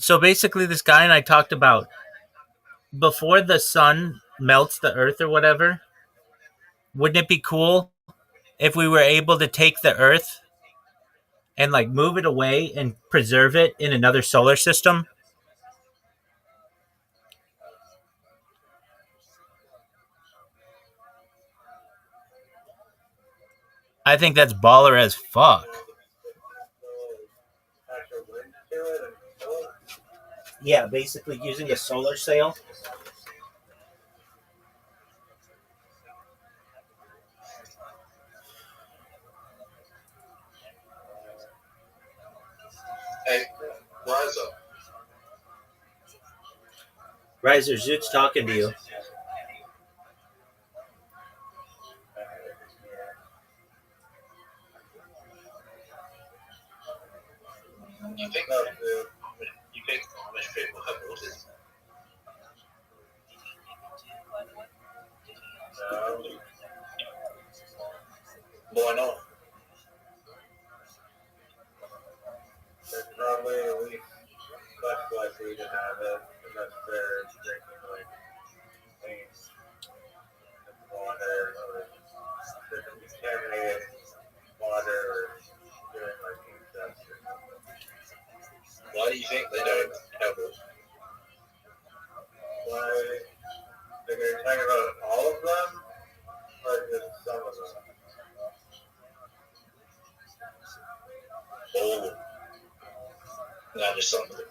So basically, this guy and I talked about before the sun melts the earth or whatever, wouldn't it be cool if we were able to take the earth and like move it away and preserve it in another solar system? I think that's baller as fuck. Yeah, basically using a solar sail. Hey, rise up. Riser, Zoot's talking to you. You think you think Amish people have autism? No. Why not? They're probably at least less likely to have it unless they're drinking like things, water, or contaminated water, or doing like incest or something. Why do you think they don't have it? Why? Are you talking about all of them, or just some of them? All of them. No, just some of them.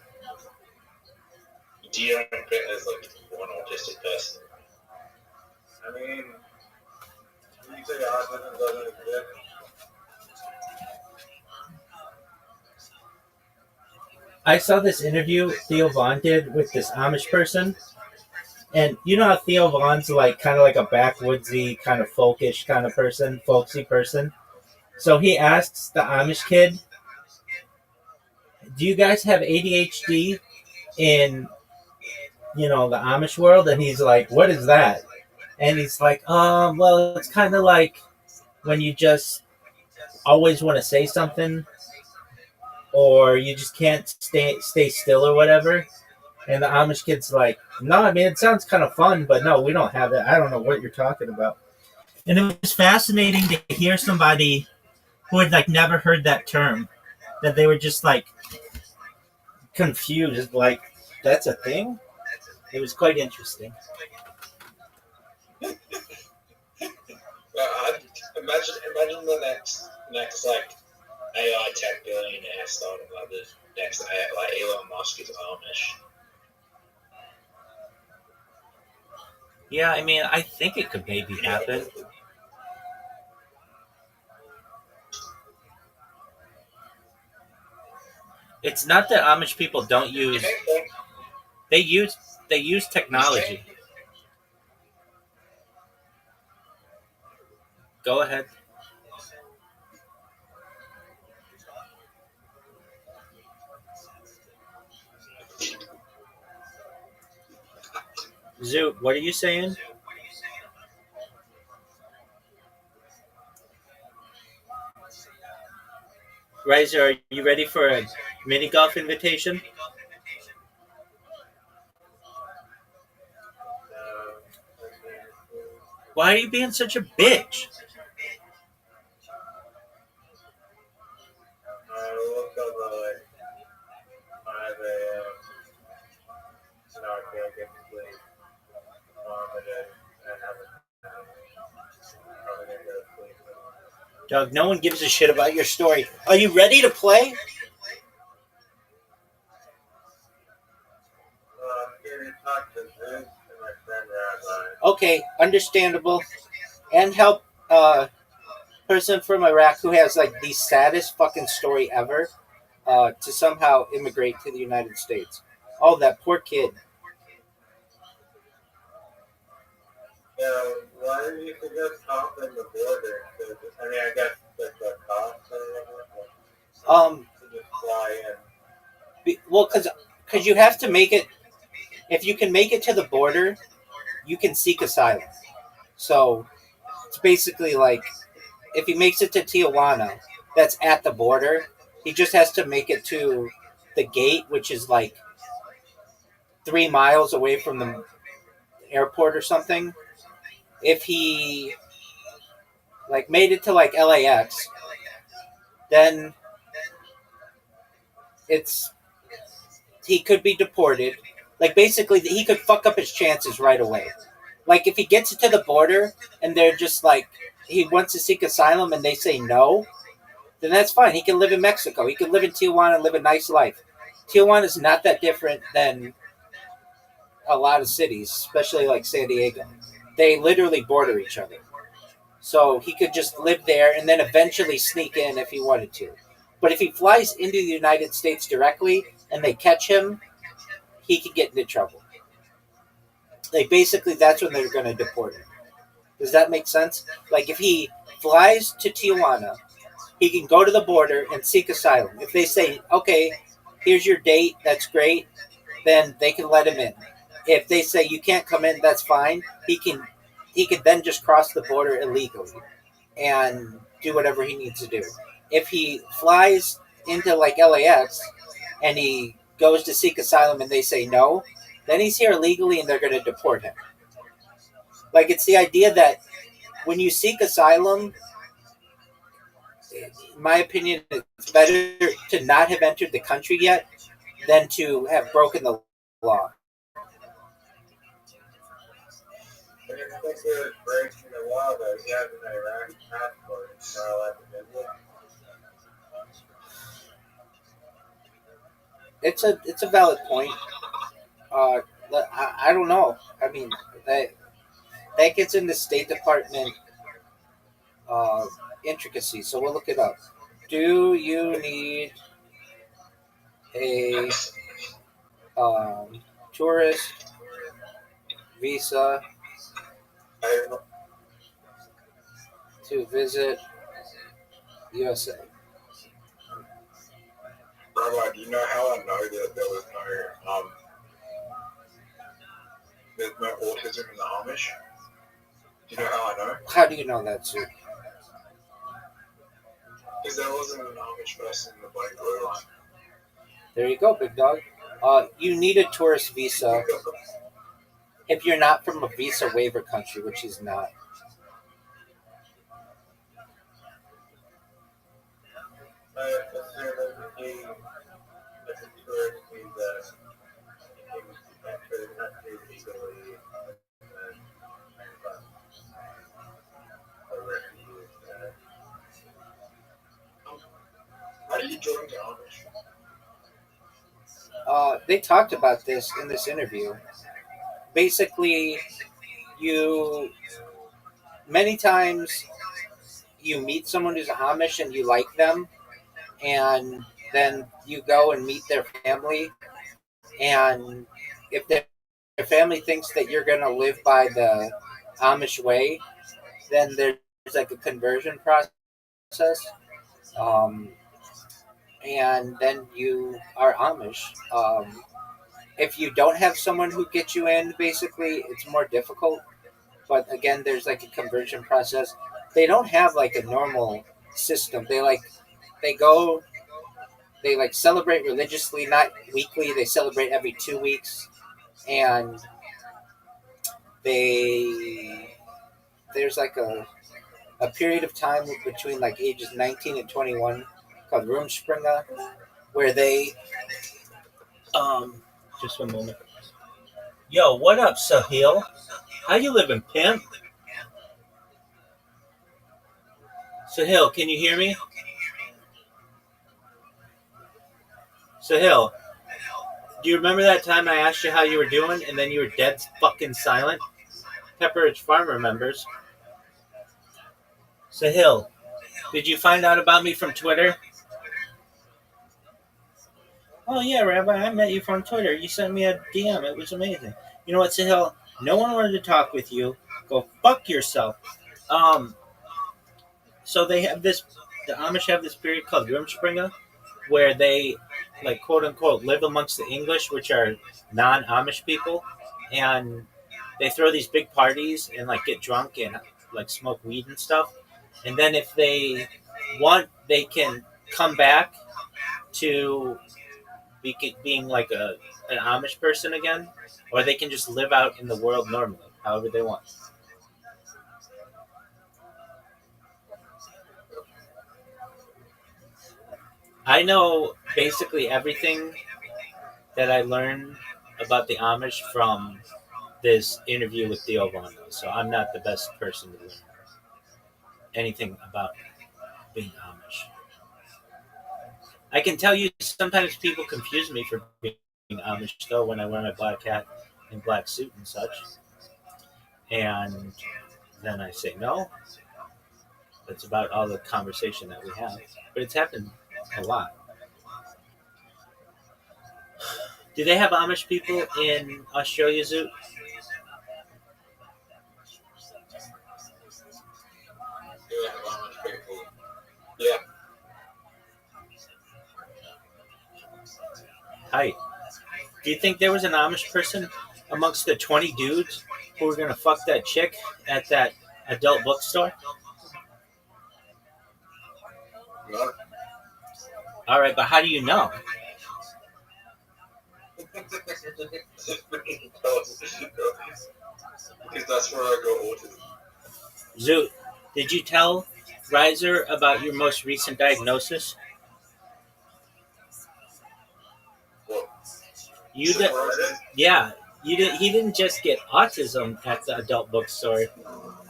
Do you think there's like one autistic person? I mean, you say autism doesn't exist. I saw this interview Theo Vaughn did with this Amish person, and you know how Theo Vaughn's like kind of like a backwoodsy, kind of folkish kind of person, folksy person. So he asks the Amish kid, "Do you guys have ADHD in the Amish world?" And he's like, "What is that?" And he's like, well, it's kind of like when you just always want to say something, or you just can't stay still or whatever." And the Amish kid's like, "No, I mean it sounds kind of fun, but no, we don't have that. I don't know what you're talking about." And it was fascinating to hear somebody who had like never heard that term, that they were just like confused, like that's a thing. It was quite interesting. Imagine the next like AI tech billionaire starting like the next like Elon Musk is Amish. Yeah, I mean, I think it could maybe happen. It's not that Amish people don't use. They use they use technology. Go ahead. Zoot, what are you saying? Riser, are you ready for a mini golf invitation? Why are you being such a bitch? I looked up like 5 a.m. and I can't get to sleep. I haven't. Probably gonna go to sleep. Doug, no one gives a shit about your story. Are you ready to play? I'm here to talk to Zeus and my friend Rabbi. Okay, understandable. And help person from Iraq who has like the saddest fucking story ever to somehow immigrate to the United States. Oh, that poor kid. Yeah, why do you suggest hopping the border? I mean, I guess the cost or whatever. Um, To just fly in. well, because you have to make it. If you can make it to the border, you can seek asylum. So it's basically like if he makes it to Tijuana, that's at the border. He just has to make it to the gate, which is like 3 miles away from the airport or something, if he like made it to like LAX, then it's he could be deported. Like basically, he could fuck up his chances right away. Like if he gets to the border and they're just like he wants to seek asylum and they say no, then that's fine. He can live in Mexico. He can live in Tijuana and live a nice life. Tijuana is not that different than a lot of cities, especially like San Diego. They literally border each other. So he could just live there and then eventually sneak in if he wanted to. But if he flies into the United States directly and they catch him, he could get into trouble. Like basically, that's when they're going to deport him. Does that make sense? Like if he flies to Tijuana, he can go to the border and seek asylum. If they say, "Okay, here's your date," that's great. Then they can let him in. If they say you can't come in, that's fine. He can then just cross the border illegally and do whatever he needs to do. If he flies into like LAX and he goes to seek asylum and they say no, then he's here illegally and they're going to deport him. Like it's the idea that when you seek asylum, in my opinion, it's better to not have entered the country yet than to have broken the law. And if you think that breaking the law, though, he has an Iraqi passport, it's not allowed to visit. It's a valid point. Uh, I don't know. I mean, that gets into State Department uh, intricacies, so we'll look it up. Do you need a tourist visa to visit USA? Rabbi, do you know how I know that there was there's no autism in the Amish? Do you know how I know? How do you know that, sir? Because there wasn't an Amish person in the Black Blue line. There you go, big dog. You need a tourist visa if you're not from a visa waiver country, which he's not. I assume that he, as a tourist, visa, he was enter the country legally and a refugee. How did you join the Amish? They talked about this in this interview. Basically, you many times you meet someone who's Amish and you like them, and then you go and meet their family, and if their family thinks that you're going to live by the Amish way, then there's like a conversion process, um, and then you are Amish. If you don't have someone who gets you in, basically, it's more difficult. But again, there's like a conversion process. They don't have like a normal system. They go, they like celebrate religiously, not weekly. They celebrate every 2 weeks, and they there's like a period of time between like ages 19 and 21 called Rumspringa, where they just one moment. Yo, what up, Sahil? How you living, pimp? Sahil, can you hear me? Sahil, do you remember that time I asked you how you were doing and then you were dead fucking silent? Pepperidge Farm remembers. Sahil, did you find out about me from Twitter? Oh yeah, Rabbi, I met you from Twitter. You sent me a DM. It was amazing. You know what, Sahil? No one wanted to talk with you. Go fuck yourself. Um, so they have this. The Amish have this period called Rumspringa, where they, like quote unquote, live amongst the English, which are non-Amish people, and they throw these big parties and like get drunk and like smoke weed and stuff. And then if they want, they can come back to being like an Amish person again, or they can just live out in the world normally, however they want. I know basically everything that I learned about the Amish from this interview with Theo Von, so I'm not the best person to learn anything about being Amish. I can tell you sometimes people confuse me for being Amish though when I wear my black hat and black suit and such. And then I say no. That's about all the conversation that we have. But it's happened a lot. Do they have Amish people in Australia Zoo? Yeah, Amish people. Yeah. Hi. Do you think there was an Amish person amongst the 20 dudes who were going to fuck that chick at that adult bookstore? No. All right, but how do you know? Because that's where I got autism. Zoot, did you tell Riser about your most recent diagnosis? What? You did, yeah. You did. He didn't just get autism at the adult bookstore.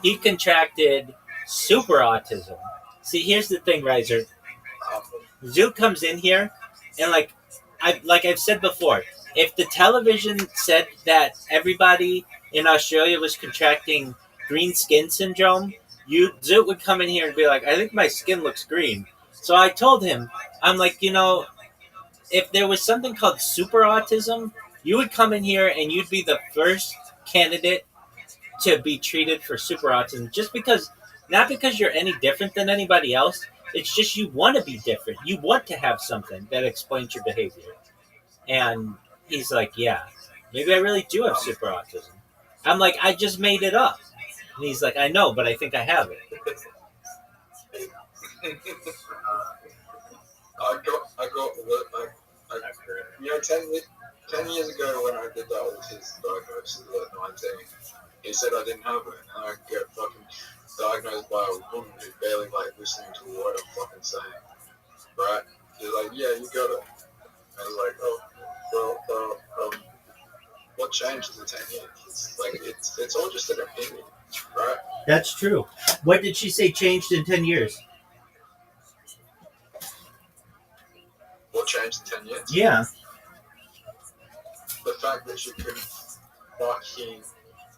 He contracted super autism. See, here's the thing, Riser. Zoot comes in here, and I've said before, if the television said that everybody in Australia was contracting green skin syndrome, Zoot would come in here and be like, I think my skin looks green. So I told him, I'm like, if there was something called super autism, you would come in here and you'd be the first candidate to be treated for super autism, just because, not because you're any different than anybody else. It's just you want to be different. You want to have something that explains your behavior. And he's like, yeah, maybe I really do have super autism. I'm like, I just made it up. And he's like, I know, but I think I have it. I got you know, 10 years ago when I did that autism diagnosis at 19, he said I didn't have it, and I get fucking diagnosed by a woman who's barely like listening to a word I'm fucking saying. Right? She's like, yeah, you got it. I was like, oh, well, what changed in 10 years? It's like it's all just an opinion, right? That's true. What did she say changed in 10 years? What changed in 10 years? Yeah. The fact that she couldn't fucking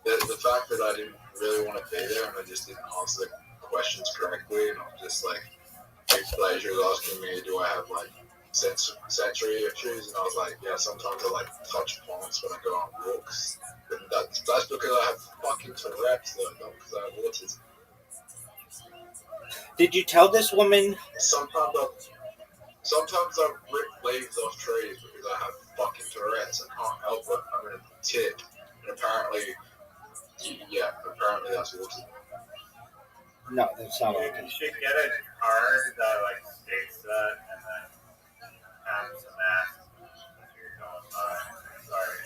the fact that I didn't really want to be there and I just didn't answer the questions correctly, and I'm just like, she was asking me, do I have like sensory issues, and I was like, yeah, sometimes I like touch plants when I go on walks. And that's because I have fucking Tourette's, though, not because I have autism. Did you tell this woman? Sometimes I rip leaves off trees because I have fucking Tourette's. I can't help it. I'm gonna tip, and apparently that's autism. No, that's not autism. You should get a card that like states that, and then have some masks if you're going by. Sorry.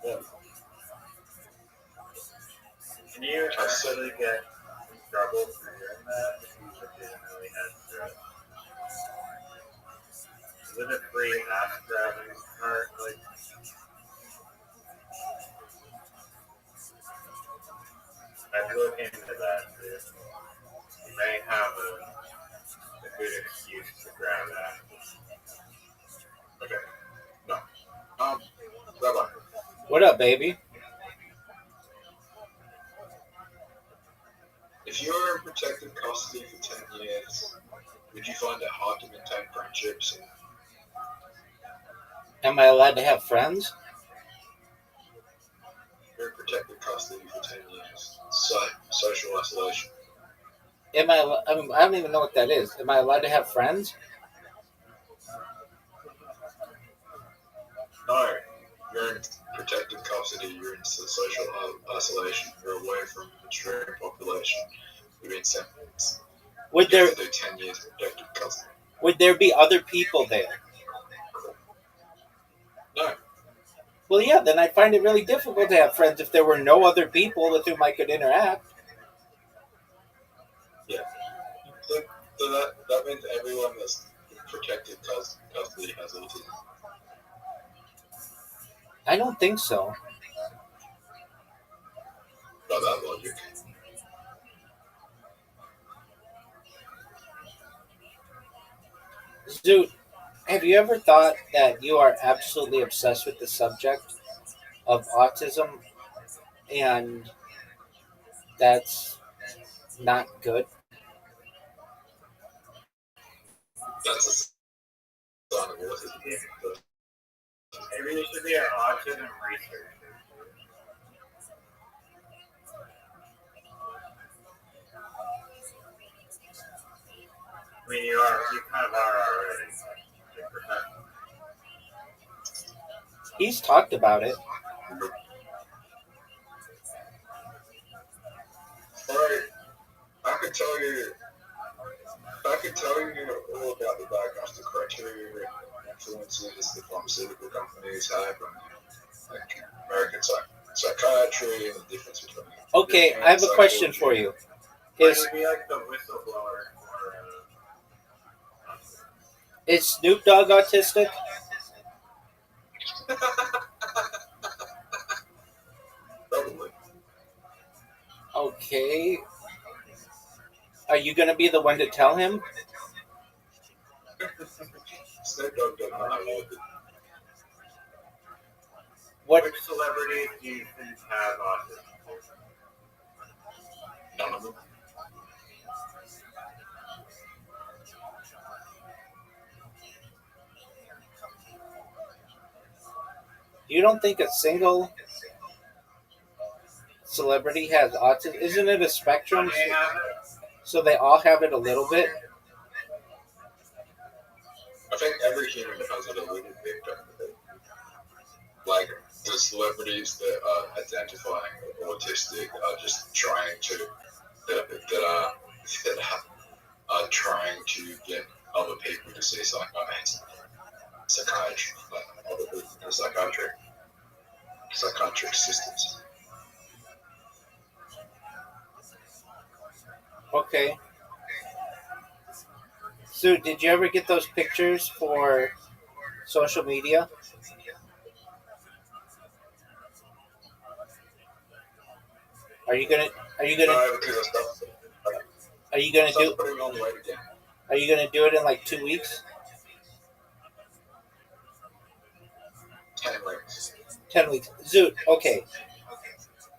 Yeah. Can you actually get in trouble for doing that if you legitimately had stress? Is it a free mask grabbing card? Like, I'd look into that too. You may have a good excuse to grab that. Okay. No. Rabbi. What up, baby? If you were in protective custody for 10 years, would you find it hard to maintain friendships? Am I allowed to have friends? You're in protective custody for 10 years. Social isolation. I don't even know what that is. Am I allowed to have friends? No. You're in protective custody. You're in social isolation. You're away from the mature population. You've been sentenced. Would there do 10 years in protective custody? Would there be other people there? Well, yeah, then I'd find it really difficult to have friends if there were no other people with whom I could interact. Yeah. So that means everyone that's protected custody has autism. I don't think so. By that logic. Zoot, have you ever thought that you are absolutely obsessed with the subject of autism and that's not good? That's a sign of autism. Maybe you should be an autism researcher. I mean, you kind of are already. He's talked about it. Alright, I could tell you all about the diagnostic criteria and influences the pharmaceutical companies have on like American psychiatry and the difference between. Okay, I have a question for you. Is be like the whistleblower for. is Snoop Dogg autistic? Probably. Okay. Are you going to be the one to tell him? Snoop Dogg doesn't know autism. What? Which celebrities do you think have autism? None of them. You don't think a single celebrity has autism? Isn't it a spectrum? So they all have it a little bit? I think every human has it a little bit differently. Like the celebrities that are identifying autistic are just trying to that are trying to get other people to see psychiatry, like other people in psychiatric systems. Okay. So, did you ever get those pictures for social media? Are you gonna? Are you gonna? No, because I Are you gonna started do? putting on weight again. Are you gonna do it in like 2 weeks? 10 weeks. 10 weeks. Zoot. Okay.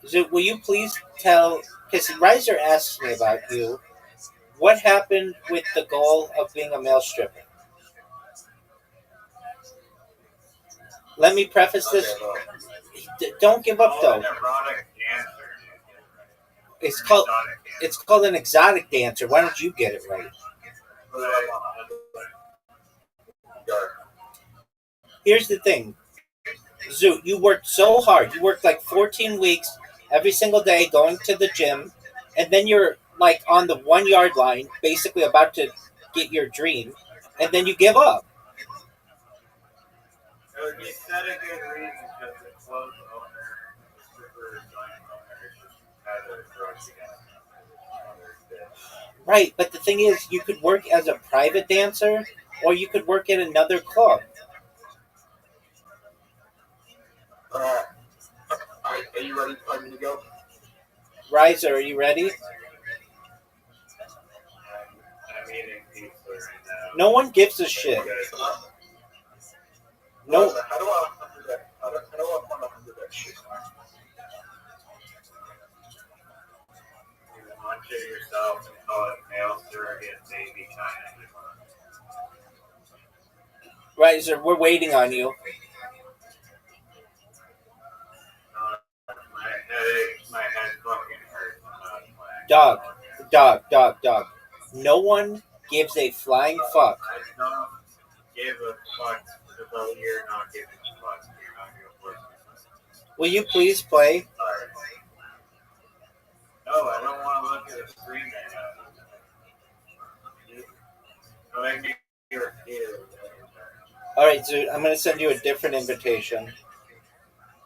Zoot, will you please tell? Because Riser asks me about you. What happened with the goal of being a male stripper? Let me preface this. Don't give up though. It's called an exotic dancer. Why don't you get it right? Here's the thing, Zoot. You worked so hard. You worked like 14 weeks every single day, going to the gym, and then you're like on the 1 yard line, basically about to get your dream, and then you give up. You said a good reason because the clothes owner, the stripper joint owner, just had a drug against. Right, but the thing is, you could work as a private dancer, or you could work at another club. Are you ready for me to go? Riser, are you ready? I'm eating pizza right now. No one gives a shit. No. How do I undo that? How do I undo that shit? You munch it yourself and call it male surrogate baby time. Riser, we're waiting on you. My head fucking hurts. Dog. No one gives a flying fuck. I don't give a fuck about you're not giving a fuck. You're not gonna force me. Will you please play? Sorry. No, I don't want to look at the screen right now. Don't make me feel. Alright, Zoot, I'm going to send you a different invitation.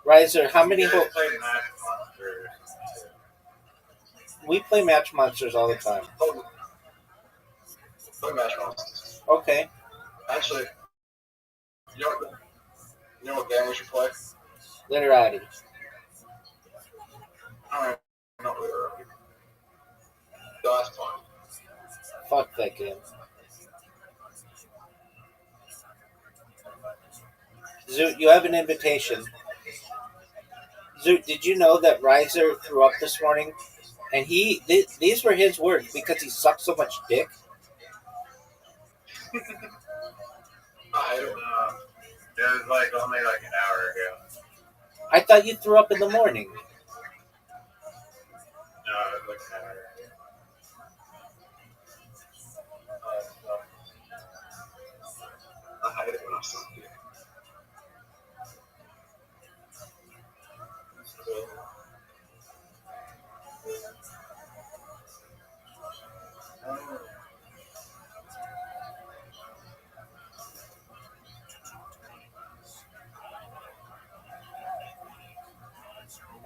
Riser, how many? You guys played Match Monsters. We play Match Monsters all the time. Oh, play Match Monsters. Okay. Actually, you know what game we should play? Literati. Alright, not really. Dice Point. Fuck that game. Zoot, you have an invitation. Zoot, did you know that Riser threw up this morning? And these were his words because he sucked so much dick. I don't know. It was like only like an hour ago. I thought you threw up in the morning. No, it was like an hour ago. I hate it when I suck dick.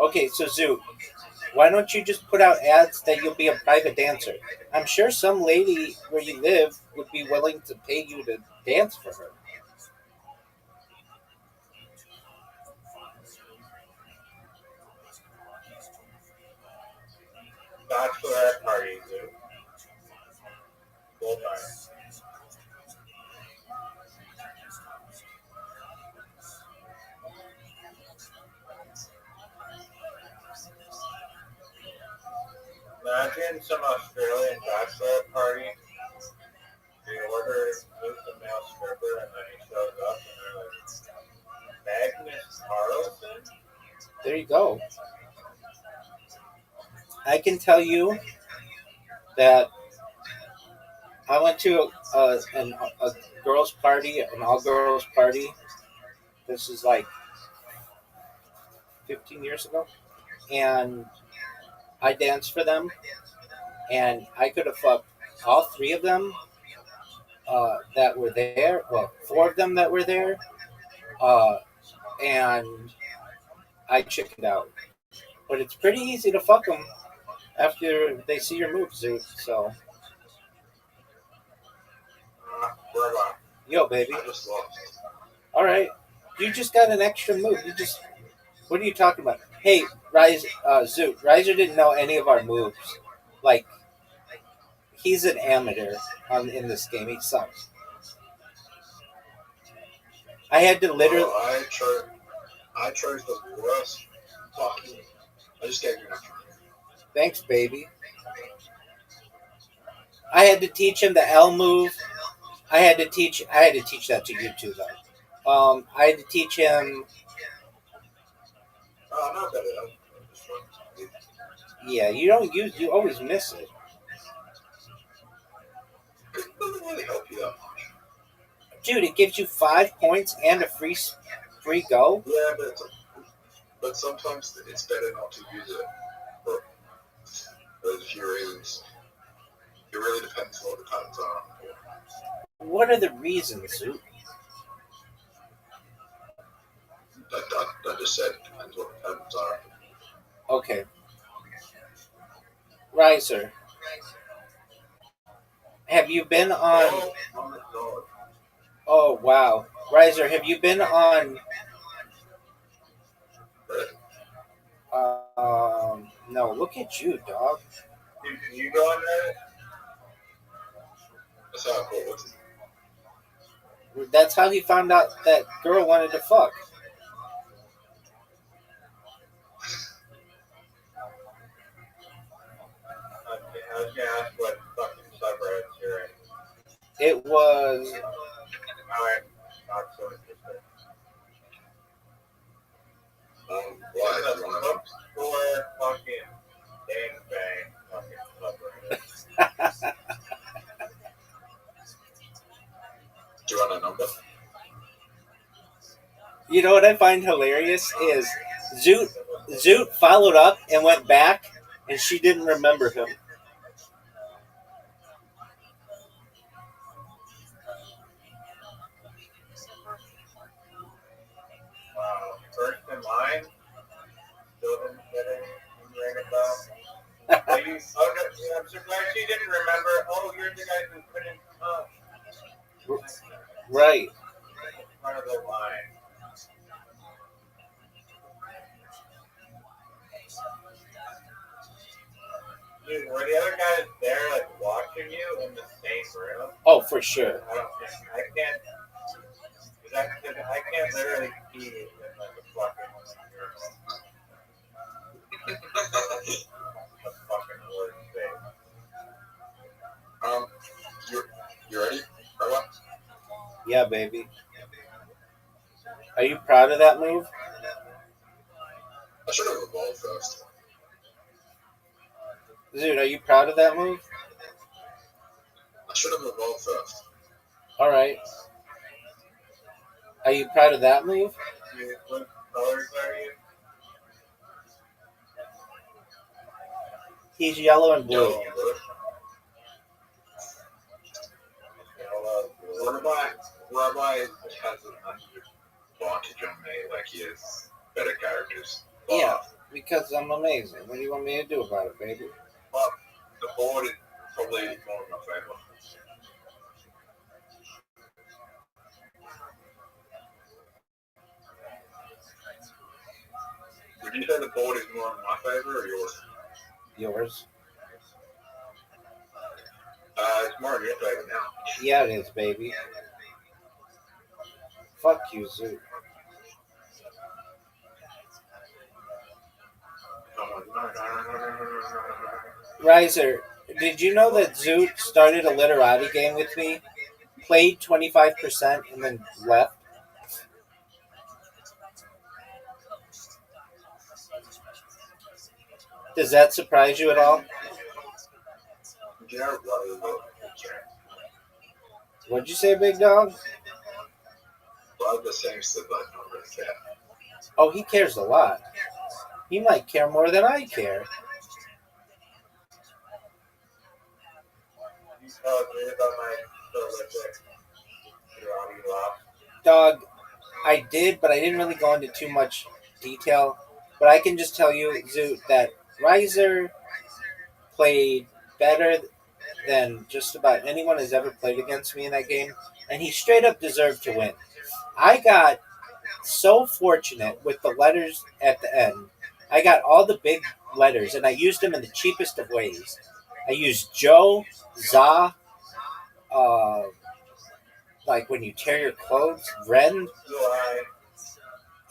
Okay, so Zoot, why don't you just put out ads that you'll be a private dancer? I'm sure some lady where you live would be willing to pay you to dance for her. Bachelorette party, dude. Full time. Imagine some Australian bachelorette party. They order with the male stripper and then he shows up and they're like, Magnus Carlson? There you go. I can tell you that I went to a girls' party, an all-girls party. This is like 15 years ago. And I danced for them. And I could have fucked all three of them that were there. Well, four of them that were there. And I chickened out. But it's pretty easy to fuck them after they see your moves, dude. So, Where am I? yo, baby. I just lost. All right. You just got an extra move. What are you talking about? Hey, Zoot. Riser didn't know any of our moves. Like, he's an amateur in this game. He sucks. I had to literally. I chose the worst fucking. I just gave you an extra. Thanks, baby. I had to teach him the L move. I had to teach that to you too, though. I had to teach him. Oh, not better. Yeah, you always miss it. It doesn't really help you that much. Dude, it gives you 5 points and a free go. Yeah, but sometimes it's better not to use it for those few reasons. It really depends on what the patterns are. What are the reasons, Zoot? I just said it depends what the patterns are. Okay. Riser, have you been on? Oh my god. Oh wow, Riser, have you been on? No. Look at you, dog. Dude, can you go on Reddit? That's how I call it. That's how he found out that girl wanted to fuck. I was gonna ask what fucking subreddits you're in. It was. Alright, not so interesting. Why? It's Do a you want to know? bookstore fucking gangbang fucking subreddit. Do you want a number? You know what I find hilarious is Zoot followed up and went back, and she didn't remember him. Wow. First in line? front of the line. Dude, were the other guys there, like, watching you in the same room? Oh, for sure. I don't think, I can't, I can't literally pee in, like, a fucking urinal. A fucking word thing. You ready? Carla? Yeah, baby. Are you proud of that move? I should have evolved first. Dude, are you proud of that move? I should have evolved first. Alright. Are you proud of that move? Dude, what colors are you? He's yellow and blue. Yellow and blue. Yellow, blue. Rabbi has an advantage on me, like he has better characters. But, Yeah, because I'm amazing. What do you want me to do about it, baby? but the board is probably more in my favor. Would you say the board is more in my favor or yours? Yours? It's more in your favor now. Yeah, it is, baby. Fuck you, Zoo. Riser, did you know that Zoot started a literati game with me, played 25%, and then left? Does that surprise you at all? Yeah, What'd you say, big dog? Rob the same stuff I don't really care. Oh, he cares a lot. He might care more than I care. You told me about my prolific karate loss. Dog, I did, but I didn't really go into too much detail. But I can just tell you, Zoot, that Riser played better than just about anyone has ever played against me in that game, and he straight up deserved to win. I got so fortunate with the letters at the end. I got all the big letters, and I used them in the cheapest of ways. I used Joe, Za, uh, like when you tear your clothes, Ren, QI.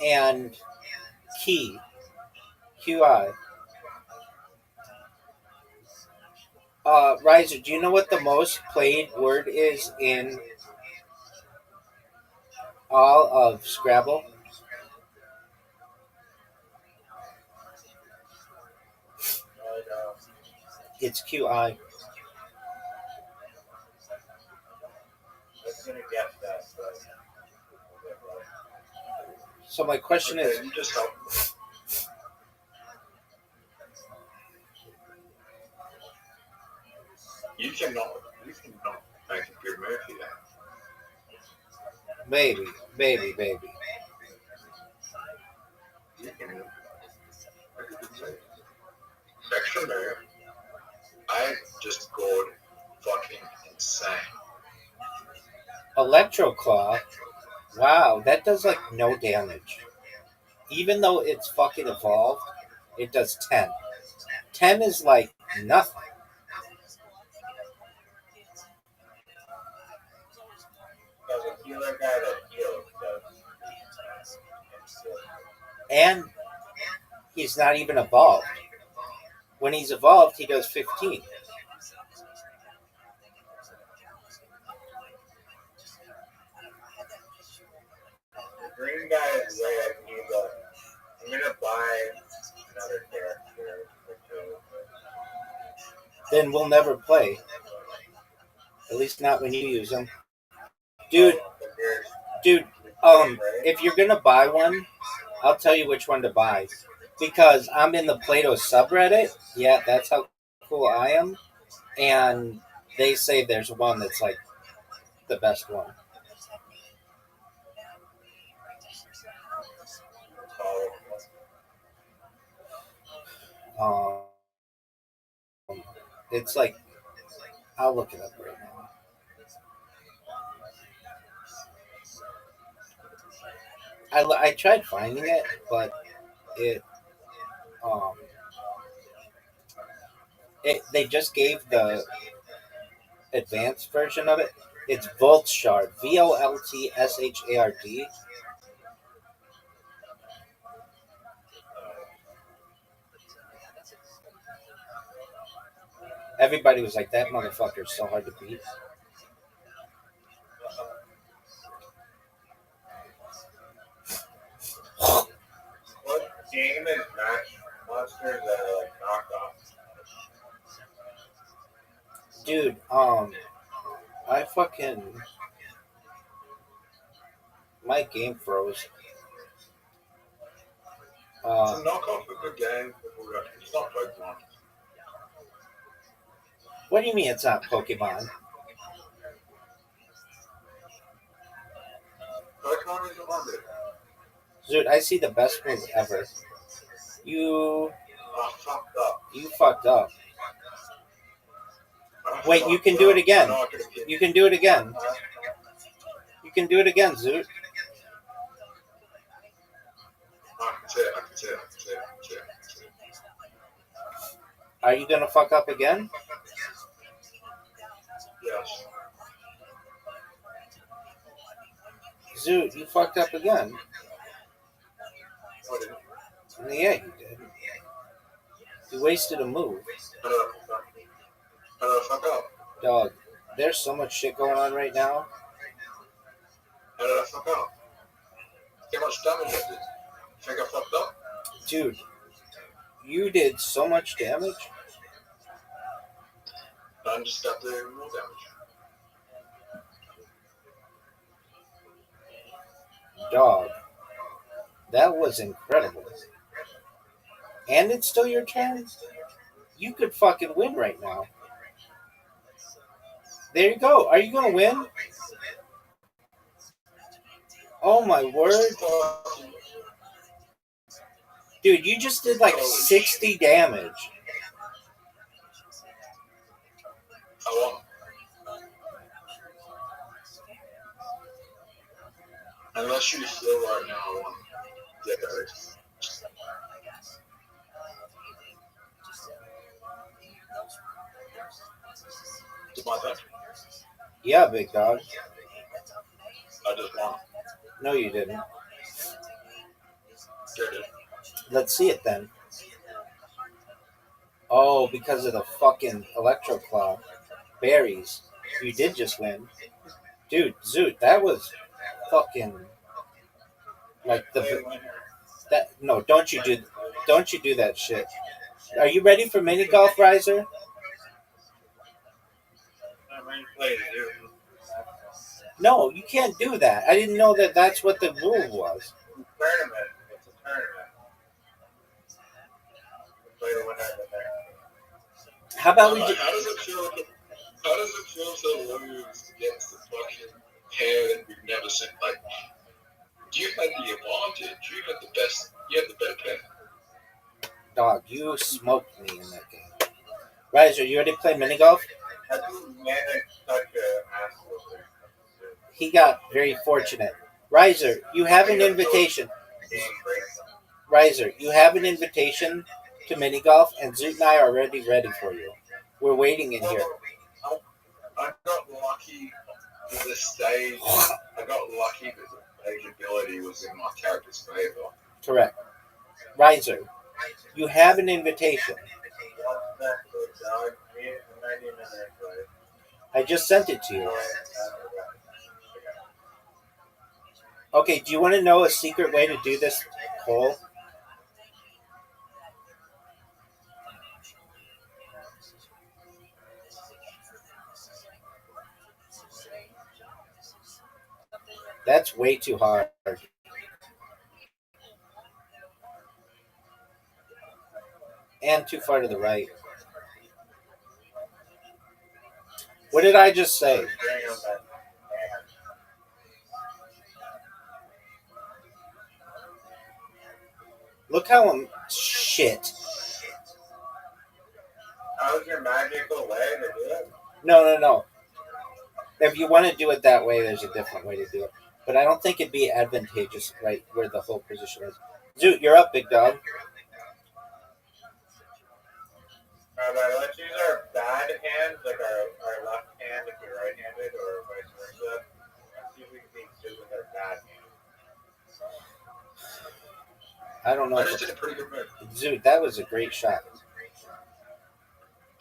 and Key, QI. Riser, do you know what the most played word is in all of Scrabble? It's QI. I was gonna guess that, but So my question is, You just help. You cannot make a good move here. baby. You can make a good move. Extra move. I just scored fucking insane. Electro Claw. Wow, that does like no damage. Even though it's fucking evolved, it does 10. 10 is like nothing. there's a healer guy that heals does. And he's not even evolved. When he's evolved, he does 15. The green guy is red. I'm gonna buy another character or two. Then we'll never play. At least not when you use them. Dude, if you're gonna buy one, I'll tell you which one to buy. Because I'm in the Play-Doh subreddit. Yeah, that's how cool I am. And they say there's one that's like the best one. Um, it's like, I'll look it up right now. I tried finding it, but it um they just gave the advanced version of it. It's Voltshard, VOLTSHARD. Everybody was like, that motherfucker is so hard to beat. What game is Match Monsters that are like knockoffs? Dude, I fucking my game froze. It's a knockoff of a game. It's not Pokemon. What do you mean it's not Pokemon? Pokemon is a wonder. Dude, I see the best move ever. You I fucked up. fucked up. Wait, you can do it again. You can do it again. You can do it again, Zoot. I can say it. Are you gonna fuck up again? Yes. Zoot, you fucked up again. What did Yeah, you did. You wasted a move. How did I fuck up? Dog, there's so much shit going on right now. How did I fuck up? How much damage I did? You think I fucked up? Dude, you did so much damage. I just got the real damage. Dog, that was incredible. And it's still your turn? You could fucking win right now. There you go. Are you gonna win? Oh my word. Dude, you just did like 60 damage. I won. Unless you still right now, I won. Yeah, guys. It's my turn. Yeah, big dog. I just won. No, you didn't. Yeah, I did. Let's see it then. Oh, because of the fucking Electro Claw. Berries. You did just win. Dude, Zoot, that was fucking like that. No, don't you do that shit. Are you ready for mini golf, Riser? I'm ready to play it. No, you can't do that. I didn't know that that's what the rule was. Tournament. It's a tournament. Play the winner of the match. How about we How just, does it feel? How does it feel to lose against the fucking pair that we've never seen? Like, you had the advantage. You had the best. You had the better pair. dog, you smoked me in that game. Riser, you ready to play mini golf? How do you manage such an asshole? He got very fortunate. Riser, you have an invitation. Riser, you have an invitation to mini golf, and Zoot and I are already ready for you. We're waiting in here. I got lucky with this stage. I got lucky that the stage ability was in my character's favor. Correct. Riser, you have an invitation. I just sent it to you. Okay, do you want to know a secret way to do this hole? That's way too hard. And too far to the right. What did I just say? Look how I'm... Shit. How's your magical way to do it? No. If you want to do it that way, there's a different way to do it. but I don't think it'd be advantageous right where the whole position is. Zoot, you're up, big dog. Rabbi, let's use our bad hands, like our left hand if you're right-handed, or vice versa. Let's see if we can beat Stu with our bad hand. I don't know. I just did a pretty good move. Zoot, that was a great shot.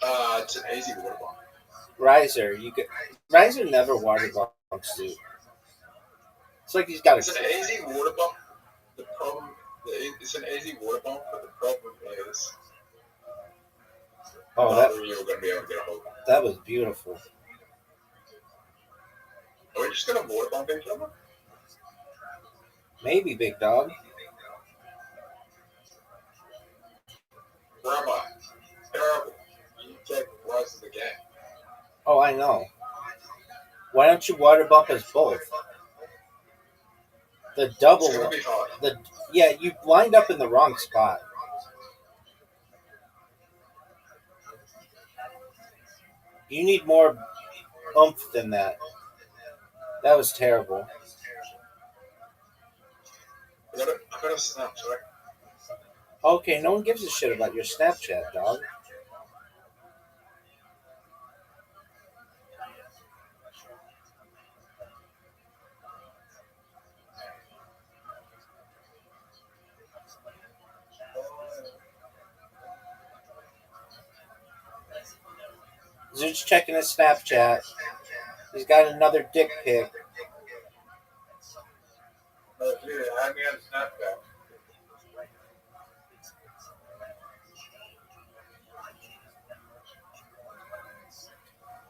It's an easy water bomb. Riser, Riser never water bombs Zoot. It's like he's got It's an easy water bomb. The problem, it's an easy water bomb, but the problem is, Oh, neither of you are going to be able to get a hold of it. that was beautiful. Are we just going to water bomb each other? Maybe, big dog. Rabbi, terrible. You take rise of the game. Oh, I know. Why don't you water bump us both? The double It's going to be hard. Yeah, you lined up in the wrong spot. You need more oomph than that. That was terrible. I got a snap, sorry. Okay, no one gives a shit about your Snapchat, dog. Zoot's checking his Snapchat. He's got another dick pic. Oh, dude, add me on Snapchat.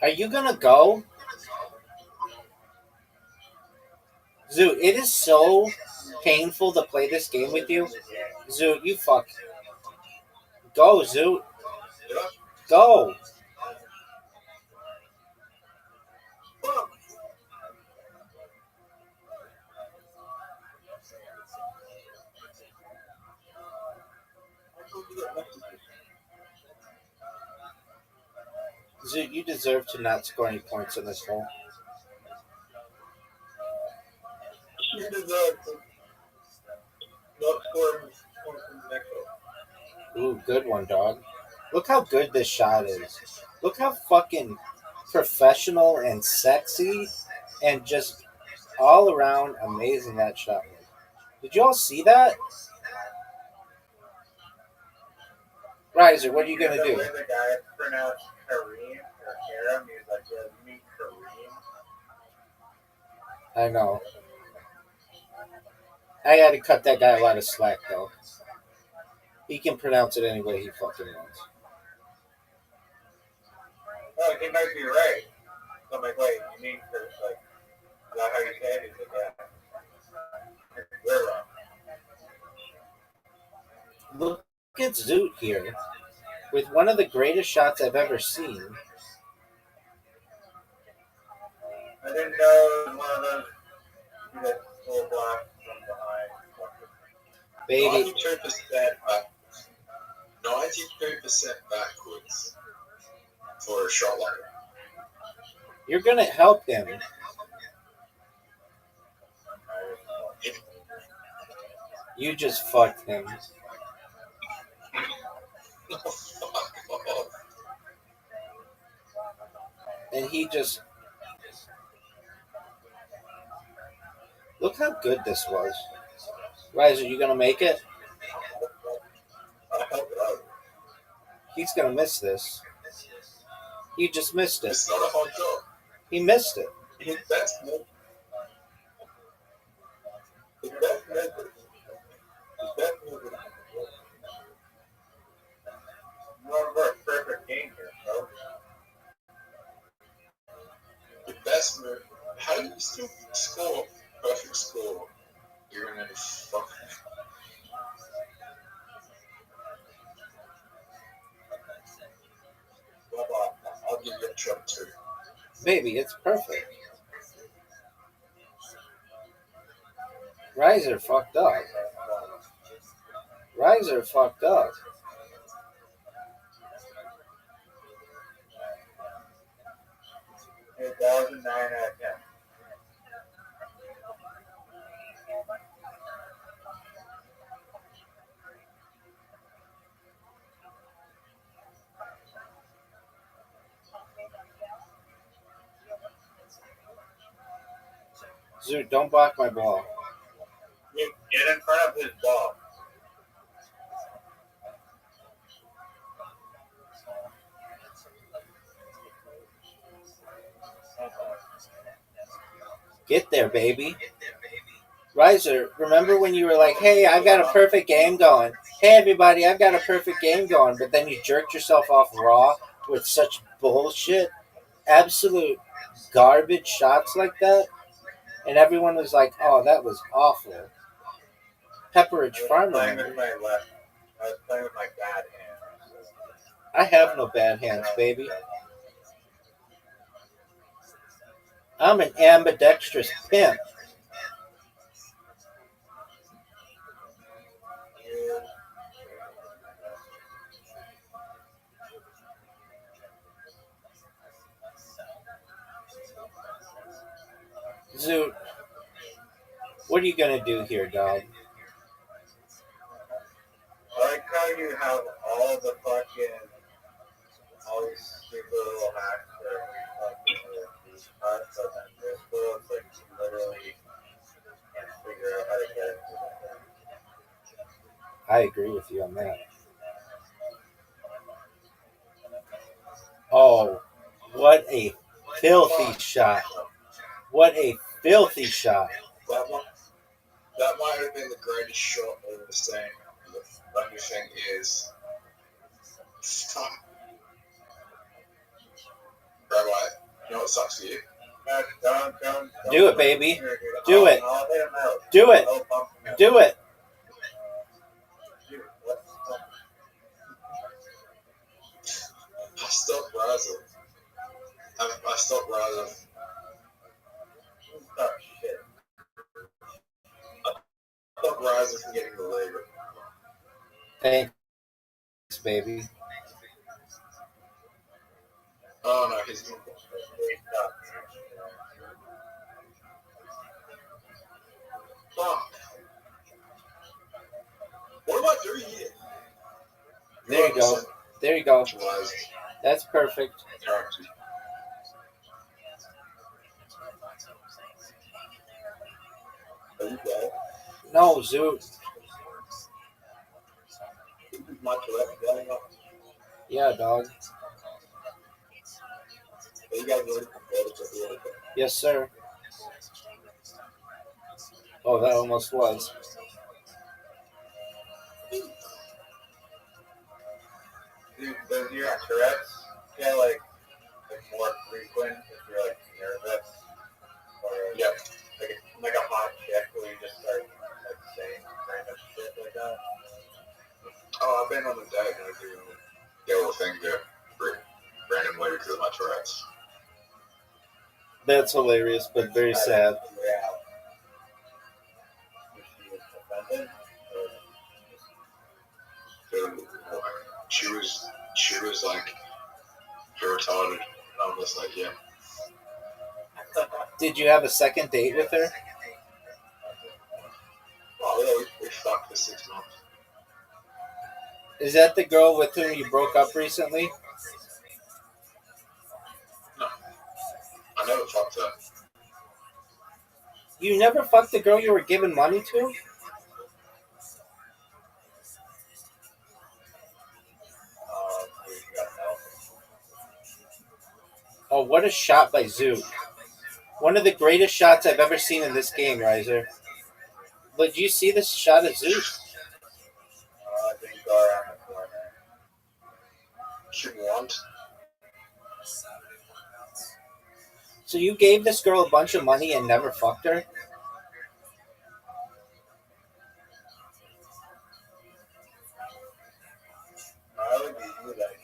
Are you gonna go? Zoot, it is so painful to play this game with you. Zoot, you fuck. Go, Zoot. Go. Zoot, you deserve to not score any points in this hole. You deserve to not score points in the next one. Ooh, good one, dog. Look how good this shot is. Look how fucking professional and sexy and just all around amazing that shot was. Did you all see that? Riser, what are you gonna The do? way the guy pronounced Kareem or Karam, he was like, yeah, you mean Kareem? I know. I had to cut that guy a lot of slack, though. He can pronounce it any way he fucking wants. Oh, he might be right. So I'm like, wait, you mean for, like, is that how you say it? He's like, yeah. We're wrong. Look at Zoot here with one of the greatest shots I've ever seen. I didn't know it was one of those that full block from behind. Baby, 92% backwards for a shot like that. you're gonna help him. You just fucked him. Oh, fuck off. And he just... Look how good this was. Riser, you gonna make it? I hope not. He's gonna miss this. He just missed it. It's not a hot job. He missed it. That's more. That's more. Remember a perfect game here, so. The best move. How do you still score perfect score? You're in a fucking. I'll give you a shot too. Baby, it's perfect. Riser fucked up. Riser fucked up. That was a 9 out of 10. Zoot, don't block my ball. You get in front of his ball. Get there, baby. Riser, remember when you were like, hey, I've got a perfect game going. Hey, everybody, I've got a perfect game going. But then you jerked yourself off raw with such bullshit, absolute garbage shots like that. And everyone was like, oh, that was awful. Pepperidge Farm, Playing with remember? my left. I was playing with my bad hand. I have no bad hands, baby. I'm an ambidextrous pimp. Zoot, what are you gonna do here, dog? I like how you have all the fucking, all these stupid little hacks where we fucking these cuts, but then this one, it's like you literally can't figure out how to get it. I agree with you on that. Oh, what a filthy shot. What a filthy shot. That might have been the greatest shot of the same. The only thing is, Rabbi, you know what sucks for you? Don't Do it, baby. Do it. I'll hit him out. Do it. I'll bump him out. Do it. Dude, what the fuck? I stopped rising. I stopped rising. Oh, shit. I stopped rising from getting the lead. Thanks, baby. Oh no, he's going to fuck. What am I doing here? There you go. There you go. That's perfect. Are you dead? No, Zoot. My Tourette's going up. Yeah, dog. Are you guys ready for bed? Yes, sir. Oh, that almost was. Dude, does your Tourette's get like more frequent if you're like nervous? Or Yeah. like a hot chick where you just start like saying random shit like that? Oh, I've been on a date and I do the whole thing there randomly because of my Tourette's. That's hilarious, but very sad. Yeah. She was offended? She was like, you're retarded. And I was like, yeah. Did you have a second date with her? Oh, yeah, we fucked for 6 months. Is that the girl with whom you broke up recently? No. I never fucked her. You never fucked the girl you were giving money to? Oh, what a shot by Zoot. One of the greatest shots I've ever seen in this game, Riser. Did you see this shot of Zoot? I think go around the corner. She won. So you gave this girl a bunch of money and never fucked her? I would be you that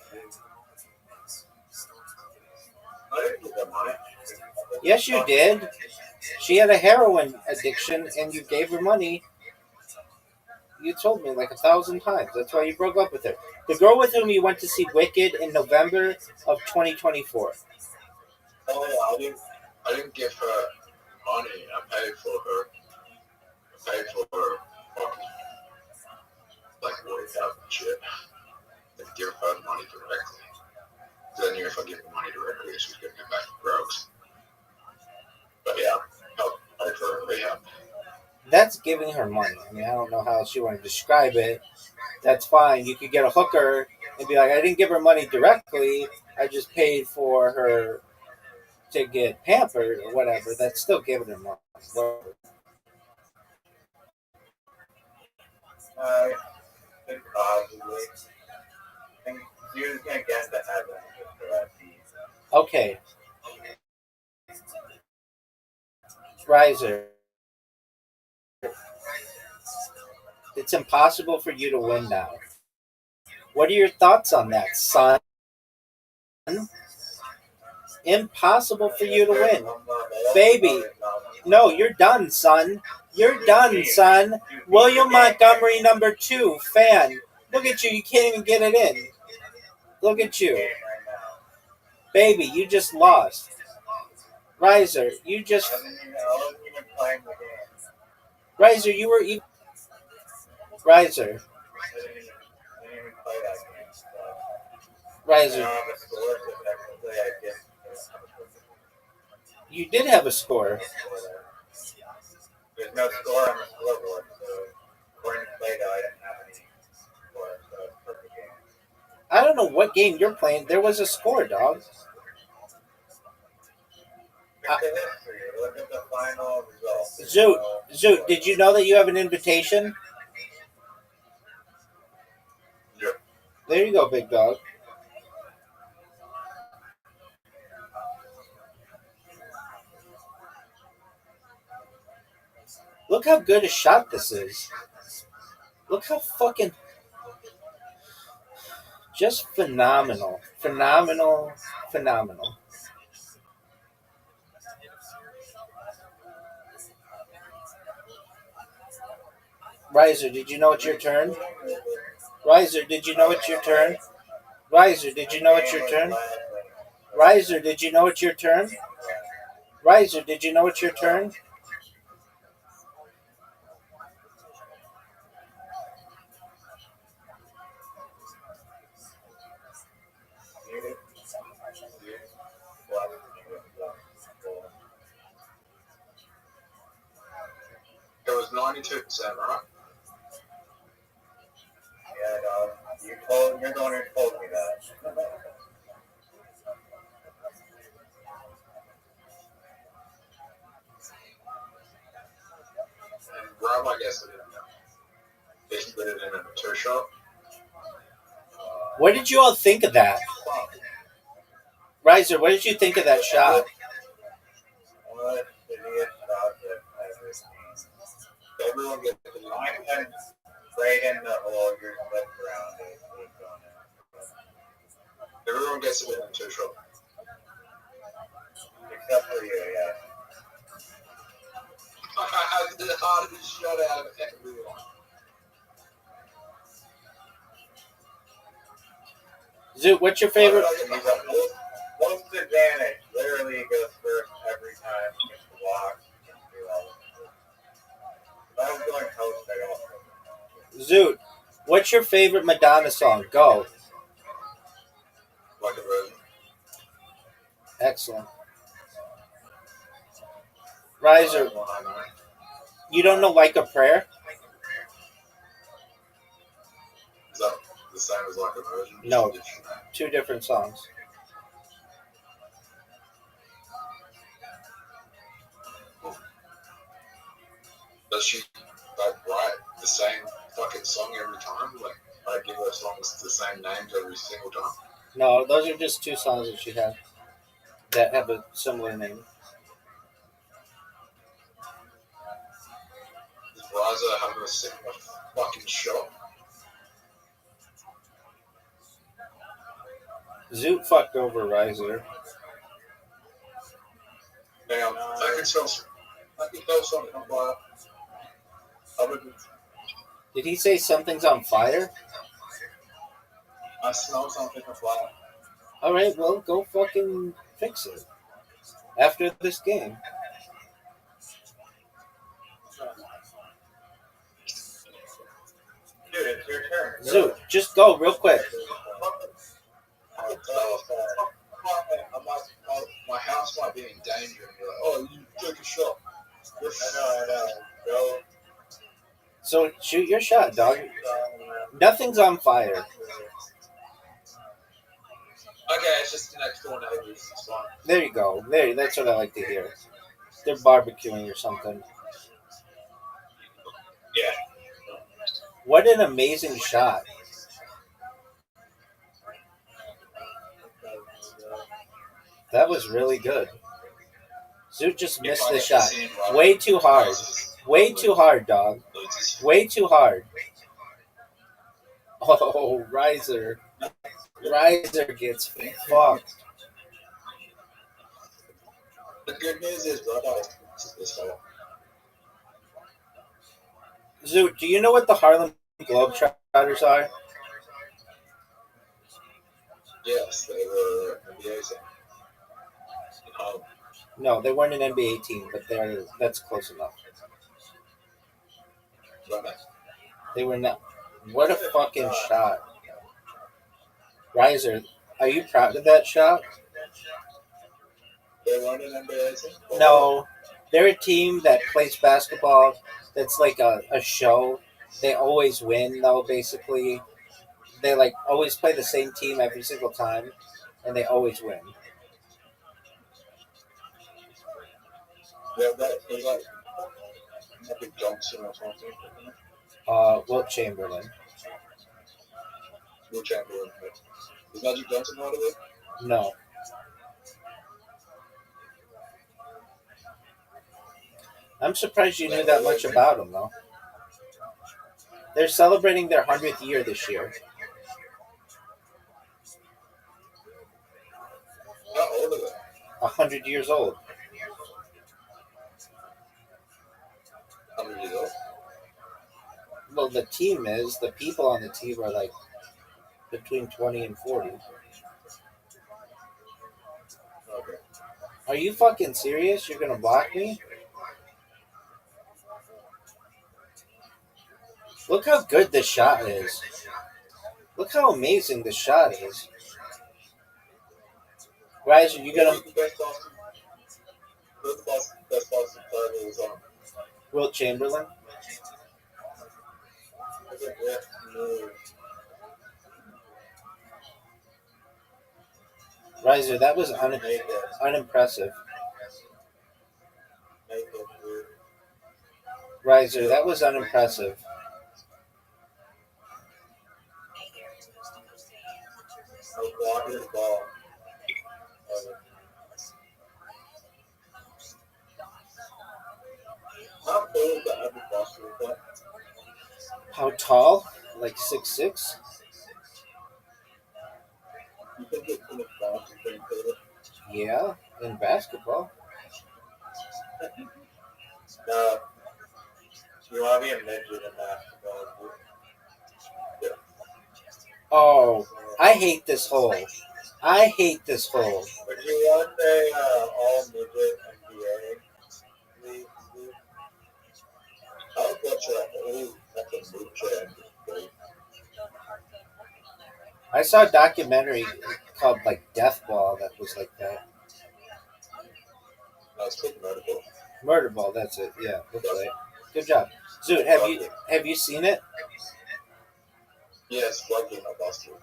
I didn't give them money. Yes, you did. She had a heroin addiction and you gave her money. You told me like 1,000 times. That's why you broke up with her. The girl with whom you went to see Wicked in November of 2024. Oh, yeah, I didn't give her money. I paid for her fucking like workout and shit. And give her money directly. Because I knew if I give her money directly, she was gonna get back to drugs. But yeah, I'll pay for her giving her money. I mean, I don't know how else you want to describe it. That's fine. You could get a hooker and be like, I didn't give her money directly. I just paid for her to get pampered or whatever. That's still giving her money. Whatever. I think possibly. I think you're just gonna get to heaven just for that piece. Okay. Riser. It's impossible for you to win now. What are your thoughts on that, son? Impossible for you to win. Baby. No, you're done, son. You're done, son. William Montgomery, number 2, fan. Look at you. You can't even get it in. Look at you. Baby, you just lost. Riser, you just... I wasn't even playing the game. Riser, you were even... Riser. I didn't even play that game. So. I Riser. don't have a score, so technically I get. You did have a score. There's no score on the scoreboard, so according to Play-Doh, I didn't have any score, so it's a perfect game. I don't know what game you're playing. There was a score, dog. Look at history. Look at the final results. Zoot, did you know that you have an invitation? Yep. There you go, big dog. Look how good a shot this is. Look how fucking... Just phenomenal. Phenomenal. Phenomenal. Riser, did you know it's your turn? Riser, did you know it's your turn? Riser, did you know it's your turn? Riser, did you know it's your turn? Riser, did you know it's your turn? It was 92%, right? Yeah, dog. You're the one who told me that. And Rabbi guessed it didn't know. They can put it in a two shot. What did you all think of that? Riser, what did you think of that shot? What idiot shot that ever seen. Everyone gets it. I went right in the hole, you're flipped around it. Everyone gets it in a two shot. Except for you, yeah. I did the hardest shot out of everyone. Zoot, what's your favorite? He's a most advantage. Literally, he goes first every time. He gets the block. He gets to do all of it. If I was going host, I'd also. Zoot, what's your favorite Madonna song? Go. Like a virgin. Excellent. Riser, you don't know Like a Prayer? Is that the same as like a virgin? No. 2 different songs. Does she like write the same fucking song every time? Like I give her songs the same names every single time. No, those are just 2 songs that she has that have a similar name. Is Raza having a similar fucking shot? Zoot fucked over Riser. Now I can tell something on fire. Did he say something's on fire? I smell something on fire. Alright, well, go fucking fix it. After this game. Dude, it's your turn. Zoot, just go real quick. I can tell my house might be in danger. And you're like, oh, you took a shot. I know. Go. So shoot your shot, dog. Nothing's on fire. Okay, it's just an extra one I use. It's fine. There you go. There, that's what I like to hear. They're barbecuing or something. Yeah. What an amazing shot. That was really good. Zoot just missed the shot. Way too hard. Way too hard, dog. Way too hard. Oh, Riser. Riser gets fucked. The good news is ROTHSCHILD this fall. Zoot, do you know what the Harlem Globetrotters are? Yes, they were NBA team. No, they weren't an NBA team, but that's close enough. They were not. What a fucking shot. Riser, are you proud of that shot? They weren't an NBA team? No. They're a team that plays basketball that's like a show. They always win, though, basically. They like always play the same team every single time, and they always win. Yeah, there's like Epic Johnson or something. Wilt Chamberlain. Will Chamberlain. Is Magic Johnson out of it? No. I'm surprised you knew that much about them, though. They're celebrating their 100th year this year. How old are they? 100 years old. How many years old? Well, the team is. The people on the team are like between 20 and 40. Okay. Are you fucking serious? You're gonna block me? Look how good this shot is. Look how amazing this shot is. Guys, are you gonna... Best Boston player is on. Wilt Chamberlain? Riser, that was unimpressive. Riser, that was unimpressive. How tall? Like 6'6"? You think it's in the Boston thing, Taylor? Yeah, in basketball. No. You want to be a midget in basketball. Oh, I hate this hole. I hate this hole. Would you want a all-midget NBA league? I would watch that. Oh, that's a move chair. I saw a documentary called like Death Ball that was like that. That's pretty notable. Murder Ball, that's it. Yeah, that's right. Good job. Zoot, have you seen it? Yes, rugby, not basketball.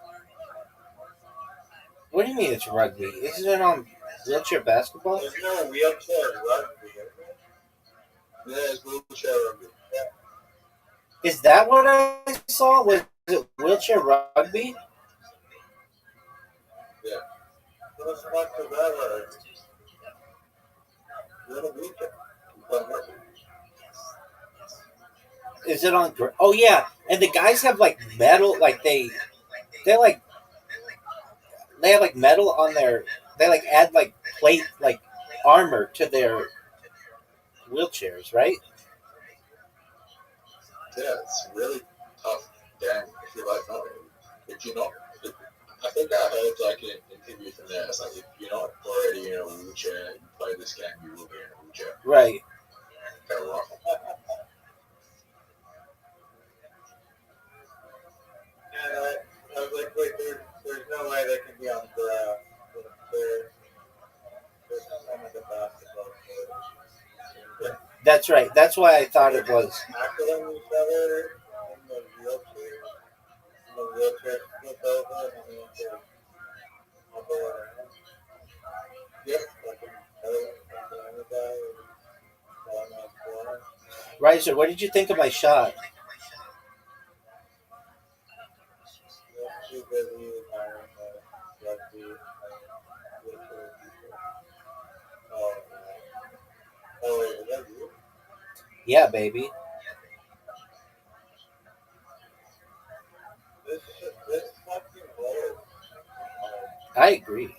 What do you mean it's rugby? Isn't it on wheelchair basketball? There's no wheelchair rugby, is there? Yeah, it's wheelchair rugby. Is that what I saw? Was it wheelchair rugby? Yeah. What the fuck is that word? You're in a wheelchair. You play rugby. Is it on? Oh yeah, and the guys have like metal, like they like they have like metal on their. They like add like plate, like armor to their wheelchairs, right? Yeah, it's really tough. Damn, if you like not, if you're not, I think I heard like an interview from there. It's like if you're not already in a wheelchair, you play this game, you will be in a wheelchair. Right. Kind of rough. And I was like, wait, there's no way they can be on grass. There's some of the basketball court. That's right. That's why I thought it was. Tackling each other brother in the wheelchair flipped over and he went to hobble around. Yep. Like another guy falling on the floor. Riser, what did you think of my shot? That's too busy retiring the rugby wheelchair people. Oh, wait, was that you? Yeah, baby. This fucking hole is I agree.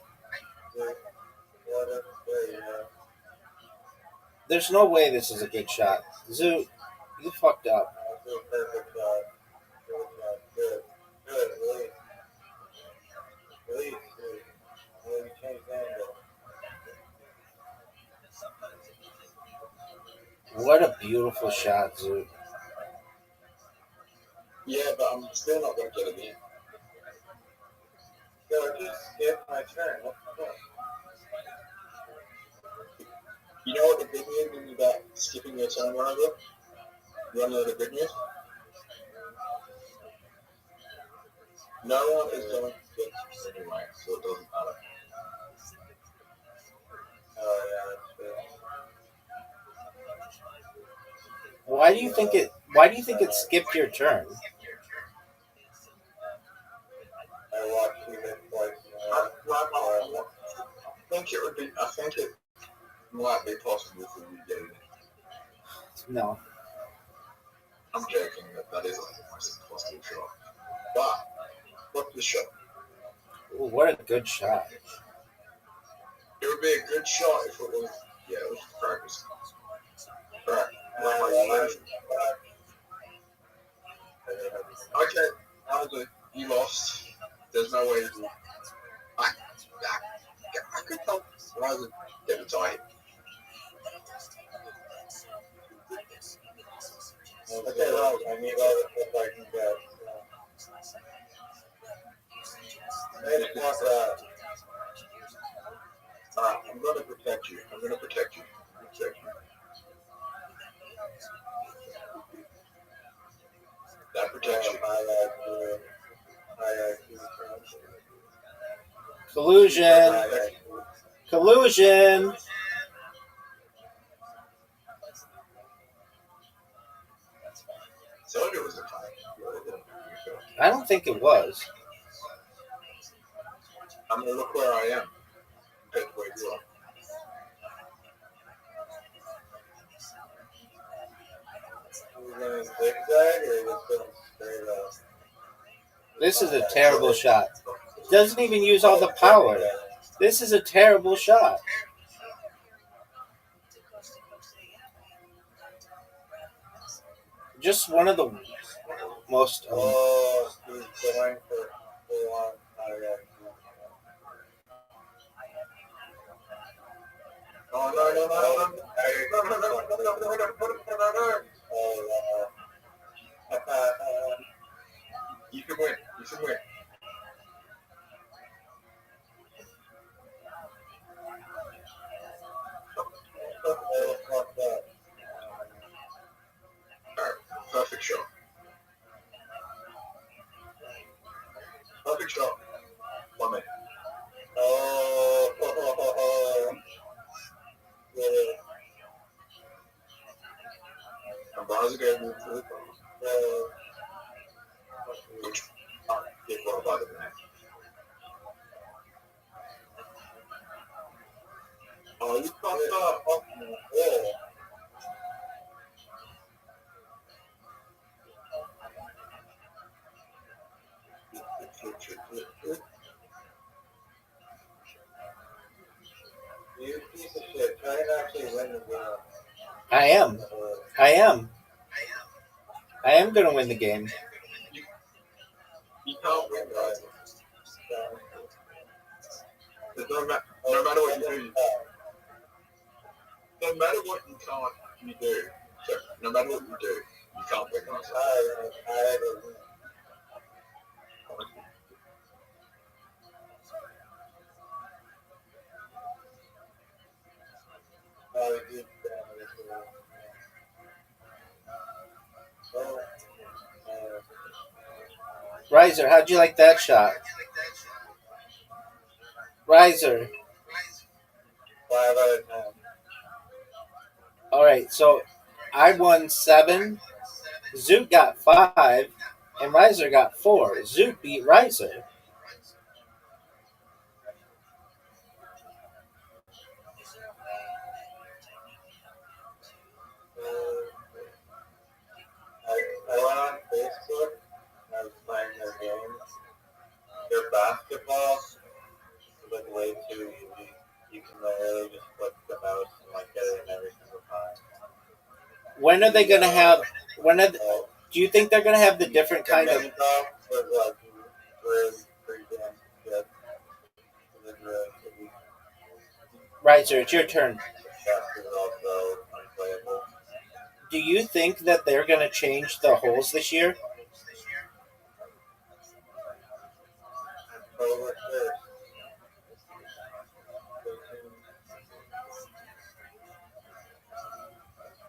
what a day, yeah. There's no way this is a good shot. Zoo, you fucked up. That's a perfect shot. Good shot. Good. Good. Release. Release. Really change the angle. What a beautiful shot, Zoo. Yeah, but I'm still not going to get it in. So just skip my turn. What's the point? You know what the good news is about skipping your turn, Roger? You want to know the good news? No one is going to skip anyway, so it doesn't matter. Oh, yeah, that's true. Why do you think it skipped your turn? I watched you hit twice. I think it might be possible for you to get it. No. I'm joking that is like the most impossible shot. But, look the shot. Ooh, what a good shot. It would be a good shot if it was, yeah, it was practice. Right. Okay, Roger, you lost. There's no way you I could help Roger get the tie. Okay, well, I need all the stuff I can get. Maybe walk out. I'm going to protect you. I'm going to protect you. That protects you. Collusion. Collusion. So it was a tie. I don't think it was. I'm going to look where I am compared to where you are. We're going to zigzag or just going straight up? This is a terrible shot. Doesn't even use all the power. This is a terrible shot. Just one of the most. Oh, he's going for full on kayak. Oh, You can win. You can win. Perfect shot. Perfect shot. 1 minute. And Bronze again moved to the phone. Which did well by the net. Oh, you fucked up. Oh. You piece of shit. Try and actually win the game. I am. I am. I am going to win the game. You can't win, guys. No matter what you do, no matter what you can't, you do. So, no matter what you do, you can't win, guys. Riser, how'd you like that shot? Riser. 5 out of 10. All right, so I won 7. Zoot got 5, and Riser got 4. Zoot beat Riser. I went on Facebook and I was playing their game. Their basketball is like way too easy. You can literally just flip the mouse and like get it in every single time. When are they gonna have? So, Do you think they're gonna have the different the kind of? mini golf was like really pretty damn good. It was really easy. Riser, it's your turn. The chess is also unplayable. Do you think that they're gonna change the holes this year? Over first.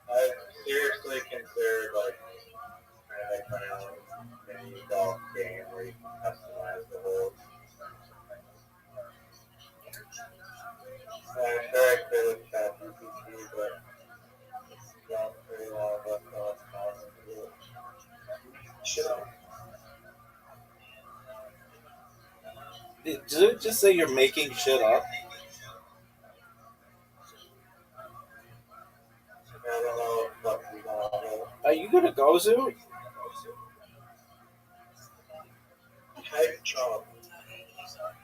I seriously considered like trying to make my own mini golf game where you can customize the holes. I'm sure I could with ChatGPT, but don't really want to let someone else do it. Shit on. Did Zoot just say you're making shit up? I don't know what the fuck he's on. Are you gonna go, Zoot? Type job.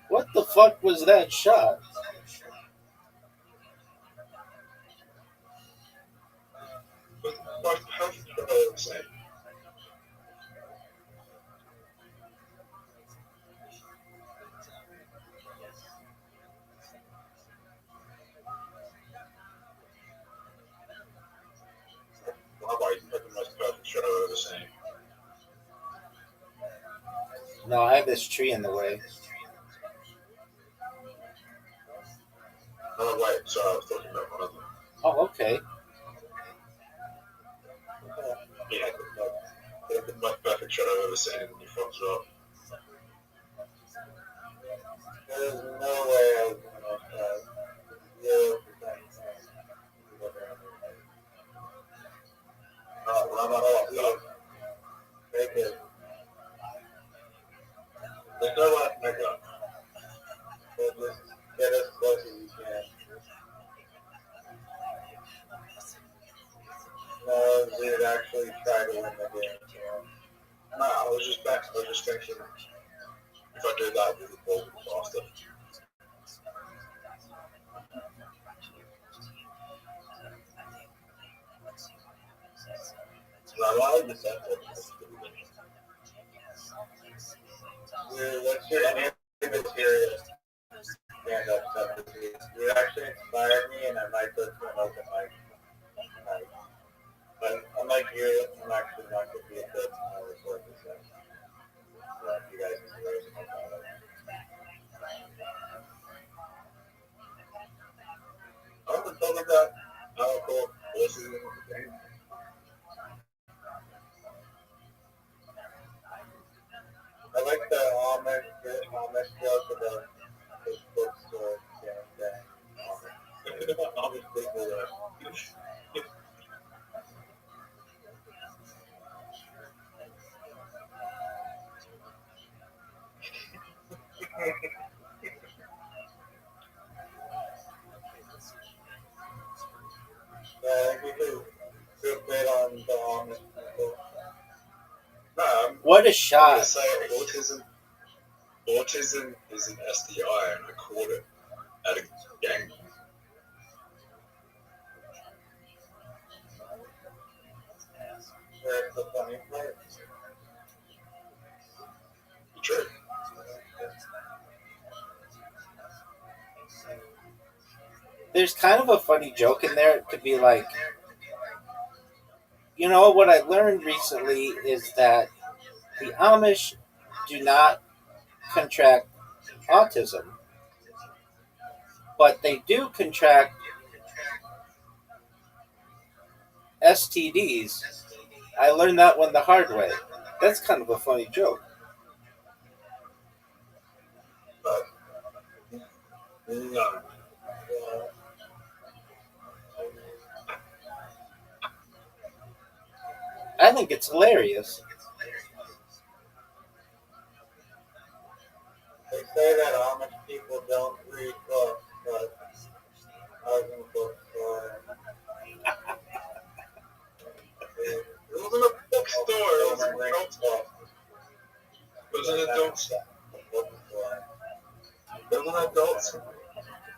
What the fuck was that shot? But how did you say? Rabbi, you put the most perfect shot I've ever seen. No, I have this tree in the way. Oh, wait, sorry, I was talking about one of them. Oh, okay. Yeah, the most perfect shot I've ever seen, and he fucks it up. There's no way I was gonna make that. 0% chance. Make it. There's no way to make it up. But just get as close as you can. No, dude, actually try to win the game. Nah, I was just thinking, if I do that, the ball would be faster. Rabbi, the sample is the winning. Dude, what's your anti-material stand-up stuff this week? You actually inspired me, and I might go to an open mic tonight. But unlike you, I'm actually not going to be a good record this time. So if you guys can raise my thought. I want to talk about alcohol versus in the game. I like the Amish joke about the bookstore gang. Amish people there. Yeah, I think we could do a bit on the Amish people. No, What a I'm shot! gonna say autism is an STI, and I caught it at a gang. That's the funny part. True. There's kind of a funny joke in there to be like, you know, what I learned recently is that the Amish do not contract autism, but they do contract STDs. I learned that one the hard way. That's kind of a funny joke. but no. I think it's hilarious. They say that Amish people don't read books, but I was in a bookstore. It wasn't a bookstore. It was an adult store. It was an adult store. It was an adult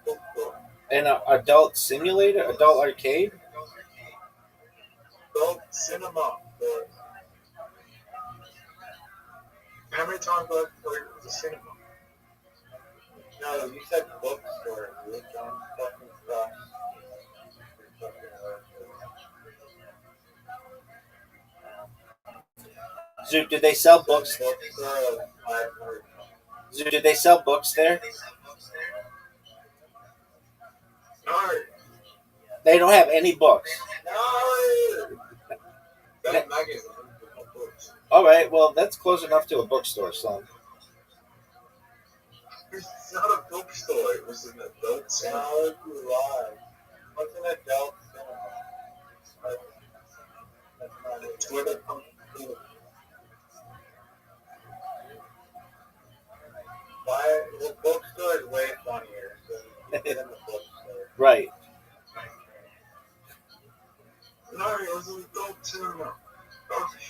bookstore. An adult simulator, adult arcade. Adult cinema. How many times have I played at the cinema? No, you said bookstore, dude. Don't fucking cross. Zoo, did they sell books? Bookstore, 500. Zoo, did they sell books there? No. They don't have any books. No. That magazine was books. All right, well that's close enough to a bookstore, son. It's not a bookstore. It was an adult cinema. No, you lie. What's an adult cinema? That's not it. It's where they come to Why? The bookstore is way funnier, so you get in the bookstore. Right. No, it was an adult cinema. Okay.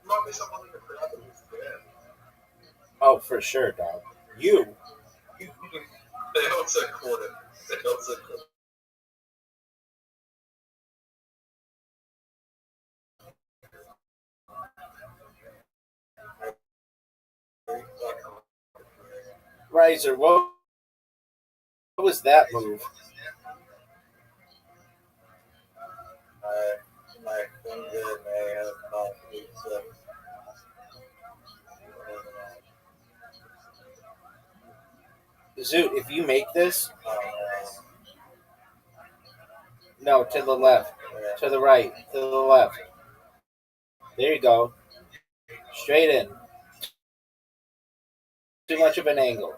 Might be someone in the crowd that was there. Oh, for sure, dog. You. They also caught it. They also caught it. Riser, what was that move? My finger may have caused me to. Zoot, if you make this, no, to the left, to the right, to the left. There you go. Straight in. Too much of an angle.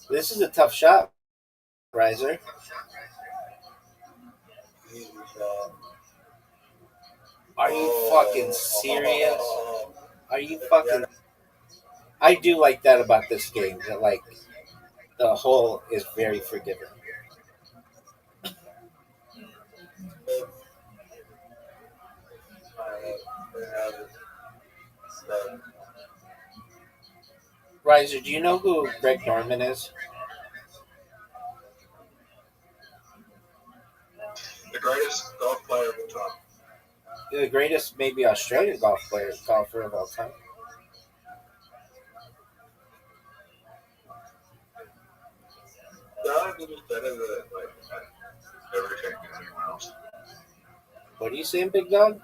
This is a tough shot, Riser. Are you fucking serious? Are you fucking... I do like that about this game, that like the hole is very forgiving. Riser, do you know who Greg Norman is? The greatest golf player of all time. The greatest, maybe Australian golfer of all time. God is better than like everything anyone else. What are you saying, big dog?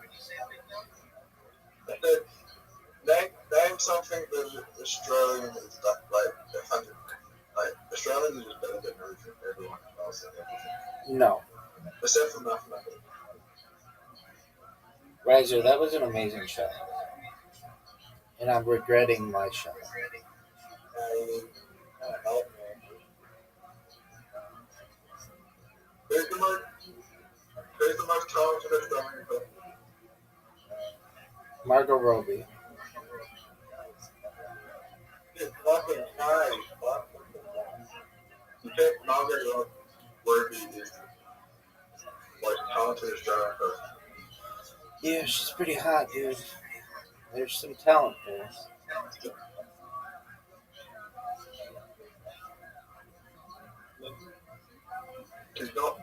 Name something that Australian is like 100. Like Australians are just better than everyone else and everything. No. Except for mathematics. Riser, that was an amazing shot. And I'm regretting my shot. Who's the most talented Australian player? Margot Robbie. Just fucking time. You think Margaret Robbie is the most talented Australian person? Yeah, she's pretty hot, dude. There's some talent there. She's not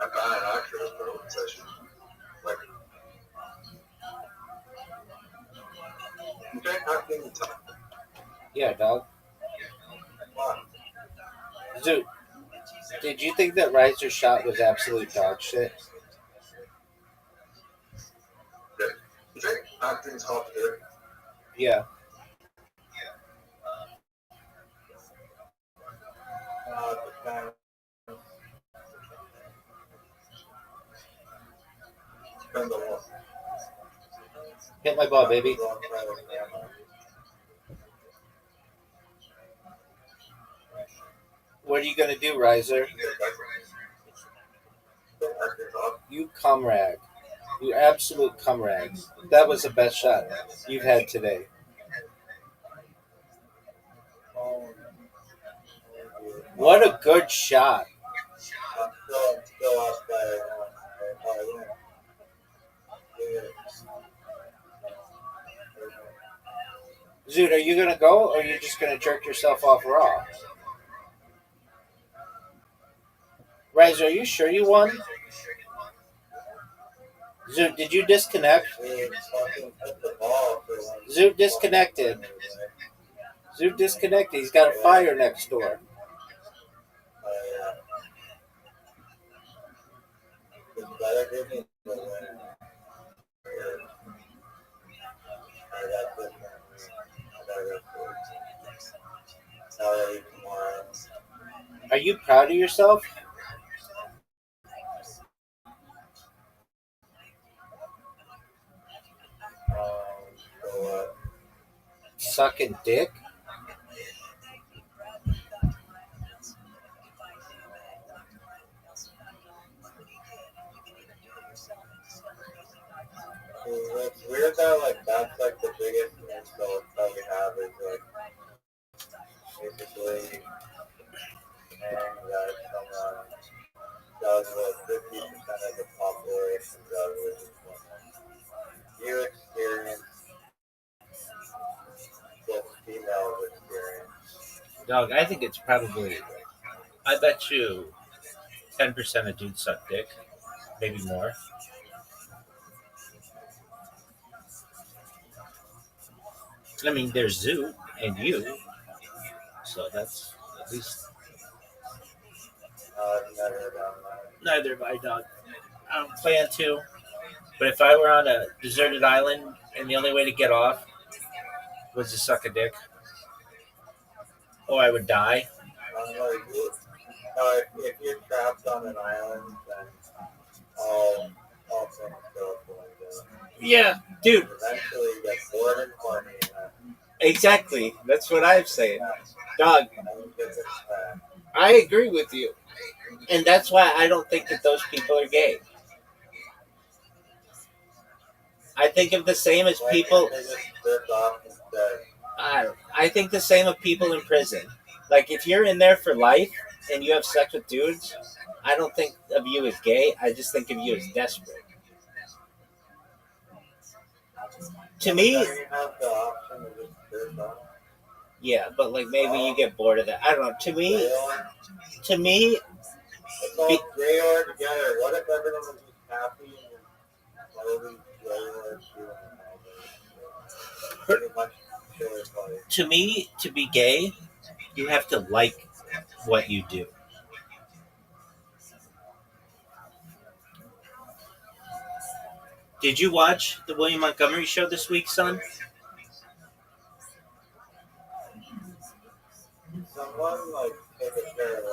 a bad actress, but I wouldn't say she's like. You think acting is tough? Yeah, dog. Dude, did you think that Riser's shot was absolute dog shit? Yeah. You think acting's hard to do? Yeah. get my ball, baby. Go and try the camera. What are you gonna do, Riser? You cum rag. You absolute cum rag. That was the best shot you've had today. What a good shot. I'm still up by one. Zoot, are you gonna go or are you just gonna jerk yourself off raw? Riser, are you sure you won? Zoot, did you disconnect? Zoot disconnected. Zoot disconnected. He's got a fire next door. Are you proud of yourself? Sucking dick? It's weird that that's the biggest insult that we have is basically saying that someone does what 50% of the population does, which is women. You experience what females experience. Dog, I think it's probably, I bet you 10% of dudes suck dick. Maybe more. I mean, there's Zoot and you. So that's at least. I've never done that. Neither have I, dog. I don't plan to. But if I were on a deserted island and the only way to get off was to suck a dick, or I would die. If you're trapped on an island, then all things go up the window. Yeah, dude. Eventually, you get bored and horny. Exactly. That's what I'm saying. Dog, I agree with you. And that's why I don't think that those people are gay. I think of the same as people. I think the same of people in prison. Like, if you're in there for life and you have sex with dudes, I don't think of you as gay. I just think of you as desperate. To me, yeah, but like maybe you get bored of that. I don't know. To me, it's all gray or together. What if everyone was just happy and all these gray words pretty much to me, to be gay, you have to like what you do. Did you watch the William Montgomery show this week, son? Someone take a pair of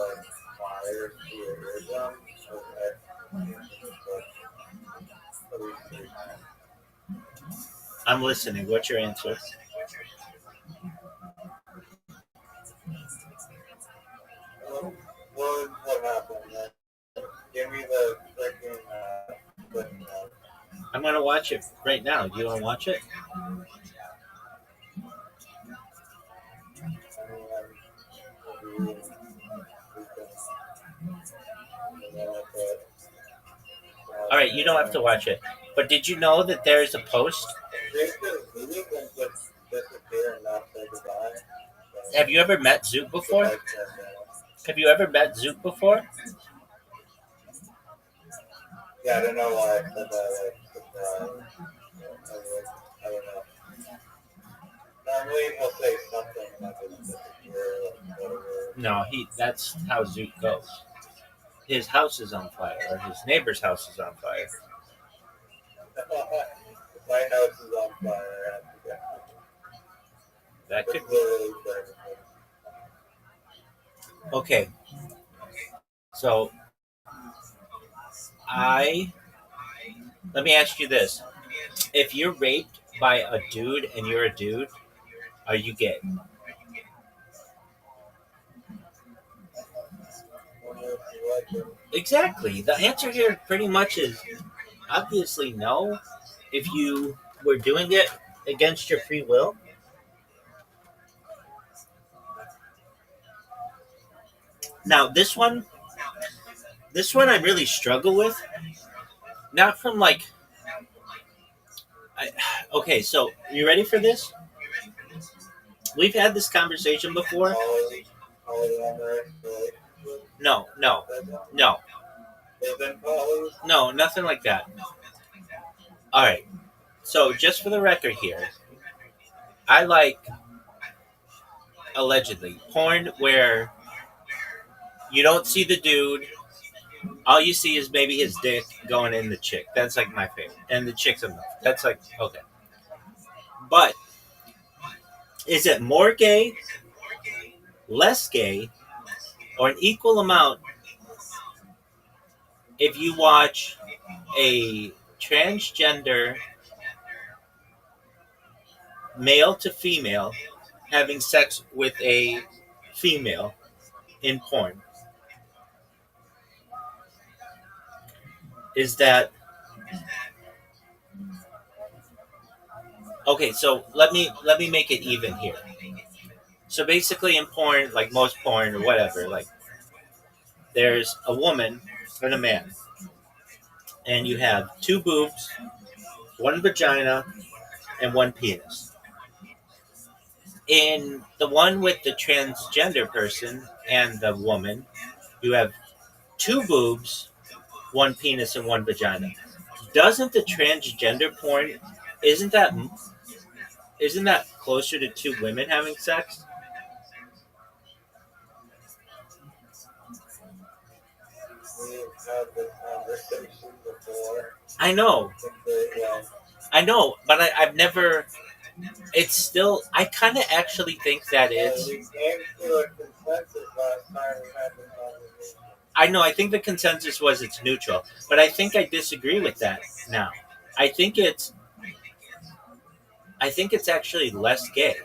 pliers to your eardrum so I'm listening. What's your answer? What happened? Give me the freaking I'm gonna watch it right now. Do you want to watch it? All right, you don't have to watch it. But did you know that there is a post? Have you ever met Zoot before? Have you ever met Zoot before? Yeah, I don't know why I said that. I don't know. Normally he'll say something like No, that's how Zoot goes. His house is on fire, or his neighbor's house is on fire. My house is on fire. That could be. Okay. So, let me ask you this. If you're raped by a dude and you're a dude, are you gay? Only if you like it. Exactly. The answer here pretty much is obviously no. If you were doing it against your free will. Now this one I really struggle with. Not from like, I, okay, so you ready for this? We've had this conversation before. Polyamorous relationships. No, no, Live no, in poly. no, nothing like that. All right. So just for the record here, I like allegedly porn where you don't see the dude. All you see is maybe his dick going in the chick. That's like my favorite. And the chick's enough. That's like okay. But is it more gay, less gay, or an equal amount if you watch a transgender male to female having sex with a female in porn? Is that okay? So let me make it even here. So basically, in porn, like most porn or whatever, like there's a woman and a man, and you have two boobs, one vagina, and one penis. In the one with the transgender person and the woman, you have two boobs, one penis, and one vagina. Doesn't the transgender porn isn't that isn't that closer to two women having sex? We've had this conversation before. I know, Yeah. I know, but I've never. It's still. I kind of actually think that it's. We came to a consensus last time we had this conversation. I know. I think the consensus was it's neutral, but I think I disagree with that now. I think it's. I think it's actually less gay.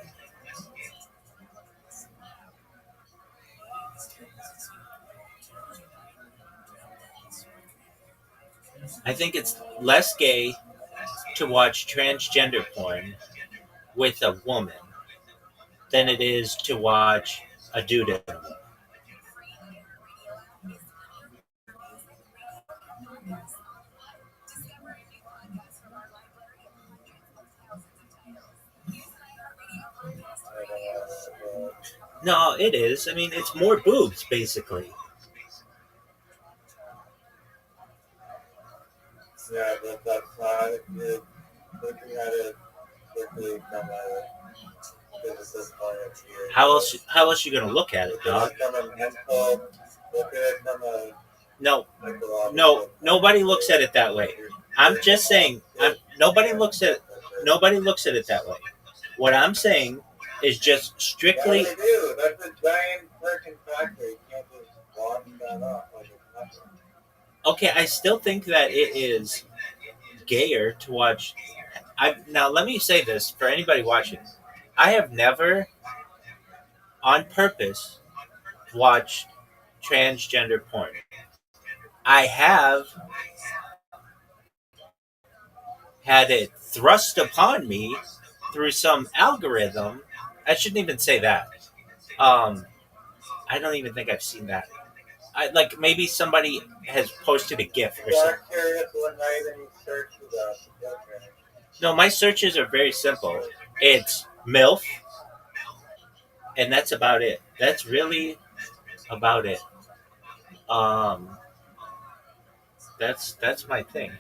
I think it's less gay to watch transgender porn with a woman than it is to watch a dude and a woman. No, it is. I mean, it's more boobs, basically. Yeah, but that's not if you're looking at it strictly from a physical point of view. How else? How else you gonna look at it, Look at dog? it from a mental, look at it from a No, psychological. no, nobody looks at it that way. I'm just saying. Nobody looks at it that way. What I'm saying is just Yeah, strictly. they do. That's a giant freaking factory. You can't just wash that off like it's nothing. Okay, I still think that it is gayer to watch. Now let me say this for anybody watching. I have never, on purpose, watched transgender porn. I have had it thrust upon me through some algorithm. I shouldn't even say that. Um, I don't even think I've seen that. Like maybe somebody has posted a GIF or You something. are curious one night and you search for that. Okay. No, my searches are very simple. It's MILF, and that's about it. That's really about it. Um, that's my thing.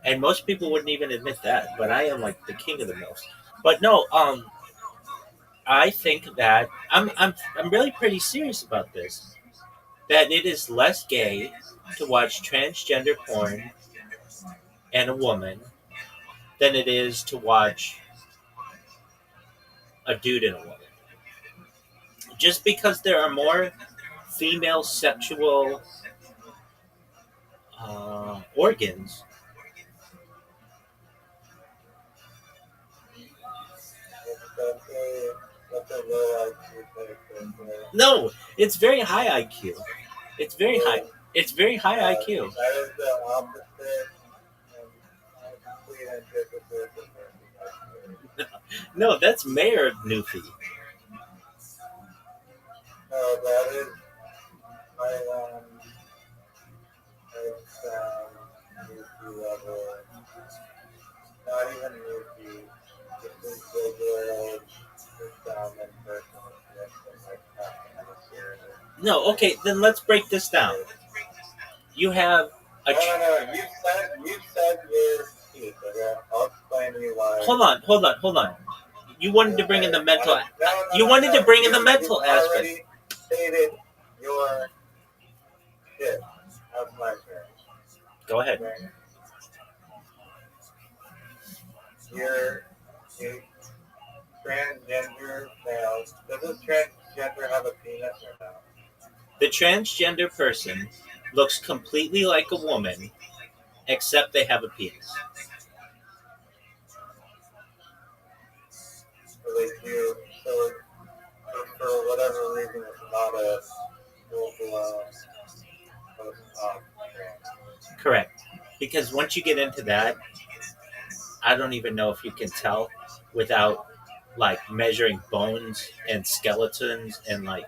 And most people wouldn't even admit that, but I am like the king of the MILFs. But no, I think that I'm really pretty serious about this. That it is less gay to watch transgender porn and a woman than it is to watch a dude and a woman. Just because there are more female sexual organs That's a low IQ type. No, it's very high IQ. It's very high. It's very high IQ. That is the opposite and complete antithesis of Newfie. No, that's Mayor Newfie. No, that is Newfie level. Not even Newfie. Just a regular in person. No, okay, then let's break this down. You have a. No. You said your piece. Okay, I'll explain to you why. Hold on. You wanted to bring in the mental. You wanted to bring in the mental aspect. Already stated your shit. That's my turn. Go ahead. Okay. You're a transgender male. Does this transgender have a penis or no? The transgender person looks completely like a woman, except they have a penis. So they do. So for whatever reason, it's not a full-blown post-op trans. Correct. Because once you get into that, I don't even know if you can tell without like measuring bones and skeletons and like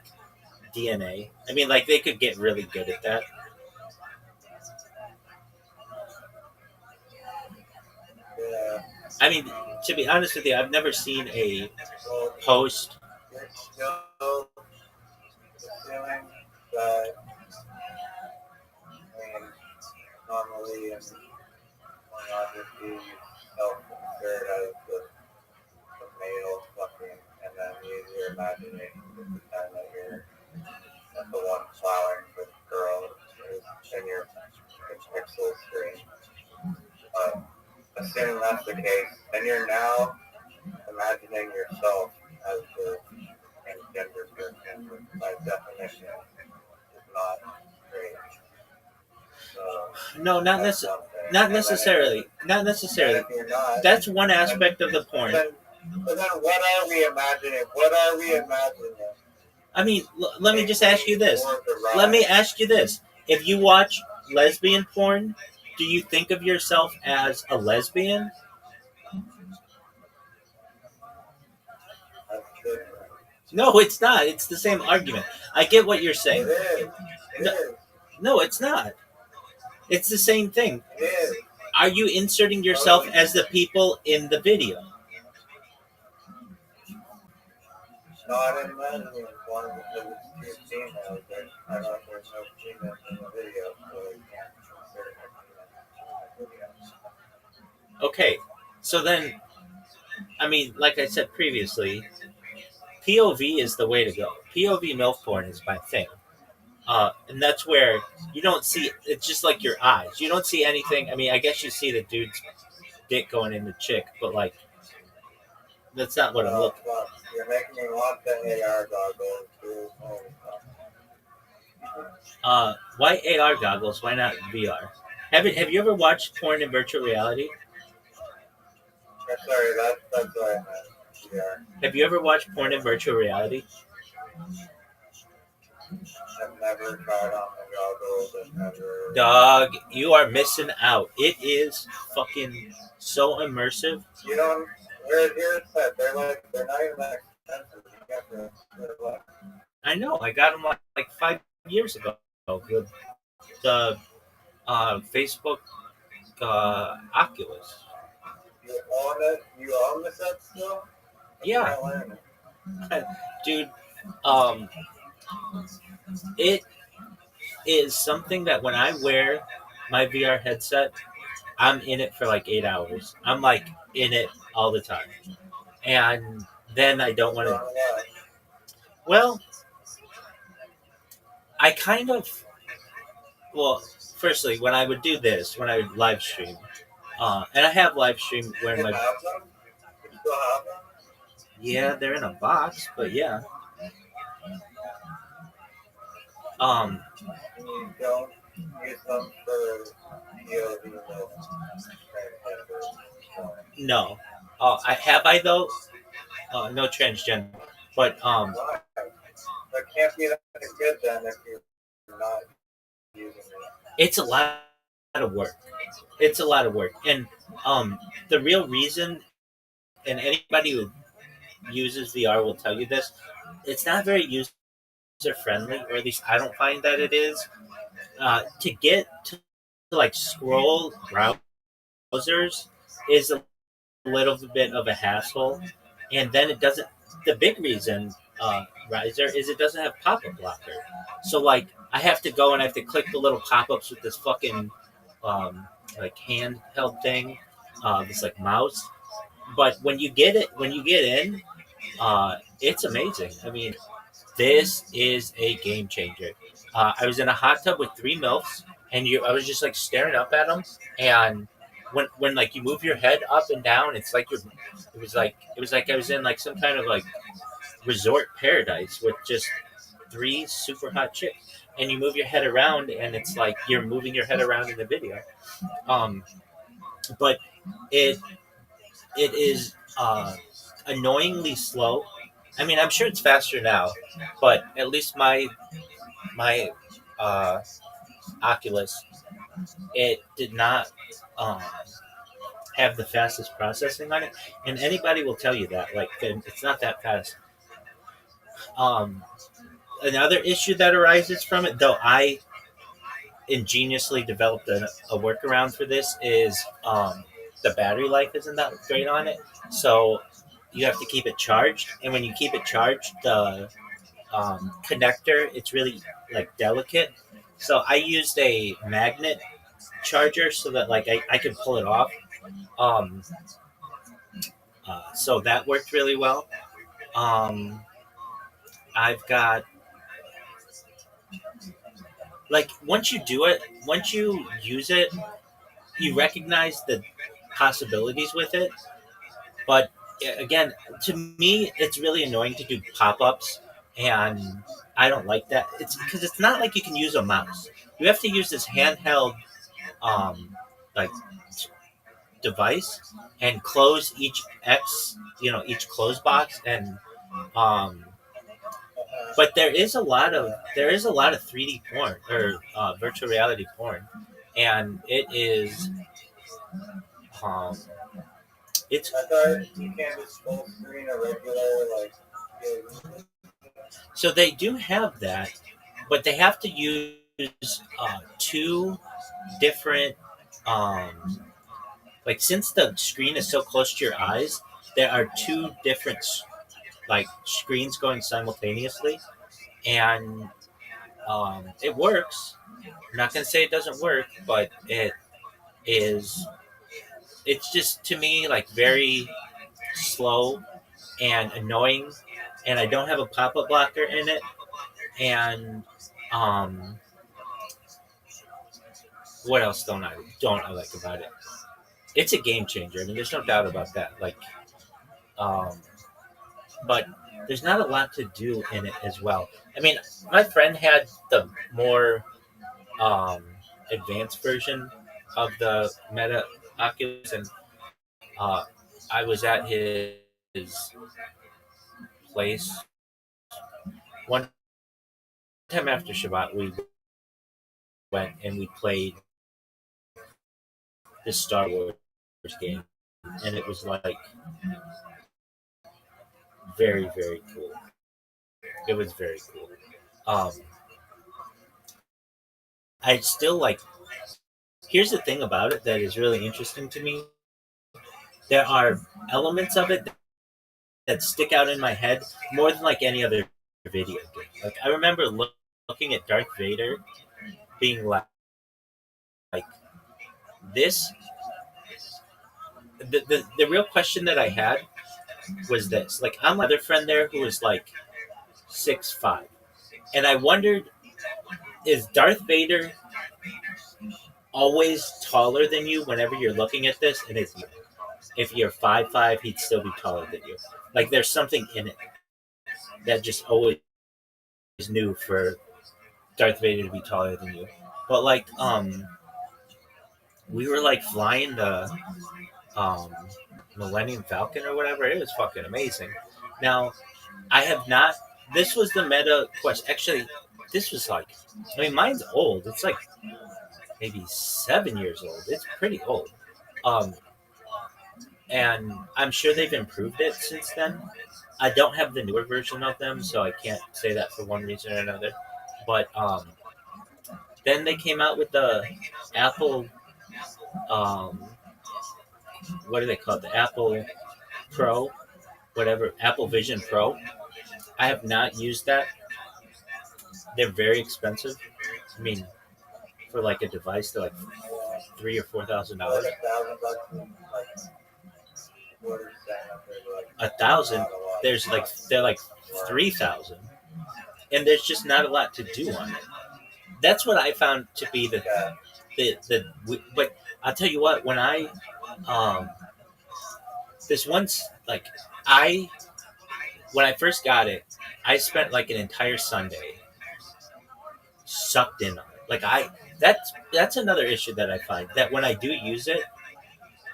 DNA. I mean, like they could get really good at that. Yeah. I mean, to be honest with you, I've never seen a Well, post. you're still assuming that, I mean, normally in pornography, you self-insert as the male fucking, and then use your imagination to pretend that you're the one flowering with the girl in your pixel screen. Assuming that's the case, then you're now imagining yourself as the transgender person, which by definition is not great. So, No, not necessarily. Not necessarily. If you're not, That's one aspect of the porn. then what are we imagining? What are we imagining? I mean, let me just ask you this. Let me ask you this. If you watch lesbian porn, do you think of yourself as a lesbian? That's different. No, it's not. It's the same argument. I get what you're It saying. is. It No. is. No, it's not. It's the same thing. It is. Are you inserting yourself as the people in the video? Not in lesbian porn because it's two females. I don't know if there's no penis in the video, so they can't insert a penis in the video. Okay, so then, I mean, like I said previously, POV is the way to go. POV MILF porn is my thing. And that's where you don't see, it's just like your eyes. You don't see anything. I mean, I guess you see the dude's dick going in the chick, but like, that's not what I'm looking for. You're making me want the AR goggles too. Why AR goggles? Why not VR? Have you ever watched porn in virtual reality? Sorry, that's what I meant. VR. Have you ever watched porn in virtual reality? I've never tried on the goggles. I've never. Dog, you are missing out. It is fucking so immersive. You don't. Here's that. They're not even that expensive. You have to put it like. I know. I got them like 5 years ago. The Facebook Oculus. You own it? You own the set still? Yeah, dude. It is something that when I wear my VR headset, I'm in it for like 8 hours. I'm like in it all the time, and then I don't want to. Well, I kind of. Well, firstly, when I would do this, when I would live stream, and I have live streamed wearing my. Yeah, they're in a box, but yeah. You don't use them for POV. No. I though. No transgender. But Why? That can't be that good then if you're not using it. it's a lot of work. It's a lot of work, and the real reason, and anybody who uses VR will tell you this, it's not very user friendly, or at least I don't find that it is. To get to like scroll browsers is a little bit of a hassle, and then it doesn't. The big reason, Riser, is it doesn't have pop up blocker. So like I have to go and I have to click the little pop ups with this fucking like handheld thing, this like mouse. But when you get in, it's amazing. I mean, this is a game changer. I was in a hot tub with three milfs, and I was just like staring up at them. And when like you move your head up and down, it's like it was like I was in like some kind of like resort paradise with just three super hot chicks. And you move your head around, and it's like you're moving your head around in the video. Um, but it it is annoyingly slow. I mean, I'm sure it's faster now, but at least my uh, Oculus, it did not um, have the fastest processing on it, and anybody will tell you that like it's not that fast. Um, Another issue that arises from it, though I ingeniously developed a workaround for this, is the battery life isn't that great on it, so you have to keep it charged, and when you keep it charged, the connector, it's really like delicate. So I used a magnet charger so that like I could pull it off. Um, so that worked really well. Um, I've got like once you use it, you recognize the possibilities with it. But again, to me, it's really annoying to do pop ups, and I don't like that. It's because it's not like you can use a mouse. You have to use this handheld um, like device and close each X, each close box, and um, but there is a lot of 3D porn or virtual reality porn, and it is um, it's I thought you can't just full screen a regular like game. so they do have that, but they have to use two different um, like since the screen is so close to your eyes, there are two different like screens going simultaneously, and it works. I'm not gonna say it doesn't work, but is it's just to me like very slow and annoying, and I don't have a pop-up blocker in it, and um, what else don't I like about it? It's a game changer. I mean, there's no doubt about that. Like, um, but there's not a lot to do in it as well. I mean, my friend had the more um, advanced version of the Meta Oculus, and I was at his place one time after Shabbat. We went and we played this Star Wars game, and it was like very very cool. It was very cool. Um, I still like. Here's the thing about it that is really interesting to me. There are elements of it that stick out in my head more than like any other video game. Like I remember looking at Darth Vader, being like this. The real question that I had was this: like I'm my other friend there who was like 6'5", and I wondered, is Darth Vader always taller than you whenever you're looking at this? And if you're 5'5", he'd still be taller than you. Like there's something in it that just always knew for Darth Vader to be taller than you. But like we were like flying the um Millennium Falcon or whatever. It was fucking amazing. Now I have not. This was the Meta Quest. Actually, this was like, I mean, mine's old. It's like maybe 7 years old. It's pretty old. Um, and I'm sure they've improved it since then. I don't have the newer version of them, so I can't say that for one reason or another. But then they came out with the Apple, um, what do they call it? The Apple Pro, whatever, Apple Vision Pro. I have not used that. They're very expensive. I mean, for like a device, they're like $3,000 or $4,000. Like $1,000, like what is that? Like 1,000. not a lot. There's like they're like 3,000, and there's just not a lot to do on it. That's what I found to be Yeah. but I'll tell you what, when I um this once like I when I first got it, I spent like an entire Sunday sucked in on it. Like that's another issue that I find, that when I do use it,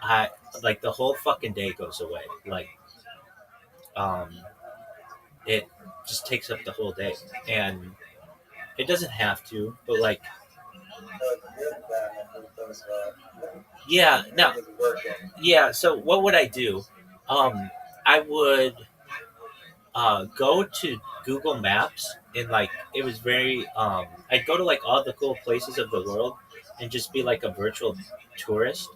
I like the whole fucking day goes away. Like um it just takes up the whole day, and it doesn't have to, but like So it's good then because yeah, no, it's working. yeah. So what would I do? I would go to Google Maps, and like it was very I'd go to like all the cool places of the world and just be like a virtual tourist,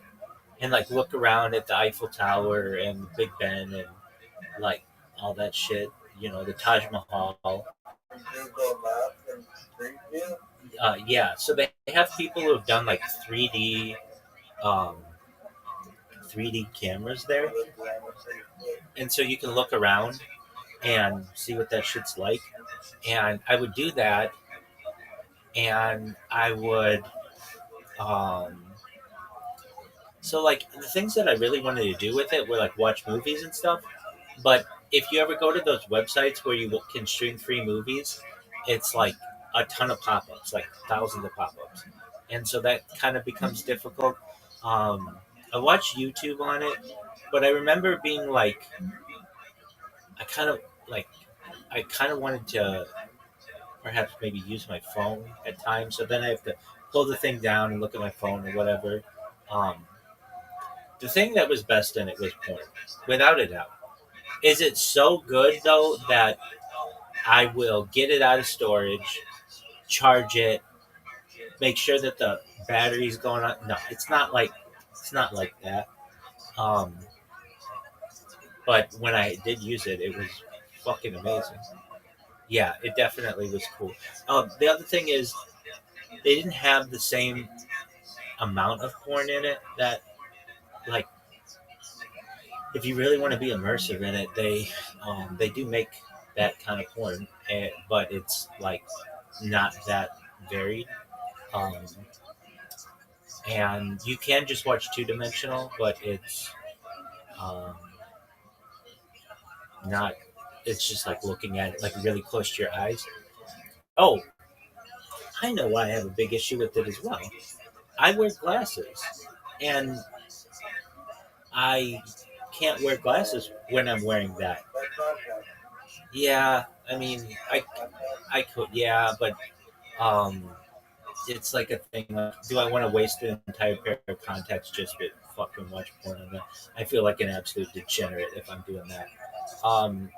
and like look around at the Eiffel Tower and Big Ben and like all that shit. You know, the Taj Mahal. Google Maps and Street View. Yeah, so they have people who have done like um, 3D cameras there, and so you can look around and see what that shit's like. And I would do that, and I would um, so like the things that I really wanted to do with it were like watch movies and stuff. But if you ever go to those websites where you can stream free movies, it's like a ton of pop-ups, like thousands of pop-ups, and so that kind of becomes difficult. I watched YouTube on it, but I remember being like, I kind of like, I kind of wanted to perhaps maybe use my phone at times. So then I have to pull the thing down and look at my phone or whatever. Um, the thing that was best in it was porn, without a doubt. Is it so good though that I will get it out of storage, charge it, make sure that the battery's going on? No, it's not like that. Um, but when I did use it, it was fucking amazing. Yeah, it definitely was cool. The other thing is they didn't have the same amount of porn in it that like if you really want to be immersive in it, they do make that kind of porn, but it's like not that varied. Um, and you can just watch two dimensional, but it's um, not. It's just like looking at it like really close to your eyes. Oh, I know why I have a big issue with it as well. I wear glasses, and I can't wear glasses when I'm wearing that. Yeah, I mean, I could, yeah, but um, it's like a thing. Like, do I want to waste an entire pair of contacts just to fucking watch porn on that? I feel like an absolute degenerate if I'm doing that. Um,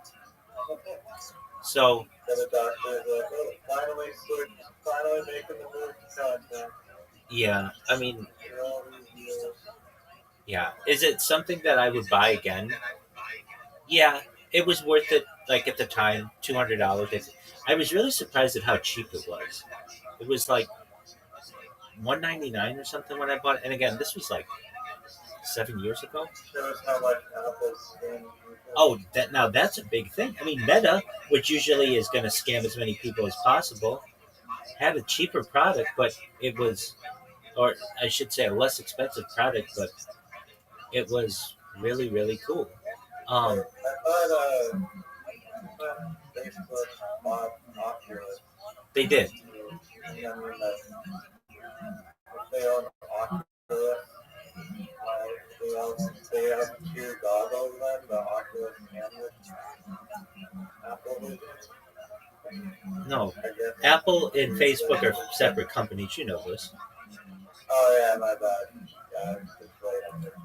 so The doctor is like, oh, finally making the move to content. yeah, I mean, After all these years. yeah, is it something that I would buy again? Yeah, it was worth it. Like at the time, $200. I was really surprised at how cheap it was. It was like 199 or something when I bought it. And again, this was like 7 years ago. Shows how much Apple's been. Oh, that's a big thing. I mean, Meta, which usually is going to scam as many people as possible, had a cheaper product, but it was, or I should say, a less expensive product, but it was really, really cool. Um, I thought Facebook bought Oculus. they did. I mean, if they own Oculus, they have two goggles then, the Oculus and the Apple No, I guess. Apple and Facebook are separate companies. You know this. Oh yeah, my bad. Yeah, it's late. I'm just,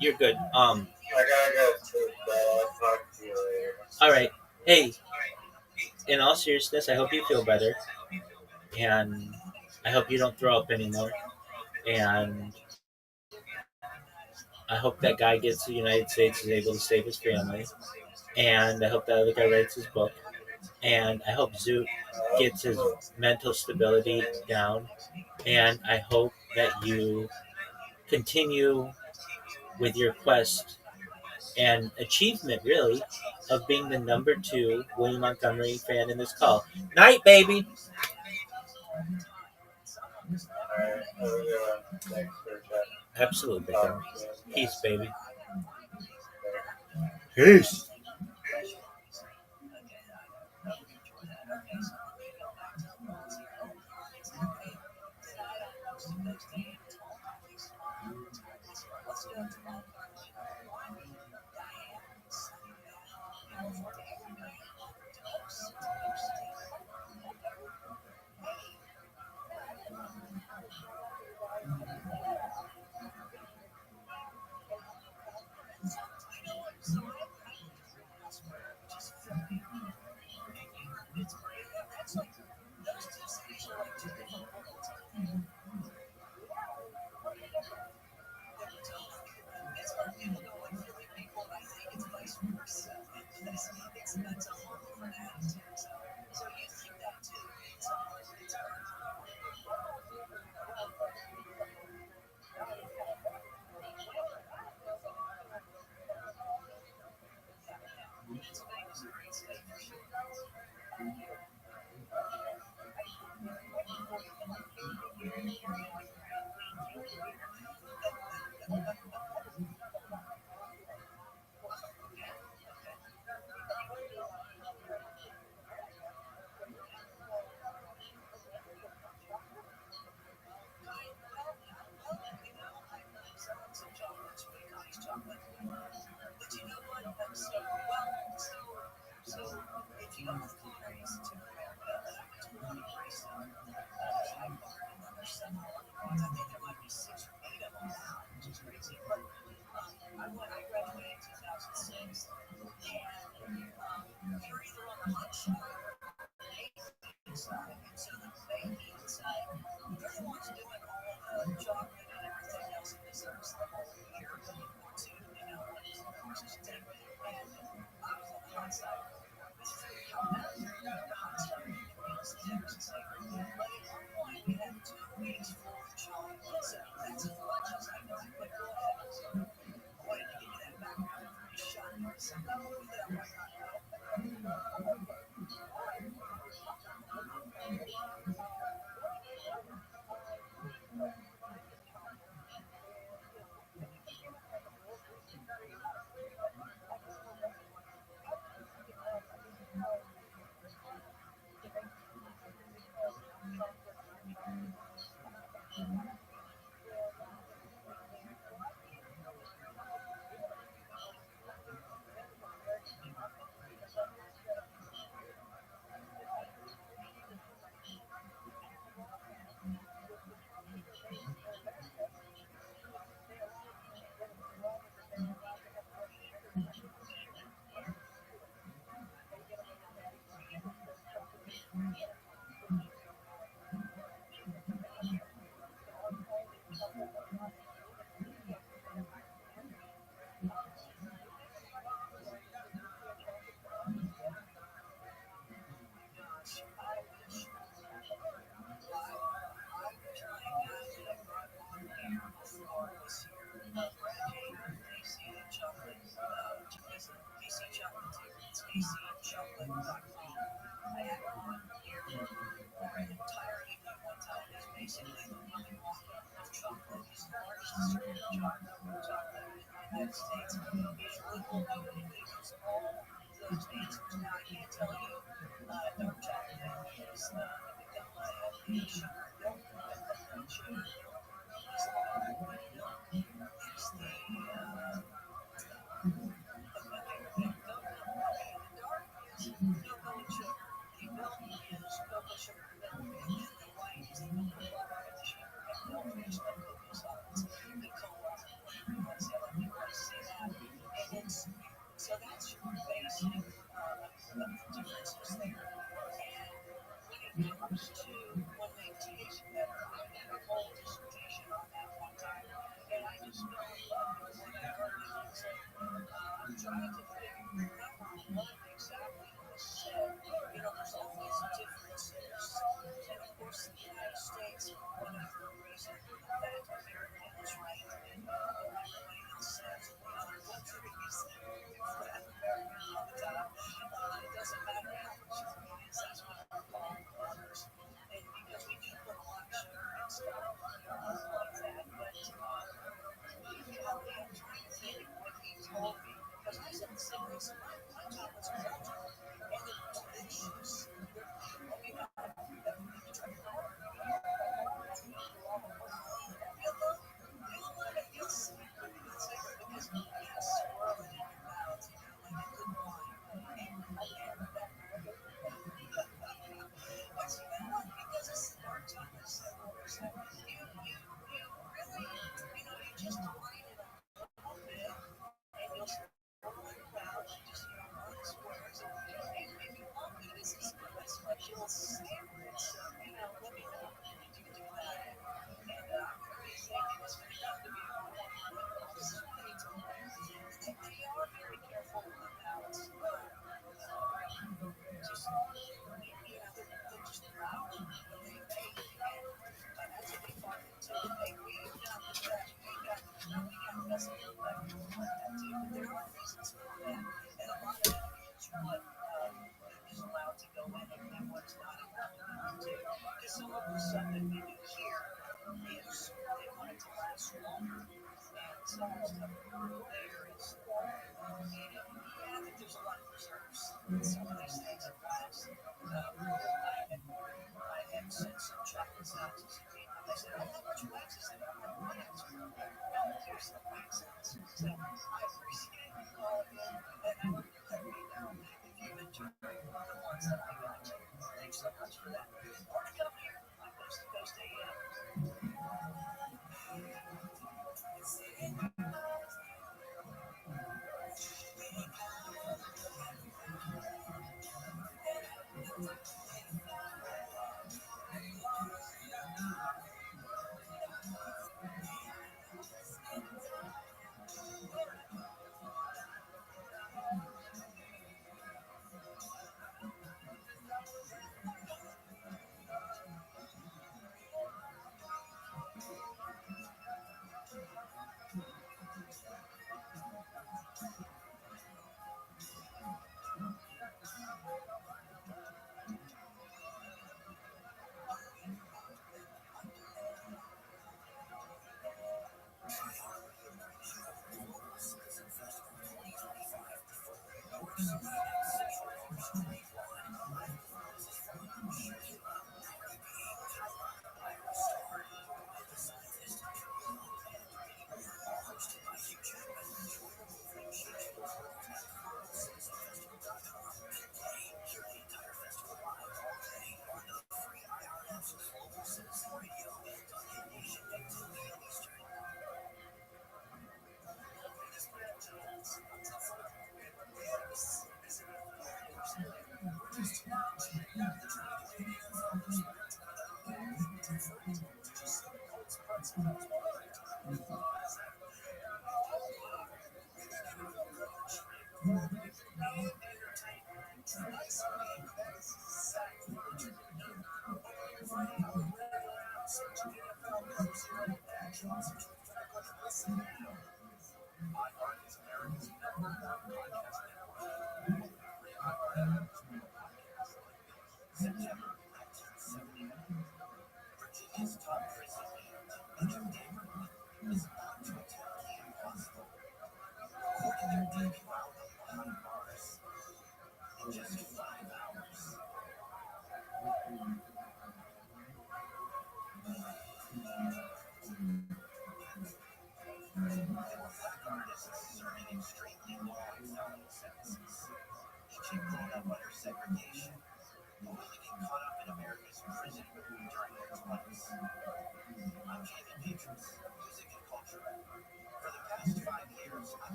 You're good. I gotta go to sleep, so I'll talk to you later. All right. Hey, in all seriousness, I hope you feel better, and I hope you don't throw up anymore. And I hope that guy gets to the United States is able to save his family. And I hope that other guy writes his book. And I hope Zoot gets his mental stability down. And I hope that you continue with your quest and achievement, really, of being the number two William Montgomery fan in this call. Night, baby. Alright, have a good one. Thanks for chatting. Absolutely, big dog. Talk to you. Peace, baby. Later. Peace.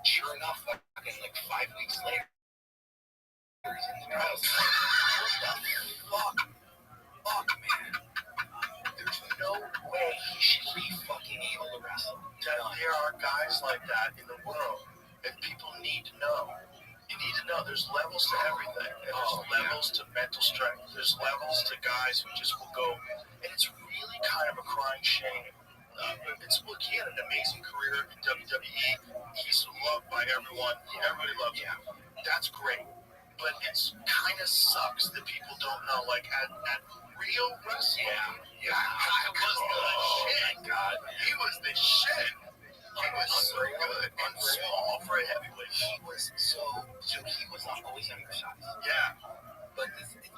Sure enough, fucking like 5 weeks later, he's in the trials. What the fuck, man? There's no way he should be fucking able to wrestle. There are guys like that in the world, and people need to know. You need to know there's levels to everything. And there's levels to mental strength. There's levels to guys who just will go, and it's really kind of a crying shame. Look, he had an amazing career in WWE. He's loved by everyone. Everybody loves him. That's great. But it's kind of sucks that people don't know, like, at real wrestling. Yeah. I was the shit. God. He was the shit. He was so good and small for a heavyweight. He was so he was always undersized. Yeah. But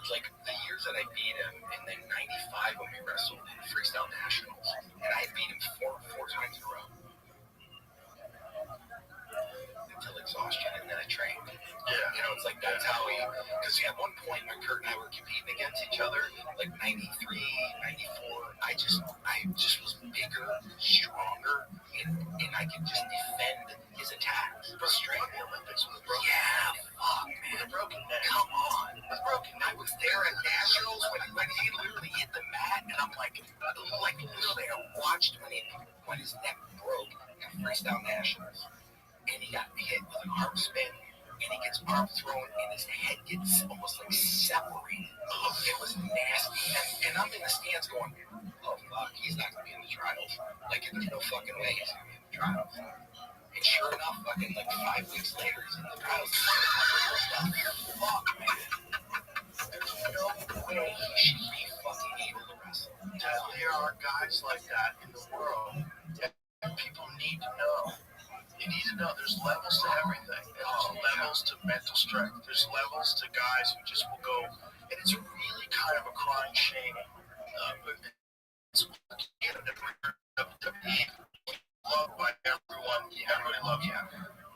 like the years that I beat him, and then '95 when we wrestled in Freestyle Nationals, and I beat him four times in a row until exhaustion, and then I trained. Yeah, it's like that's how because at one point, Kurt and I were competing against each other, like '93, '94. I just was bigger, stronger, and I could just defend his attacks. But straight in the Olympics with a broken neck. Fuck, man. With a broken neck. Come on. With a broken neck. I was there at Nationals when he literally hit the mat, and I'm like literally I watched when his neck broke at Freestyle Nationals. And he got hit with an arm spin, and he gets arm thrown, and his head gets almost like separated. It was nasty. And I'm in the stands going, oh, fuck, he's not going to be in the trials. Like, there's no fucking way he's going to be in the trials. And sure enough, fucking like 5 weeks later, he's in the trials. What the fuck, man? There's no way he should be fucking able to wrestle. There There's levels to guys who just will go, and it's really kind of a crying shame. But it's loved by everyone. Everybody loves you.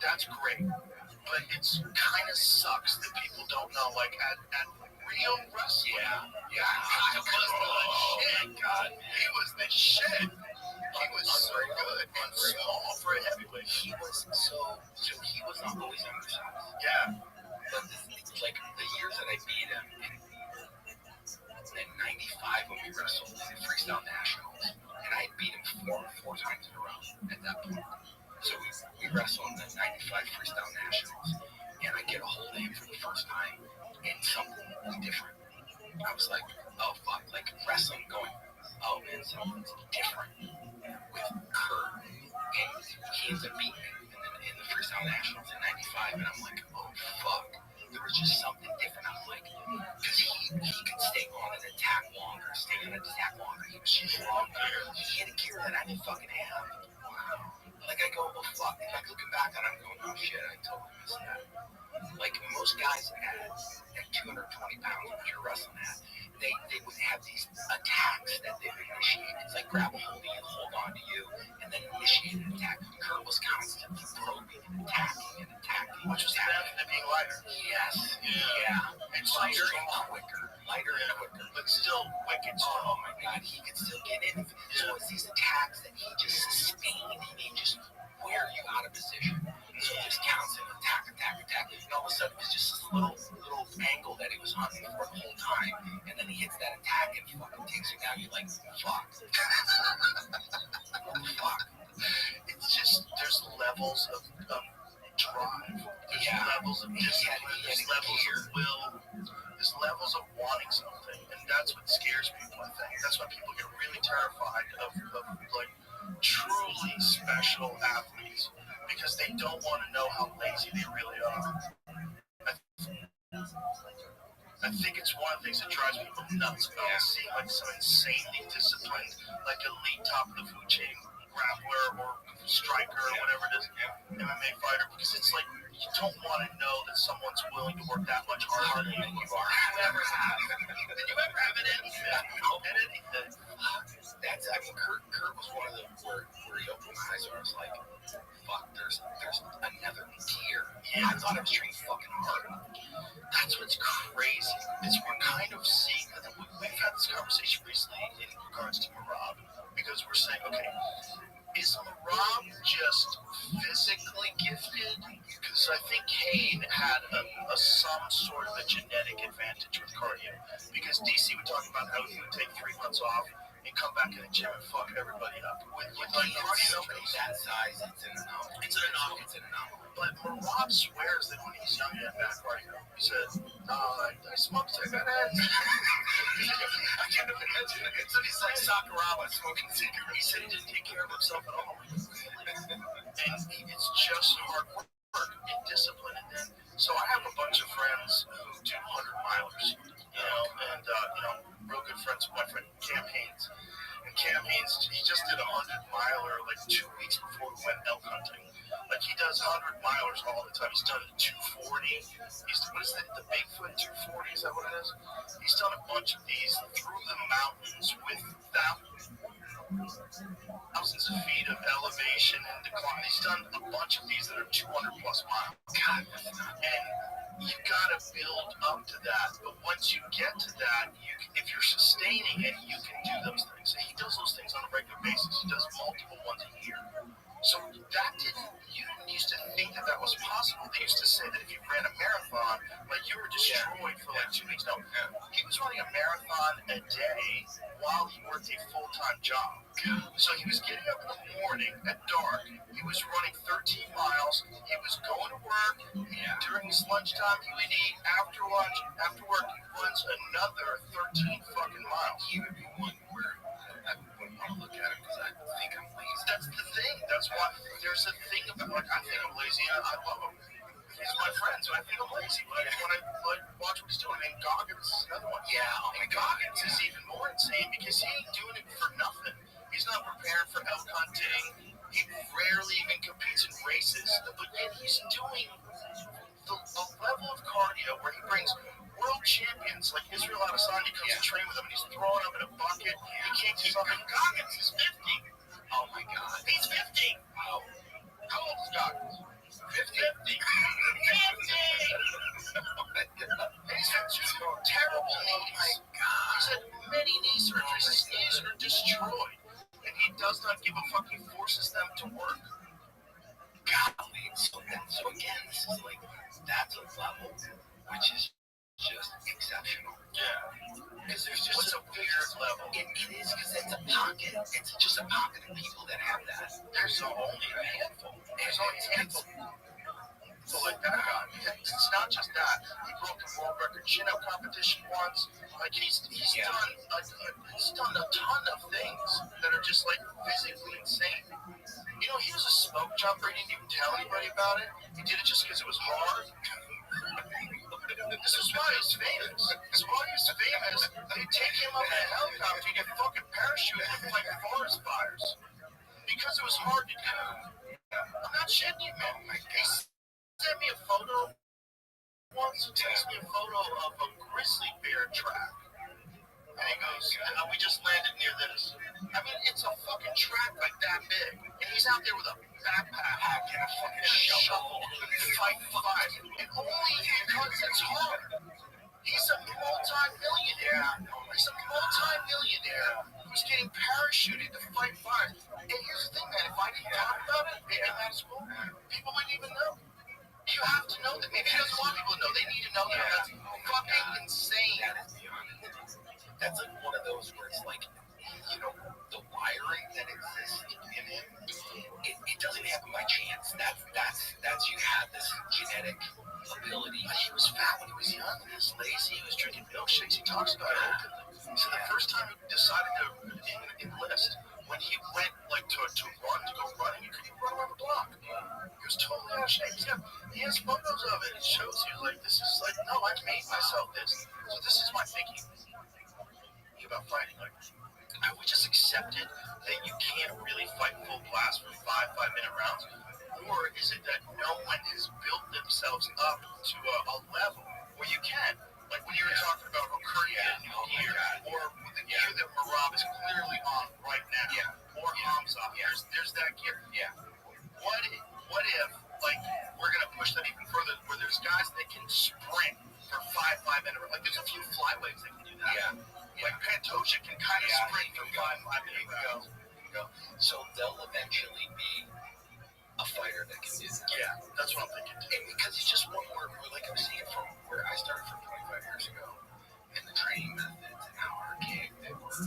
That's great. But it's kind of sucks that people don't know, like at real wrestling. Yeah. I was the shit. God, he was the shit. He was so good and small for a heavyweight. He was he was not always undersized. Yeah. But like the years that I beat him in '95 when we wrestled in Freestyle Nationals, and I beat him four times in a row at that point. So we wrestled in the '95 Freestyle Nationals, and I get a hold of him for the first time, and something was different. I was like, oh fuck, like wrestling going, oh man, something's different with Kurt. And he ends up beating me in the Freestyle Nationals in '95, and I'm like, oh fuck. There was just something different. I'm like, because he could stay on and attack longer. He was stronger. He had a gear that I didn't fucking have. Wow. Like I go, oh fuck. And like looking back on it, I'm going, oh shit, I totally missed that. Like most guys at 220 pounds, which you're wrestling at, they would have these attacks that they would initiate. It's like grab a hold of you, hold on to you, and then initiate an attack. Kurt was constantly probing and attacking. Which was the benefit of being lighter. Yes. Yeah. And lighter and quicker. But still wicked strong. Oh my god, he could still get in. So it's these attacks that he just sustained. He just wear you out of position. So just constant attack. And all of a sudden it was just this little angle that he was hunting for the whole time. And then he hits that attack and fucking takes you down. You're like, fuck. Fuck. It's just, there's levels of drive. There's levels of discipline. There's levels of will. There's levels of wanting something. And that's what scares people, I think. That's why people get really terrified of like truly special athletes, because they don't want to know how lazy they really are. I think it's one of the things that drives people nuts about seeing like some insanely disciplined, like elite top of the food chain grappler or striker or whatever it is, MMA fighter, because it's like you don't want to know that someone's willing to work that much harder than you are. Did you ever have it anything? That's, I mean, Kurt was one of them where he opened my eyes and I was like, fuck, there's another tier. I thought I was training fucking hard. That's what's crazy. Is we're kind of seeing that we've had this conversation recently in regards to Marab, because we're saying, okay, is Marab just physically gifted? Because I think Kane had some sort of a genetic advantage with cardio. Because DC would talk about how he would take 3 months off and come back in the gym and fuck everybody up. With like cardio, somebody that size, it's an anomaly. But Marab swears that when he's young, he had bad cardio. He said, I smoked cigarettes. I can't imagine it. So he's like Sakuraba smoking cigarettes. He said he didn't take care of himself at all. And it's just hard work and discipline. And then, so I have a bunch of friends who do 100-milers, and real good friends with my friend Cam Haynes. And Cam Haynes, he just did a 100-miler like 2 weeks before we went elk hunting. Like he does 100-milers all the time. He's done 240. What is the Bigfoot 240? Is that what it is? He's done a bunch of these through the mountains with thousands of feet of elevation and decline. He's done a bunch of these that are 200 plus miles. God, and you gotta build up to that. But once you get to that, if you're sustaining it, you can do those things. And he does those things on a regular basis. He does multiple ones a year. So you didn't used to think that was possible. They used to say that if you ran a marathon, like you were destroyed for like 2 weeks. No, he was running a marathon a day while he worked a full-time job. So he was getting up in the morning at dark. He was running 13 miles. He was going to work. During his lunchtime, he would eat. After lunch, after work, he runs another 13 fucking miles. He would be one where I wouldn't want to look at him because I think I'm lazy. That's the thing. That's why there's a thing about, like, I think I'm lazy. I love him. He's my friend, so I think I'm lazy. When I watch what he's doing, and Goggins is another one. Yeah, oh my Goggins is even more insane because he ain't doing it for nothing. He's not prepared for elk hunting. He rarely even competes in races, but yet he's doing a level of cardio video where he brings world champions like Israel Adesanya comes to train with him and he's throwing up in a bucket. He can't do something. Goggins is 50. Oh my God. He's 50. Wow. How old is Goggins? 50. 50. 50. He's had two terrible knees. Oh my God. He's had many knee surgeries. His knees are destroyed. And he does not give a fuck. He forces them to work. Golly. So again, this is like, that's a level which is just exceptional. Yeah. Because there's just a weird level. It is, because it's a pocket. It's just a pocket of people that have that. There's only a handful. There's only a handful. So like that guy, it's not just that. He broke the world record chin-up competition once. Like he's done a ton of things that are just like physically insane. You know, he was a smoke jumper. He didn't even tell anybody about it. He did it just because it was hard. This is why he's famous. This is why he's famous. They take him up in a helicopter and get fucking parachuted and fight forest fires. Because it was hard to do. I'm not shitting you, man. He sent me a photo once. He texted me a photo of a grizzly bear track. And he goes, we just landed near this. I mean, it's a fucking track like that big. And he's out there with a backpack and a fucking shovel, fighting fires. And only because it's hard. He's a multi-millionaire. He's a multi-millionaire who's getting parachuted to fight fires. And here's the thing, man. If I didn't talk about it, maybe in that school, people wouldn't even know. You have to know that. Maybe he doesn't want people to know. They need to know that. That's fucking insane. That's like one of those where it's like, you know, the wiring that exists in him, it doesn't happen by chance. That's you have this genetic ability. He was fat when he was young. He was lazy. He was drinking milkshakes. He talks about it openly. So the first time he decided to enlist, when he went like to go running, he couldn't run around the block. He was totally out of shape. He has photos of it. It shows you like this is like, no, I made myself this. So this is my thinking about fighting. Like, have we just accepted that you can't really fight full blast for 5-minute rounds? Or is it that no one has built themselves up to a level where you can? Like when you were talking about Okurya gear, or the gear that Marab is clearly on right now, or Hamza, there's that gear. Yeah. What if, like, we're going to push that even further, where there's guys that can sprint for 5-minute rounds? Like, there's a few flyweights that can do that. Yeah. Like Pantoja can kind of sprint for 5-minute rounds. So they'll eventually be a fighter that can do that. Yeah, that's what I'm thinking. And because it's just one more, like I'm saying, from where I started from 25 years ago, and the training methods and how archaic they were,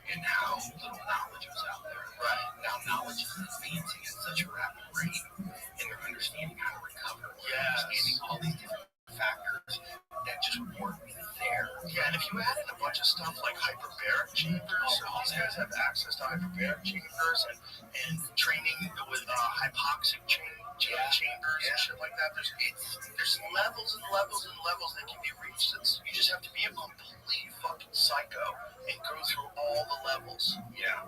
and how little knowledge was out there. Right. Now knowledge is advancing at such a rapid rate, and they're understanding how to recover. Understanding all these different factors that just weren't there. Yeah, and if you add in a bunch of stuff like hyperbaric chambers, so these guys have access to hyperbaric chambers and training with hypoxic chambers and shit like that. There's levels and levels and levels that can be reached. You just have to be a complete fucking psycho and go through all the levels. Yeah.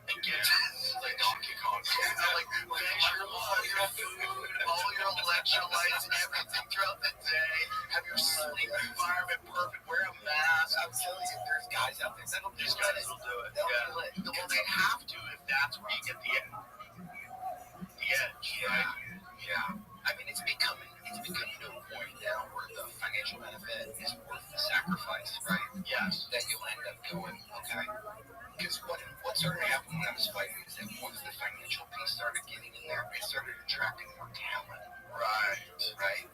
And get like Donkey Kong. Like measure all your food, all your electrolytes, everything throughout the day. Have your sleep environment perfect. Wear a mask. I'm telling you, there's guys out there that'll do it. Well, they have to if that's where you get the edge. Right? Yeah. I mean, it's becoming to a point now where the financial benefit is worth the sacrifice, right? Yes. That you'll end up going, okay. Because what started to happen when I was fighting is that once the financial piece started getting in there, it started attracting more talent. Right.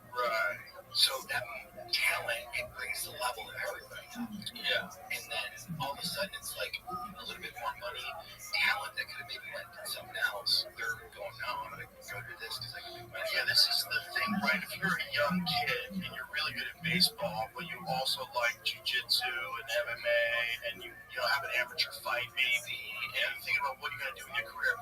So that talent, it brings the level of everybody up. Yeah. And then all of a sudden it's like a little bit more money, talent that could have maybe went to someone else. They're going, no, I'm going to go do this because I can make money. Yeah, this is the thing, right? If you're a young kid and you're really good at baseball, but you also like jiu-jitsu and MMA, and you have an amateur fight maybe, and you're thinking about what you're going to do in your career,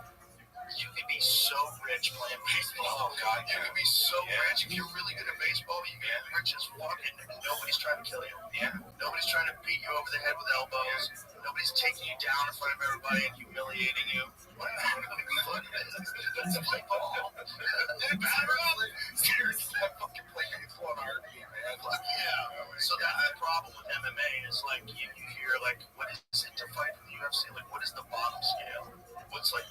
you could be so rich playing baseball. Oh, God, you could be so rich. If you're really good at baseball, you get rich as fuck, and nobody's trying to kill you. Yeah. Nobody's trying to beat you over the head with elbows. Nobody's taking you down in front of everybody and humiliating you. What the hell would be fun? That's a play ball. Did it matter? Seriously, I fucking play baseball in RD, man. Fuck yeah. So that's the problem with MMA. It's like you hear like, what is it to fight in the UFC? Like, what is the bottom scale? What's like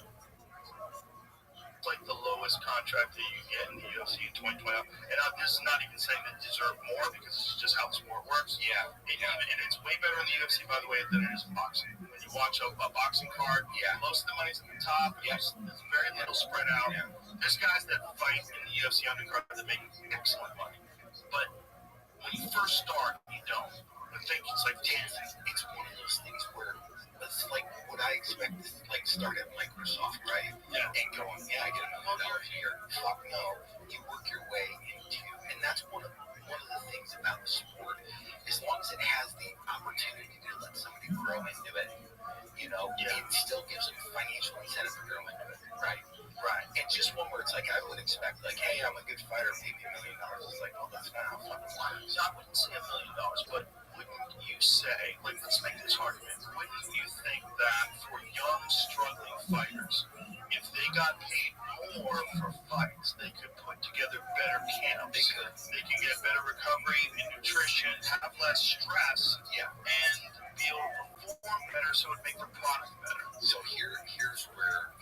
the lowest contract that you get in the UFC in 2020? And this is not even saying they deserve more because this is just how the sport works. Yeah. And it's way better in the UFC, by the way, than it is in boxing. When you watch a boxing card, most of the money's at the top. Yes. There's very little spread out. Yeah. There's guys that fight in the UFC undercard that make excellent money. But when you first start, you don't. I think it's like, damn, it's one of those things where it's like what I expect to like start at Microsoft, right? Yeah. And going, I get $1 million a year. Fuck no. You work your way into, and that's one of the things about the sport. As long as it has the opportunity to let somebody grow into it, it still gives them financial incentive to grow into it, right? Right. And just one where it's like I would expect, like, hey, I'm a good fighter, pay me $1 million. It's like, well, that's not how fucking works. I wouldn't say $1 million, but wouldn't you say, like, let's make this argument, wouldn't you think that for young, struggling fighters, if they got paid more for fights, they could put together better camps? They can get better recovery and nutrition, have less stress, and be able to perform better so it would make the product better. So here's where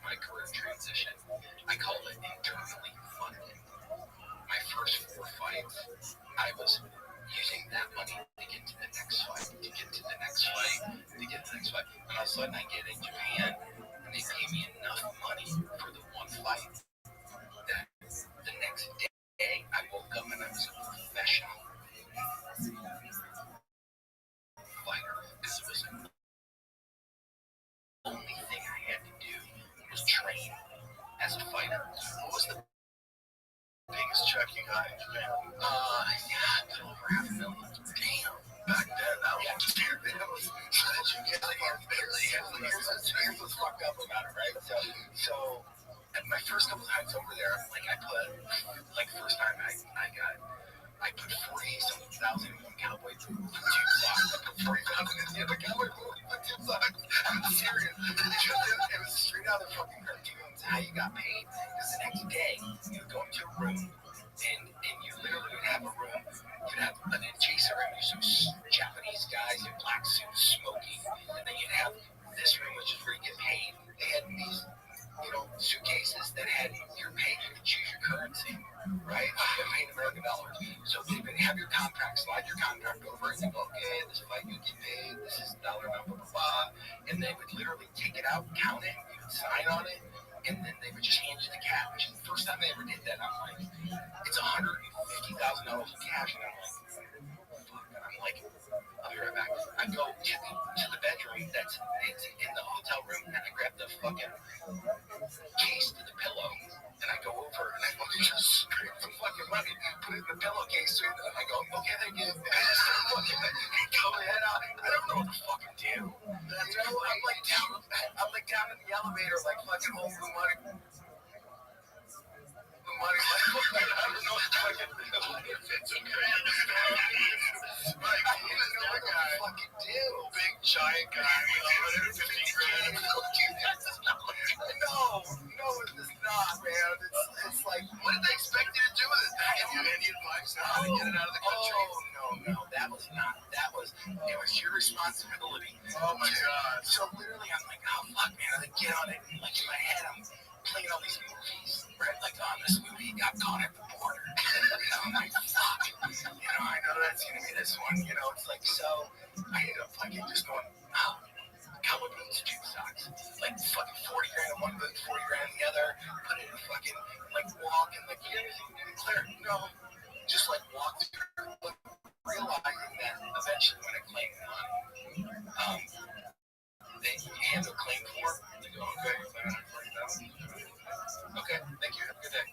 my career transition. I call it internally funded. My first 4 fights, I was using that money to get to the next fight, to get to the next fight, to get to the next fight. And all of a sudden I get in Japan and they pay me enough money for the one fight that the next day I woke up and I was a professional fighter because it was the only thing I had to do was train as a fighter. What was the biggest check you got in Japan? A little over $500,000. Damn. Back then, that was weird. How did you get like here's what's fucked up about it, right? So at my first couple times over there, like I put, like first time I put 40-something thousand in one cowboy boot with 2 socks. I put 40,000 in the other cowboy boot with 2 socks. I'm serious. It was straight out of the fucking cartoons how you got paid. Because the next day, you would go into a room, and you literally would have a room. You'd have an adjacent room, some Japanese guys in black suits smoking, and then you'd have this room, which is where you get paid. They had these suitcases that had your pay, you could choose your currency, right? You're paid American dollars. So they would have your contract, slide your contract over, and they go, okay, this fight you get paid, this is dollar amount, blah, blah, blah. And they would literally take it out, count it, you would sign on it, and then they would just hand you the cash. And the first time they ever did that, I'm like, it's $150,000 in cash, and I'm like, fuck, and I'm like, I'll be right back. I go to the bedroom it's in the hotel room, and I grab the fucking case to the pillow, and I go over and I just scrape the fucking money, put it in the pillowcase, and I go, okay, thank you. And I just start fucking go ahead out. I don't know what to fucking do. I'm like down in the elevator, like fucking holding the money. I don't know what to fucking do. It's okay. Like, I don't know what to fucking do. Big giant guy, $150 grand. No, it's not, man. It's like, what did they expect you to do with it? Any advice on how to get it out of the country? No, it was your responsibility. Oh my God. So literally, I'm like, oh fuck, man, I get on it. And like in my head, I'm playing all these movies, right? Like on this movie, got caught at the border. I'm like, fuck. I know that's gonna be this one. It's like, so I ended up fucking just going, oh. Cowboy boots, 2 socks, like fucking 40 grand in one boot, 40 grand in the other, put it in a fucking, like walk and like, everything clear, just like walk through, but realizing that eventually when I claim money, they hand a claim form, they go, okay, okay, thank you, have a good day.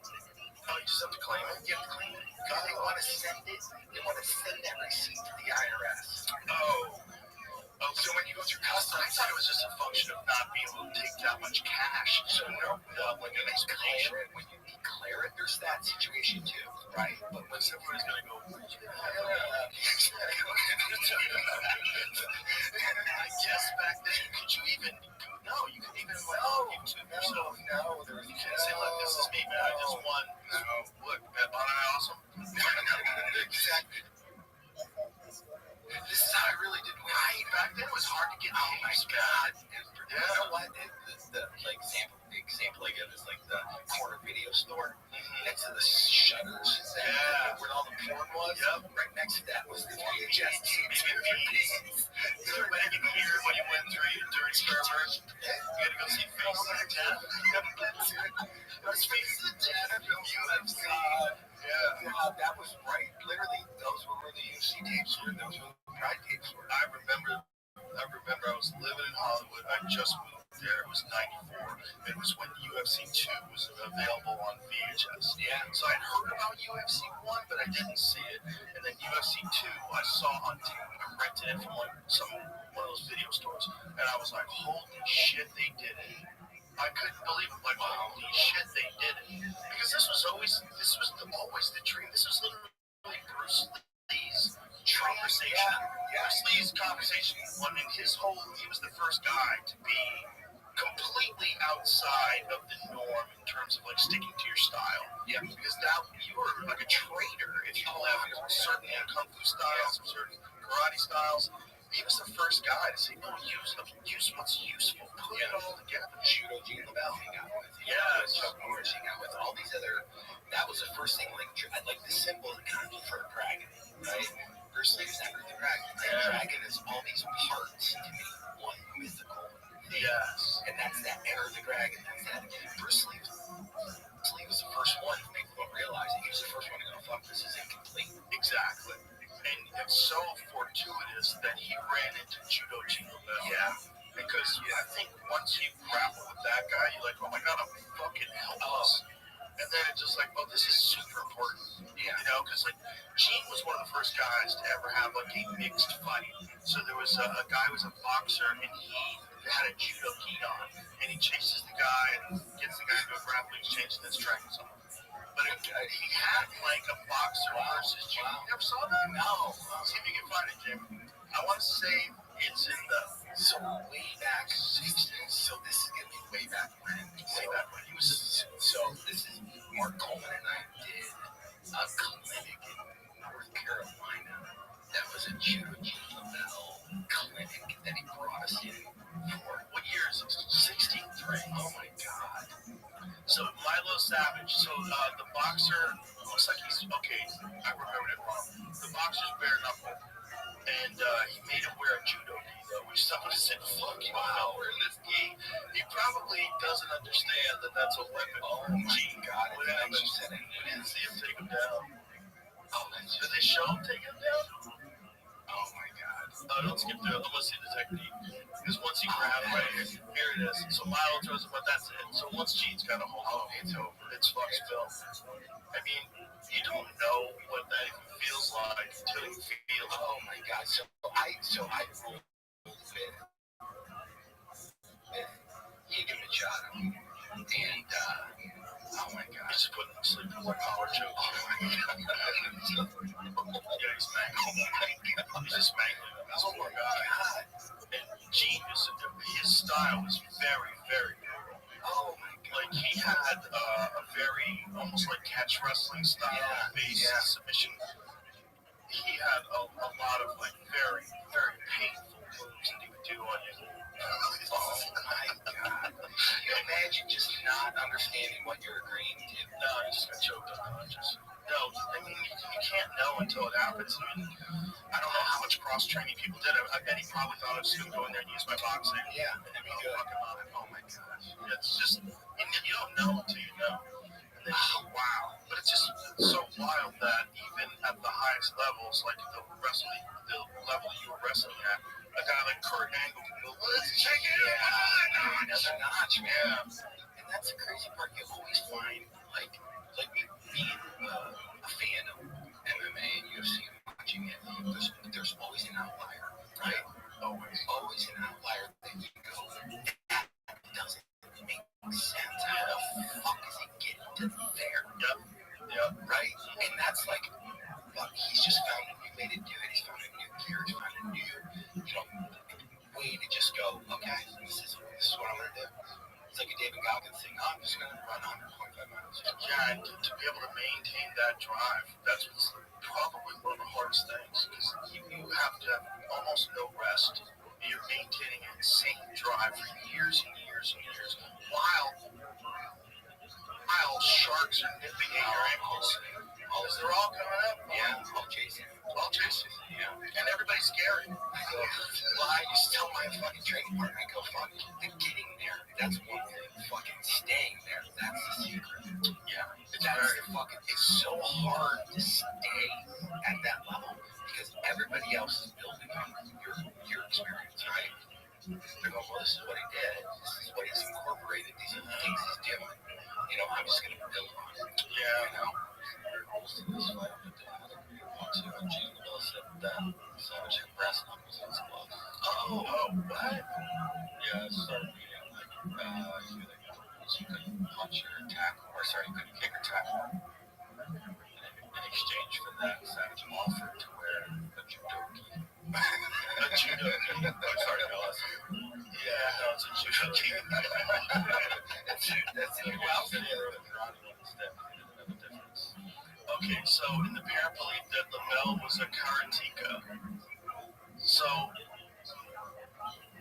Oh, you just have to claim it? You have to claim it. Because they want to send that receipt to the IRS. Oh, so when you go through customs, I thought it was just a function of not being able to take that much cash. So no, when you declare it, there's that situation too, right? But when somebody's going to go, I guess back then, could you even, you couldn't even YouTube yourself. No, you can't say, look, this is me, man, I just won. Look, aren't I awesome? Exactly. This is how I really did win. Right. Back then it was hard to get names. Oh my God. You know what? The like example I give is like the corner video store next to the shutters. Yeah. Where all the porn was. Yep. Right next to that was the VHS tapes. So back in here when you went through during Starburst, you had to go see Face of Death. Face of Death from UFC. Yeah, that was right. Literally, those were where the UFC tapes were. Those were the Pride tapes were. I remember I was living in Hollywood. I just moved there. It was 94. It was when UFC 2 was available on VHS. Yeah. So I'd heard about UFC 1, but I didn't see it. And then UFC 2 I saw on TV. I rented it from one of those video stores. And I was like, holy shit, they did it. I couldn't believe it. Like, holy shit, they did it. Because this was always the dream. This was literally Bruce Lee's conversation. Bruce Lee's conversation when he was the first guy to be completely outside of the norm in terms of like sticking to your style. Yeah. Because now you were like a traitor if you left certain kung fu styles, certain karate styles. He was the first guy to say, no, use what's useful. Put it all together. Judo, Gene LaBelle hang out with. Yeah. Chuck Norris hang out with. All these other. That was the first thing. Like the symbol of the kanji for a dragon, right? Bruce Lee was never the dragon. The dragon is all these parts to me. One mythical thing. Yes. And that's that Enter the Dragon. That's that. Bruce Lee was the first one to make people realize that he was the first one to go, fuck, this is incomplete. Exactly. And it's so fortuitous that he ran into Judo Gene LaBelle. Yeah. Because I think once you grapple with that guy, you're like, oh my God, I'm fucking helpless. And then it's just like, oh, this is super important. Yeah. You know, because like Gene was one of the first guys to ever have like a mixed fight. So there was a guy who was a boxer and he had a judo gi on and he chases the guy and gets the guy into a grappling exchange and then strangles him. But he had like a boxer versus Gene. You ever saw that? No. See if you can find it, Jim. I want to say it's in the way back 60s. So this is gonna be way back when. He was. So this is Mark Coleman and I did a clinic in North Carolina. That was a Judo Gene LaBelle clinic that he brought us in for. What year is it? 63. Oh my God. So Milo Savage. So the boxer looks like he's okay. I remembered it wrong. The boxer's bare knuckle, and he made him wear a judo gi, though, which someone said, "Fuck you, I'm not wearing this gi." He probably doesn't understand that that's a weapon. Oh my God! What happened? We didn't see him take him down. Oh, did they show him take him down? Oh my God! Don't skip through it. Let's see the technique. Because once he grabs right here it is. So Milo throws it, but that's it. So once Gene's got a hold of it, it's over. It's fucking Phil. I mean, you don't know what that even feels like until you feel it. Oh my God! So I rolled with Yiga Machado, and oh my God, he's just putting him to sleep with a collar choke. Oh my God! Yeah, he's mangling. He's just mangling him. This poor guy. And Gene his style was very, very brutal. Oh my God! Like he had a very almost like catch wrestling style based submission. He had a lot of like very, very painful moves that he would do on you. Oh my God! You imagine just not understanding what you're agreeing to. No, you just got choked unconscious. No, I mean you can't know until it happens. I mean, I don't know how much cross training people did. I bet he probably thought I was going to go in there and use my boxing. Yeah, and then be good. Oh my gosh! It's just you don't know until you know. And then you go, wow. But it's just so wild that even at the highest levels, like the level you were wrestling at, a guy like Kurt Angle can go, let's check it out. Another notch, man. And that's the crazy part. You always find, like being a fan of MMA and UFC and watching it, there's always an outlier, right? Always an outlier that you go, that doesn't make sense. How the fuck is he getting to there? Yep. Right? And that's like, look, he's just found a new way to do it. He's found a new gear. He's found a new, way to just go, okay, this is what I'm going to do. It's like a David Goggins thing. I'm just going to run 125 miles. Yeah, and to be able to maintain that drive, that's what's probably one of the hardest things. Because you have to have almost no rest. You're maintaining an insane drive for years and years and years, while sharks are nipping at your ankles. They're all coming up. Yeah, all chasing. Yeah. And everybody's scared. Well, I just tell my fucking training partner, I go, fuck, the getting there, that's one thing. Fucking staying there, that's the secret. Yeah. It's so hard to stay at that level because everybody else is building on your experience, right? They're going, well, this is what he did. This is what he's incorporated. These are the things he's doing. You know, I'm just going to build on it. Yeah. You know? Almost in this fight with Savage had brass knuckles in his gloves. Oh, what? Yeah, so you couldn't punch or tackle, you couldn't kick or tackle. In exchange for that, Savage offered to wear a judogi. A judogi? I'm sorry, no, it's a judogi. That's in your outfit. Okay, so in the pair believed that Lavelle was a karateka. So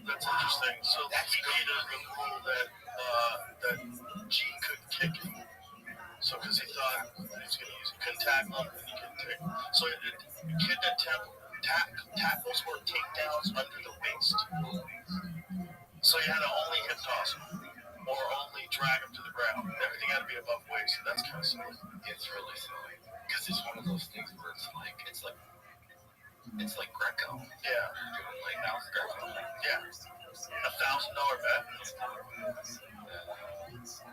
that's interesting. So that's he made a rule that Gene couldn't kick him. So because he thought he was going to use it, couldn't tackle him, and he couldn't kick. So the kid that tackles or takedowns under the waist. So you had to only hip toss him or only drag him to the ground. Everything had to be above waist. So that's kind of silly. It's really silly because it's one of those things where it's like Greco. Yeah. You're doing like now Greco. Yeah. $1,000 bet.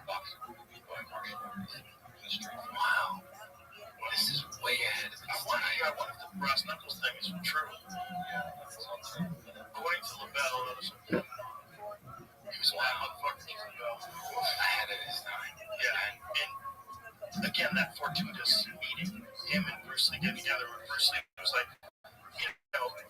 Boxing by martial arts in the street. Wow. This is way ahead of its time. I wonder if the brass knuckles thing is true. Yeah, that's all true. According to Lavelle, he was a wild motherfucker. Ahead of his time. Yeah, and again, that fortuitous meeting, him and Bruce Lee getting together, where Bruce Lee was like,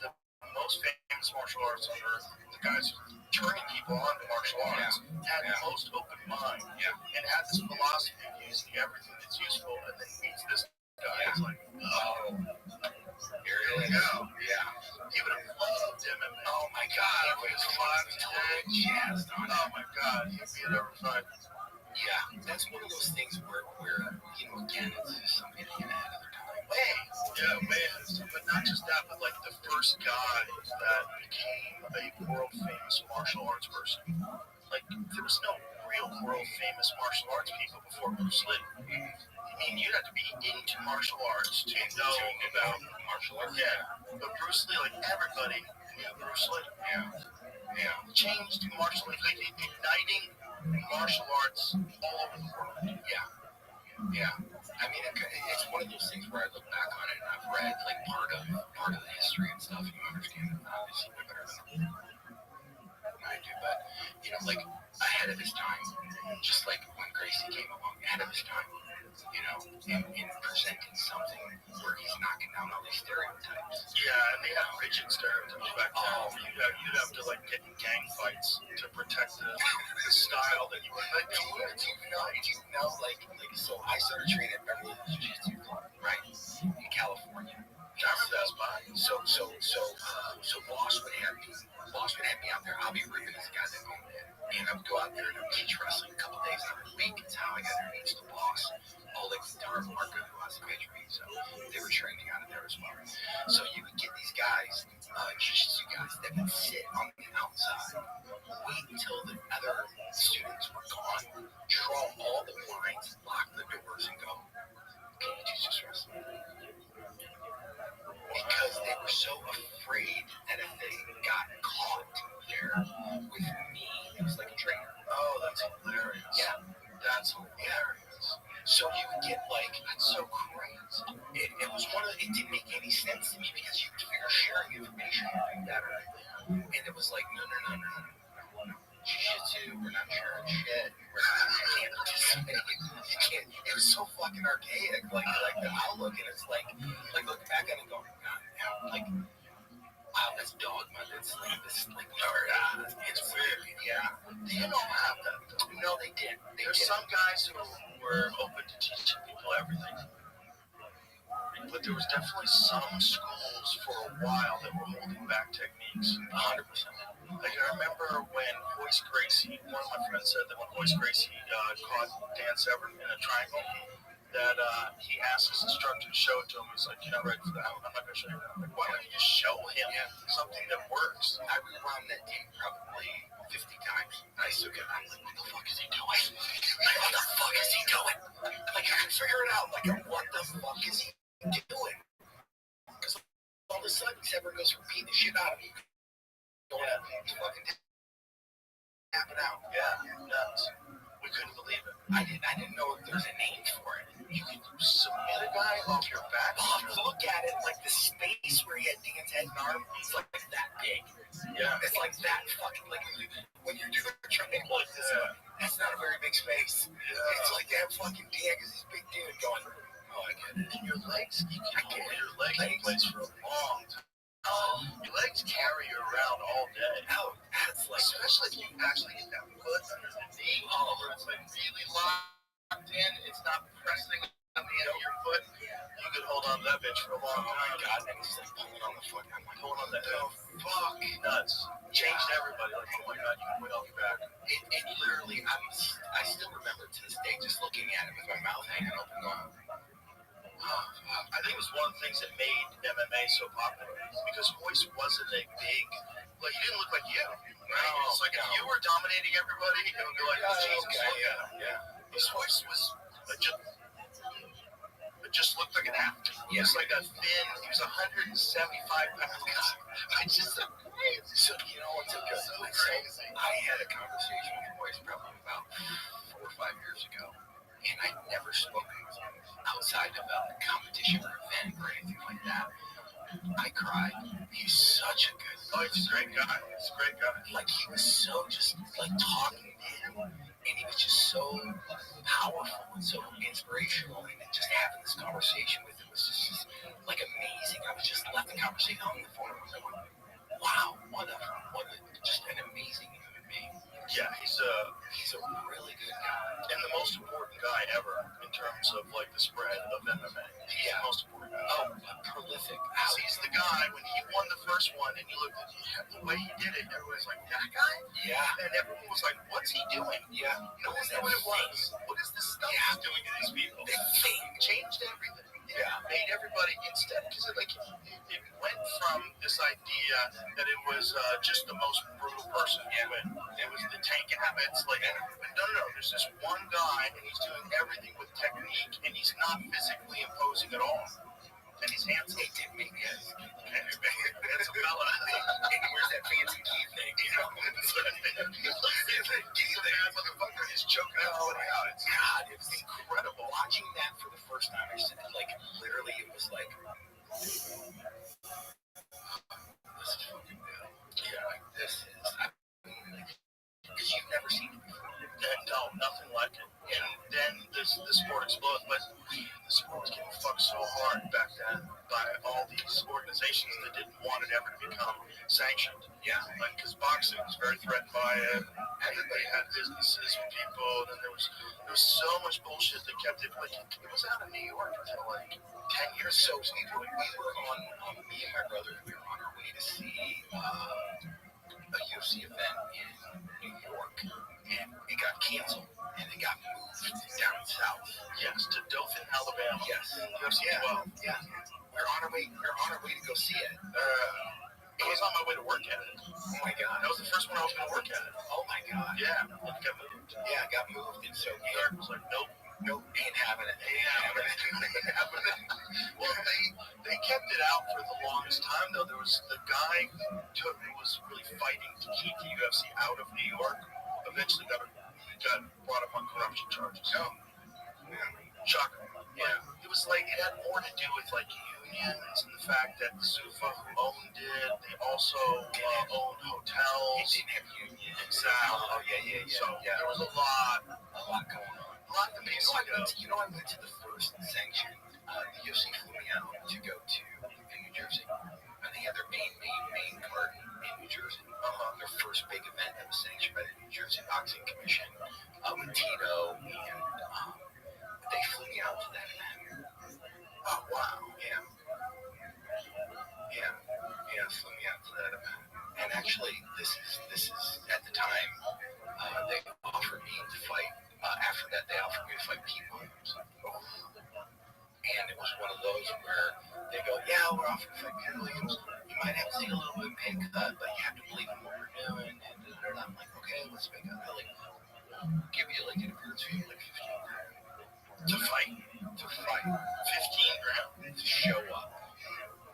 the most famous martial arts on earth, the guys turning people on to martial arts, had the most open mind, and had this philosophy of using everything that's useful, and then meets this guy. It's like, oh, here we go. Yeah. He would have loved him, and oh my God, I would have fought jazzed on it. Oh my God, he'd be at every fight. Yeah, that's one of those things where again, it's just something to get ahead of their time. Way ahead of time. But not just that, but like the first guy that became a world famous martial arts person. Like, there was no real world famous martial arts people before Bruce Lee. I mean, you'd have to be into martial arts to know about martial arts. Yeah, but Bruce Lee, like everybody knew Bruce Lee. Yeah. Changed martial arts, like igniting martial arts all over the world. Yeah. I mean, it's one of those things where I look back on it and I've read like part of the history and stuff. You understand it obviously way better than I do, but like ahead of his time, just like when Gracie came along, ahead of his time. In presenting something where he's knocking down all these stereotypes. Yeah, and they have rigid stereotypes back then. You'd have to like get in gang fights to protect the style that you were like. Do you know, so I started training at Beverly Hills Jiu-Jitsu Club, right, in California. I remember that spot. So Boss would have me out there. I'll be ripping as a guy that owned it. And I would go out there and teach wrestling a couple days out of the week. It's how I got introduced to Boss. All like Darth Marco, who was a major, so they were training out of there as well. So you would get these guys, jiu-jitsu guys, that would sit on the outside, wait until the other students were gone, draw all the blinds, lock the doors, and go, "Can you teach us wrestling?" Because they were so afraid that if they got caught there with me, it was like a trainer. Oh, that's hilarious. Yeah, that's hilarious. So you would get that's so crazy. It was it didn't make any sense to me because you would figure sharing information would be better. And it was like, no. Jiu-jitsu, we're not sharing shit. You can't participate. You can't. It was so fucking archaic, like the outlook, and it's like looking back at it and going, God, wow, that's dogma. That's it's weird. Yeah. They didn't all have that. No, they didn't. There's some guys who were open to teaching people everything. But there was definitely some schools for a while that were holding back techniques. 100%. Like I remember when Hoist Gracie, one of my friends said that when Hoist Gracie caught Dan Severn in a triangle, that he asked his instructor to show it to him. He's like, "You're not ready for that. I'm not going to show you that." Like, why don't you just show him something that works? I rewound that tape probably 50 times. I still get, I'm like, what the fuck is he doing? Like, what the fuck is he doing? Like, I can figure it out. Like, what the fuck is he doing? Because all of a sudden, Severn goes from beating the shit out of me. He's fucking tapping out. Yeah, nuts. We couldn't believe it. I didn't know if there's a name for it. You could submit a guy off your back. Look at it like the space where he had Dan's head and arm. It's like that big. Yeah. It's like that fucking like when you do the triangle like this. That's not a very big space. Yeah. It's like that fucking Dan because he's big dude going. Oh, I get it. And your legs, you can hold your legs in place for a long time. Your legs carry you around all day. Oh, that's like, especially if you actually get that foot under the knee, where it's like really locked in, it's not pressing on the end of your foot. You could hold on to that bitch for a long time. Oh my god, and it's like pulling on the foot. I'm like, pulling on the hell. Fuck. Nuts. Changed everybody. Like, oh my god, you can wait off your back. It literally, I still remember to this day just looking at it with my mouth hanging open going, I think it was one of the things that made MMA so popular because Hoist wasn't a big, like he didn't look like you, right? It's like if you were dominating everybody, it would be like, oh, Jesus, look at him. Yeah. His Hoist was it just looked like an actor. He was like a thin, he was 175 pounds. I just said, so you know what's so crazy? I had a conversation with Hoist probably about 4 or 5 years ago, and I'd never spoken with him outside of a competition or event or anything like that. I cried. He's such a good. Oh, he's a great guy. He's a great guy. Like he was so just like talking to him, and he was just so powerful and so inspirational, and just having this conversation with him was just like amazing. I was just left the conversation on the phone. I was like, wow, what a just an amazing human being. Yeah, he's a really good guy, and the most important guy ever in terms of like the spread of MMA. He's the most important guy. Oh, prolific. He's the guy when he won the first one, and you looked at the way he did it. Everybody's like, that guy? Yeah. And everyone was like, what's he doing? Yeah. No one knew what it was. What is this stuff he's doing to these people? That thing changed everything. Yeah, made everybody instead because it went from this idea that it was just the most brutal person to win. It was the tank habits, like no. There's this one guy and he's doing everything with technique and he's not physically imposing at all. And his hands did make it. That's a fella. And he wears that fancy key thing. You know, he looks at that key thing. That motherfucker is choking everybody out. God, it was incredible. Watching that for the first time, I said, like, literally, it was like, this is fucking good. Yeah, like, this is, because you've never seen it before. No, nothing like it. And then the sport exploded, but the sport was getting fucked so hard back then by all these organizations that didn't want it ever to become sanctioned. Yeah, like because boxing was very threatened by it. Everybody had businesses with people, and then there was so much bullshit that kept it like it was out of New York until like 10 years ago. So we were on me and my brother. We were on our way to see a UFC event in New York, and it got canceled, and it got moved down south. Yes, to Dothan, Alabama. Yes, UFC 12. Yeah, we're on our way to go see it. I was on my way to work at it. Oh my god, that was the first one I was going to work at it. Oh my god. Yeah, it got moved. Yeah, it got moved, and so Garrett was like, nope, ain't having it. Well, they kept it out for the longest time, though. There was the guy who was really fighting to keep the UFC out of New York. Eventually got brought up on corruption charges. Oh, man. Shocker. Yeah. It was like, it had more to do with like unions and the fact that Zuffa who owned it, they also owned hotels. It didn't have unions. Exactly. Oh, yeah. So there was a lot going on. A lot to make I went to the first sanction. The UFC flew me out to go to in New Jersey. And they had their main card in New Jersey. Their first big event that was sanctioned by the New Jersey Boxing Commission with Tito, and they flew me out to that event. Oh, wow. Yeah, Yes, let me add to that. And actually, this is at the time they offered me to fight. After that, they offered me to fight Pete Williams. And it was one of those where they go, yeah, we're offering to fight Pete Williams. You might have to take a little bit of pay cut, but you have to believe in what we're doing. And I'm like, okay, let's make a like, give you like an appearance fee of like $15,000 to fight. 15 grand to show up.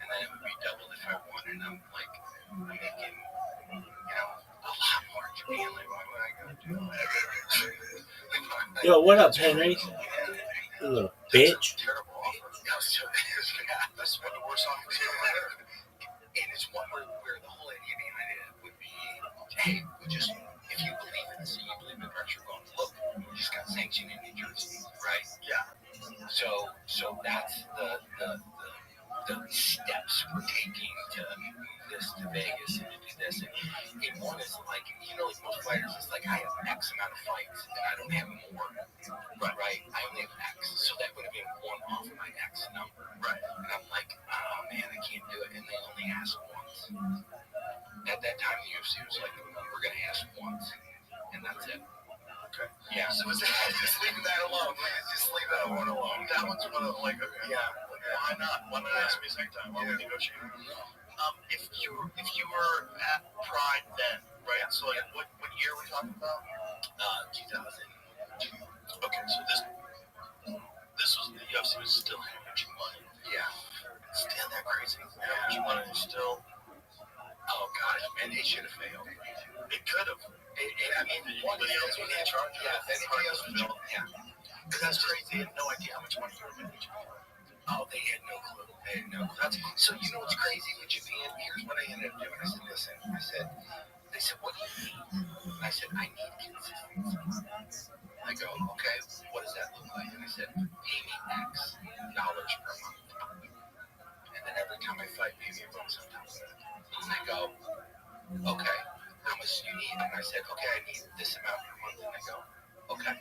And then it would be doubled if I won. And I'm like, I'm making, a lot more to be like, why would I go do that? Yo, what up, Henry? You little bitch. Terrible offer. That's one of the worst offers ever. And it's one where the whole idea behind it would be, hey, if you believe in this, you believe in the pressure going, look, we just got sanctioned in New Jersey, right? Yeah. So that's the steps we're taking to move this to Vegas and to do this. And one is like, like most fighters, it's like I have X amount of fights and I don't have more. Right? I only have X. So that would have been one off of my X number. Right. And I'm like, oh man, I can't do it. And they only ask once. At that time, the UFC was like, we're going to ask once. And that's it. Okay. Yeah. So just leave that alone. Just leave that one alone. That one's one of like, okay. Yeah. Why not? Why not ask me a second time? Why would you negotiate? If you were at Pride then, right? So like, what year are we talking about? 2002. Okay, so this was the UFC was still hemorrhaging money. Yeah. Still that crazy. Hemorrhaging money is still. Oh gosh, man, it should have failed. It could have. I mean, anybody else was in charge. Yeah, anybody else was in charge. Yeah. Because that's crazy. They had no idea how much money you were making. Oh, they had no clue. So you know what's crazy with Japan? Here's what I ended up doing. I said, listen. They said, what do you need? And I said, I need consistency. I go, okay, what does that look like? And I said, pay me X dollars per month. And then every time I fight, pay me a bonus on top of that. And I go, okay, how much do you need? And I said, okay, I need this amount per month. And I go, okay.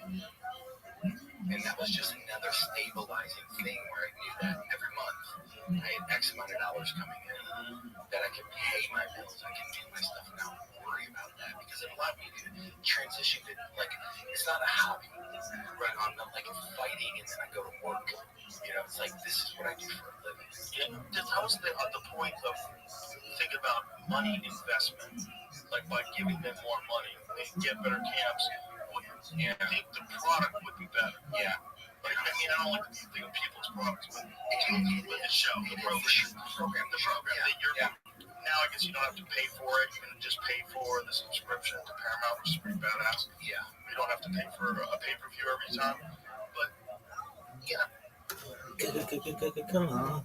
And that was just another stabilizing thing where I knew that every month I had X amount of dollars coming in, that I could pay my bills, I can do my stuff and not worry about that, because it allowed me to transition to, like, it's not a hobby, right? I'm not like fighting and then I go to work. It's like, this is what I do for a living. Yeah, that was the point of thinking about money investment, like by giving them more money, they can get better camps. I think the product would be better. Yeah. Like, I mean, I don't like to think of people's products, but the show, the program that you're now, I guess you don't have to pay for it. You can just pay for the subscription to Paramount, which is pretty badass. Yeah. You don't have to pay for a pay-per-view every time. But, yeah. Come on.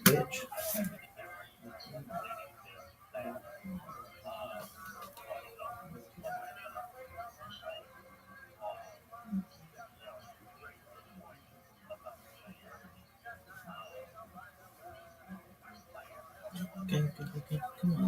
Bitch. Okay, come on.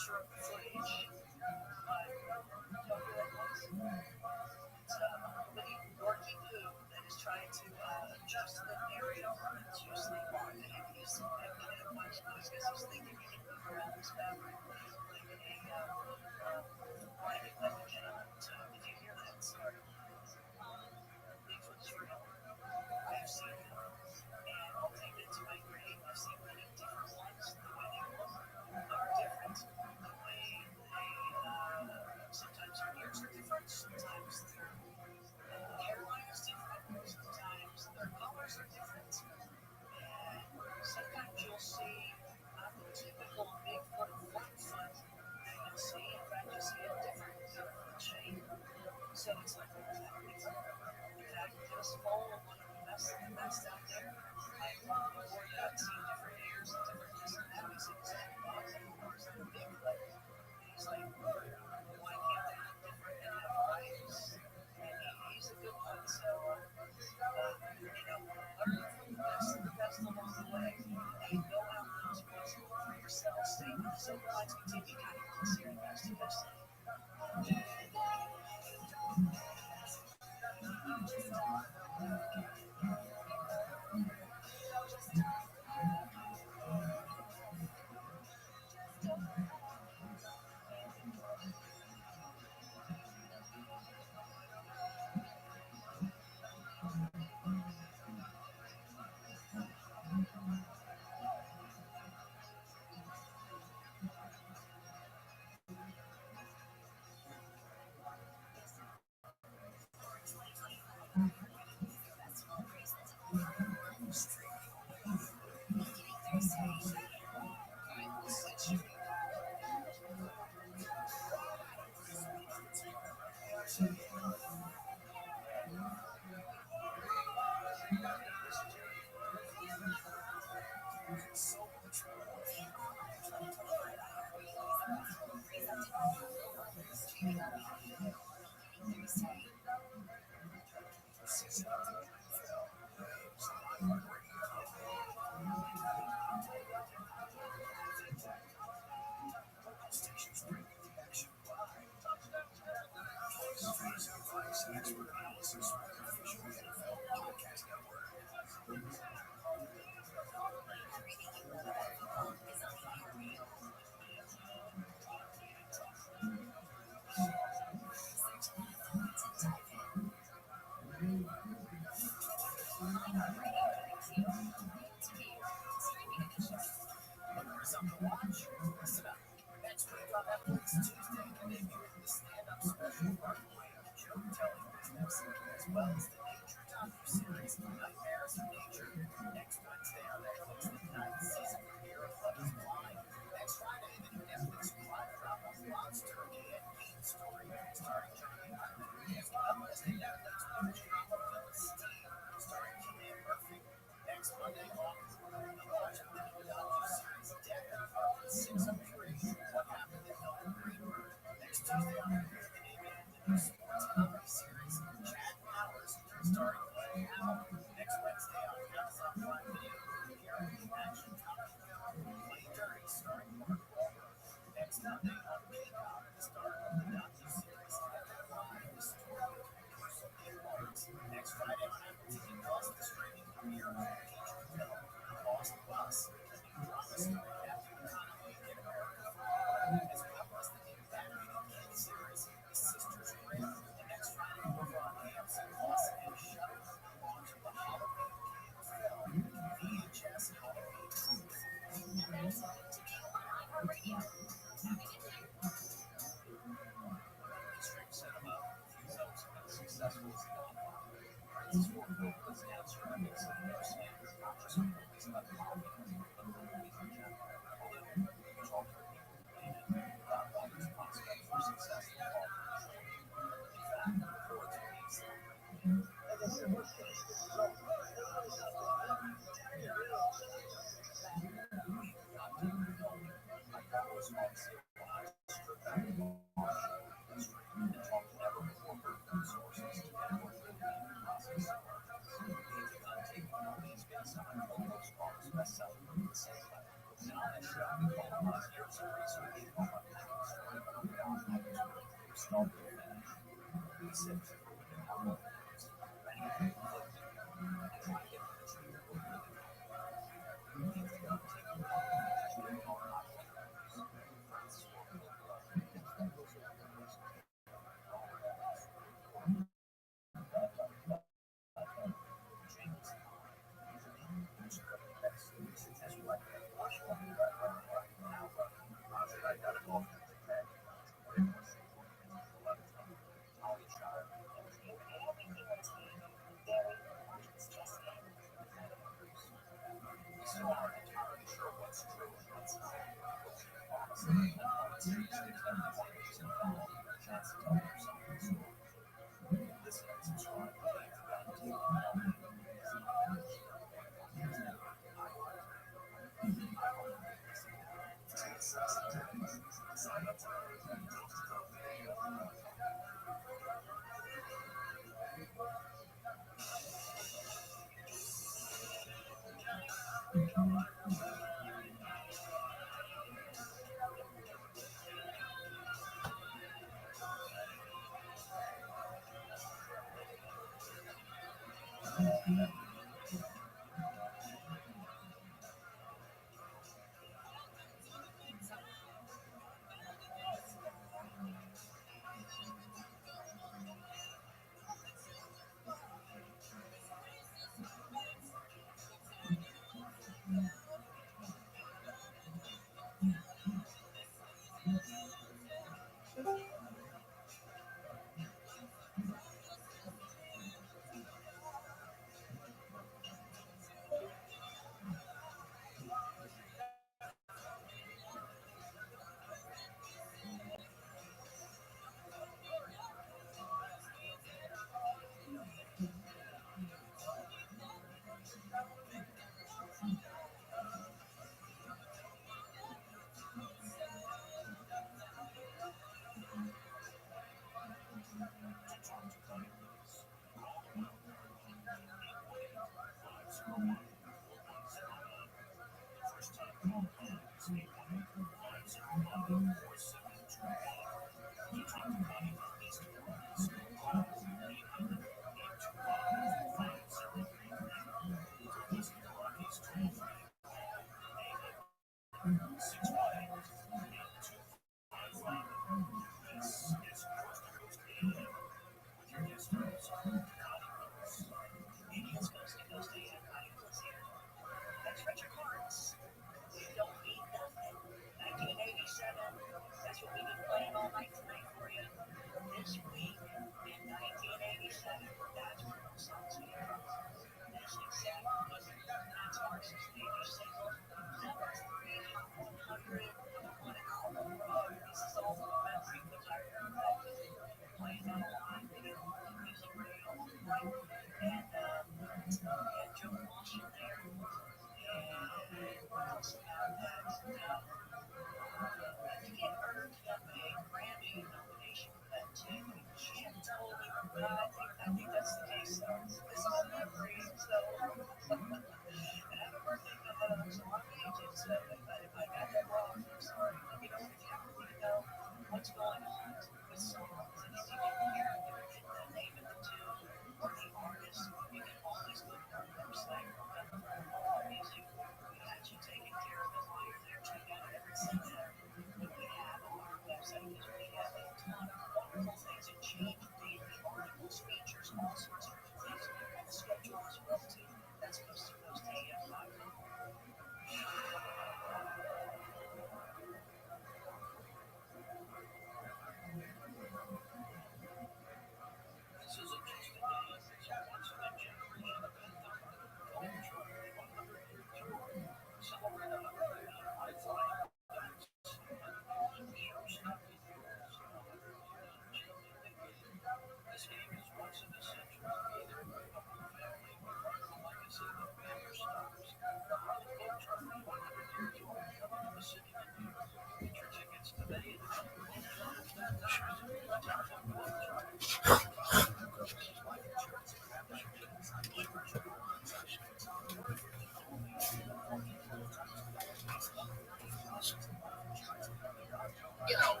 You know,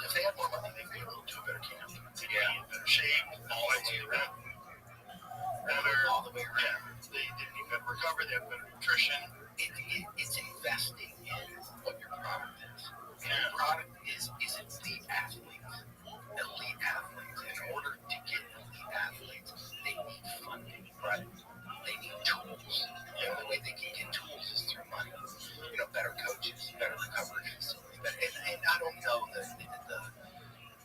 if they had more money, they could be able to do a better camp. They'd be in better shape, all the way around. All the way around. They didn't even recover. They have better nutrition. It's investing in what your product is. And your product is elite athletes. Elite athletes. In order to get elite athletes, they need funding. Right. They need tools. The only way they can get tools is through money. You know, better coaches, better recovery facilities. And I don't know the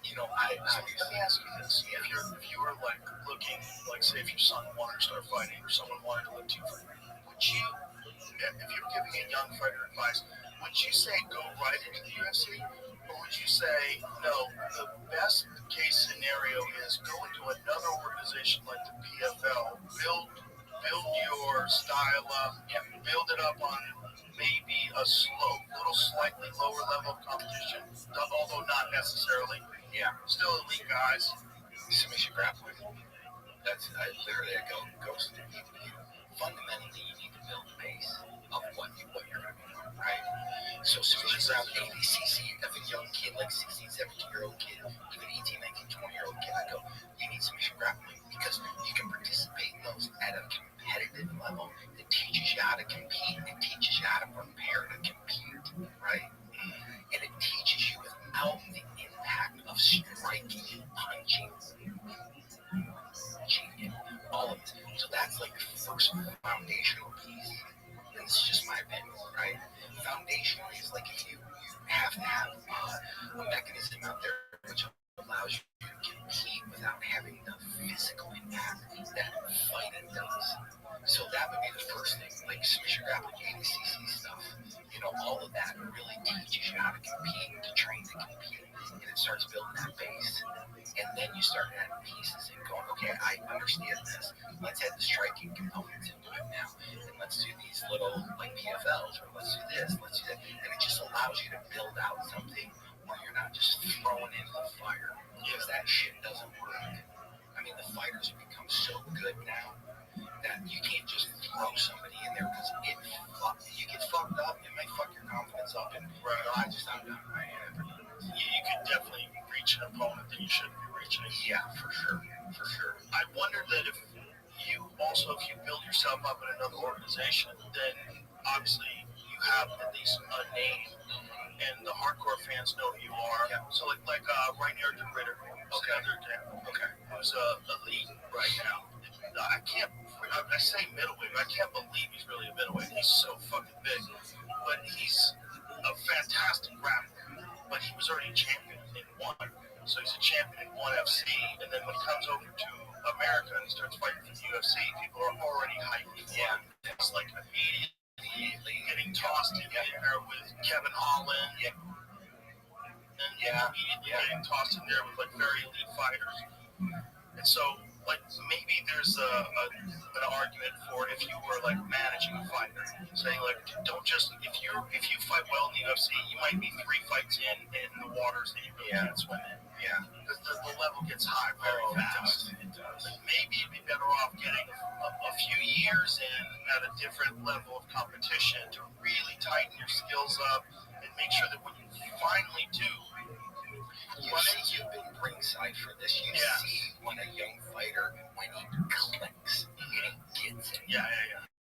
you know, let me ask you this: if you were like looking, like say, if your son wanted to start fighting or someone wanted to lift you, would you, if you were giving a young fighter advice, would you say go right into the UFC, or would you say no? The best case scenario is go into another organization like the PFL, build your style up, build it up on maybe a little slightly lower level of competition, although not necessarily. Yeah, still elite guys. Submission grappling. That's literally it goes to you. Fundamentally, you need to build a base of what you're going to be, right? So submission grappling, ADCC, if a young kid, like 16, 17-year-old kid, even 18, 19, 20-year-old kid, I go, you need submission grappling because you can participate in those at a competitive level. It teaches you how to compete. It teaches you how to prepare to compete, right? And it teaches you without the impact of striking, punching, cheating, all of it. So that's like the first foundational piece. And this is just my opinion, right? Foundationally, it's like if you have to have a mechanism out there which allows you to compete without having the physical impact that fighting does. So that would be the first thing, like submission grappling, ADCC stuff. You know, all of that really teaches you how to compete, to train to compete, and it starts building that base. And then you start adding pieces and going, okay, I understand this. Let's add the striking components into it now. And let's do these little, like PFLs, or let's do this, let's do that. And it just allows you to build out something where you're not just thrown into the fire, because that shit doesn't work. I mean, the fighters have become so good now that you can't just throw somebody in there because you get fucked up, it may fuck your confidence up, and I'm done. You could definitely reach an opponent that you shouldn't be reaching. Yeah, for sure. I wonder that if you build yourself up in another organization, then obviously you have at least a name, and the hardcore fans know who you are. Yeah. So like Rainier the Ritter, another example. Okay. Who's elite right now. I say middleweight, but I can't believe he's really a middleweight. He's so fucking big. But he's a fantastic grappler. But he was already champion in one. So he's a champion in ONE FC. And then when he comes over to America and he starts fighting for the UFC, people are already hyped for him. It's like immediately getting tossed in there with Kevin Holland. And immediately getting tossed in there with like very elite fighters. And so like maybe there's an argument for if you were like managing a fighter, saying like don't just if you fight well in the UFC, you might be 3 fights in the waters that you really can't swim in. Yeah, because the level gets high very fast. It does. Like maybe you'd be better off getting a few years in at a different level of competition to really tighten your skills up and make sure that when you finally do. You've been ringside for this. You see when a young fighter, when he clicks and he gets it. Yeah.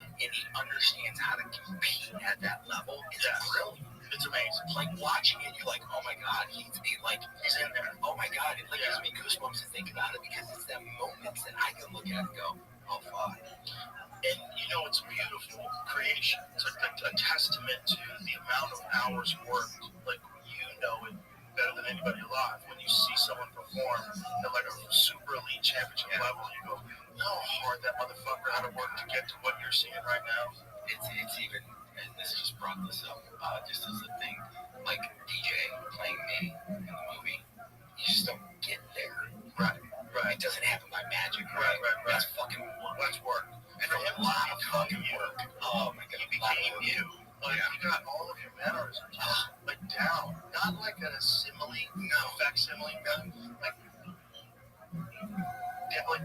And he understands how to compete at that level. It's brilliant. It's amazing. Like watching it, you're like, oh my God, he's in there. Oh my God, it gives me goosebumps to think about it because it's that moments that I can look at and go, oh fuck. And it's a beautiful creation. It's like a testament to the amount of hours worked. Like it better than anybody alive. When you see someone perform at like a super elite championship level, you go, you know how hard that motherfucker had to work to get to what you're seeing right now. It's even, and this just brought this up, just as a thing, like DJ playing me in the movie. You just don't get there. Right. It doesn't happen by magic. Right. That's fucking work. That's work. And for him, a lot of fucking work. Oh my God. He became you. Like, you got all of your mannerisms like down. Not like a simile, facsimile, like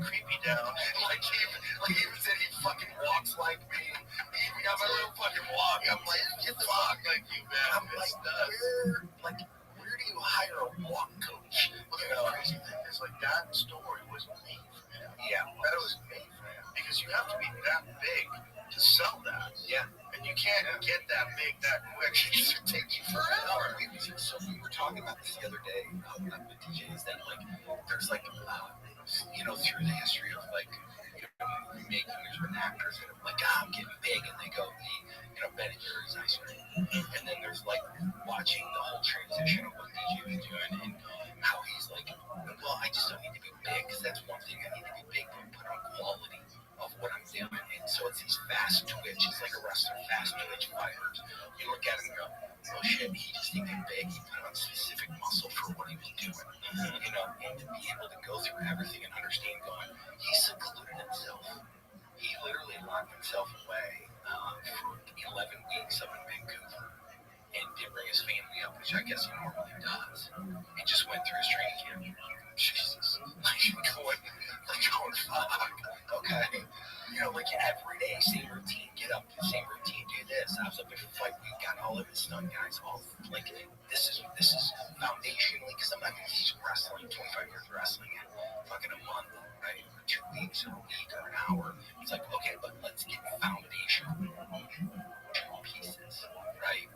creepy down. Like he even said he fucking walks like me. He even got my little fucking walk. I'm like, get the fuck like you, man. I'm like, where do you hire a walk coach? Well, the crazy thing is, like, that story was made for him. Yeah, that was made for him. Because you have to be that big to sell that. Yeah. And you can't get that big that quick. It should take you forever. So we were talking about this the other day with DJs that, like, there's, like, through the history of, like, movie making, there's been actors that are like, I'm getting big, and they go, Ben and Jerry's ice cream. And then there's, like, watching the whole transition of what DJ was doing and how he's like, well, I just don't need to be big, because that's one thing. I need to be big, but put on quality of what I'm doing. And so it's these fast twitch, it's like a wrestler, fast twitch fighters. You look at him and go, oh shit, he just didn't get big, he put on specific muscle for what he was doing. And to be able to go through everything and understand going, he secluded himself. He literally locked himself away for 11 weeks up in Vancouver and didn't bring his family up, which I guess he normally does. He just went through his training camp. Jesus. Going, fuck. Okay. Like every day, same routine, get up, same routine, do this. I was up every fight week, got all of this done, guys. All like this is foundationally, because I'm not gonna teach wrestling 25 years wrestling in fucking a month, right? Or 2 weeks or a week or an hour. It's like, okay, but let's get foundational pieces, right?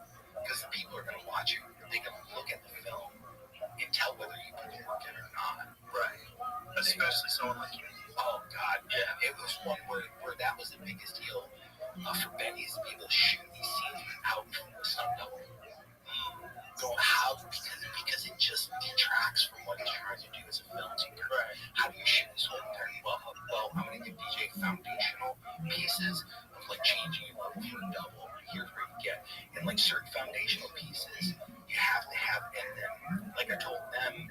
Because the people are gonna watch you, they can look at the film and tell whether you put the work in or not. Right. Especially someone like you. Oh God, yeah. It was one where that was the biggest deal for Benny, is to be able to shoot these scenes without the stunt double. Going how because it just detracts from what he's trying to do as a filmmaker. Right. How do you shoot this whole entire well, I'm gonna give DJ foundational pieces of like changing your level for a double. Here's where you get, and like certain foundational pieces you have to have, and then like I told them,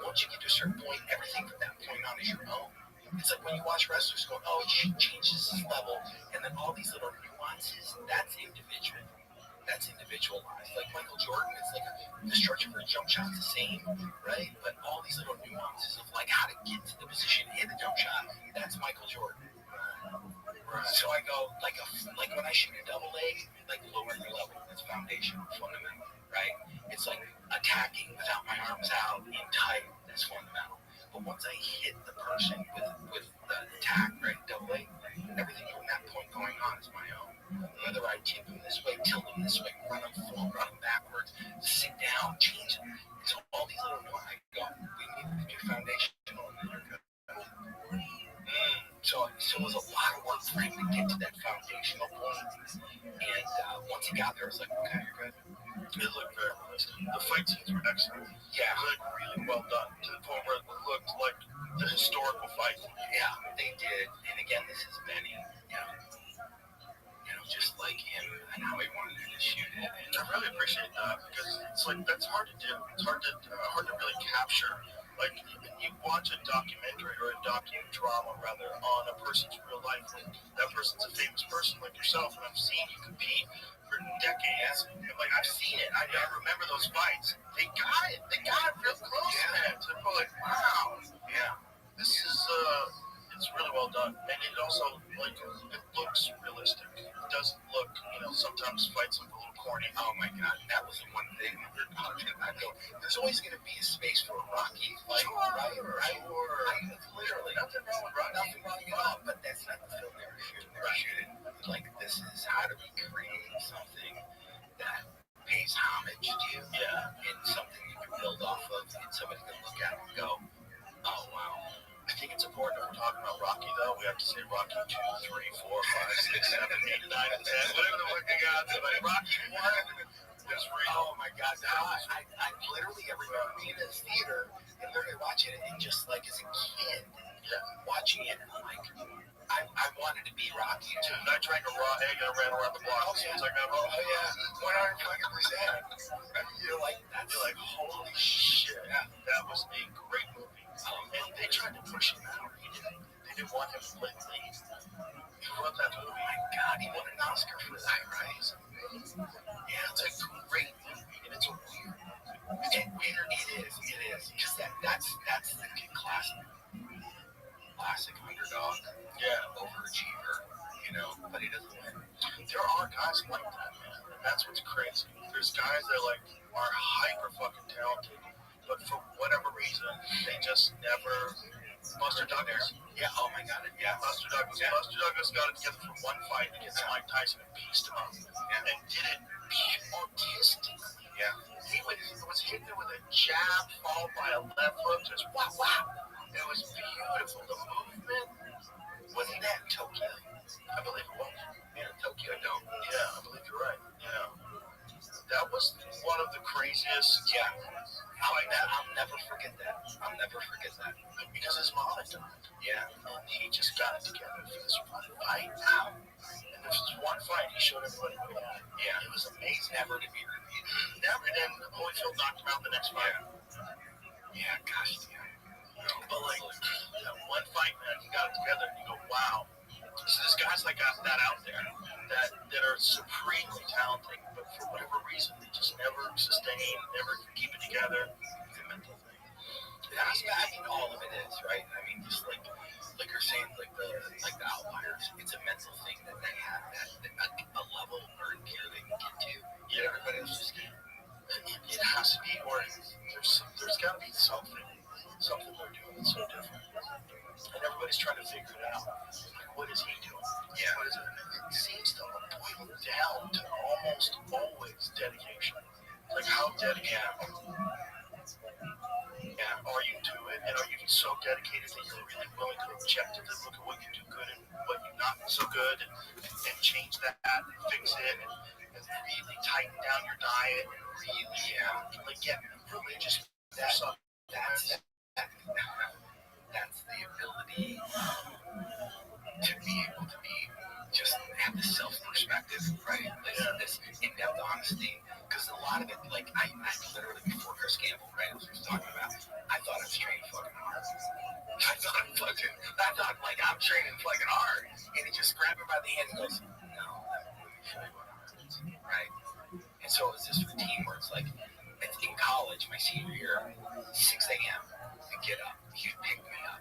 once you get to a certain point, everything from that point on is your own. It's like when you watch wrestlers going, oh, he changes his level, and then all these little nuances, that's individual. That's individualized. Like Michael Jordan, it's like the structure for a jump shot's the same, right? But all these little nuances of like how to get to the position, hit the jump shot, that's Michael Jordan. Right. So I go like when I shoot a double leg, like lower your level, that's foundational, fundamental, right? It's like attacking without my arms out and tight, that's fundamental. But once I hit the person with the attack, right, double leg, everything from that point going on is my own. Whether I tip him this way, tilt him this way, run him forward, run him backwards, sit down, change him. It's all these little nuances. I go, we need to do foundational, and then you're good. So it was a lot of work for him to get to that foundational point. And once he got there, I was like, okay, you're good. It looked very realistic. The fight scenes were excellent. Yeah. It looked really well done, to the point where it looked like the historical fight. Yeah, they did. And again, this is Benny, just like him and how he wanted to shoot it. And I really appreciate that, because it's like, that's hard to do. It's hard to really capture Like, you watch a documentary or a docudrama, rather, on a person's real life, and that person's a famous person like yourself, and I've seen you compete for decades. And, like, I've seen it. I remember those fights. They got it. They got it real close, man. So I'm like, wow. Yeah. This is, it's really well done. And it also, like, it looks realistic. It doesn't look, sometimes fights look a little corny. Oh my God, that was the one thing I know. There's always going to be a space for a Rocky fight, right? Literally. Nothing wrong with Rocky. Nothing wrong at all, but that's not the film they were shooting. They were shooting, like, this is how to recreate something that pays homage to you. Yeah. And something you can build off of, and somebody can look at and go, oh, wow. I think it's important if we're talking about Rocky, though, we have to say Rocky 2, 3, 4, 5, 6, 7, 8, 9, and 10, whatever the fuck they got. So, like, Rocky 1 was real. Oh, my God. I literally, I remember being in the theater and literally watching it, and just, like, as a kid, watching it, I'm like, I wanted to be Rocky, too. And I drank a raw egg and I ran around the block. Oh, yeah. It's like, oh, yeah. 100%. You're like, holy shit. Yeah. That was a great movie. And they tried to push him out. They didn't want him to lead. He wrote that movie. Oh my God, he won an Oscar for that, right? Yeah, it's a great movie, and it's a weird movie. It is. Because that's the classic underdog. Yeah, overachiever, but he doesn't win. There are guys like that, man. And that's what's crazy. There's guys that, like, are hyper fucking talented, but for whatever reason, they just never. Buster Douglas. Yeah, oh my God. Yeah, Buster Douglas. Yeah. Buster Douglas got it together for one fight against Mike Tyson and pieced him up. Yeah. And did it autistically. Yeah. He was hitting it with a jab followed by a left hook. Just wow. It was beautiful. The movement. Wasn't that Tokyo? I believe it was. Yeah, Tokyo Dome. Yeah, I believe you're right. Yeah. That was one of the craziest. Yeah. I'll never forget that. Because his mom had died. Yeah. And he just got it together for this one fight. Wow. And this was one fight. He showed everybody what he had. Yeah. It was amazing. Never to be repeated. Never. And then Holyfield knocked him out the next fight. Yeah, gosh. Yeah. But, like, that one fight, man, he got it together and you go, wow. So there's guys like that out there that are supremely talented, but for whatever reason, they just never sustain, never keep it together. It's a mental thing. I mean, all of it is, right? I mean, just like you're saying, like the outliers, it's a mental thing that they have, that a level or a gear they can get to. Yeah, everybody else just can't. It has to be, or there's got to be something they're doing that's so different. And everybody's trying to figure it out. Like, what is he doing? Yeah. What is it? It seems to boil down to almost always dedication. Like, how dedicated are you to it? And are you so dedicated that you're really willing to objectively look at what you do good and what you not so good, and change that and fix it, and really tighten down your diet, and really, get religious with yourself. That's the ability to be able to just have this self-perspective, right? This in-depth honesty. Because a lot of it, like, I literally, before Chris Campbell, right, as we were talking about, I thought I was training fucking hard. I thought, like, I'm training fucking hard. And he just grabbed me by the hand and goes, no, let me show you what hard is, right? And so it was this routine where it's like, in college, my senior year, 6 a.m., I'd get up, he'd pick me up,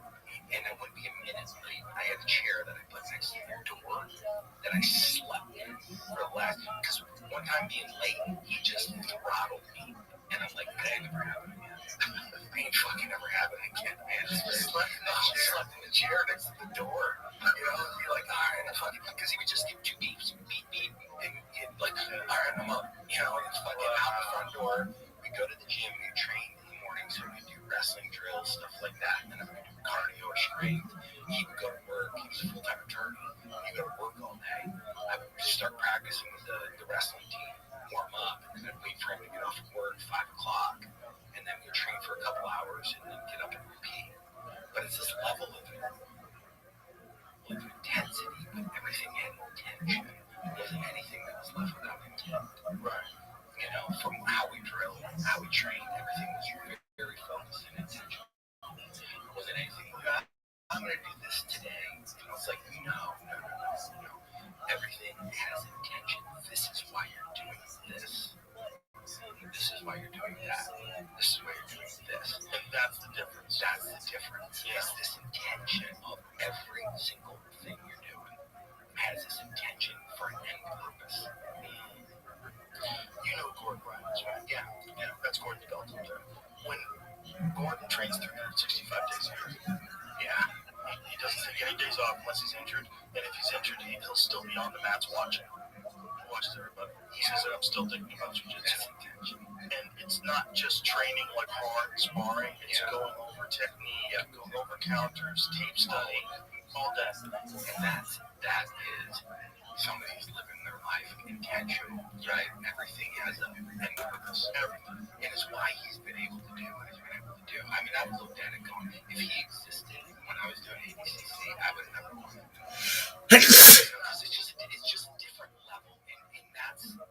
and I wouldn't be a minute late. I had a chair that I put next to the door that I slept in for the last, because one time being late, he just throttled me, and I'm like, that ain't never happening again. I ain't fucking never happening again, man. Just slept in the chair next to the door, and be like, all right, fucking, because he would just give 2 beeps, beep, beep, and he'd like, all right, I'm up, and it's fucking out the front door. We go to the gym, we train in the morning, so we do wrestling drills, stuff like that, and then we do cardio or strength. He would go to work, he was a full-time attorney, he'd go to work all day. I would start practicing with the wrestling team, warm up, and then wait for him to get off from work, 5 o'clock, and then we'd train for a couple hours, and then get up and repeat. But it's this level of intensity, but everything had intention. There wasn't anything that was left without intent. Right. From how we drill, how we train, everything was very, very focused and intentional. to do this today. And it's like, no. Everything has intention. This is why you're doing this. This is why you're doing that. This is why you're doing this. And that's the difference. That's the difference. Yeah. It's this intention of every single thing you're doing has this intention for an end purpose. You know Gordon Ryan's, right? Yeah. That's Gordon Belton. When Gordon trains 365 days a year, Yeah. he doesn't take any days off unless he's injured. And if he's injured, he'll still be on the mats watching. He watches everybody. He says that I'm still thinking about jiu-jitsu. And it's not just training like hard sparring. It's going over technique, going over counters, tape study, all that. And that is somebody's living their life intentional, right? Everything has an end purpose. Everything. And it's why he's been able to do what he's been able to do. I mean, I've looked at it going, if he existed when I was doing ADCC, I would have never wanted to. Because it's just a different level. And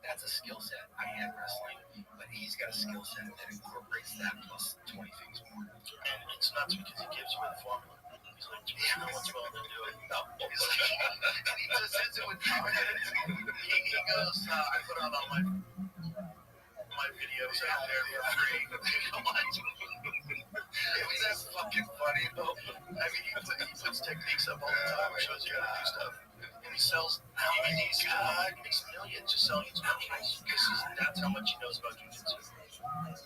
that's a skill set. I had wrestling, but he's got a skill set that incorporates that plus 20 things more. And it's nuts because he gives away the formula. He's like, no one's willing to do it. No. He's like, and he just says it with confidence. He goes, I put out all my videos out there for free. Isn't that fucking funny though? I mean, he puts techniques up all the time. He shows you how to do stuff. And he sells DVDs. He makes millions just selling his merchandise. That's how much he knows about jiu-jitsu. Oh my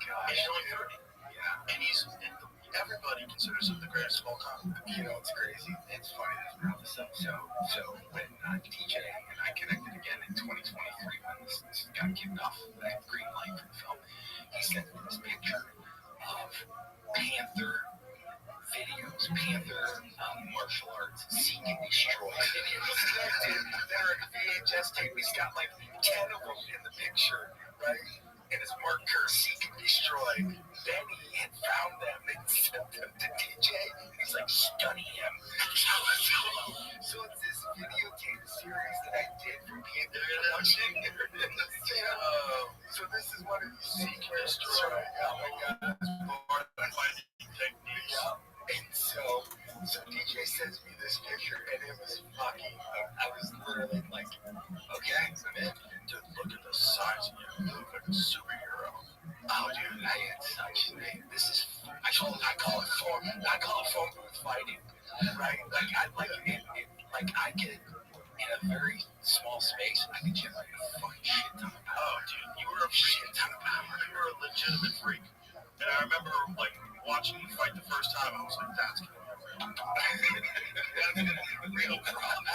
gosh. And he's only 30. Yeah. And everybody considers him the greatest of all time. You know, it's crazy. It's funny that you brought this up. So when TJ and I connected again in 2023 when this got kicked off, that green light from film, he sent me this picture of Panther videos, Panther martial arts, seek and destroy videos that are a VHS tape. He's got like 10 of them in the picture, right? And it's Mark Kerr, seek and destroy. Then he had found them and sent them to DJ. He's like, study him. So it's this videotape series that I did from Panther Production. So this is one of these seek and destroy. Oh my God. Techniques. And so DJ sends me this picture, and it was fucking. I was literally like, okay, I'm in. Dude, look at the size of you. You look like a superhero. Oh, dude, I had such. This is. I call it phone booth fighting, right? Like I get in a very small space. I can generate a fucking shit ton of power. Oh, dude, you were a shit ton of power. You were a legitimate freak. And I remember like watching you fight the first time. I was like, that's gonna be a real problem.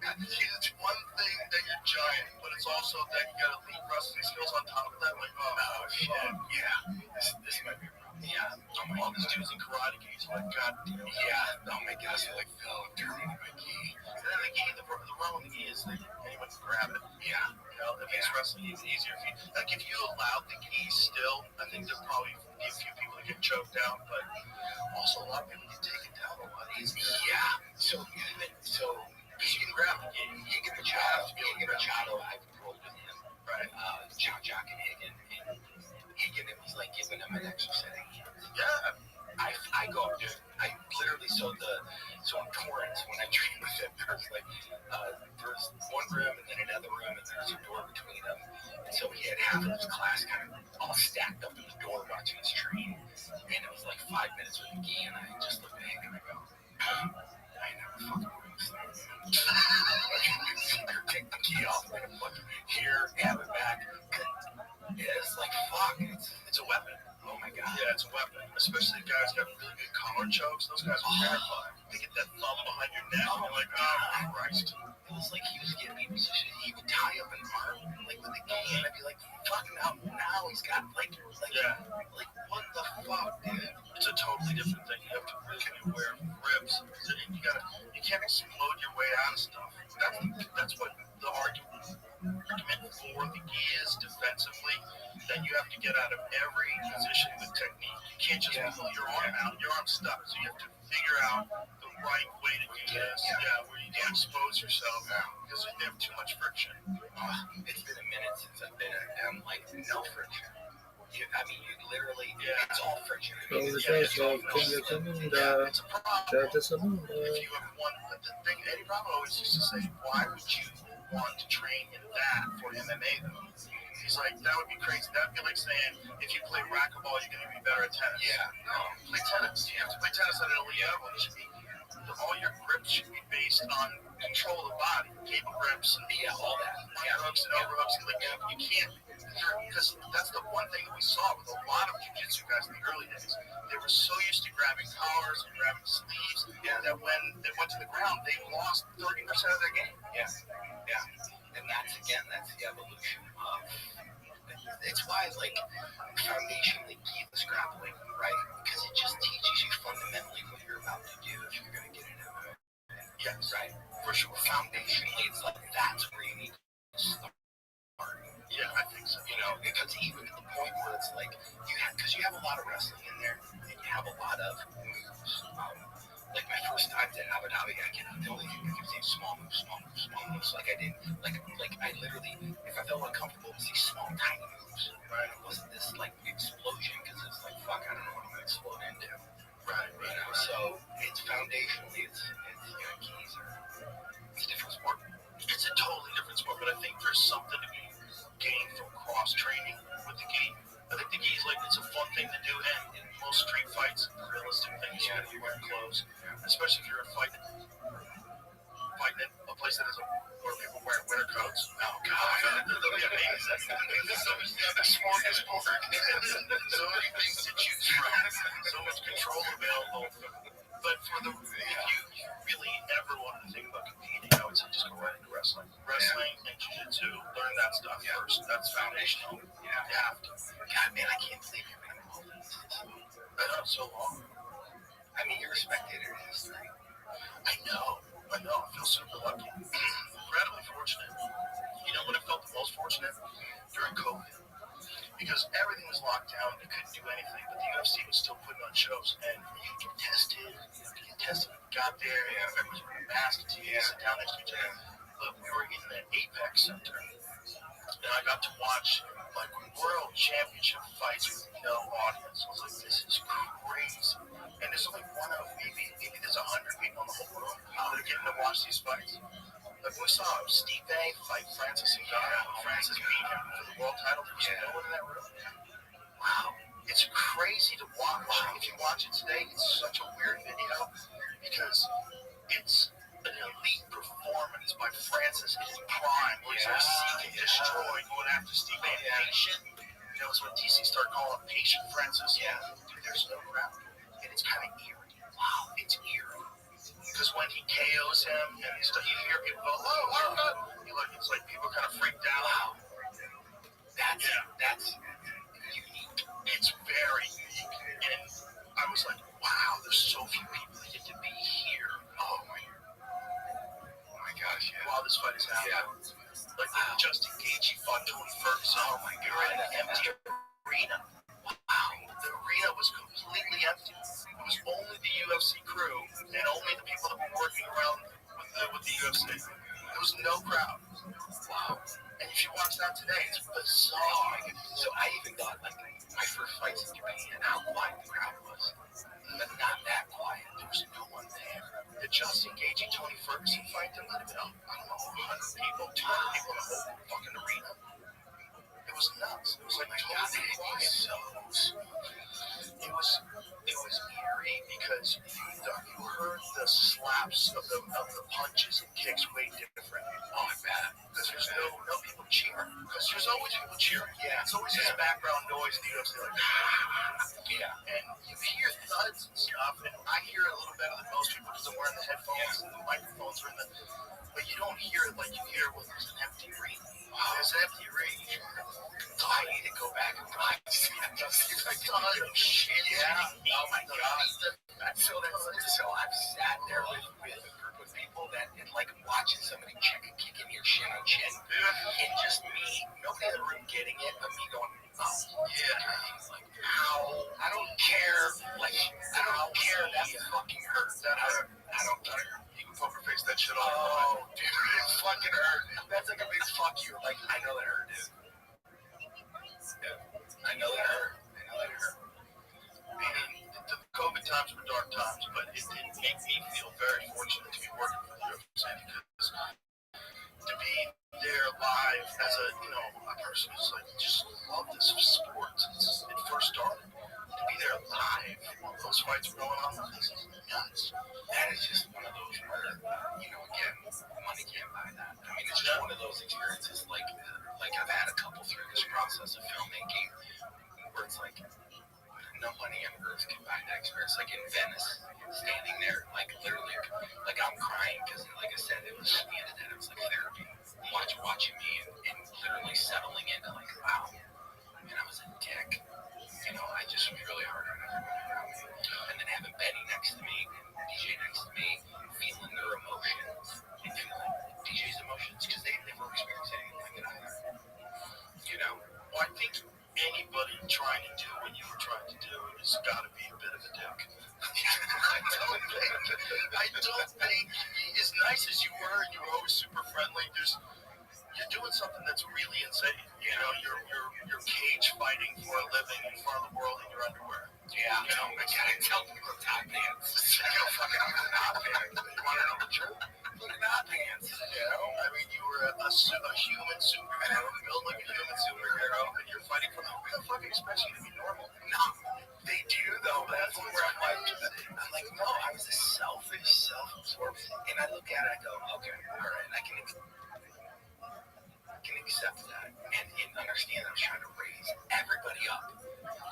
It's one thing that you're giant, but it's also that you got elite wrestling skills on top of that. Like, oh shit, yeah, this might be a problem. Yeah, all these dudes in karate gi's, like, god damn. Yeah, oh my gosh, they're like, Phil, turning to my gi. And then the gi, the problem with the gi is that anyone can grab it. Yeah. You know, if it's wrestling, it's easier if you, like, if you allowed the gi still, I think there'd probably be a few people that get choked down, but also a lot of people get taken down a lot easier. Yeah, so Because you can grab the gi. Higgin Machado, I've rolled with him. Right. Jock and Higgin. And Higgin, it was like giving him an extra set of hands. Yeah. I go up, dude. I literally, so in Torrance, when I trained with him, there's one room and then another room, and there's a door between them. And so he had half of his class kind of all stacked up in the door watching us train. And it was like 5 minutes with the gi, and I just looked at him and I go, I never fucking would have started. Take the key off, and fucking here, have it back. Yeah, it's like, fuck, it's a weapon. Oh my god. Yeah, it's a weapon. Especially the guys got really good collar chokes. Those guys are terrifying. They get that thumb behind your neck, and you're like, oh, Christ. It was like he was getting me in position. He would tie up an arm, like with a gi, and I'd be like, fuck, now he's got, like, what the fuck, dude? It's a totally different thing. You have to really be aware of ribs. You can't explode your way out of stuff. That's what the argument for the gi is defensively, that you have to get out of every position with technique. You can't just pull your arm out. Your arm's stuck, so you have to figure out the right way to do this. Yeah, where you don't expose yourself because you have too much friction. It's been a minute since I've been at them, like, no friction. I mean, you literally, it's all friction. It's a problem. If you have one, the thing Eddie Bravo always used to say, why would you want to train in that for MMA though? He's like, that would be crazy. That would be like saying, if you play racquetball, you're going to be better at tennis. Yeah. No, play tennis. You have to play tennis at an elite level. It should be, all your grips should be based on control of the body, cable grips, and all that. Hooks and overhooks. Like, you can't, because that's the one thing that we saw with a lot of jiu-jitsu guys in the early days. They were so used to grabbing collars and grabbing sleeves that when they went to the ground, they lost 30% of their game. Yeah. And that's the evolution of. It's why, like, foundationally, keyless grappling, right? Because it just teaches you fundamentally what you're about to do if you're going to get into it. Yes, right. For sure. Foundationally, it's like that's where you need to start. Yeah, I think so. Because even to the point where it's like because you have a lot of wrestling in there, and you have a lot of moves. Like my first time to Abu Dhabi, the only thing I could say small moves. Like I didn't, like I literally, if I felt uncomfortable, it was these small, tiny moves. Right? It wasn't this like explosion because it's like fuck, I don't know what I'm gonna explode into. Right. So it's foundationally, it's keys it's a different sport. It's a totally different sport, but I think there's something to be gained from cross training with the gi. I think the gi is like it's a fun thing to do, and in most street fights, realistic things, you wear clothes, especially if you're fighting in a place that is where people wear winter coats. Oh god, that'll be amazing. Smorgasbord. So many things to choose from, so much control available. But if you really ever wanted to think about competing, I would say just go right into wrestling. Wrestling and jiu-jitsu, learn that stuff first. That's foundational. You have to. God, man, I can't believe you've been involved in this. I know, so long. I mean, you're a spectator in history. I know. I feel super lucky. Incredibly fortunate. You know when I felt the most fortunate? During COVID. Because everything was locked down, you couldn't do anything, but the UFC was still putting on shows, and you get tested. We got there, everybody was wearing masks, sit down next to each other. But we were in the Apex Center, and I got to watch like world championship fights with no audience. I was like, this is crazy. And there's only one of maybe there's 100 people in the whole room that are getting to watch these fights. Like we saw Stipe fight Francis Ngannou. Francis beat him for the world title. There was no one in that room. Wow, it's crazy to watch. If you watch it today, it's such a weird video because it's an elite performance by Francis in his prime, where he's like seeking destroy, going after Stipe and patient. It's when DC started calling him patient Francis. Dude, there's no crowd, and it's kind of eerie. Wow, it's eerie. Because when he KOs him, and you hear people go, oh, God. It's like people kind of freaked out. Wow. That's unique. It's very unique. And I was like, wow, there's so few people that get to be here. Oh my gosh, while this fight is happening. Like Justin Gaethje fought Tony Ferguson. Oh my God. In an empty arena. Wow. The arena was completely empty. It was only the UFC crew and only the people that were working around with the UFC. There was no crowd. Wow. And if you watch that today, it's bizarre. So I even thought, like, my first fights in Japan, how quiet the crowd was. But not that quiet. There was no one there. The Justin Gaethje Tony Ferguson fight, there might have been, I don't know, 100 people, 200 people in the whole fucking arena. It was nuts. It was like, totally quiet. It was eerie because you heard the slaps of the punches and kicks way different. Oh, I bet. Because there's no people cheering. Because there's always people cheering. Yeah. It's always this background noise in the UFC like and you hear thuds and stuff, and I hear it a little better than most people because I'm wearing the headphones and the microphones are in the. But you don't hear it like you hear when there's an empty arena. There's an empty arena. So I need to go back and watch. Shit. Yeah. Oh my God. So I've sat there with a group of people that like watching somebody check a kick in your shin on chin, and just me, nobody in the room getting it, but me going, oh yeah. Like, ow. I don't care. Like, I don't care. That fucking hurts. That hurt. I don't care. You can poker face that shit off. Oh, dude, it fucking hurt. That's like a big fuck you. Like, I know that hurt, dude. Yeah. I know that hurt. Man, fights were going on. This is nuts. That is just one of those where, again, money can't buy that. I mean, it's just one of those experiences. Like I've had a couple through this process of filmmaking where it's like, no money on earth can buy that experience. Like in Venice, standing there, like literally, like I'm crying because, like I said, it was the end of that. It was like therapy. Watching me and literally settling into like, wow, man, I was a dick. I just was really hard on everybody around me. And then having Betty next to me, DJ next to me, feeling their emotions and feeling DJ's emotions because they never experienced anything like it either. Well, I think anybody trying to do what you were trying to do has got to be a bit of a dick. I don't think, as nice as you were, and you were always super friendly, you're doing something that's really insane. You're cage fighting for a living in front of the world in your underwear. Yeah, I gotta tell people top pants. Fucking I'm not pants. You wanna know the truth? Look not pants. I mean, you were a human superhero, built like a human superhero, and you're fighting for them. Who the fuck expects you to be normal? No, they do though. That's where I'm like, no, I was a selfish, self-absorbed, and I look at it, I go, okay, all right, I can accept that and understand that I was trying to raise everybody up.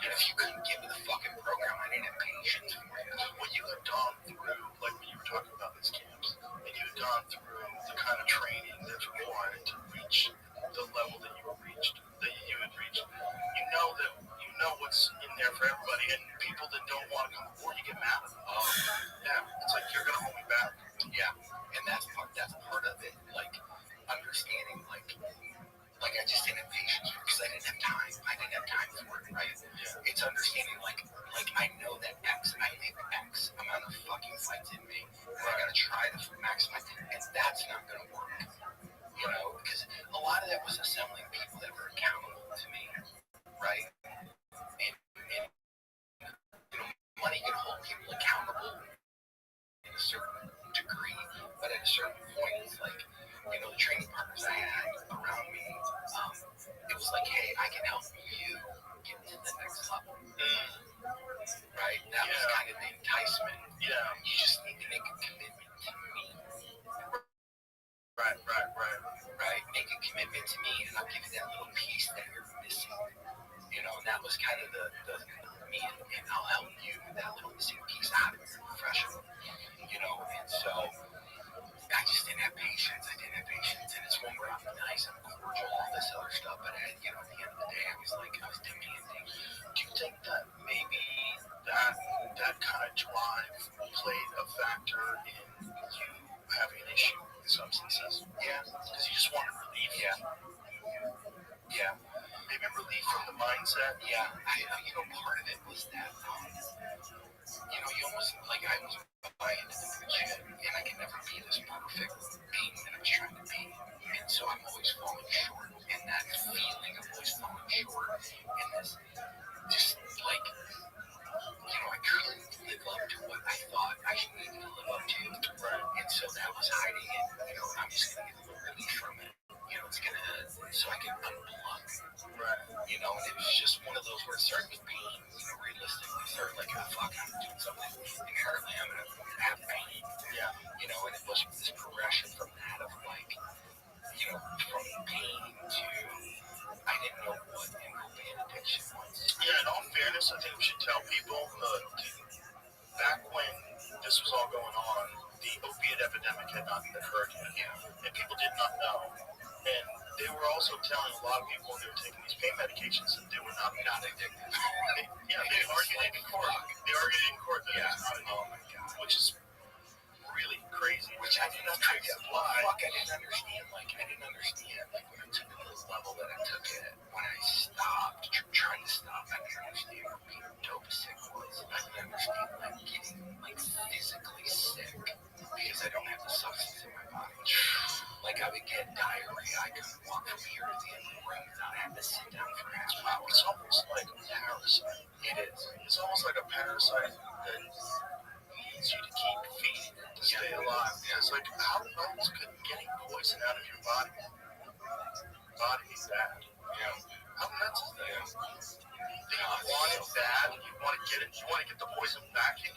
And if you couldn't give me the fucking program, I didn't have patience for you. When you had gone through, like when you were talking about these camps, and you had gone through the kind of training that's required to reach the level that you had reached, you know what's in there for everybody, and people that don't want to come aboard, you get mad at them. Yeah, it's like you're gonna hold me back. Yeah, and that's part of it, like understanding, like I just didn't have patience for it because I didn't have time. I didn't have time for it, right? Yeah. It's understanding, like I know that I make X amount of fucking fights in me, and I gotta try to maximize, and that's not gonna work, because a lot of that was assembling people that were accountable to me, right? And money can hold people accountable in a certain degree, but at a certain point, it's like, the training partners I had around me, it was like, hey, I can help you get to the next level. Right? That was kind of the enticement. Yeah. You just need to make a commitment to me. Right. Right? Make a commitment to me, and I'll give you that little piece that you're missing. And that was kind of the me, and I'll help you with that little missing piece out of your profession. And so I just didn't have patience. And it's when we're nice and cordial, all this other stuff. But at the end of the day, I was demanding. Do you think that maybe that kind of drive played a factor in you having an issue with substances? Yeah. Because you just wanted relief? Yeah. Maybe relief from the mindset? Yeah. Part of it was that, you almost, like, I was buy into the bullshit, and I can never be this perfect being that I was trying to be. And so I'm always falling short, and that feeling of always falling short, and this, just like, I couldn't live up to what I thought I needed to live up to. Right. And so that was hiding it. I'm just going to get a little relief from it. It's going to, so I can unplug. Right. And it was just one of those where it started with pain, realistically. It started like, oh, fuck, I'm doing something inherently, I'm going to have pain. Yeah. And it was this progression from that of like, from pain to, I didn't know what an opiate addiction was. Yeah, in all fairness, I think we should tell people back when this was all going on, the opiate epidemic had not occurred yet. Yeah. And people did not know. And they were also telling a lot of people when they were taking these pain medications that they were not addicted. They argued in court. That it was not addicted. Oh my God. Which is really crazy. Which I didn't understand. I didn't understand. Like when I took it to this level that I took it, when I stopped trying to stop, I didn't understand what being dope sick was. I didn't understand getting physically sick because I don't have the substance in my body. Like I would get diarrhea, I couldn't walk from here to the end of the room without having to sit down for half an hour. It's almost like a parasite. It is. It's almost like a parasite that needs you to keep feeding it to stay alive. It's like, how else could getting poison out of your body be bad? Yeah. How nuts is that? You want it bad, you want to get the poison back in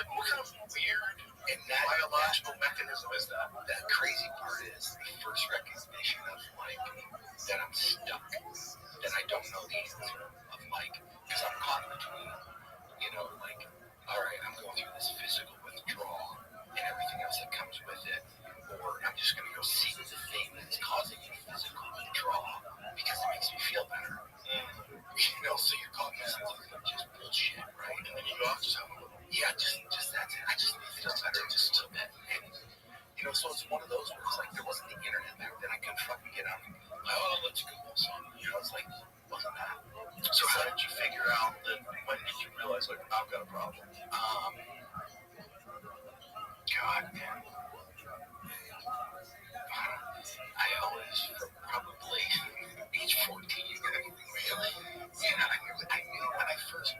Like, what kind of weird And that biological mechanism is that? That crazy part is the first recognition of like that I'm stuck, that I don't know the answer of like, because I'm caught between, like, all right, I'm going through this physical withdrawal and everything else that comes with it, or I'm just going to go seek the thing that's causing me physical withdrawal because it makes me feel better. So you're caught in something of just bullshit, right? And then you go off just have a little. Yeah, just that's it. I just need to feel better just a bit. And so it's one of those where it's like there wasn't the internet back then. I couldn't fucking get out and let's Google something. It's like, wasn't that? So how did you figure out that? When did you realize like I've got a problem? God, man. I always, from probably age 14, really. Yeah, I knew when I first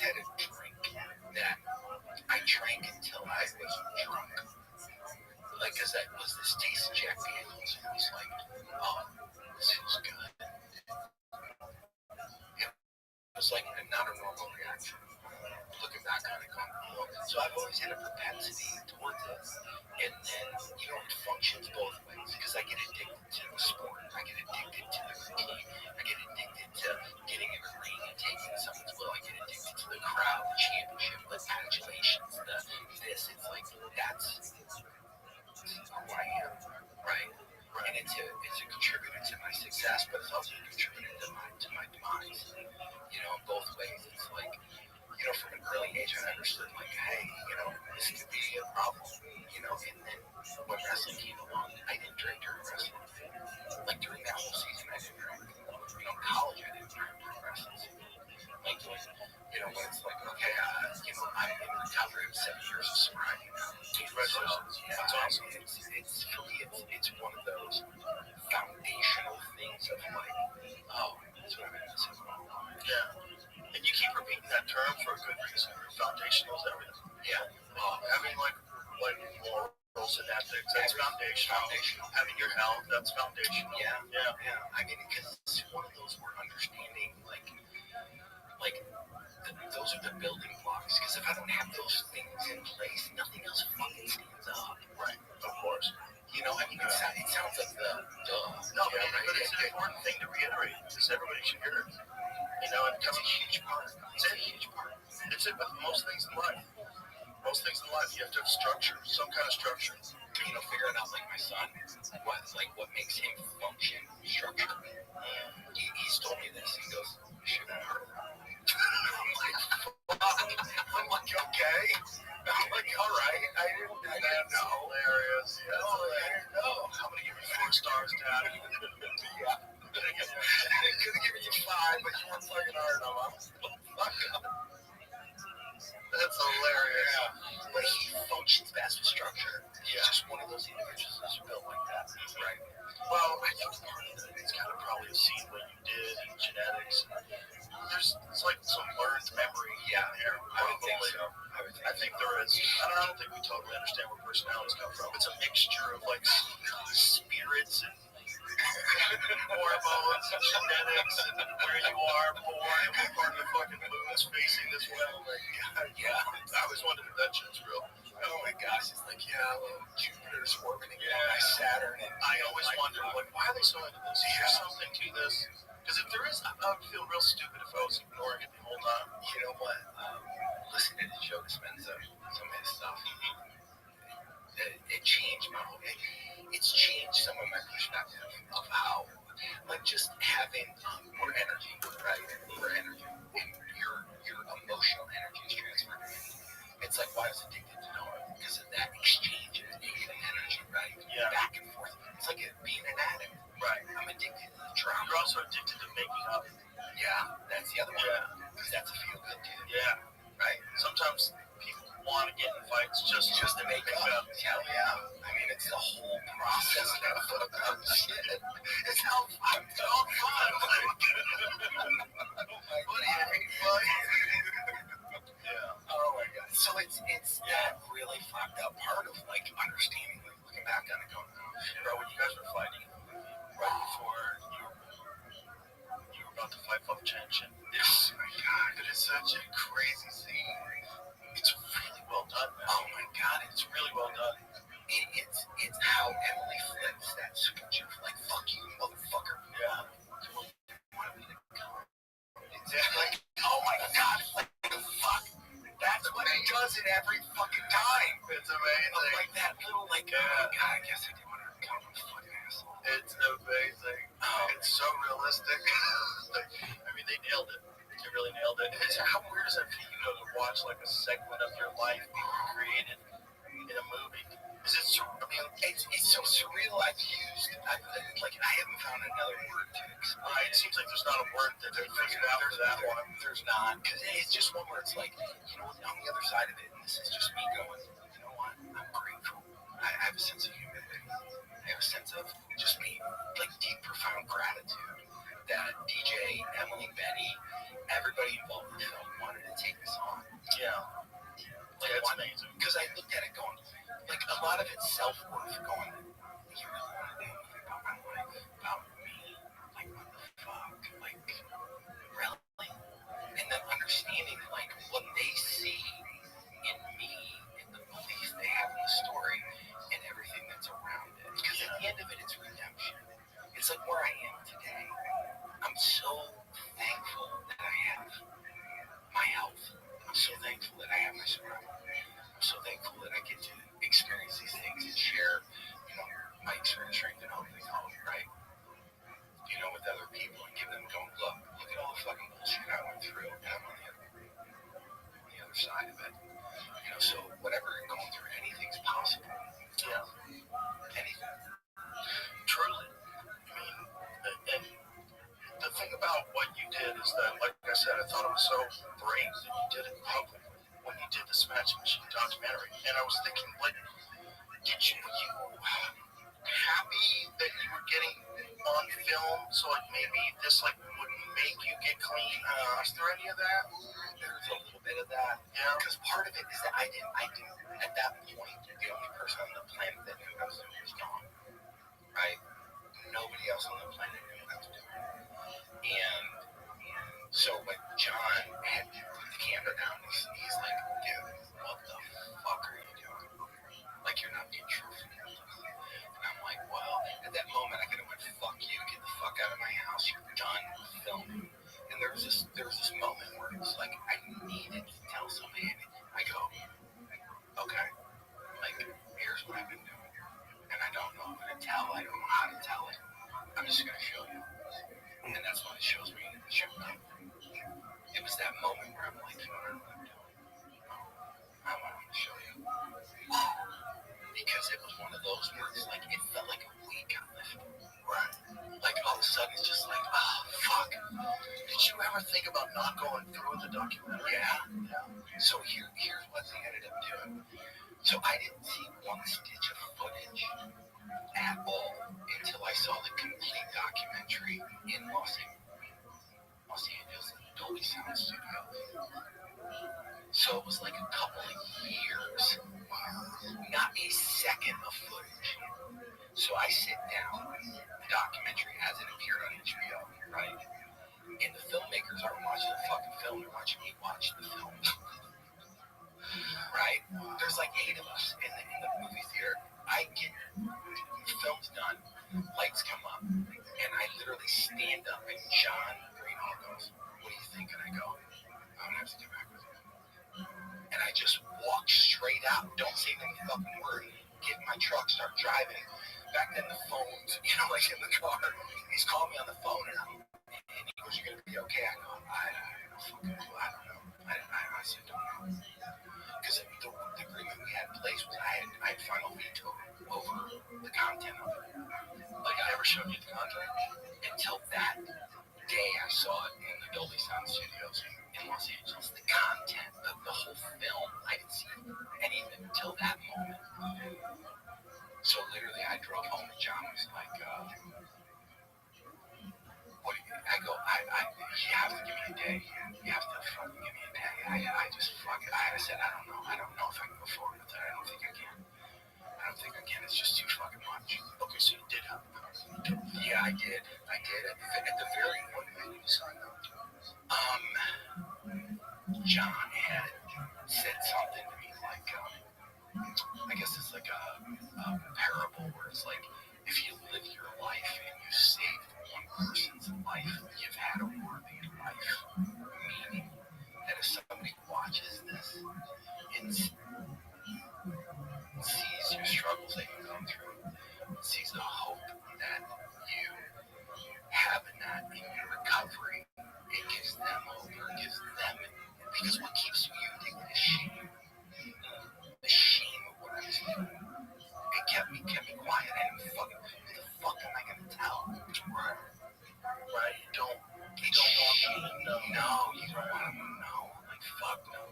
had a drink, that I drank until I was drunk. Like, because that was this taste of Jack Daniels, and it was like, oh, this feels good. It was like not a normal reaction. Looking back on it, so I've always had a propensity towards it. And then, it functions both ways, because I get addicted to the sport. I get addicted to the routine. I get addicted to getting in the ring and taking someone's will. I get addicted to the crowd, the championship, the congratulations, this. It's like, that's who I am, right? And it's a contributor to my success, but it's also a contributor to my demise. In both ways. It's like, from an early age, I understood, like, hey, this could be a problem, and then when wrestling came along, I didn't drink during wrestling. Like, during that whole season, I didn't drink. In college, I didn't drink during wrestling season. Like, when it's like, okay, I'm in recovery of 7 years of sobriety now. Congratulations. Yeah, that's awesome. It's for me, it's one of those foundational things of like, oh, that's what I've been missing. Yeah. And you keep repeating that term for a good reason. Foundational is everything. Yeah. Having like morals and ethics, that's foundational. Having your health, that's foundational. Yeah. I mean, because it's one of those where understanding, like those are the building blocks. Because if I don't have those things in place, nothing else fucking stands up. Right. Of course. I mean, it sounds like the duh. No, but it's an important thing to reiterate, because everybody should hear it. And because it's a huge part. It's a huge part. It's it with most things in life. Most things in life, you have to have structure, some kind of structure. Figuring out, like my son, what makes him function, structure. He's told me this. He goes, you shouldn't hurt him. I'm like, fuck. I'm like, okay. I'm like, all right. I didn't know. Hilarious. Yeah, I didn't know. I'm going to give you 4 stars, Dad. Yeah. I could have given you 5, but you weren't fucking hard enough. Fuck up. That's hilarious. Yeah. But he functions best with structure. He's just one of those individuals that's built like that. Right. Well, I think part of it's kind of probably seeing what you did and genetics. It's like some learned memory. Yeah. Here. I would think so. I think there is. I don't think we totally understand where personalities come from. It's a mixture of like spirits and hormones and genetics and where you are born and what part of the fucking moon's facing this way. Yeah. I always wondered if that shit's real. Oh my gosh, it's like, Jupiter's orbiting around Saturn. And I always wondered, like, why are they so into this? Is there something to this? Because if there is, I would feel real stupid if I was ignoring it the whole time. You know what? Listening to Joe Dispenza, some of his stuff, it changed my whole. It's changed some of my perspective of how, like, just having more energy, right? More energy, and your emotional energy is transferred. It's like why I was addicted to knowing, because of that exchange of energy, right? Yeah. Back and forth. It's like being an addict. Right. I'm addicted to the drama. You're also addicted to making up. Yeah, that's the other one. Yeah. Because that's a feel good too. Yeah. Right. Sometimes people want to get in fights just to make up. Hell yeah. I mean, it's the whole process of shit. It's how fun. It's all fun. What do you hate, bud? Yeah. Oh my god. So it's that really fucked up part of like understanding, like looking back on it, going, Bro, when you guys were fighting in the movie, right before you were about to fight Bob Chen, oh my god, it is such a crazy scene. There's not, because it's just one where it's like, on the other side of it, and this is just me going, you know what, I'm grateful. I have a sense of humility. I have a sense of just being, like, deep, profound gratitude that DJ, Emily, Benny, everybody involved in the film wanted to take this on. Yeah. Like, that's amazing. Because I looked at it going, like, a lot of it's self-worth going, you really want to know anything about my life, about me, like, what the fuck, like, really? And then understanding, like, what they see in me, in the belief they have in the story, and everything that's around it. Because at the end of it, it's redemption. It's like where I am today. I'm so thankful that I have my health. I'm so thankful that I have my surroundings. I'm so thankful that I get to experience these things and share, my experience, strength, and hope, they call it, right? With other people and give them going, look at all the fucking bullshit I went through, and I'm on the other side of it. So whatever you're going through, anything's possible. Yeah. Anything. Truly. I mean, and the thing about what you did is that, like I said, I thought it was so brave that you did it publicly when you did the Smash Machine documentary. And I was thinking, like, were you happy that you were getting on film, so like maybe this like would make you get clean? Was there any of that? There's a little bit of that. Yeah. Because part of it is that I didn't, at that point, the only person on the planet that knew what I was doing was gone. Right? Nobody else on the planet knew what I was doing. And so when John had put the camera down, he's like, dude, what the fuck are you doing? Like, you're not being truthful. And I'm like, well, at that moment, I could have went, fuck you, get the fuck out of my house, you're done filming. And there was this moment where it was like, I needed to tell somebody. I go, okay, like, here's what I've been doing. And I don't know who to tell, I don't know how to tell it. I'm just going to show you. And that's when it shows me the show. It was that moment where I'm like, I don't know what I'm doing. I want to show you. Because it was one of those where it's like, it felt like a weight got lifted. Right. Like, all of a sudden, it's just like, oh, fuck. Did you ever think about not going through the documentary? Yeah. So here's what they ended up doing. So I didn't see one stitch of footage at all until I saw the complete documentary in Los Angeles, Dolby Sound Studio. So it was like a couple of years, not a second of footage. So I sit down, the documentary hasn't appeared on HBO, right? And the filmmakers aren't watching the fucking film, they're watching me watch the film. Right? There's like 8 of us in the movie theater. The film's done, lights come up, and I literally stand up, and John Greenhall goes, what do you think? And I go, I'm gonna have to get back with you. And I just walk straight out, don't say any fucking word, get in my truck, start driving. Back then the phones, like in the car, he's calling me on the phone, and he goes, you're gonna be okay? I go, I don't know. I said, don't know. Because the agreement we had in place was I had final veto over the content of it. Like, I never showed you the content? Until that day I saw it in the Dolby Sound Studios in Los Angeles. The content, the whole film, I didn't see any of it until that moment. So literally I drove home and John was like, what do you, I go, you have to give me a day. You have to fucking give me a day. I said, I don't know if I can go forward with it. I don't think I can. It's just too fucking much. Okay, so you did have the content. Yeah, I did. At the very What made you decide not to? John had said something to me like, I guess it's like a parable where it's like, if you live your life and you saved one person's life, you've had a worthy life. Meaning that if somebody watches this and sees your struggles that you've gone through, sees the hope that you have in that, in your recovery, it gives them hope, or it gives them, because what know. No, you don't want them to know. Like, fuck no.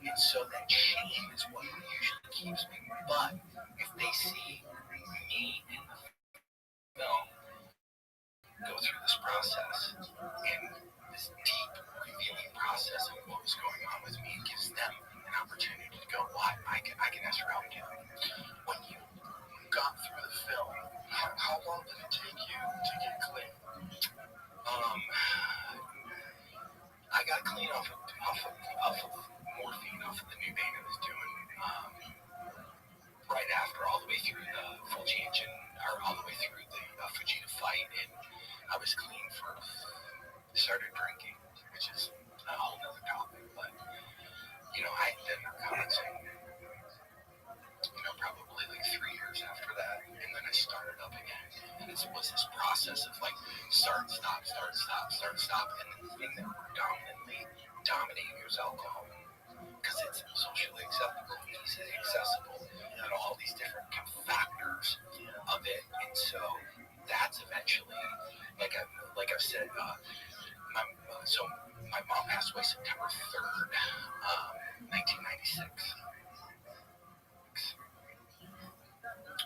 And so that shame is what usually keeps me. But if they see me in the film go through this process and this deep revealing process of what was going on with me, it gives them an opportunity to go, what? I can ask for help too. When you got through the film, how long did it take you to get clean? I got clean off of morphine, off of the new band I was doing, right after, all the way through the full change or all the way through the Fujita fight, and I was clean for, started drinking, which is a whole nother topic, but, I had been narcotics, probably like 3 years after that, and then I started up again, and it was this process of like, start, stop, and then the thing that predominantly dominating was alcohol, because it's socially acceptable, easily accessible, all these different factors of it, and so that's eventually, like I've said, my mom passed away September 3rd, 1996,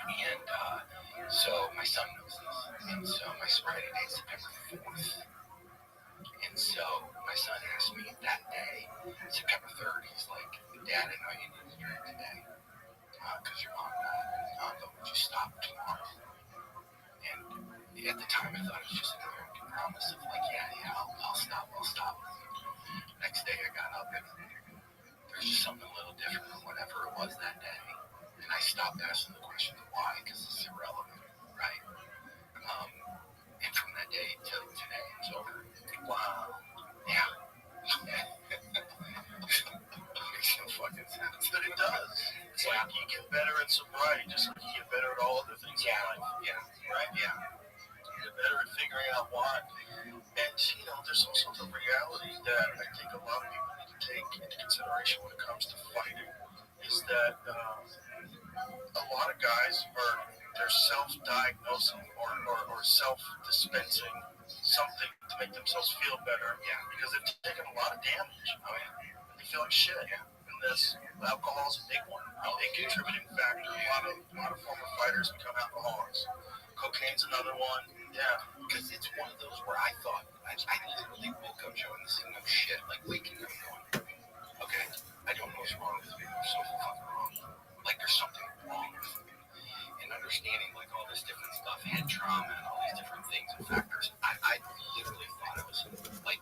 and so my son knows this, and so my sobriety date is September 4th, and so my son asked me that day, September 3rd, he's like, Dad, I know you need to drink today, because your mom died, but would you stop tomorrow? And at the time I thought it was just an American promise of like, yeah, I'll stop. Next day I got up and there's just something a little different from whatever it was that day. And I stopped asking the question of why, because it's irrelevant, right? And from that day till today, it's over. Wow. Yeah. Makes no fucking sense. But it does. It's like you get better at sobriety, just like you get better at all other things in life. Yeah. Right? Yeah. You get better at figuring out why. And, there's also the reality that I think a lot of people need to take into consideration when it comes to fighting, is that a lot of guys they're self-diagnosing or self-dispensing something to make themselves feel better. Yeah. Because they've taken a lot of damage. Oh, yeah. And they feel like shit. Yeah. And alcohol's a big one. A big contributing factor. A lot of former fighters become alcoholics. Cocaine's another one. Yeah. Because it's one of those where I thought, I literally woke up, Joe, and this is no shit, like waking up going, okay, I don't know what's wrong with me, there's something fucking wrong. Like there's something wrong with me. And understanding like all this different stuff, head trauma and all these different things and factors, I literally thought it was like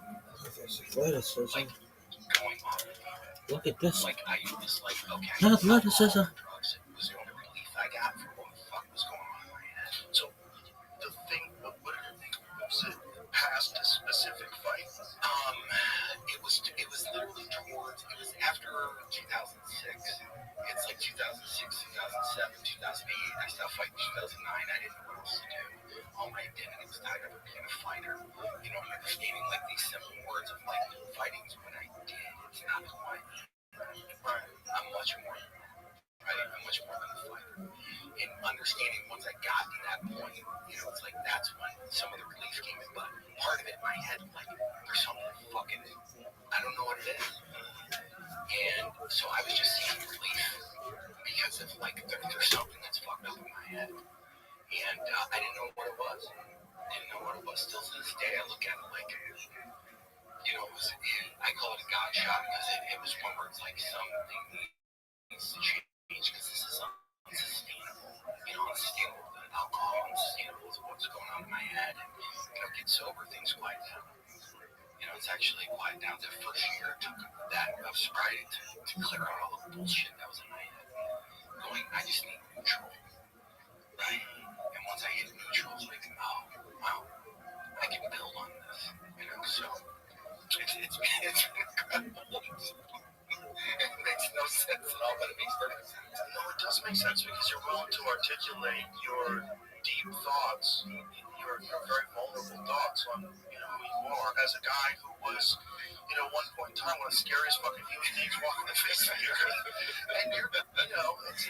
going off the deep end. Look at this. Like I was like, okay, Athleticism. drugs was the only relief I got for what the fuck was going on in my head. So the thing, what was it past a specific fight? It was literally towards, it was after 2006. It's like 2006, 2007, 2008. I stopped fighting 2009. I didn't know what else to do. All my identity was tied up with being a fighter. Understanding like these simple words of like fighting is what I did. It's not who I am. Right. I'm much more. Right. I'm much more than a fighter. And understanding once I got to that point, it's like that's when some of the relief came in. But part of it in my head, like there's something fucking, I don't know what it is. And so I was just seeking relief because of like there's something that's fucked up in my head. And I didn't know what it was. Still to this day, I look at it like, I call it a God shot because it was one where it's like something needs to change because this is unsustainable. Unsustainable with alcohol, unsustainable with what's going on in my head. And, get sober, things quiet down. It's actually quiet down. The first year it took that of sobriety to clear out all the bullshit that was in my head. I just need neutral. Right? And once I hit neutral, it's like, oh, wow, I can build on this. So it's incredible. It makes no sense at all, but it makes perfect sense. No, it does make sense because you're willing to articulate your deep thoughts, your very vulnerable thoughts on who you are as a guy who was, one point in time one of the scariest fucking human beings walking the face of the earth. And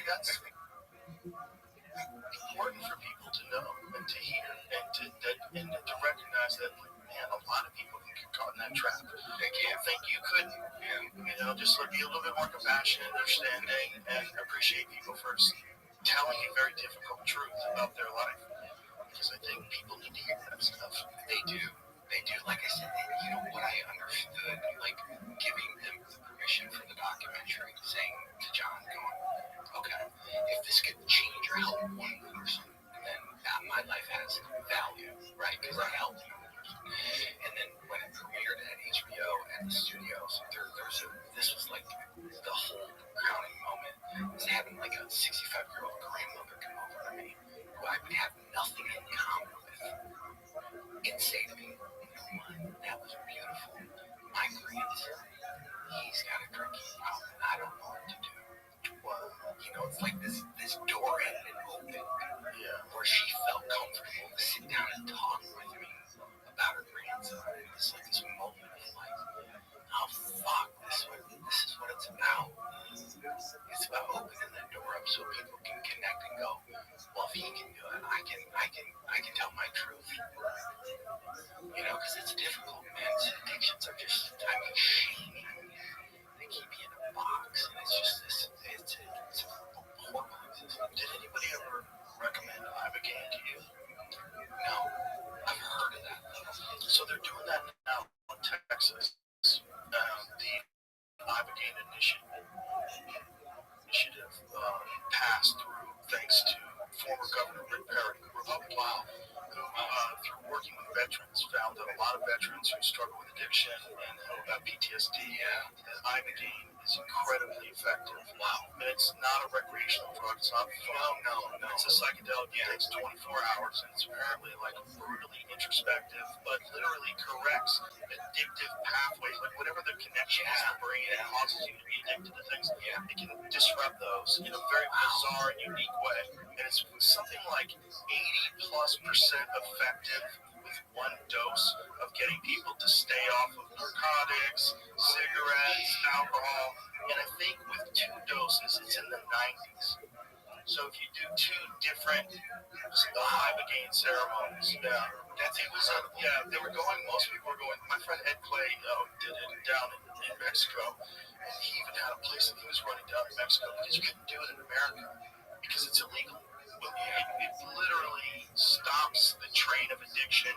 that's important for people to know and to hear and to recognize that, man, a lot of people can get caught in that trap. They can't think you couldn't. You know, just like be a little bit more compassionate, understanding, and appreciate people for telling a very difficult truth about their life. Because I think people need to hear that stuff. They do. They do. Like I said, you know what I understood, like giving them the permission for the documentary, saying to John, going, okay, if this could change or help one person, then my life has value, right? Because I helped another person. And then when it premiered at HBO at the studios, this was like the whole crowning moment. It was having like a 65-year-old grandmother come over to me, who I would have nothing in common with, and say to me, you know what, that was beautiful. My grandson, he's got a drinking problem. I don't know what to do. Well, you know, it's like this door had been open, where she felt comfortable to sit down and talk with me about her grandson. And it's like this moment of like, oh fuck, this is what it's about. It's about opening that door up so people can connect and go, well, if he can do it, I can tell my truth. You know, because it's difficult, man. Addictions are just, I mean, shame. They keep you in a box, and it's just this, it's a horrible existence. Did anybody ever recommend Ibogaine to you? No, I've heard of that. So they're doing that now in Texas. The Ibogaine initiative passed through thanks to former Governor Rick Perry, Republican, who through working with veterans found that a lot of veterans who struggle with addiction and have PTSD, Ibogaine is incredibly effective. Wow. And it's not a recreational drug. It's not fun. No. It's a psychedelic. It takes 24 hours, and it's apparently like brutally introspective, but literally corrects addictive pathways, like whatever the connection is in the brain that causes you to be addicted to things. It can disrupt those in a very bizarre and unique way. And it's something like 80+% effective with one dose of getting people to stay off of narcotics, cigarettes, alcohol. And I think with 2 doses, it's in the 90s. So if you do 2 different Ibogaine ceremonies, they were going, most people were going, my friend Ed Clay did it down in Mexico. And he even had a place that he was running down in Mexico because you couldn't do it in America because it's illegal. It literally stops the train of addiction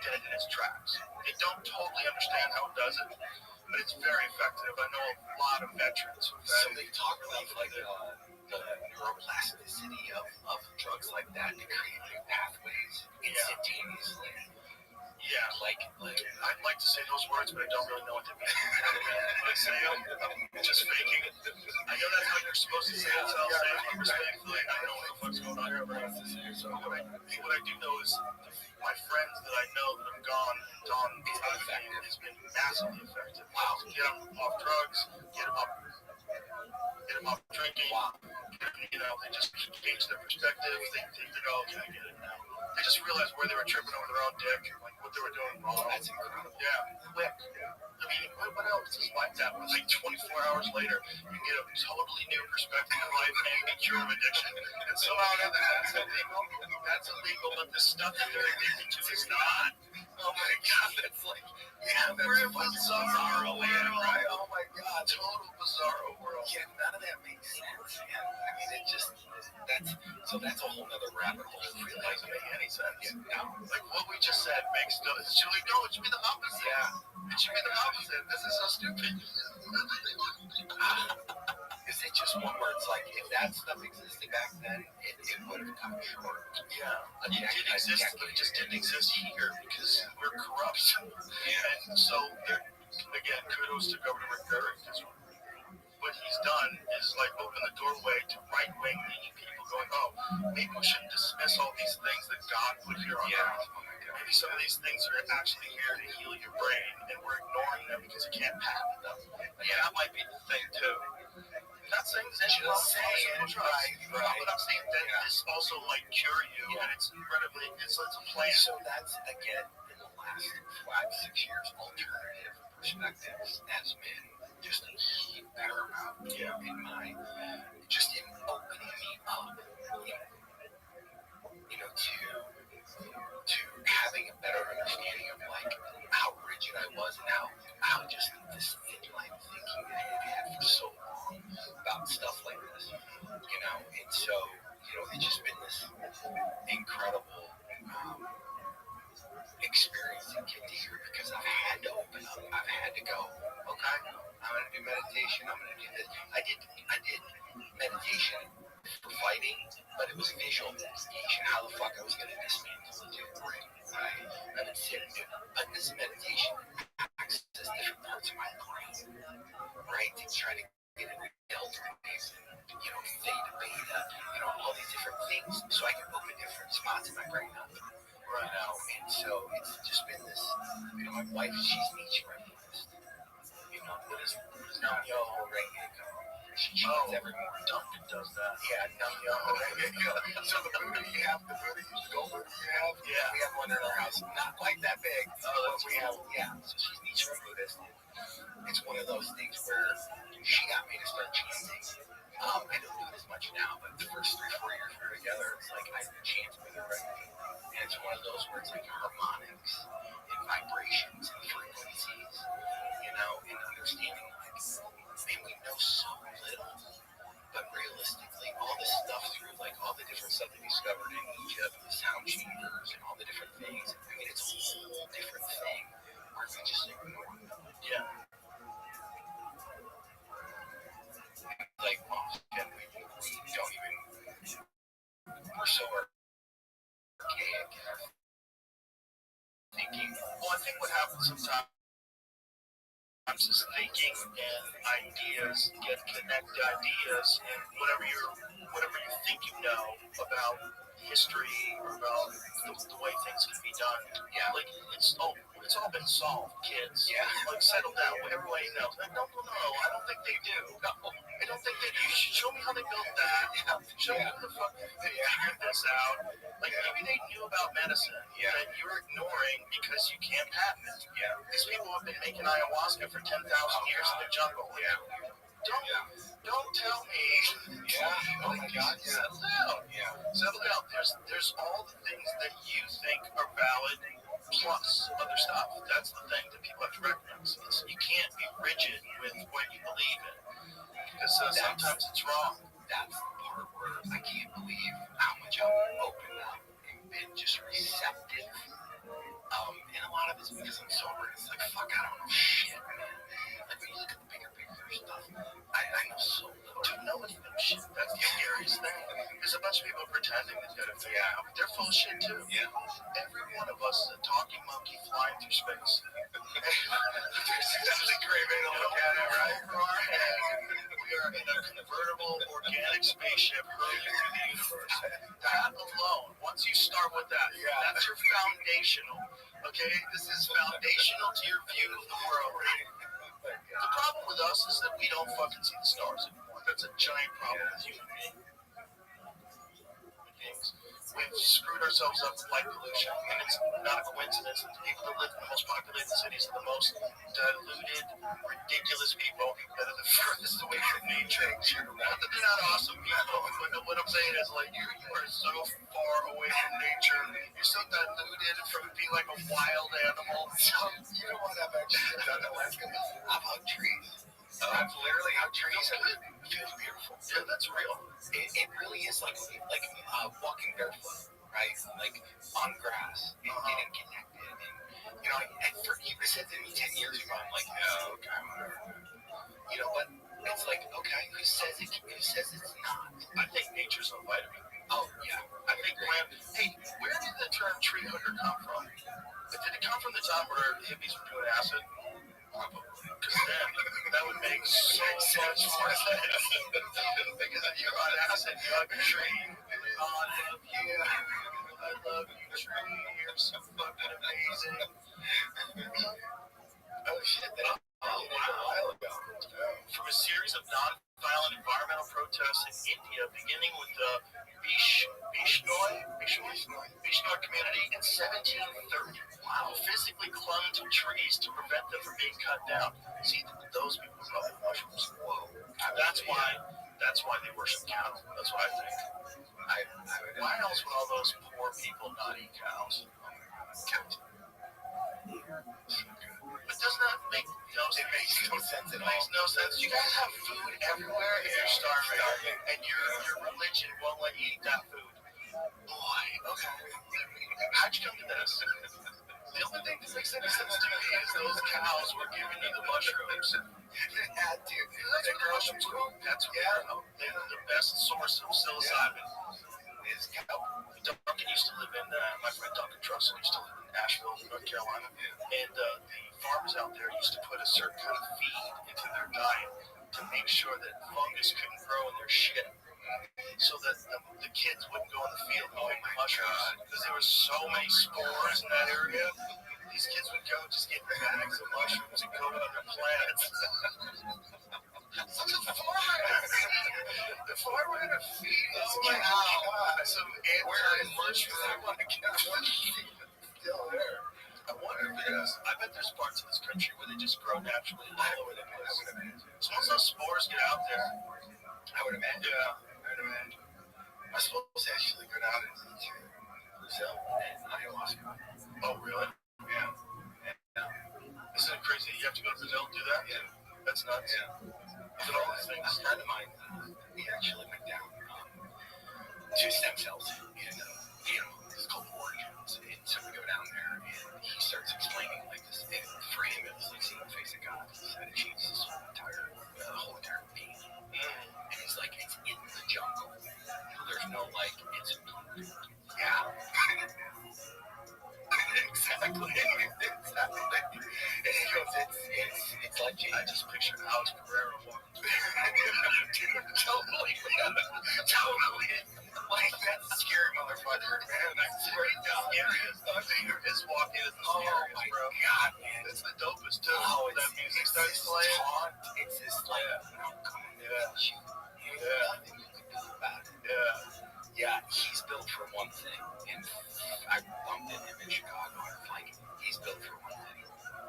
dead in its tracks. They don't totally understand how it does it, but it's very effective. I know a lot of veterans. So they talk about like the neuroplasticity of drugs like that to create new pathways instantaneously. Yeah, like I'd like to say those words, but I don't really know what they mean. I say I'm just faking it. I know that's how you're supposed to say it, so I'll say it respectfully. I don't know what the fuck's going on here. So what I do know is my friends that I know that have gone Ibogaine has been massively effective. Wow. Get them off drugs, get them off drinking. Wow. You know, they just change their perspective. They go, okay, I get it now. They just realized where they were tripping over their own dick, like what they were doing wrong. That's incredible. Yeah, quick. I mean, what else is like that? Like 24 hours later, you get a totally new perspective of life and a cure of addiction. And somehow that's illegal. That's illegal, but the stuff that they're addicted to is not. Oh my God, that's like, we're in bizarro world, right? Oh my God, total bizarro world. Yeah, none of that makes sense. Yeah, I mean, it just, that's a whole nother rabbit hole. It really doesn't make any sense. No, like what we just said makes no, it should be the opposite. Yeah. It should be the opposite. This is so stupid. Is it just one where it's like, if that stuff existed back then, it would have come short? Yeah. It did exist, but it just didn't exist here because we're corrupt. And so, again, kudos to Governor Rick Perry because what he's done is like open the doorway to right-wing leaning people going, oh, maybe we should dismiss all these things that God put here on earth. Maybe some of these things are actually here to heal your brain, and we're ignoring them because you can't patent them. That might be the thing too. I'm not saying there's anything wrong with pharmaceutical drugs, but I'm saying that this also might cure you, and it's incredibly, it's a plan. So that's, again, in the last 5-6 years, alternative perspectives has been just a huge paramount in my, just in opening me up, you know, to having a better understanding of like how rigid I was and how meditation. I'm going to do this. I did meditation for fighting, but it was visual meditation. How the fuck I was going to dismantle the brain, right? I've been sitting there, but this meditation access different parts of my brain, right? To try to get it delta waves, theta, beta, all these different things, so I can open different spots in my brain up, and so it's just been this, my wife, she's Nietzsche right Buddhist, what is Nam-myo Renge-kyo. She chants every morning. Duncan does that. Yeah, Nam-myo Renge-kyo. So the Buddha you have, the Buddha you go Buddha you have, we have one in our house, not quite that big, but we have, so she's Nietzsche right Buddhist. It's one of those things where she got me to start chanting. I don't do it as much now, but the first 3-4 years we were together, it's like I chant with her regularly. And it's one of those where it's like harmonics and vibrations and frequencies, and understanding like, man, we know so little, but realistically, all this stuff through like all the different stuff they discovered in Egypt, the sound chambers and all the different things, it's a whole different thing where we just ignore them. Yeah. Like, well, we don't even, we're so archaic in our thinking. Well, I think what happens sometimes is thinking and ideas connect ideas, and whatever you think you know about history or about the way things can be done, like it's all been solved, kids. Yeah. Like settle down. Everybody knows. No, I don't think they do. No, I don't think they do. You should show me how they built that. Show me how the fuck they figured this out. Like maybe they knew about medicine that you're ignoring because you can't patent it. Yeah. These people have been making ayahuasca for 10,000 years in the jungle. Yeah. Don't tell me. Yeah. Oh my God. Settle down. Yeah. Settle down. There's all the things that you think are valid, plus other stuff. That's the thing that people have to recognize. You can't be rigid with what you believe in, because sometimes it's wrong. That's the part where I can't believe how much I've opened up and been just receptive. And a lot of it's because I'm sober. It's like, fuck, I don't know shit, man. Like, when you look at the bigger picture stuff, I know so little. To know it's no shit, that's the scariest thing. There's a bunch of people pretending that they're figuring out, but they're full of shit too. Yeah. Every one of us is a talking monkey flying through space. That's a great way to look at it, right? From our head, we are in a convertible organic spaceship hurling through the universe. That alone, once you start with that, that's your foundational. Okay, this is foundational to your view of the world. The problem with us is that we don't fucking see the stars anymore. That's a giant problem with human beings. We've screwed ourselves up with light pollution, and it's not a coincidence that the people that live in the most populated cities are the most diluted, ridiculous people that are the furthest away from nature. Not that they're not awesome people, but what I'm saying is, like, you are so far away from nature. You're so diluted from being like a wild animal. So, you know what I've actually done in Alaska? I've hugged trees. I've literally hugged trees, and it feels beautiful. Yeah, that's real. It really is like walking barefoot, right? Like on grass and getting connected. And for you said to me 10 years ago, I'm like, oh, okay, whatever. But it's like, okay, who says it's not? I think nature's a vitamin. Oh yeah, I think hey, where did the term tree hugger come from? Did it come from the time where hippies were doing acid? Probably. Because then that would make so much more sense. Because if you're on acid, you hug a tree. I love you. I love you, tree. You're so fucking amazing. Oh shit, that a while ago. From a series of non-violent environmental protests in India, beginning with the Bishnoi community in 1730. Wow. Physically clung to trees to prevent them from being cut down. See, those people love mushrooms. Whoa. That's why they worship cattle. That's what I think. Why else would all those poor people not eat cows? Cows. But doesn't that make no sense? It makes no sense at all. It makes no sense. You guys have food everywhere and you're starving. And your religion won't let you eat that food. Boy, okay. How'd you come to this? The only thing that makes any sense to me is those cows were giving you the mushrooms. They had to. That's what the mushrooms grow. That's the best source of psilocybin is cow. Duncan used to live in, my friend Duncan Trussell used to live in Asheville, North Carolina. And the farmers out there used to put a certain kind of feed into their diet to make sure that fungus couldn't grow in their shit. So that the kids wouldn't go in the field and pick mushrooms. Because there were so many spores in that area. These kids would go just get bags of mushrooms and go to other plants. The farmer had to feed his cow some anti-mushroom. Still there. I wonder if there's, I bet there's parts of this country where they just grow naturally all over the place. So once those spores get out there, I would imagine. Yeah, I would imagine. I suppose they actually go down and sell ayahuasca. Oh, really? Yeah. Isn't it crazy? You have to go to Brazil to do that? Yeah. That's nuts. Yeah. Look at all these things. A friend of mine, he actually went down to stem cells and it's called origins. And so we go down there and he starts explaining like this. And for him, it was like seeing the face of God. He said it changes his whole entire being. And he's like, it's in the jungle. So there's no like, it's yeah. Exactly. And he goes, it's like I just pictured Alex Guerrero walking through. Dude, totally. Like that's a scary motherfucker, man. That's very scariest. His walk is the scariest, bro. God, man. It's the dopest too. Oh, that music starts playing. It's just like, nothing you can do about it. Yeah, he's built for one thing. And I bumped into him in Chicago. And like, he's built for one thing.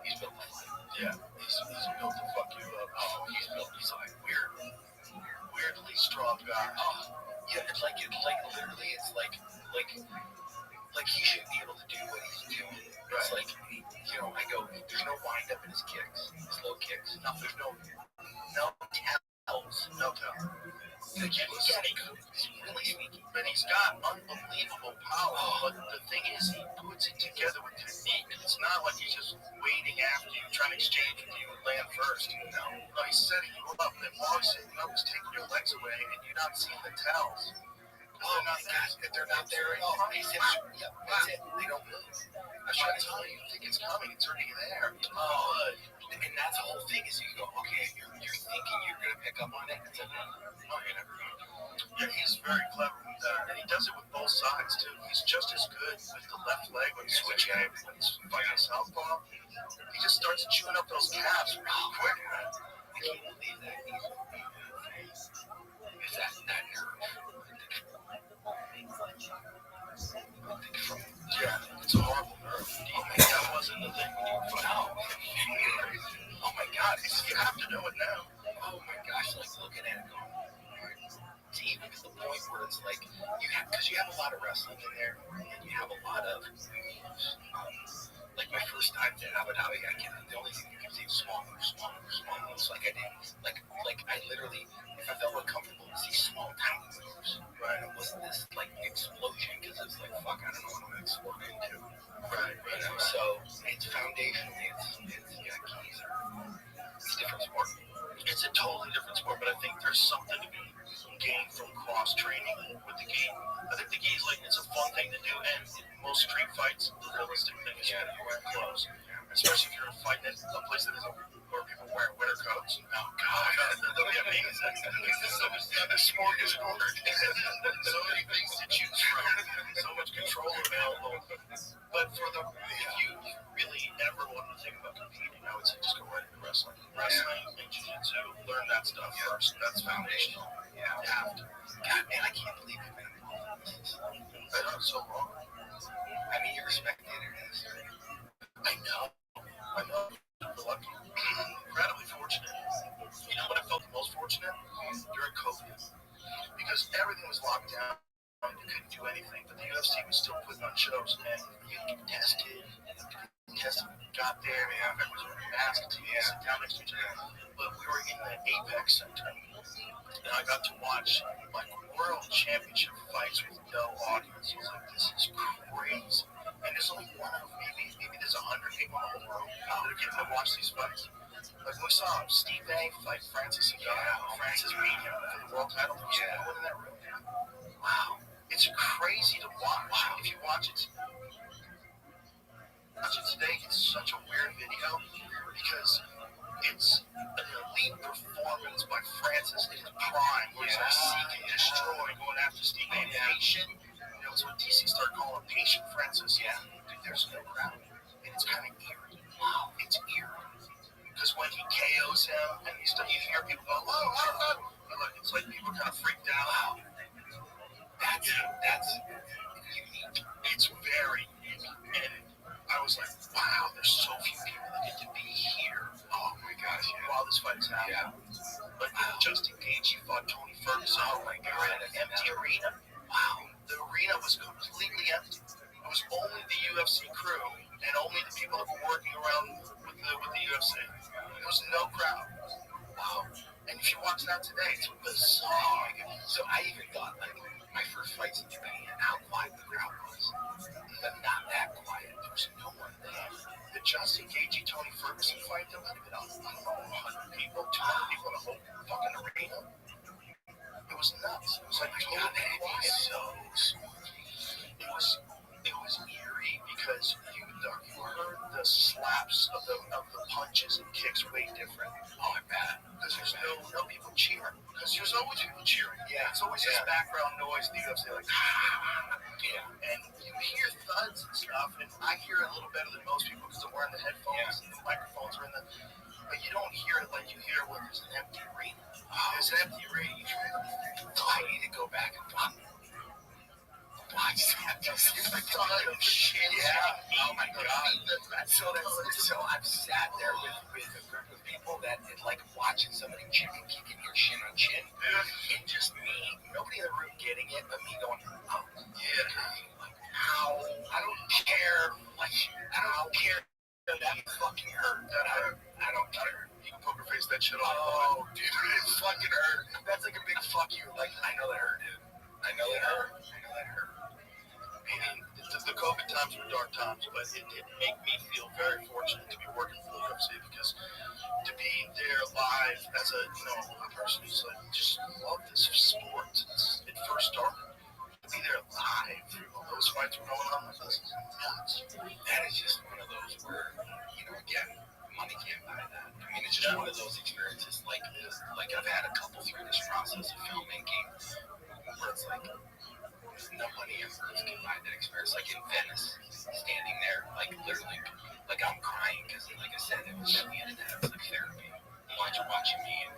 He's built to fight. Yeah, he's built to fuck you up. Oh, he's like weirdly strong guy. Oh, yeah, it's like literally, it's like he should be able to do what he's doing. It's like, I go, there's no wind up in his kicks, his low kicks. No, there's no tells. No tell. He's really sneaky. But he's got unbelievable power. But the thing is, he puts it together with technique. It's not like he's just waiting after you, trying to exchange with you and land first. No, he's setting you up, and then while he's setting you up, he's taking your legs away, and you're not seeing the tells. Oh my gosh, if they're not there at all, he said, yep, that's it. They don't move. I was trying to tell you, you think it's coming, it's already there. Oh, and that's the whole thing is you go, okay, you're thinking you're going to pick up on it. It's like, no, you're never going to. Yeah, he's very clever with that, and he does it with both sides, too. He's just as good with the left leg when he's switching it, when he's fighting southpaw. He just starts chewing up those calves real quick, man. I can't believe that. Is that nerve? Yeah, it's a horrible nerve. Do you think that wasn't the thing when you were fighting? No. Oh my God, you have to know it now. Oh my gosh, like looking at it going, it's even to the point where it's like, because you have a lot of wrestling in there, and you have a lot of, like my first time to Abu Dhabi, the only thing you can see is small moves. Like I did, like I literally, if I felt uncomfortable, I see small tiny moves. Right, it wasn't this like explosion because it's like fuck, I don't know what I'm gonna explode into. Right, so it's foundationally, it's keys. It's a different sport. It's a totally different sport, but I think there's something to be gained from cross training with the gi. I think the gi is like it's a fun thing to do, and in most street fights, the realistic thing is you're wearing clothes, especially if you're fighting at a place that is where people wear winter coats. Oh God, that'll be amazing. The sport is hard. So many things to choose from, so much control available. But if you really ever want to think about competing, I would say just go right into wrestling. Wrestling and jiu-jitsu, learn that stuff first. That's foundational. Yeah, you have to. God, man, I can't believe you've been involved in this. I know, it's so long. I mean, you're a spectator in this. I know. Lucky. Incredibly fortunate. You know what I felt the most fortunate? During COVID. Because everything was locked down. You couldn't do anything, but the UFC was still putting on shows, and you get tested. Got there, man. Everyone was wearing masks, sit down next to each other. But we were in the Apex Center, and I got to watch like world championship fights with no audience. I was like, this is crazy. and there's only one of maybe there's 100 people in the whole room that are getting to watch these fights. Like we saw Steve A fight Francis Ngannou. Francis beat him for the world title. There was no one in that room. Wow, it's crazy to watch. If you watch it today, it's such a weird video because it's an elite performance by Francis in his prime, where he's like seeking, destroying, going after Steve A. Patient. You know, it's what DC started calling patient Francis. Yeah, dude, there's no crowd, and it's kind of eerie. Wow, it's eerie because when he KOs him, and you hear people go, "Whoa!" It's like people kind of freaked out. Wow, that's unique. It's very unique, and I was like, wow, there's so few people that get to be here. Oh my gosh, while this fight is happening. Yeah. But Justin Gaethje fought Tony Ferguson. Oh my god, an empty arena. Wow, the arena was completely empty. It was only the UFC crew and only the people that were working around with the UFC. There was no crowd. Wow. And if you watch that today, it's bizarre. So I even thought, like, my first fights in Japan, how quiet the crowd was. But not that quiet. There was no one there. The Justin Gaethje Tony Ferguson fight, there might have been, I don't know, 100 people, 200 people in the whole fucking arena. It was nuts. It was like totally quiet. So spooky. It was eerie because you heard the slaps of the punches and kicks way different. Oh, I bet. Because there's no people cheering. Because there's always people cheering. Yeah. It's always this background noise in the UFC, like, yeah. And you hear thuds and stuff, and I hear it a little better than most people because I'm wearing the headphones and the microphones are in the. But you don't hear it like you hear when there's an empty arena. There's an empty arena. I need to go back and watch that. It's like ton of shit. Yeah. Oh my god. So I've sat there with a group of people that like watching somebody chicken kicking your shin on chin, and just me, nobody in the room getting it, but me going, oh yeah, like how I don't care, like I don't care that fucking hurt. That hurt. I don't care. You can poker face that shit off. Oh, dude, it fucking hurt. That's like a big fuck you. Like I know that hurt, dude. I know that hurt. And the COVID times were dark times, but it did make me feel very fortunate to be working for the UFC because to be there live as a person who's like just love this sport since it first started. To be there live, while those fights were going on, this is nuts. That is just one of those where again, money can't buy that. I mean, it's just one of those experiences like this. Like I've had a couple through this process of filmmaking where it's like. No money on earth can buy that experience. Like in Venice, standing there, like literally, like I'm crying because, like I said, it was at the end of that, it was like therapy. Watching me.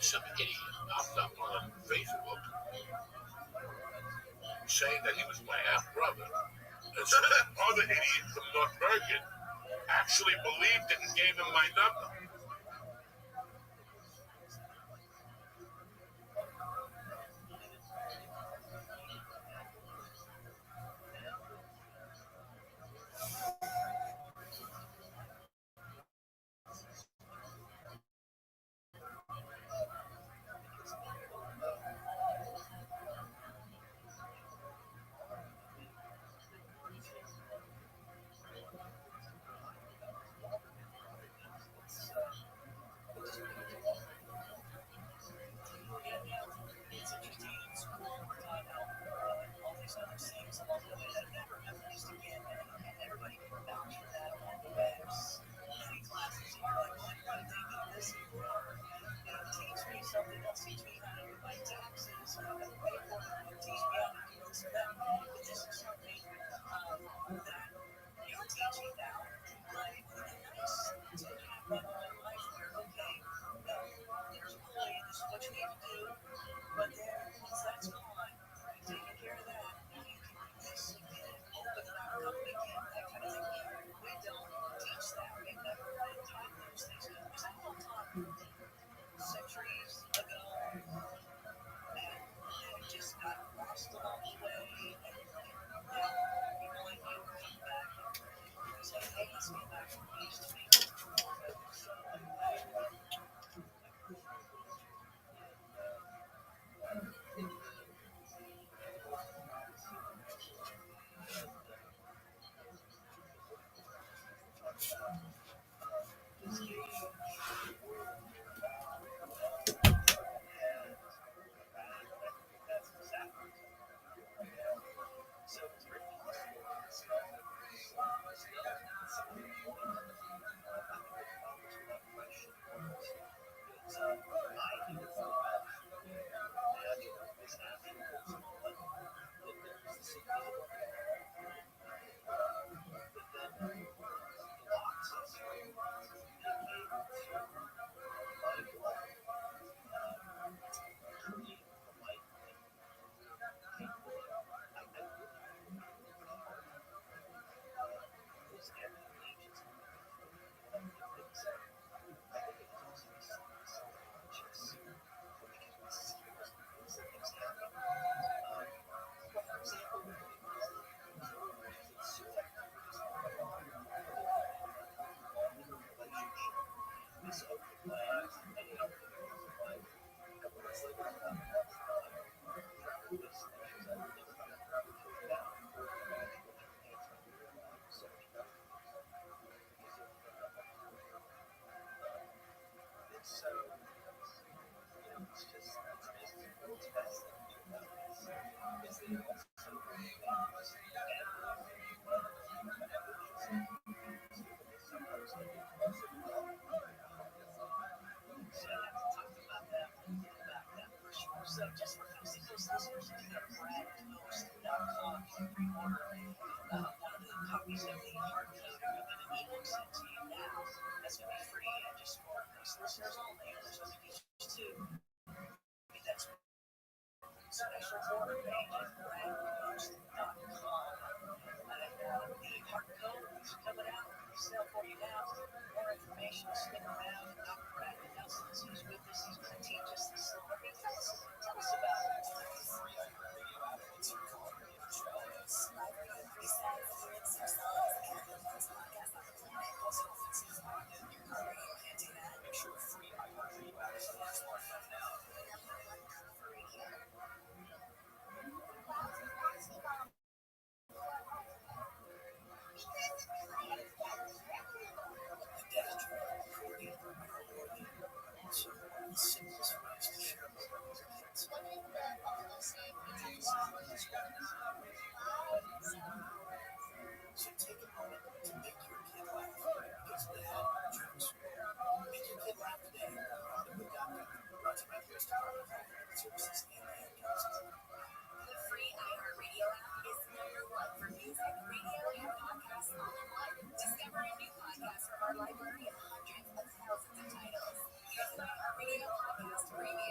some idiot popped up on Facebook saying that he was my half brother. And so that other idiot from North Bergen actually believed it and gave him my number. Library of hundreds of thousands of titles. That's why our radio podcast premium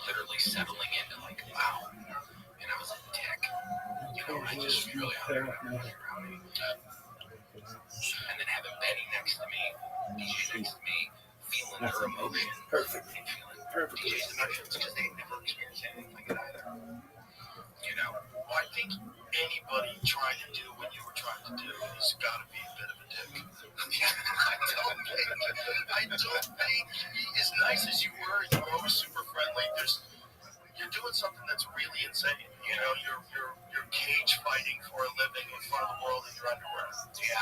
Literally settling into like, wow. And I was a dick. I just really had around me. And then having Betty next to me, DJ next to me, feeling her emotion. Perfect. And feeling DJ's emotions because they never experienced anything like it either. Well, I think anybody trying to do what you were trying to do has got to be a bit of a dick. I don't think, as nice as you were always super friendly. You're doing something that's really insane. You're cage fighting for a living in front of the world in your underwear. Yeah,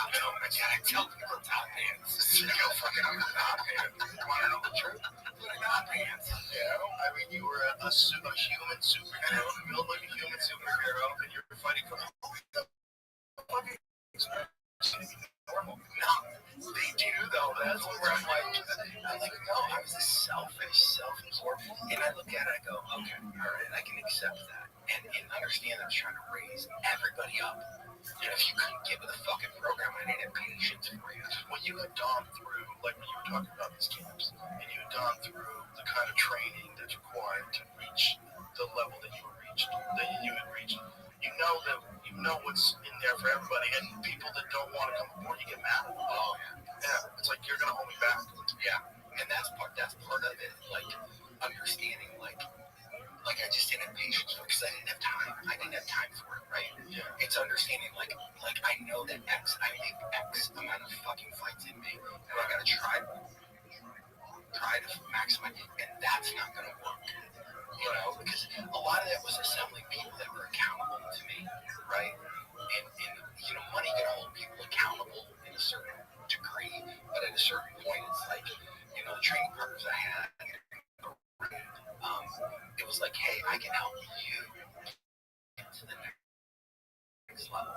I tell people top pants. Fucking I'm not top pants. You want to know the truth? Top pants. You were a human superhero, built like a human superhero, and you're fighting for the fucking normal. No, they do though. That's where I'm like, no, I was a selfish, self-absorbed. And I look at it, I go, okay, all right, I can accept that. And understand that I was trying to raise everybody up. And if you couldn't get with a fucking program, I didn't have patience for you. Well, you had gone through, like when you were talking about these camps, and you had gone through the kind of training that's required to reach the level that you had reached. You know what's in there for everybody, and people that don't want to come aboard, you get mad. Oh Yeah, it's like you're gonna hold me back. yeah, and that's part of it. Like understanding, like I just didn't have patience for it because I didn't have time. I didn't have time for it, right? Yeah. It's understanding, like I know that I make X amount of fucking fights in me, and I gotta try to maximize, and that's not gonna work. Because a lot of that was assembling people that were accountable to me, right? And money can hold people accountable this level.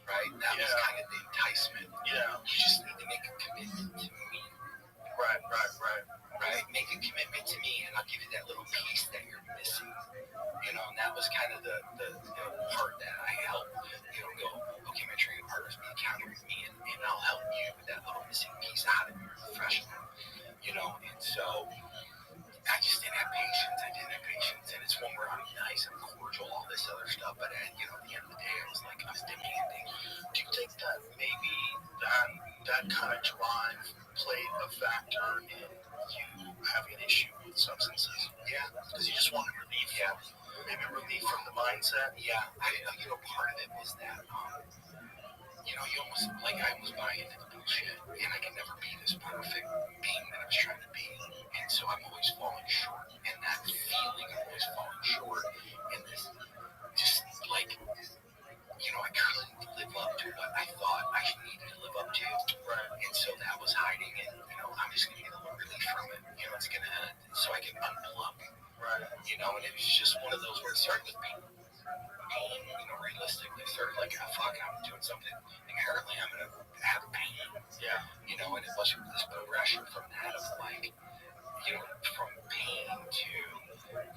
Right? That was kind of the enticement. Yeah. You just need to make a commitment to me. Right. Make a commitment to me, and I'll give you that little piece that you're missing. And that was kind of the part that I helped, go, okay, my training partner's be accountable with me, and I'll help you with that little missing piece out of your professional, and so I just didn't have patience. And it's one where I'm nice, I'm cordial, all this other stuff, but at the end of the day, I was demanding. Do you think that maybe that kind of drive played a factor in you having an issue with substances? Yeah. Because you just wanted relief. Yeah. Maybe relief from the mindset. Yeah. Part of it was that, you almost, I was buying into the bullshit, and I could never be this perfect being that I was trying to be. And so I'm always falling short. And that feeling of always falling short, and this, just I couldn't live up to what I thought I needed to live up to. Right. And so that was hiding, and, I'm just going to get a little relief from it. It's going to, so I can unplug. Right. And it was just one of those where it started with pain, realistically. It started fuck, I'm doing something. Inherently, I'm going to have pain. Yeah. And it was this progression from that of from pain to,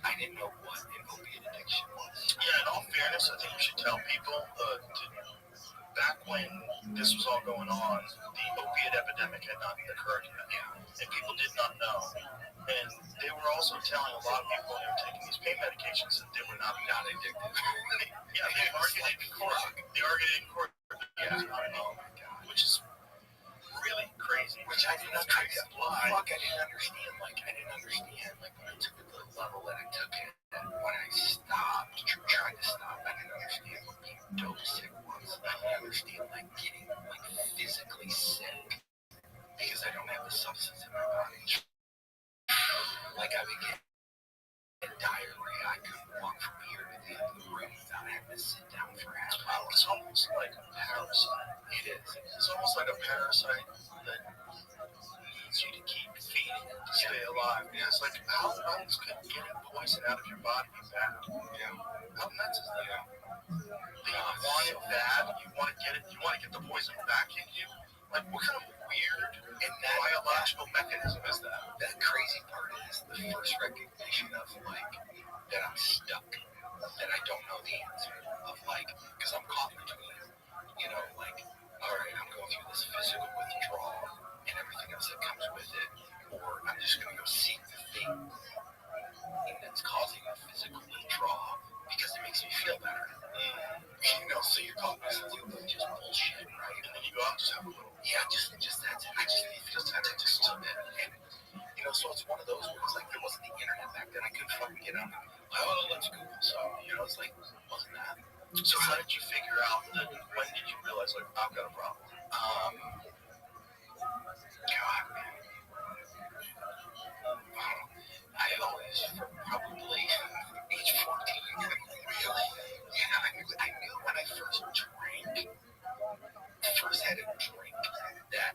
I didn't know what an opiate addiction was. Yeah, in all fairness, I think you should tell people, back when this was all going on, the opiate epidemic had not occurred yet. Yeah. And people did not know. And they were also telling a lot of people when they were taking these pain medications that they were not addicted. Yeah, they argued in court. Yeah. Oh my God. Which is really crazy. Which I didn't understand. I didn't understand. When I took it to the level that I took it, and when I stopped, tried to stop, I didn't understand what being dope sick was. I didn't understand getting physically sick because I don't have the substance in my body. I began diarrhea. I couldn't walk from here to the end of the room without having to sit down for half an hour. It's almost like a parasite. It is. It's almost like a parasite that needs you to keep feeding it to stay alive. Yeah. It's how else could getting poison out of your body be bad? Yeah. How nuts is that? You want it bad, you want to get it, you want to get the poison back in you. What kind of weird and biological mechanism is that? That crazy part is the first recognition of that I'm stuck, that I don't know the answer of because I'm caught between, all right, I'm going through this physical withdrawal and everything else that comes with it, or I'm just going to go seek the thing that's causing a physical withdrawal because it makes me feel better. So you're caught with just bullshit, right? And then you go out and just have a little. Yeah, just that's it. I just need to feel better just a little bit. And, so it's one of those where it's there wasn't the internet back then. I couldn't fucking get on. Let's Google. So, wasn't that. So how did you figure out that, when did you realize, I've got a problem? God, man. I always, probably age 14, really? Yeah, I knew when I first had a drink, that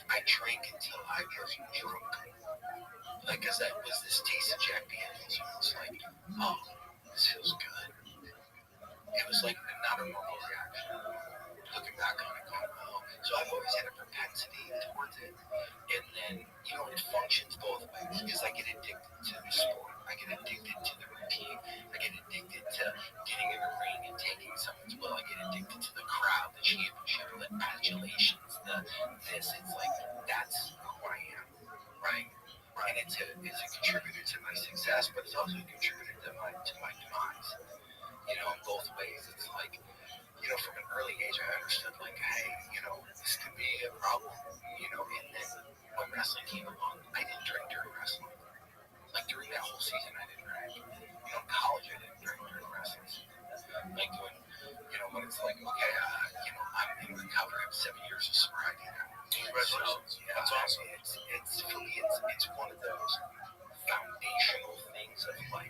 I drank until I was drunk. Because that was this taste of Jack Daniels. It was oh, this feels good. It was not a normal reaction. Looking back on it, going, oh. So I've always had a propensity towards it. And then, it functions both ways. Because I get addicted to the sport. I get addicted to the routine. I get addicted to getting in the ring and taking someone's will. I get addicted to the crowd, the championship, the adulations, this. It's that's who I am, right? And it's a contributor to my success, but it's also a contributor to my demise. In both ways. It's from an early age, I understood, hey, this could be a problem, and then when wrestling came along, I didn't drink during wrestling. During that whole season, I didn't drink. In college, I didn't drink during wrestling season. When it's okay, I'm in recovery. I'm 7 years of sobriety now. Congratulations. So, yeah, that's awesome. It's for me, it's one of those foundational things of oh,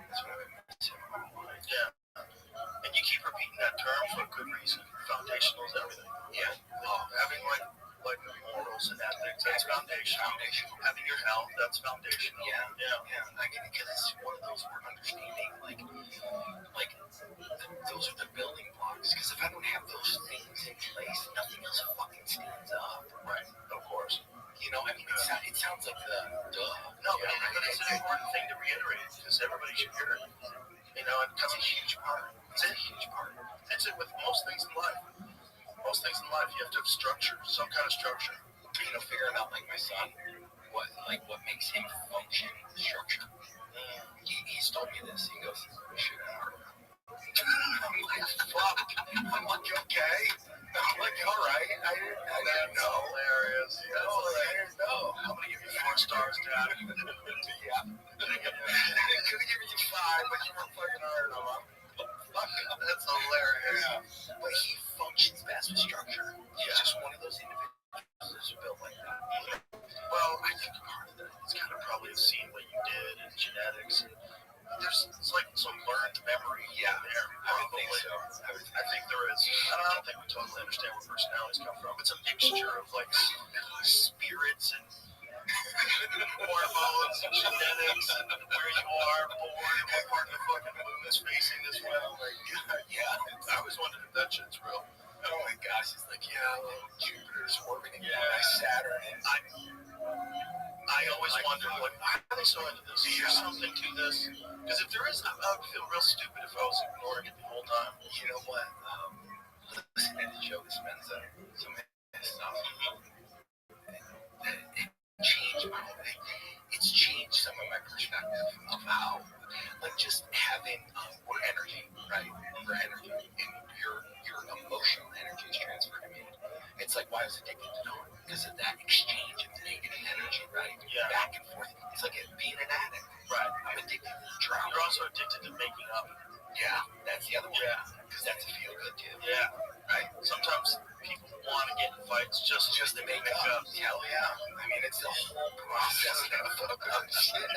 that's what I've been missing in my life. Yeah. And you keep repeating that term for a good reason. Foundational is everything. Yeah. Having morals and ethics, that's foundational. Having your health, that's foundational. Yeah. Because it's one of those we're understanding, know, and that's a huge part. It's a huge part. It's it with most things in life. Most things in life, you have to have structure, some kind of structure. You know, figuring out like my son, what makes him function, structure. He's told me this. He goes, "We should have." I'm like, fuck. I'm like, okay. I'm like, all right. I didn't know. Hilarious. I didn't know. I'm gonna give you 4 stars, Dad. Yeah. Could have given you 5, but you weren't fucking hard enough. Fuck. That's hilarious. Yeah. But he functions best with structure. He's just one of those individuals that's built like that. Well, I think part of that is kind of probably seeing what you did and genetics. It's like some learned memory there, probably. I think there is. And I don't think we totally understand where personalities come from. It's a mixture of like spirits and hormones and genetics and where you are born and what part of the fucking moon is facing this way. Oh my God, yeah. I always wondered if that shit's real. Oh my gosh, it's like, Jupiter's orbiting my Saturn. And I always wondered, like, why are they so into this? Is there something to this? Because if there is, I would feel real stupid if I was ignoring it the whole time. you know what? Listening to Joe Dispenza, some of his stuff, it's changed some of my perspective of how, like, just having, we're energy, right? We're energy, and your emotional energy is transferred to me. It's like, why I was addicted to Dawn? Because of that exchange of negative energy, right? Yeah. Back and forth. It's like being an addict. Right. I'm addicted to the drama. You're also addicted to making up. Yeah, that's the other one. Yeah. Because that's a feel good too. Yeah. Right. Sometimes people want to get in fights just to make up. Hell yeah. I mean, it's the whole process of shit.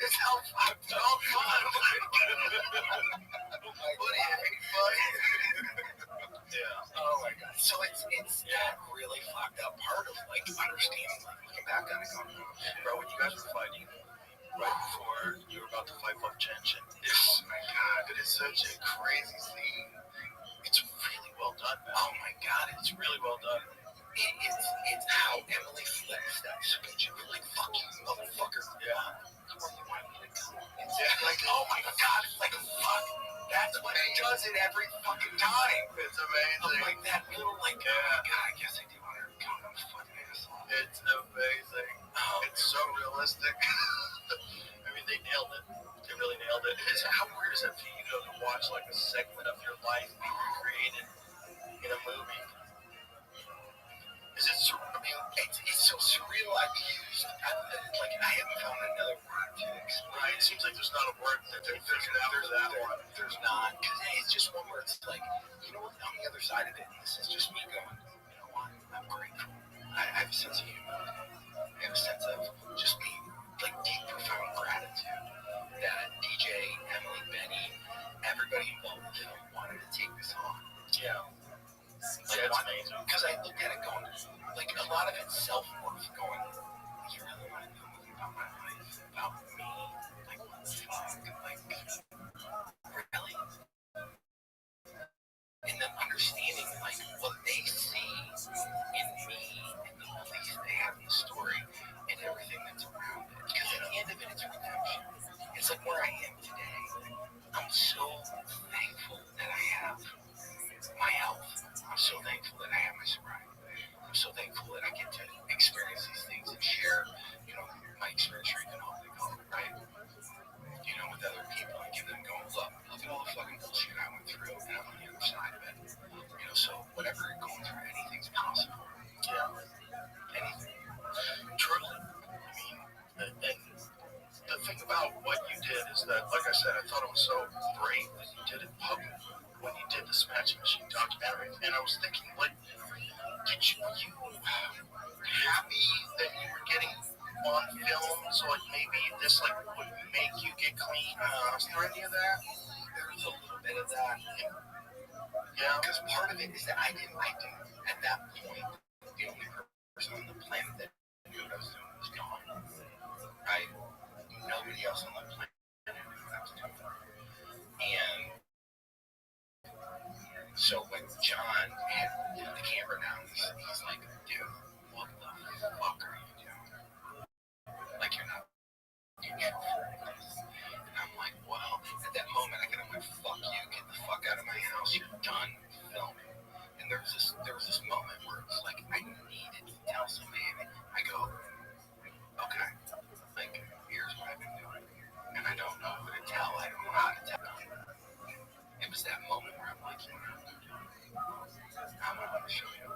It's how fucked up fun. Yeah. Oh my God. So it's that really fucked up part of like understanding, like looking back on it going, Bro, when you guys were fighting right before you were about to fight Love Tension, oh my God. it is such a crazy scene. It's really well done, man. Oh my God. It's really well done. It's how Emily flips that switch of like, fuck you, motherfucker. Yeah. Where you want me to go? It's like, oh my God, it's like, fuck. That's what he does it every fucking time. It's amazing. I'm like that little, like, oh my God, I guess I do want to count on the fucking asshole. It's amazing. Oh, It's so realistic. I mean, they nailed it. They really nailed it. How weird is that for you to watch like a segment of your life be recreated in a movie? Is it surreal? I mean, it's so surreal. I've used, like, I haven't found another word to explain. right? It seems like there's not a word that they figured out for that one. There's not, because it's just one word. It's like, you know what, on the other side of it, and this is just me going, you know what, I'm grateful. I have a sense of humility. I have a sense of just being, like, deep, profound gratitude that DJ, Emily, Benny, everybody involved with film wanted to take this on. Yeah. Like, That's amazing. Because I looked at it going, like, a lot of it's self-worth going, you really want to know movie about my life, about me? Like, what the fuck? Like, really? And then understanding, like, what they see in me and the beliefs they have in the story and everything that's around it. Because at the end of it, it's redemption. It's like where I am today. I'm so thankful that I have my health. I'm so thankful that I have my sobriety. I'm so thankful that I get to experience these things and share, you know, my experience or even hope they call it, right? You know, with other people and give them going, look at all the fucking bullshit I went through and I'm on the other side of it. You know, so whatever you're going through, anything's possible. Yeah. Anything. Truly. I mean, and the thing about what you did is that, like I said, I thought it was so brave that you did it public when you did the Smashing Machine documentary. And I was thinking, like, were you happy that you were getting on film? So, like, maybe this, like, would make you get clean? Was there any of that? There was a little bit of that. Yeah. Because part of it is that I didn't at that point, the only person on the planet that knew what I was doing was gone. Right? Nobody else on the planet knew what I was doing. And so when John had the camera down, he's like, dude, what the fuck are you doing? Like, you're not in trouble for this. And I'm like, well, at that moment, I got on my want to show you.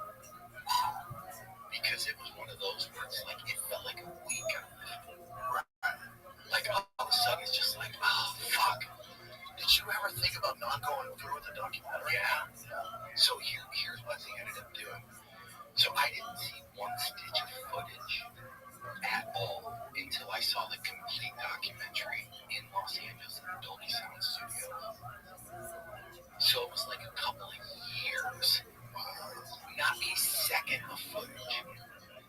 Because it was one of those where it's like, it felt like a week I lived. Like all of a sudden it's just like, oh, fuck. Did you ever think about not going through with the documentary? Yeah. So here's what they ended up doing. So I didn't see one stitch of footage at all until I saw the complete documentary in Los Angeles in the Dolby Sound Studios. So it was like a couple of years, not a second of footage.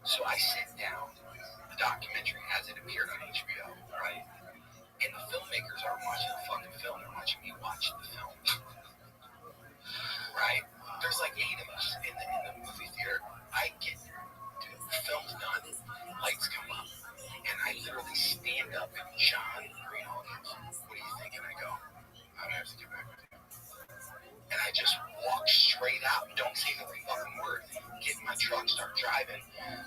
So I sit down, the documentary as it appeared on HBO, right? And the filmmakers aren't watching the fucking film, they're watching me watch the film. Right? There's like 8 of us in the movie theater. I get, dude, the film's done, lights come up, and I literally stand up and John Greenhall goes, what do you think? And I go, I'm gonna have to get back with you. And I just walk straight out, don't say no fucking word, get in my truck, start driving.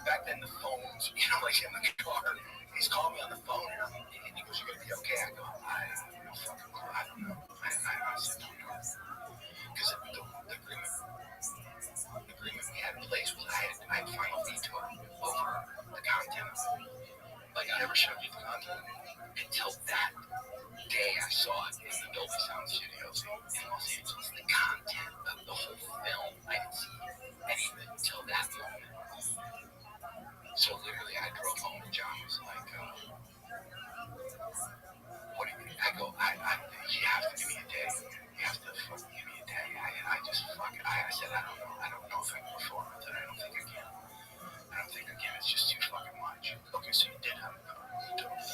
Back then the phones, like in the car, he's calling me on the phone and he goes, you're gonna be okay? I go, I have no fucking clue, I don't know. I honestly don't know. Because the agreement we had in place was I had final veto over the content. Like I never showed you the content until that day I saw it in the Dolby Sound Studios in Los Angeles. The content of the whole film, I didn't see any of it until that moment. So literally I drove home and John was like, what do you mean? I go, you have to give me a day. You have to fucking give me a day. I just fucking, I said, I don't know. I don't know if I can perform with it. I don't think I can. It's just too fucking much. Okay, so you did have it.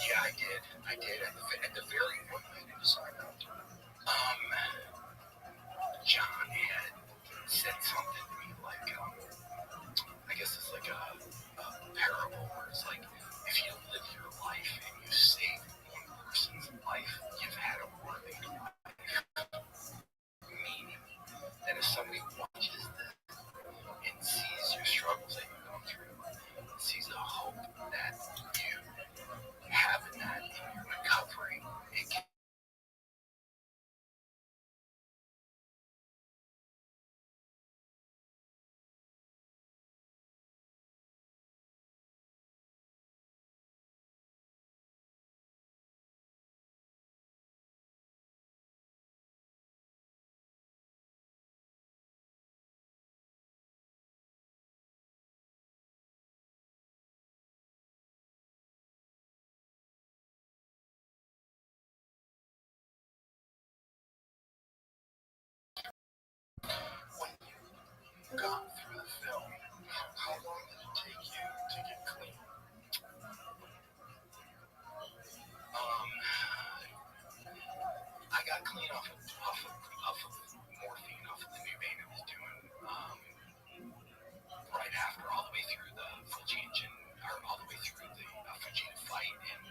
Yeah, I did. At the very end, I did decide not to. John had said something to me like, I guess it's like a parable where it's like, if you live your life and you save one person's life, you've had a worthy life. Meaning that if somebody watches this and sees your struggles that you've gone through, sees the hope that you have in that in your recovery, it can gone through the film. How long did it take you to get clean? I got clean off of morphine, off of the new vein I was doing. Right after, all the way through the Fujita fight, and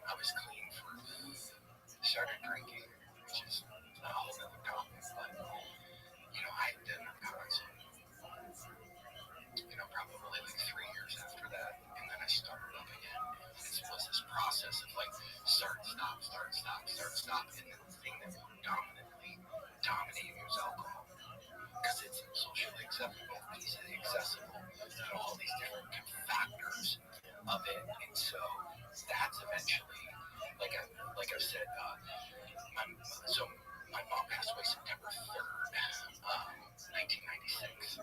I was clean for started drinking, which is a whole other topic, but I had done narcotics, probably like 3 years after that, and then I started up again. It was this process of like start, stop, and then the thing that dominated me was alcohol, because it's socially acceptable, easily accessible, all these different factors of it, and so that's eventually, like I said, my mom passed away September 3rd, 1996.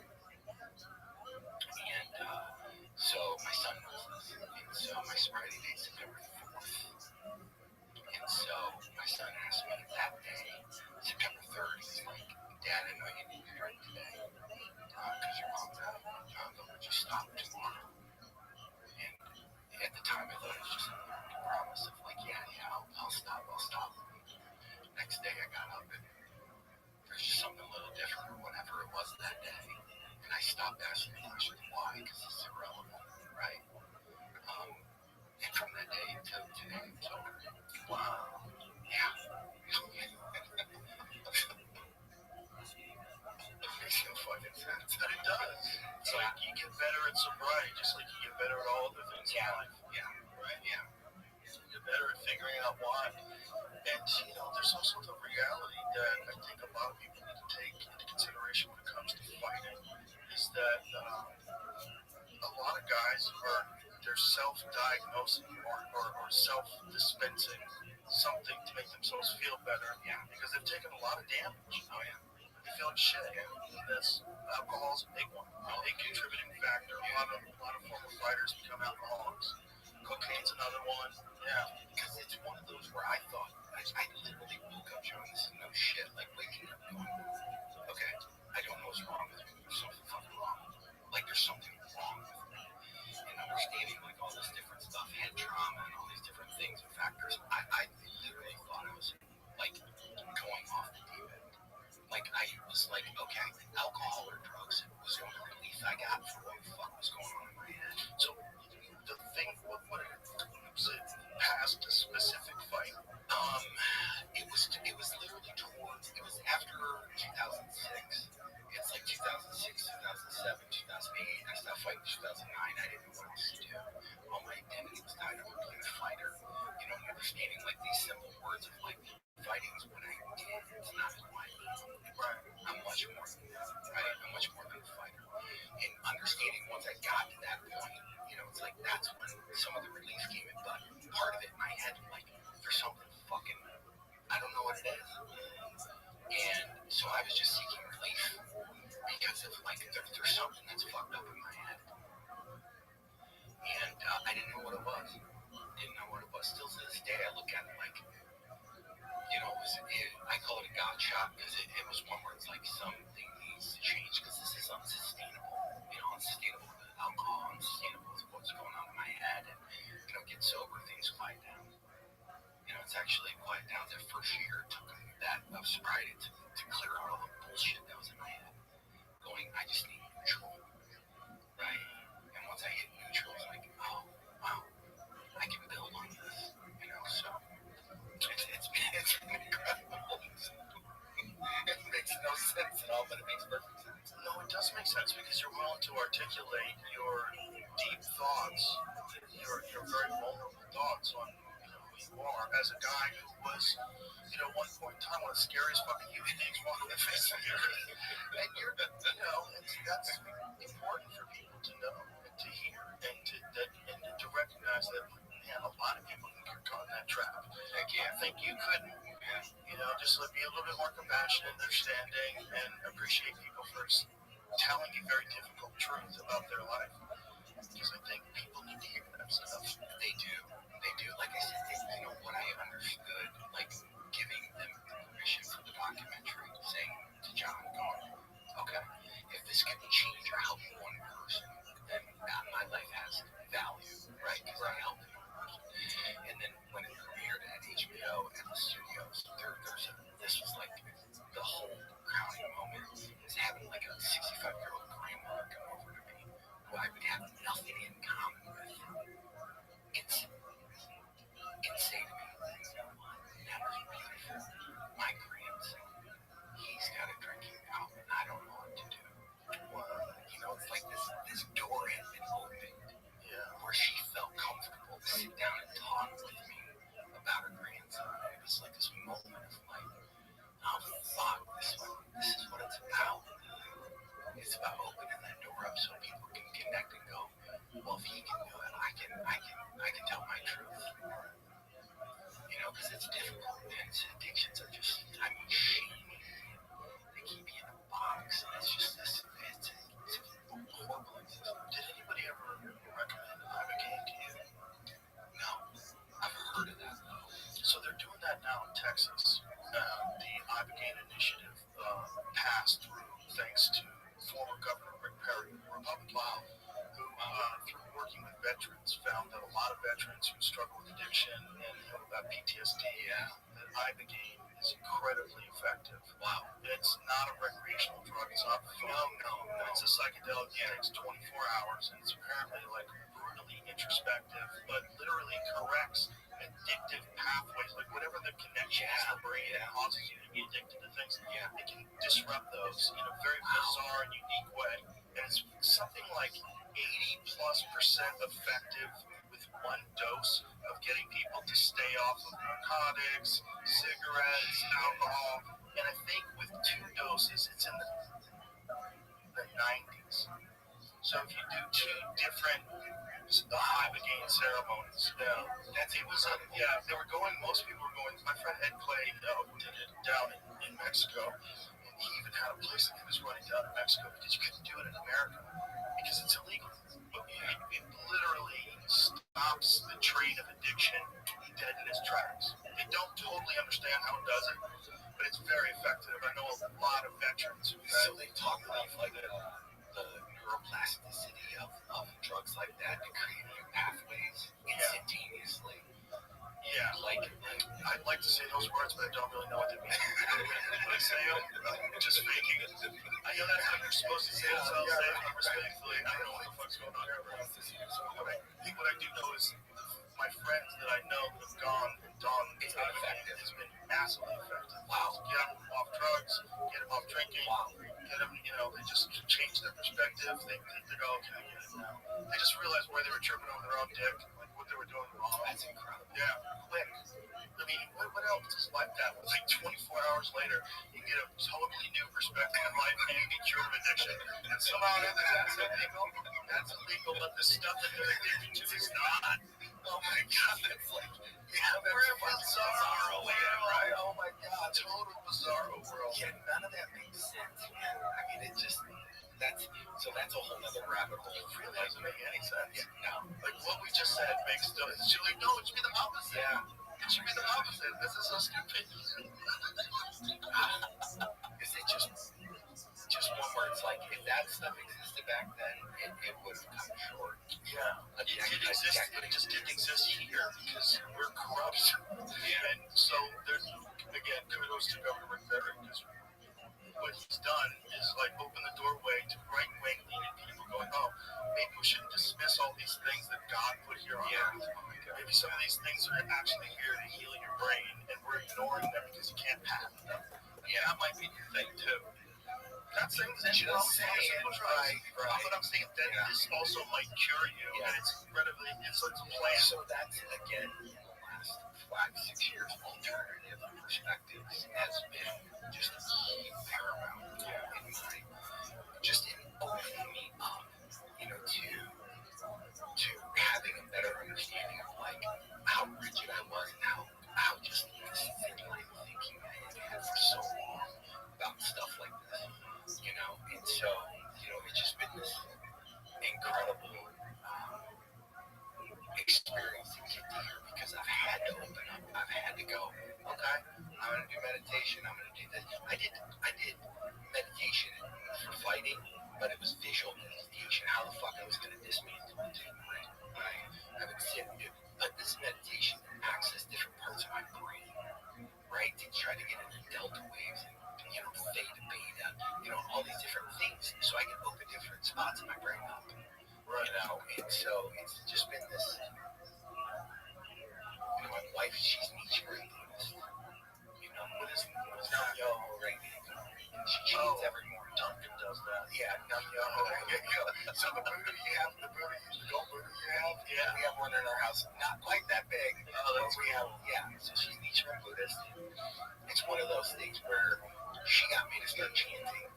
And so my son knows this. And so my sobriety date is September 4th. And so my son asked me that day, September 3rd, he's like, Dad, I know you need to drink today because your mom died. But would you stop tomorrow? And at the time I thought it was just a promise of like, yeah, I'll stop. Next day I got up and there's just something a little different or whatever it was that day. And I stopped asking questions why, because it's irrelevant, right? And from that day to today, it's over. Wow. Yeah. It makes no fucking sense. But it does. It's like you get better at sobriety, just like you get better at all other things in life. Yeah. Right? Yeah. You're better at figuring out why. And, there's also the reality that I think a lot of people need to take into consideration when it comes to fighting is that a lot of guys they're self-diagnosing or self-dispensing something to make themselves feel better. Yeah. Because they've taken a lot of damage. Oh yeah. They feel like shit. Yeah. This alcohol's a big one. A contributing factor. A lot of former fighters become alcoholics. Cocaine's another one. Yeah. Because it's one of those where I thought I literally woke up, John. This is no shit. Like waking up going, okay, I don't know what's wrong with me. There's something fucking wrong. Like there's something wrong with me. And understanding like all this different stuff, head trauma and all these different things and factors, I literally thought I was like going off the deep end. Like I was like, okay, alcohol or drugs was the only relief I got for what the fuck was going on in my head. So the thing, what was it past a specific fight? It was literally towards, it was after 2006. It's like 2006, 2007, 2008. I stopped fighting in 2009. I didn't know what else to do. All my identity was tied up with being a fighter. You know, understanding like these simple words of like fighting is what I did. It's not who I am. Right. I'm much more than that, right? I'm much more than a fighter. And understanding once I got to that point, you know, it's like that's when some of the relief came in. But part of it in my head, like, there's something fucking, I don't know what it is. And so I was just seeking relief because of like, there's something that's fucked up in my head. And I didn't know what it was. Still to this day, I look at it like, you know, I call it a God shot because it was one where it's like something needs to change because this is unsustainable. You know, unsustainable with alcohol, unsustainable with what's going on in my head. And, you know, get sober, things quiet down. You know, it's actually quiet down. That first year it took that of sobriety to clear out all the bullshit that was in my head. Going, I just need neutral. Right? And once I hit neutral, it's like, oh, wow, I can build on this. You know, so it's been incredible. It makes no sense at all, but it makes perfect sense. No, it does make sense because you're willing to articulate your deep thoughts, your very vulnerable thoughts on who you are as a guy who was, one point in time, one of the scariest fucking human beings walking the face of the earth. And that's important for people to know and to hear and to recognize that, man, a lot of people can get caught in that trap. Heck yeah. I think you couldn't. Just be a little bit more compassionate, understanding, and appreciate people for telling you very difficult truths about their life. Because I think people need to hear that stuff. They do. Like I said, what I understood, like giving them the permission for the documentary, saying to John, going, okay, if this can change or help one person, then my life has value, right? Because I helped one person. And then when it premiered at HBO at the studios, this was like the whole crowning moment is having like a 65-year-old grandmother come over to me who I would have nothing in common with. It's insane to me. That was beautiful. My grandson, he's got a drinking problem and I don't know what to do. Well, it's like this door had been opened where she felt comfortable to sit down and talk with me about her grandson. It was like this moment of like, oh fuck, this is what it's about. It's about opening that door up so people can connect and go, well, if he can do it, I can tell my truth. Because it's difficult, man. Addictions are just, shaming. They keep you in a box, and it's just it's horrible existence. Did anybody ever recommend Ibogaine to you? No, I've heard of that though. So they're doing that now in Texas. The Ibogaine initiative passed through thanks to former Governor Rick Perry, Republican, who through working with veterans found that a lot of veterans who struggle with addiction and have PTSD, that Ibogaine is incredibly effective. Wow. It's not a recreational drug. It's not fun. No. It's a psychedelic. It takes 24 hours, and it's apparently like brutally introspective, but literally corrects addictive pathways, like whatever the connection is in the brain that causes you to be addicted to things. Yeah. It can disrupt those in a very bizarre and unique way. And it's something like 80+% effective with one dose of getting people to stay off of narcotics, cigarettes, alcohol. And I think with 2 doses, it's in the 90s. So if you do two different Ibogaine ceremonies, it was they were going. Most people were going. My friend Ed Clay did it down in Mexico, and he even had a place that he was running down in Mexico because you couldn't do it in America because it's illegal. But it literally stops the train of addiction dead in its tracks. They don't totally understand how it does it, but it's very effective. I know a lot of veterans. So they talk about like the neuroplasticity of drugs like that to create new pathways instantaneously. Yeah, I'd like to say those words, but I don't really know what they mean. When I say them, I'm just faking it. I know that's how you're supposed to say it, so I'll say it respectfully. I don't know what the fuck's going on here. What I do know is my friends that I know that have gone and done It's been effective. It's been massively effective. Wow. Get them off drugs, get them off drinking, get them, they just change their perspective. They go, okay, I get it now. They just realize where they were tripping over their own dick, like what they were doing wrong. That's incredible. Yeah, quick. I mean, what else is like that? It's like 24 hours later, you get a totally new perspective on life and you get cured of addiction. And somehow that's illegal. That's illegal, but the stuff that they're addicted to is not. Oh my God, that's like, we're a bizarro world, right? Oh my God, total bizarro world. Yeah, none of that makes sense, man. I mean, it just, that's a whole other rabbit hole. It really doesn't make any sense. Yeah, no. Like what we just said makes no sense. You're like, no, it should be the opposite. Yeah. It should be the opposite. This is so stupid. Is it just one where it's like, if that stuff existed back then, it would have come short. Yeah. It did exist. It just didn't exist here because we're corrupt. Yeah. And so there's, again, kudos to Governor McCreary because what he's done is like open the doorway to right-wing leaning people going, oh, maybe we shouldn't dismiss all these things that God put here on earth. Maybe some of these things are actually here to heal your brain, and we're ignoring them because you can't patent them. Yeah, that might be the thing too. Not saying that Just saying, right. But I'm saying that this also might cure you, and it's incredibly, it's a plan. So that's, again, in the last 5-6 years, alternative perspectives has been just paramount in my, just in opening me up, to having a better understanding of like how rigid I was and how just this thin line thinking I had for so long about stuff like this, and so, it's just been this incredible experience to get to here because I've had to open up. I've had to go, okay, I'm going to do meditation. I'm going to do this. I did meditation for fighting, but it was visual meditation. How the fuck I was going to dismantle the brain, right? I would sit and do, but this meditation access different parts of my brain, right? To try to get into delta waves and, theta, beta, all these different things so I can open different spots in my brain up. Right. And so it's just been this, my wife, she's Nietzsche right Buddhist. What is yo right now? She chants every morning. Duncan does that. Yeah, yo. So the Buddha you have, the Buddha you have, we have one in our house, not quite that big. That's we have, so she's Nietzsche Buddhist. It's one of those things where she got me to start chanting.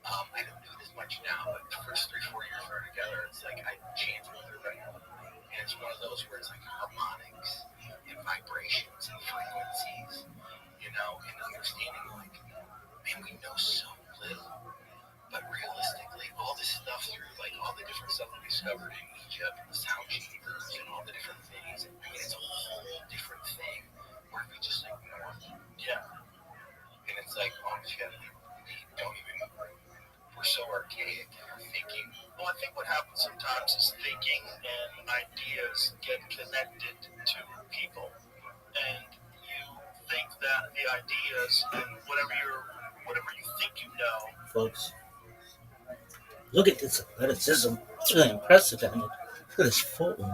I don't do this much now, but the first 3-4 years we were together, it's like I chant with her right now. And it's one of those where it's like harmonics and vibrations and frequencies, and understanding like, man, we know so little. But realistically, all this stuff through like all the different stuff we discovered in Egypt and the sound chambers and all the different things, I mean, it's a whole different thing where we just ignore it. Yeah. And it's like, oh shit, we don't even, we're so archaic in our thinking. Well, I think what happens sometimes is thinking and ideas get connected to people, and you think that the ideas and whatever you think you know. Folks, look at this athleticism. It's really impressive. Look at this footwork.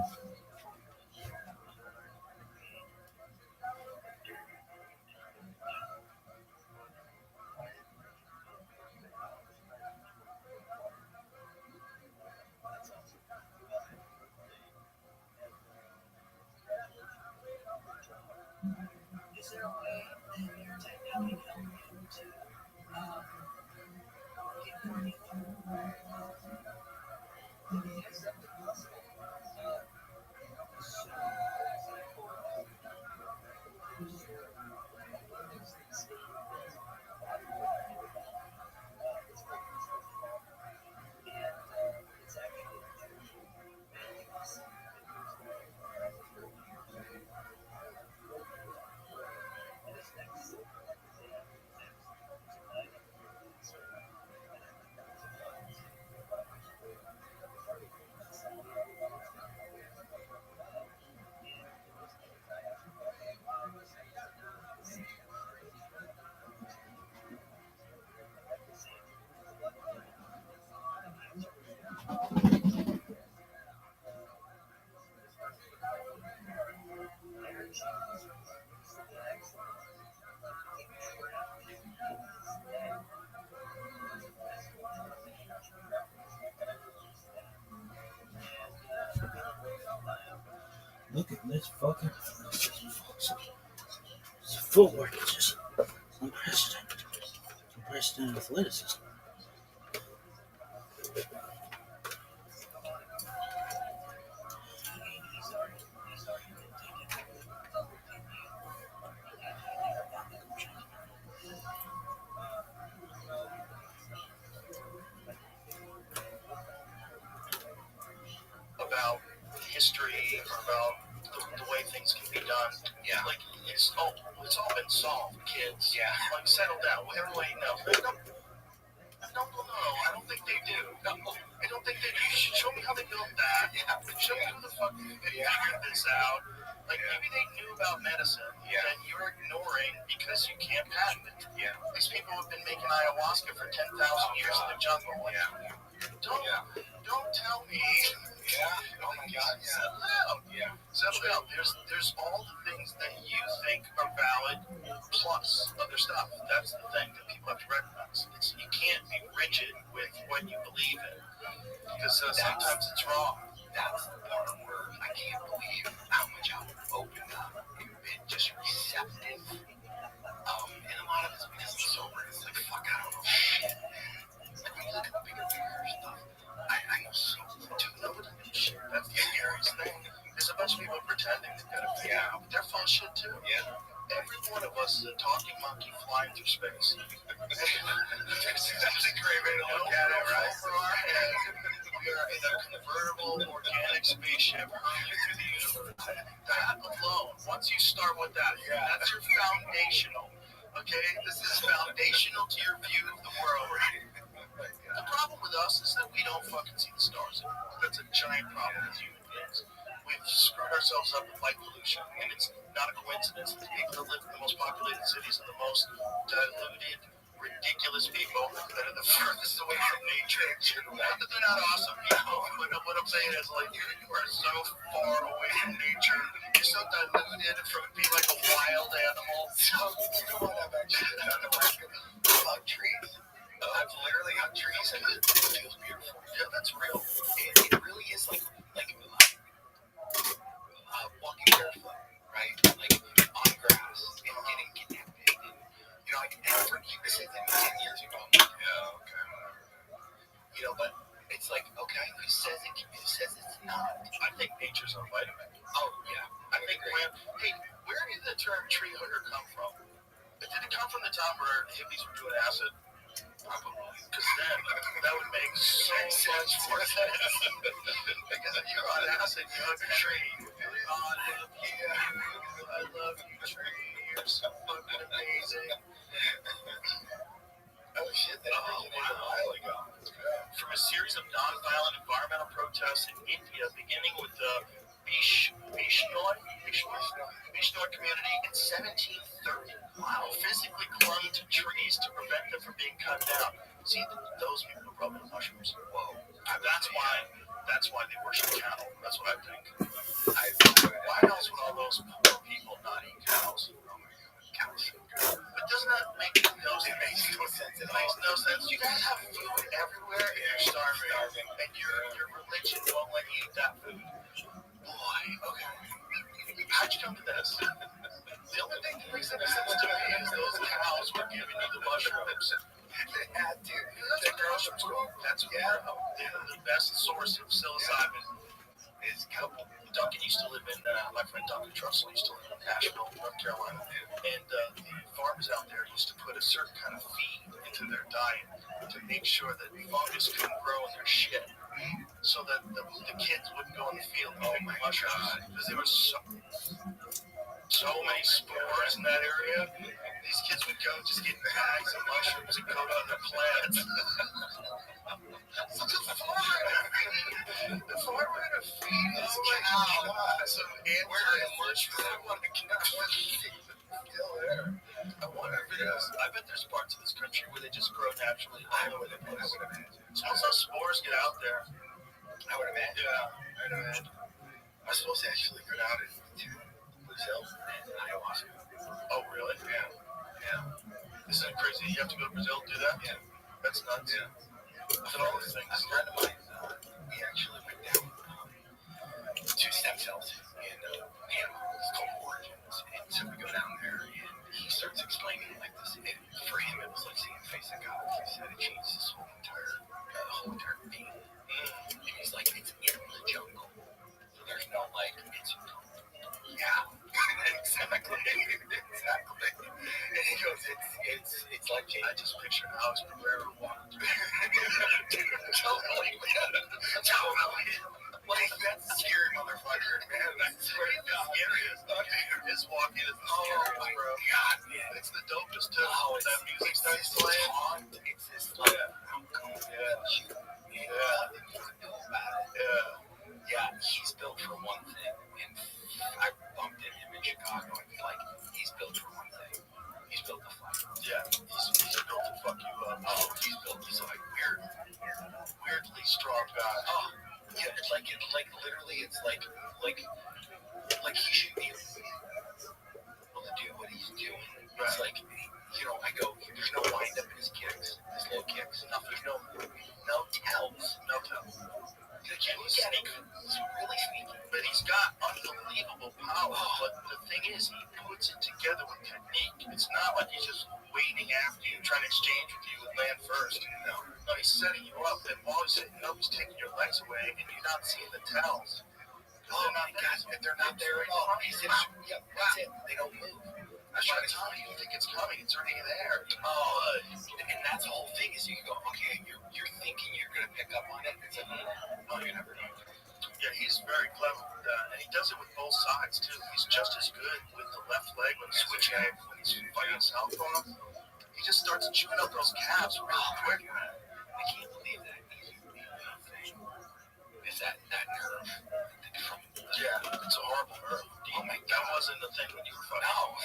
Is there a way that your technology can help you to get more Look at this fucking. His footwork is just unprecedented. Unprecedented athleticism. About history or about the way things can be done. Yeah. Like, it's all been solved, kids. Yeah. Like, settle down. Everybody knows. No, I don't think they do. No, I don't think they do. You should show me how they built that. Yeah. Show me who the fuck figured this out. Like, maybe they knew about medicine that you're ignoring because you can't patent it. Yeah. These people have been making ayahuasca for 10,000 years in the jungle. Yeah. Don't tell me. Yeah. Oh my God. Settle down. Yeah. Settle down. There's all the things that you think are valid, plus other stuff. That's the thing that people have to recognize. You can't be rigid with what you believe in, because sometimes it's wrong. That's the part where I can't believe how much I've opened up and been just receptive. And a lot of it's because I'm sober. It's like, fuck, I don't know shit. Like, when you look at the bigger picture stuff, I know so much. Nobody knows shit. That's the scariest thing. There's a bunch of people pretending they've got it figured out, but they're full of shit too. Yeah. Every one of us is a talking monkey flying through space. That's a great way to look at it, right? We are in a convertible organic spaceship hurling through the universe. That alone, once you start with that, that's your foundational. Okay? This is foundational to your view of the world. The problem with us is that we don't fucking see the stars anymore. That's a giant problem with human beings. We've screwed ourselves up with light pollution, and it's not a coincidence that the people that live in the most populated cities are the most diluted, ridiculous people that are the furthest away from nature. Not that they're not awesome people, but what I'm saying is, like, you are so far away from nature. You're so diluted from being like a wild animal. So, you know what I've actually done? I love trees. I've literally hugged trees, and it feels beautiful. Yeah, that's real. It really is like walking barefoot, right? Like on grass and getting connected. And, you know, I never keep this in 10 years ago. I'm like, yeah, okay, whatever. You know, but it's like, okay, who says it's not? I think nature's our vitamin. Oh, yeah. I think where did the term tree hugger come from? Did it come from the time where hippies were doing acid? Probably. Because then that would make so much more sense. Because if you're on acid, you hug a tree. I love you, tree. You're so fucking amazing. Oh shit, that originated a while ago. From a series of non-violent environmental protests in India, beginning with the Bishnoi community in 1730. Wow. Physically clung to trees to prevent them from being cut down. See, those people are rubbing mushrooms. Whoa. That's why they worship cattle. That's what I think. Why else would all those poor people not eat cows? Cows. But doesn't that make no sense? It makes no sense at all. It makes no sense. You guys have food everywhere and you're starving. And your religion won't let you eat that food. Boy, okay. How'd you come to this? The only thing that makes any sense to me is those cows were giving you the mushrooms. They had to. That's the best source of psilocybin is cow. Duncan used to live in, my friend Duncan Trussell used to live in Nashville, North Carolina. And the farmers out there used to put a certain kind of feed into their diet to make sure that fungus couldn't grow in their shit. So that the kids wouldn't go in the field and pick mushrooms. Because there was so many spores in that area. These kids would go just get bags of mushrooms and go to other plants. So the farmer had to feed his cow some mushrooms. I want to get still there. I wonder if it is. I bet there's parts of this country where they just grow naturally. I would imagine. So once those spores get out there, I would imagine. Yeah, I'd imagine. I was supposed to actually go down to Brazil and ayahuasca. Oh, really? Yeah. Isn't it crazy? You have to go to Brazil to do that? Yeah. That's nuts. Yeah. Look at all these things. A friend of mine, we actually went down to stem cells. in Panama. It's called Origins. And so we go down there, and he starts explaining like this. For him, it was like seeing the face of God. He said it changed his whole entire being. And he's like, it's in the jungle. So there's no like, it's yeah, exactly. And he goes, it's like I just pictured Alex Pereira walking through. Totally. Like that's a scary motherfucker, man. That's where the scariest. His walking is the scariest, bro. God, man, it's the dopest too. Oh, that music starts playing. It's this like, yeah, he's built for one thing, and I bumped into him in Chicago, and like, he's built for one thing. He's built to fight. Yeah, he's built to fuck you up. Oh, he's like weirdly strong guy. Oh, yeah, it's like literally, it's like he should be able to do what he's doing. Right. It's like, I go, there's no wind up in his kicks, his low kicks. There's no tells. No tells. He's really sneaky. But he's got unbelievable power. But the thing is, he puts it together with technique. It's not like he's just waiting after you, trying to exchange with you and land first. No, he's setting you up, and while he's setting you up, he's taking your legs away, and you're not seeing the tells. Oh my God, they're not there at all. He's in, that's it. They don't move. I was trying to tell you, think it's coming. It's already there. Oh, and that's the whole thing is you go, okay, you're thinking you're going to pick up on it. It's like, no, you're never going to. Yeah, he's very clever with that. And he does it with both sides, too. He's just as good with the left leg when he's switching, when he's fighting southpaw. He just starts chewing up those calves really quick, man. I can't believe that. Is that nerve? Yeah, it's a horrible nerve. Oh my God, that wasn't the thing when you were fighting. No,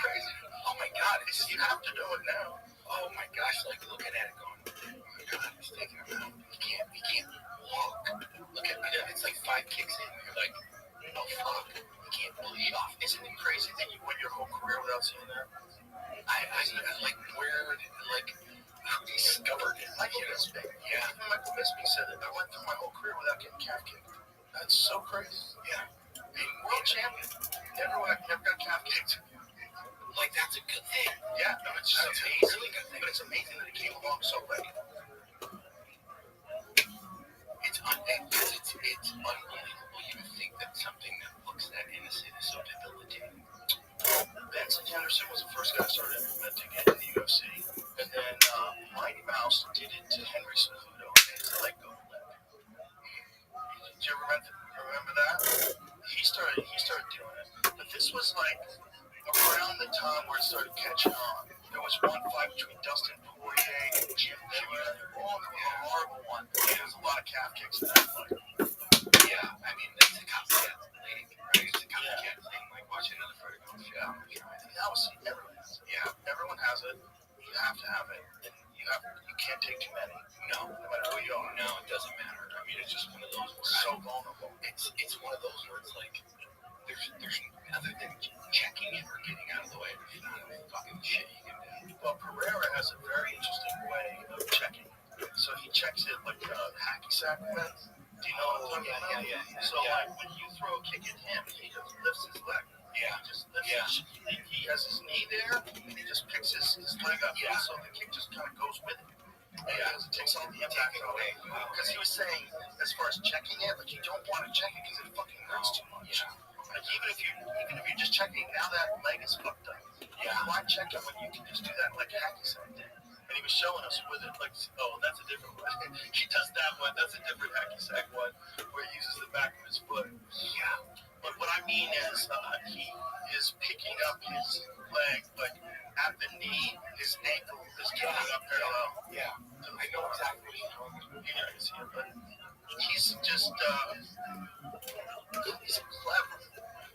crazy. Oh my God, you have to do it now. Oh my gosh, like looking at it going, oh my God, he's taking him out. He can't walk. Look at it, it's like 5 kicks in. You're like, oh fuck, he can't pull you off. Isn't it crazy that you went your whole career without seeing that? I like where who discovered it? Michael Bisping. Yeah, Michael Bisping said it. I went through my whole career without getting calf kicked. That's so crazy. Yeah. Being world champion, never got calf kicked. Like, that's a good thing. Yeah, no, it's just amazing. Really good thing. But it's amazing that it came along so late. It's unbelievable. You would think that something that looks that innocent is so debilitating. Benson Henderson was the first guy who started implementing it in the UFC. And then Mighty Mouse did it to Henry Cejudo and his leg go limp. Do you remember that? He started doing it. But this was like around the time where it started catching on. There was one fight between Dustin Poirier and Jim Miller. Oh, it was a horrible one. There was a lot of calf kicks in that fight. Yeah, I mean, it's a copycat thing, right? It's a copycat thing, like watching another fighter go, yeah, I'm trying. And now everyone has it. Yeah, everyone has it. You have to have it. And you can't take too many. No matter who you are. No, it doesn't matter. I mean, it's just one of those where it's so vulnerable. It's one of those where it's like, there's other than checking it or getting out of the way, there's not a fucking shit you can do. Well, Pereira has a very interesting way of checking. So he checks it like hacky sack wins. Do you know what I'm talking about? Yeah. So like when you throw a kick at him, he just lifts his leg. Yeah. He just lifts he has his knee there, and he just picks his leg up. Yeah. So the kick just kind of goes with it. Because it takes all the impact away. Because he was saying, as far as checking it, like you don't want to check it because it fucking hurts too much. Yeah. Like even if you're just checking, now that leg is fucked up. Yeah. Why check it when you can just do that like hacky sack did? And he was showing us with it, like, oh, that's a different one. He does that one. That's a different hacky sack one where he uses the back of his foot. Yeah. But what I mean is, he is picking up his leg, like at the knee, his ankle is coming up parallel. Yeah. I know exactly what you're talking about. Yeah, I see it, but he's just, he's clever.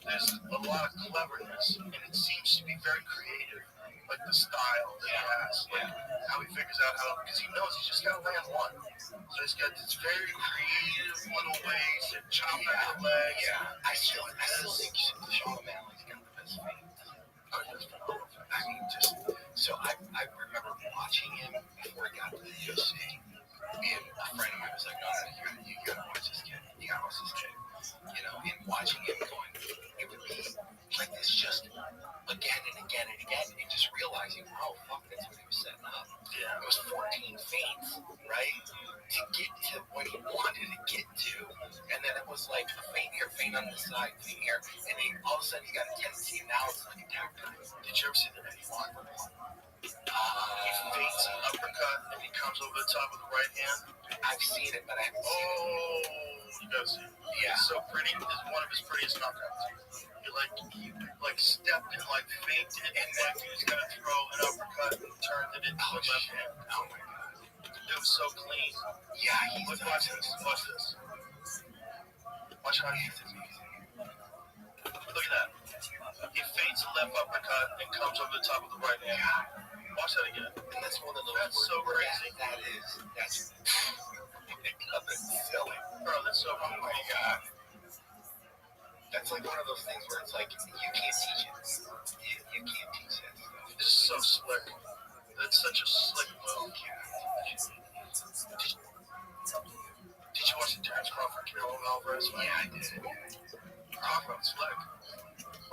There's a lot of cleverness, and it seems to be very creative, like the style that he has, like how he figures out how, because he knows he's just got to land one. So he's got this very creative little ways to chop at the legs. Yeah, I still think Sean O'Malley's got the best feet. Oh, he's phenomenal. I mean, so I remember watching him before he got to the UFC, and a friend of mine was like, no, you gotta watch this kid. You gotta watch this kid. And watching him going, feint, right? To get to what he wanted to get to. And then it was like a feint here, feint on the side, feint here. And then all of a sudden he got a tendency, and now it's like attack time. Did you ever see the Eddie Long? He feints an uppercut and he comes over the top of the right hand. I've seen it, but I haven't seen it. Oh, you gotta see it. Yeah. It's so pretty. It's one of his prettiest knockouts. He stepped and feinted, and that dude's gonna throw an uppercut and turned it into a left hand. Oh my god. The dude's so clean. Yeah, he's Watch this. Watch this. Watch how he look at that. He feints a left uppercut and comes over the top of the right hand. Watch that again. And that's one of those. That's so crazy. That's silly. Bro, that's so Oh my god. That's like one of those things where it's like you can't teach it. You can't teach that stuff. It's so slick. That's such a slick move. Did you watch the Terrence Crawford Canelo Alvarez? Yeah, I did. Crawford's slick.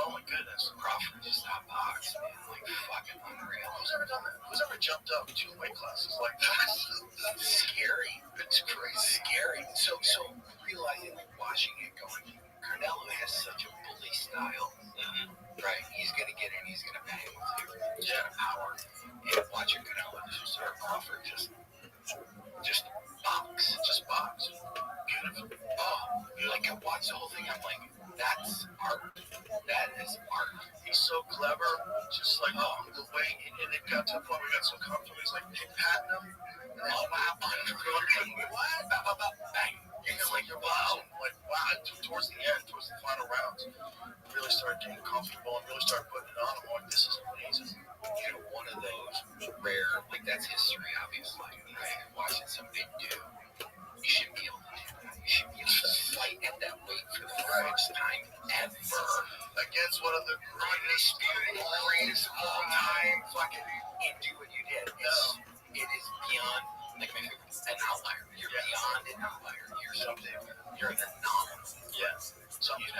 Oh my goodness. Crawford just outboxed, man. Like fucking unreal. Who's ever done that? Who's ever jumped up 2 weight classes like that? Scary. It's crazy. Scary. So realizing, watching it, going, Canelo has such a bully style. Right? He's gonna get in. He's gonna bang with everything. He's gonna power. And watching Canelo or Crawford just box. Just box. Beautiful. Oh, I watched the whole thing. I'm like, that's art. That is art. He's so clever. Just the way, and it got to the point where he got so comfortable. He's patting him. Oh, wow. What? Bang. You're watching. Wow. Towards the end, towards the final rounds, really started getting comfortable and really started putting it on. I'm like, this is amazing. One of those rare, that's history, obviously, right? Watching somebody do, you should be able to do that. You should be able to fight at that weight for the first time ever. Against one of the greatest of all time, and do what you did. It is beyond, an outlier. You're beyond an outlier. You're something. You're an anomaly. Yeah. Something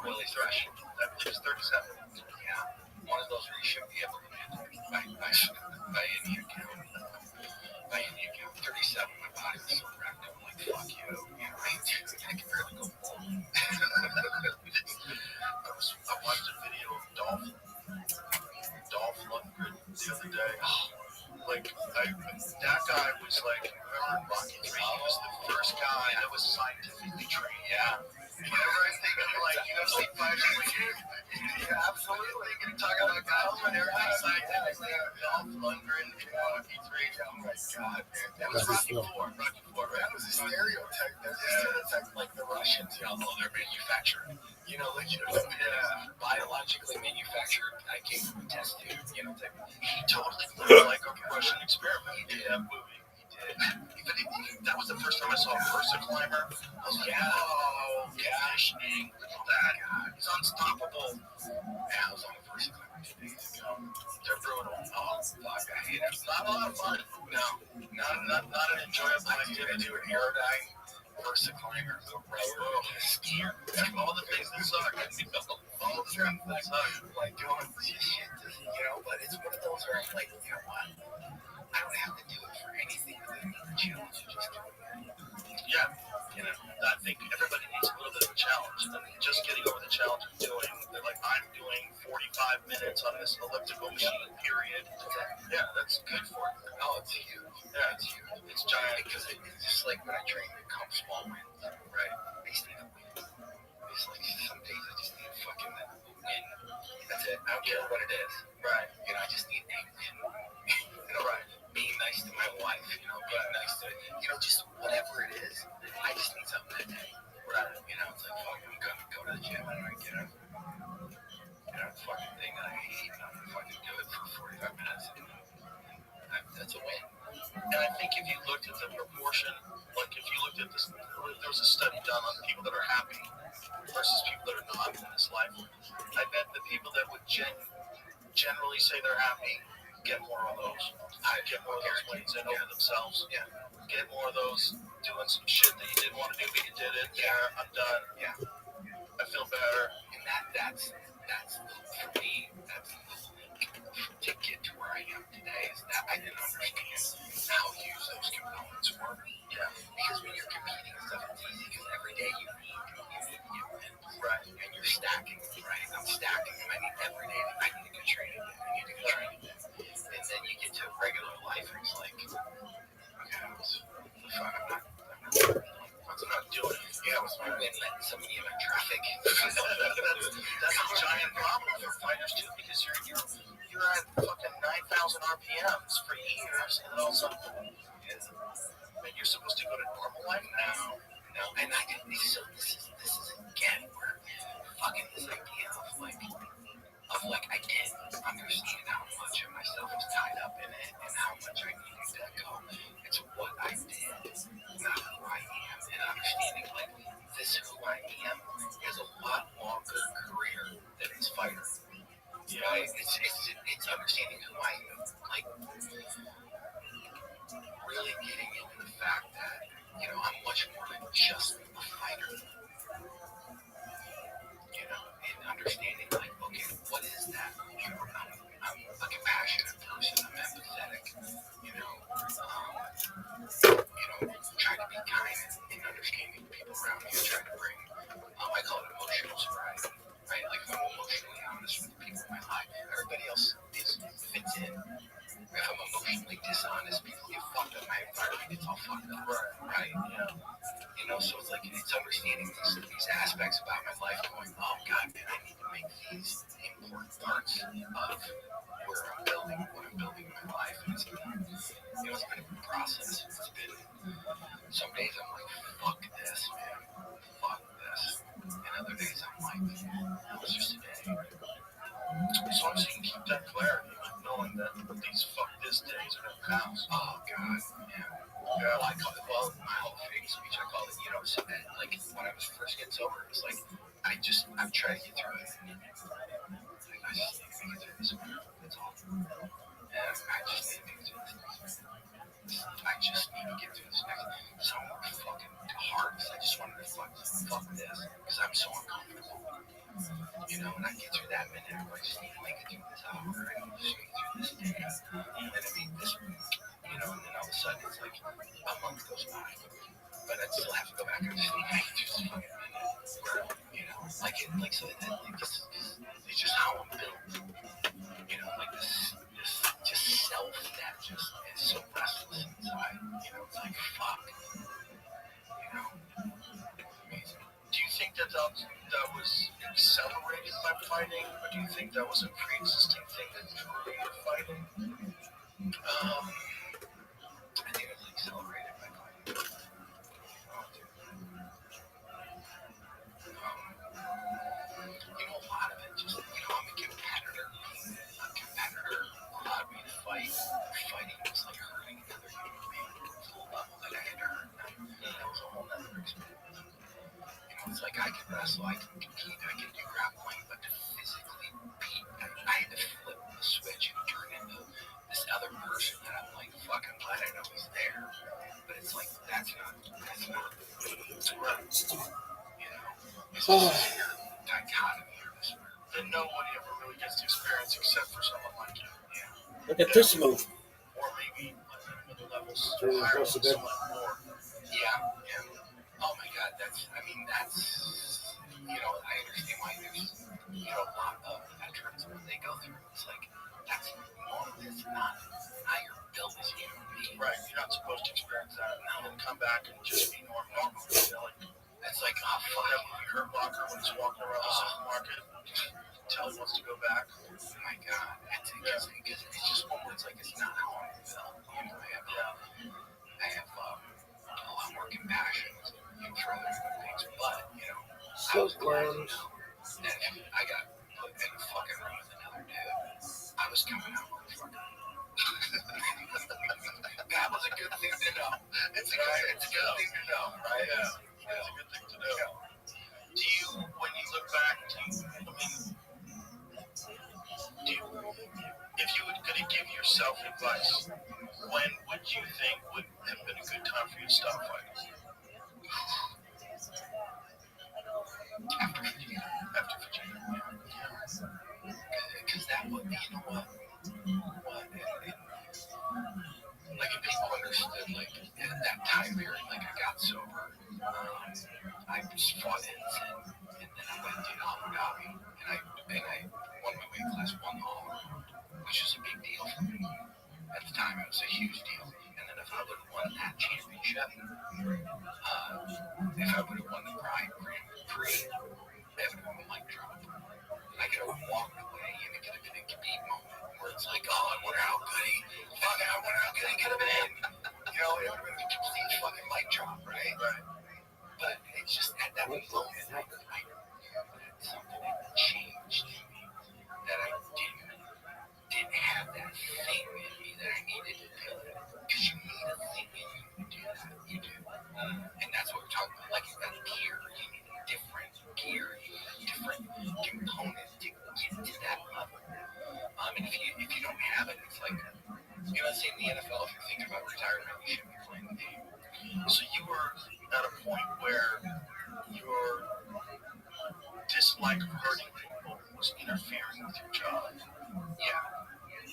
really special. I believe it's 37. Yeah. One of those where you shouldn't be able to do by any account. By any account. 37, my body was so wrecked. I'm like, fuck you. Right? I can barely go home. I watched a video of Dolph Lundgren the other day. That guy was remember in Rocky 3, he was the first guy that was scientifically trained. Yeah. Whenever I think of UFC fighters, absolutely. You're talking about guys and everything scientifically. Dolph Lundgren in Rocky 3. Oh my god, man. That was Rocky 4. Rocky 4, right? That was a stereotype. That's a stereotype like the Russians, they're manufactured. Biologically manufactured. I came from a test tube, type of thing. He totally looked like a Russian experiment. He did that movie. That was the first time I saw a Versa climber. I was like, oh, conditioning. He's unstoppable. Yeah, I was on the Versa climber 2 days ago. They're brutal. Oh, fuck, I hate it. Not a lot of fun. No. Not an enjoyable activity. Do an aerodyne. Versa climber, skier, all the things that suck. All the things that suck. Going shit, but it's one of those where I'm like, you know what? I don't have to do it for anything other than the challenge of just doing it. Yeah. I think everybody needs a little bit of a challenge. And just getting over the challenge of doing, I'm doing 45 minutes on this elliptical machine, period. Yeah, that's good for you. Oh, it's huge. Yeah, it's huge. It's giant. Because it's just like when I train to come small wins, right? I just need a win. It's some days I just need a fucking win. That's it. I don't care what it is. Right. I just need a win. Right. Being nice to my wife, being nice to, just whatever it is. I just need something that day. Right. It's like, fuck, I'm gonna go to the gym and I get a fucking thing that I hate and I'm gonna fucking do it for 45 minutes. That's a win. And I think if you looked at the proportion, if you looked at this, there was a study done on people that are happy versus people that are not in this life. I bet the people that would generally say they're happy get more of those. Get more of those wins in over themselves. Yeah. Get more of those doing some shit that you didn't want to do, but you did it. Yeah, I'm done. Yeah. I feel better. And that's for me, that's the link to get to where I am today. Is that I didn't understand how life, and it's like, okay, what's not doing it? Yeah, what's my win letting somebody in my traffic? That's a giant problem for fighters too, because you're at fucking 9,000 RPMs for years, and then all of a sudden, and you're supposed to go to normal life now. No, and I didn't. So this is again where fucking this idea of like I didn't understand how much of myself was tied up in it and how much I needed to go. It's what I did, not who I am. And understanding like this who I am is a lot longer career than his fighter. Right? It's understanding who I am. Like really getting into the fact that, I'm much more than just a fighter. And understanding like, okay, what is that? I'm a compassionate person. I'm empathetic. Try to be kind and understanding people around me. Try to bring, I call it emotional sobriety, right? Like if I'm emotionally honest with the people in my life, everybody else fits in. If I'm emotionally dishonest, people get fucked up. My environment gets all fucked up, right? So it's like it's understanding these aspects about my life, going, oh God, man, I need to make these important parts of where I'm building, what I'm building in my life. And it's been a process. It's been some days I'm like, fuck this, man, fuck this, and other days I'm like, it was just a day. As long as you can keep that clarity, knowing that these fuck this days are gonna pass. Oh God, yeah. Well, I call it, my whole fake speech, I call it, so that, like, when I was first getting sober, it was like, I'm trying to get through it. Like, I just need to make it through this one. That's all. And I just need to make it through this next. I just need to get through this next. So fucking hard, because I just wanted to fuck this, because I'm so uncomfortable. And I get through that minute, I just need to make it through this hour, I need to just make it through this day. And I mean, this, and then all of a sudden, it's like, a month goes by. But I'd still have to go back and just make it through this fucking minute. So that, it's just how I'm built. Like this just self that just is so restless inside. It's like, fuck. Amazing. Do you think that was accelerated by fighting, or do you think that was a pre-existing thing that drew you to fighting? I think it was accelerated by fighting. A lot of it just, I'm a competitor. Allowed me to fight. Fighting was like hurting another human being to the level that I had to hurt them. That was a whole other experience. It's like I can wrestle, I can compete, I can do grappling, but to physically beat, I had to flip the switch and turn into this other person that I'm like, fuck, I'm glad I know he's there. But it's like, that's not right. It's just a dichotomy or this weird. That nobody ever really gets to experience except for someone like you. Yeah. Look at this move. Or maybe other levels Turn higher across the than bed. someone more. Yeah. Oh my God, that's, I understand why there's, a lot of veterans when they go through, it's like, that's normal, it's not how you're built as a human being. Right, you're not supposed to experience that and then come back and just be normal. It's like, oh fuck. You hurt Walker when he's walking around the supermarket, tell he wants to go back. Oh my God, because it's just one where it's like, it's not how I'm built. I have a lot more compassion for other human beings, but I was glad to know that if I got put in a fucking room with another dude, I was coming out with a fucking. That was a good thing to know. It's a good thing to know, right? Yeah, it's a good thing to know. Do you, when you look back, if you were going to give yourself advice, when would you think would have been a good time for you to stop fighting? After Virginia. Because that would be, like if people understood, like at that time period, like I got sober, I just fought Ensign, and then I went to Abu Dhabi, and I won my weight class, won the all, which is a big deal for me. At the time, it was a huge If I would have won the Grand Prix, that would have been a mic drop. I could have walked away and it could have been a Khabib moment where it's like, oh, I wonder how good he could have been. You know, it would have been a complete fucking mic drop, right? But it's just at that moment, I knew that something had changed in me, that I didn't have that thing in me that I needed to do it. Because you need a thing in you to do that. You do. And that's what we're talking about. Like that gear, you need a different gear, you need a different component to get to that level. And if you don't have it, it's like, you know, say in the NFL, if you're thinking about retirement, you shouldn't be playing the game. So you were at a point where your dislike of hurting people was interfering with your job.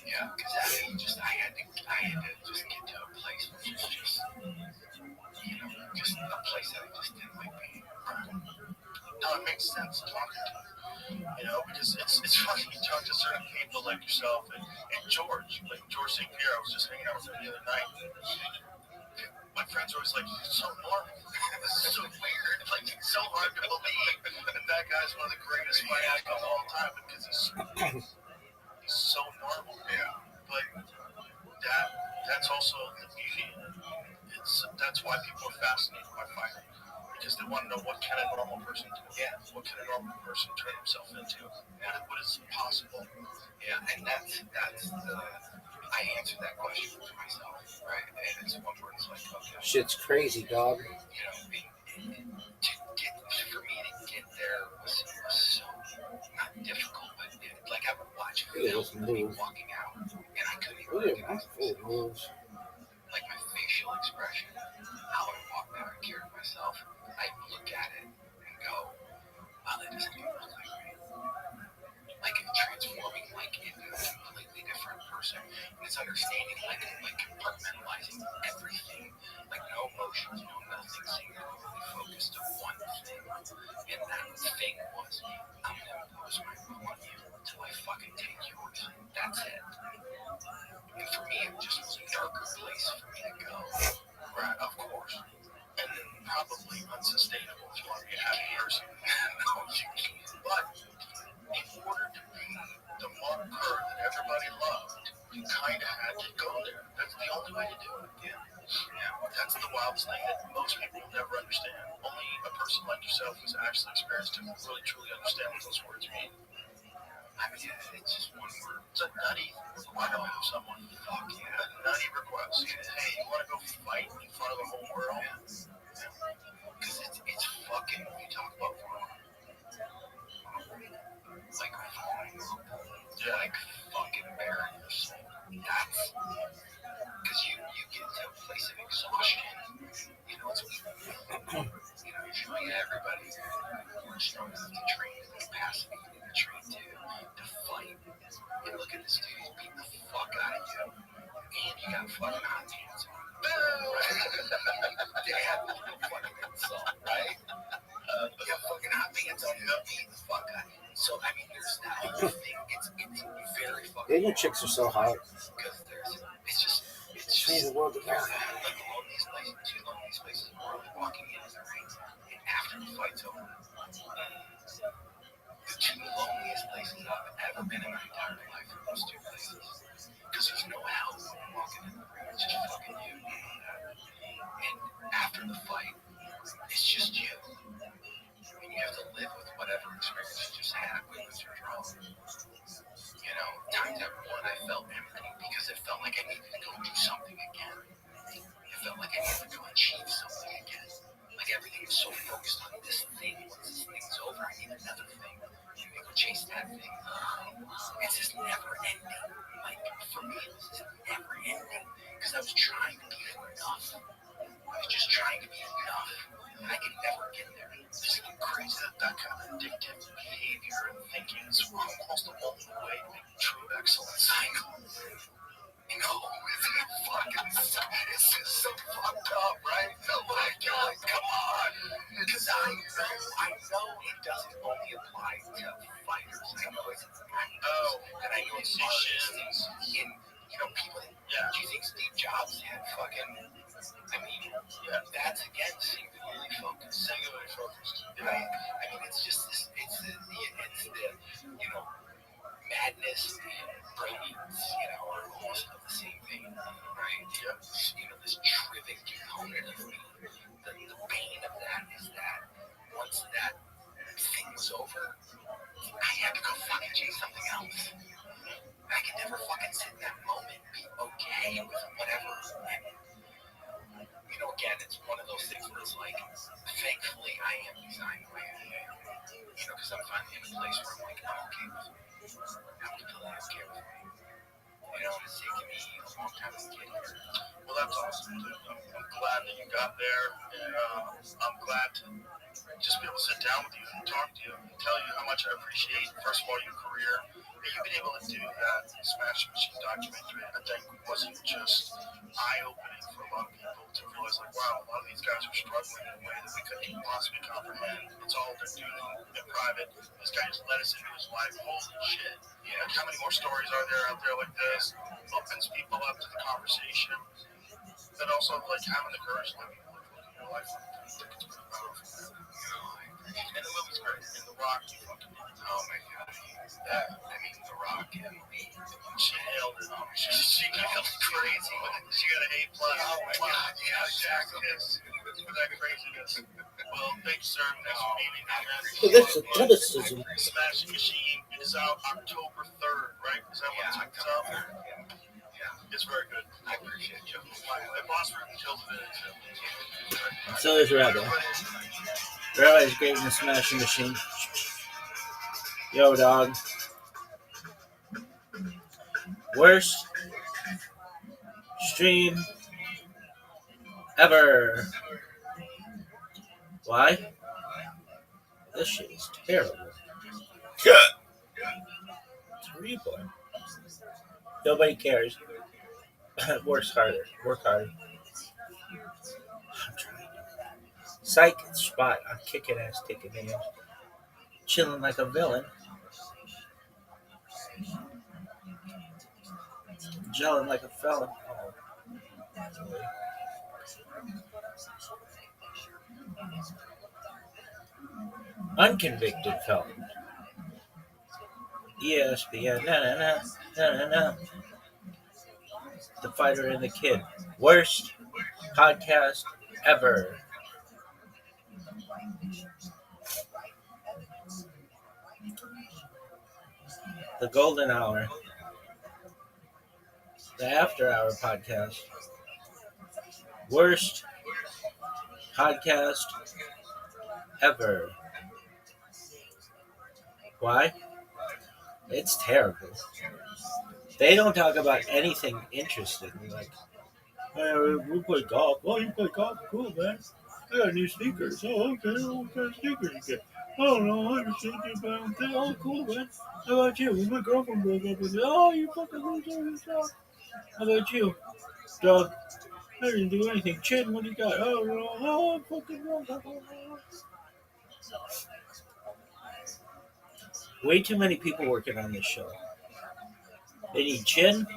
Yeah, because I had to just get to a place which is just, you know, just a place that I just didn't like being. No, it makes sense talking to you, you know, because it's funny, you talk to certain people like yourself and George, like George St. Pierre, I was just hanging out with him the other night. My friends are always like, he's so normal. It's so weird. Like, it's so hard to believe that guy's one of the greatest fighters of all time because he's so normal. Yeah. But that's also the beauty. That's why people are fascinated by fighting. Because they want to know what can a normal person do. Yeah. What can a normal person turn himself into? What is possible? Yeah, and that's I answered that question for myself, right? And it's one where it's like, okay, Shit's crazy, dog. you know, for me to get there was so not difficult, but like I would watch film of me walking out, and I couldn't even recognize myself. Like my facial expression, how I walked out and carried myself, I'd look at it and go, wow, that doesn't even look like me. Like transforming like into a completely different person. And it's understanding like compartmentalizing everything. Like no emotions, no nothing, singularly focused on one thing. And that thing was, I'm gonna impose my will on you until I fucking take yours. That's it. And for me it just was a darker place for me to go. Right, of course. And then probably unsustainable if you want to be a happy person. No, you can't. But in order to be the marker that everybody loved, you kind of had to go there. That's the only way to do it. Yeah. That's the wildest thing that most people will never understand. Only a person like yourself who's actually experienced it will really truly understand what those words mean. I mean, it's just one word. It's a nutty requirement of someone. Fuck yeah. A nutty request. Hey, you want to go fight in front of the whole world? Because it's fucking, when you talk about vulnerable, like vulnerable, like fucking burying your soul. That's because you get to a place of exhaustion. You know, it's you know, you're showing everybody you're strong enough to train to the capacity you need to train to fight. And look at this dude, he's beating the fuck out of you. And you got fucking hot pants on. Damn, fucking insult, right? You got fucking hot pants on, you're beating the fuck out of you. So, I mean, there's that whole thing. It's very fucking. Yeah, your chicks are so hot. Because it's just Change the world together. like the loneliest places, two loneliest places in the world, walking into the ring, and after the fight's over, the two loneliest places I've ever been in my entire life are those two places. Because there's no help when you're walking in the ring, it's just fucking you, you know that. And after the fight, it's just you. And you have to live with whatever experience you just had with your draw. You know, times that one I felt empty because it felt like I needed to go do something again. It felt like I needed to go achieve something again. Like everything was so focused on this thing. Once this thing's over, I need another thing. And they go chase that thing. It's just never ending. Like for me, it was just never ending because I was trying to be enough. I was just trying to be enough, and I could never get there. Isn't it crazy that kind of addictive behavior and thinking is almost the only way to make true excellence? I know. You know, isn't it fucking it's just so fucked up, right? Like, you're like, come on. Because I know it doesn't only apply to fighters. I know it's and I know it's musicians and, you know, people. Yeah. Do you think Steve Jobs had fucking, I mean, that's again this driven component of me. The pain of that is that once that thing was over, I had to go fucking chase something else. I could never fucking sit in that moment and be okay with whatever. And, again, it's one of those things where it's like, thankfully, I am designed the way I am. Because I'm finally in a place where I'm like, I'm okay with me. I'm completely okay with me. It's taken me a long time to get here. Well, that's awesome, dude. I'm glad that you got there, and I'm glad to just be able to sit down with you and talk to you and tell you how much I appreciate, first of all, your career. And you've been able to do that Smash Machine documentary, I think, wasn't just eye-opening for a lot of people to realize, like, wow, a lot of these guys are struggling in a way that we couldn't even possibly comprehend. It's all they're doing in private. This guy just let us into his life. Holy shit. Like, how many more stories are there out there like this? Opens people up to the conversation. And also, like, having the courage to live your life. I think it's pretty powerful, man. And the movie's great. And The Rock, you fucking did it. Oh my god. The Rock, She nailed it. She nailed it crazy. She got an A+. Oh my god, yeah, exactly. For that craziness. Well, thanks, sir. Thanks for being here. Well, that's athleticism. Smashing Machine is out October 3rd, right? Is that when it's out? Yeah. It's very good. I appreciate you. And Boss Ruben kills it in it, too. So is Rabbi. Rabbi's great in the Smashing Machine. Yo, dog. Worst stream ever. Why? This shit is terrible. Terrible. Nobody cares. Work harder. I'm trying. Psych spot. I'm kicking ass, taking names. Chilling like a villain. Gelling like a felon. Unconvicted felon. ESPN. No. The Fighter and the Kid. Worst podcast ever. The Golden Hour. The After Hour podcast. Worst podcast ever. Why? It's terrible. They don't talk about anything interesting. Like, hey, we play golf. Oh, you play golf? Cool, man. I got new sneakers. Oh, okay. What kind of sneakers you get? Oh, no, I just think about that. Oh, cool, man. How about you? Well, my girlfriend broke up with you. Oh, you fucking loser yourself. How about you? Dog, I didn't do anything. Chin, what do you got? Oh, no. Oh, I'm fucking wrong. Way too many people working on this show. They need Chin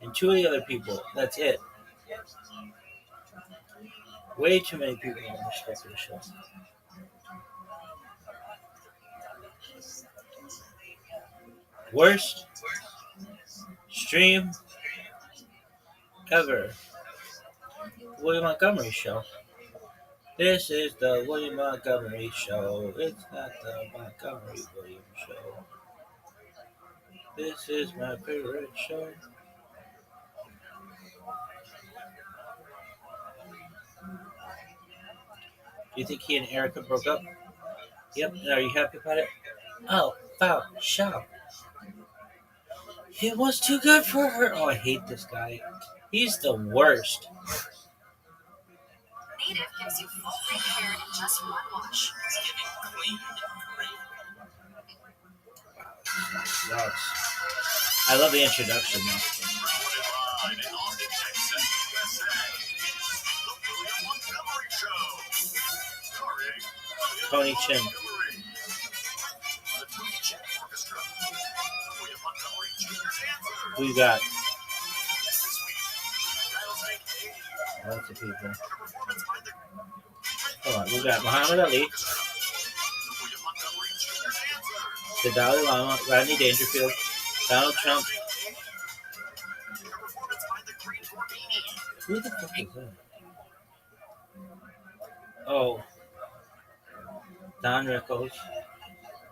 and two of the other people. That's it. Way too many people on this fucking show. Worst stream ever. William Montgomery Show. This is the William Montgomery Show. It's not the Montgomery William Show. This is my favorite show. Do you think he and Erica broke up? Yep. Are you happy about it? Oh, foul shot. It was too good for her. Oh, I hate this guy. He's the worst. Native gives you full great hair in just one wash. It's giving clean and great. I love the introduction though. Tony Chin. Who you got? Lots of people. Hold on, we got Muhammad Ali, the Dalai Lama, Rodney Dangerfield, Donald Trump, Who the fuck is that? Oh, Don Rickles.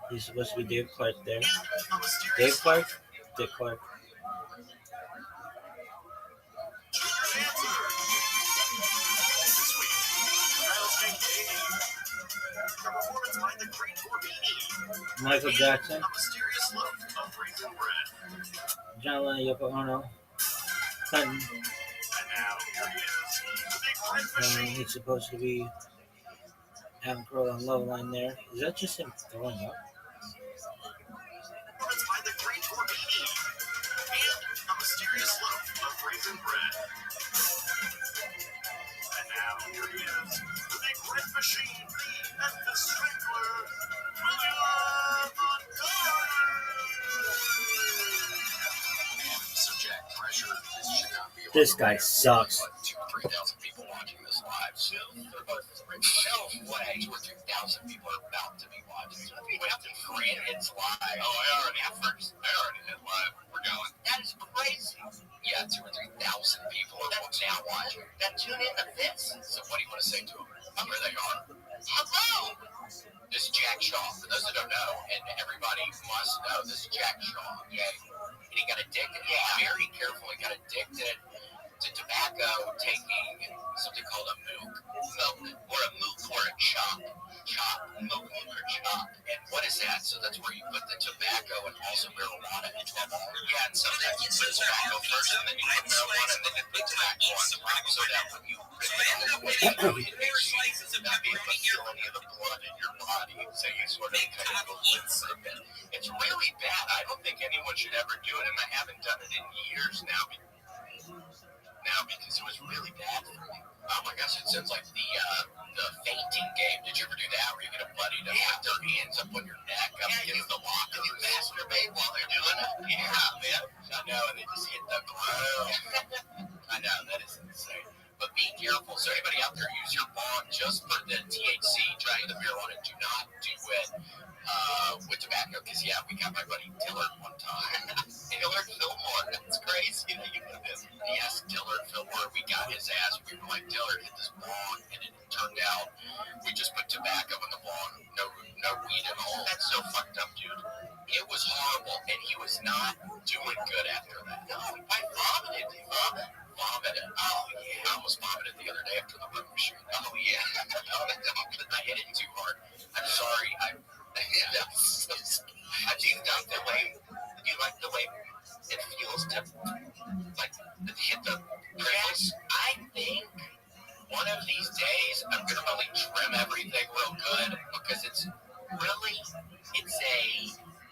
He's supposed to be Dave Clark there. Dave Clark? Dick Clark. Michael Jackson. John Lennon, Yoko Ono. Clinton. He's supposed to be having Pearl on Love Line there. Is that just him throwing up? This guy sucks. 2,000 or 3,000 people watching this live. So they're both no way. 2,000 or 3,000 people are about to be watching. We have to create it live. Oh, I already hit live. We're going. That is crazy. Yeah, 2,000 or 3,000 people are now watching. That tune in to this. So what do you want to say to them? Where they are? Hello. This is Jack Shaw. For those that don't know, and everybody must know, this is Jack Shaw. Okay. And he got addicted. Yeah, very carefully got addicted to tobacco, taking something called a mook, or a mook, or a chop, mook, or chop. And what is that? So that's where you put the tobacco and also marijuana into a bowl. Yeah, and sometimes you put tobacco first, and then you put marijuana, and then you put tobacco on top, so that when you rip it out of the way, it makes sure not be able to feel any of the blood in your body. So you sort of kind of go a bit. It's really bad. I don't think anyone should ever do it, and I haven't done it in years now because it was really bad for me. Oh my gosh, it sounds like the fainting game. Did you ever do that where you get a buddy to put their hands up on your neck up against the locker? You masturbate while they're doing it? Yeah, man. I know, and they just hit the ground. I know, that is insane. But be careful. So anybody out there, use your bong just for the THC, try the marijuana. Do not do it with tobacco, because we got my buddy Dillard one time. Dillard Fillmore, that's crazy that you know this. Yes, Dillard Fillmore, we got his ass. We were like, Dillard, hit this bong, and it turned out we just put tobacco in the bong, no weed at all. That's so fucked up, dude. It was horrible, and he was not doing good after that. No, I vomited. Vomited. Oh, yeah. I almost vomited the other day after the room machine. Oh, yeah. I hit it too hard. I'm sorry. Do you like the way it feels to hit the prickles? I think one of these days I'm gonna really trim everything real good, because it's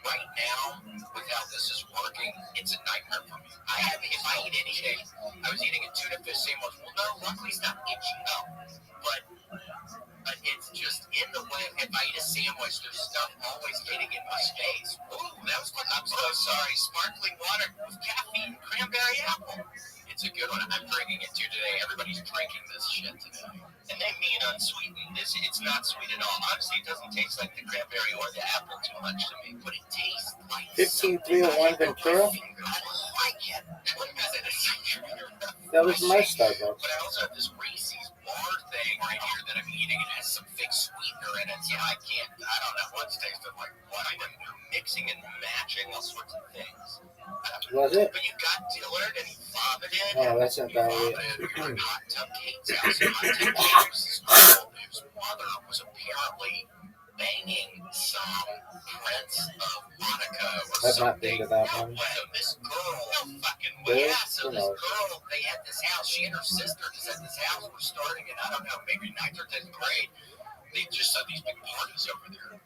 right now, with how this is working, it's a nightmare for me. If I eat anything, I was eating a tuna fish sandwich. Well, no, luckily it's not itchy, but it's just in the way. If I eat a sandwich, there's stuff always getting in my face. Ooh, that was fun. I'm so sorry. Sparkling water with caffeine, cranberry apple. It's a good one. I'm drinking it too today. Everybody's drinking this shit today. And they mean unsweetened. It's not sweet at all. Honestly, it doesn't taste like the cranberry or the apple too much to me. But it tastes like 15301 Ventura? I like it. What is it? That was my Starbucks. But I also have this Reese's bar thing right here that I'm eating. It has some fake sweetener in it. So I don't know what's tasting like what. I'm mixing and matching all sorts of things. Was it? But you got Dillard and he vomited. Oh, that's not bad. We were in Hot Tub Kate's house. And Hot Tub Kate was this girl whose mother was apparently banging some prince of Monaco or I've not been to that one. So this girl, this girl, they had this house. She and her sister just had this house. We're starting in, I don't know, maybe 9th or 10th grade. They just had these big parties over there.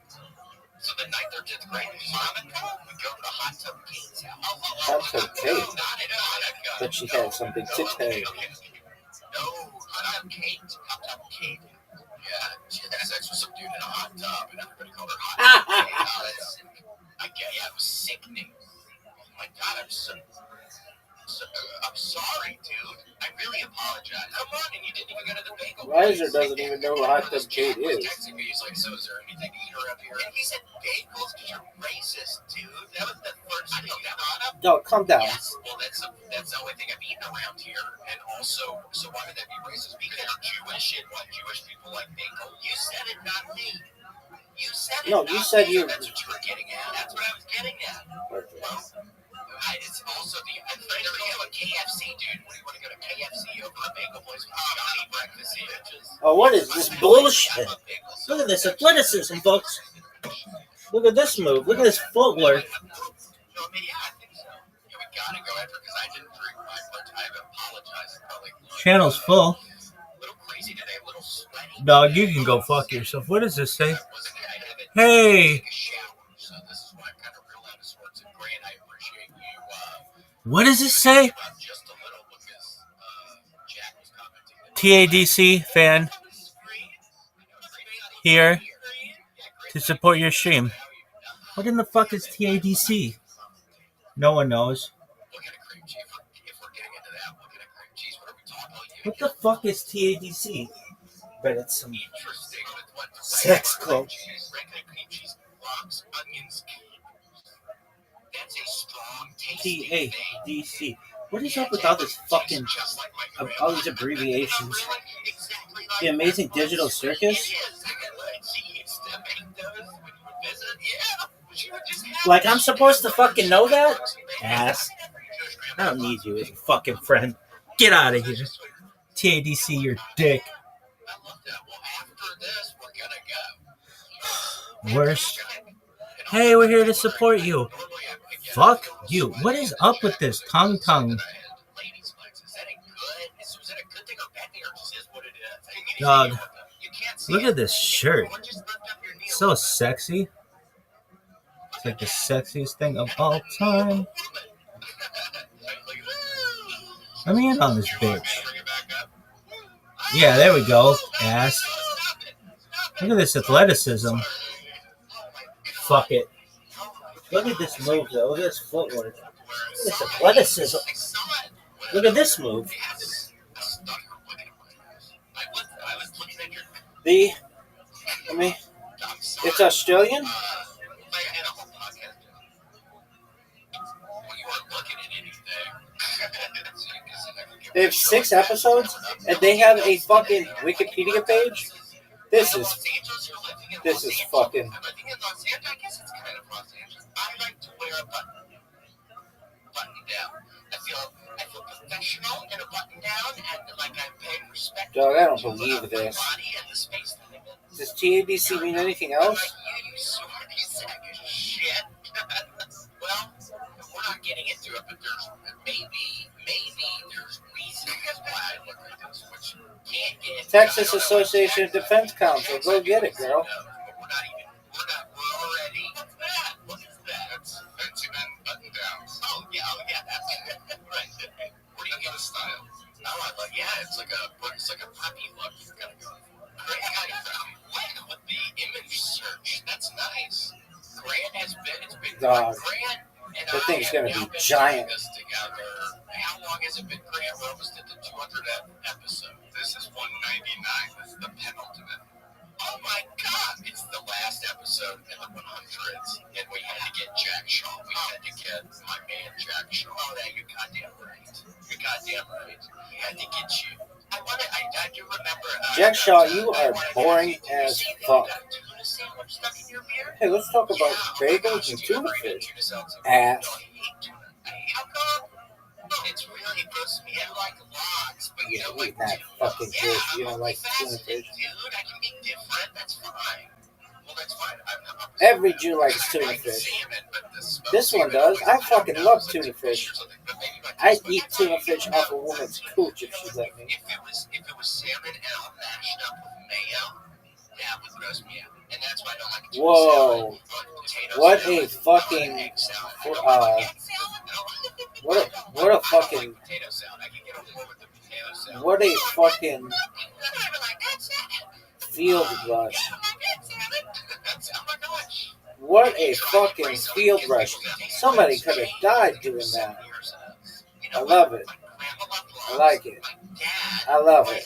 So the 9th or 10th grade in Monaco, we go to the Hot Tub Kate's house. Hot Tub Kate? Not in Monaco. But she had something to tell. No, Hot Tub Kate. Hot Tub Kate. Yeah, she had sex with some dude in a hot tub, and everybody called her Hot Tub Kate. It was sickening. Oh my God, I'm sorry, dude. I really apologize. Come on, and you didn't even go to the bagel. Riser doesn't even know what Hot Tub Kate is. Texting me, he's like, so is there anything to eat around here? And he said bagels because you're racist, dude. That was the first thing you brought up. No, calm down. Yes, well, that's the only thing I've eaten around here. And So why would that be racist? Because you're Jewish and what Jewish people like bagel. You said it, not me. You said it. No, you said you. That's what you were getting at. That's what I was getting at. Well, it's also the. I'm trying to go to KFC, dude. What do you want to go to KFC over a bagel place? Johnny breakfast sandwiches. Oh, what is this bullshit? Look at this athleticism, folks. Look at this move. Look at this footwork. No, I mean, yeah, I think so. Yeah, we gotta go after because I didn't drink my first. I apologize. Probably Channel's full. a little crazy today, a little sweaty. Dog, you can go fuck yourself. What does this say? Hey. Take a shower, so this is why I'm kind of real out of sorts. And Grant, I appreciate you. What does this say? Just a little because Jack was commenting. TADC fan here to support your stream. What in the fuck is TADC? No one knows. We'll get a cream cheese. If we're getting into that, we'll get a cream cheese. What are we talking about? What the fuck is TADC? But it's some Interesting. With what sex cult. Regular cream cheese, rocks, onions. That's a strong tasting TADC. What is up with all this fucking all these abbreviations? The Amazing Digital Circus? Like I'm supposed to fucking know that? Ass. I don't need you as a fucking friend. Get out of here. TADC, your dick. Worst. Hey, we're here to support you. Fuck you. What is up with this tongue? Dog, look at this shirt. So sexy. It's like the sexiest thing of all time. Let me in on this bitch. Yeah, there we go, ass. Look at this athleticism. Fuck it. Look at this move, though. Look at this footwork. Look at this athleticism. Look at this move. It's Australian? They have 6 episodes, and they have a fucking Wikipedia page? This is fucking... I like to wear a button down. I feel professional in a button down, and like I'm paying respect. Dog, I don't believe this. Does TADC mean anything else? You sorry sack of shit. Well, we're not getting into it, but there's maybe there's reasons why I look like this, which can't get into Texas Association of Defense Council. Go get it, girl. We're already. What's that? What is that? That's fancy men button downs. Oh yeah, that's right. Where do you get a style? Oh, it's like a puppy look. You gotta go. Great, with the image search. That's nice. Grant has been. It's been Dog. Grant and That thing's I gonna have be been giant. doing this together. How long has it been, Grant? We're almost at the 200th episode. This is 199. This is the penultimate. Oh my God! It's the last episode in the 100s, and we had to get Jack Shaw. We had to get my man Jack Shaw. Oh, that you're goddamn right. You're goddamn right. We had to get you. I do remember. Jack Shaw, you are boring as fuck. Hey, let's talk about bagels and tuna fish. Ass. How come? It's really gross me. I like logs, but Yeah, eat that fucking fish. You don't like tuna fish. Dude, I can be different. That's fine. Well, that's fine. Every Jew likes tuna fish. This one does. I fucking love tuna fish. I'd eat tuna fish off a woman's cooch if she let me. If it was salmon and all mashed up with mayo, that would gross me out. And that's why I don't like tuna Whoa. salad. What a fucking what a fucking what a fucking field rush. What a fucking field rush. Somebody could have died doing that. I love it. I like it. I love it.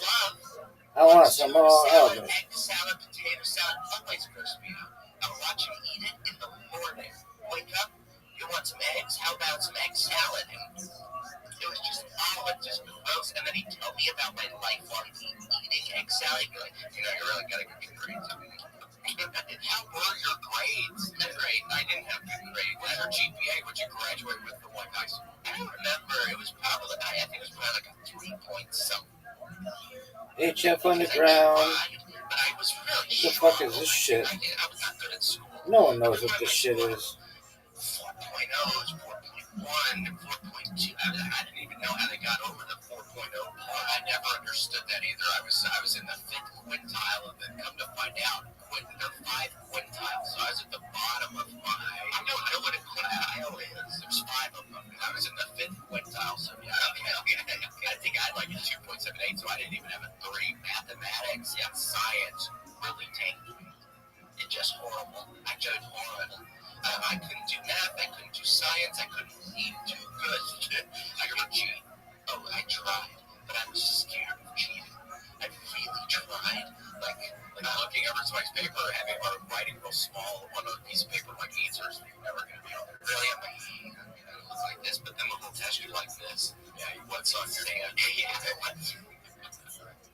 I want some more of it. Egg salad, potato salad, always gross me out. I'm watching eat it in the morning. Wake up, you want some eggs? How about some egg salad? And was just gross. And then he told me about my lifelong eating egg salad. You really gotta get your grades. How were your grades? Great. I didn't have good grades. What was your GPA? Would you graduate with from high school? I don't remember. It was probably, I think it was probably like a 3 point something. HF Underground. But I was really What the fuck is this shit? I was not good at school. No one knows what this shit is. 4.0s, 4.1, 4.2. I didn't even know how they got over the 4.0 part. I never understood that either. I was in the 5th quintile, and then come to find out, there are 5 quintiles. So I was at the bottom of my. I know what a quintile is. There's 5 of them. I was in the 5th quintile, so yeah. I think I had like a 2.78, so I didn't even have a 3. Mathematics and science really tanked me. It's just horrible. I did horrible. I couldn't do math. I couldn't do science. I couldn't even do good. I could cheat. Oh, I tried, but I was scared of cheating. I really tried. Like looking over somebody's paper or writing real small on a piece of paper like answers. You're never going to be able to. Really, I'm like, it looks like this, but then the whole test you like this. Yeah, what's on your hand? Yeah.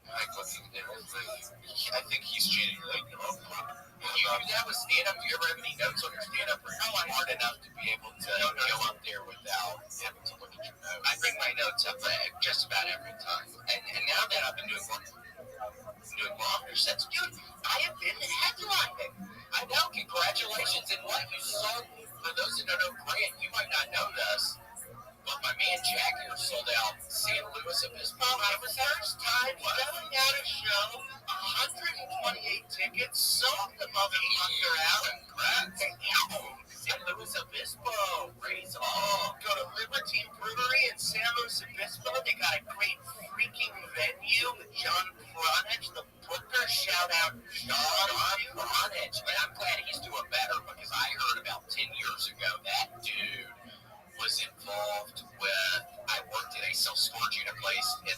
Like, what's he doing? I think he's cheating. Like, oh, you do that with stand-up? Do you ever have any notes on your stand-up? Or are you hard enough to be able to go up there without having to look at your notes? I bring my notes up just about every time. And now that I've been doing longer sets, dude, I have been headlining. I know, congratulations. And what you saw, for those that don't know Grant, you might not know this, but my man Jack here sold out San Luis Obispo. I was first time selling out a show, 128 tickets, sold the motherfucker out. San Luis Obispo, raise all. Go to Liberty Brewery in San Luis Obispo. They got a great freaking venue with John Kronich, the booker. Shout out John Kronich. And I'm glad he's doing better because I heard about 10 years ago that dude was involved with, I worked at a self-storage unit place in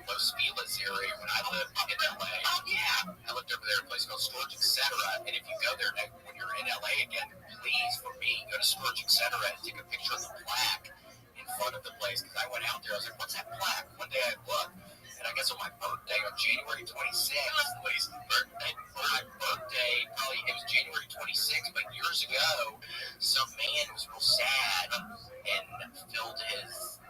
Los Feliz area when I lived in LA. Oh yeah, I lived over there in a place called Storage Etc. And if you go there when you're in LA again, please, for me, go to Storage Etc. and take a picture of the plaque in front of the place, because I went out there, I was like, what's that plaque? One day I looked, and I guess on my birthday on January 26th, please, my birthday, probably it was January 26th, but years ago, some man was real sad and filled his,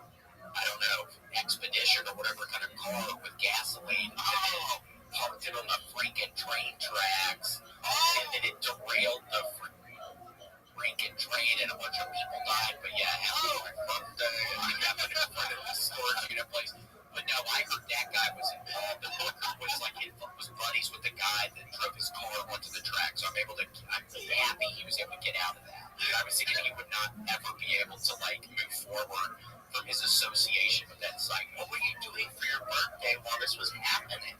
I don't know, expedition or whatever kind of car with gasoline. Oh, parked it on the freaking train tracks. Oh, and then it derailed the freaking train and a bunch of people died. But yeah, happy birthday. It happened in front of the storage unit place. But no, I heard that guy was involved. The booker was like, was buddies with the guy that drove his car onto the track. So I'm happy he was able to get out of that. I was thinking he would not ever be able to like move forward from his association with that site. What were you doing for your birthday while this was happening?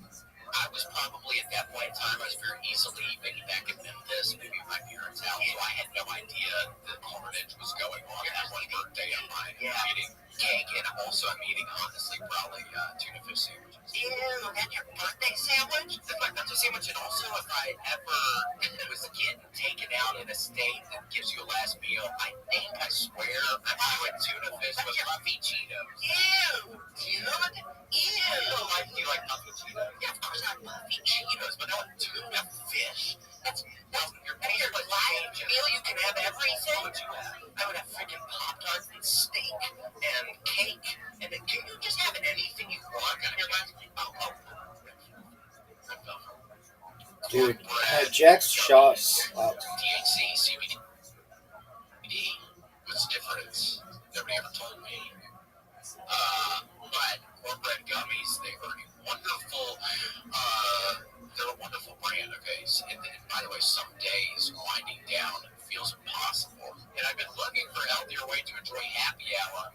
I was probably at that point in time, I was very easily maybe back in Memphis, maybe at my parents' house. So I had no idea that carnage was going on that one birthday of mine. Yeah. I'm eating cake, and also I'm eating, honestly, probably tuna fish sandwiches. Ew, that's your birthday sandwich? That's my birthday sandwich, and also if I ever was getting taken out in a state that gives you a last meal, I swear, I'm doing tuna fish with puffy Cheetos. Ew, dude. Ew. Do you like puffy Cheetos? Yeah, of course not puffy Cheetos, but not tuna fish. That's your last meal. You can have everything. What would you have? I would have freaking Pop-Tarts and steak and cake. And then, can you just have anything you want? Your last meal? Dude, Jack's shot sucks. THC, CBD. What's the difference? Nobody ever told me. But cornbread gummies, they are wonderful. They're a wonderful brand, okay? And then, by the way, some days winding down feels impossible. And I've been looking for a healthier way to enjoy happy hour.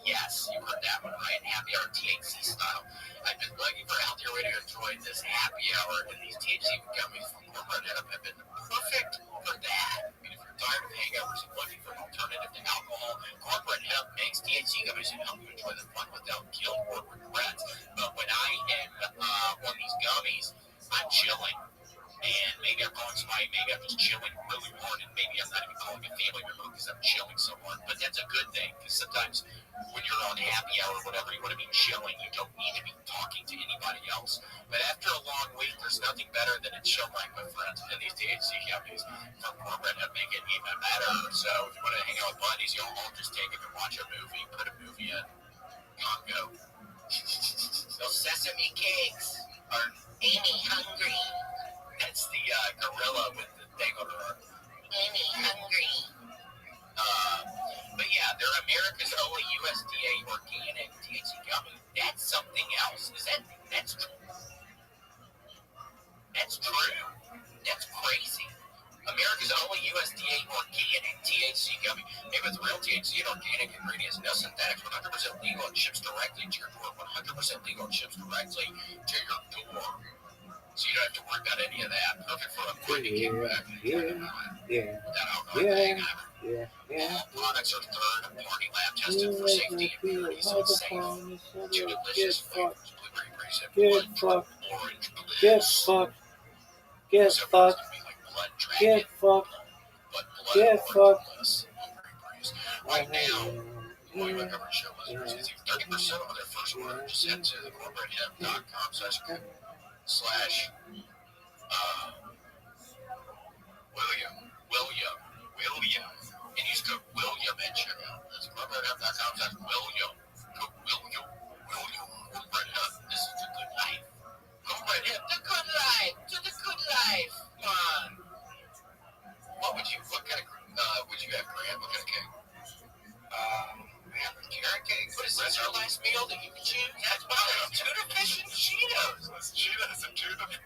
Yes, you heard that one right. Happy hour THC style. I've been looking for a healthier way to enjoy this happy hour, and these THC gummies from cornbread have been perfect for that. I mean, if you're tired of hangovers and looking for an alternative to alcohol, cornbread hemp makes THC gummies that help you enjoy the fun without guilt or regrets. But when I am on these gummies, I'm chilling. And maybe I'm calling somebody, maybe I'm just chilling really hard, and maybe I'm not even calling a family member because I'm chilling so hard. But that's a good thing, because sometimes when you're on happy You want to be chilling. You don't need to be talking to anybody else. But after a long week, there's nothing better than a chill night with friends. And these THC companies for corporate have make it even better. So if you want to hang out with buddies, you'll all just take them and watch a movie, put a movie in. Congo. Those sesame cakes are Amy hungry. That's the gorilla with the thing on her arm. Amy hungry. But yeah, they're America's only USDA organic THC gummy. That's something else. That's true? That's true. That's crazy. America's only USDA organic THC gummy, made with real THC and organic ingredients, no synthetics, 100% legal and ships directly to your door. 100% legal and ships directly to your door. So you don't have to worry about any of that. Perfect for a quick kickback. All products are third-party lab tested for safety and purity, so it's safe. 2 delicious flavors: blueberry grape, blood drop, orange bliss. Get fucked. Get So fucked. it's gonna be like blood dragon, Get fucked. but blood Get orange fucked. bliss. Blueberry grape. Right now, Boy Recovery Show listeners receive 30% on their first order. Just head to thecorporatehemp.com/William. And use code William at checkout. That's corporatehemp.com/William. Code William. Corporate Hemp. This is the good life. Corporate Hemp, the good life. To the good life. Come on. What kind of would you have, Grant? What kind of cake? Man, carrot cake. What is this, our last meal that you can choose? That's tuna fish and Cheetos. Cheetos and tuna fish.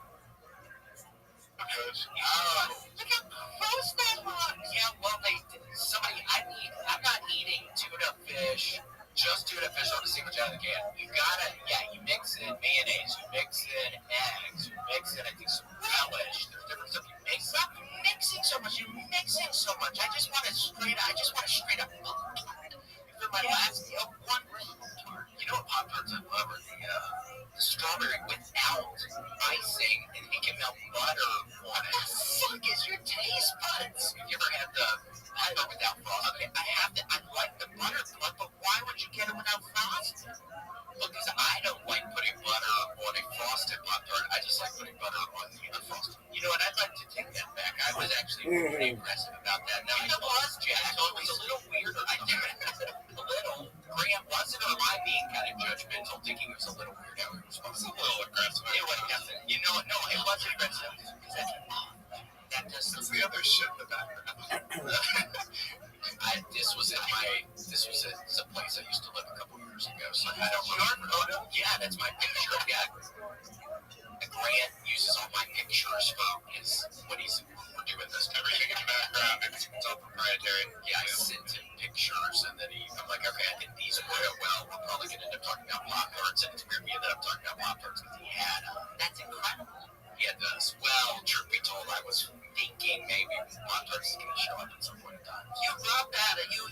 Oh, look how gross that looks. Yeah, well, I'm not eating tuna fish, just tuna fish on a sandwich out of the can. You mix in mayonnaise, you mix in eggs, you mix in, I think, some relish. There's different stuff you mix. Stop mixing so much. You're mixing so much. I just want a straight up Pop-Tart. For my last meal, one Pop-Tart. You know what Pop-Tarts I love are the strawberry without icing, and you can melt butter on it. What the fuck is your taste buds? Have you ever had the butter without frost? Okay, I like the butter part, but why would you get it without frost? Well, because I don't like putting butter on a frosted Pop-Tart. I just like putting butter on the unfrosted. You know what? I'd like to take that back. I was actually pretty aggressive about that. Now, it was, Jack. So it was a little weird. I did it a little. Grant wasn't, or am I being kind of judgmental, thinking it was a little weird how it was? It was a little aggressive. It was nothing. You know what? No, it wasn't aggressive. That just the other shit in the background. This was a place I used to live a couple years ago, so I don't remember. Yeah, that's my picture. Yeah. Grant uses all my pictures for we're doing this. Everything in the background, it's all proprietary. Yeah, I sent him pictures, and then I'm like, okay, I think these will go well. We're probably going to end up talking about Pop-Tarts, and it's weird we ended up talking about Pop-Tarts because he had that's incredible. He had this. Well, truth be told, I was thinking maybe Pop-Tarts is going to show up at some point in time. You brought that, you were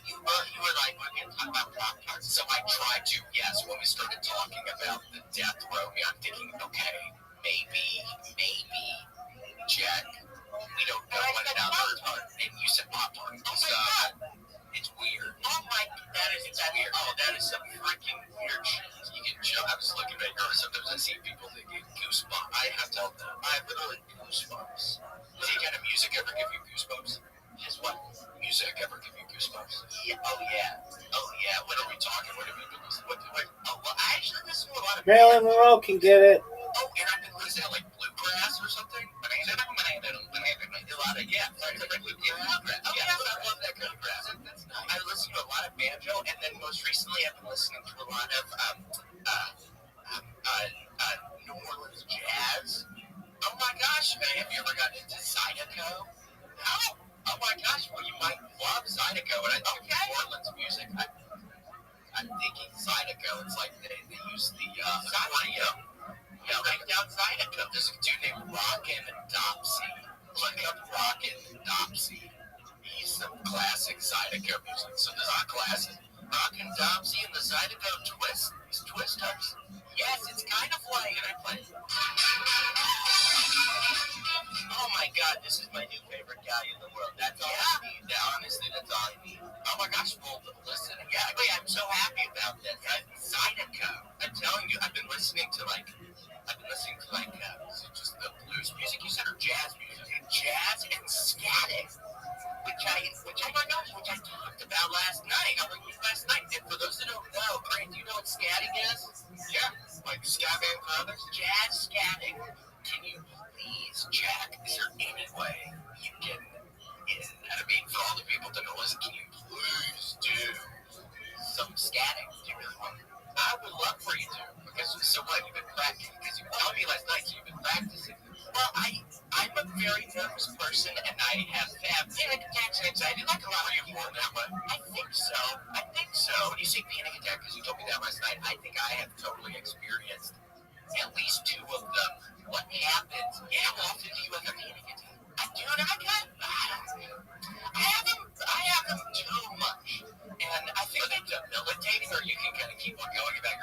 like, we're going to talk about Pop-Tarts. So I tried to, yes, when we started talking about the death row, I'm thinking, okay, maybe, Jack, we don't know one another, and you said Pop-Tart. Oh my God. It's weird. Oh my, that is weird. Oh, that is some freaking weird shit. You can jump. I was looking at yours. Sometimes I see people that get goosebumps. I have told them. I have literally goosebumps. Does any kind of music ever give you goosebumps? Has what? Music ever give you goosebumps? Yeah. Oh yeah. What are we talking? What have you been listening? Well, I actually listen to a lot of. Marilyn Monroe can get it. Oh, and I've been listening to like bluegrass or something. I love that kind of grass. I listen to a lot of banjo, and then most recently I've been listening to a lot of New Orleans jazz. Oh my gosh, man, have you ever gotten into Zydeco? No. Oh my gosh, well you might love Zydeco, and I think New Orleans music. I'm thinking Zydeco. It's like they use the accordion. Yeah, right down Zydeco. There's a dude named Rockin' Dopsy. Look up Rockin' Dopsy. He's some classic Zydeco music. So there's our classic Rockin' Dopsy and the Zydeco twist. These twisters. Yes, it's kind of like. Can I play? Oh my God, this is my new favorite guy in the world. That's all I need. Yeah, honestly, that's all I need. Oh my gosh, well, listen. Yeah, I'm so happy about this. Zydeco. listening to like just the blues music you said or jazz music? Jazz and scatting, which I talked about last night. And for those that don't know, Grant, do you know what scatting is? Yeah, like scatting for others. Jazz scatting. Can you please, Jack? Is there any way you can? I mean, for all the people that know us, can you please do some scatting? Do you really want to? I would love for you to. Because so what? You've been practicing. Because you told me last night you've been practicing. Well, I'm a very nervous person, and I have panic attacks and anxiety. Like a lot of people on that one. I think so. When you say panic attack, because you told me that last night, I think I have totally experienced at least two of them. What happens? Yeah, how often do you have a panic attack? I have them too much. And I think they're debilitating, or you can kind of keep on going about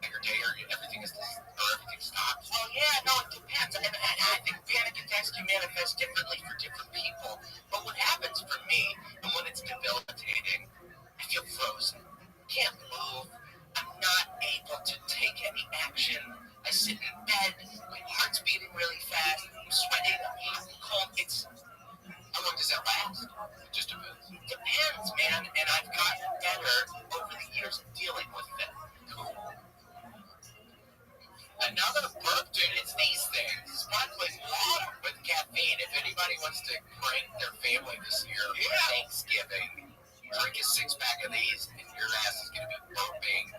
your day, or everything stops. Well, yeah, no, it depends. And I think panic attacks can manifest differently for different people. But what happens for me, and when it's debilitating, I feel frozen. Can't move. I'm not able to take any action. I sit in bed, my heart's beating really fast, I'm sweating, I'm hot and cold. How long does that last? Just a bit. Depends, man, and I've gotten better over the years of dealing with it. Another burp, dude, it's these things. Sparkling water with caffeine. If anybody wants to prank their family this year for Thanksgiving, drink a 6-pack of these, and your ass is going to be burping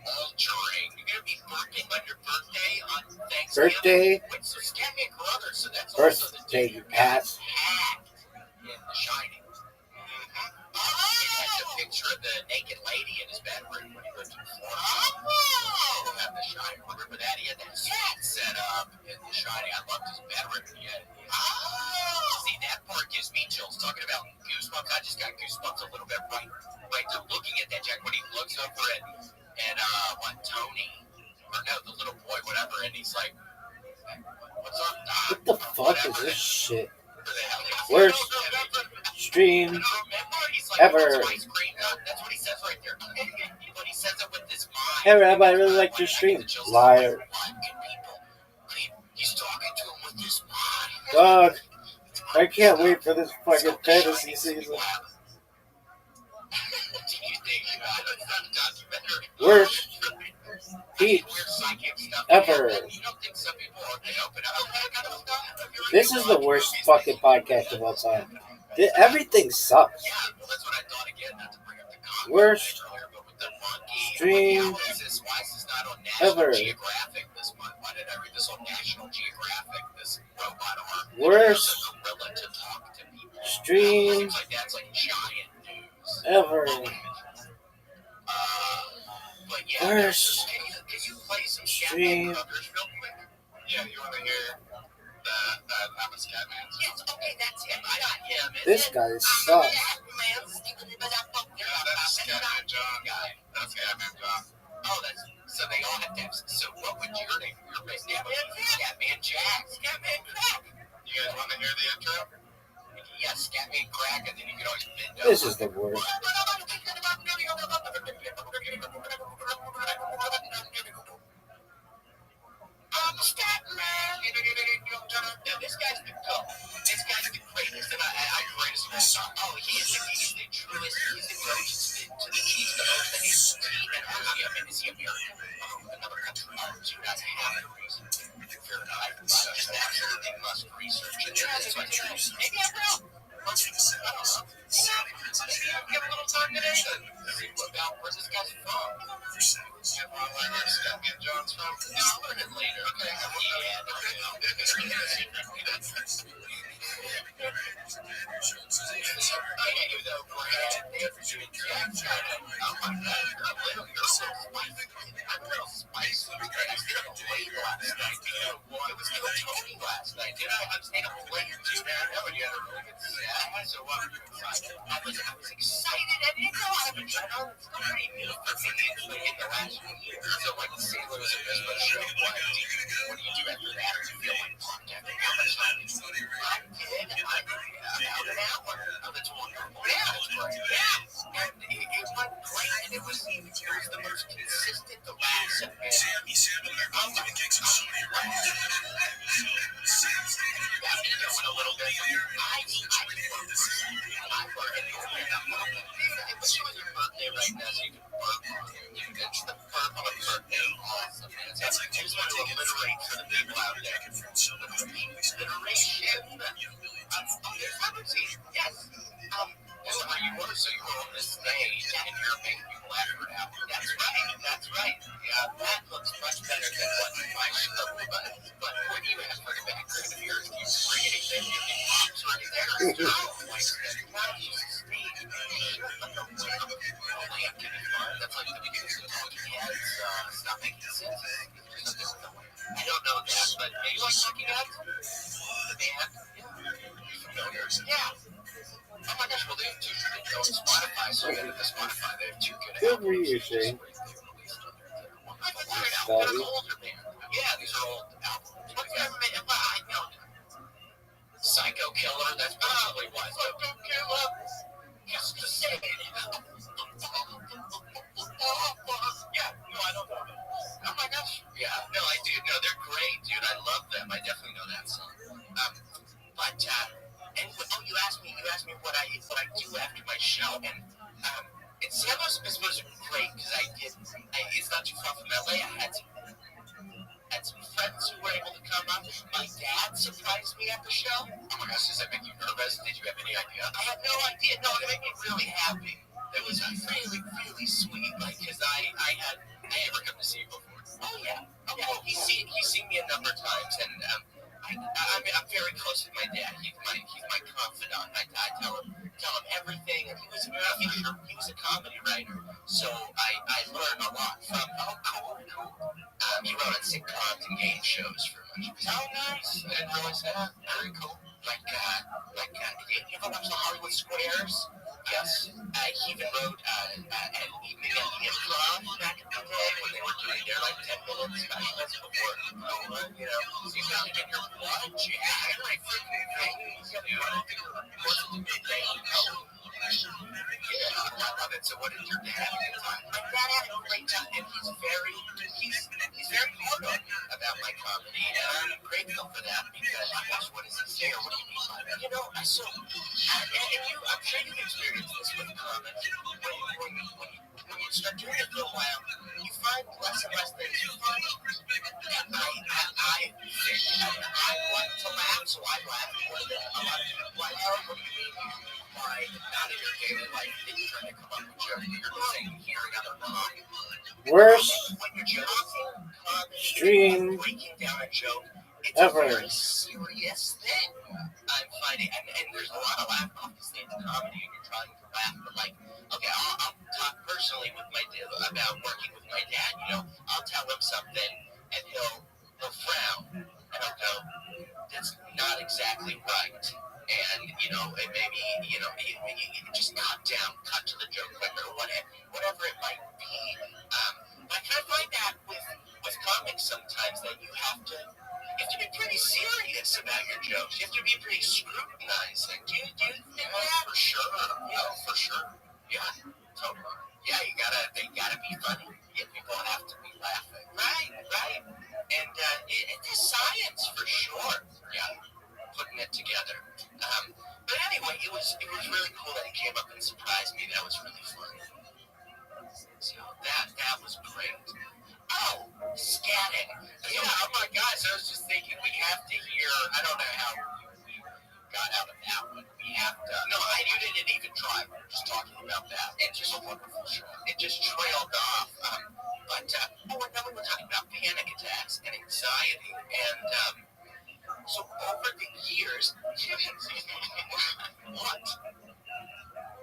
all during. You're going to be burping on your birthday on Thanksgiving. Wait, so Scat Me Carruthers, so that's also the dude you got hacked in The Shining. That's a picture of the naked lady in his bedroom when he lived in Florida. Oh! At The Shining. Remember that? He had that suite set up in The Shining. I loved his bedroom. See, that part gives me chills. Talking about goosebumps, I just got goosebumps a little bit right to looking at that, Jack, when he looks over it. And Tony, or no, the little boy, whatever, and he's like, what's up, Doc? What the fuck is this shit? Worst stream ever. That's what he says right there. But he says it with his mind. Hey, Rabbi, I really like your stream. Liar. He's talking to him with his mind. Dog, I can't wait for this fucking fantasy season. Worst peeps ever. This is the worst fucking podcast of all time. Everything sucks. Worst stream ever. Worst stream ever. Worst stream. Yeah, you want to hear I'm a scat man. Yes, okay, that's him. I got him. This guy sucks. That's Scatman John guy. That's Scatman John. Oh, that's so they all have names. So what would your name? Your name would Scatman Jack. Scatman Crack. You guys want to hear the intro? Yes, Scatman Crack, and then you can always bend over. This is the worst. I'm a scat man. Now, this guy's the GOAT. This guy's the greatest, and I'm the greatest of all time. Oh, he's the truest. He's the GOAT to the Chiefs, the most, the ACT, and I mean, is he American? Another country. Do not have a reason. Just absolutely must research it. Maybe I will. Maybe I'll give a little time today to read about where this guy's from. Yeah, where Scatman John's from? No, I'll learn it later. Okay. I was excited. I didn't know I was pretty new for me in the last year. So, like, the St. Louis Obispo show, what do you do after that? Or do you feel like pumped after how much time you did? I did about an hour. Oh, that's wonderful. Yeah, that's great. Yeah. And it went great, and it was the most consistent the last. Oh, a little bit. It's your birthday right now, so you can burp on it. It's the burp on a birthday. Awesome, man. I just want to alliterate for the people out there. Alliteration. Yes. So you were on the stage and you're making people laugh for now. That's right. Yeah, that looks much better than what my show was. But when you have for the background of yours, you bring anything, you can pop right there. That's like the beginning of Talking Heads. Stop making sense. I don't know that, but maybe like Talking Heads? The band? Yeah. Oh my gosh, well they have two good on Spotify, so I got the Spotify. They have two good albums. Good reason. Older band. Yeah, these are old albums. What's their name? I know. Psycho Killer, that's probably why. Psycho Killer. Just to say it. Yeah, no, I don't know. Oh my gosh. Yeah, no, I do. No, they're great, dude. I love them. I definitely know that song. But you asked me what I do after my show, and it's supposed to be great because it's not too far from LA. I had some friends who were able to come up. My dad surprised me at the show. Oh my gosh, does that make you nervous? Did you have any idea? I had no idea. No, it made me really happy. It was really, really sweet, like, because I never come to see you before. Oh yeah. He's seen me a number of times, and I'm very close with my dad. He's my confidant. I tell him everything, and he was a comedy writer, so I learned a lot from. Oh, cool. He wrote on sitcoms and game shows for much. Oh, nice. I didn't realize that. Very cool. You ever watch the Hollywood Squares? Yes. He even wrote an evening at the Improv back in the day when they were doing their 10-minute specials before. You got it in your blood, Jack. I freaking things. Yeah, I love it. So what did your dad have a good time? My dad had a great time, and he's very hard on me about my comedy, and I'm grateful for that because, gosh, what is he saying? What do you mean by that? I'm sure you've experienced this with comedy. When you start doing it for a while, you find less and less things you find. And I like to laugh, so I laugh more than a lot of people like, what do you mean? Why not in your daily life that you're trying to come up with jokes, you're just saying, hearing other comedy. Worst When you're joking, stream breaking down a joke, it's ever. a very serious thing. I'm finding, and there's a lot of laugh obviously in the comedy, and you're trying to laugh, but okay, I'll talk personally with about working with my dad. I'll tell him something, and he'll frown, and I'll go, that's not exactly right. And it maybe you just cut to the joke quicker, or whatever it might be. I kind of find that with comics sometimes that you have to be pretty serious about your jokes. You have to be pretty scrutinizing. Do you think that? For sure. For sure. Yeah, totally. Yeah, they gotta be funny. Yeah, people have to be laughing. Right. And it's science for sure. Yeah, putting it together. But anyway, it was really cool that he came up and surprised me. That was really fun. So that was great. Oh, scatting. Yeah, oh my gosh, I was just thinking we have to hear, I don't know how we got out of that one. We have to, no, you didn't even try, we were just talking about that. It's just a wonderful show. It just trailed off. And then we were talking about panic attacks and anxiety. And so over the years, what?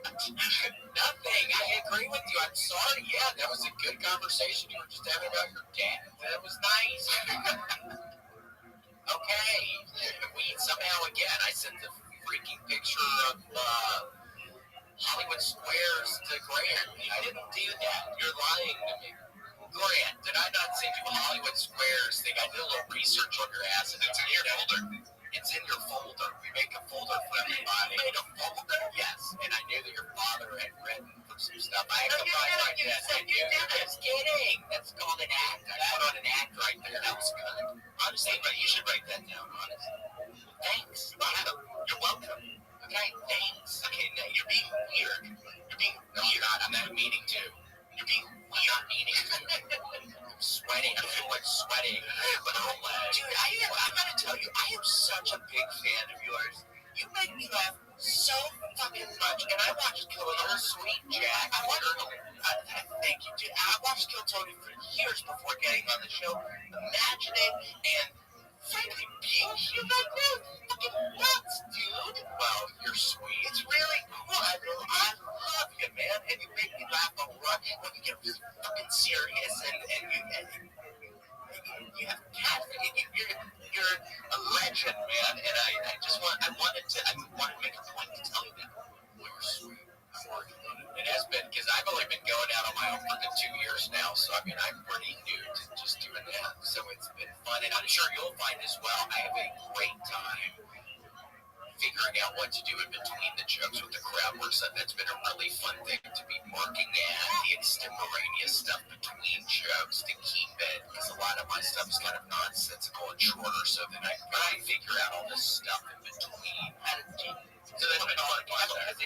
Nothing. I agree with you. I'm sorry. Yeah, that was a good conversation you were just having about your dad. That was nice. Okay. Again, I sent the freaking picture of Hollywood Squares to Grant. I didn't do that. You're lying to me. Grant, did I not send you a Hollywood Squares thing? I did a little research on your ass, and it's in your folder. It's in your folder. We make a folder for everybody. You made a folder? Yes. And I knew that your father had written for some stuff. I had to buy my desk. I was kidding. That's called an act. I put on an act right there. That was good. Honestly, but you should write that down, honestly. Thanks. Yeah, you're welcome. Okay, thanks. Okay, now you're being weird. You're being weird. I'm at a meeting too. You're being weird meeting. I'm sweating. I feel like sweating. But dude, I gotta tell you, I am such a big fan of yours. You make me laugh so fucking much. And I watched Kill Tony. Sweet Jack. Thank you, dude. I watched Kill Tony for years before getting on the show. Imagine it, and frankly, being here right now is fucking nuts, dude. Well, you're sweet. It's really cool. I love you, man. And you make me laugh a lot when you get really fucking serious and you have cats. You're a legend, man. And I wanted to make a point to tell you that. Well, you're sweet. It has been, because I've only been going out on my own for 2 years now, so I mean, I'm pretty new to just doing that, so it's been fun, and I'm sure you'll find as well. I have a great time figuring out what to do in between the jokes with the crowd work. So that's been a really fun thing to be working at, the extemporaneous stuff between jokes to keep it, because a lot of my stuff is kind of nonsensical and shorter, so then I figure out all this stuff in between. So that's been fun.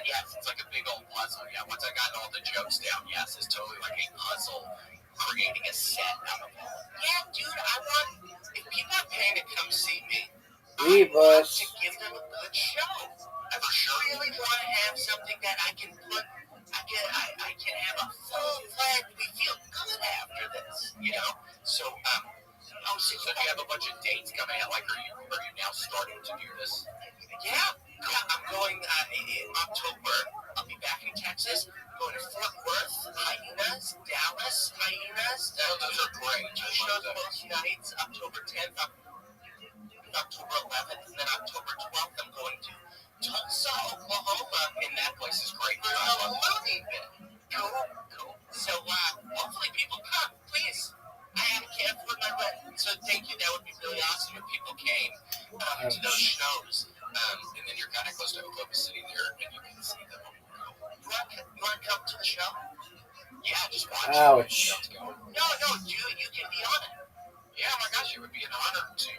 Yes, it's like a big old puzzle. Yeah, once I got all the jokes down, yes, it's totally like a puzzle, creating a set out of it. Yeah, dude, if people are paying to come see me, I want to give them a good show. I for sure really want to have something that I can put, I can have a full-fledged, we feel good after this, you know? So, so do you have a bunch of dates coming out? Like, are you now starting to do this? Yeah, I'm going in October. I'll be back in Texas. Going to Fort Worth, Hyenas, Dallas, Hyenas. Those are great. 2 shows both nights. October 10th, October 11th, and then October 12th, I'm going to Tulsa, Oklahoma, and that place is great. A movie bit. Cool. So, hopefully people come, please. I can't afford my rent, so thank you. That would be really awesome if people came to those shows. And then you're kind of close to Oklahoma City there, and you can see them. You want to come to the show? Yeah, just watch. Ouch. No, dude, you can be on it. Yeah, my gosh, it would be an honor to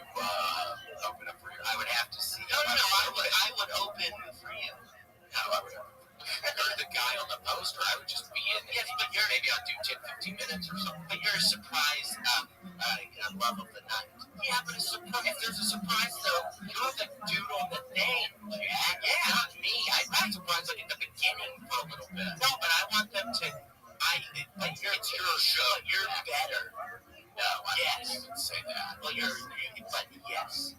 open up for you. I would have to see. No, I would open for you. No, I would. You're the guy on the poster. I would just be in. Yes, but maybe I'll do 10, 15 minutes or something. But you're a surprise love of the night. Yeah, but if there's a surprise though, you're the dude on the thing. Yeah, not me. I'm surprised like at the beginning for a little bit. No, but I want them to. It's your show. You're better. No, I wouldn't say that. Well, but yes.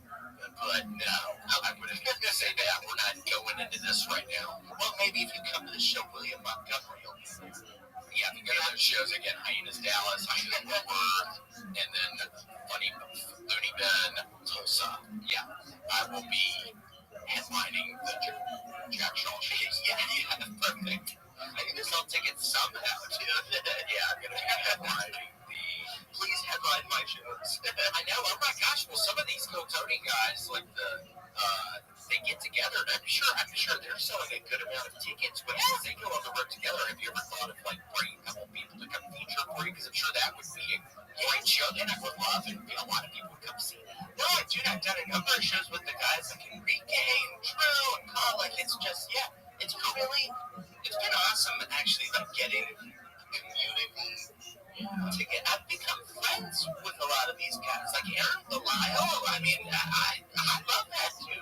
But no, I wouldn't say that. We're not going into this right now. Well, maybe if you come to the show, William Montgomery will be there. Yeah, if you go to those shows again, Hyenas Dallas, Hyenas Fort Worth, and then Funny Looney Bin, Tulsa. Yeah, I will be headlining the Jack Shaw shows. Yeah, perfect. I can just sell tickets somehow, dude. Yeah, I'm gonna be headlining please headline my shows. I know. Oh my gosh. Well, some of these Kill Tony guys, like they get together, and I'm sure they're selling a good amount of tickets when they go on the road together. Have you ever thought of like bringing a couple people to come feature for you? Because I'm sure that would be a great show that I would love, and a lot of people would come see that. No, dude, I've done a number of shows with the guys like Enrique and Drew and Colin. It's just, it's been awesome actually, like getting a community. I've become friends with a lot of these guys, like Aaron Delisle. I mean, I love that dude.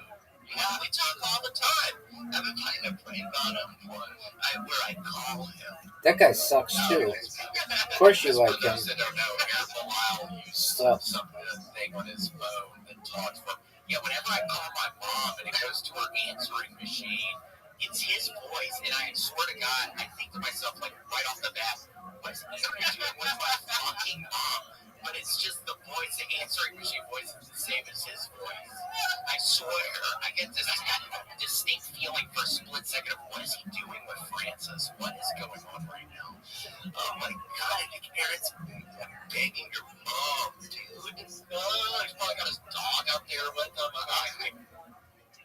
Yeah, we talk all the time. I've been playing a plane on him where I call him. That guy sucks too. Of course you like him. Aaron Delisle used something on his phone that talks for. Yeah, whenever I call my mom and it goes to her answering machine, it's his voice, and I swear to God, I think to myself, like, right off the bat, what's Aaron doing with my fucking mom? But it's just the voice, the answering machine voice is the same as his voice. I swear, I get this distinct feeling for a split second of what is he doing with Francis? What is going on right now? Oh my God, I think Aaron's begging your mom, dude. He's probably got his dog out there with him.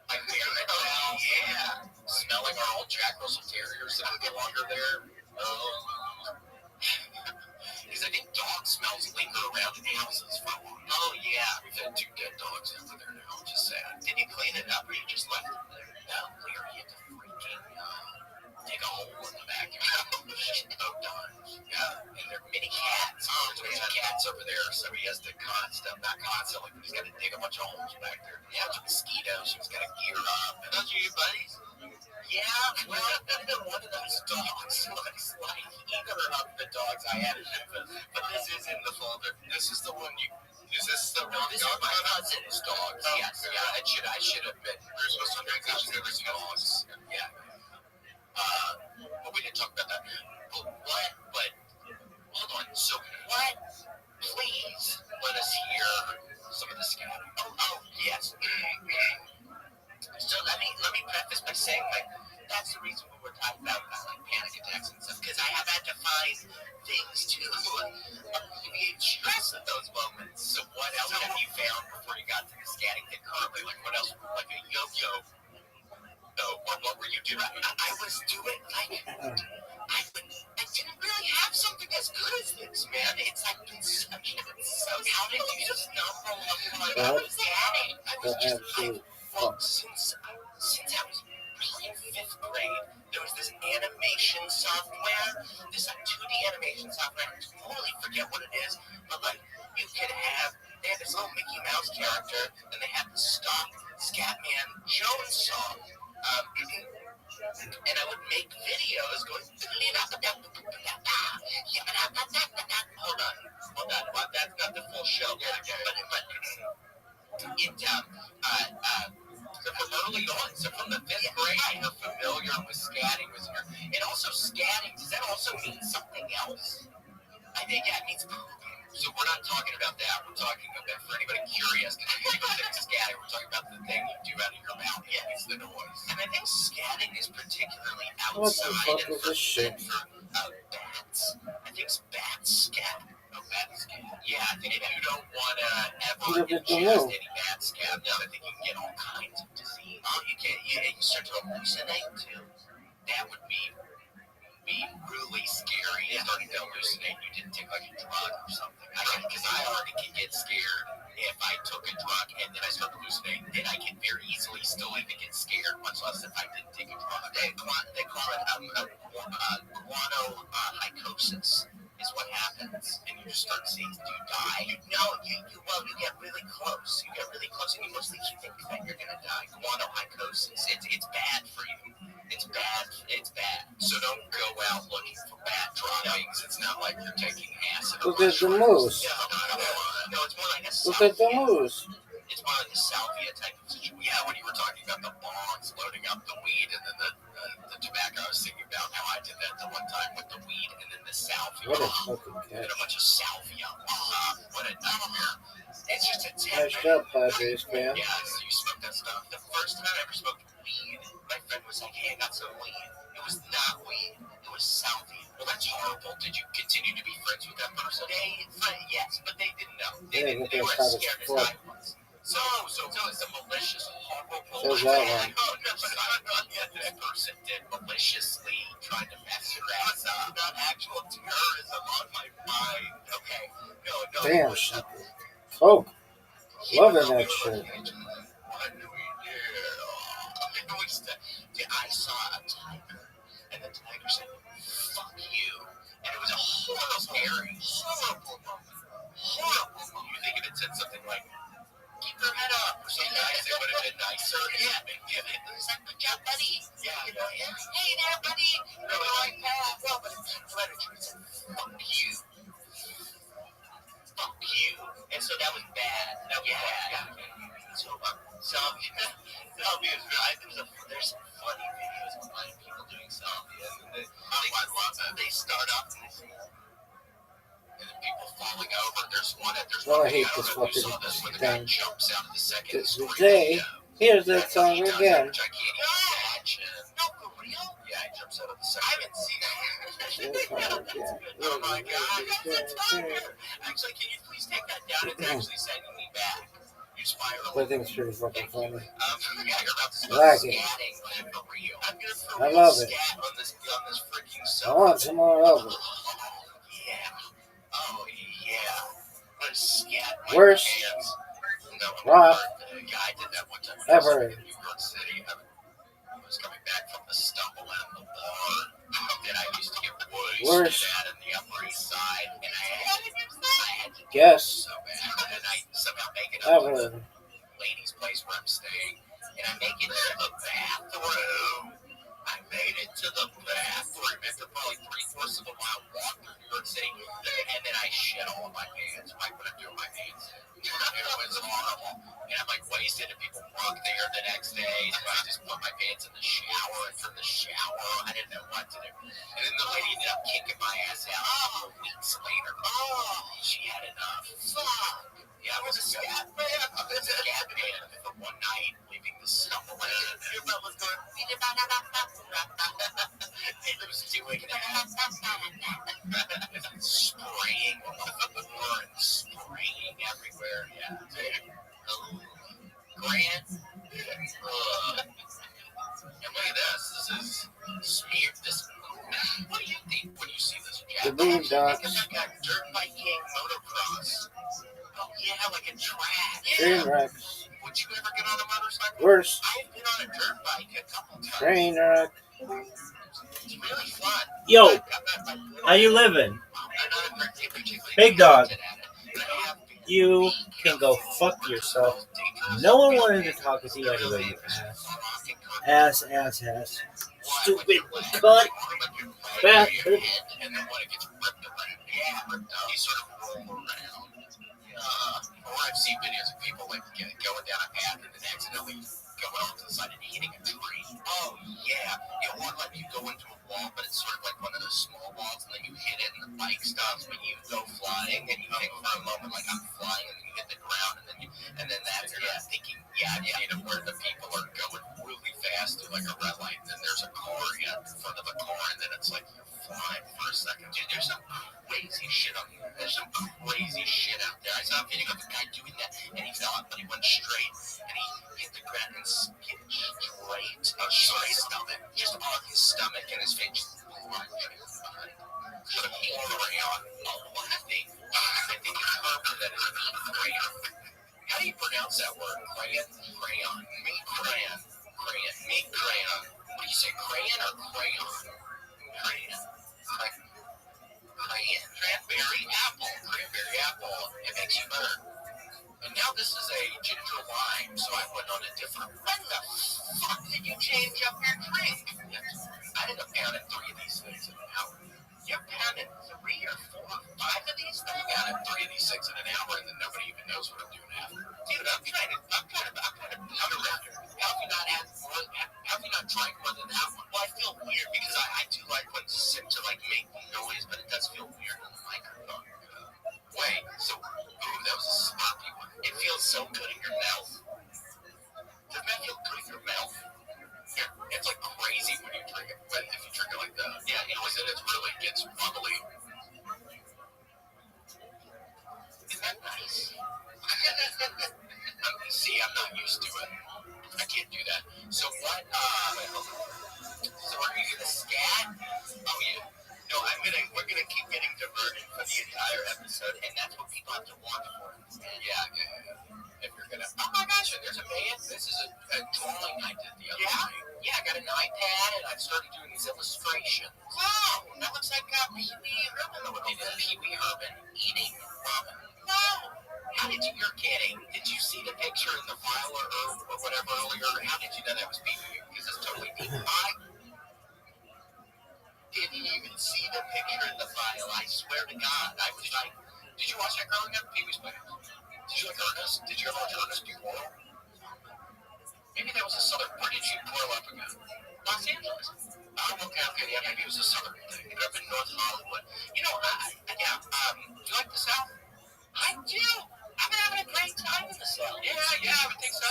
I hear it now. Yeah. Smelling our old Jack Russell Terriers that are no longer there. houses for a while. Oh, yeah. We've had 2 dead dogs over there now, which is sad. Did you clean it up or you just left it there? No, we were had to freaking dig a hole in the backyard. Oh, darn. Yeah, and they're mini cats. Oh, there's mini cats over there, so he has to not constantly, but he's got to dig a bunch of holes back there. Yeah, bunch of mosquitoes, he's got to gear up. And those are your buddies? Yeah, well, one of those dogs looks like either of the dogs I had, but this is in the folder. This is the one you. Is this the wrong dog? This is my cousin's dogs. Oh, yes, okay. Yeah, I should have been. There's supposed to be cousin's dogs. Yeah. But we didn't talk about that. But what? But hold on. So what? Please let us hear some of the scabbing. Oh, yes. So let me preface by saying, like, that's the reason we were talking about like panic attacks and stuff, because I have had to find things to alleviate stress in those moments. So what else have you found before you got to the scatting thing currently? Like what else? Like a yo-yo? No, what were you doing? I was doing like I didn't really have something as good as this, man. It's like been such a how did you just stumble upon scatting? I was just like, well, since I was probably in 5th grade, there was this animation software, this like 2D animation software. I totally forget what it is, but like you could have, they had this little Mickey Mouse character, and they had the stock Scatman Jones song. And I would make videos going. Hold on. Well, that's not the full show. So from early on, so from the 5th grade, I was familiar with scatting. And also scatting, does that also mean something else? I think that means so we're not talking about that. We're talking about, for anybody curious, scatting, we're talking about the thing you do out of your mouth. Yeah, it's the noise. And I think scatting is particularly outside and for bats. I think bats scat. Oh, bats scat. Yeah, I think if you don't want to ever ingest any bat scat, I think you can get all kinds of disease. Oh, you can. You start to hallucinate too. That would be really scary. Starting to hallucinate. You didn't take like a drug or something. Because I already can get scared if I took a drug and then I start hallucinating. Then I can very easily still even get scared, much less if I didn't take a drug. They call it guanohycosis. Is what happens, and you just start seeing you die. You get really close. You get really close, and you mostly think that you're gonna die. Guanohycosis. It's bad for you. It's bad. So don't go out looking for bad droppings. It's not like you're taking acid. Look at the moose. No, it's more like a Look at the moose. It's more like a salvia type of situation. Yeah, when you were talking about the bongs loading up the weed and then the tobacco, I was thinking about how I did that the one time with the weed and then the salvia. What a fucking catch. And a bunch of salvia. What a nightmare. It's just a Nice job, Padres fan. Yeah, so you smoke that stuff. The first time I ever smoked weed, my friend was like, hey, I got some weed. It was not weed. It was salvia. Well, that's horrible. Did you continue to be friends with that person? Yes, but they didn't know. They were as scared as I was. So it's a malicious, horrible that one. Oh, no, this person did maliciously try to mess your ass up. Not actual terrorism on my mind. Okay. No. Damn, shit. Oh, loving that shit. I saw a tiger, and the tiger said, fuck you. And it was a horrible moment. You think if it said something like, keep your head up or something nice, it would have been nicer. Yeah, it was like, good job, buddy. Yeah. Hey there, buddy. Really like that. Well, but it's predator. It said, fuck you. Fuck you. And so that was bad. Yeah. Salvia is good. There's some funny videos of blind people doing salvia. I love that. They start off and then people falling over. There's one. I hate this fucking where the thing. guy jumps out of the second story. Today, here's that song again. Which I can't even imagine. No, for real? Yeah, he jumps out of the second. I haven't seen that. Oh my god, that's a tiger. Actually, can you please take that down? It's actually sending me back. You spiral. I think it's pretty fucking funny. Yeah, you're about to I like it. scatting for real. I'm gonna for I real love it. scat on this freaking I cell. want some more of it. Oh yeah. What a scat. Worst rock ever. New York City. I was coming back from the stumble and the bar that I used to get Worst at in the Upper East Side, and I had to guess so bad, and I somehow make it up to ever. the lady's place where I'm staying, and I make it to the bathroom. I made it to the bathroom after probably 3/4 of a mile walk through New York City, and then I shit all of my pants. I put it through my pants. It was horrible. And I'm like wasted, and people work there the next day, so I just put my pants in the shower, and from the shower, I didn't know what to do. And then the lady ended up kicking my ass out. Oh, weeks later. Oh, she had enough. Fuck. Yeah, I was a scat man. I was a scat man for one night, leaving the stumble in. Your mom was going, it was doing spraying on the floor and spraying everywhere. Yeah. Grant. And look at this. This is smeared. This. What do you think when you see this? The Boondocks. Because I got dirt biking motocross. Oh yeah, like a track. Train wreck. Would you ever get on a motorcycle? Worst I've been on a dirt bike a couple times. train wreck. It's really fun. Yo, how you living? Big dog. You can go fuck yourself. No one wanted to talk to you anyway, you ass. Ass. Stupid cunt. Bastard. And then when it gets ripped around, you sort of roll around. Or I've seen videos of people like going down a path and then accidentally going off to the side and hitting a tree. Oh yeah, or like you go into a wall, but it's sort of like one of those small walls, and then you hit it, and the bike stops, but you go flying, and you think for a moment like I'm flying, and then you hit the ground, and then that's thinking where the people are going really fast through like a red light, and then there's a car in front of a car, and then it's like you're flying for a second. Dude, there's some crazy shit on here. There's some crazy shit out there. I saw a video of a guy doing that, and he fell out, but he went straight, and he hit the ground and skinned straight on his stomach, just on his stomach, and his face just sort of peeled around. I think it's harder than it's crayon. How do you pronounce that word? Crayon? Crayon. Meat crayon. Crayon. Meat crayon. What do you say, crayon or crayon? Crayon. Crayon. Cranberry apple. Cranberry apple. It makes you burn. And now this is a ginger lime, so I went on a different. When the fuck did you change up your drink? I ended up pounding 3 of these things in an hour. You're pounding 3 or 4 or 5 of these things? I pounded 3 of these 6 in an hour, and then nobody even knows what I'm doing after. Dude, I'm kind of powder after. How have you not drank more than that one? Well, I feel weird because I do like when sip to like make noise, but it does feel weird on the microphone. Wait, so that was a sloppy one. It feels so good in your mouth. Does that feel good in your mouth? Yeah, it's like crazy when you drink it. But if you drink it like that, yeah, it really gets bubbly. Isn't that nice? See, I'm not used to it. I can't do that. So what? So are you gonna scat? Oh yeah. No, we're gonna keep getting diverted for the entire episode, and that's what people have to watch for. Yeah. If you're gonna, oh my gosh, there's a man. This is a drawing I did the other night. Yeah, I got an iPad, and I've started doing these illustrations. Wow, that looks like Pee Wee Herman a little bit. Pee Wee Herman eating ramen. No. How did you? You're kidding. Did you see the picture in the file or whatever earlier? How did you know that was Pee Wee? Because it's totally Pee Wee. I didn't even see the picture in the file. I swear to God. I was like, did you watch that growing up? Pee Wee's Playhouse. Did you like Ernest? Did you ever watch Ernest Do World? Maybe that was a southern. Where did you grow up again? Los Angeles. Oh, okay. Yeah, maybe it was a southern thing. You grew up in North Hollywood. You know, do you like the South? I do. I've been having a great time in the South. Yeah, I would think so.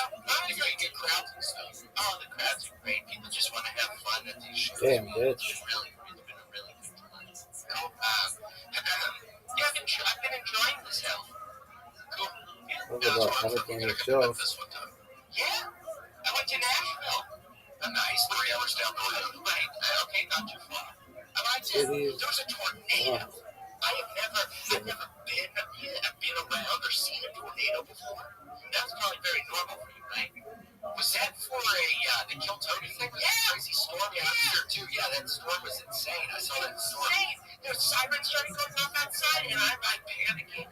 You get crowds and stuff. Oh, the crowds are great. People just want to have fun at these shows. Damn, bitch. It's been a really good time. Cool. Yeah, I've been enjoying the South. Cool. Yeah. Look about 100 shows. Yeah. I went to Nashville. Nice. 3 hours down the road. Right. Okay, not too far. I liked it. There was a tornado. I've never been around or seen a tornado before? That's probably very normal for you, right? Was that for the Kill Tony thing? Yeah. Crazy storm? Yeah, I'm sure too. Yeah, that storm was insane. I saw that storm. Insane. There's sirens starting going off outside, and I'm like panicking.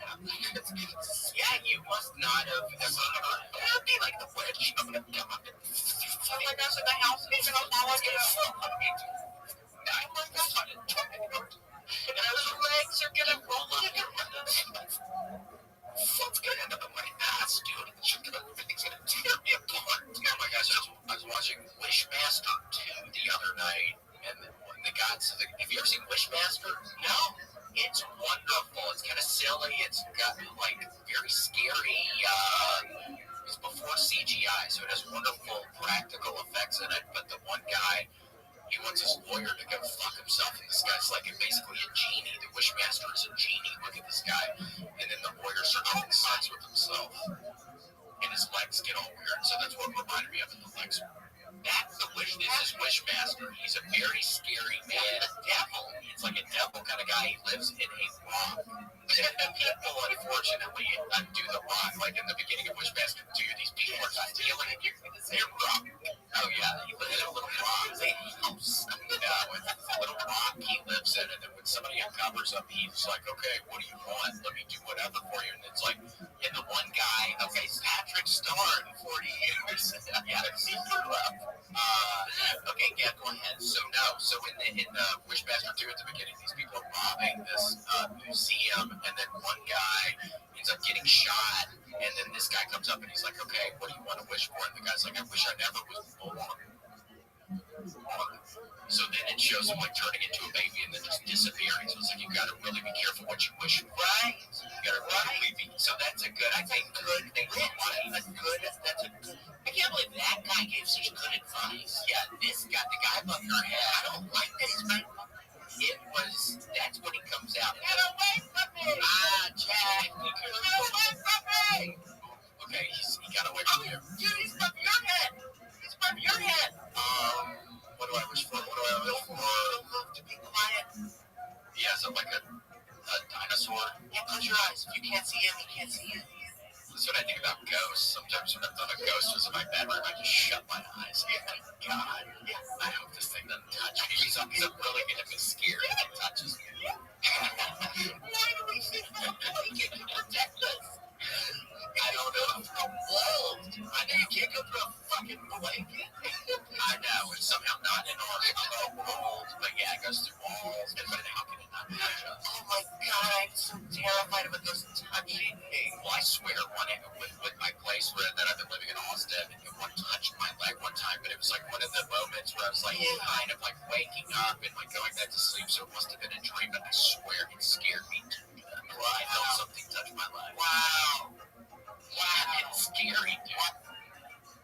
Yeah, you must not have ever heard. It would be like the witch. I'm gonna come up and fall like us in the house, and he's gonna fall into the floor. Oh my gosh, I'm in trouble. And those legs are gonna roll into what's gonna end up in my ass, dude? Everything's gonna tear me apart. Oh my gosh, I was watching Wishmaster 2 the other night, and the gods of the. Have you ever seen Wishmaster? No. It's wonderful. It's kind of silly. It's got like very scary. It's before CGI, so it has wonderful practical effects in it. But the one guy. He wants his lawyer to go fuck himself, and this guy's like basically a genie. The Wishmaster is a genie. Look at this guy. And then the lawyer starts having sex with himself, and his legs get all weird. So that's what reminded me of it, the legs. That's the Wish. This is Wishmaster. He's a very scary man. A devil. It's like a devil kind of guy. He lives in a rock. People, unfortunately, undo the rock. Like in the beginning of Wishmaster 2, these people are stealing their rock. Oh yeah, he lives in a little rock. It's a house. Yeah, with a little rock he lives in, and then when somebody uncovers him, he's like, okay, what do you want? Let me do whatever for you. And it's like, and the one guy, okay, Patrick Star in 40 years. Yeah, he grew up. Okay, yeah, go ahead. So in the Wishmaster 2 at the beginning, these people are robbing this museum, and then one guy ends up getting shot, and then this guy comes up and he's like, okay, what do you want to wish for? And the guy's like, I wish I never was born. So then it shows him like turning into a baby and then just disappearing. So it's like you gotta really be careful what you wish for. Right. You gotta really be. So that's a good. I think good. They really want a good. That's a good. I can't believe that guy gave such good advice. Yeah, this guy, the guy above your head. I don't like that he's my. It was. That's when he comes out. Get away from me! Jack. Get away from me! Okay, he got away from you. Dude, he's above your head. He's above your head. What do I wish for? Don't move to be quiet. Yeah, so like a dinosaur. Yeah, close your eyes. If you can't see him, you can't see him. That's what I think about ghosts. Sometimes when I thought a ghost was in my bedroom, I just shut my eyes. Yeah, my God. Yeah, I hope this thing doesn't touch me. Because I'm really going to be scared if it touches me. Why do we think that blanket can protect us? I don't know. Wolves. I know you can't go through a fucking blanket. I know. It's somehow not in our world. But yeah, it goes through walls. But how can it not touch us? Oh my God, I'm so terrified of it goes touching me. Well, I swear, with my place that I've been living in Austin, one touched my leg one time, but it was like one of the moments where I was like kind of like waking up and like going back to sleep, so it must have been a dream, but I swear it scared me to death. I felt something touch my leg. Wow. It's scary, dude.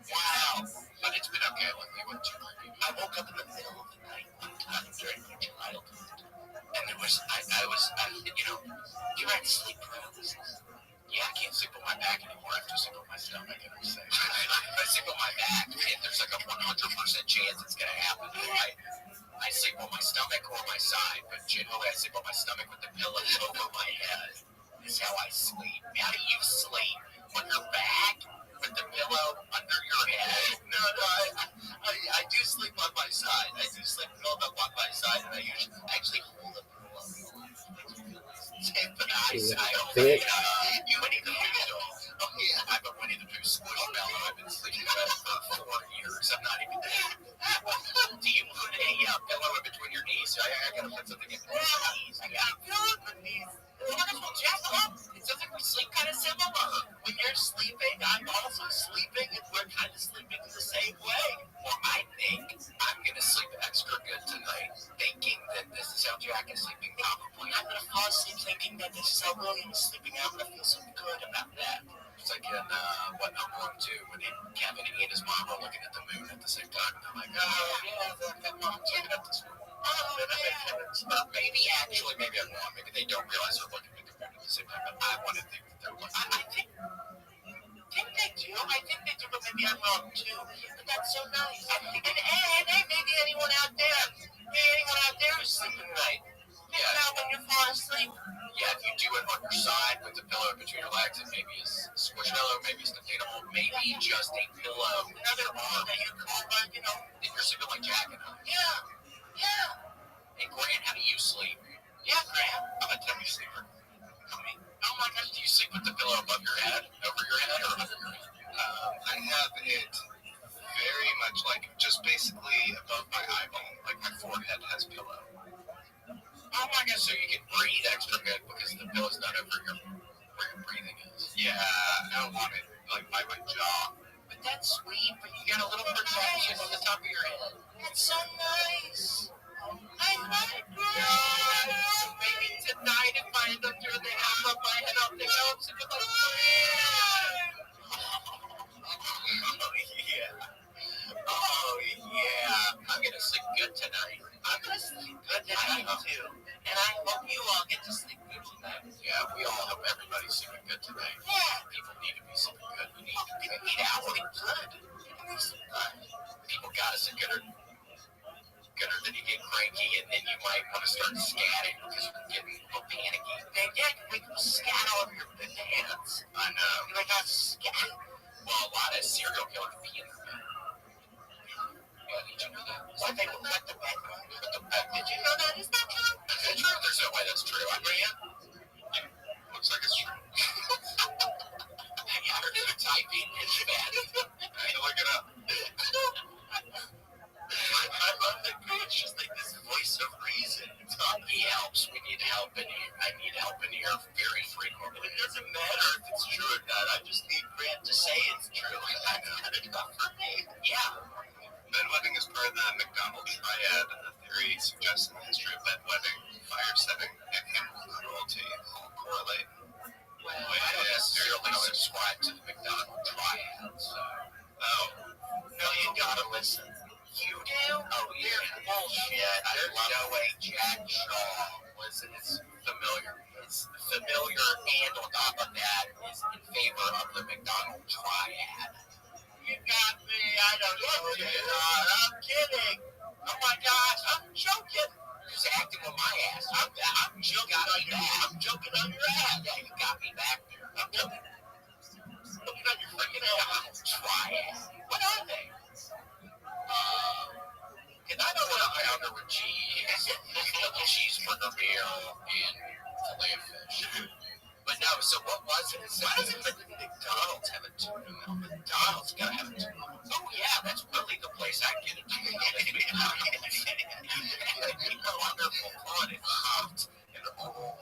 Wow. But it's been okay. Like, they went too creepy. I woke up in the middle of the night one time during my childhood. And there was, you know, you had sleep paralysis. Yeah, I can't sleep on my back anymore. I have to sleep on my stomach. And I say, if I sleep on my back, there's like a 100% chance it's going to happen. I sleep on my stomach or my side, but generally I sleep on my stomach with the pillow over my head. This is how I sleep. How do you sleep? On your back? With the pillow under your head? No, I do sleep on my side. I do sleep curled up on my side, and I actually hold the pillow. But I don't think you Winnie the Pooh. Oh yeah, I'm a Winnie the Pooh squishmallow. I've been sleeping for 4 years. I'm not even dead. Do you put a pillow in between your knees? I gotta put something in between my knees. I got a pillow in my knees. Well, jack up. It sounds like we sleep kind of similar. When you're sleeping, I'm also sleeping, and we're kind of sleeping the same way. Well, I think I'm gonna sleep extra good tonight, thinking that this is how Jack is sleeping. Probably. I'm gonna fall asleep thinking that this is how William is sleeping. I'm gonna feel so good about that. It's like in what I'm going to when Kevin and his mom are looking at the moon at the same time, and they're like, oh yeah, that mom's looking at the moon. Or maybe I'm wrong. Maybe they don't realize they're looking at the moon at the same time. But I want to think that they're looking. I think they do. I think they do, but maybe I'm wrong too. But that's so nice. And hey, maybe anyone out there who's sleeping right. Think about when you're falling asleep. Yeah, if you do it on your side with the pillow between your legs, it maybe is a squish pillow, maybe it's sustainable, maybe just a pillow. Another arm that you call, but you know, that you're sleeping like Jack and I. Yeah. Hey, Grant, how do you sleep? Yeah, Grant. I'm a tummy sleeper. Tummy? Oh my gosh, do you sleep with the pillow above your head, over your head, or under your head? I have it very much like just basically above my eyeball, like my forehead has pillow. Oh my gosh, so you can breathe extra good because the pillow's not over your where your breathing is. Yeah, I don't want it like by my jaw. But that's sweet, but you got a little protection on the top of your head. That's so nice. I like it. So maybe tonight if I end up doing the half of my head up the nose and you're like, oh yeah. Oh yeah. I'm gonna sleep good tonight. I'm gonna sleep good tonight too. And I hope you all get to sleep good tonight. Yeah, we all hope everybody's sleeping good tonight. Yeah. People need to be sleeping good. We need to sleep good. People got us a gooder than you get cranky, and then you might want to start scatting because you're getting a little panicky. Man, yeah, you make them scat all over your pants. I know. You're like, I scat. Well, a lot of serial killers pee in their bed. Yeah, did you know that? What, they will let the bed go? Did you know that? Is that true? Is that true? There's no way that's true. I mean, yeah. Looks like it's true. Yeah, I heard you typing in your bed. I need to look it up. I love that it's just like this voice of reason. He helps. We need help in here. I need help in here very frequently. It doesn't matter if it's true or not. I just need Grant to say it's true. That's kind of enough for me. Yeah. Bedwetting is part of the McDonald triad. The theory suggests in the history of bedwetting, fire setting, and animal cruelty all correlate. Well, I don't necessarily subscribe to the McDonald triad, so... Oh. No, you gotta listen. You do? Oh, yeah. Bullshit. There's no way Jack Shaw is familiar. It's familiar, and on top of that, is in favor of the McDonald triad. You got me. I don't know what you are. I'm kidding. Oh my gosh, I'm joking. Who's acting with my ass? I'm joking on your ass. I'm joking on your ass. Yeah, you got me back there. I'm joking. Looking on your freaking ass. Triad. What are they? And I know what I order with cheese. Double cheeseburger meal and filet of fish. But no, so what was it? Why doesn't McDonald's have a tuna meal? McDonald's gotta have a tuna meal. Oh yeah, that's really the place I get it. Wonderful fun and hot and old.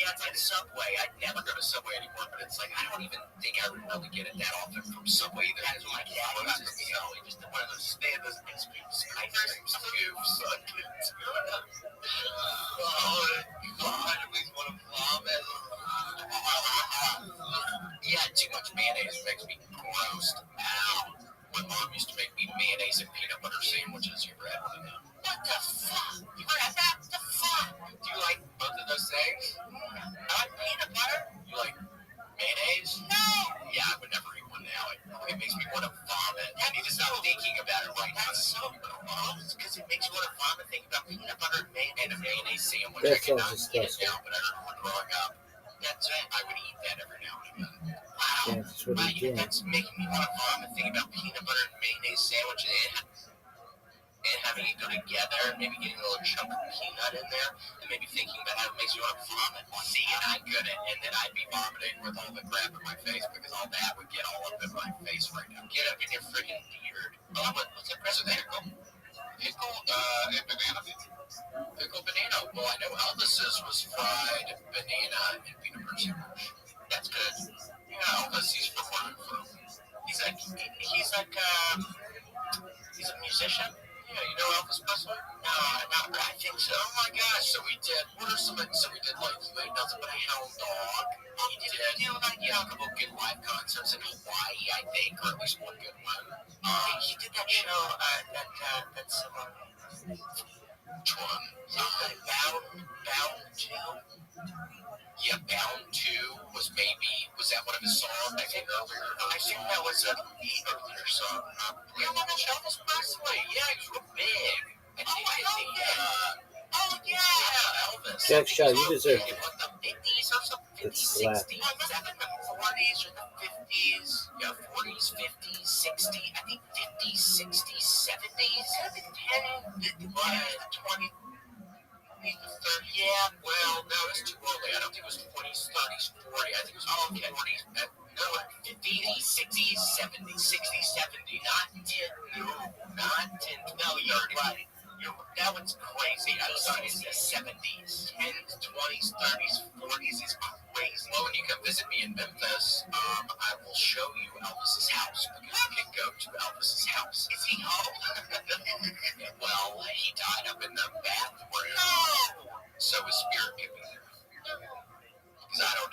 Yeah, it's like Subway. I never go to Subway anymore, but it's like I don't even think I would really get it that often from Subway either. That's my dad was just just one of those standards ice cream scoops. Oh God, it makes me want to vomit. Yeah, too much mayonnaise makes me grossed out. My mom used to make me mayonnaise and peanut butter sandwiches. You ever had one of them? What the fuck? You ever had that? What the fuck? Do you like both of those things? I like peanut butter. You like mayonnaise? No. Yeah, I would never eat one now. It makes me want to vomit. I need to stop thinking about it right now. That's so gross because it makes you want to vomit thinking about peanut butter and a mayonnaise sandwich. That I cannot sounds eat it disgusting. now, but I remember growing up. That's it. I would eat that every now and again. Wow. Yeah, that's what he did. That's making me want to vomit thinking about peanut butter and mayonnaise sandwich and having it go together, maybe getting a little chunk of peanut in there, and maybe thinking about how it makes you want to vomit. See, and I couldn't, and then I'd be vomiting with all the crap in my face because all that would get all up in my face right now. Get up in your freaking beard. Oh, what's that pickle? Pickle, and banana. Pickle banana. Well, I know Elvis's was fried banana and peanut butter sandwich. That's good. Yeah, Elvis, he's from where I'm from. He's a musician. Yeah, you know Elvis Presley? No, I think so. Oh my gosh, so we did like, You Ain't Nothing But a Hound Dog. Oh, he did a couple of good live concerts in Hawaii, I think, or at least one good one. He did that show, that's, which one? Bound 2? Yeah, Bound 2 was that one of his songs? I think that was the earlier song. Yeah, well, that's Elvis Presley. Yeah, he's real big. Oh, yeah, Elvis. Jack Shaw, you deserve it. What the serve something 50s, Good slap. 60s. Oh, it must have been the 40s or the 50s. Yeah, 40s, 50s, 60s. I think 50s, 60s, 70s. Could have been 10, 20, 30. Yeah, well, no, it's too early. I don't think it was 20s, 30s, 40s. I think it was 40s. No, 50s, 60s, 70s, 60s, 70s. Not 10. No, not 10. No, you're right. That one's crazy. I'm sorry, it's the 70s. 10s, 20s, 30s, 40s is crazy. Well, when you come visit me in Memphis, I will show you Elvis's house because you can go to Elvis's house. Is he home? Well, he died up in the bathroom. No! So his spirit can be there. Because I don't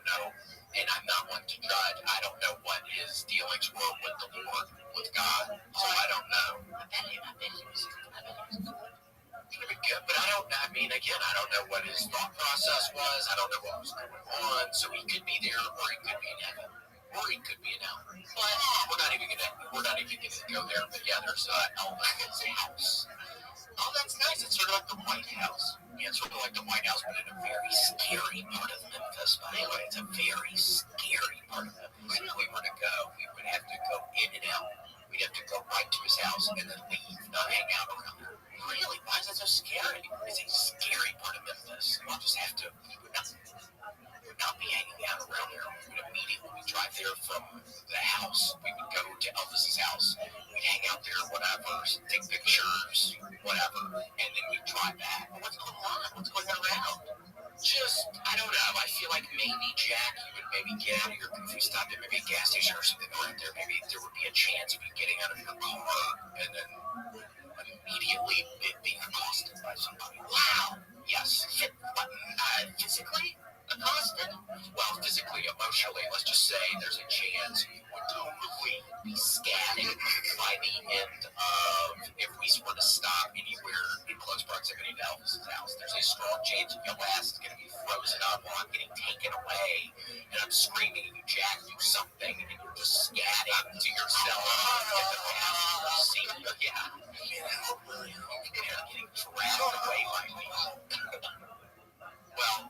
know, and I'm not one to judge. I don't know what his dealings were with the Lord, with God. So I don't know. I bet he was good, but I don't know what his thought process was. I don't know what was going on. So he could be there, or he could be in heaven, or he could be in hell. But we're not even gonna go there. But yeah, there's Elvis's house. Oh, that's nice. It's sort of like the White House. Yeah, it's sort of like the White House, but in a very scary part of Memphis. By the way, it's a very scary part of Memphis. If we were to go, we would have to go in and out. We'd have to go right to his house and then leave, not hang out around there. Really? Why is that so scary? It's a scary part of Memphis. We'll just have to. We would not be hanging out around there. We would immediately drive there from the house. We would go to Elvis's house. We'd hang out there, whatever, take pictures, whatever, and then we'd drive back. What's going on? What's going around? Just, I don't know. I feel like maybe Jack, you would maybe get out of your, if we stopped at maybe a gas station or something around there, maybe there would be a chance of you getting out of your car and then immediately being accosted by somebody. Wow. Yes. Physically accosted? Well, physically, emotionally, let's just say there's a chance you would totally be scattered by the end of, if we were to stop anywhere in close proximity to Elvis's house, there's a strong chance your ass is going to be frozen up or I'm getting taken away and I'm screaming at you, Jack, do something, and you're just scatting to yourself at the passenger seat. Yeah. Getting dragged away by me. Well,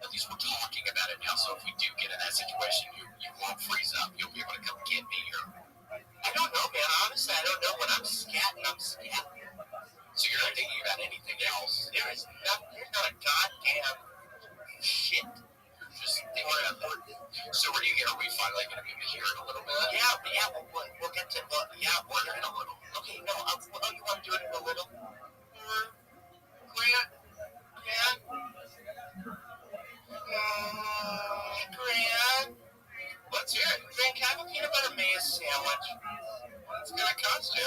at least we're talking about it now, so if we do get in that situation, you won't freeze up. You'll be able to come get me. I don't know, man. Honestly, I don't know. When I'm scatting, I'm scatting. So you're not thinking about anything else? There is nothing. There's not a goddamn shit. You're just thinking about it. So are we finally going to be here in a little bit? Yeah, we'll get to, we're in a little. Okay, no, you want to do it in a little? Grant? Yeah? Grant? Let's hear it. Grant, can I have a peanut butter mayo sandwich? It's going to cost you.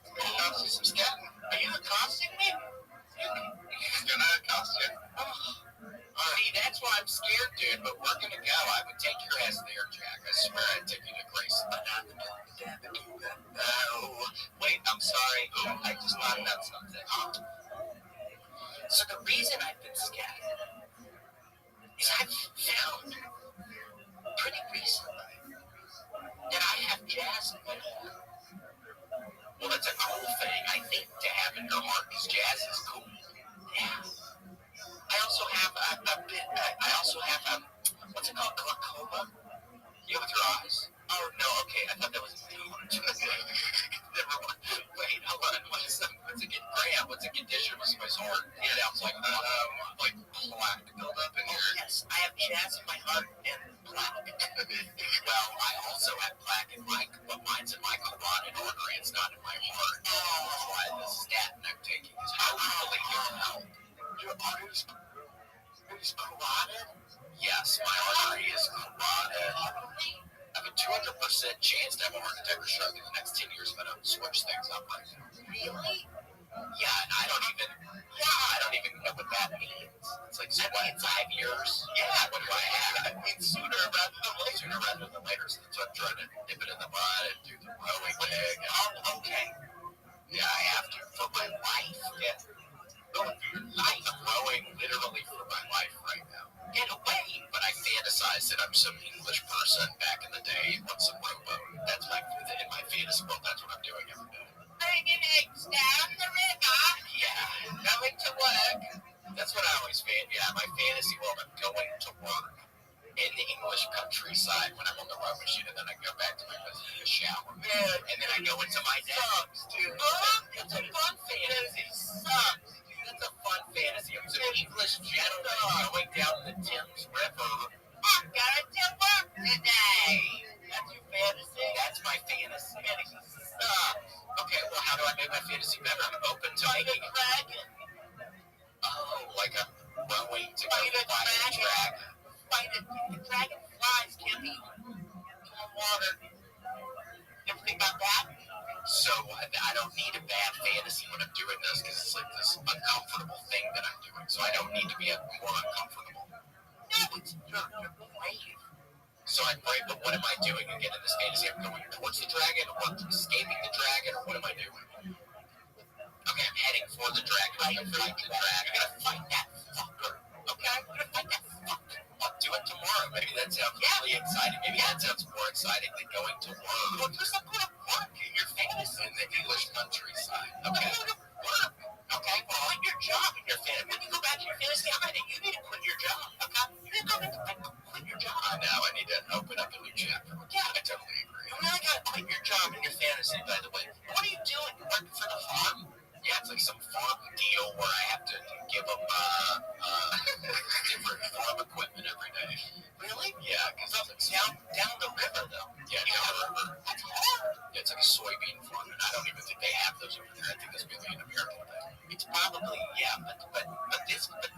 It's going to cost you some scatting. Are you accosting me? It's going to cost you. See, that's why I'm scared, dude, but we're going to go. I would take your ass there, Jack. I swear I'd take you to Grace. Oh, wait, I'm sorry. I just thought about something. So the reason I've been scattered is I've found pretty recently that I have jazz in my heart. Well, that's a cool thing, I think, to have in your heart, because jazz is cool. Yeah. I also have what's it called, glaucoma? Yeah, with your eyes? Oh, no, okay, I thought that was never mind. Wait, hold on, what's a condition with somebody's heart? Yeah, that was like plaque buildup in your... Yes, I have jazz in my heart and plaque. Well, I also have plaque in but mine's in my carotid artery, it's not in my heart. Oh, that's why the statin I'm taking is hopefully going to help. Your artery is carotid? Yes, my artery is carotid. I have a 200% chance to have a heart attack or stroke in the next 10 years if I don't switch things up right now. Really? Yeah, and I don't even know what that means. It's like, so what, 5 years? Yeah, what do I have? It means sooner rather than later. So that's why I'm trying to dip it in the mud and do the rowing thing. Oh, okay. Yeah, I have to, for my life. Yeah. Going for your life. I'm rowing literally for my life right now. Get away! But I fantasize that I'm some English person back in the day on some rowboat. That's in my fantasy world, that's what I'm doing every day. Bringing eggs down the river. Yeah. Going to work. That's what I always my fantasy world, I'm I go into my day. Sucks, dude. That's a fun fantasy. Sucks. That's a fun fantasy. I'm an English gentleman going down the Thames River. I'm going to work today. That's your fantasy? That's my fantasy. Fantasy sucks. Okay, well, how do I make my fantasy better? I'm open to making a dragon. Oh, like a rowing to fight a dragon. Fight a dragon flies, can't be in water. Ever think about that? So I don't need a bad fantasy when I'm doing this because it's like this uncomfortable thing that I'm doing. So I don't need to be more uncomfortable. No, it's you're brave. So I'm brave, but what am I doing again in this fantasy? I'm going towards the dragon, or I'm escaping the dragon, or what am I doing? Okay, I'm heading for the dragon. I'm gonna fight the dragon. I'm gonna fight that fucker. Okay, I'm gonna fight that fucker. I'll do it tomorrow. Maybe that sounds really exciting. Maybe that sounds more exciting than going to work. Well, there's some kind of work in your fantasy in the English countryside. Okay. Work. Okay, well, quit your job in your fantasy. When you go back to your fantasy, you need to quit your job. Okay? You need to quit your job. Now I need to open up a new chapter. Yeah, I totally agree. You really gotta quit your job in your fantasy, by the way. What are you doing? You're working for the farm? Yeah, it's like some farm deal where I have to give them different farm equipment every day. Really? Yeah, because it's down the river, though. Yeah, down the river. That's hard. Yeah, it's like a soybean farm, and I don't even think they have those over there. I think that's really an American thing. It's probably, yeah, but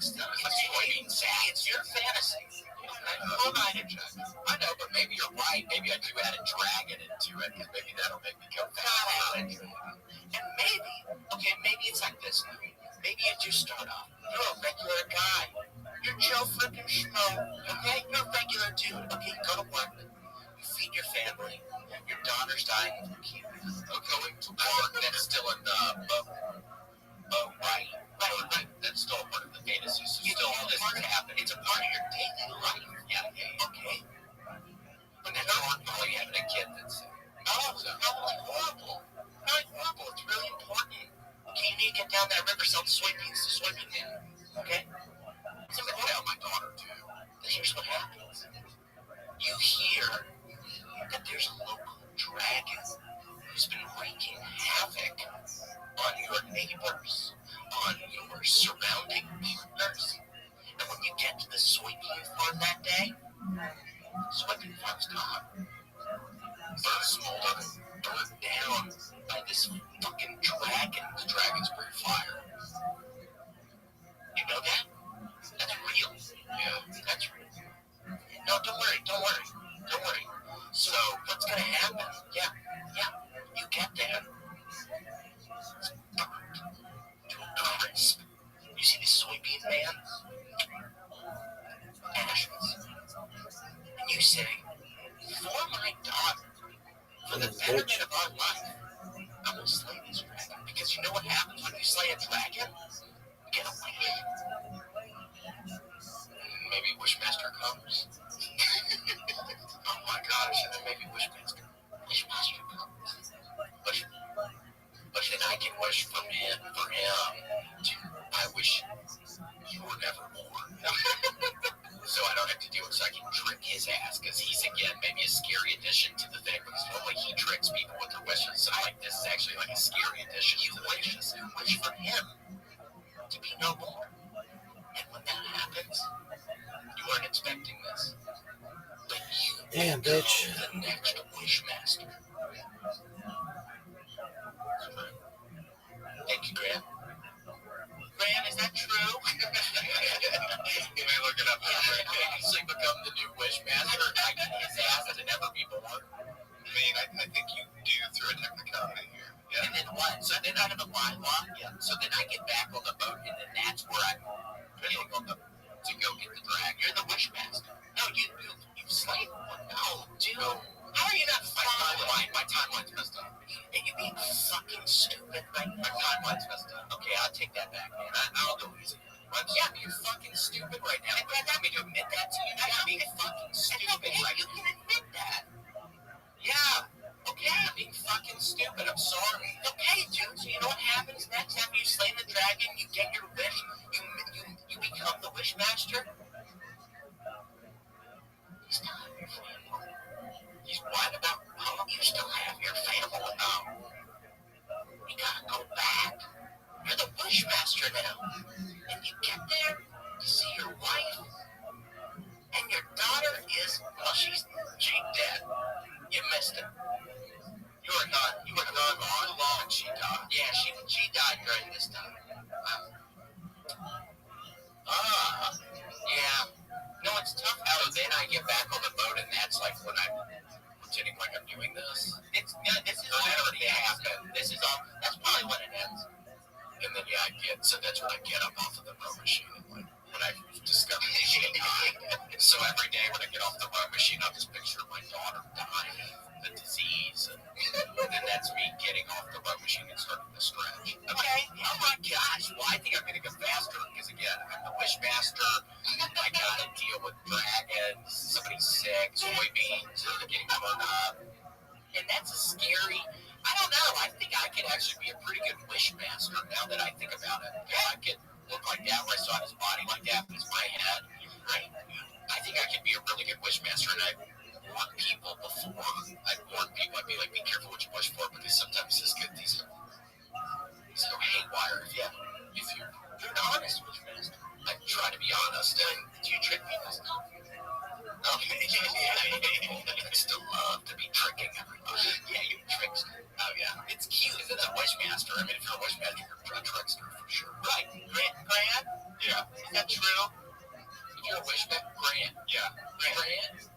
still, it's like soybean sack. It's your fantasy. I know, but maybe you're right. Maybe I do add a dragon into it, because maybe that'll make me go fast. And maybe it's like this. Maybe you just start off. You're a regular guy. You're Joe freaking Schmo. Okay? You're a regular dude. Okay, you go to work. You feed your family. Your daughter's dying of leukemia. Going to work. That's still in the boat. Oh, right. That's still part of the fantasy. So still all this is happening. It's a part of your daily life. Yeah. Okay. But then you're probably having a kid that's probably horrible. It's really important. Okay, you need to get down that river, sell the soybeans to soybean man. Okay? So I'm going to tell my daughter, too. But here's what happens. You hear that there's a local dragon who's been wreaking havoc on your neighbors, on your surrounding partners. And when you get to the soybean farm that day, soybean farm's gone. Burned down by this fucking dragon. The dragon's breathe fire. You know that? That's real. Yeah, that's real. No, don't worry. So, what's gonna happen? Yeah, you get there. It's burned to a crisp. You see these soybean bands? Ashes. And you say, for my daughter, for the betterment of our life, I'm going to slay this dragon. Because you know what happens when you slay a dragon? You get a wish. Maybe Wishmaster comes. Oh my gosh, and then maybe Wishmaster comes. But then I can wish for him to, I wish you were never born. So I don't have to do it, so I can trick his ass, because he's, again, maybe a scary addition to the thing, because normally he tricks people with their wishes, so like this is actually like a scary addition to the wishes. You wish for him to be no more. And when that happens, you weren't expecting this, but you Damn, bitch. the next Wishmaster. Thank you, Graham. Graham, is that true? You may look it up. I actually become the new Wishmaster. I can his ass to never be born. I mean, I think you do through a technicality here. Yeah. And then what? So then out of the bylaw, so then I get back on the boat, and then that's where I'm getting on the to go get the dragon. You're the Wishmaster. No, you've slain one. No, dude. No. How are you not following? My timeline's messed up. And you being fucking stupid right now. My timeline's messed up. Okay, I'll take that back, man. I'll go easy. Yeah, you're fucking stupid right now. You want me to admit that to you? I'm being fucking stupid right now. You can admit that. Yeah. Okay, I'm being fucking stupid. I'm sorry. Okay, dude. So you know what happens next after you slay the dragon? You get your wish. You become the Wishmaster. You still have your family. He's what about? Oh, you still have your family. Oh. And that's a scary. I don't know. I think I could actually be a pretty good wishmaster now that I think about it. I could look like that where I saw his body like that, but it's my head. I think I could be a really good wishmaster, and I warn people before. I'd warn people. I'd be like, be careful what you wish for, because sometimes these go haywire if you're an honest wishmaster. I try to be honest. And do you trick people? Okay, I still love to be tricking everybody. Yeah, you trickster. Oh yeah, it's cute. It's a wishmaster. I mean, if you're a wishmaster, you're a trickster for sure. Right, Grant? Yeah, is that true? If you're a wishmaster, Grant? Yeah, Grant.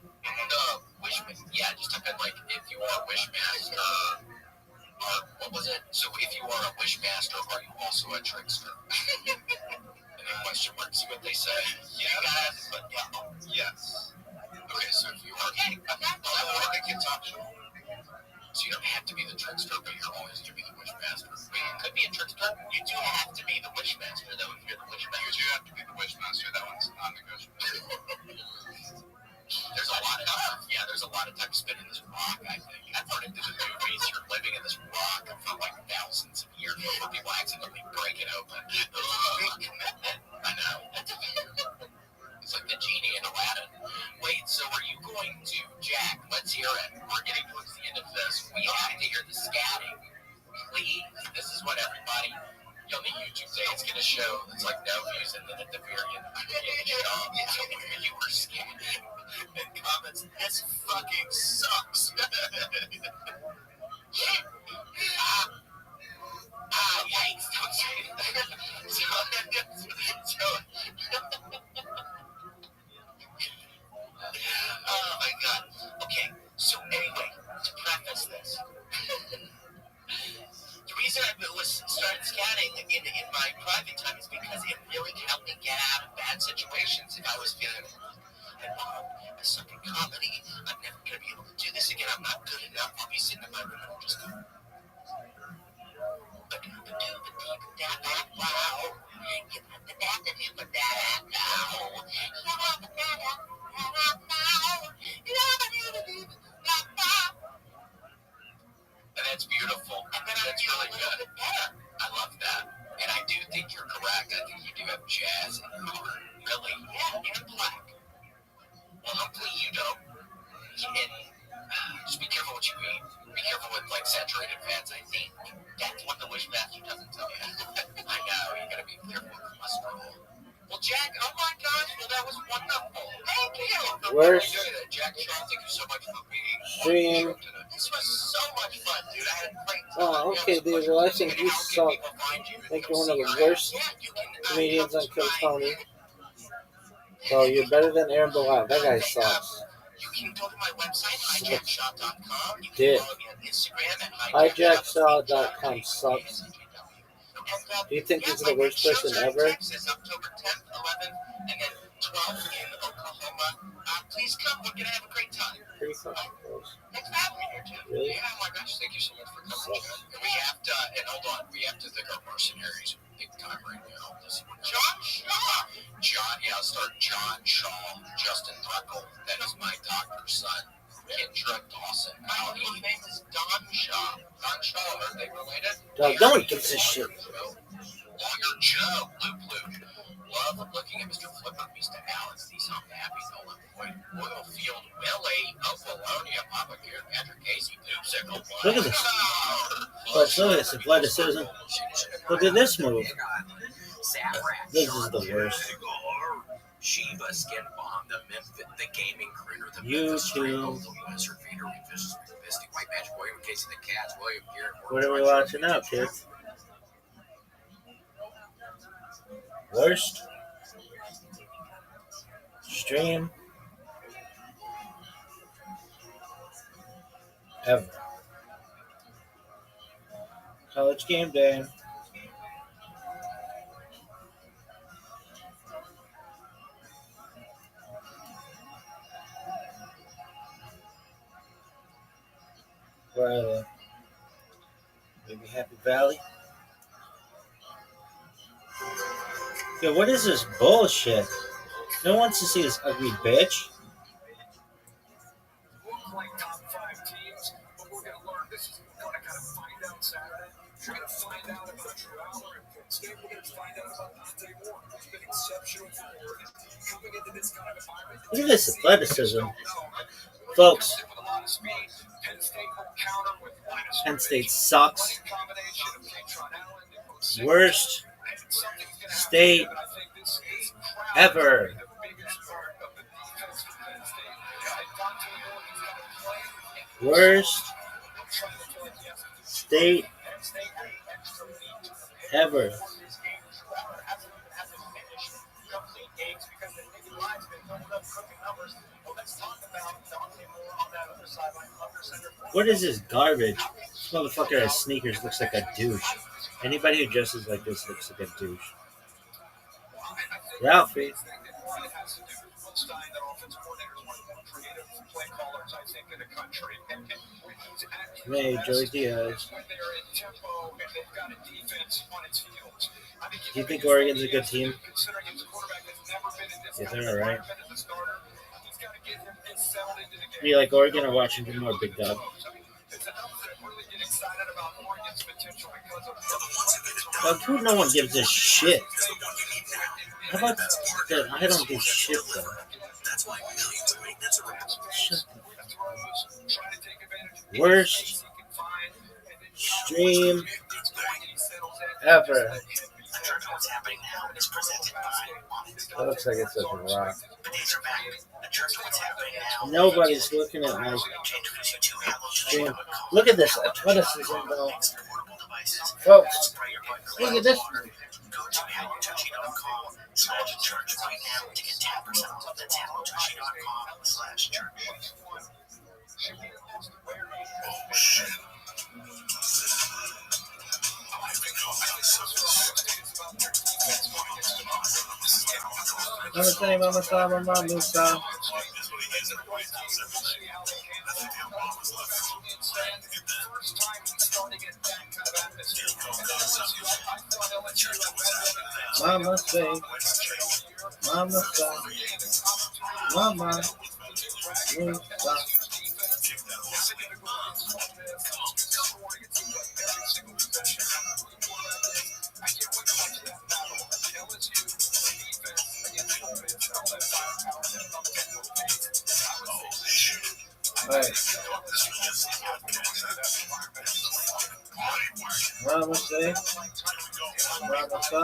Wishmaster. Yeah, just type in like if you are a wishmaster. Or what was it? So if you are a wishmaster, are you also a trickster? And then question mark. See what they say. Yes, but yeah. Yes. Okay, so if you are I can talk to you. So you don't have to be the trickster, but you're always going to be the wishmaster. But you could be a trickster. You do have to be the wishmaster, though, if you're the wishmaster. You do have to be the wishmaster. That one's non-negotiable. There's a lot of time spent in this rock, I think. I've heard in the movies, you're living in this rock for like thousands of years before people accidentally break it open. Commitment. I know. It's like the genie in Aladdin. Wait, so are you going to, Jack, let's hear it. We're getting towards the end of this. We have to hear the scatting. Please. This is what everybody on the YouTube say it's going to show. It's like no views, and then at the very end, you were scatting. And comments, this fucking sucks. Yikes. Don't say it. So oh my god. Okay, so anyway, to preface this, the reason I started scatting in my private time is because it really helped me get out of bad situations if I was feeling I suck in comedy. I'm never going to be able to do this again. I'm not good enough. I'll be sitting in my room and just go. And that's beautiful. And then that's really good. I love that. And I do think you're correct. I think you do have jazz in your heart. Really? Yeah, and black. Well, hopefully you don't. And just be careful what you eat. Be careful with like saturated fats. I think that's what the wishmaster doesn't tell you. I know you gotta be careful with cholesterol. Well, Jack, oh my gosh, well that was wonderful. Thank you. Worst Jack Shaw, thank you so much for being stream. This was so much fun, dude. I had a great time. Oh, okay, dude. Well, I think you suck. I think you're one of the worst comedians on Kill Tony. So you're better than Aaron Bilal. That guy sucks. You can go to my website, hijackshaw.com. You can Dick. follow me on Instagram at Hijackshaw.com sucks. Do you think he's the worst person ever? Texas, October 10th, 11th, and then 12th in Oklahoma. Please come. We're going to have a great time. Pretty fucking close. Thanks for having me here, Tim. Really? Yeah, oh my gosh. Thank you so much for coming, John. We have to, and hold on, we have to thank our mercenaries big time right now. John Shaw. I'll start John Shaw, Justin Thuckle. That is my doctor's son. Kendra Dawson. My name is Don Shaw. Don Shaw, are they related? No one gives a shit. Lawyer Joe, Loop. Love looking at Mr. Flipper, Mr. Alex, these unhappy Nolan Boyd, Oilfield, Willie, Apollonia, Papa Care, Patrick Casey, Poopsicle. Look at this. Look at this. Athleticism. Look at this move. This is the worst. Shiva skin bomb, the Memphis, the gaming critter, the YouTube. the Wizard Vader, Vicious, Misty, White Magic, William Casey, the Cats, William Gear. What are we watching now, kids? Worst stream ever. College game day. Where maybe Happy Valley. Yeah, what is this bullshit? No one wants to see this ugly bitch. Look like top 5 teams, but we're Look at this athleticism. Folks, Penn State sucks. Worst state ever. Worst state ever. What is this garbage? This motherfucker has sneakers, looks like a douche. Anybody who dresses like this looks like a douche. Ralphie. Hey, Joey Diaz. Do you think Oregon's a good team? Yeah, they're alright. Do you like Oregon or Washington more, Big Dog? Dude, no one gives a shit. How about that? I don't give shit, though. Shut the worst stream ever. That looks like it's a rock. Nobody's looking at my stream. Look at this athleticism, though. Folks, look at this. Go to HelloTouchy.com/church right now to get 10% off. That's HelloTouchy.com/church. Oh shit. Musa. Mama say, Mama say, Mama Musa. Right. Mama say, Mama say,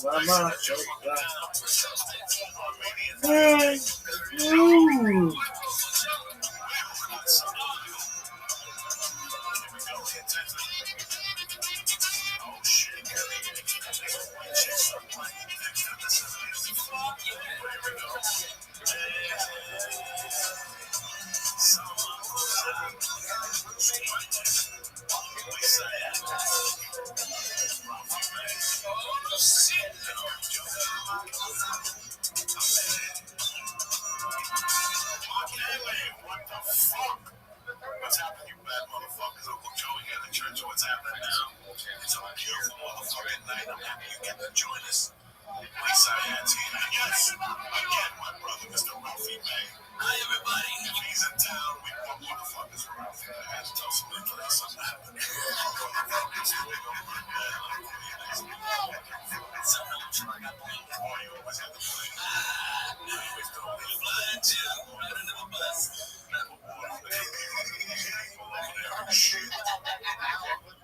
Mama say. Ooh. What's happening, you bad motherfuckers? Uncle Joey at the church. What's happening now? It's a beautiful motherfucking night. I'm happy you get to join us. Lisa Antina, yes. Again, my brother, Mr. Ralphie May. Hi, everybody. If he's in town, we want motherfuckers for Ralphie. I had to tell somebody to something happened. You always have to play. We're flying too. Right under the bus.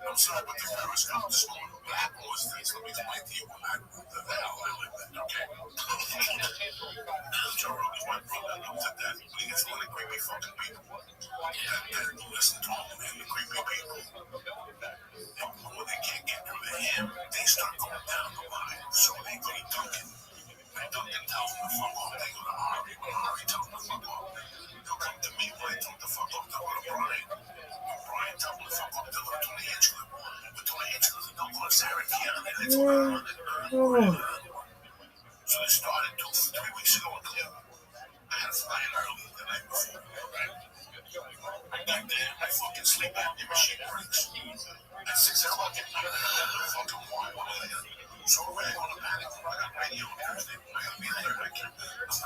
I'm sorry, but the virus got this morning. Black boys, things. Let me explain to you what I the hell I live in, okay? Joe Rogan's my brother, knows at that. But he gets a lot of creepy fucking people. That listen to him and the creepy people. And when they can't get through to him, they start going down the line. So they go to Duncan. And Duncan tells them to fuck off. They go to Harvey. When Harvey tells them to fuck off, they'll come to me. When I tell them to fuck off, they'll go to Brian. Brian tells them to fuck off, they'll go to Tony Angelo. But Tony Angelo, they'll go to Sarah Dion. And it's on. So they started 3 weeks ago in Cleveland. I had to fly in early the night before, right? I'm back there, I fucking sleep at the machine breaks. At 6 o'clock at night, I'm fucking wild. So we're going to panic. I got radio on Thursday. I gotta be there. I'm not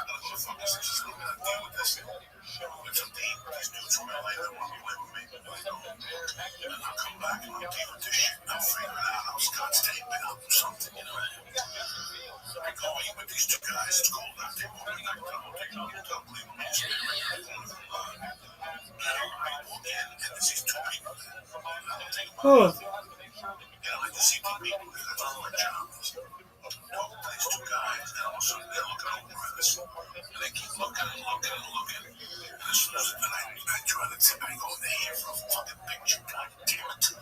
gonna go to fucking 6. I'm gonna deal with this. It's a team. These dudes from LA that want to live with me. And I'll come back and I'll deal with this shit and I'll figure it out. I'll Scott's tape it up or something, you know. I go in with these two guys, it's cold out there. Don't believe me, it's I walk in and there's these two people there. And I don't take them out. And I just see two people there, that's all my job is. These two guys, and all of a sudden they're looking over at us. And they keep looking and looking and looking. And as soon as I try to tip, I go, they're here for a fucking picture, god damn it.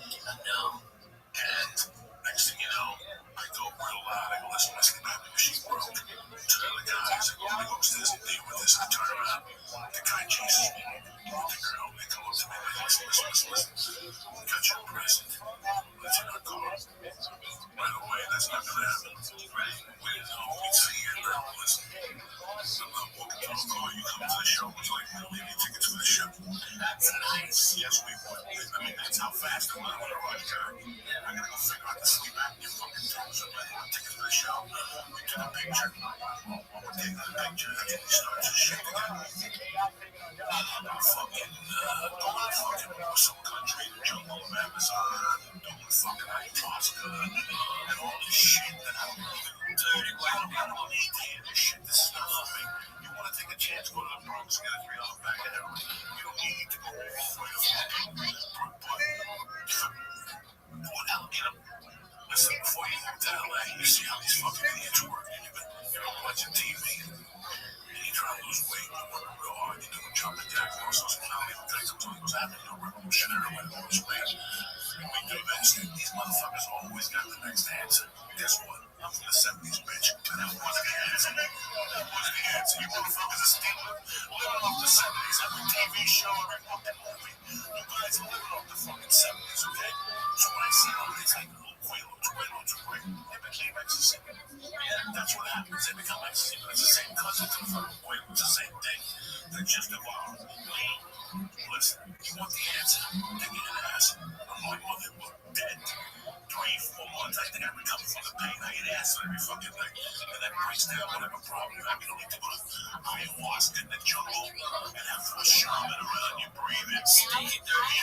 And next thing you know, I go real loud, I go, listen, my sleep apnea machine broke. Turn to the guys, I go, let me go upstairs and deal with this. I turn around, the guy chases me. The girl, they come up to me, like, listen. We got your present. Let's not go. Right away, that's not gonna happen. We didn't know we'd see you now. Listen, I'm not walking through the car. You come to the show. Would you like me to leave you tickets for the show? Nice. Yes, we would. I mean, that's how fast I'm gonna run, guy. I gotta go figure out the sleep apnea fucking thing. So I want tickets for the show. We took a picture. We're taking the picture. That's when we started to shake again. Fucking some country in the jungle of Amazon, doing fucking ayahuasca, and all this shit that I don't even tell you. I don't need to hear this shit. This is not for me. You want to take a chance, go to the Bronx, get a $3 bag of heroin. You don't need to go all the way to fucking what hell, you know? Listen, before you move to LA, you see how these fucking idiots work. You're watching TV. You try to lose weight, you work real hard, you do a jumping jack muscles, and now the guy comes on and goes, having no revolution, everyone lose weight. And we do this, and these motherfuckers always got the next answer. Guess what? I'm from the 70s, bitch. And that wasn't the answer. That wasn't the answer. You motherfuckers are still living off the 70s. Every TV show, every fucking movie. You guys are living off the fucking 70s, okay? So when I see all these like little Quaaludes, they became ecstasy. That's what happens. They become ecstasy. But it's the same cousin to the fucking Quaaludes. It's the same thing. They're just evolved. Listen, you want the answer? Take it in the ass. My mother was dead 3-4 months. I think I recovered from the pain. I ate acid every fucking day. And that breaks down whatever problem you have. You don't need to go to ayahuasca in the jungle and have a shaman around you breathing. Stinky, dirty,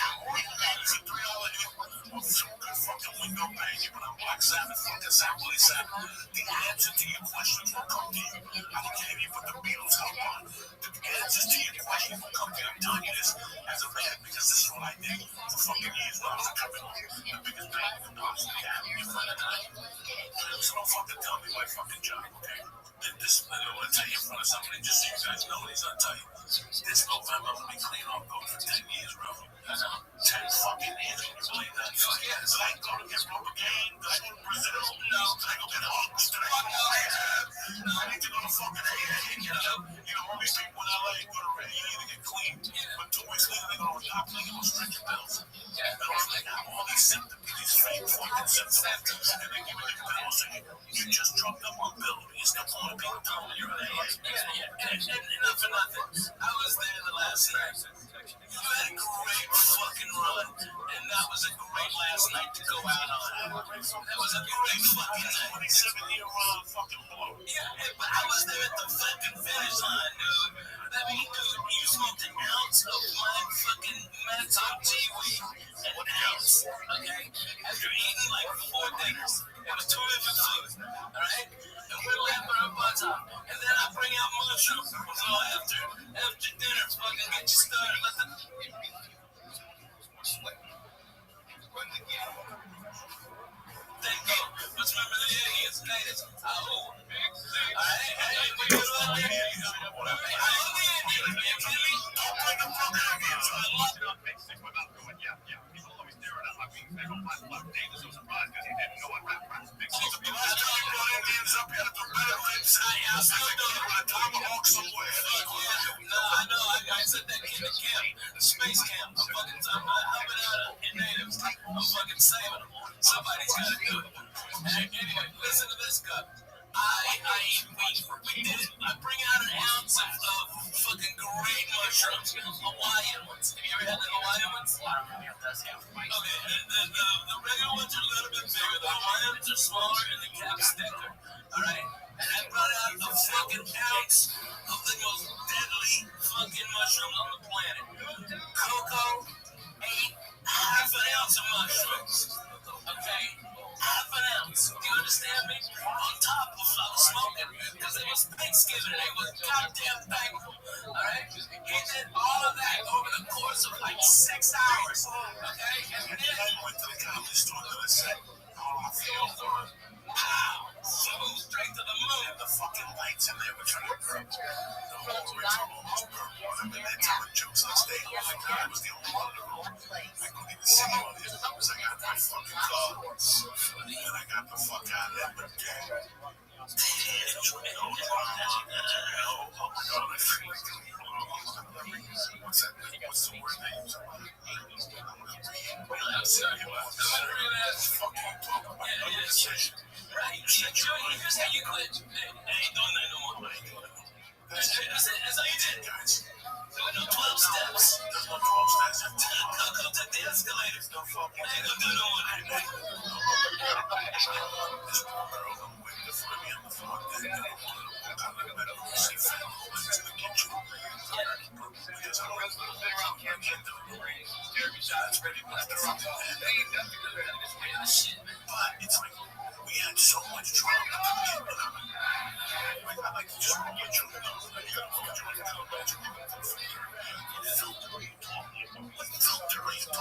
it's a $3 with some good fucking window pane. You put on Black Sabbath, fucking Willie Sabbath. The answer to your questions will come to you. I don't care if you put the Beatles out on. The answers to your questions will come to you. I'm telling you this as a man because this is what I did for fucking years when I was a company. The biggest pain in the box we have in front of time. So don't fucking tell me my fucking job, okay? This, I don't want to tell you in front of somebody just so you guys know what he's gonna tell you. This November, I'm gonna be clean off gold for 10 years, bro. 10 fucking years, can you believe that? Did I go to get Rope again? Did I go to Brazil? No. Did I go get hugs? Did I go to rehab? No, I need to go to fucking AA, you know, all these people in LA go to AA to get clean. But 2 weeks later, they go to a doctor and they go straight your pills. They have all these symptoms, these fake fucking symptoms, and they give you the pills saying, you just dropped up on pill. You still want to be with them when you're in AA. And enough for nothing. I was there the last night. You had a great fucking run, and that was a great last night to go out on. That was a great fucking night. 27-year run fucking blow. Yeah, but I was there at the fucking finish line, dude. I mean, dude, you smoked an ounce of my fucking Matzo weed. An ounce, okay? After eating like 4 dinners. It was terrific food, alright? And we're lapping our butts off. And then I bring out mushrooms. So after dinner, fucking get you started. Let the... Thank you. Let's remember the Indians, natives. Oh. Alright? Hey, we go to the Indians. I love the Indians, man. Kidding me? Don't bring the fucking Indians. I love them. He's always staring at my wings. They don't mind Clark Davis. So surprised because he didn't know what rap was. Big Six. The last time you brought Indians up here to do better things, I still don't know what a tomahawk somewhere. No, I know. I said that kid in camp. The space camp. I'm fucking talking about helping out in natives. I'm fucking saving them. Somebody's got to do it. Anyway, listen to this, guy. We did it. I bring out an ounce of fucking great mushrooms. Hawaiian ones. Have you ever had the Hawaiian ones? Okay, the regular ones are a little bit bigger. The Hawaiians are smaller and the cap's thicker. Alright? And I brought out a fucking ounce of the most deadly fucking mushrooms on the planet. Cocoa, 8 Thanksgiving, and they was goddamn thankful. Alright? He did all of that over the course of like 6 hours. Okay? And then I went to the comedy store to the set. All my field for wow! Flew straight to the moon. And the fucking lights in there were trying to burn. The whole original almost burned. I mean, they're telling jokes on stage. I was the only one in the room. I couldn't even see all the other numbers. I got my fucking car. And I got the fuck out of there. But what's that? What's the word they use? Here's how you quit. I ain't doing that no more. That's how you did it, guys. There were no 12 steps. There's no 12 steps. Go to the escalators. No fucking. I ain't gonna do no one. This poor girl waiting for me on the floor. Then I got a better see family went to the kitchen. Because I was around here. That's pretty much the wrong shit. But it's like we had so much drama. I like to just let you know that you got to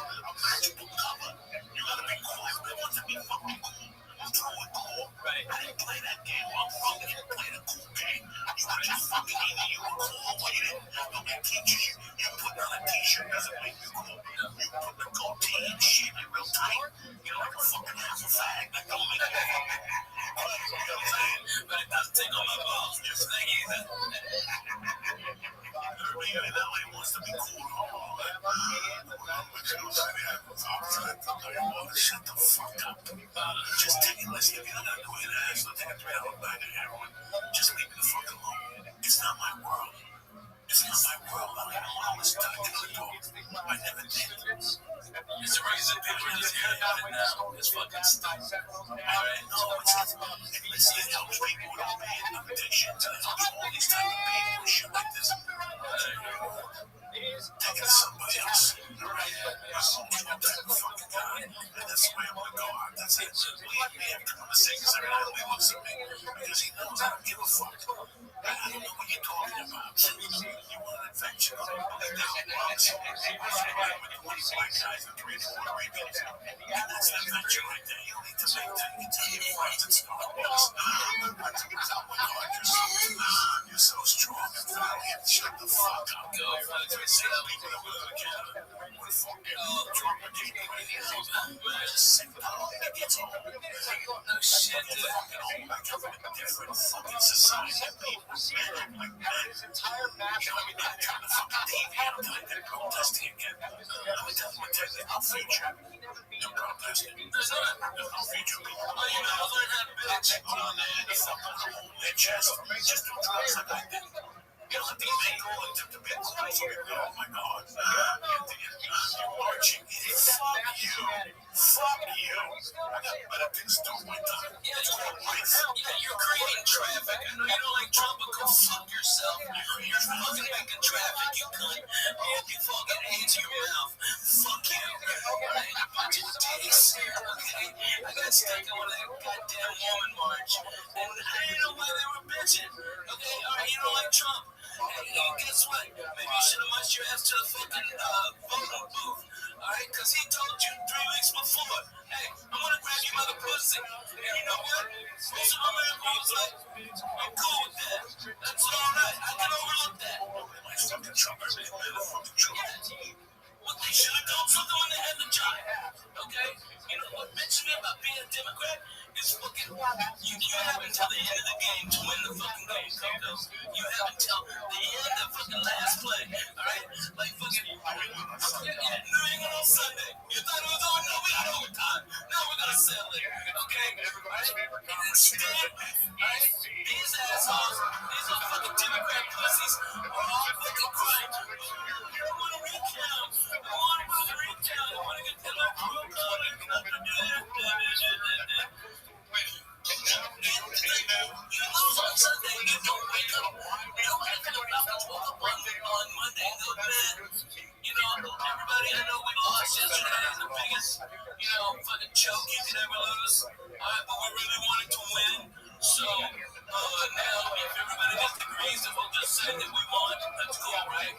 a magical cover. You gotta be quiet. I want to be fucking cool. I'm throwing cool. Right. I didn't play that game. I'm from it. I played a cool game. You were just fucking either you were cool or you didn't. Nobody teaches you. You put on a t-shirt doesn't make you cool. You put the goatee and shit like real tight. You know, like a fucking half a fag. That don't make you cool. You know what I'm saying? But it doesn't take on my balls. Just like either. Everybody in LA wants to be cool. Shut the fuck up. Just take it. Listen, if you're not gonna do it, let's take a 3-hour bag of heroin. Just leave me the fuck alone. It's not my world. It's not my world. I don't even want to listen to the killer talk. I never did. It's the reason people just hear about it now. It's fucking stupid. Alright? No, it's not. And listen, it helps people with opiate addictions and it helps all these type of people and shit like this. Take it to somebody else. Alright? I'm that type of fucking guy. And that's the way I'm gonna go out. That's it. Believe me, I'm coming to say because every time he looks at me because he knows I don't give a fuck. I don't know what you're talking about. You want an adventure? Like that was. With the one black guys and 3 Arabians. And that's an adventure right there. You don't need to make that. You tell your friends and start walks. Oh my God, you're so strong and valiant. Shut the fuck up. Go. Say people that live in Canada. We're fucking drunk and deep right. Sick dog. It gets old. No shit, dude. Fucking old. Like having a different fucking society of people. Man, like that. His entire match. You know, I mean, they're trying to fucking deviate. I'm like, they're protesting again. Let me tell you, there's no future. They're protesting. There's no future. Oh, you know, I learned how to bitch. Oh, man, they fucking hold their chest. Just do drugs like I did. You know, the main goal is to be cool. Oh my God. You're marching. Fuck you. Fuck you. I got better things to do with my time. Yeah, it's called life. Yeah, you're creating traffic. I know you don't like Trump, but go fuck yourself. You're fucking making traffic, you cunt. Oh, you fucking AIDS in your mouth. Fuck you. Alright, a bunch of dicks. Okay? I got stuck on that goddamn woman march. And I didn't know why they were bitching. Okay? Alright, you don't like Trump. Hey, guess what? Maybe you should have marched your ass to the fucking voting booth. Alright? Because he told you 3 weeks before, hey, I'm gonna grab your mother pussy. And you know what? Most of America was like, I'm cool with that. That's alright. I can overlook that. My fucking Trump, I made a fucking Trump. What they should have done something when they had the job. Okay? You know what mentioned me about being a Democrat is fucking you have until the end of the game to win the fucking game, Coco. You have until the end of fucking last play. Alright? Like fucking New England on Sunday. You thought it was over? No, we got overtime. Now we're gonna settle it. Okay? Alright? And instead, alright, these assholes, these little fucking Democrat pussies are all fucking crying. I want a recount. I want a recount. I want to get to my crew code. You lose on Sunday, you don't wake up. You don't wake up on Monday, go to bed. You know, everybody, I know we lost yesterday in the biggest, you know, fucking choke you could ever lose. But we really wanted to win. So, Now, if everybody disagrees, then we'll just say that we won. That's cool, right?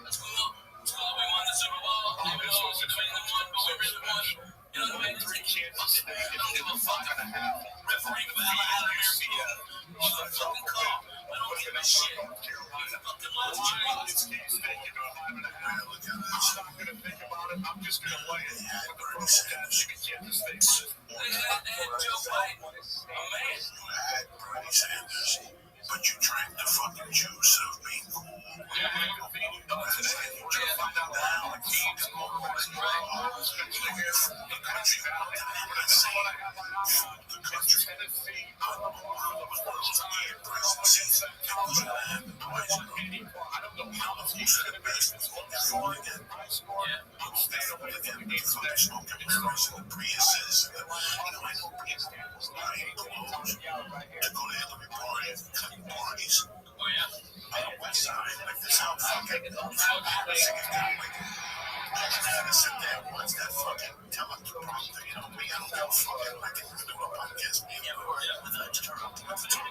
That's cool. It's cool that we won the Super Bowl. Even though it was between the one, but we really won. You know what I mean? It's like, I don't give a fuck. Referee Vladimir Putin. You a fucking call. I don't give a shit. You fucking lost, Jerry. I'm not gonna think about it. I'm just gonna play it. They had Joe Biden. A man. You had Bernie Sanders, but you drank the fucking juice of being cool. You just find out now, like, food the country. I'm not saying food the country. I don't know how the world's near presidency. It wasn't gonna happen twice. I don't know how the future of the best is going to fall again. I'm staying up again. The fucking smoking mirrors and the Priuses. I know people buying clothes to go to Hillary parties and cutting parties. Oh, yeah. On the west side, like this how fucking sick of that, like, I just had to sit there and watch that fucking teleprompter, you know me, I don't give a fuck, I can do a podcast, me, without Trump, with the talk.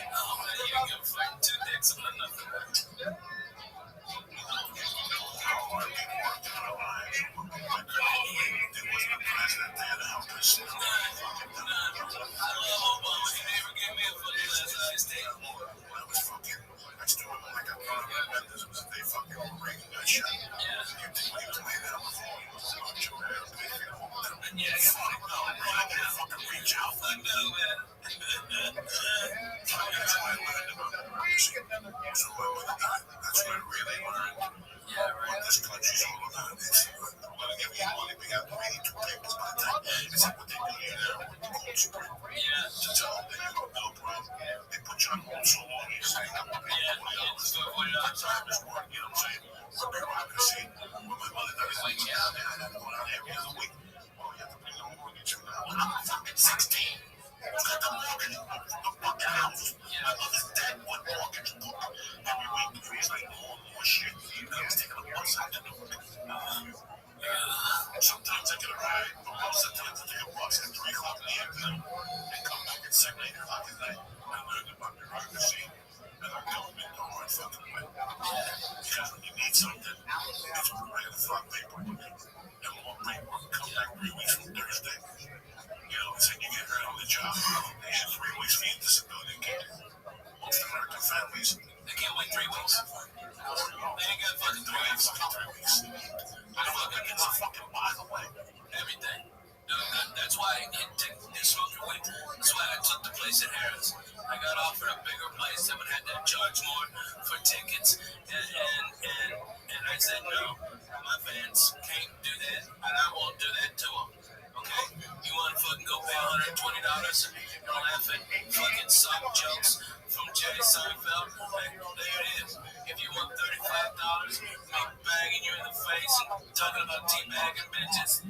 Oh, man, you don't give a fuck. 2 dicks and nothing. How hard we worked in our lives, there wasn't a president there to help us. I love Obama. He never gave me a fucking last night state. I still remember like I brought up my business, they fucking were ringing that shit. You think when he was laying down before he was on your head, yeah, it's funny, no, I didn't fucking reach out. I know, man. That's why I learned about democracy. So that's what I really learned. Yeah, right. What this country's all about. It's we're gonna give you money. We got 82 papers by the time. It's like what they do you now with the cold spring. Yeah. To tell them that you have no problem. They put you on hold so long, you say, I'm gonna pay you $40. Time is work, you know what I'm saying? For bureaucracy. When my mother died, it's like, yeah, man, I have to go down every other week. Well, you have to pay the mortgage now. I'm fucking 16. Look at the mortgage book from the fucking house. My mother's dead, one mortgage book. Every week, he's like, more shit. I was taking a bus out to New York. Sometimes I get a ride, but most of the time I take a bus at 3 o'clock in the afternoon and come back at 7, 8 o'clock at night. I learned about bureaucracy and our government the hard fucking way. Because when you need something, it's right in the front paper. And more paperwork come back 3 weeks from Thursday. You know, it's like you get hurt on the job. They have 3 weeks for your disability care. Most American families, They can't wait 3 weeks. They ain't got fucking 3 weeks. 3 weeks. I don't think it's a fucking mile away. Everything. That's why I didn't smoke your weed. That's why I took the place at Harris. I got offered a bigger place that would have to charge more for tickets, and I said no. My fans can't do that, and I won't do that to them. Okay? You want to fucking go pay $120 and laugh at fucking sock jokes from Jerry Seinfeld? Hey, there it is. If you want $35, me banging you in the face and talking about teabagging bitches,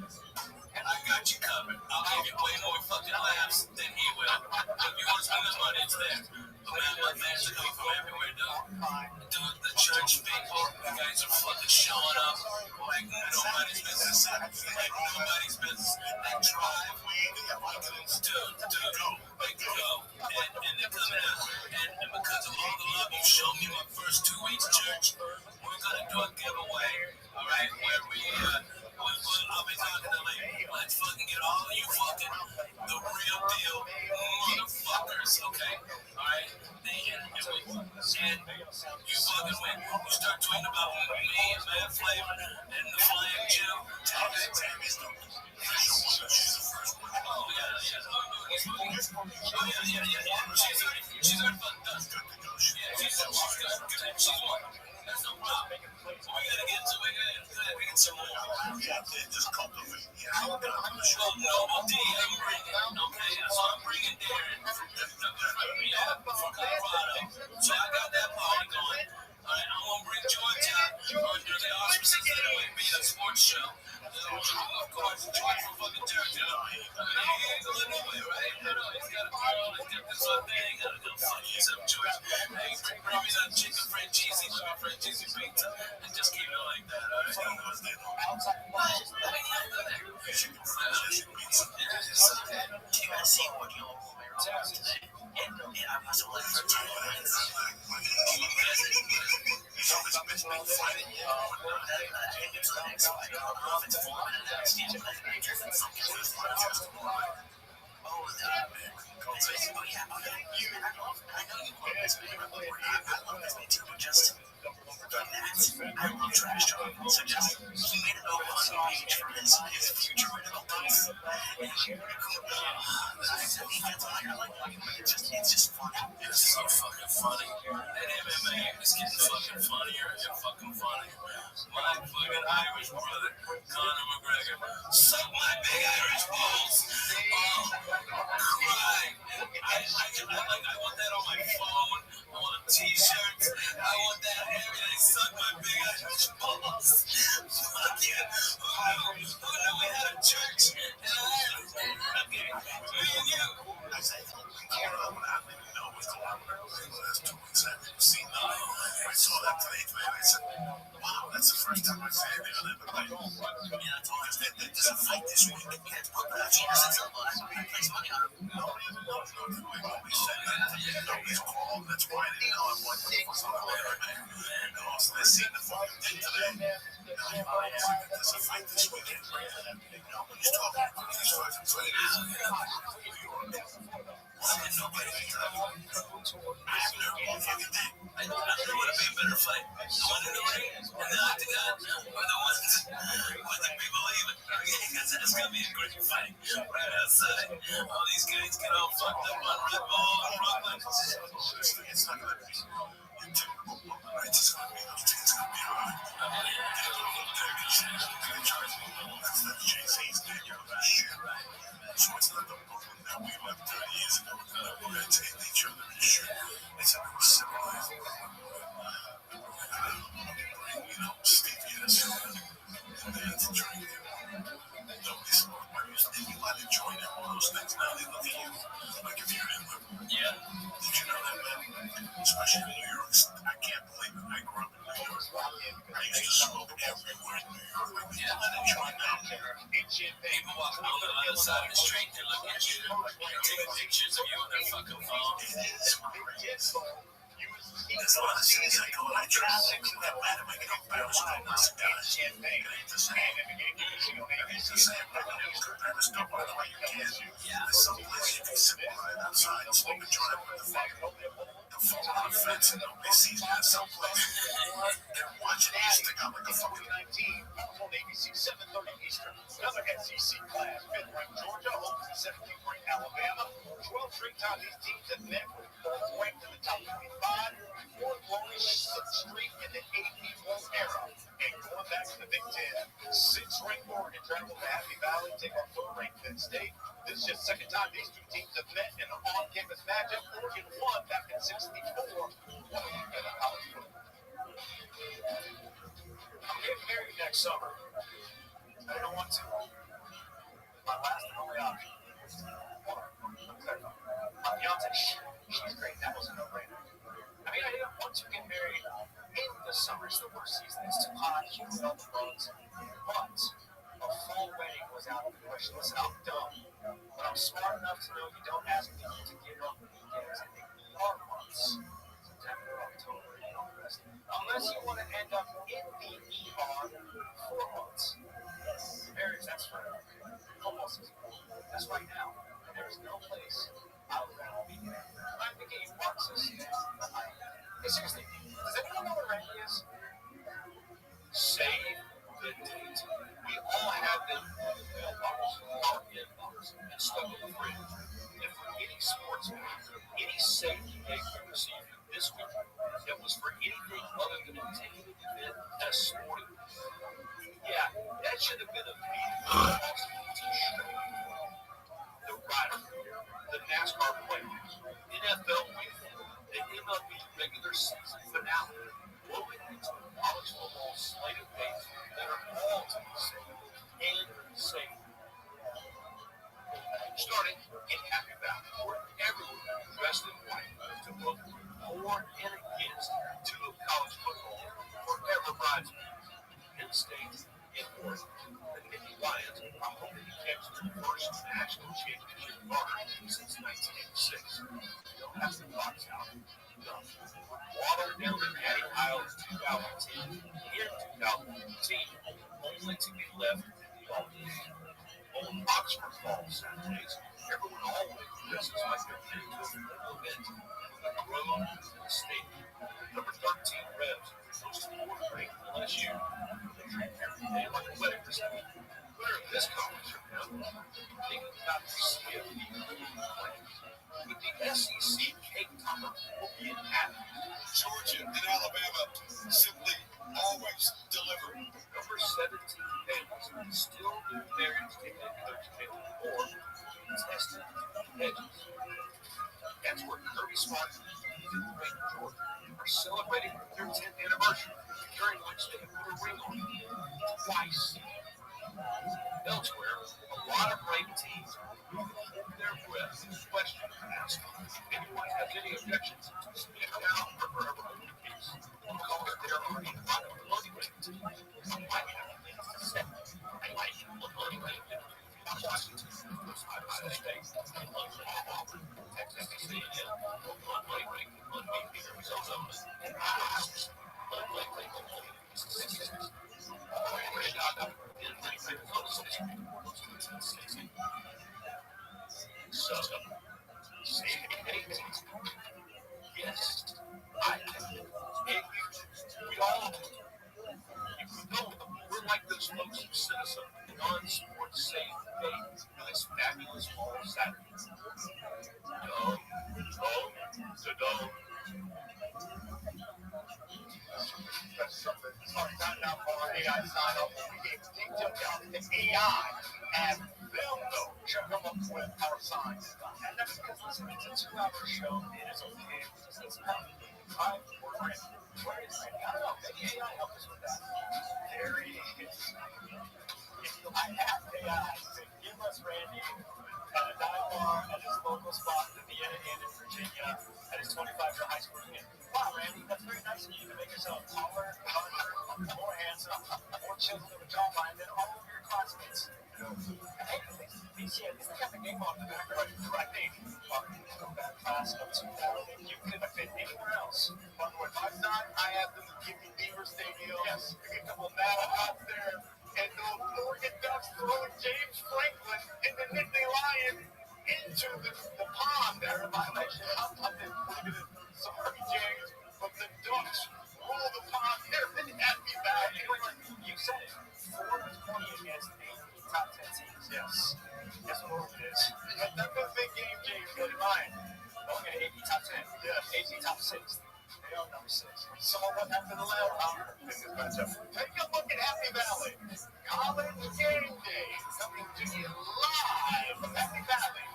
I got you covered. I'll give you way more fucking laughs than he will. If you want to spend the money, it's there. But man, my fans are coming from everywhere, though. Dude, the church people, you guys are fucking showing up like nobody's business. Like nobody's business. They drive. Dude, they go. And they're coming out. And because of all the love you showed me my first 2 weeks, church, we're gonna do a giveaway, all right, where I'll be talking to like, let's fucking get all of you fucking the real deal motherfuckers, okay? Alright? And you fucking win. You start tweeting about me and Mad Flavor and the Flag Jew. Oh, yeah. She's already fucking done. Yeah, she's good. She's won. That's no problem. We gotta get some more. Just cultivate. Well, Noble D, I'm bringing. Okay, so I'm bringing Darren from Colorado. So I got that party going. Alright, I'm gonna bring George out under the auspices that it would be a sports show. Of course, George from fucking Georgia. He ain't going nowhere, right? I know, he's got a girl, he's got this other thing, he gotta go fuck himself, George. Hey, bring me that chicken francese, francese pizza, and just keep it like that, alright? Chicken francese pizza. been fighting yet or not. It's like, I don't know if it's 4 minutes, and some cases podcast tomorrow. Oh, man. Go take it. Oh, yeah. I know you love this man. I love this man too, but just I love trash talk. So just he made an GoFundMe page for his future medical bills. It's just funny. It's so fucking funny. That MMA is getting fucking funnier and fucking funny. My fucking Irish brother, Conor McGregor, suck my big Irish balls. Oh, cry. I want that on my phone. I want t-shirts. I want that everything. Suck my big Irish balls. Fuck yeah. Who knew we had a church in Ireland? Okay, me and you. I said, I don't even know what's going on in the last 2 weeks. I've never seen nothing. I saw that today, man. I said, wow, that's the first time I've seen anything on it. But like, yeah, I told us that there's a fight this week. We had to put that on. Place money on it. Nobody said that. Nobody's called. That's why I didn't know. I'm like, what the fuck's on the way right now? And also, they seen the fucking thing today. There's a fight this weekend. Nobody's talking about these fucking fighters. Nobody I have no fucking thing. I don't know what would be a better fight. The one in the ring and the octagon, or the ones with the people leaving. Because it's going to be a great fight right outside. All these guys get all fucked up on Red Bull and Brooklyn. It's not going to be. It's just going to be. It's going to be hard. That's not Jay-Z's name. Shit. So it's not the Brooklyn that we left 30 years ago. We're going to take each other and shit. It's a more civilized. Stevie and then to drink. Nobody smoked marijuana. And you might enjoy that, all those things. Now they look at you like if you're in them. Yeah. Did you know that, man? Especially in New York. I can't believe it. I grew up in New York. I used to smoke everywhere in New York. Like, they let it join down there. People walking on the other side of the street, they look at you. They take pictures of you on their fucking phone. It's crazy. There's a lot of cities I go and I try to think that bad if I get embarrassed by my cigars. It ain't the same. It's the same. Embarrassed don't by the way you can. There's some place you can sit right outside and smoke a joint with the phone on the fence and nobody sees me. There's some place they're watching you stick out like a fucking... On ABC 7:30 Eastern. Another SEC class. 5th-ranked Georgia holds the 17th-ranked Alabama. 12 straight times these teams have met. Both ranked in the top 25. Fourth longest streak in the AP World era. And going back to the Big Ten, 6th-ranked Oregon traveled to Happy Valley, take on 3rd-ranked Penn State. This is just the second time these two teams have met in an on-campus matchup. Oregon won back in '64. What do you get of college football? I'm getting married next summer. I don't want to. My last and only option. My fiance, she's great. That was a no-brainer. I mean, I didn't want to get married in the summer. It's the worst season. It's too hot. You with all the bugs. But a fall wedding was out of the question. Listen, I'm dumb, but I'm smart enough to know you don't ask people to give up weekends in the ER months. September, October, and all the rest. Unless you want to end up in the ER 4 months. Marriage, that's forever. Almost. That's right now. There is no place I would rather be in. I'm thinking you boxes. Hey, seriously, does anyone know what Rabbi is? Save the date. We all have them in the mailbox, our inbox, and stuck in the fridge. And for any sports fan, any save the date we received this week that was for anything other than a ticket event at a sporting event. Yeah, that should have been a meeting t-shirt. The rider, the NASCAR playoffs, NFL weekend, the MLB regular season finale, woven into a college football slate of dates that are all to be saved and saved. Starting in Happy Valley, where everyone dressed in white to look for and against 2 of college football forever bridesmaids. Penn State and Oregon. The Nittany Lions are hoping to catch their first national championship garner since 1986. They'll have to box out Waddle down the Natty Isle in 2010. In 2014, only to be left in the office. On Oxford Fall Saturdays, everyone always dresses like they're heading to a formal event from the grove to the stadium. Number 13 Revs, close to the fourth rank LSU. They treat every day like a wedding reception. Winner of this conference from them, they got the CFP players. With the SEC cake topper will be an Athens. Georgia and Alabama simply always deliver. Number 17 Bengals still need Mary's head coach Kevin Moore tested the edges. That's where Kirby Smart and Wayne Georgia are celebrating their 10th anniversary, during which they have put a ring on it twice. Elsewhere, a lot of ranked teams will hold their breath and question asked if anyone has any objections to speak out for forever on the case. Because there are a lot of motivated teams. I have things to say. I like motivated. Washington, Ohio State, Auburn, Texas A&M, Arizona, and Mississippi. So, say it. Yes, I can. We all do. If we know them, we're like those folks who sent us a non-sports safe day for this fabulous fall Saturday. Dome. That's something. Sorry, not now for our AI sign up. We gave detailed down to AI and they'll know. She'll come up with our signs. And that's because listen, it's a 2-hour show. It is okay. Just let's come. Time for Randy. Where is Randy? I don't know. Maybe AI help us with that. There he is. I have AI to give us Randy at a dive bar at his local spot in Vienna and in Virginia at his 25-year high school reunion. Wow, Randy, that's very nice of you to make yourself taller, larger, more handsome, more chiseled of a jawline than all of your classmates. Hey, BCN, isn't that the game off the back right? I think. From that class of 2000, you could have been anywhere else. But with my son, I have them give me Beaver Stadium. Yes, give me a couple of Madden out there. And those Oregon Ducks throwing James Franklin and the Nittany Lions into the pond there in violation. I'm sorry, James, but the Ducks rule the pond there. They had me back. You said it. 4-20 against 8 top 10 teams. Yes. Guess what Oregon is? Yeah, that's a big game, James. Get in mind. Okay, 8 top 10. Yes. 8 top 6. They are number 6. Saw what happened to the last matchup. Take a look at Happy Valley. College Game Day coming to you live from Happy Valley.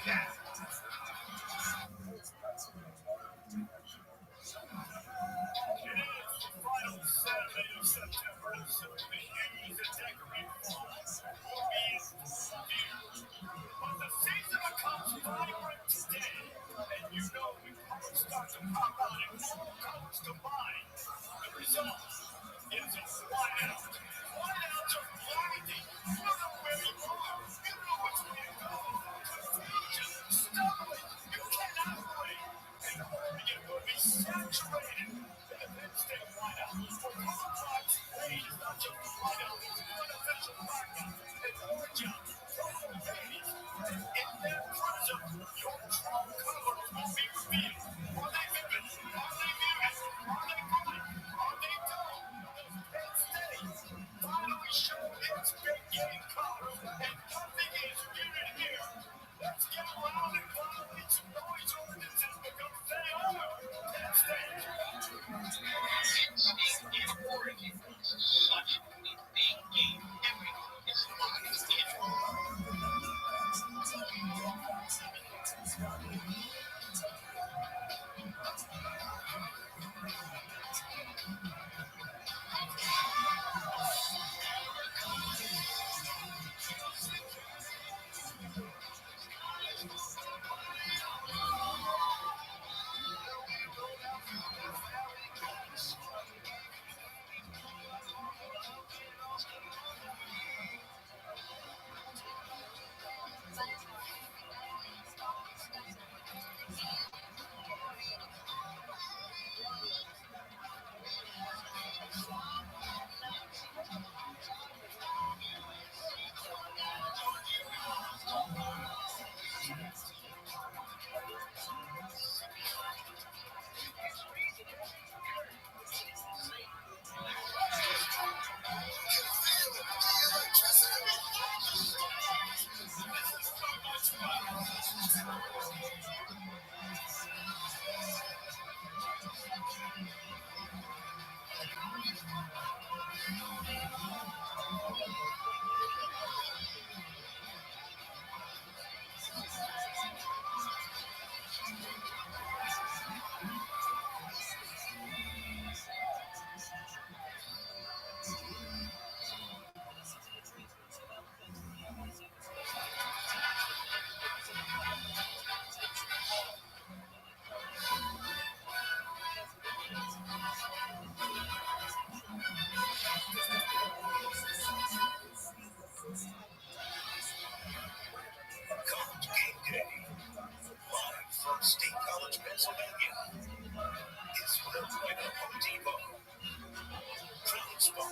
Now. It is the final Saturday of September, and so the hues and decorated walls will be here. But the season becomes vibrant today, and you know when colors start to pop out and more colors combine, the result is a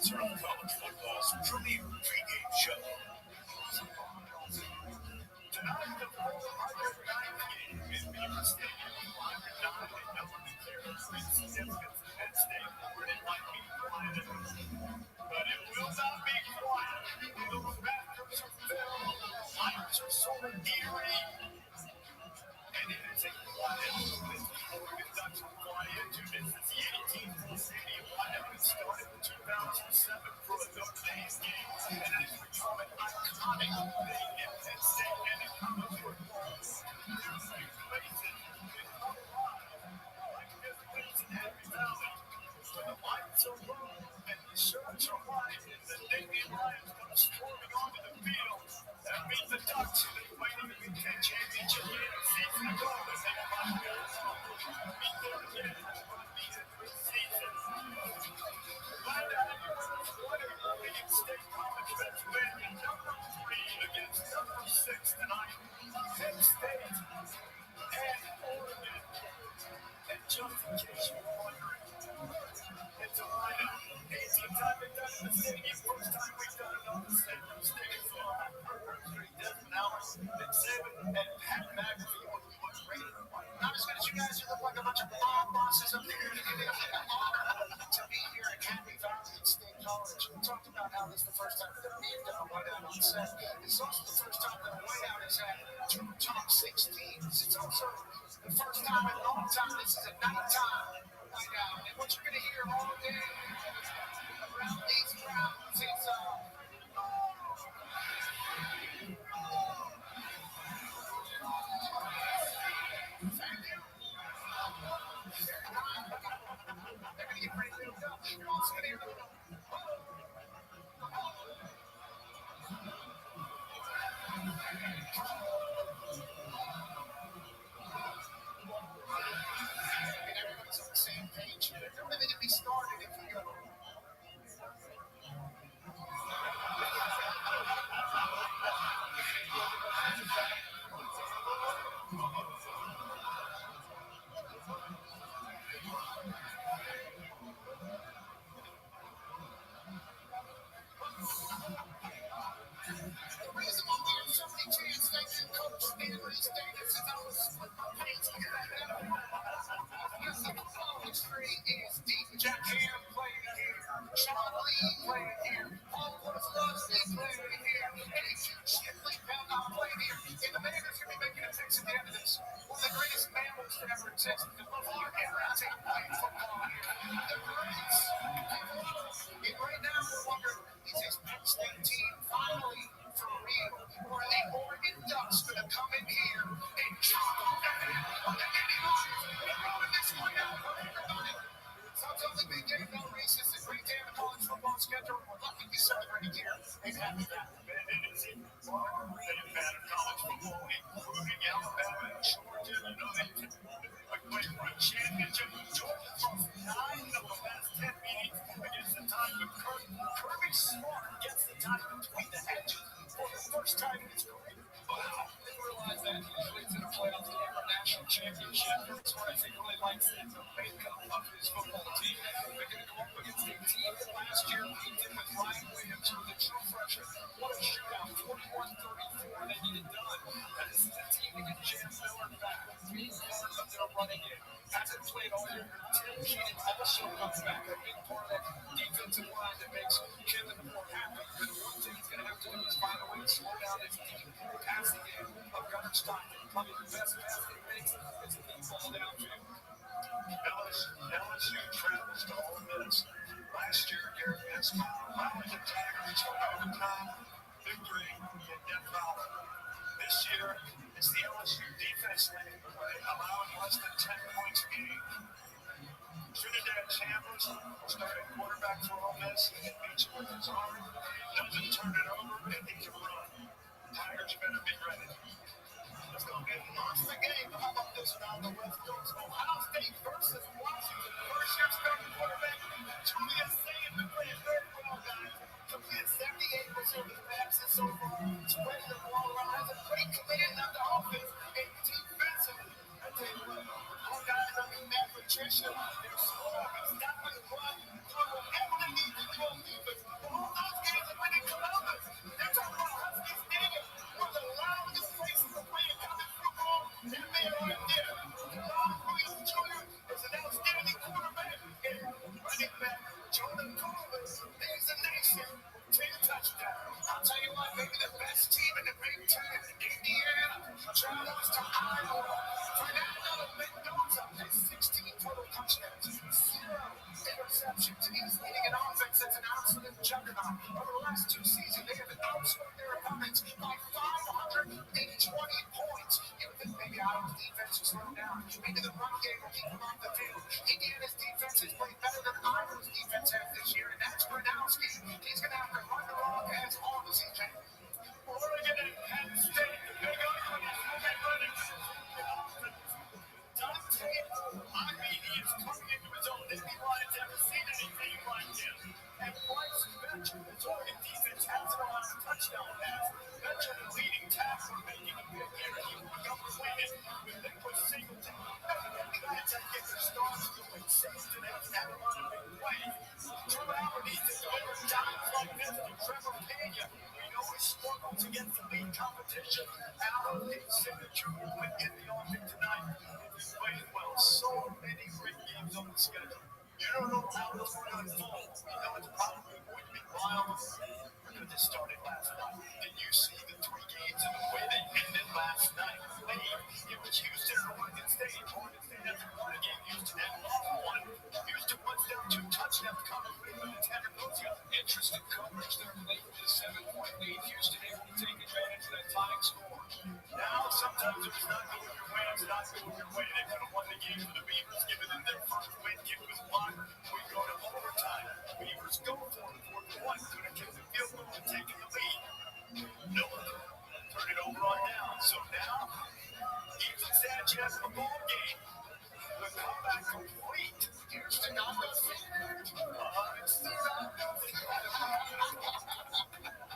sponsor of college football's premier pregame show. Tonight, the 409th game in Beaver Stadium. Live and not and no one declares its significance at stake, or it might be quiet. But it will not be quiet. Those rafters are filled. Lights are sort of eerie. And it is a quiet moment before the Ducks will fly into this. It's the 18th full stadium lineup that started in 2007 for a Notre Dame game. And it has become an iconic thing in Penn State and in college football. There's new faces in Colorado, like this place in Happy Valley. When the lights are low and the shirts are white and the Navy Lions come storming onto the field, that means the Ducks have been waiting to Big Ten championship game season ago, but they have not been able to beat their again on the end season. Find out what a Big State College Pennsylvania number 3 against number 6 tonight. Penn State and Oregon. And just in case you're wondering, it's a lineup. 18th time we've done it in the stadium. First time we've done it on the stadium. Stadium so I have Herbert, Desmond Allen, Nick Saban, and Pat McAfee on the rating. Not as good as you guys. You look like a bunch of mob bosses up here. It is an honor to be here at Happy Valley State College. We talked about how this is the first time that we've done a whiteout on set. It's also the first time that a whiteout has had 2 top 6 teams. It's also the first time in a long time this is a nighttime whiteout. And what you're going to hear all day around these grounds is they're going to get pretty lit up. You're also going to hear a little everybody's on the same page here. Don't even get me started if you go. The reason why we have so many chants, thank you, Coach Stanley's Davis, is I was split my pants here. Here's the following tree is deep. Jack Ham playing here. Sean Lee playing here. Paul Lusty playing here. And it's Shipley Belknap playing here. And the man that's going to be making a fix at the end of this, one of the greatest mammals to ever exist, the LeVar Arrington playing football here. The greats. And right now we're wondering, is this Penn State team finally for real? Or are the Oregon Ducks going to come in here and chop off the head of the Navy Lions and run this one out for everybody? So it's only big game, no races, a great day of the college football schedule. We're lucky to be celebrating here in Happy Valley. And it's even more than bad college football, including Alabama and Georgia. You know, they went for a championship. Georgia lost 9 of the last 10 meetings against the time of Kirby Smart gets the time between the hedges for the first time in his career. Wow. They realize that usually it's in a playoff game or national championship. That's why he really likes the makeup of his football team. They're going to go up against a team that last year beat them with Ryan Williams, who was a true freshman. What a shootout, 41-34, they get it done. And this is a team that gets Jam Miller back with 3 quarters of their running game. Hasn't played all year. Tim Keenan also comes back. A big part of that defensive line that makes Kevin Moore happy. But the one thing he's going to have to do is find a way to slow down his deep passing game of Gunnar Stockton. Probably the best pass he makes is a deep ball downfield. LSU travels to Ole Miss. Last year, Garrett Miss allowed the Tigers to overcome victory in Death Valley. This year, it's the LSU defense leading the way, allowing less than 10 points a game. Trinidad Chambers, starting quarterback for Ole Miss, he beats it with his arm, doesn't turn it over, and he can run. Tigers better be ready. It's going to be a monster game. How about this one on the West Coast? Ohio State versus Washington. First year starting quarterback, Julius Sanders playing very well, guys. Completed 78% of the passes so far. Spreading the ball around. Has a great command of the offense and defensively. I tell you what, all guys on the Matt Patricia, they're slow. He's not going to run. Whatever they need to do on defense, juggernaut. Over the last 2 seasons, they have outscored their opponents by 520 points. You would think maybe Iowa's defense will slow down. Maybe the run game will keep them off the field. Indiana's defense has played better than Iowa's defense has this year, and that's Gronowski. He's going to have to run the rock as hard as he can. Oregon and Penn State, the big argument is moving running. Dante, I mean, he is coming into his own. This Lions haven't seen anything like him. And Bryce Bencher, the Oregon defense has it on a touchdown pass. Bencher, the leading tackler, making a big error. He would go for it. They put Singleton. Trying to get their stars going. Singleton has had a lot of big plays. Drew Allen needs to deliver dimes like this to Trevor Pena. We know he struggles against the lead competition. Allen, his signature moment in the offense tonight. He's played well. So many great games on the schedule. You don't know how it's going to unfold. You know it's probably going to be wild because it started last night. Did you see the 3 games and the way they ended last night? It was Houston and Oregon State. Oregon State hasn't won a game. Houston had lost one. Houston puts down 2 touchdowns coming with the Tabernacle. Interesting coverage there late with the 7-point lead. Houston able to take advantage of that tying score. Now, sometimes if it's not going your way, it's not going your way. They could have won the game for the Beavers, given them their first win. It was blocked. We go to overtime. Beavers go for it. 4-1. Could have kicked the field goal and taken the lead. No one turn it over on down. So now, Ethan Sanchez in the ball game. The comeback complete. Here's the number. It's the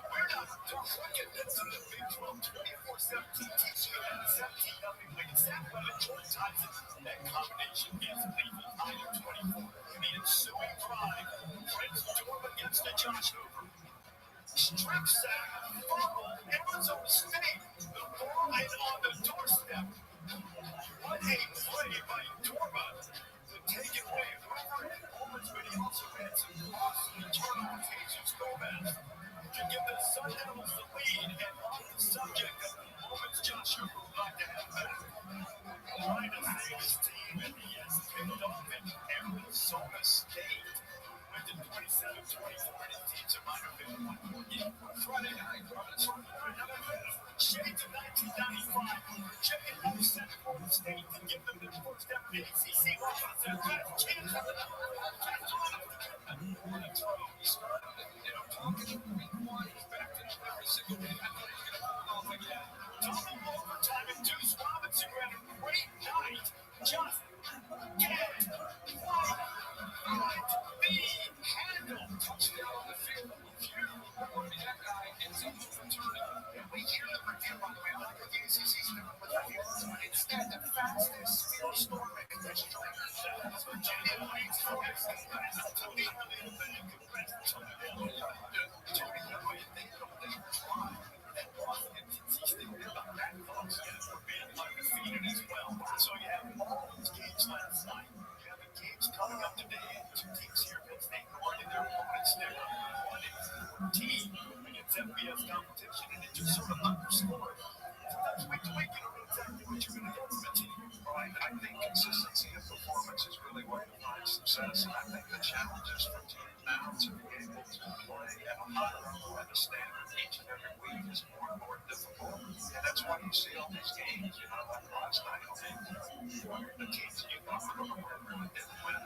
we're not talking. That's in the Big 12 24-17 TCU and 17-0 win. Sam Levitt, Jordan Tyson. That combination gives lethal either 24. The ensuing drive. Prince Dorm against the Josh Hoover. Strip sack, fumble, Arizona State. The ball is on the doorstep. What a play by Dorma to take it away. Hoover and Owens, but he also had some loss and turnovers. Jesus Gomez to give the Sun Devils the lead, and on the subject of Owens, Josh Hoover would like to have back. Trying to save his team, and he has picked up in Arizona State. Went to 27-24, and his teams are minor 51 game. Friday night, shades of 1995. Checking out Central State to give them the first ever ACC loss. Their last chance of the overtime and Deuce Robinson ran a great night. Just get right the handle. Touchdown on the field. That guy ends up returning. And we hear the review on the way like the ACC's doing with the hands. Instead, the fastest field storm in history. Virginia leads for Tony they don't try. That Washington DC State did not back for being undefeated as well. So you have all these games last night. You have the games coming up today. 2 teams here, Penn State, running their opponents there. One is team against FBS competition, and it just sort of underscores. Sometimes week to week, you don't know exactly what you're going to get from a team. Right. I think consistency of performance is really what defines success. And I think the challenges for teams now to be able to play at a high level and a standard each and every week is more and more difficult. And that's why you see all these games, like last night, the teams you thought were going to win really didn't win.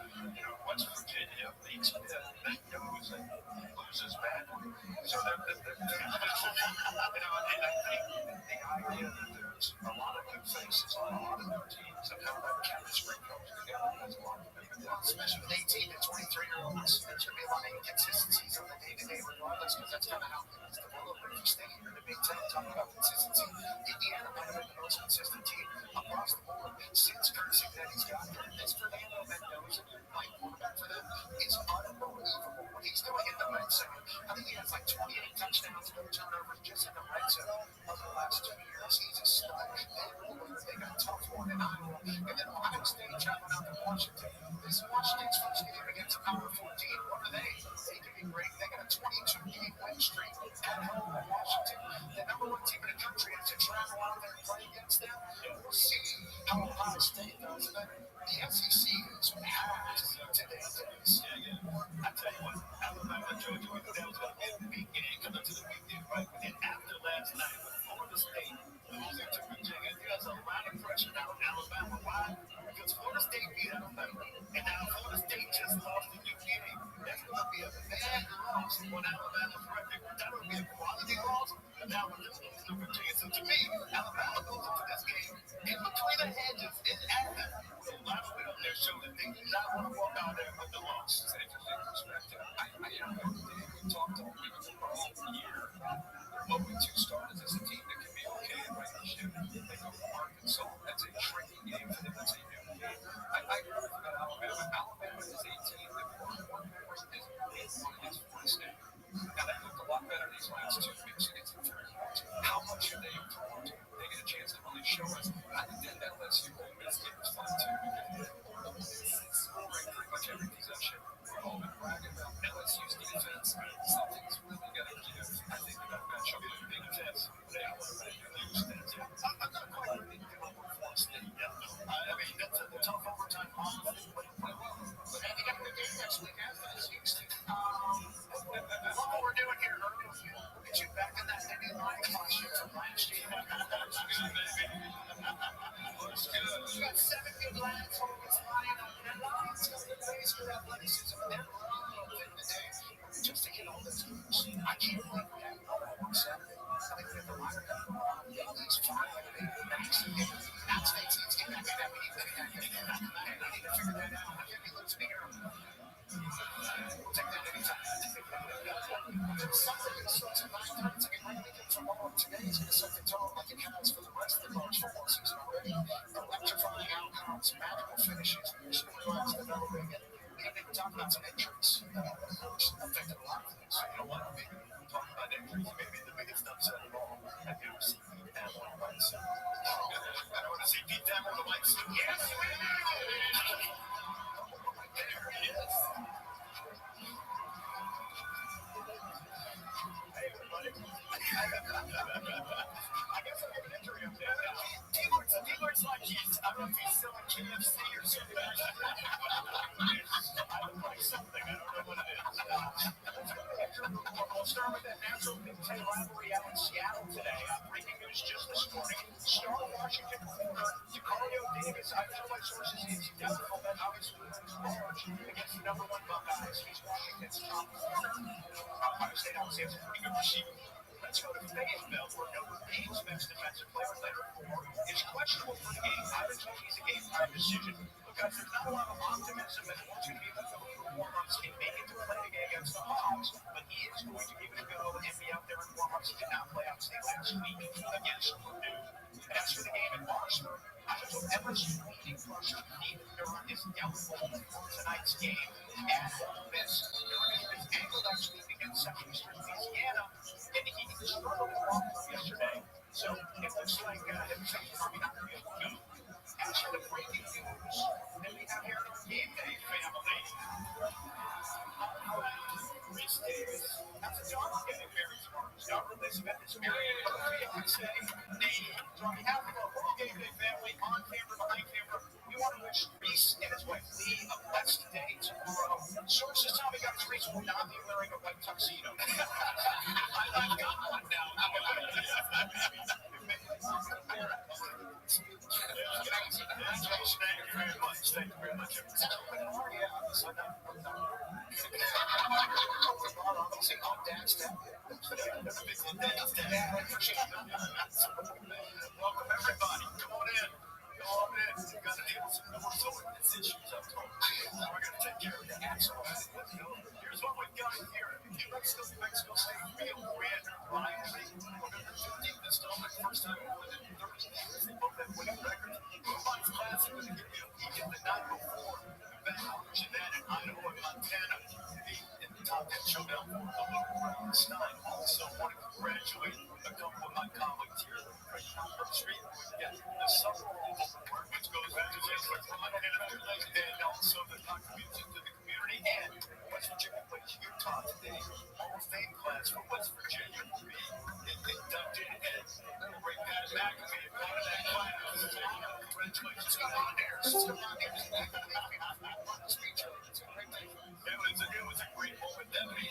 West Virginia beats Pitt, then goes and loses badly. So and I think the idea that there's a lot of new faces on a lot of new teams and how that chemistry comes together has a lot of different things. Especially with 18 to 23-year-olds, there should be a lot of inconsistencies on the day-to-day regardless, because that's kind of how things develop. If you stay here in the Big Ten talking about consistency, Indiana might have been the most consistent team across the board since Kurt Cignetta's got here. This Fernando Mendoza, playing quarterback for them, is unbelievable what he's doing in the red zone. I think he has like 28 touchdowns, no turnovers just in the red zone over the last 2 years. He's a stud. They got a tough one in Iowa. And then Ohio State traveling out to Washington. This Washington's first game against a Power 14. What are they? They can be great. They got a 22-game win streak at home in Washington. The #1 team in the country has to travel out there and play against them. We'll see how Ohio State does. And then the SEC is packed today's days. I tell you what, Alabama, Georgia, that was When Alabama threatened, that would be a quality loss. And now we're just losing to Virginia. So to me, Alabama goes into this game in between the hedges in Athens. So last week on their show that they do not want to walk out there with the loss. It's an interesting perspective. We talked all week all year. What we two started as a team that can be okay and right the ship. They go to Arkansas. That's a tricky game for them. That's a new game. I agree with you about Alabama. Alabama is a team that for one course is on its first day. Now they looked a lot better these last 2 weeks against the third quarter. How much have they improved? They get a chance to really show us. I think that LSU Ole Miss game was fun too because Ole Miss is scoring pretty much every possession. We're all been bragging about LSU's defense. Something's really got to give. I think they're going to match up with a big test. They are going to lose that. I'm not quite ready to give up on Florida State yet. I mean, that's a tough overtime offense, but play well. But they got a good game next week after this Houston. What we're doing here, Irving, we'll get you back in that Indy Lion costume from last year. Looks good, baby. Looks good. You got 7 good lads always flying up. And Lions got the base for athleticism. They're wrong in the day. Just to get all the teams. I can't believe we have another one Saturday. I think we have the Lions. These 5 max games. That's the teams getting that. We need to figure that out. How can we lose bigger? We'll take that anytime. Something is such a nice time to get ready from all of today is going to set the tone like it has for the rest of the college football season already. Electrifying outcomes, magical finishes, storylines developing, and we haven't even talked about some injuries which affected a lot of things. You know what? Talking about injuries, maybe the biggest upset of all. Have you ever seen Pete Thamel on a white suit? I don't want to see Pete Thamel on a white suit. Yes, we do! There he is. Hey, everybody. I guess I'll give an injury update now. Dealer's like he's, I don't know if he's selling KFC or something. I look like something. I don't know what it is. We'll start with that natural Big Ten rivalry out in Seattle today. Breaking news just this morning. Star Washington corner DeCario Davis. I tell my sources he's doubtful that obviously is large against the number 1 Buckeyes. He's Washington's top corner. Ohio State obviously has a pretty good receiver. Let's go to Fayetteville, where Notre Dame's best defensive player, Leonard Moore, is questionable for the game. I've been told he's a game-time decision because there's not a lot of optimism that Moore's going to be able to go through warm-ups and make it to play the game against the Hawks, but he is going to give it a go and be out there in warm-ups. He did not play out state last week against Purdue. And as for the game in Marshall, I was told LSU leading rusher Nathan Durham is doubtful for tonight's game at Ole Miss. Durham has been angled actually against Southeastern Louisiana, and he struggled with long yesterday. So it looks like everything's probably not going to be able to go. As for the breaking news that we have here in our game day family, Chris Davis has a dog getting married tomorrow. Scott Elizabeth is married to her fiance, Nate. So on behalf of our whole game day family, on camera, behind camera, we want to wish Reese and his wife Lee a blessed day tomorrow. Sources tell me guys Reese will not be wearing a white tuxedo. I've got one now. Thank you very much. Thank you very much. Welcome everybody. Come on in. We've got to deal with some North Ordinance issues up top. We're going to take care of that. Absolutely. Let's go. Here's what we've got here. Mexico State Field win. Rivalry. We're going to do this moment. First time in more than 30 years. They both have winning records. Combines Classic was a good deal. He did the night before. Back in that in Idaho and Montana. In the top 10 showdown for the local Stein. Also want to congratulate a couple of my colleagues here right down the street. Yeah, the Super Bowl, which goes back to and also the contribution to the community. And West Virginia plays Utah today. Hall of Fame class for West Virginia will be inducted and bring that back to be a part of that class. Congratulations. Come on there. It was a great moment that may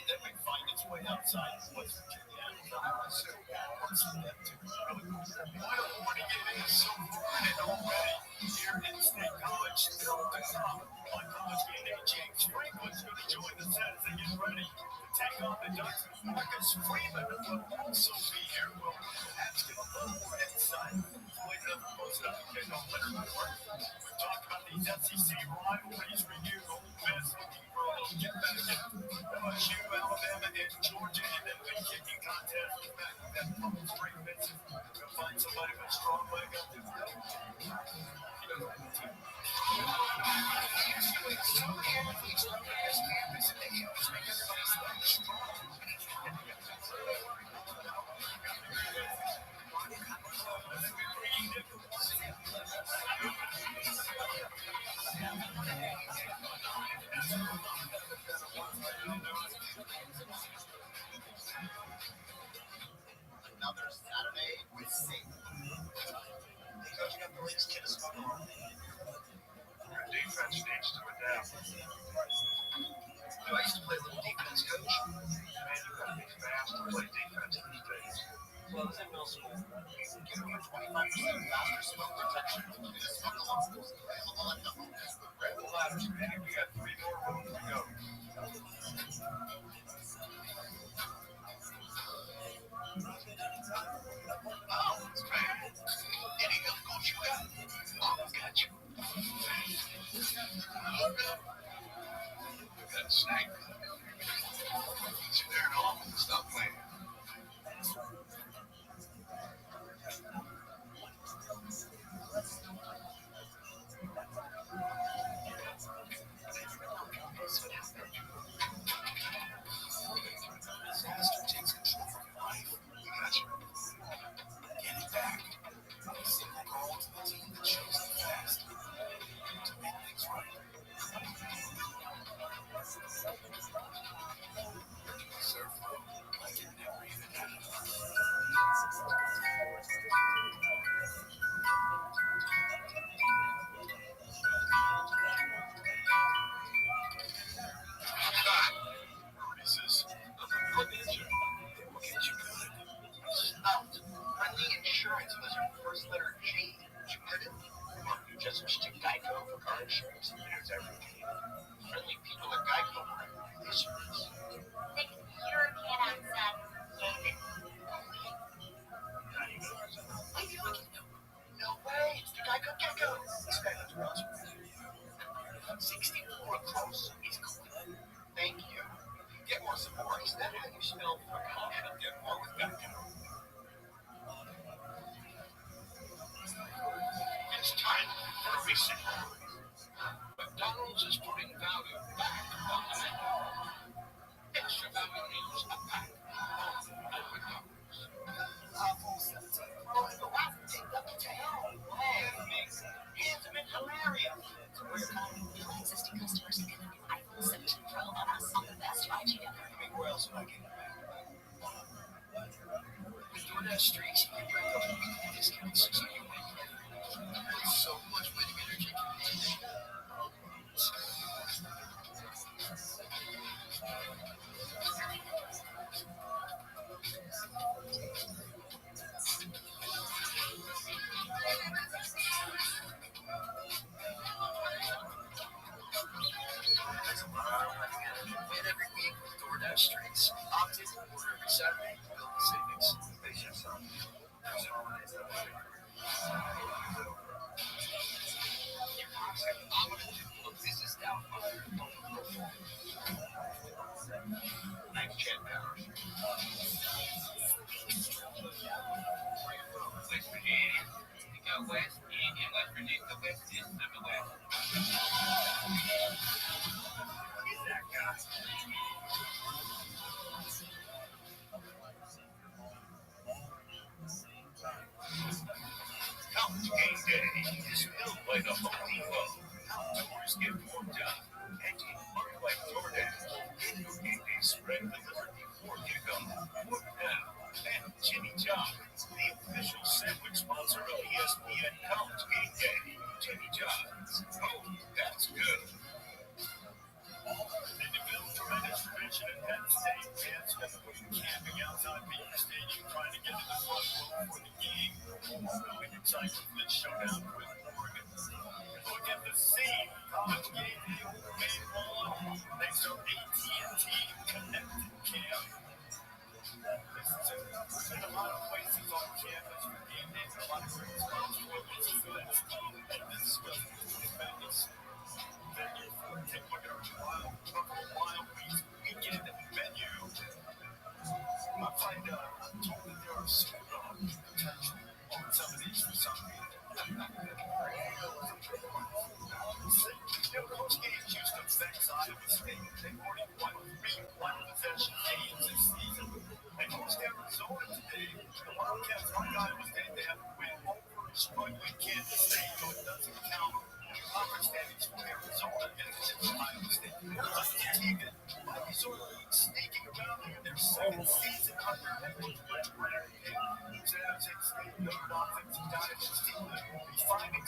find its way outside of West Virginia. What's left to really cool. What a morning it is so bright already here in State College. Still to come on College Game Day. James Franklin's going to join the set as they get ready to take on the Ducks. Marcus Freeman will also be here. We'll ask him a little more insight. Played the most of the kickoff letter work. We've talked about these SEC rivalries for you. Ole Miss looking for a little get back at LSU, Alabama, and Georgia, and then the kicking contest is back with that public straight fence. We'll find somebody with a strong leg up this day. Another Saturday with Satan. Coach, you got the latest kid is going on. Your defense needs to adapt. I used to play a little defense, coach. Man, you got to be fast to play defense these days. Well, I was in middle school. Give me a 25% faster smoke protection. The smoke alarm was available at the home. Grab the ladders, man. We got 3 more rooms to go. Oh, it's great. Any milk coach you got? Mama's got you. We got a snack. Sit there and all stop playing. Disaster takes control from your life. We got you. Get it back. Simple goal to the team that shows up fast to make things right. Surf road like it never even happened. This is a good engine. We'll get you good. Out. Friendly insurance was your first letter G. Did you get it? You just switched to Geico for car insurance. There's everything. Friendly people at Geico are insurance. The European accent. David. Are you looking? No way. It's the Geico Gecko. This guy lives around 64 across. He's cool. Thank you. Get more support. Is that how you spell precaution? Get more with Geico. It's time for a reset. McDonald's is putting value back on the menu. Extra value meals a pack. At McDonald's. Oh, the last thing up to hell. Handsome and hilarious. Existing customers can get a new iPhone 17 Pro on us on the best 5G network. Where else am I getting it back? With DoorDash streaks, you can rack up weekly discounts so you make with so much winning energy. Win every week with DoorDash streaks. Opt in, order every Saturday, build the savings. They ship some. This is now nice chat now. West Virginia. We got West Virginia. West Virginia. The West is the West. Who's that guy? College game day is filled by the Home Depot. Outdoors get more done. And you look like DoorDash. Get your game day spread delivered before you go. Work now. And Jimmy John's, the official sandwich sponsor of ESPN College Game Day. Jimmy John's. Oh, that's good. They developed tremendous tradition in Penn State. Fans camping outside Beaver Stadium trying to get to the front row for the game. Really excited for this showdown with Oregon. Look at the scene. College Game Day over May 1. Thanks to AT&T Connected Care.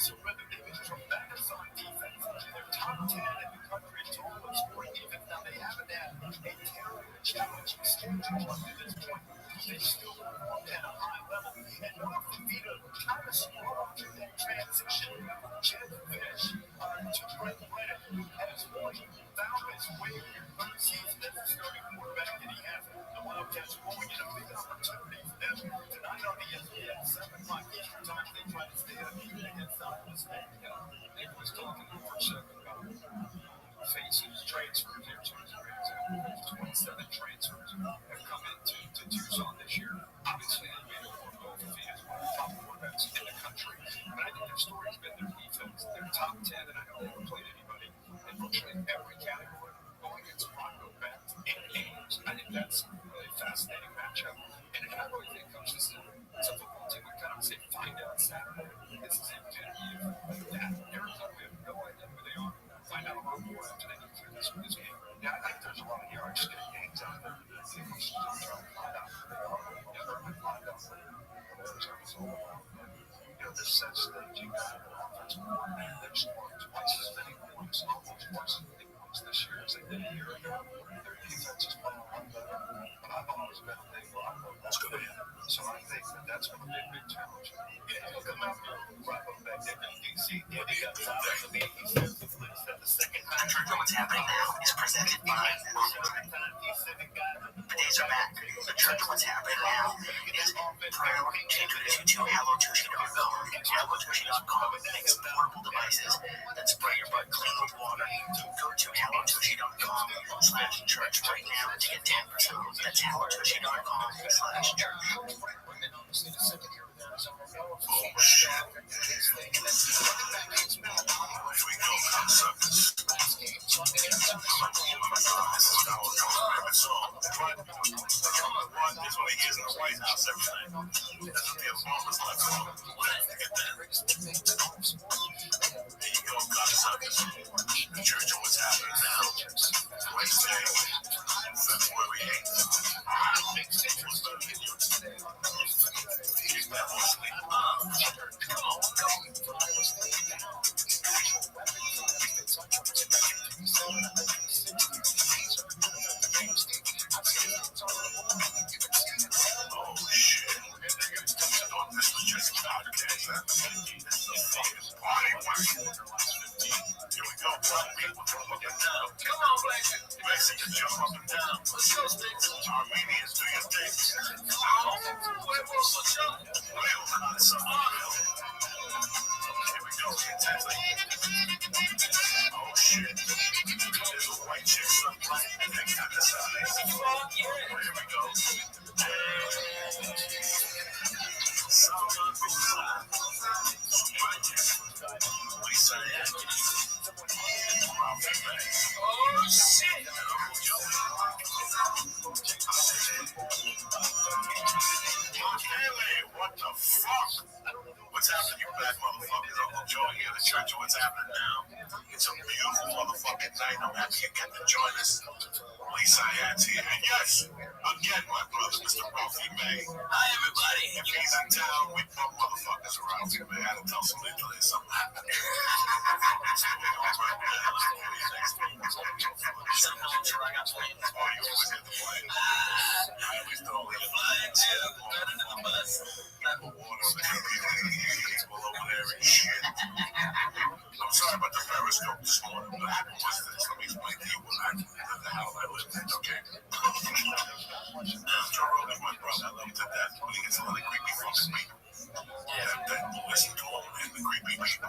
So whether they've been tremendous on defense, they're top 10 in the country in total scoring defense. Now they haven't had a terrible challenging schedule up to this point. They still performed at a high level, and North Dakota kind of struggled through that transition. Jed Fish to Brett Brennan has really found his way in your third season as a starting quarterback, and he has the Wildcats going in a big opportunity for them tonight on the ESPN 7 o'clock Eastern time. They try to stay undefeated against South State. Nick was talking for a second about faces transfers here. 27 transfers have come into Tucson this year. Obviously, they made it more both of these one of the top quarterbacks in the country. But I think their story's been their defense. They're top 10, and I know they haven't played anybody in virtually every category. Going against Bronco backs in games. I think that's a really fascinating matchup. And I really think comes this it's a football team we kind of say find out Saturday. This is the opportunity of that. Arizona, we have no idea who they are. Find out a lot more after they get through this game. Yeah, I think there's a lot of yardstick games out there. People still trying to find out who they are. Yeah, they're going to find out who Arizona's all about. You know, this sets stage, you got an offensive coordinator. They've scored twice as many points, almost twice as many points this year as they did a year ago. Their defense is playing a lot better. But I've always been a big rock of that. So I think that's going to be a big challenge. Yeah, look at my rock of back there in D.C. Yeah, they got the second time. What's happening now is presented by the days are back. The church What's Happening Now is priority to HelloTushy.com. HelloTushy.com makes portable devices that spray your butt clean with water. Go to HelloTushy.com/church right now to get 10% off. That's HelloTushy.com/church. Oh shit. Here we go, concepts. This one he is in the White House every night. That's what the Obama's left on. Get that. There you go, concepts. The church of what's happening now. Wednesday, February 8th. Keep that one sleep. Come on. Oh shit. This was just about to get that. Party work. Here we go, people. Come on, Mexicans jump up and down. Let's go, Sticks. Armenians, do your thing. Here we go, intensely. Oh shit. There's a white chick something. Next time this out. Here we go. Oh shit! What the fuck? What's happening, you bad motherfuckers? Uncle Joe here, the church of what's happening now. It's a beautiful motherfucking night. I'm happy you get to join us. Lisa Hands here. And yes, again, my brother, Mr. Ralphie May. Hi, everybody. If he's in town, we pump motherfuckers around here, man. I had to tell somebody to there's something happening. I'm sorry about the periscope this morning. What happened was this. Let me explain to you what happened. The hell I lived in, okay? Joe Rogan, my brother, I love to death, but he gets a lot of creepy fucking people. That listen to him and the creepy people.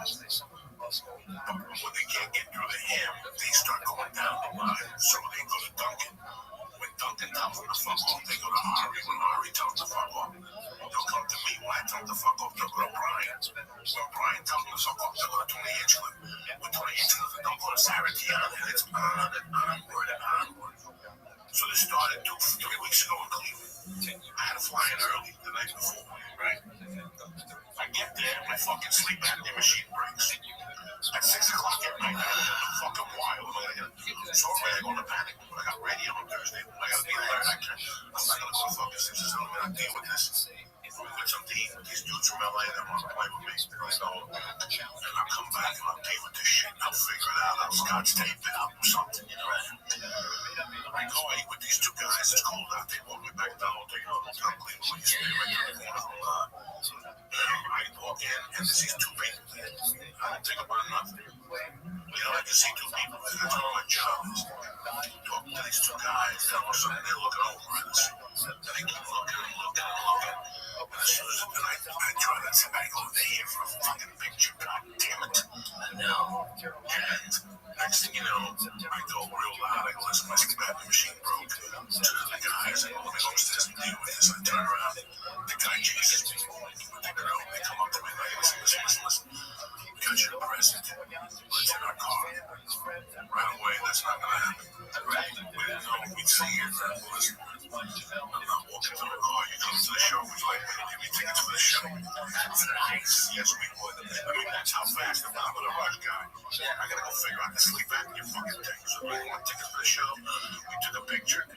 But when they can't get through to him, they start going down the line. So they go to Duncan. When Duncan tells them to fuck off, they go to Ari. When Ari tells them to fuck off, they'll come to me. When I tell them to fuck off, they'll go to Brian. When Brian tells them to fuck off, they'll go to 20-inch clip. When 20-inch clip, they'll go to Sarah Tiana. And it's on and onward and onward. So they started 3 weeks ago in Cleveland. I had to fly in early the night before, right? I get there, my fucking sleep apnea machine breaks. At 6 o'clock at night, I'm fucking wild. So I'm ready to go to panic. I got radio on Thursday. I gotta be alert. I'm not gonna go to fucking 6 or gotta deal with this. With some heat with these dudes from LA that want to play with me. So, and I'll come back and I'll deal with this shit and I'll figure it out. I'll scotch tape it out or something, you know. I go eat with these two guys. It's cold out. They walk me back down. They go to Cleveland when you stay right there in the corner. I walk in and there's these two people there. I don't think about nothing. You know, I can see two people. That's all my job is. Talk to these two guys. Then all of a sudden they're looking over at us. Then they keep looking and looking and looking. And as soon as I try to say, I go there for a fucking picture. God damn it. No. And next thing you know, I go real loud. I go, listen, my scabbing machine broke. To the guys, I go, let me go upstairs and deal with this. I turn around. The guy chases me. They come up to me like, listen. We got your present. It's in our car. Right away, that's not gonna happen. We didn't know we'd see you. Listen, I'm not walking to the car. You come to the show. Would you like me to give me tickets for the show? Nice. Yes, we would. I mean, that's how fast I'm not with a rush guy. I gotta go figure out the sleep apnea fucking thing. So we want tickets for the show. We took a picture.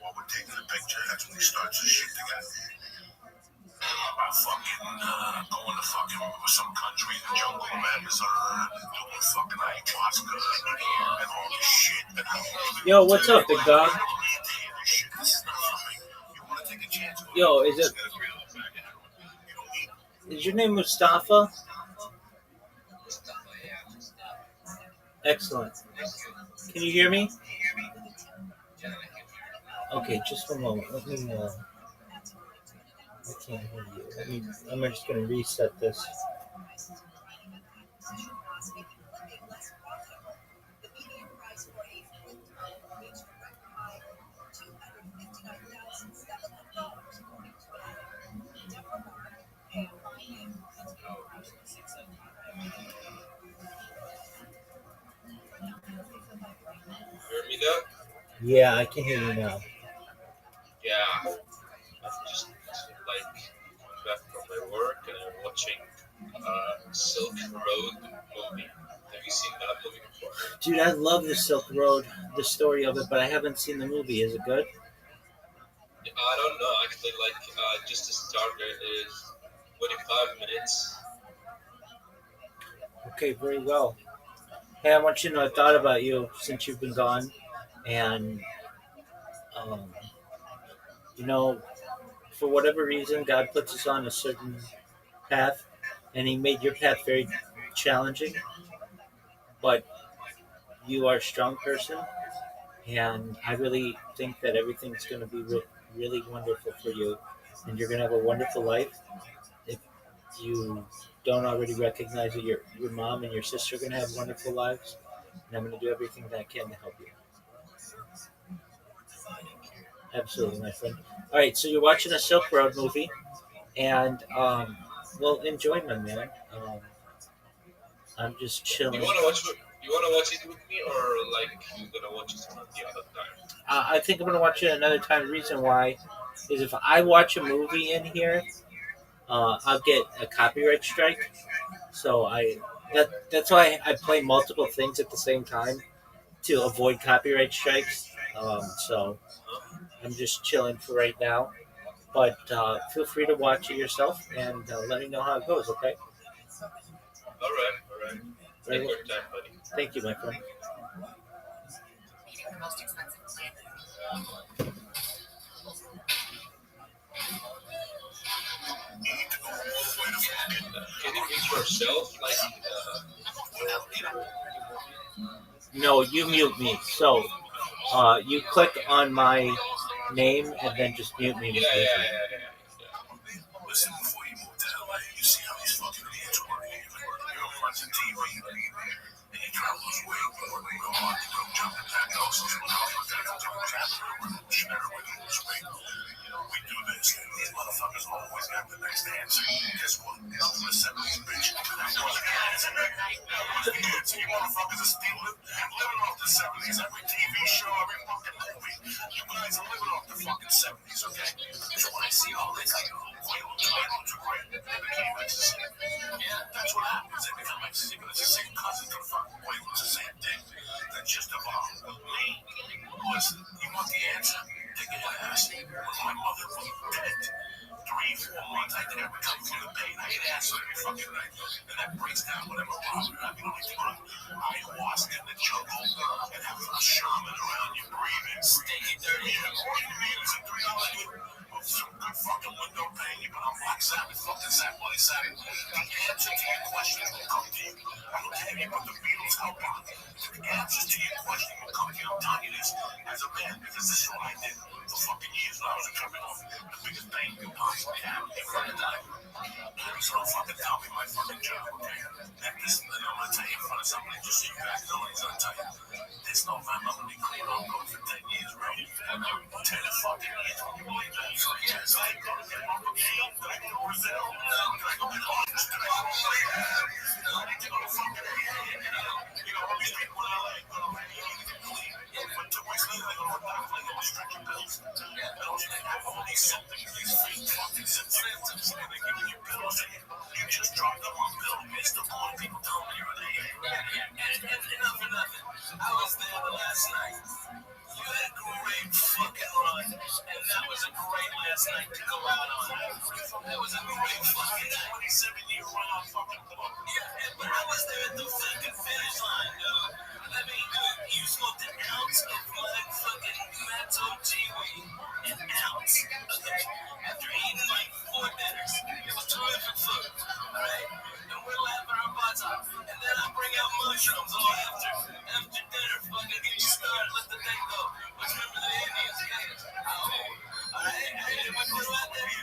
While we're taking the picture, that's when he starts his shit together. About going to fucking some country in the jungle of Amazon, doing fucking ayahuasca and all this shit. Yo, what's up, big dog? Yo, is your name Mustafa? Excellent. Can you hear me? Okay, just one moment. Let me. I can't hear you. I'm just gonna reset this. Hear me now? Yeah, I can hear you now. Yeah. I'm just like back from my work and I'm watching Silk Road movie. Have you seen that movie before? Dude, I love the Silk Road, the story of it, but I haven't seen the movie. Is it good? I don't know actually. Like just to start, it is 25 minutes. Okay, very well. Hey, I want you to know I thought about you since you've been gone, and um, you know, for whatever reason, God puts us on a certain path, and He made your path very challenging. But you are a strong person, and I really think that everything's going to be really wonderful for you, and you're going to have a wonderful life. If you don't already recognize it, your mom and your sister are going to have wonderful lives, and I'm going to do everything that I can to help you. Absolutely, my friend. All right, so you're watching a Silk Road movie, and well, enjoy, my man. I'm just chilling. You wanna watch it with me, or like you gonna watch it some the other time? I think I'm gonna watch it another time. The reason why is if I watch a movie in here, I'll get a copyright strike. So that's why I play multiple things at the same time to avoid copyright strikes. So I'm just chilling for right now. But feel free to watch it yourself and let me know how it goes. Okay. All right. Take your time, buddy. Thank you, my friend. Meeting the most expensive plant. Can you mute yourself? Like, No, you mute me. So you click on my name and then just mute me. yeah. Listen, before you move to LA, you see how these fucking idiots work here. You're watching TV, and you try to lose weight, you work real hard, you go jumping jack houses, and all these guys are revolutionary with lose weight. We do this, and these motherfuckers always got the next answer. Guess what? I'm from the 70s, bitch. That was the answer. That was the answer. You motherfuckers are still living off the 70s. Every TV show, every fucking movie. You guys are living off the fucking 70s, okay? So when I see all this, I go, Quaaludes are great. They became ecstasy. Yeah, that's what happens. They become ecstasy, but it's the same cousin to fucking Quaaludes, the same thing. That's just a bomb. Me? Listen, you want the answer? Take kicking ass. When my mother was dead, 3-4 months, I think I recovered from the pain. I get ass every fucking night. And that breaks down whatever problem I can only think of. Ayahuasca in the jungle and having a shaman around you breathing. Stinky, dirty. Yeah, all you need is a $3 of some good fucking window pane. But I'm Black Sabbath, fucking Zach Bloody Sabbath. The answer to your questions will come to you. I don't care if you put the Beatles out rock. The answers to your question will come to you. I'm telling you this as a man, because this is what I did for fucking years when I was a criminal. The biggest pain you could possibly have in front of time. So don't fucking tell me my fucking job, okay? And listen, I'm gonna tell you in front of somebody just so you guys know what he's gonna tell you. This November, I'm gonna be clean on road for 10 years, bro. 10 fucking years. Can you believe that? So, yes, I go to get my Brazil, I go to Brazil, I go to Columbus, I go to Australia. I need to go to fucking AA, you know, all these people in LA, go to LA, you need to get clean. But 2 weeks later, they go to a doctor, they go to stretcher pills. They have all these symptoms, these fake fucking symptoms, and they're giving you pills, and you just drop them on pill, and you're still calling people telling me you're an AA. And enough for nothing. I was there the last night. You had a great fucking run, and that was a great last night to go out on. That was a great fucking 27-year run on fucking book. Yeah, but I was there at the fucking finish line, dude. I mean, dude, you smoked an ounce of my fucking Matto G-Weed. An ounce, okay? After eating like 4 dinners. It was terrific food, alright? And we're laughing our butts off. And then I bring out mushrooms all after dinner, fucking get you started, let the day go. Let's remember the Indians, okay? Alright? And we put them out there. Are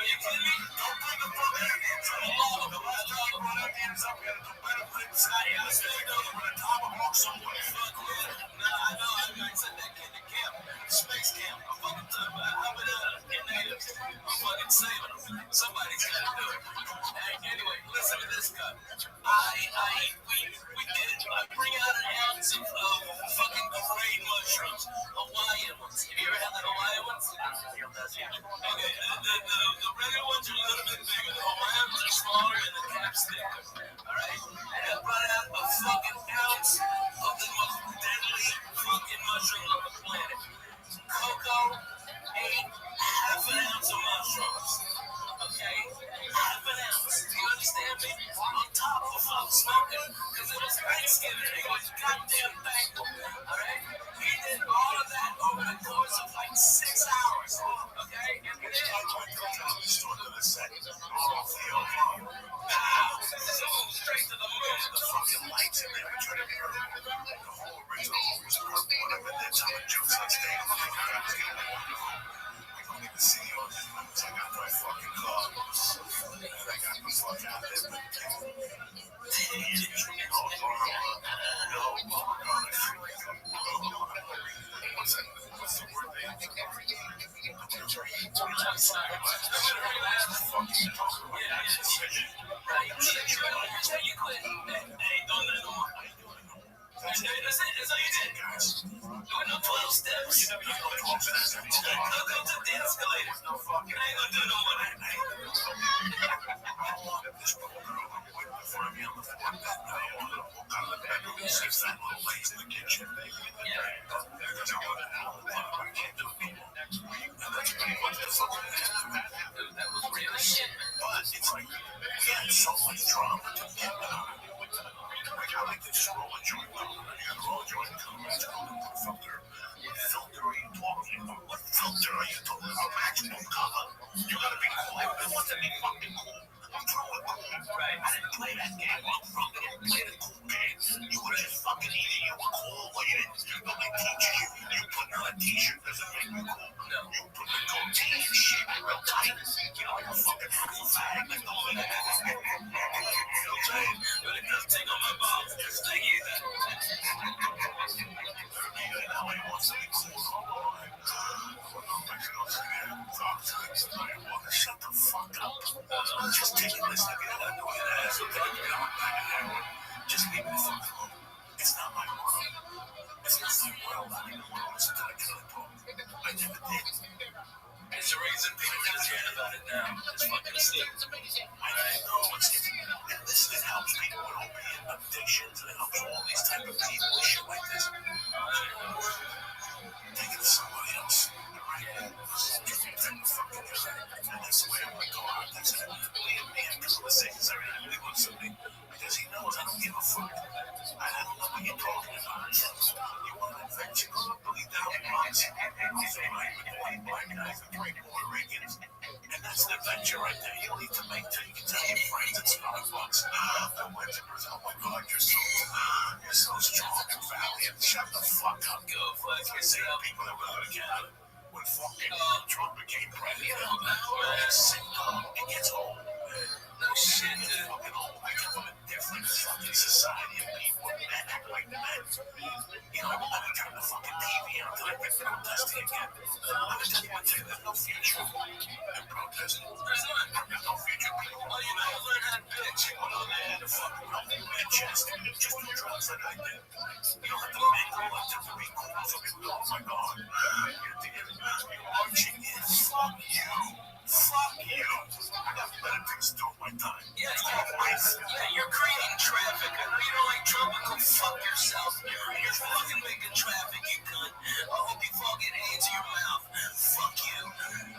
you kidding me? Don't bring them from Indians. I love them. I love them. When Indians up here to do better things, I still do them with a tomahawk somewhere. Fuck yeah. Nah, I know. I said that kid to camp. Space camp. I'm fucking talking about Habanada and natives. I'm fucking saving them. Somebody's got to do it. Hey, anyway, listen to this cut. We did it. I bring out an ounce of fucking great mushrooms. Hawaiian ones. Have you ever had the Hawaiian ones? Okay, the regular ones are a little bit bigger. The Hawaiian ones are smaller and the cap's thicker. Alright? And I brought out a fucking ounce of the most deadly fucking mushrooms on the planet. Coco ate half an ounce of mushrooms. Okay? Half an ounce. Do you understand me? On top of smoking. Because it was Thanksgiving. It was goddamn thankful. Alright? He did all of that over the course of like 6 hours. Okay? And then straight to the moon. The fucking lights in there. The whole original was whatever that time of jokes on stage. I don't even see all this. I got my fucking car. And I got the fuck out there. What's the word they That's all you did, guys. Doing no 12 steps. You never go 12 steps. Go to the escalator. No fucking. I ain't gonna do no more. I wanted this little girl waiting for me on the floor. I wanted to walk out of the bedroom and six that little lace in the kitchen. Because I wanted to help them. I can't do people next week. And that's pretty much the fucking end. That was real shit. But it's like, we had so much drama to get done. Like, I like to just roll a joint. You gotta roll a joint. It's called a filter. What filter are you talking about? What filter are you talking about? Maximum color. You gotta be cool. Everybody wants to be fucking cool. I'm throwing cool. Right? I didn't play that game. I'm from it. I didn't play the cool game. You were just fucking either you were cool or you didn't. Nobody teaches you. You putting on a t-shirt doesn't make you cool. No. You put the goatee and shit real tight. You know, like a fucking apple fag. Like the one that you know what I'm saying? But it does take on my balls. Just like you that. Everybody wants to be cool. Shut the fuck up. Just take it, listen to me. I know your ass. Just leave me the fuck alone. It's not my world. It's not my world. I don't even want to listen to the killing talk. I never did. It's the reason people just hearing about it now. It's fucking sick. I know it's sick. And listen, it helps people with opiate addictions and it helps all these type of people and shit like this. take it to somebody else. Right? Different type of fucking music. And that's the way I'm going to go out. That's it. Leave me in because of the things I really want something. Because he knows I don't give a fuck. I don't know what you're talking about. You want an adventure? Believe that it was. Also, right with white black guys and great Puerto Ricans. And that's an adventure right there. You don't need to make till you can tell your friends it's Starbucks. I went to Brazil. Oh my God, you're so strong and valiant. Shut the fuck up. Go fuck yourself. People that were out of Canada. When fucking Trump became president, it gets old. No shit, dude. Fucking old. I come from a different fucking society of people. Men act like men. You know, I'm gonna turn the fucking TV on until I get protesting again. I'm gonna tell you one thing, there's no future in protesting. There's no future, people. All you know is learn how to bitch. Well, on there, the fucking man chest. Just do drugs like I did. You don't have to make them like to be cool. So people go, oh my God. You're marching in. Fuck you. Fuck you. I got better things to do with my time. You're creating traffic. I know you don't like Trump, but go fuck yourself. You're fucking making traffic, you cunt. I hope you fucking AIDS in your mouth. Fuck you.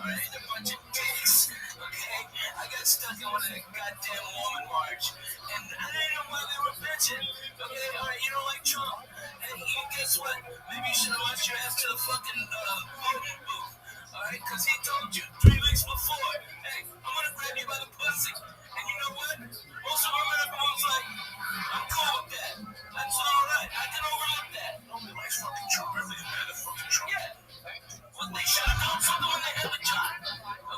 Alright, a bunch of dicks. Okay? I got stuck in one of that goddamn woman march, and I didn't know why they were bitching. Okay, alright, you don't like Trump. Hey, guess what? Maybe you should have watched your ass to the fucking voting booth. Alright, because he told you 3 weeks before, hey, I'm gonna grab you by the pussy. And you know what? Most of America was like, I'm cool with that. That's alright. I can overlook that. Nobody likes fucking Trump. Everything mad at fucking Trump. Yeah. Well, they should have done something when they had the job.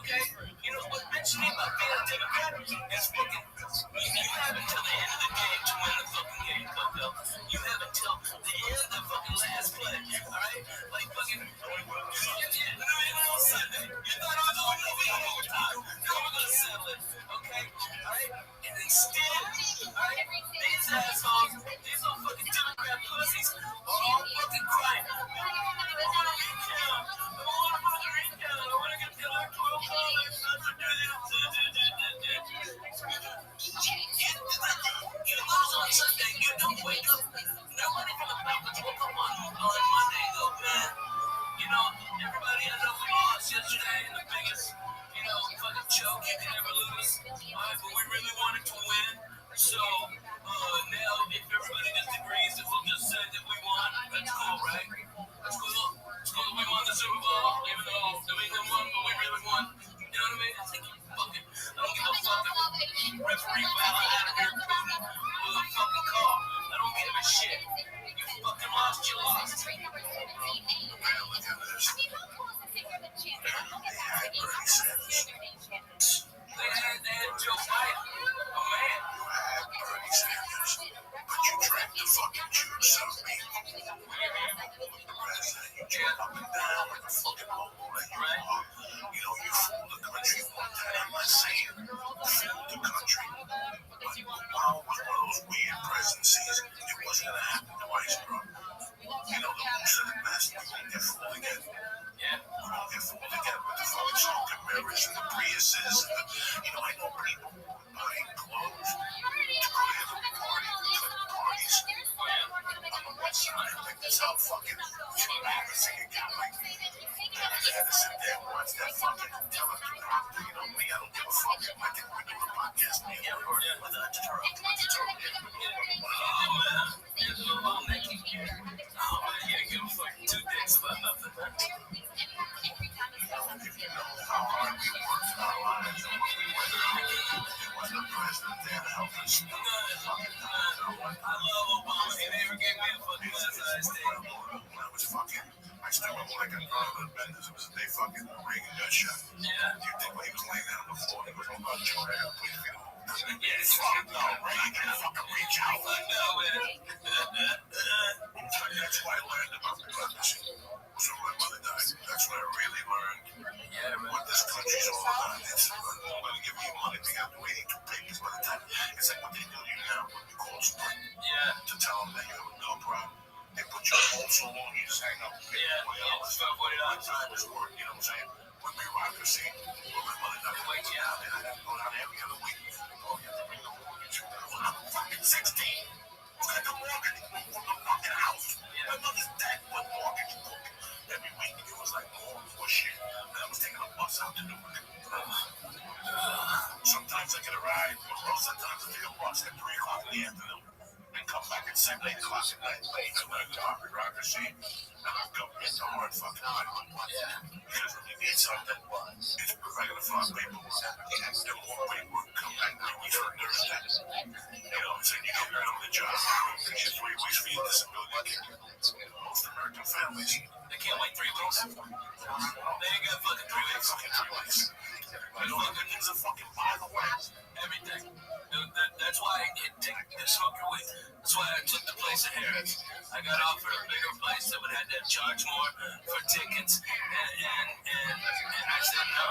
Okay? You know what bitches me about being a Democrat is fucking. You have until the end of the game to win the fucking game, Coco. You have until the end of the fucking last play. Alright? Like fucking. Even on Sunday. You thought I was going to be on overtime. Now we're gonna settle it. Okay? Alright? And instead, alright, these assholes, these little fucking Democrat pussies are all fucking crying. I want to recount. I want to get the electoral college. You lose on Sunday. You don't wake up. Nobody from the Falcons woke up on Monday and go, man. You know, everybody, I know we lost yesterday in the biggest, fucking choke you can ever lose. Alright, but we really wanted to win. So, now if everybody disagrees, if we'll just say that we won, that's cool, right? That's cool. It's cool that we won the Super Bowl, even though New England won, but we really won. You know what I mean? It's like, fucking, I don't give a fuck if referee ballot out of here with a fucking call. I don't give a shit. You fucking lost, you lost. They had Joe Biden. Oh, man. You had Bernie Sanders, but you drank the fucking juice out of me. You jammed up and down like a fucking mobile, like you are. You know, you fooled the country one time. I'm not saying fooled the country, but Obama was one of those weird presidencies. It wasn't going to happen twice, bro. You know, the who said it best, we won't get fooled again. Yeah, we won't get fooled again with the fucking smoke and mirrors and the Priuses. I know people buying clothes to go to the parties. On the west side, like that's how fucking embarrassing it got. Like, I had to sit there and watch that fucking teleprompter. You know me, I don't give a fuck. I think we're doing a podcast. With that oh man, there's a little naked kid. Oh man, you ain't give a fuck 2 days about nothing. If you know how hard we worked in our lives and what we went through, it was the president there to help us. I love Obama. He never gave me a fucking glass of iced tea. When I was fucking, I still remember when I got brought to the Benders. It was the day fucking Reagan got shot. Yeah. Do you think when he was laying down on the floor, he was like, oh, Joe, I gotta please be home. Yeah, fuck no, Reagan can't fucking reach out. I know, man. That's why I learned about democracy. So my mother died. That's what I really learned. Yeah, what this country's all about. It's I'm going to give you money to get 82 papers by the time. It's like what they do to you now when you call Sprint. Yeah. To tell them that you have a bill problem. They put you on hold so long, you just hang up and pay $40. It's about $40 time is work, you know what I'm saying? With bureaucracy. When my mother died, I went down there. I had to go down every other week. Oh, you have to bring the mortgage. When I'm fucking 16. Look at the mortgage. The fucking house. My mother's dead with mortgage book. every week it was like more shit. And I was taking a bus out to Newark. Sometimes I get a ride, but most of the times I take a bus at 3 o'clock in the afternoon and come back at 7, 8 o'clock at night. And when I go out the driver's seat, and I go, it's a hard fucking ride. Because when you need something, it's regular fun paperwork. The more paperwork come back 3 weeks from Thursday. You know, so you get rid of the job. It's just 3 weeks for your disability. Most American families, they can't wait 3 weeks. They ain't got fucking 3 weeks. Fucking 3 weeks. You know, things are fucking by the way. Everything. That's why I didn't take this smoker weed. That's why I took the place at Harris. I got offered a bigger place that would have to charge more for tickets. And I said no.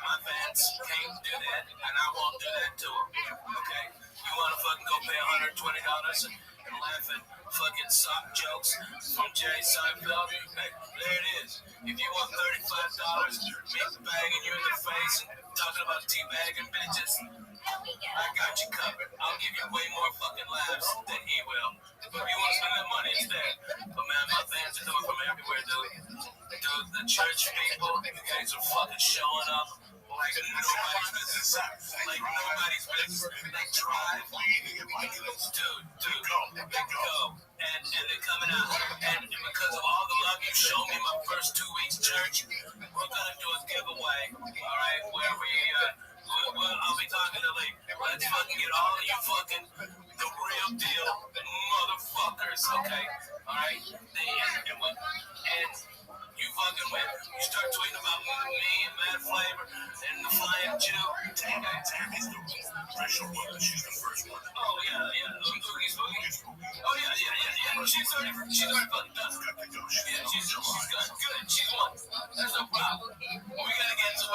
My fans can't do that, and I won't do that to them. Okay? You want to fucking go pay $120 and laugh at fucking sock jokes from Jerry Seinfeld? Hey, there it is. If you want $35, me banging you in the face and talking about teabagging bitches, I got you covered. I'll give you way more fucking laughs than he will. But if you want to spend that money, it's there. But man, my fans are coming from everywhere, dude. Dude, the church people, you guys are fucking showing up like nobody's business. Like nobody's business. They drive. Dude, go. And they're coming out. And because of all the love you showed me my first 2 weeks church, we're gonna do a giveaway. All right, where I'll be talking to Lee. Let's fucking get all of you fucking the real deal motherfuckers, okay? All right, and you fucking win. You start tweeting about me and Mad Flavor and the Flying Jew. Tammy's the official one. She's the first one. Oh yeah. Boogie's Boogie. Oh yeah. She's already fucking done. Yeah, she's good. She's won. There's no problem. We gotta get to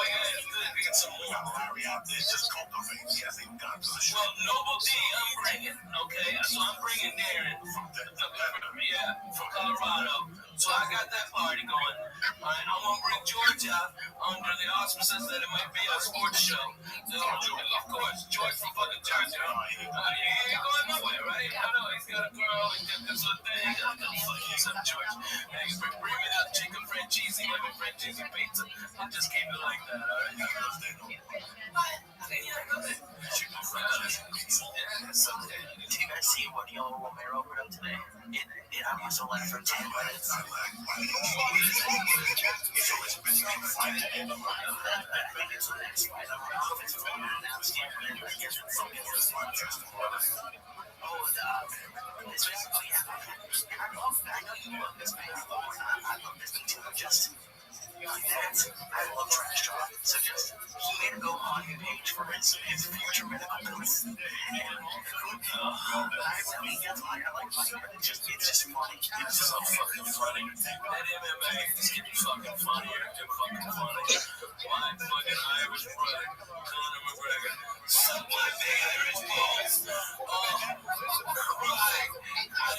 get some more. Larry out there just cultivating. He hasn't even gotten to the show. Well, Noble D, I'm bringing. Okay, so I'm bringing Darren from Colorado. So I got that party going. All right, I'm gonna bring George out under the auspices that it might be a sports show. So, of course, George from fucking Jersey. He ain't going nowhere, right? I know he's got a girl. He's got this little thing. He's up George. Hey, bring me that chicken franchise, lemon franchise pizza. I'll just keep it like that, all right? Chicken franchise pizza. Yeah, someday. Did you guys see what Young Romero put up today? It almost only for 10 minutes. I like so it's been fighting in the line. I love trash talk. So just he made a go on your page for his future medical bills. And I really get like it's just funny. It's just so fucking funny. That MMA is getting fucking funnier and fucking funny. My fucking Irish brother, Conor McGregor, suck my big Irish balls. Right.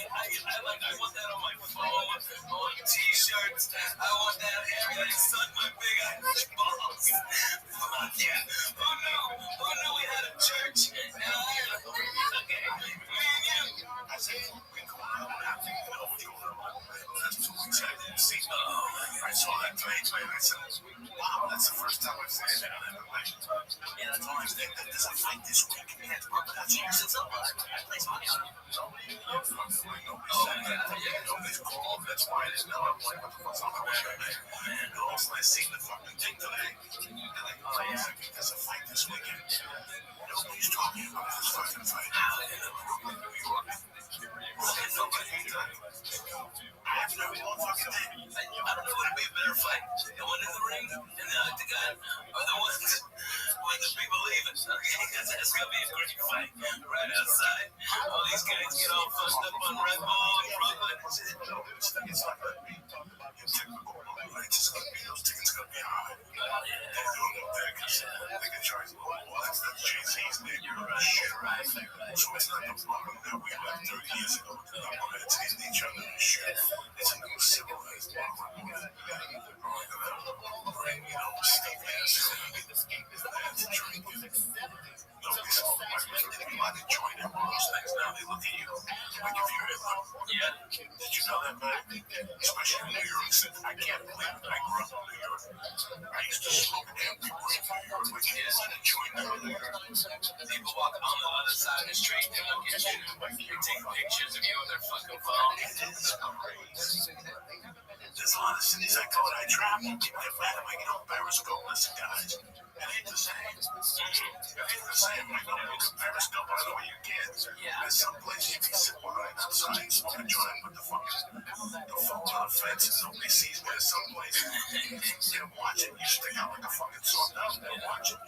I want that on my phone, on t-shirts. I want that everything. Suck my big Irish balls. Fuck yeah. Who knew we had a church in Ireland? Okay. Me and you. I said, we go around after you know what you're on. That's 2 weeks I didn't see. I saw that page, man. I said, wow, that's the first time I've seen that on MMA. Yeah, that's all I think that there's a fight this week. Yeah, that's all since I place money on it. Nobody's called. That's why there's no one like, what the fuck's on the man? And also, I seen the fucking thing today. They're like, oh yeah, there's a fight this weekend. Nobody's talking about this fucking fight. In New York. I have no fucking thing. I don't know what would be a better fight. The one in the ring and the octagon, or the ones where the people leave it. Okay, that's gonna be a great fight. Right outside, all these guys get all fucked up on Red Bull in Brooklyn. It's not gonna be typical. Those tickets gonna be high. They're doing it there because they can charge low. Well, that's Jay-Z's name. You're right. So it's not the problem that we left 30 years ago. Not wanting to hit each other and shit. It's a new civilized problem. Bring, Steve That's a drink. Nobody's smoking my music. You like to join in one of those things. Now they look at you like if you're Hitler. Yeah. Did you know that, man? Especially in New York City. I can't believe it. I grew up in New York. I used to smoke everywhere in New York. Like, you want to join in New York? People walk on the other side of the street, they look at you, they take pictures of you on their fucking phone. It's crazy. There's a lot of cities I go and I travel. If I have like, Periscope, listen, guys. It ain't the same. It ain't the same. Like, don't look at Periscope. I know what you get. There's some place you can sit behind outside, smoking a joint with the phone on the fence and nobody sees me. There's some place you watch it. You stick out like a fucking sore thumb and watch it.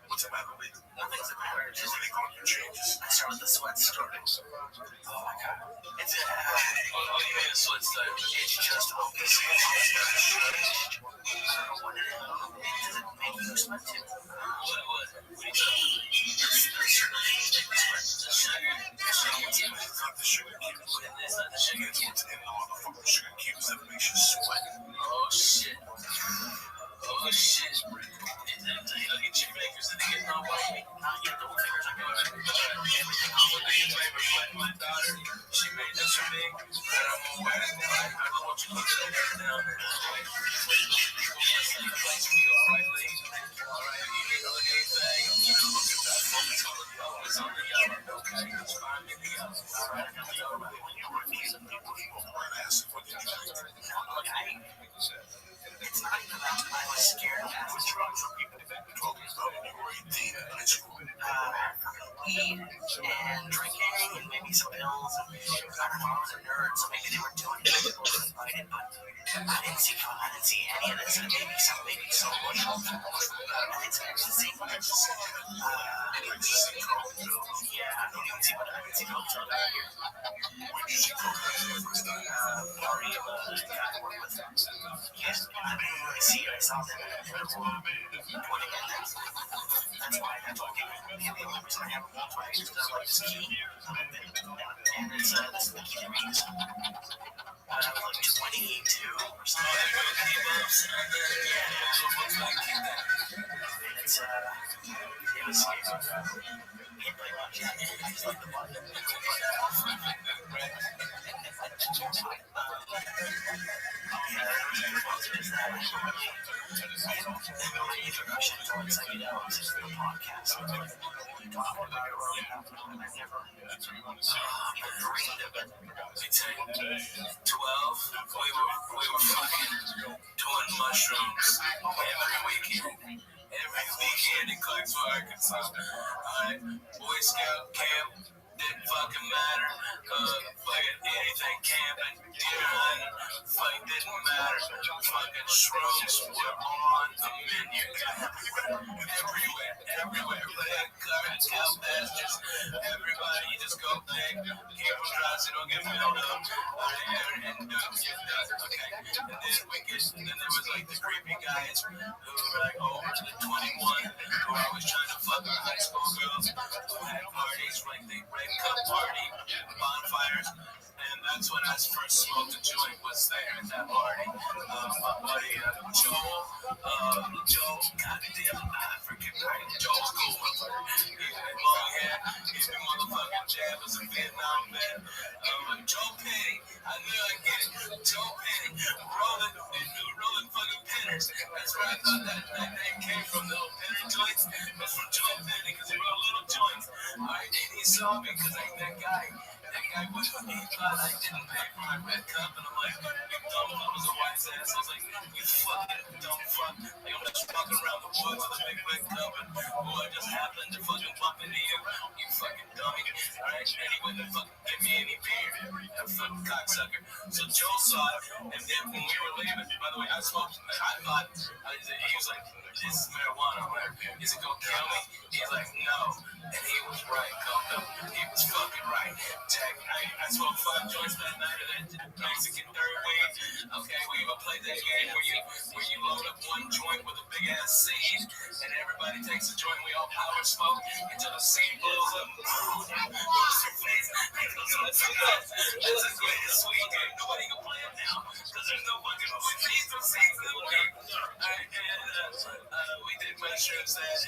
What's the matter, Lee? Nothing's the matter. You're really going through changes. I start with the sweat story. Oh my god. It's a what do you mean a sweat story? It's just always does it make you sweat too? What do you It's not the sugar cubes. It's not the sugar It's what's in the motherfucking sugar cubes that makes you sweat. Oh shit. Oh shit. You look at your fingers and they get no way. Not yet, the fingers are good. Everything off of me, baby, my daughter, she made this for me. And I'm aware of that. I don't want you to look at her down there. Alright, Lee. Alright, you need to look at anything. Look at that. It's on the yellow. Okay, it's fine. Get the yellow. Alright, I got the yellow. When you were a kid, people were an ass. What did you do? It's not even that I was scared of acid drugs or people that You were 18 in high school. weed and drinking and maybe some pills. And I don't know, I was a nerd, so maybe they were doing it. People were invited, but I didn't see any of this. And maybe so much. I think some ecstasy. Yeah, I didn't even see what I didn't see coke till I got here. When did you see coke the first time? Party of a guy I work with. Yes, I didn't really see it. I saw them in the room pointing at them. That's why I told you. The only reason I have a watch is because I like this key. And it's this is the key to read this. I was like 22 or something. It was can't play much. It's like the button. My introduction to psychedelics is the podcast. I talk about it early enough, and I never even dreamed of it. We take 12, we were fucking doing mushrooms every weekend. Every weekend in Clarksville, Arkansas. Alright, Boy Scout camp. Didn't fucking matter. Fucking anything camping, deer hunting, fucking didn't matter. Fucking shrooms were on the menu. Everywhere. Like covered cow pastures. Everybody, you just go big. Careful drive so you don't get filled up. And okay. And then there was like the creepy guys who were like over 21 who were always trying to fuck our high school girls who had parties like they cup party, bonfires, and that's when I first smoked a joint, was there at that party. My buddy Joel, goddamn, I forget Joel's cool motherfucker. He had long hair, he's been motherfucking jab as a Vietnam vet. Joe Penny, I knew I'd get it. Joe Penny, rolling fucking pinners. That's where I thought that name came from, the little pinner joints. That's from Joe Penny, because he wrote little joints. Alright, and he saw me because that guy was with me. He thought I didn't pay for my red cup, and I'm like, big dumb, I was a wise ass. I was like, you fucking dumb fuck. Like, I'm just walking around the woods with a big red cup, and boy, I just happened to fucking bump into you. You fucking dummy. Alright, and he wouldn't fucking give me any beer. That fucking cocksucker. So Joe saw it, and then when we were leaving, by the way, I smoked, I thought, he was like, this is marijuana, right? Is it gonna kill me? He's like, no. And he was right, Coco. He was fucking right. Jack, I smoked 5 joints that night of that Mexican dirt weed. Okay, we even played that game where you load up one joint with a big ass seed, and everybody takes a joint. We all power smoke until the seed blows up. What's your face? That's the greatest sweet game. Nobody can play it now because there's no fucking seeds or seeds in the weed. insurance that,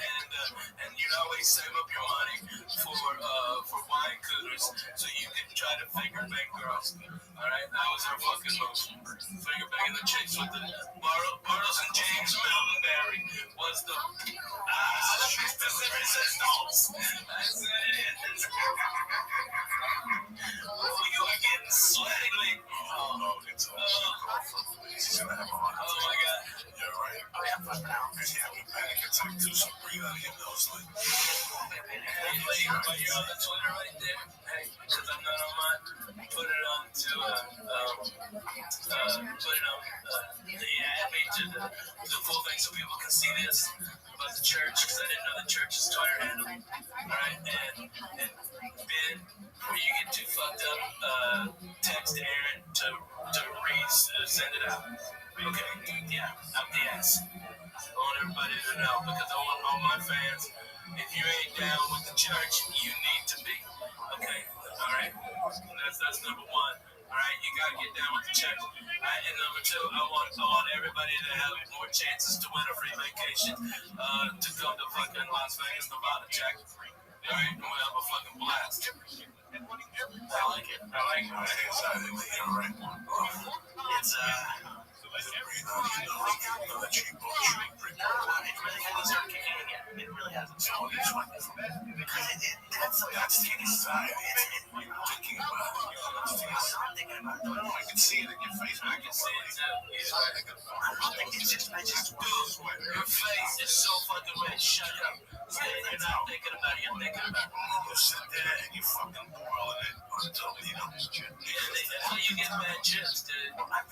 and you'd always save up your money for wine coolers so you can try to finger bang girls. All right, that was our fucking move. Finger banging the chicks with the Bartles and James Mountain Berry was the specific systems. I said it. Oh, you are getting sweaty, Lee. Oh, no, it's all she's gonna have a heart attack. Oh my god. You're right. Oh, yeah, but now, because you have a panic attack too, so breathe out of your nose like. Hey, Lee, but you're on the Twitter right there. Hey, because I'm not on mine. Put it on to, add me to the full thing so people can see this about the church, because I didn't know the church's Twitter handle. Alright, and Ben, before you get too fucked up, text Aaron to send it out. Okay, yeah, I'm the ass. I want everybody to know, because I want all my fans, if you ain't down with the church, you need to be. Okay, alright? That's number one. Alright, you gotta get down with the church. Alright, and number two, I want everybody to have more chances to win a free vacation, to come to fucking Las Vegas, Nevada, Jack. Alright, and we'll have a fucking blast. I like it. Alright. It's, It really hasn't. That's the inside. Thinking about it. I'm thinking about it. No, I can see it in your face. I can see it too. I just your face is so fucking red. Shut up. You're not thinking about it. You're thinking about it. You sit there and you fucking boil it until, How you get mad chips, dude? I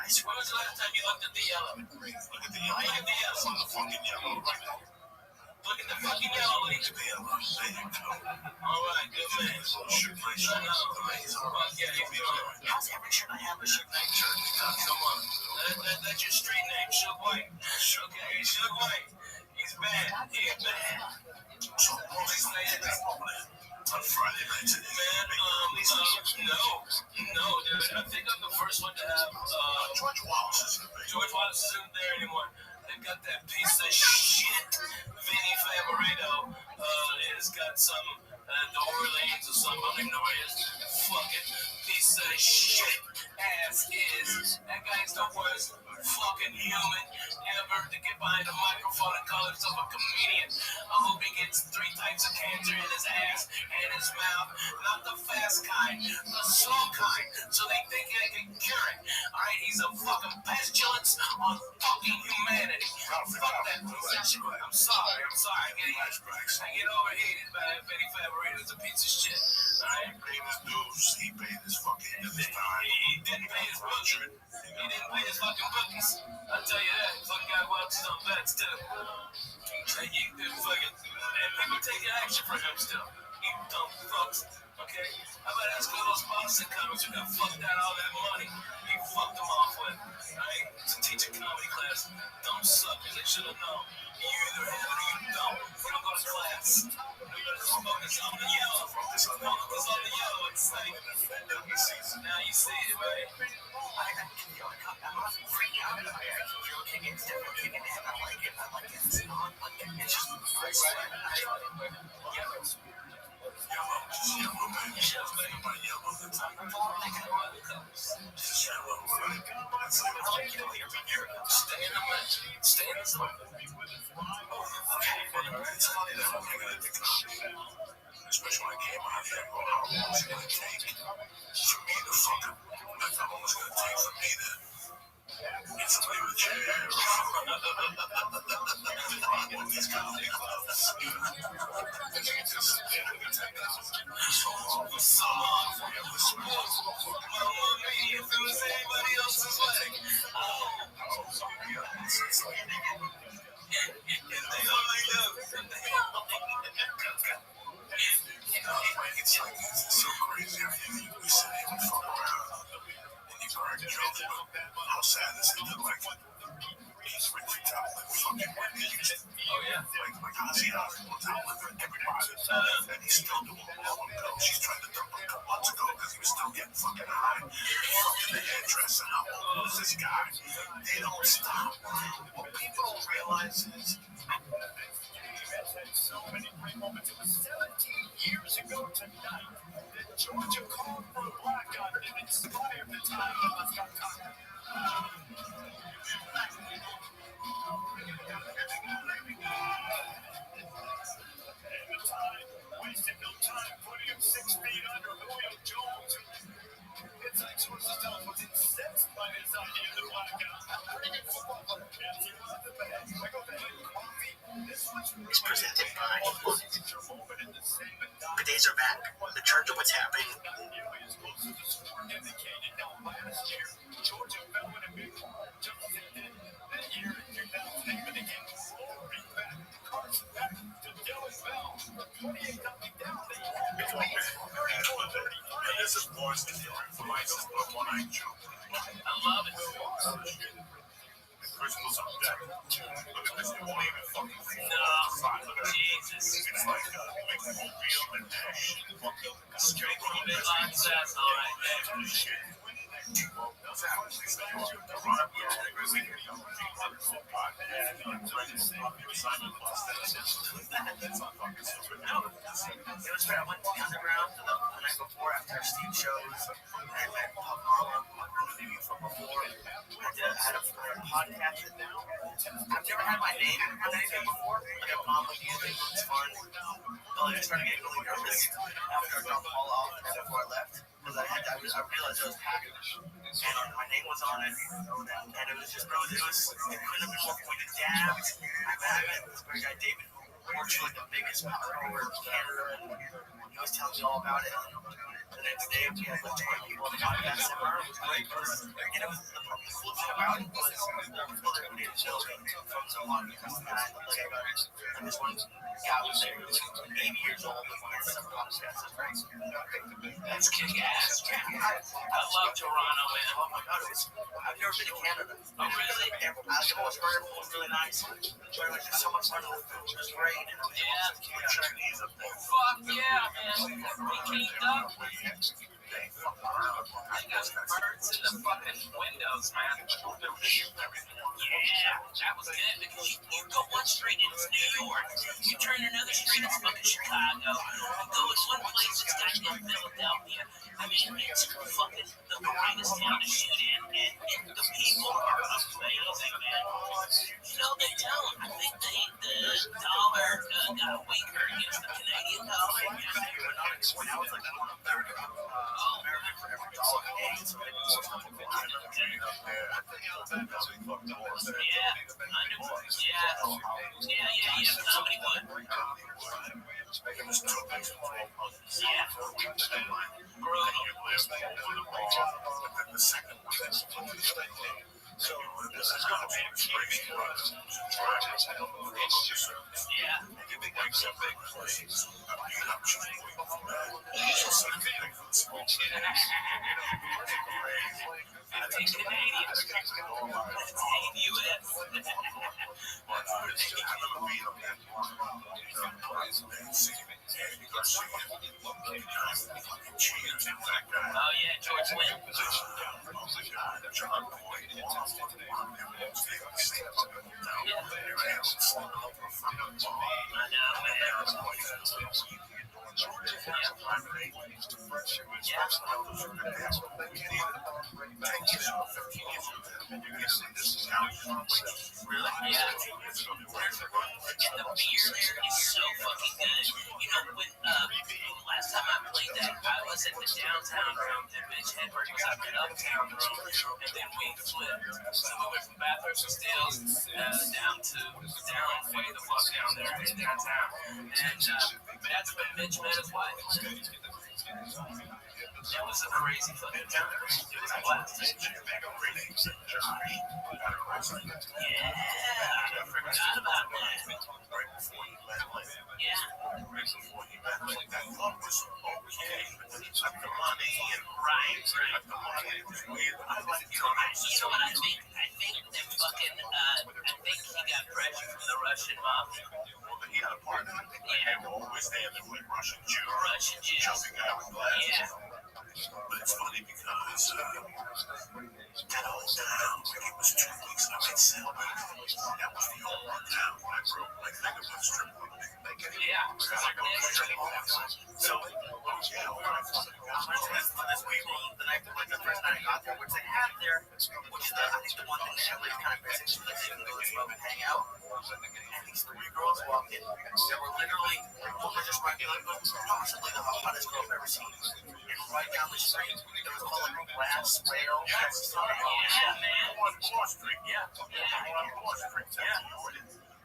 swear. When was the last time you looked at the yellow? Look at the yellow. Look at the yellow. Look at the fucking yellow right now. Look at the fucking yellow, Lee. Look at the yellow. There you go. Alright, good man. I know. Fuck yeah, he's doing it. How's every shirt I have a shirt name? Come on. That's your street name, Suge White. Okay, Suge White. He's bad. He's bad. So, what's on Friday night today? Man, no, dude. I think I'm the first one to have, George Wallace isn't there. George Wallace isn't there anymore. They've got that piece of shit, Vinny Favorito, has got some, the Orleans or something, I don't even know where it is. Fucking piece of shit ass is. That guy's the worst fucking human ever to get behind a microphone and call himself a comedian. I hope he gets 3 types of cancer in his ass and his mouth. Not the fast kind, the slow kind. So they think they can cure it. Alright, he's a fucking pestilence on fucking humanity. Fuck that bullshit. I'm sorry. I get overheated by that Benny Favorito's a piece of shit. Alright? He paid his dues. He paid his fucking time. He didn't pay his butcher. He didn't pay his fucking bookies. I'll tell you that. Fucking guy watches on bets too. And you do fucking, and people taking action for him still. You dumb fucks. Okay? How about asking those Boston comics who got fucked out all that money? You fucked them off with. Right? To teach a comedy class. Dumb suckers. They should have known. You either have it or you don't. You don't go to class. Focus on the yellow. Focus on the yellow. It's like, now you see it, right? I'm not freaking out about it. I keep joking. It's different. I like it. It's just, I swear. Yellow, man. Yellow, the time. Just yellow, right? That's it. Stay in the zone. Okay, it's funny that I'm looking at the comedy, especially when I came out here, how long was it going to take for me to fucking, like how long was it going to take for me to get somebody with a chair, with these comedy clubs, and you can just sit there and take that so long for you to smoke. If it was anybody else's way. It's like, it's so crazy how we sit here and fuck around and you crack jokes, but how sad is it that he's Richard Townley fucking Wendy used to, like Ozzy Osbourne Townley for everybody, and he's still doing all of them. She's trying to dump him a couple months ago because he was still getting fucking high, fucking the hairdresser. How old is this guy? They don't stop. What people don't realize is defining moment. It was 17 years ago tonight that Georgia called for a blackout and it inspired the time of the Scott Tucker. And the time, wasted no time, putting him 6 feet under Julio Jones. Inside sources tell us was incensed by his idea of the blackout. Is presented by The days are back. The church of what's happening. Last year, Georgia fell in a big just as they did that year in 2008 when they came roaring back. Carson back to Dylan Bell. 28 nothing down. They had 34-33. This is Boris for myself, but one-eyed Jew. I love it. Christmas on deck. Look at this, it won't even fucking fall. No, Jesus. It's like making oatmeal and ash. Straight from the midline sass, all right. Shit. It was fair. I went to the underground the night before after Steve shows. I met Pop Mama, who knew you from before. I had a podcast. I've never had my name on anything before. Like a mom with music, it was fun. But I started getting really nervous after I dropped Paul off and before I left. Because I realized I was happy. And my name was on it. And it was just, bro, it couldn't have been more pointed down. I met this great guy, David, who works for like the biggest power over in Canada. And he was telling me all about it. And the next day, we had like 20 people on the podcast. And it was great. And it was the cool thing about it was everybody was children from so long. Because this one guy was there, he was like 80 years old. And some podcast is great. That's kick-ass. I love Toronto, man. Oh my god, I've never been to Canada. Oh, really? Everyone was really nice. It was just so much fun. The food was great. And everything was Chinese up there. Fuck yeah, man. We came up. I got birds in the fucking windows, man. Yeah, that was good because you go one street and it's New York. You turn another street, it's fucking Chicago. You go in one place, it's goddamn Philadelphia. I mean, it's fucking the greatest town to shoot in, and the people are amazing, man. You know, they tell them, I think the dollar got weaker against the Canadian dollar. Now it's like $1.30. American for every dollar gained, so maybe more than Yeah, comedy would. It was 2 days before Yeah. the second one is so this is going to be extremely hard. Yeah. It makes a big place. You have to Canadians. US. Oh yeah, George Lynn. Really? Yeah. And the beer there is so fucking good. You know, when last time I played that, I was at the downtown room, and Mitch Hedberg was at the uptown room, and then we flipped. So we went from Bathurst and Stills down way the fuck down there in downtown. And that's when Mitch met his wife. That was a crazy fucking time. It was a blast. Yeah, I forgot about that. Yeah. Right. You know what I think? I think that fucking, I think he got pressure from the Russian mafia. He had a partner. They were always there. They were Russian Jews. Russian Jews. Jumping out with glasses. Yeah. But it's funny because that whole town, like it was 2 weeks and I went celebrating. That was the whole town. I broke like think of a strip club. Yeah. So, this people, the night, like the first night I got there, which they have there, which is I think the one thing that everybody's kind of missing, so they can go and smoke and hang out. And these three girls walked in. They were literally, what were just regular, but possibly the hottest girl I've ever seen. And right down the street, there was called like a glass rail. Yeah, man. On Wall Street. Yeah. On Wall Street. Yeah.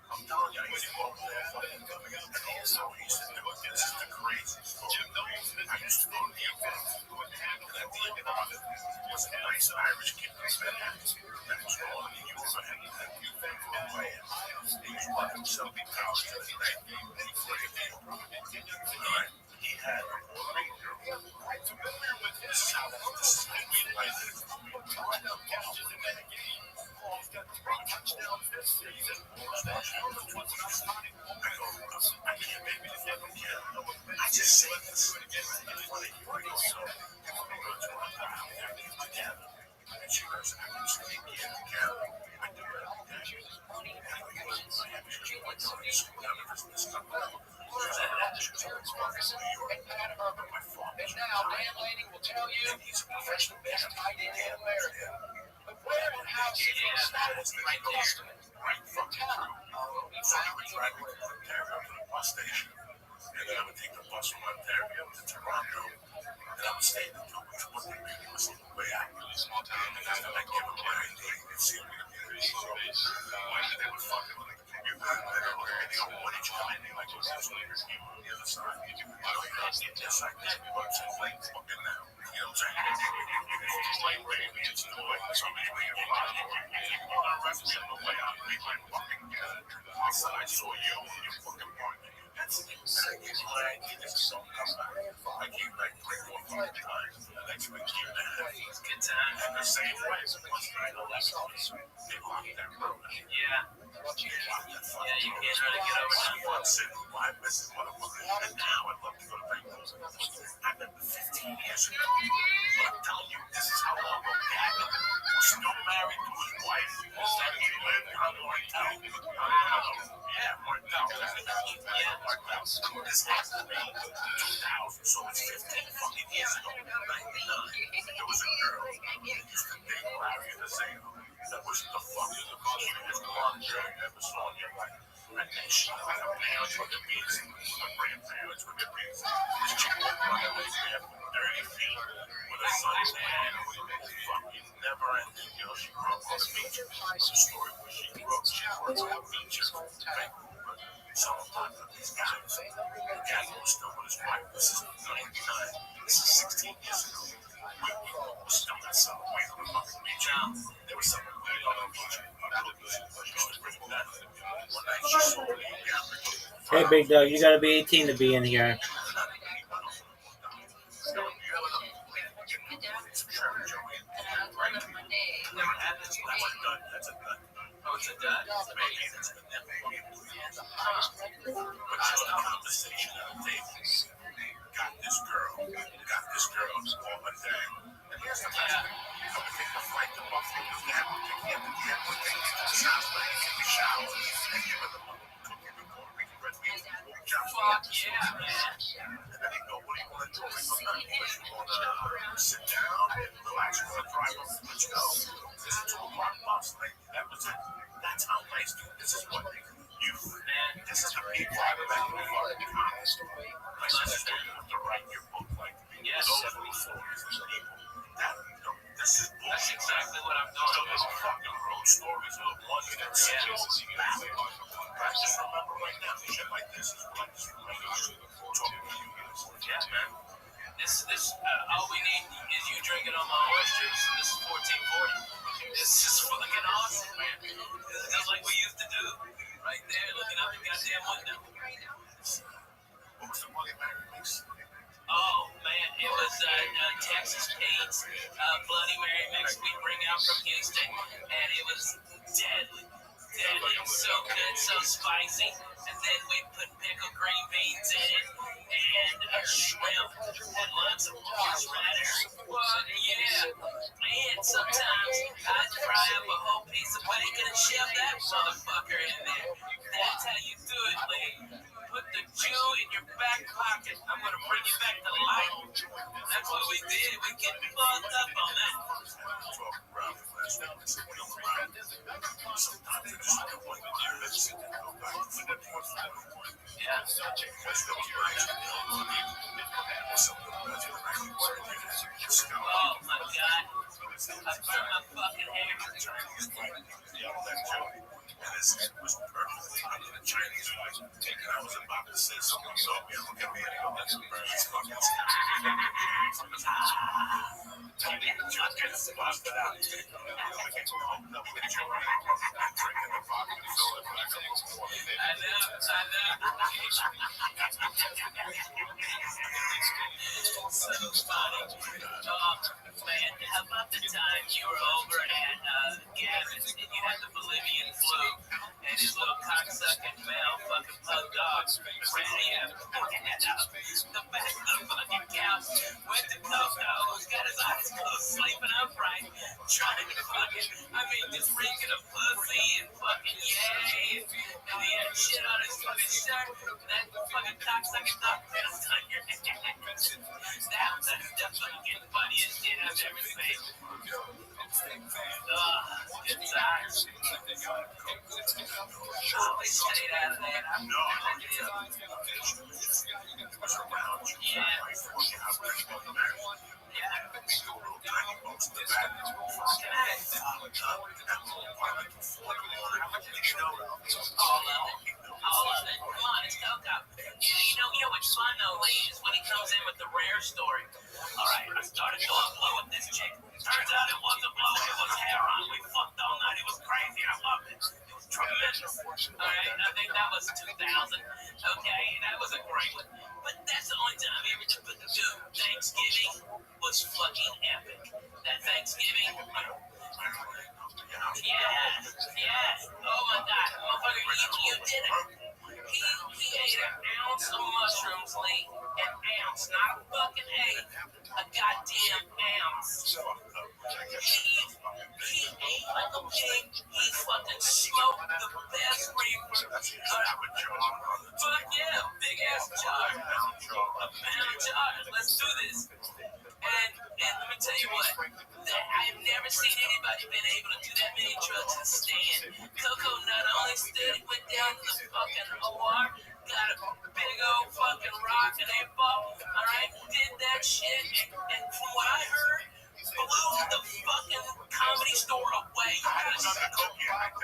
I'm telling you, I used to go over there fucking coming up. And also, he used to do it. This is the craziest story. I used to go to the event. And at the end of it, was a nice Irish kid from Manhattan. That was rolling in Europe and that you think for a plan. He was working something out to the 1984. Alright? He had a Puerto Rican girl. Familiar with his South, this is what we like. Right up, catches him in the game. He's got 3 touchdowns this season. I just say this. And she goes, I can speak in the camera. I do it. And now Dan Laney will tell you he's the best tight end in America. But where and how is he started right there? Right from town. So he would drive me from Ontario to the bus station. And then I would take the bus from Ontario to Toronto. And I would stay in the 2 weeks. What they really was the way I really small town. And after I gave him my ID, and see me in the space. Why did they would fuck him? You got better. And they go, what did you come in? Like, what's this later? On the other side. You do just like this. But it's like fucking now. You know what I'm saying? It's like, baby, it's no way. Somebody made a lot of money. You want to arrest me on the way out. Make my fucking gun. I saw you and your fucking partner. That's it. And I gave you like, this is something come back. I gave like 3 or 4 times. The next week, year and a half. It's good time. And the same way. Once I know that's all this way. They locked that road. Yeah. Yeah, you can't really get over that. Once in my missing motherfucker. And now I'd love to go to Vegas. I remember 15 years ago. But I'm telling you, this is how long ago Dad was still married to his wife. Started to live on the right town. Yeah, worked out. Yeah, worked out. This has to be 2000, so it's 15 fucking years ago. 99. There was a girl that used to date Larry in the same. That was the fucking most long-term ever saw in your life. And then she had her parents with the beats, her grandparents with the beats. This chick was running away there for 30 feet with her son's hand. Fucking never ending. You know, she grew up on the beach. The story was she grew up, she worked on the beaches in Vancouver. Sometimes with these guys. The guy was still with his wife. This is 99. This is 16 years ago. We were still not some way on the fucking beach. There was something weird on the beach. Hey, big dog, you gotta be 18 to be in here. Got this girl on her day. And here's the thing. I would take the flight to Buffalo. You have to take the airport, take the shower, and give her the money. Fuck yeah, man. And then they go, what do you want to do? We go, nothing. You want to sit down and relax. You want to drive up? Let's go. This is 2 o'clock bus. Like, that was it. That's how nice, dude. This is what you, man. This is the people I remember. My sister, you have to write your book like yes. Those are the stories of people. This is bullshit. That's exactly what I'm doing. Those fucking road stories of the ones that see us. I just remember right now, shit like this is what I just remember talking to you guys. Yeah, man. This, all we need is you drinking on my oysters. This is 1440. This is fucking awesome, man. This is just like we used to do. Right there, looking out the goddamn window. What was the Bloody Mary mix? Oh, man, it was Texas Kate's Bloody Mary mix we bring out from Houston, and it was deadly. Deadly. So good, so spicy. And then we put pickled green beans in it, and shrimp, and lots of horseradish. What? Yeah. And sometimes I'd fry up a whole piece of bacon and shove that motherfucker in there. That's how you do it, Lee. Put the Jew in your your back pocket. I'm gonna bring you back to life. That's what we did. We get fucked up on that. Yeah. Oh my god. I burned my fucking hair. It was perfectly under the Chinese watch. I was about to say something, so look at me and go, that's a Chinese fucking So funny. Oh, man, how about the time you were over at Gavin's and you had the Bolivian flu and his little cocksucking male fucking pug dog ran him the back of the fucking couch, went to Coco, who's got his eyes closed, sleeping upright, trying to fucking, just reeking of pussy and fucking yay, and he had shit on his fucking shirt, and that fucking cocksucking dog pissed on your head. That was the fucking funniest shit I've ever seen. Good times. Always stayed out of that. I'm all of it. Come on, it's Coco. You know what's fun though, ladies, when he comes in with the rare story. Alright, I started going blow with this chick. Turns out it wasn't blow, it was heroin. We fucked all night, it was crazy, I loved it. It was tremendous. Alright, I think that was 2000. Okay, that was a great one. But that's the only time I ever did Thanksgiving was fucking epic. That Thanksgiving, yes. Oh my god, motherfucker, you did it. He ate an ounce of mushrooms, Lee. An ounce, not a fucking eight. A goddamn ounce. He ate like a pig. He fucking smoked the best reefer. Fuck yeah, big ass jar. A pound jar. Let's do this. And let me tell you what, I've never seen anybody been able to do that many drugs and stand. Coco not only stood, he went down to the fucking OR, got a big old fucking rock and a ball, alright, did that shit, and from what I heard, blew the fucking comedy store away. I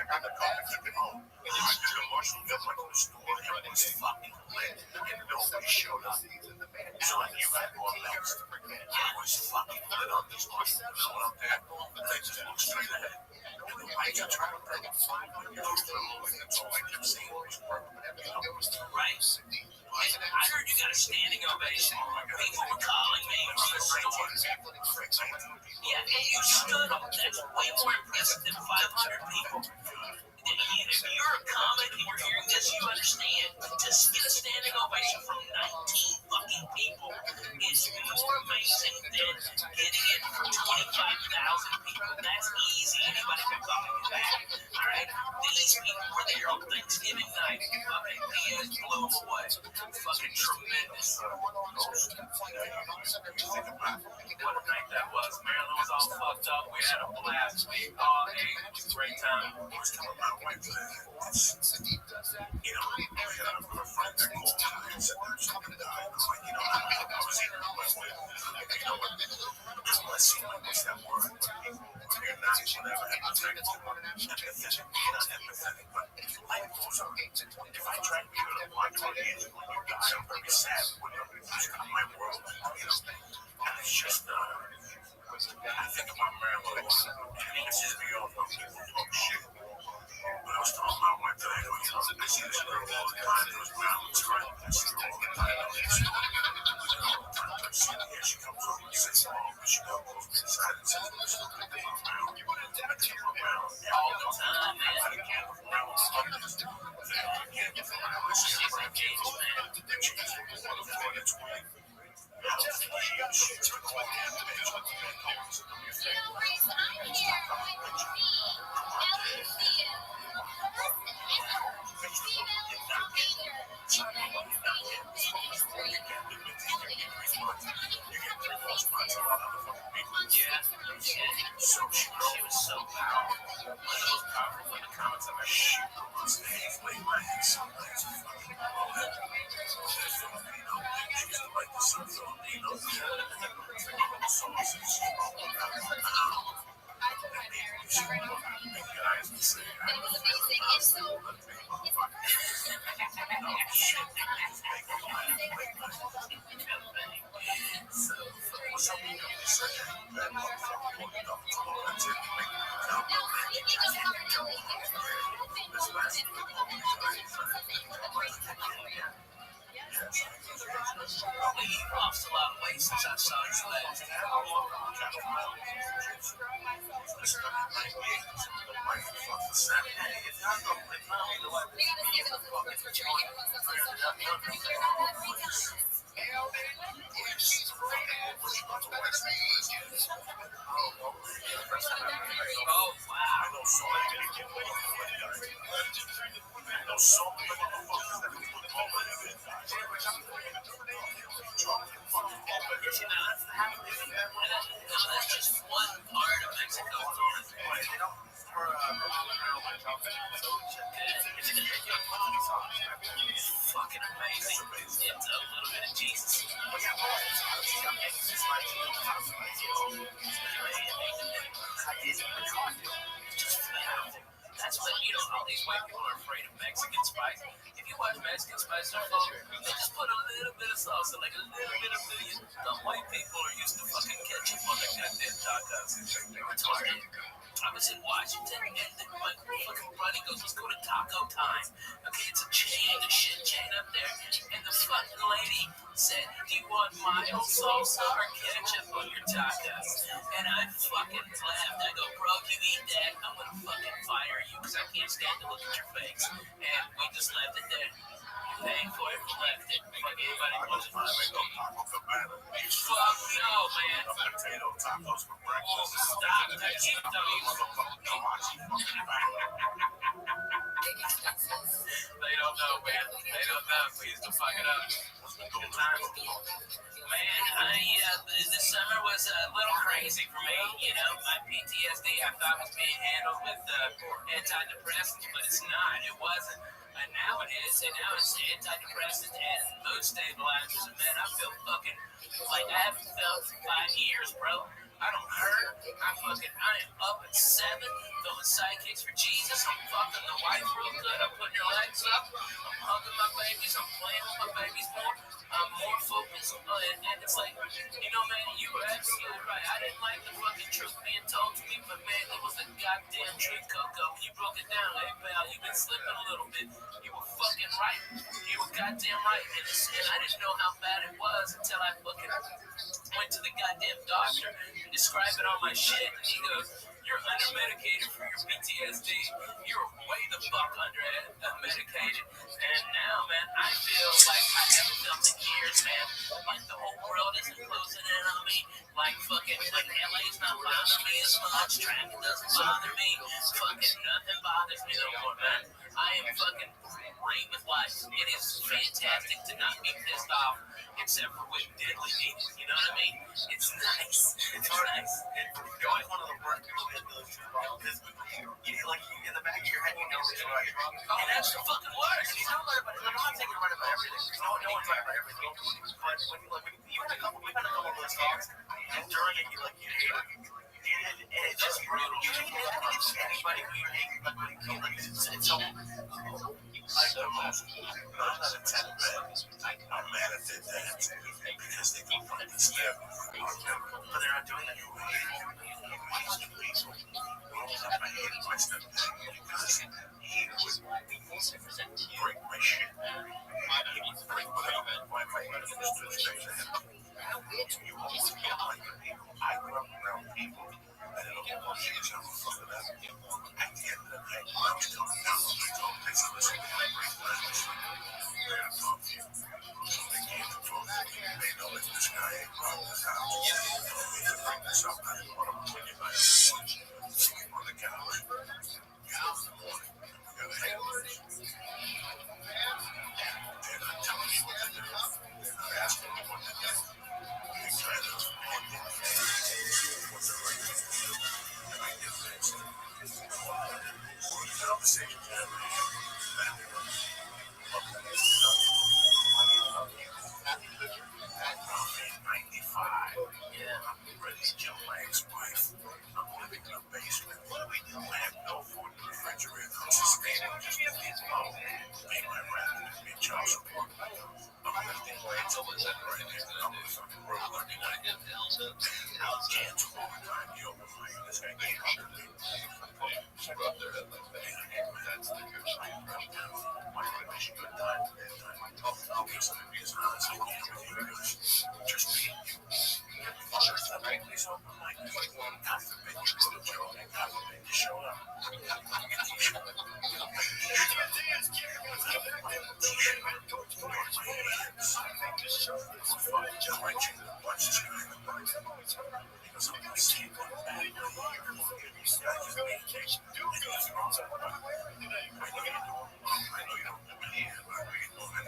got the coke and took it home. I did a mushroom that went to the store. It was fucking lit. And nobody showed up. So you had more else. I was fucking lit on this mushroom. So up there, they just looked straight ahead. And the lights are trying to bring it. That's all I kept seeing was purple. Right. I heard you got a standing ovation. People were calling me from the store. Yeah, and you stood up. That's way more impressive than 500 people. If you're a comic and you're hearing this, you understand. Just get a standing ovation from 19 fucking people is more amazing than getting it from 25,000 people. That's easy. Anybody can fucking do that. Alright? These people were there on Thanksgiving night. Fucking Diaz blew them away. Fucking tremendous. What a night that was. Maryland was all fucked up. We had a blast. We all ate. It was a great time. White flag. You know, I had a friend that called and said that something died. I was like, I was eating on my way. Unless you use that word, you're not whatever. And I'll tell you what, not empathetic, but life goes on. If I try to be a white audience when you die, I'm very sad when it's out of my world. And it's just, I think about Maryland. And it pisses me off when people talk shit. But I was talking about my dad, I see this girl all the time, it was mountains, right? That's true all the time. Here she comes over and says, but she goes inside and says, there's something about mountains. I take her around all the time, man. I can't go around with hundreds. I can't get around with she's engaged, man. Then she gets over one of Florida's wife. She took all the evidence with the codes. So, What's up, you know, it's like that motherfucker on the double tomorrow. That's it. Make it count. This last week, you've lost a lot of weight since I saw you last. Oh, wow. That's just one part of Mexico. Fucking amazing. It's a little bit of Jesus. That's what, all these white people are afraid of Mexican spice. If you watch Mexican spice on they just put a little bit of salsa, like a little bit of million. The white people are used to fucking ketchup on their goddamn tacos. They're retarded. I was in Washington, and my fucking buddy goes, let's go to Taco Time. Okay, it's a shit chain up there. And the fucking lady said, do you want mild salsa or ketchup on your tacos? And I fucking laughed. I go, bro, you eat that, I'm gonna fucking fire you because I can't stand to look at your face. And we just left it there. Paying for it, we left it. Fuck anybody wants to fuck no, man. Potato tacos for breakfast. Stop. I keep those. They don't know, man. They don't know. We used to fuck it up. Good times. Man, this summer was a little crazy for me. My PTSD I thought was being handled with antidepressants, but it's not. It wasn't. And now it is. And now it's antidepressants and mood stabilizers. And man, I feel fucking like I haven't felt in 5 years, bro. I don't hurt. I am up at 7, doing sidekicks for Jesus. I'm fucking the wife real good. I'm putting her legs up. I'm hugging my babies. I'm playing with my babies more. I'm more focused. And it's like, man, you were absolutely right. I didn't like the fucking truth being told to me, but man, it was the goddamn truth, Coco. You broke it down. Hey, pal, you've been slipping a little bit. You were fucking right. You were goddamn right. And I didn't know how bad it was until I fucking went to the goddamn doctor and described it on my shit. And he goes, you're under-medicated for your PTSD. You're way the fuck under-medicated. And now, man, I feel like I haven't felt in years, man. Like the whole world isn't closing in on me. Like LA's not bothering me as much. Traffic doesn't bother me. Fucking nothing bothers me no more, man. I am fucking great with life. It is fantastic to not be pissed off, except for with deadly meat. You know what I mean? It's nice. It's nice. You're always one of the worst people that does this wrong because in the back of your head, you know it's right. And that's the fucking worst. You know, I'm not saying you're right about everything. No one's right about everything. But when you've had a couple of those talks, and during it, you hate it. And it's just brutal. You hate anybody who you hate, it's so. I'm not a 10 I'm mad at that because they can find this step. But they're not doing that. You hate please. I hate my stepdad because he would break my shit. He would break my understood. You always feel like the people. I grew up around people. I don't know what she was on for that. At the end of the night, I'm still down. Don't take some listen to my great friends. They're from you. So they came to folks. They know that this guy ain't from this house. They don't need to bring this up. I didn't want to put you by the sleep on the couch. Get up in the morning. You gotta hang loose. They're not telling you what to do. They're not asking you what to do. They try to make it what's the right thing to do. And I get things. One of the conversations that we have,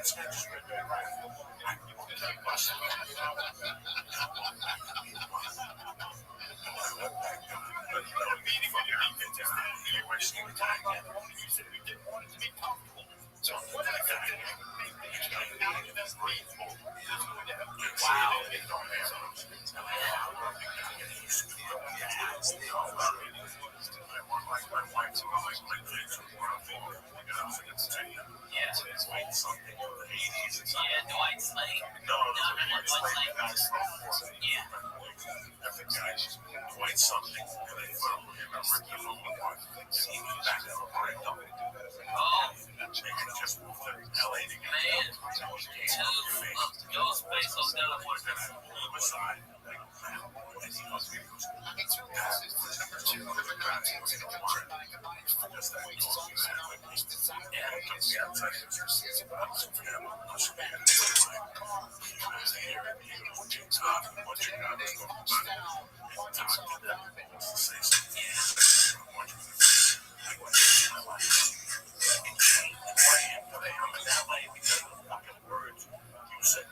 Yeah, Dwight Slade. No, Dwight Slade. Yeah. Quite something, and they found him and Ricky Lombardi. He was back in the party. Oh, Just moved to LA to get man. Two of those pesos de la fuerza. beside. And he goes, number two, just that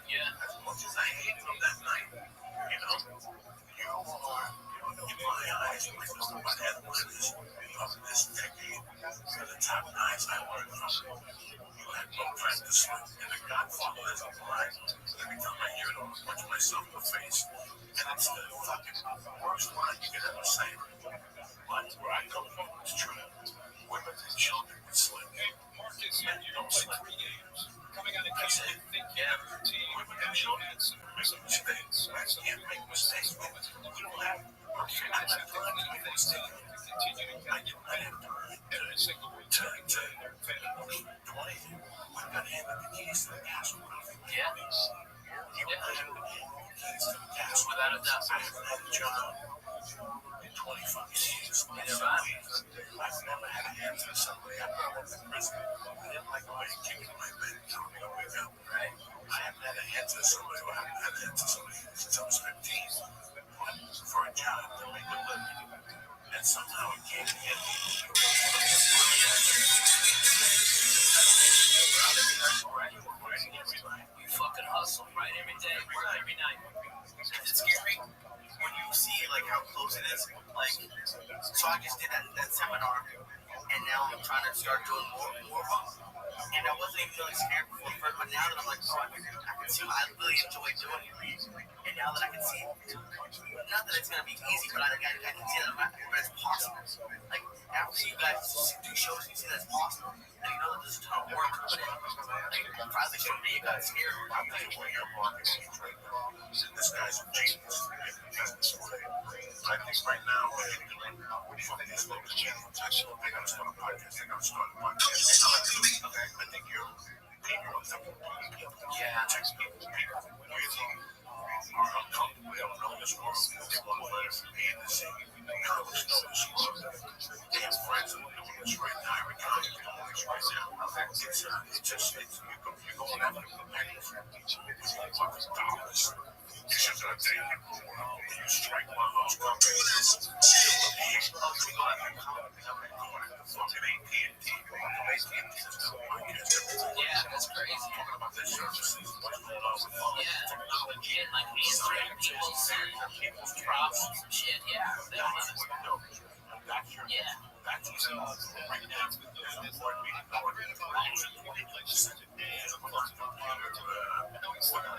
Yeah. As much as I hated him that night, you know, you are, in my eyes, like the headliners of this decade. For the top guys I learned from. You had no practice with, and the Godfather is a blind. Every time I hear it, I punch myself in the face. And it's the fucking worst line you could ever say. But where I come from, it's true. Women and children can slip. Men don't slip. That's it. Yeah. Women and children make mistakes. Men can't make mistakes. We don't have. Okay, I have to make mistakes. I get ready to Dwight, I got handed the keys to the castle. Yeah. You were handed the keys to the castle. Without a doubt. I haven't had a job in 25 years. I've never had a hand to somebody after I worked in prison. I didn't like the way he kicked in my bed and told me to wake up. Right. I haven't had a hand to somebody who haven't had a hand to somebody since I was 15. But for a job to make a living. And somehow it came to hit me. You fucking hustle, right? Every day, every night. It's scary when you see like how close it is. Like, so I just did that seminar, and now I'm trying to start doing more of them. And I wasn't even really scared before first, but now that I'm like, oh, I can see I really enjoy doing it. And now that I can see, not that it's gonna be easy, but I can see that it's possible. Like after you guys do shows, you see that's possible, and you know that there's a ton of work to put in. Like probably for me, it got scared. I'm thinking where your market is right now. This guy's a genius. I think right now we're hitting fucking this little channel. Actually, they gotta start a podcast. They gotta start a podcast. I think you're people are something. Yeah. People really are uncomfortable. They don't know this world. They want to learn from me and the same. College know this world. They have friends who are doing this right now. Every college is doing this right now. It's just, you're going after the pennies. It's like fucking dollars. You should have taken it. You strike one of those companies. Fucking AT&T. Yeah, that's crazy. Yeah, technology and like answering people's problems and shit. Yeah, they don't have it. Yeah.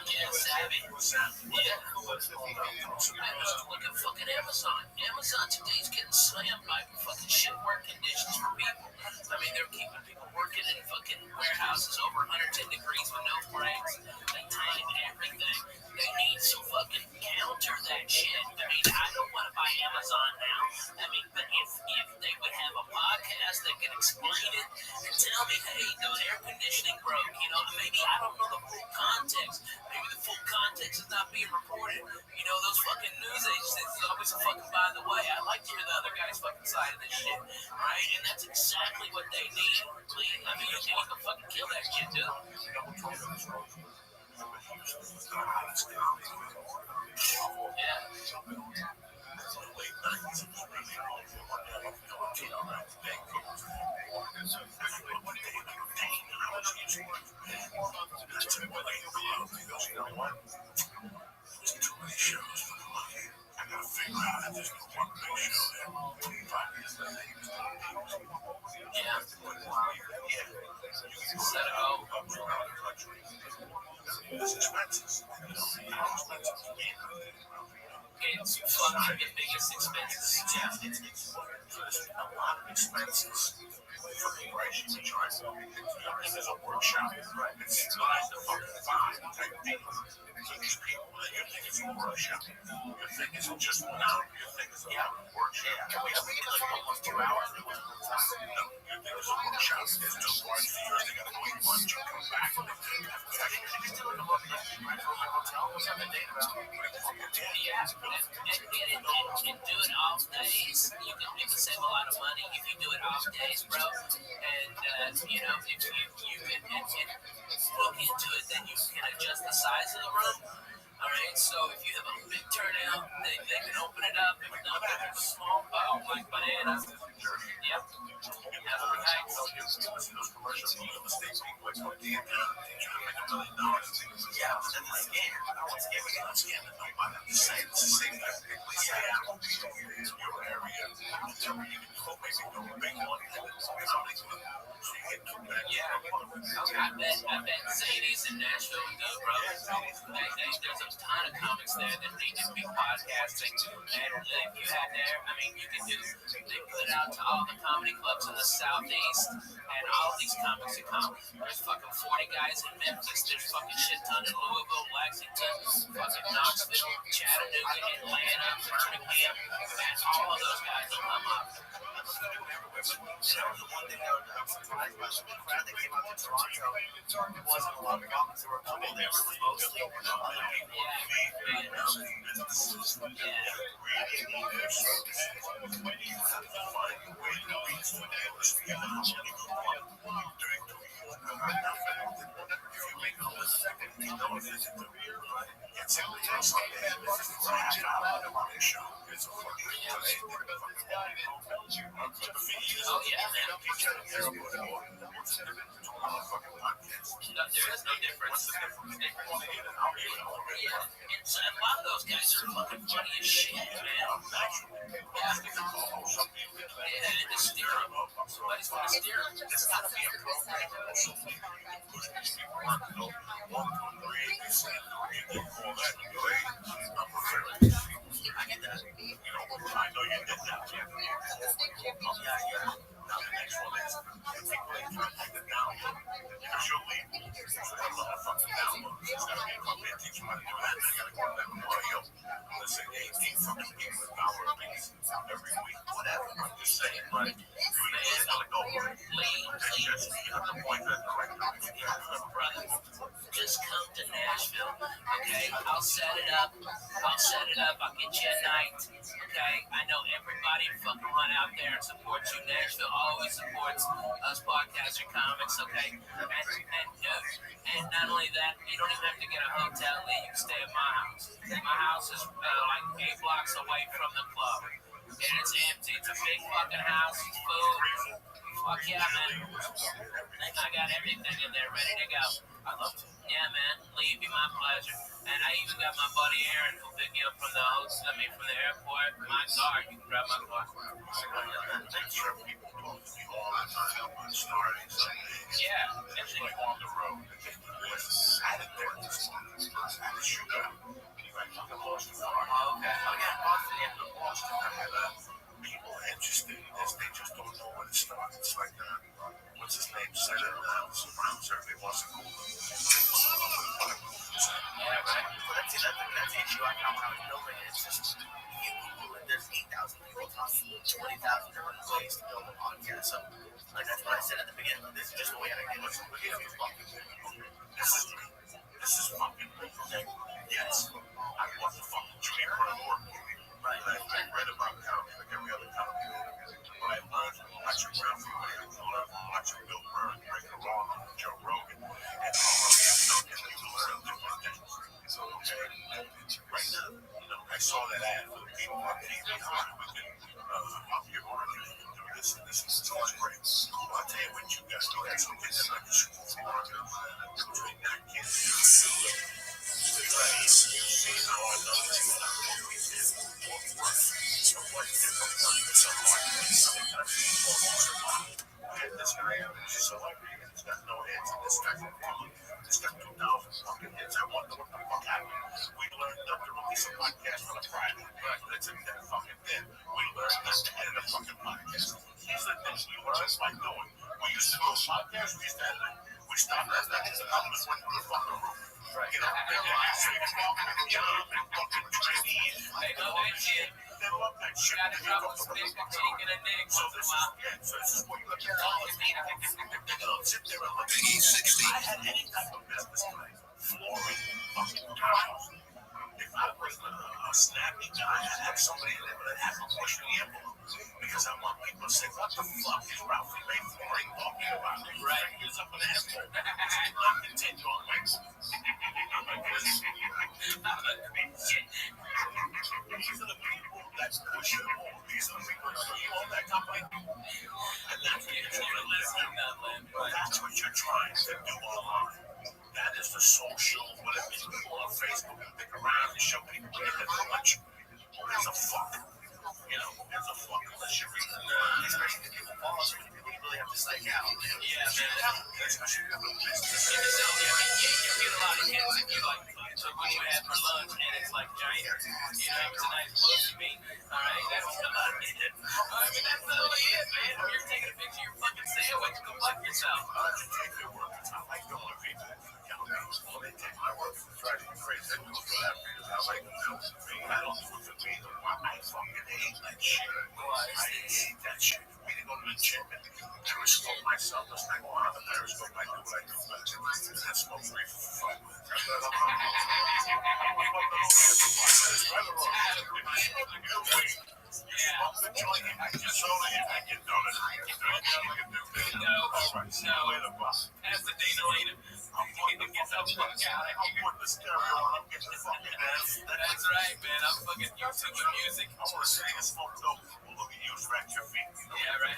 Yeah, savvy. Yeah. Look at fucking Amazon. Amazon today's getting slammed by fucking shit work conditions for people. I mean, they're keeping people working in fucking warehouses over 110 degrees with no breaks. They time everything. They need to fucking counter that shit. I mean, I don't want to buy Amazon now. I mean, but if they would have a podcast that could explain it and tell me, hey, the air conditioning broke, you know, maybe I don't know the full context. Maybe the full context is not being reported. You know, those fucking news agencies is always a fucking by the way. I like to hear the other guy's fucking side of this shit, right? And that's exactly what they need. I mean, you can fucking kill that shit, dude. Yeah. That's a Willie Club. He goes, you know what? There's too many shows for the money. I gotta figure out if there's no one big show there. 5 years later, he was doing deals. Yeah. Set it go. There's expenses. It's fucking the biggest expenses. Yeah. There's a lot of expenses for the price you charge. There's a workshop. It's not the fucking fine type thing. So these people, you think it's a workshop. You think it's just one hour. You think it's a workshop. We get like almost 2 hours. No, you think it's a workshop. There's 2 parts to yours. They gotta go eat lunch and come back. Yeah, and do it off days. You can save a lot of money if you do it off days, bro. And you know, if you can look into it, then you can adjust the size of the room. All right, so if you have a big turnout, they can open it up. If not, it's a small bottle like bananas. Yep. That's right. Yeah, but then the scam. I want to scam again. I'm scamming nobody. I'm just saying it's the same guy. Your area. Maybe go big one. I bet Zanies in Nashville would go, bro. There's a ton of comics there that need to be podcasting. And if you had there, I mean, you can do, they put out to all the comedy clubs in the Southeast, and all these comics are come. There's fucking 40 guys in Memphis, there's fucking shit ton in Louisville, Lexington, fucking Knoxville, Chattanooga, Atlanta, Birmingham, and all of those guys will come up. The one thing I was surprised by the crowd that came out to Toronto, it wasn't a lot of comics. There were a couple there, but mostly Oh yeah, man. There is no difference. Yeah, and so a lot of those guys are fucking funny as shit, man. Yeah, just steer them. Somebody's gonna steer them. There's gotta be a program. I get that. I know you did that. Now the next one is because you'll leave. So that's a lot of fucking downloads. It's gotta be a company that teach you how to do that. They gotta go to them and go, yo, listen, 18 fucking people $1 apiece every week, whatever. I'm just saying, but it's gotta go. Just the point that Just come to Nashville, okay? I'll set it up. I'll get you a night, okay? I know everybody fucking run out there and supports you. Nashville always supports us podcaster comics, okay? And not only that, you don't even have to get a hotel. You can stay at my house. My house is like 8 blocks away from the club, and it's empty. It's a big fucking house. It's food. Fuck yeah, man. I got everything in there ready to go. I love to. Yeah, man. Leave be my pleasure. And I even got my buddy Aaron who'll pick you up from the from the airport. My car. You can grab my car. Yeah. And then on the road. How did you go? Boston. Oh, okay. Oh, yeah, Boston. Yeah. Boston. I had people interested in this. They just don't know when it starts. It's like, what's his name? Said it. Brown certainly wasn't cool. Yeah, right. So that's the issue I found when I was building it. It's just, you Google it, there's 8,000 people talking, 20,000 different ways to build a podcast. So, like, that's what I said at the beginning. Like, this is just the way I did it. This is fucking okay. Yes. I want the fucking dream work. Right. I read about comedy like every other comedy. But I learned watching Ralphie watching Bill Burr, Rick Rowan, Joe Rogan, and all of them. And you learn different things. So, okay. Right now, I saw that ad for the people on TV. How we can up your market and do this and this. It's always great. Well, I'll tell you what you guys do. That's something that I can shoot for. between that kid and you see how I know that you not what we did or worse. So what different work for some marketplace? This guy is a celebrity and he's got no hits, and this guy's a fucking, this got 2,000 fucking hits. I wonder what the fuck happened. We learned not to release a podcast on a Friday. Right. That's a that fucking thing. We learned not to edit a fucking podcast. These are things we learned by doing. We used to go podcast, we used to edit it. We stopped that, because the numbers went through the fucking roof. Right. You know, they say fucking job and fucking trainees. They know that shit. They love that shit. Gotta drop a stick and take it a dick. So this is what you have to tell us. They don't sit there and look at me. If I had any type of business plan, flooring, fucking tiles, if I was a snappy guy, I'd have somebody in there, but I'd have to push the envelope. Because I want people to say, what the fuck is Ralphie Ray Flooring talking about? Right. Here's up an asshole. I'll continue on my These are the people that's pushing more. These are the people that you own that company. And that's what you're trying to do. That's what you're trying to do online. That is the social, whatever you people on Facebook and pick around and show people what you have much. There's a fuck. You know, there's a fuck unless you're reading especially if people follow us, people you really have to psych out. Yeah, man. Especially if you're business. You get a lot of hits if you like took what you had for lunch and it's like giant. You know, it's a nice pussy meat. Alright, that's a lot of it. I mean, that's literally it, man. If you're taking a picture of your fucking sandwich, go fuck yourself. Take your work. It's not like going to people. Well, they take my work and try to be crazy. They do it for that because I like them too. I don't do it for me. I fucking hate that shit. I hate that shit. We didn't go to the gym and periscope myself. Let's not go on the periscope. I do what I do best. And that's no free for fun. As the data later, I'm going to get the fuck out of here. That's right, man. I'm fucking YouTube the music. I want to sing and smoke dope. We'll look at you, scratch your feet. Yeah, right.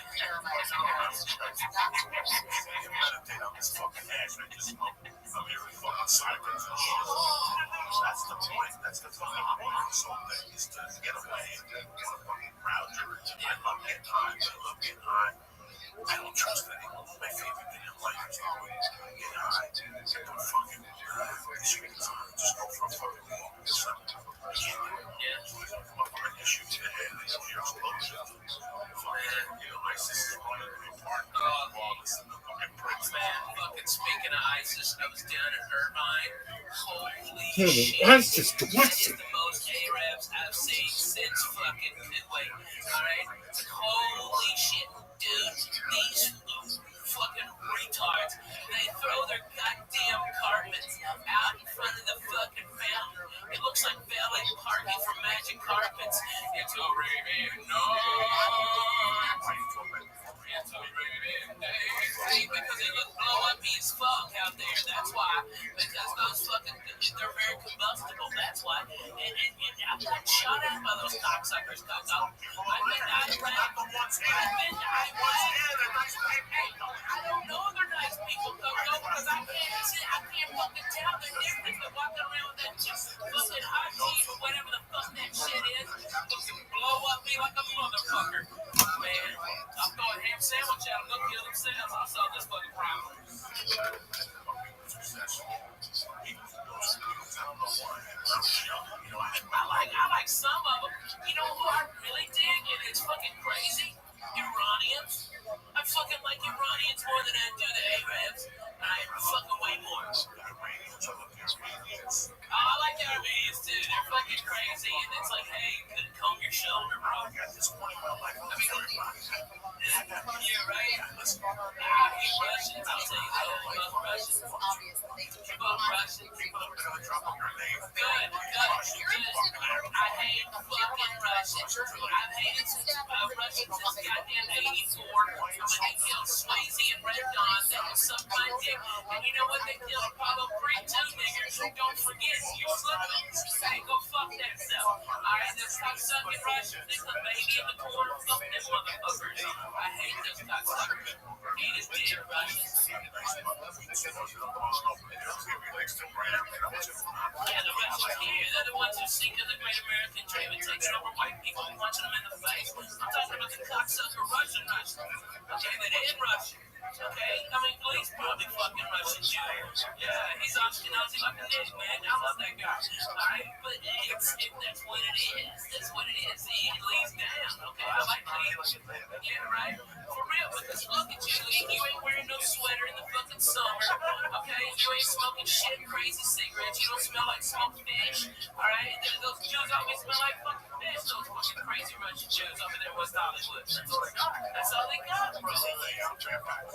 Meditate on this fucking ass I just smoked. I'm hearing fucking sirens and shit. That's the point. That's the fucking point of this whole thing is to get away and get a fucking crowd. I love getting high. I love getting high. I don't trust anyone. My favorite thing in life is always get high. Get the fucking shootings on. Just go for a fucking walk. It's not. I can't do it. Yeah. Come up with an issue to the head. These are your explosions. Fucking, you know, ISIS is running in the park. Man, fucking speaking of ISIS, I was down in Irvine. Holy shit. That's just That is the most Arabs I've seen since fucking Midway. Alright? Holy shit, dude. These fucking retards. They throw their goddamn carpets out in front of the fucking fountain. It looks like valet parking for Magic Carpets. It's a Arabian night. It's a Arabian day. Because they look blow up as fuck out there. That's why. Because those fucking, they're very combustible. That's why. And I got shot at by those cocksuckers. I've been out of Iraq. I don't know they're nice people, because I can't fucking tell the difference of walking around with that fucking hot tea or whatever the fuck that shit is. Fucking blow up me like a motherfucker. Man, I'm throwing ham sandwich out and look kill themselves. I saw this fucking problem. I like some of them. You know who I really dig? And it's fucking crazy. Iranians. I fucking like Iranians more than I do the Arabs. I fucking way more. I like the Armenians too. They're fucking crazy. And it's like, hey, comb your shoulder, bro. I mean, yeah, right? I hate Russians. I'll tell you that. I love Russians. I love Russians. I hate fucking Russians. I've hated Russians since goddamn '84. When they killed Swayze and Red Dawn, they will suck my dick. And you know what? They killed Apollo Creed too, niggers. Don't forget, you Muslims. They go fuck themselves. Alright, let's stop sucking Russians. There's a baby in the corner. Fuck them motherfuckers. I hate those cocksuckers. Eat his dick, Russians. Yeah, the Russians here, they're the ones who sink in the Great American Dream and takes over white people and punching them in the face. I'm talking about the cocksucker Russian. Okay, that is Russian. Okay, I mean, he's probably fucking Russian Jew. Yeah, he's Ashkenazi like a dick, man. I love that guy. Alright, but that's what it is. That's what it is. He lays down. Okay, I like Lee. Yeah, right? For real, because look at you, Lee. You ain't wearing no sweater in the fucking summer. Okay, you ain't smoking shit crazy cigarettes. You don't smell like smoked fish. Alright, those Jews always smell like fucking fish. Those fucking crazy Russian Jews over there in West Hollywood. That's all they got, bro.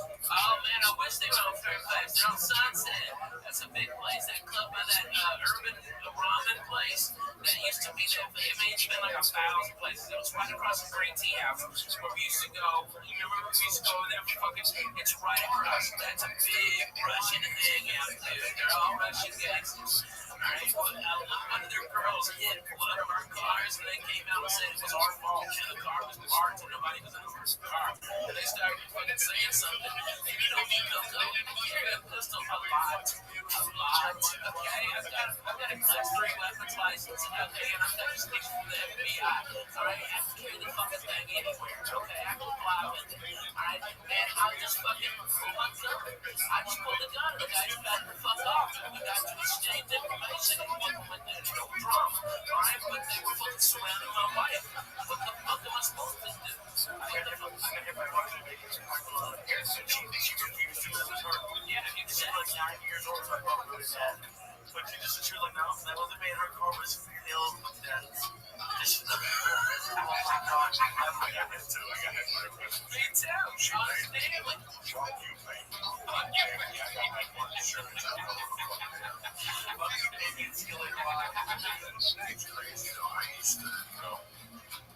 Oh man, I wish they were on Fairfax. They're on Sunset. That's a big place. That club by that urban ramen place that used to be there. I mean, it's been like 1,000 places. It was right across from Green Tea House where we used to go. You remember we used to go over there for fucking? It's right across. That's a big Russian hangout, dude. They're all Russian gangsters. Alright, one of their girls hit one of our cars and they came out and said it was our fault and the car was parked and nobody was in the car. And they started fucking saying something. And you don't need no code. You carry a pistol a lot. Okay? I've got a class 3 weapons license. Okay? And I've got a stick from the FBI. Alright? I can carry the fucking thing anywhere. Okay? I can fly with it. Alright? And I'll just fucking pull my gun. I just pull the gun and the guy just got the fuck off. And we got to exchange information and fucking went there. No drama. Alright? But they were fucking surrounding my wife. What the fuck am I supposed to do? Yeah, exactly. 9 years old, so I thought it was sad. But she just she was like, no, that wasn't me. Her car was filled with death. Just oh my god, I got hit too. Me too. Understandably.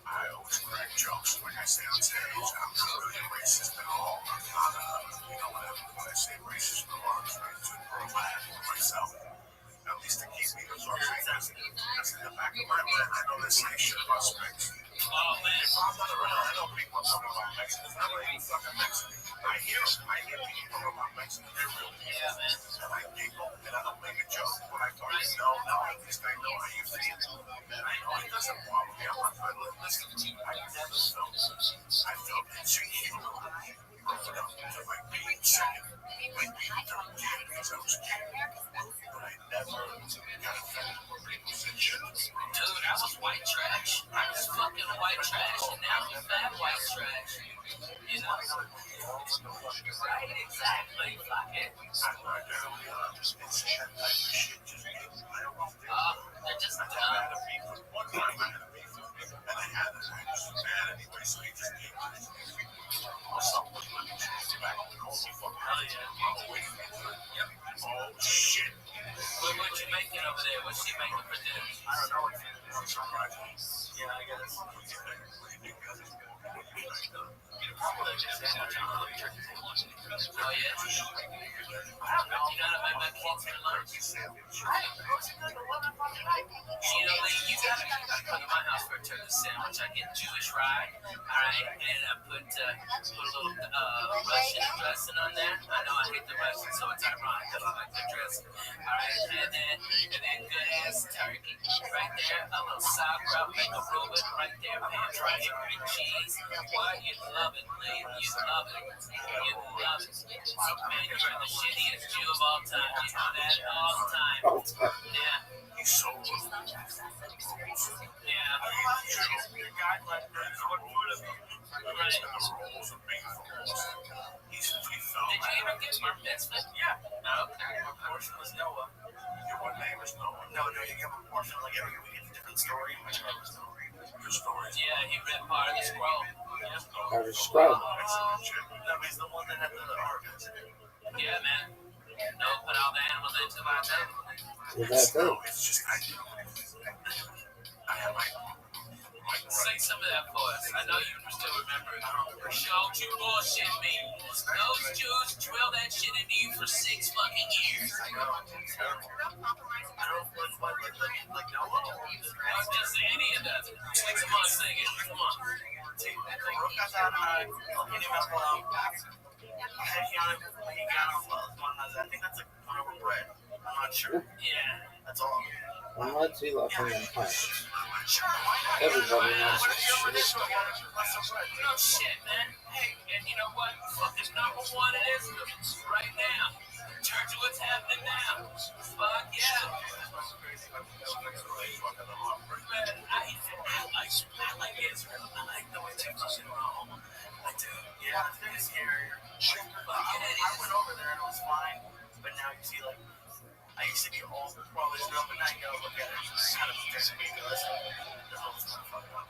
I always crack jokes when I say on stage, I'm not really racist at all. I'm not, when I say racist remarks, I to laugh for myself. At least to keep me absorbed. That's in the back of my mind. I know this ain't shit about space. Oh man, if I'm not around, I know people are talking about Mexicans. I'm not even fucking Mexican. I hear people talking about Mexicans. They're real people. Yeah, man. And I giggle and I don't make a joke. But I fucking know now, at least I know how you feel. And I know it doesn't bother me. I'm not trying to listen to you. I never felt I felt insecure. Growing up to like being second, like being third kid because I was a kid. But I never got offended when people said shit. Dude, I was white trash. I was fucking white trash, and now I'm fat white trash. You know? Right, exactly. Fuck it. I'm not down. It's shit like shit. Just I don't know. They're just I had a beef with one time. I had a beef with him, and I had this. I was mad anyway, so he just came on. Something like back on the cold fucking. Oh yeah. I'm away from it. Yep. Oh shit. What you making over there? What's she making for dinner? I don't know. It's surprising. Yeah, I guess. Oh yeah. I don't know. You gotta make my kids for lunch. Right. You know, you gotta come to my house for a turkey sandwich. I get Jewish rye, alright, and I put a little Russian dressing on there. I know I hate the Russian, so it's ironic because I like the dressing. Alright, and then good ass turkey right there, a little sauerkraut, make a Reuben right there, man, fried green cheese. What? You love it, Lee. You love it. You love it. Man, you're the shittiest Jew of all time. You know that all the time. Yeah. He's so rude. Yeah. Your guy left me what food of him. Right. The rolls of beef rolls. He felt Did you even get bar mitzvah? Yeah. Okay. What portion was Noah? Your name is Noah. No, you give a portion like every week. It's a different story. My story. Your story. Yeah, he read part of the scroll. Part of the scroll. That means the one that had the ark. Yeah, man. No, put all the animals in until I know. Is that true? Say some of that for us. I know you still remember it. Don't you bullshit me. Those Jews drill that shit into you for 6 fucking years. I don't Just say any of that. Come on, sing it. Come on. I think that's like one over bread. I'm not sure. Yeah. That's all. Well, let's see what kind of punch. Everybody knows this shit. No shit, man. Hey, and you know what? Fuck this number one in Israel right now. Turn to what's happening now. Fuck yeah. Man, I like Israel. I like the way they fucking roll. I do. Yeah, it's very scary. I went over there and it was fine, but now you see, like, I used to be all well, there's no, but now you gotta look at it. It's kind of ridiculous. There's all this kind of fucking up.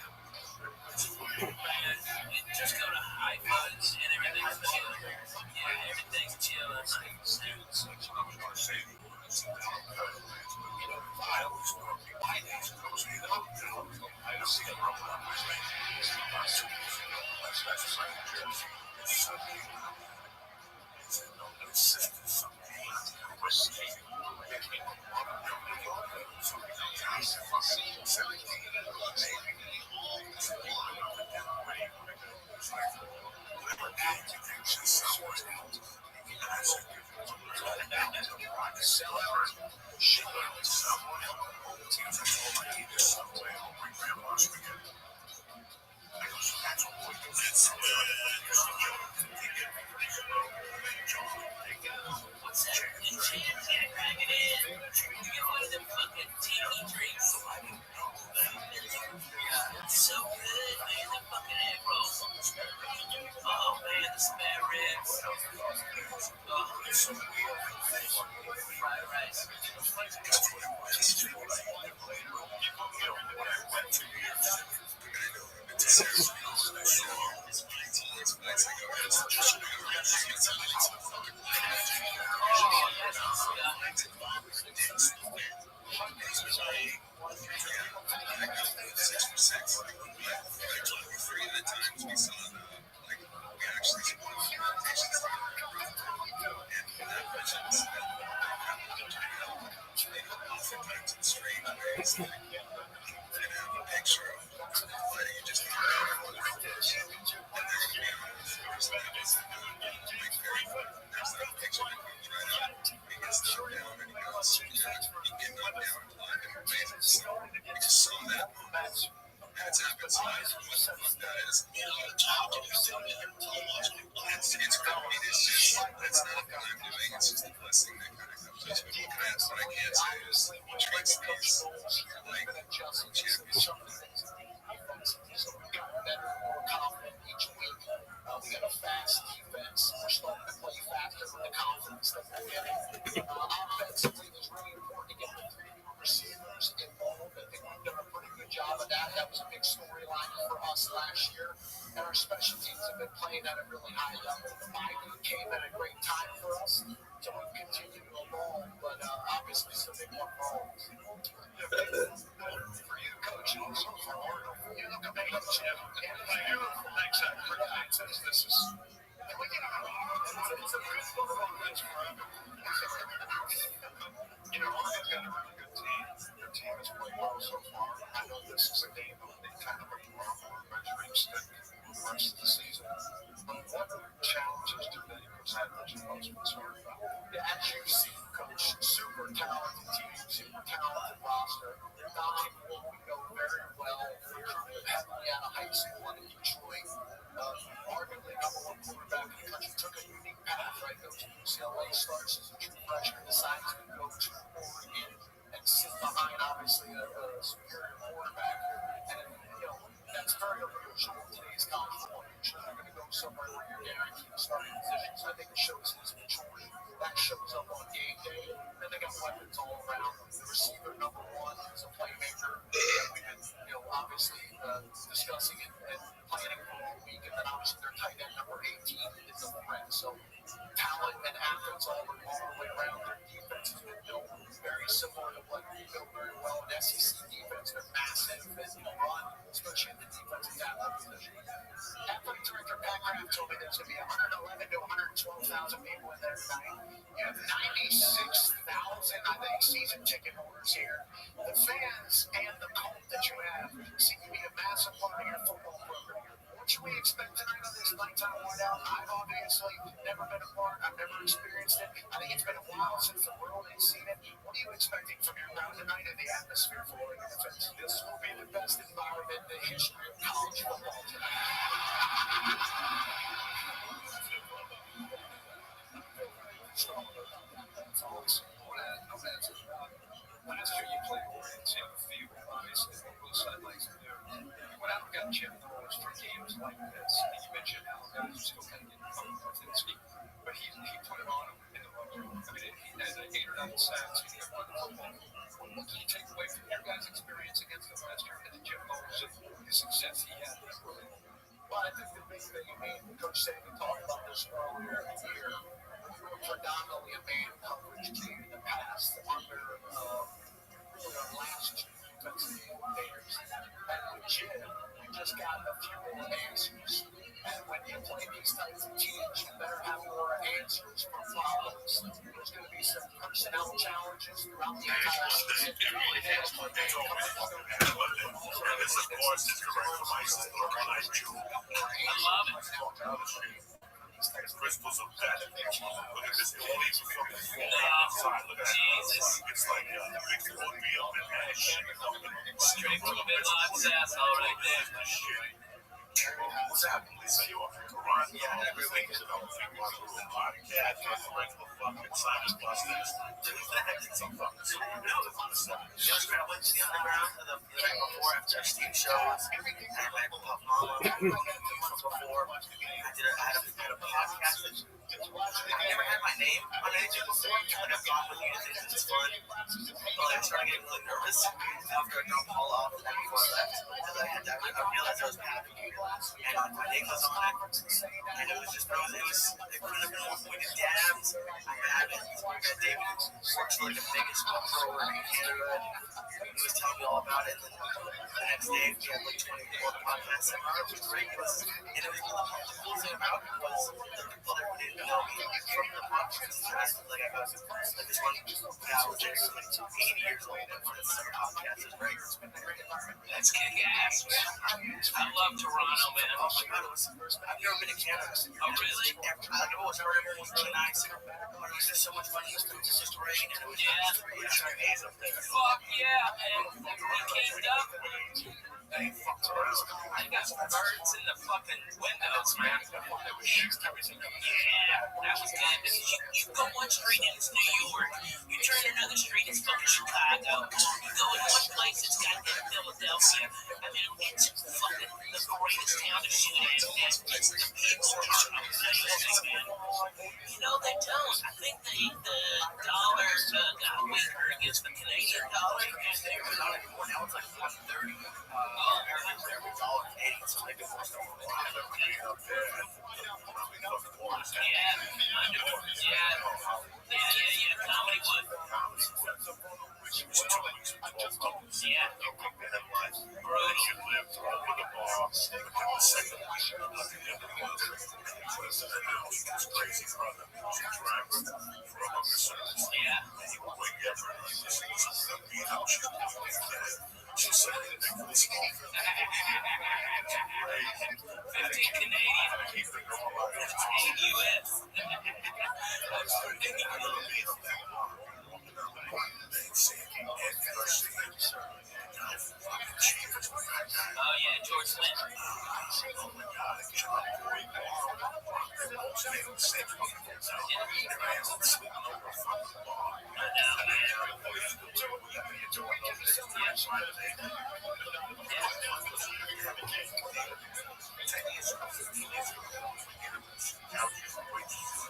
Just go to Haifa and everything's chill. Yeah, everything's chill. What's that? Yeah, crack it in. You get one of them fucking tiki drinks. It's so good, man. The fucking egg rolls. Oh, man, the spare ribs. Oh, fried rice. We got a fast defense. We're starting to play faster with the confidence that we're getting. Offensively, it's really important to get the three receivers involved. I think we've done a pretty good job of that. That was a big storyline for us last year. And our special teams have been playing at a really high level. The bye week came at a great time for us. So we've continued to evolve, but obviously some big more problems. For you, Coach, also for Arnold. You look at Coach, and for you, thanks, this is. It's a good football match forever. You know, Arnold's got a really good team. Their team has played well so far. I know this is a game of the kind of a measuring stick for the rest of the season. But what challenges do they present that you're most concerned about? Yeah, as you see, Coach, super talented team, super talented roster. Donnie Wool, we know very well. Recruited heavily out of high school in Detroit. Arguably number one quarterback in the country. Took a unique path, right? Goes to UCLA, starts as a true freshman, decides to go to Oregon and sit behind, obviously, a superior quarterback. And, you know, that's very unusual in today's college football. Usually you're going to go somewhere where you're guaranteed a starting position. So I think it shows his maturity. That shows up on game day. And they got weapons all around. The receiver number one is a playmaker. We've been, you know, obviously discussing it and planning for all week. And then obviously their tight end number 18 is a threat. So talent and athletes all the way around. Their defense has been built SEC defense, they're massive and run, especially in the defensive tackle position. Athletic Director Pat Kraft told me there's going to be 111 to 112,000 people in there tonight. You have 96,000, I think, season ticket holders here. The fans and the cult that you have seem to be a massive part of your football program. What should we expect tonight on this nighttime whiteout? I've obviously never been a part. I've never experienced it. I think it's been a while since the world has seen it. What are you expecting from your crowd tonight and the atmosphere for it? This will be the best environment in the history of college football tonight. That's awesome. Last year you played Oregon State Field, obviously, what both sides like to do. You went out and got Jim Knowles for games like this. And you mentioned how guys are still kind of getting comfortable with Tennessee, but he put it on him in the run game. I mean, he had 8 or 9 sacks. He had one football. What can you take away from your guys' experience against the last year and then Jim Knowles and the success he had this year? Well, I think the big thing, Coach Saban talked about this earlier in the year. Predominantly a man coverage team in the past under really our last two defensive coordinators. And with Jim, we just got a few more answers. And when you play these types of teams, you better have more answers for problems. There's going to be some personnel challenges throughout the entire season. It really has one day always. And this, of course, is correct for my sister, like you. I love it. Crystals of death. Look at this elite fucking floor outside. Look at that. It's like the big oatmeal and that shit. Straight to a big lot's asshole right there. What's happening? Lisa, you up here? Quran? Yeah, every week. I don't think we're going to podcast. Just a regular fucking Simon Busters. Who's the heck is some fucking super? Just kind of went to the underground the night before after Steve shows. I met Puff Mama the month before. I had a podcast. I never had my name on anything before, but I've gone with you to think it's fun. But I started getting really nervous after I dropped Paul off and before I left. Because I realized I was packing you. And my name was on it. And it was just, it couldn't have been more pointed dabs. I had it. David works for like the biggest book grower in Canada. And he was telling me all about it. And the next day, we had like 24 podcasts. And it was great. And it was the cool thing about it was the people that didn't know me from the podcast. Like I got like this one guy was there, like 80 years old, and for this podcast is great. It's been a great environment. That's kick ass, man. I love Toronto, man. Oh my god, it was the first. I've never been to Canada. Oh, really? It was really nice. It was just so much fun. It was just rain, and it was just amazing up there. Fuck yeah, man. We came up. They fucked around. I got birds in the fucking windows, man. Yeah, that was good. You go one street and it's New York. You turn another street, it's fucking Chicago. You go in one place, it's goddamn Philadelphia. I mean, it's fucking the greatest town to shoot in. It's the people are amazing, man. You know, they don't. I think the dollar got weaker against the Canadian dollar. Now it's like 130. Every dollar $80. So maybe more stuff. Yeah, comedy would. Yeah. She said, 15 Canadian. 8 US. Oh yeah, George Flynn.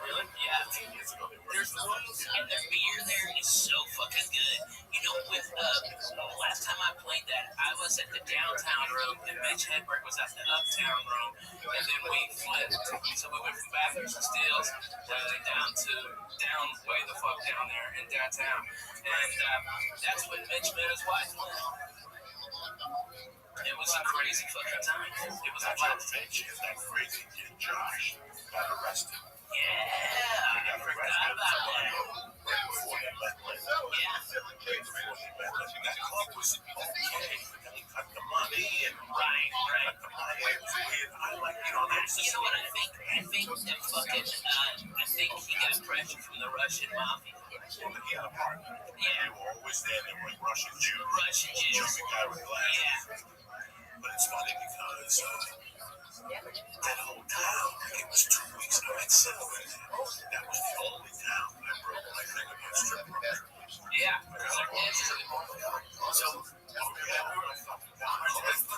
Really? Yeah. There's rooms and the beer there is so fucking good. You know with last time I played that, I was at the downtown room and Mitch Hedberg was at the uptown room, and then we flipped. So we went from Bathrooms and Steels down way the fuck down there in downtown, and that's when Mitch met his wife. It was a crazy fucking time. It was a wild Mitch is that crazy kid Josh got arrested. Yeah, I forgot about that. Right before he met Lynn. Yeah. Right before he met Lynn. That club was okay. He cut the money and Right. cut the money. It was weird. I like, you know what I think? I think that fucking, I think he got pressure from the Russian mafia. he had a partner. Yeah. They were always there. They were Russian Jews. Russian Jews. Just the guy with glasses. Yeah. But it's funny because that whole town, it was 2 weeks I had settled in there. That was the only town I broke my thing against stripper. Yeah. Because they're dancing. So, For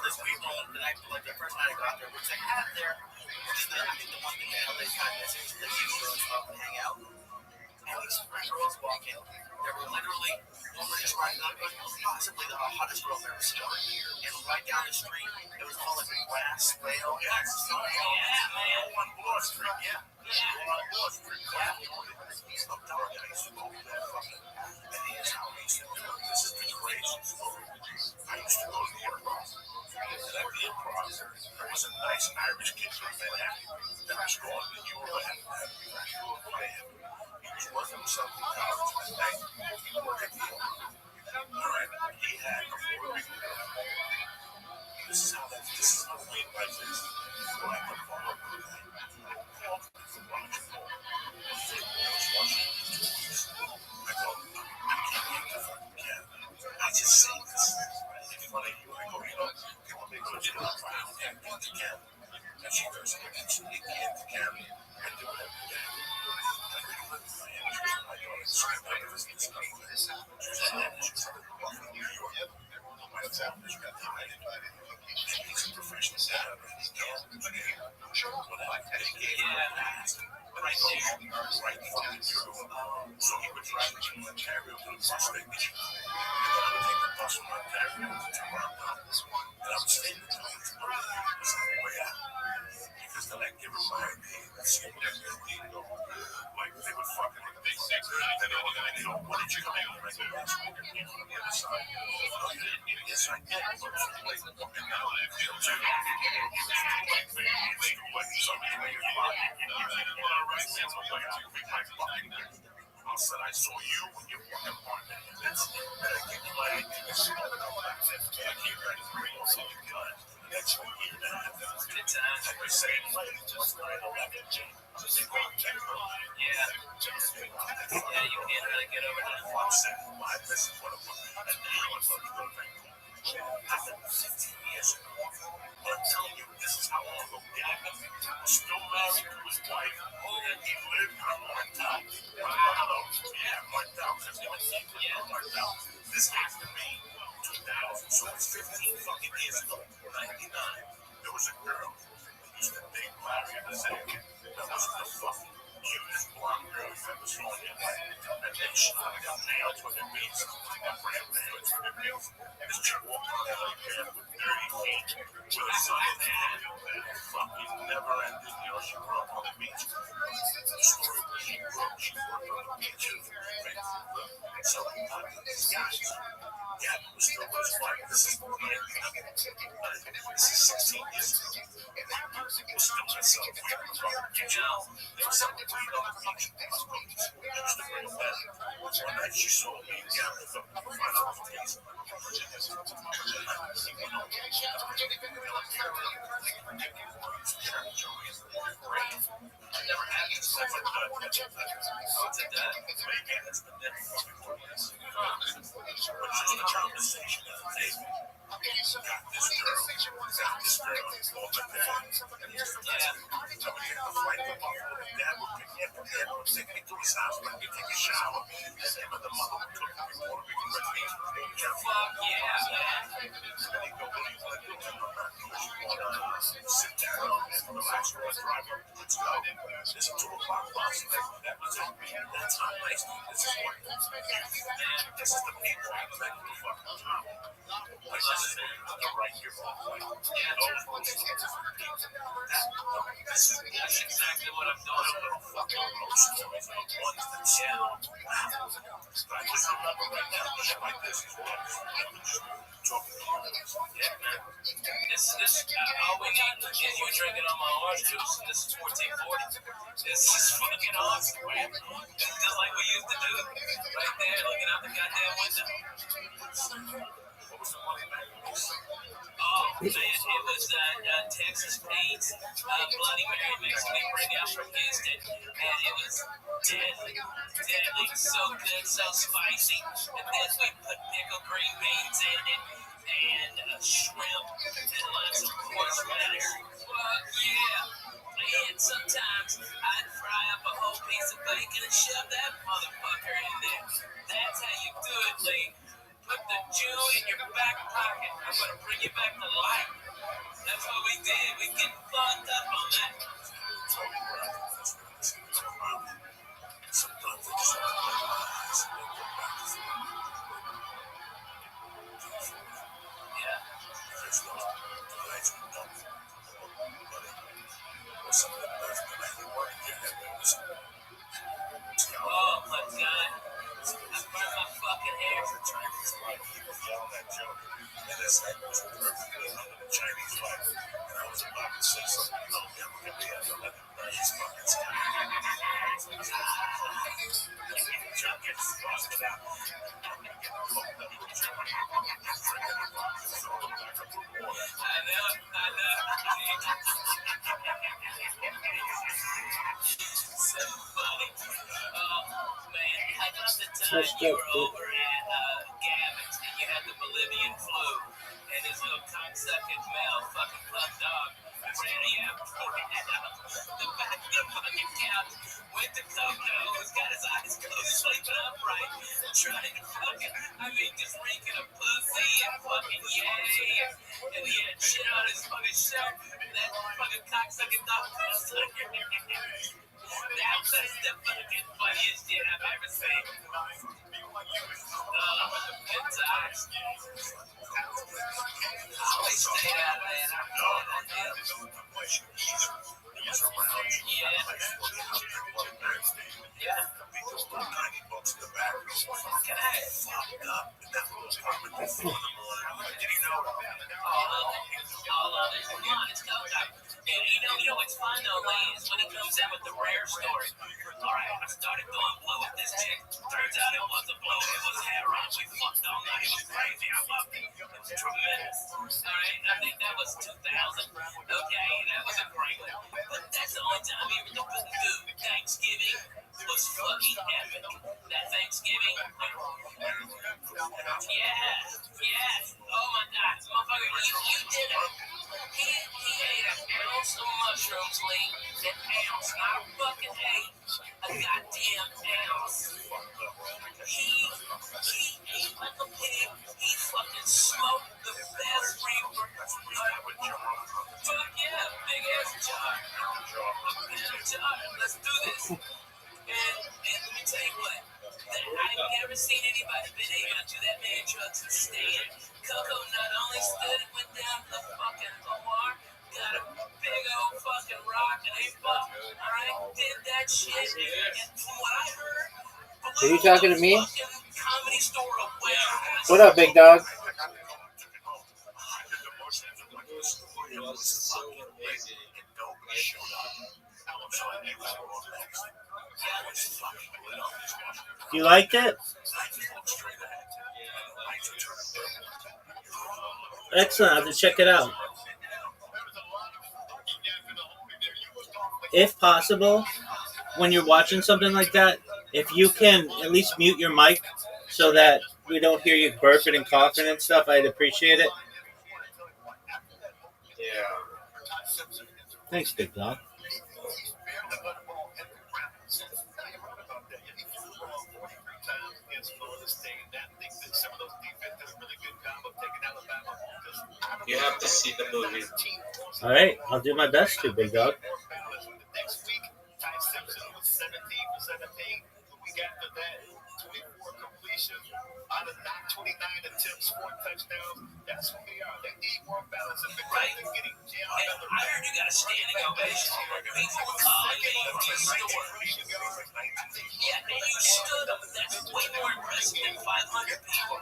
this week that I like the first night I got there, which I got there, I think the one thing that LA kind of is that you go and stop and hang out. And these three girls walk in. They were literally, one was just riding up, possibly the hottest girl I've ever seen. And right down the street, it was all like a grass rail. Yeah, man. on Bloor Street, yeah. Yeah. On Bloor Street, yeah. Up there, I used to go to that fucking, and here's how I used to do it. This is the crazy story. I used to go to the improv. And at the improv, there was a nice Irish kid from Manhattan that was going to the U.S. He was working himself in college one day. He worked at the improv. All right, he had a Puerto Rican girl. This is how weird life is. So I went for a good night. I called from Roger Paul. I was watching the tours. I go, I can't get to fucking Canada. I just say this. It's funny. I go, people may go to jail for how they get to Canada. And she goes, I can sneak into Canada and do it every day. I go, Miami, she was my daughter. So I went to this stuff. She was in New York. My family was retired. He's a professional dad. He's right fucking true. So he would drive me from Ontario to the bus station. And I would take the bus from Ontario to Toronto. And I would stay in the town. It was on the way out. Because then I'd give him my ID and see what he'd go. Like, they would fucking with big six. And they were going to go, what did you come in? And I go, that's what you're getting on the other side. No, you didn't get it. Yes, I did. But it was too late. And now I feel too late. I said, I saw you when you were in partner. That's it. And I give you my ID. I came back to me. So you got it. That's what you had. Good times. And we're saying, just 9/11. Just a great general. Yeah. Yeah, you can't really get over that. I said, why? This is what I'm looking at. And then I was looking at the I've been 15 years ago. But I'm telling you, this is how long ago Dad was still married to his wife. And he lived on marked out. Yeah, marked out. Marked out. This has to be 2000. So it's 15 fucking years ago. 99. There was a girl who used to date Larry in the same. That was the fucking cutest blonde girl you've ever saw in your life. And then she got nails with her beats. She got brand nails with her beats. And this chick walked on LA Pier with 30 feet. With a son in hand. And it fucking never ended. You know, she grew up on the beach. The story was she worked on the beach. And so he got these guys. Dad was still with his wife. This is 16 years ago. We're still myself. There was something weird on the beach. We used to bring them back. One night she saw me and Gavin with a $5 piece. I never had this stuff like that. What's it that? Maybe that's the next fucking 40 years. But just a conversation at the table. Got this girl. All the dad. And here's the dad. Somebody had to fight the mother. Dad would pick me up and dad would take me to his house. Let me take a shower. And him and the mother would cook me water. We could red beans with me. Fuck yeah, man. And he'd go, what do you want to do? I'm not doing you want to sit down and relax or drive up. Let's go. It's a 2 o'clock bus. That was That's not nice. This is what. This is the people I'm making the fucking top. Like this is the right here. That's exactly what I'm doing. Fucking emotions. The ones that sound. I just remember right now, shit like this is what talking to you. Yeah, man. This, all we need is you drinking on my orange juice. This is 1440. This is fucking awesome, man. Just like we used to do. Right there, looking out the goddamn window. What was the money, man? Oh, man, it was Texas Pete's Bloody Mary Mexican bring out from Houston. And it was deadly, deadly, so good, so spicy. And then we put pickled green beans in it. And shrimp and lots of horseradish. Fuck yeah! And sometimes I'd fry up a whole piece of bacon and shove that motherfucker in there. That's how you do it, Lee. Put the Jew in your back pocket. I'm gonna bring you back to life. That's what we did. We get fucked up on that. Sometimes they just want to play my eyes and then get back to sleep. Yeah. There's no lights and nothing. But it was something that does the night you work in your head. Oh, my God. I burned my fucking hair. The Chinese life, he was yelling that joke, and his head was perfectly under the Chinese life. And I was about to say something, no, never get the end of it. He's fucking scared. Joke gets busted out. I know. So funny. Oh, man. How about the time you were over at Gavin's and you had the Bolivian flu and his little cocksucking male fucking pup dog ran you out the back of the fucking couch with the Coco who's got his eyes closed, sleeping upright, trying to fucking, just reeking of pussy and fucking yay. And he had shit on his fucking shirt. And that fucking cocksucking dog was like, that's the fucking funniest shit I've ever seen. Good times. Always stay out of that. I'm going on him. He's around. Yeah. Because the tiny bucks in the back of his Fucking A. fucked up. And that little apartment was full of them. Did he know? All of it. Come on, it's Coco. And you know what's fun though, Lee, is when he comes in with the rare story. Alright, I started going blue with this chick. Turns out it wasn't blue, it was heroin. We fucked all night, it was crazy. I loved it. It was tremendous. Alright, I think that was 2000. Okay, that was a great one. But that's the only time he ever couldn't do. Thanksgiving was fucking epic. That Thanksgiving. Yeah. Oh my God, motherfucker, you did it. He ate an ounce of mushrooms, Lee. An ounce, not a fucking eight. A goddamn ounce. He ate like a pig. He fucking smoked the best reefer. Fuck yeah, big ass jar. Let's do this. And let me tell you what. I've never seen anybody been able to do that many drugs and stand. Coco not only stood and went down to the fucking OR, got a big old fucking rock and a buck, alright? Did that shit. And from what I heard, Are you talking to me? Comedy Store away. What up, big dog? It was so amazing. And nobody showed up. So I knew what was next. I was fucking lit up. You liked it? Excellent. I have to check it out. If possible, when you're watching something like that, if you can at least mute your mic so that we don't hear you burping and coughing and stuff, I'd appreciate it. Yeah. Thanks, big dog. You have to see the movie. All right, I'll do my best to, big dog. Out of 29 attempts, 4 touchdowns. That's who they are. They need more balance and Right. they're getting jammed And on the I heard you got a standing ovation. People were calling me to the store. Yeah, and you stood up. That's way more impressive than 500 people.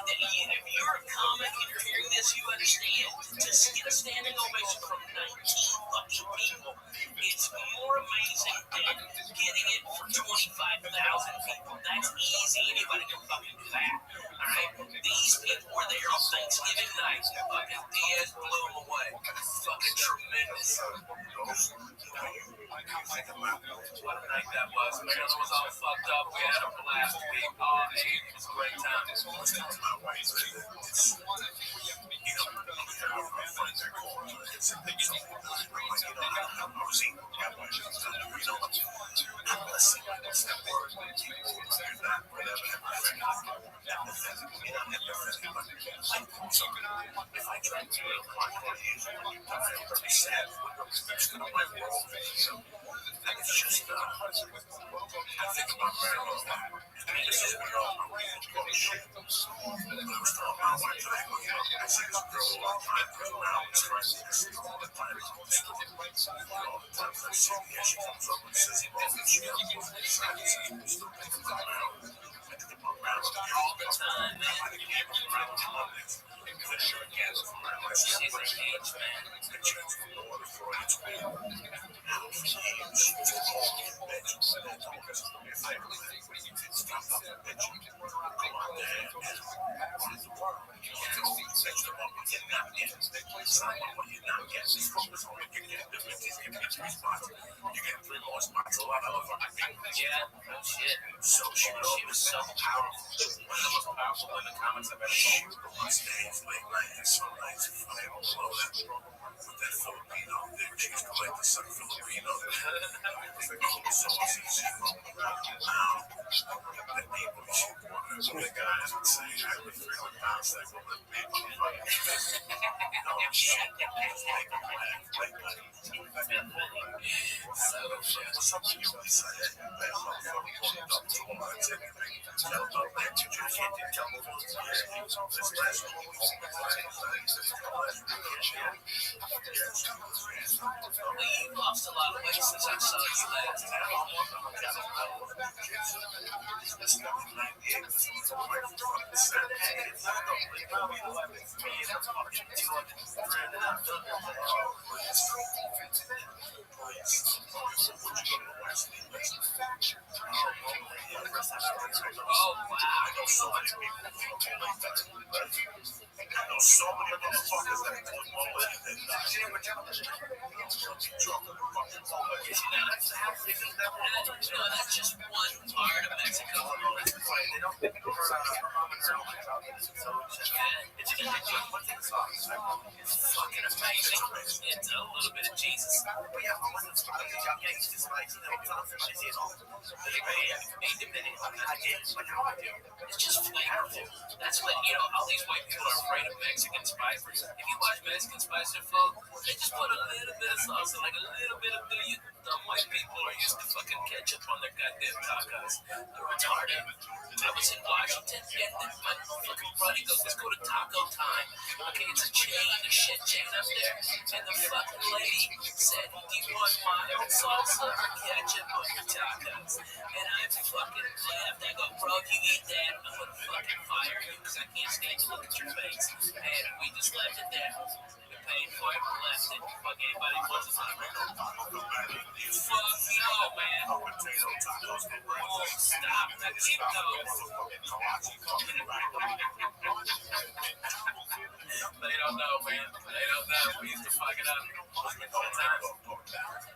If you're a comic and you're hearing this, you understand. Just get a standing ovation from 19 fucking people. It's more amazing than getting it for 25,000 people. That's easy. Anybody can fucking do that. Alright? These people were there on Thanksgiving night. Fucking Diaz blew them away. Fucking tremendous. What a night that was. Maryland was all fucked up. We had a blast. We all ate. It was a great time. If I tried to it's just I think about Maryland. I mean, this is where all my weekends go to shit. I was telling my wife that I see this girl all the time around this crisis. All the time it's on the store. All the time I see her, she comes up and says, well, she has a little bit of silence. I'm still thinking about Maryland. I think about Maryland all the time. I think about Maryland. For sure, yes, from Maryland. She's engaged, man. The chance for no other for its way. So she was so powerful. One of the most powerful women comics I've ever seen. On stage, late night, and some nights, and I almost love that. With that Filipino, she used to like the sun Filipino. So she rolled around now. That people, some of the guys would say, I would 300 pounds, they will lift me up. No shit, it's like a black. Something you would say, that motherfucker walked up to him and said, tell them that you just can't tell them what's here. This last one was on the You lost a lot of weight since I saw you last time. Oh, wow. I know so many people who can't like that. I know so many motherfuckers that put more money than that. That's just one part of Mexico. It's fucking amazing. It's a little bit of Jesus. It's just flavorful. That's what, all these white people are afraid of Mexican spices. If you watch Mexican spices, folk, they just put a little bit of sauce and like a little bit of you dumb white people are used to fucking ketchup on their goddamn tacos. They're retarded. I was in Washington and my fucking buddy goes, let's go to Taco Time. Okay, it's a chain, a shit chain up there. And the fucking lady said, do you want mild salsa or ketchup on your tacos? And I fucking laughed. I go, bro, if you eat that, I'm gonna fucking fire you because I can't stand to look at your face. And we just left it there. We paid for it and left it. Fuck anybody wants it. Fuck no, man. Oh, stop. Let keep going. They don't know, man. They don't know. We used to fuck it up all the time.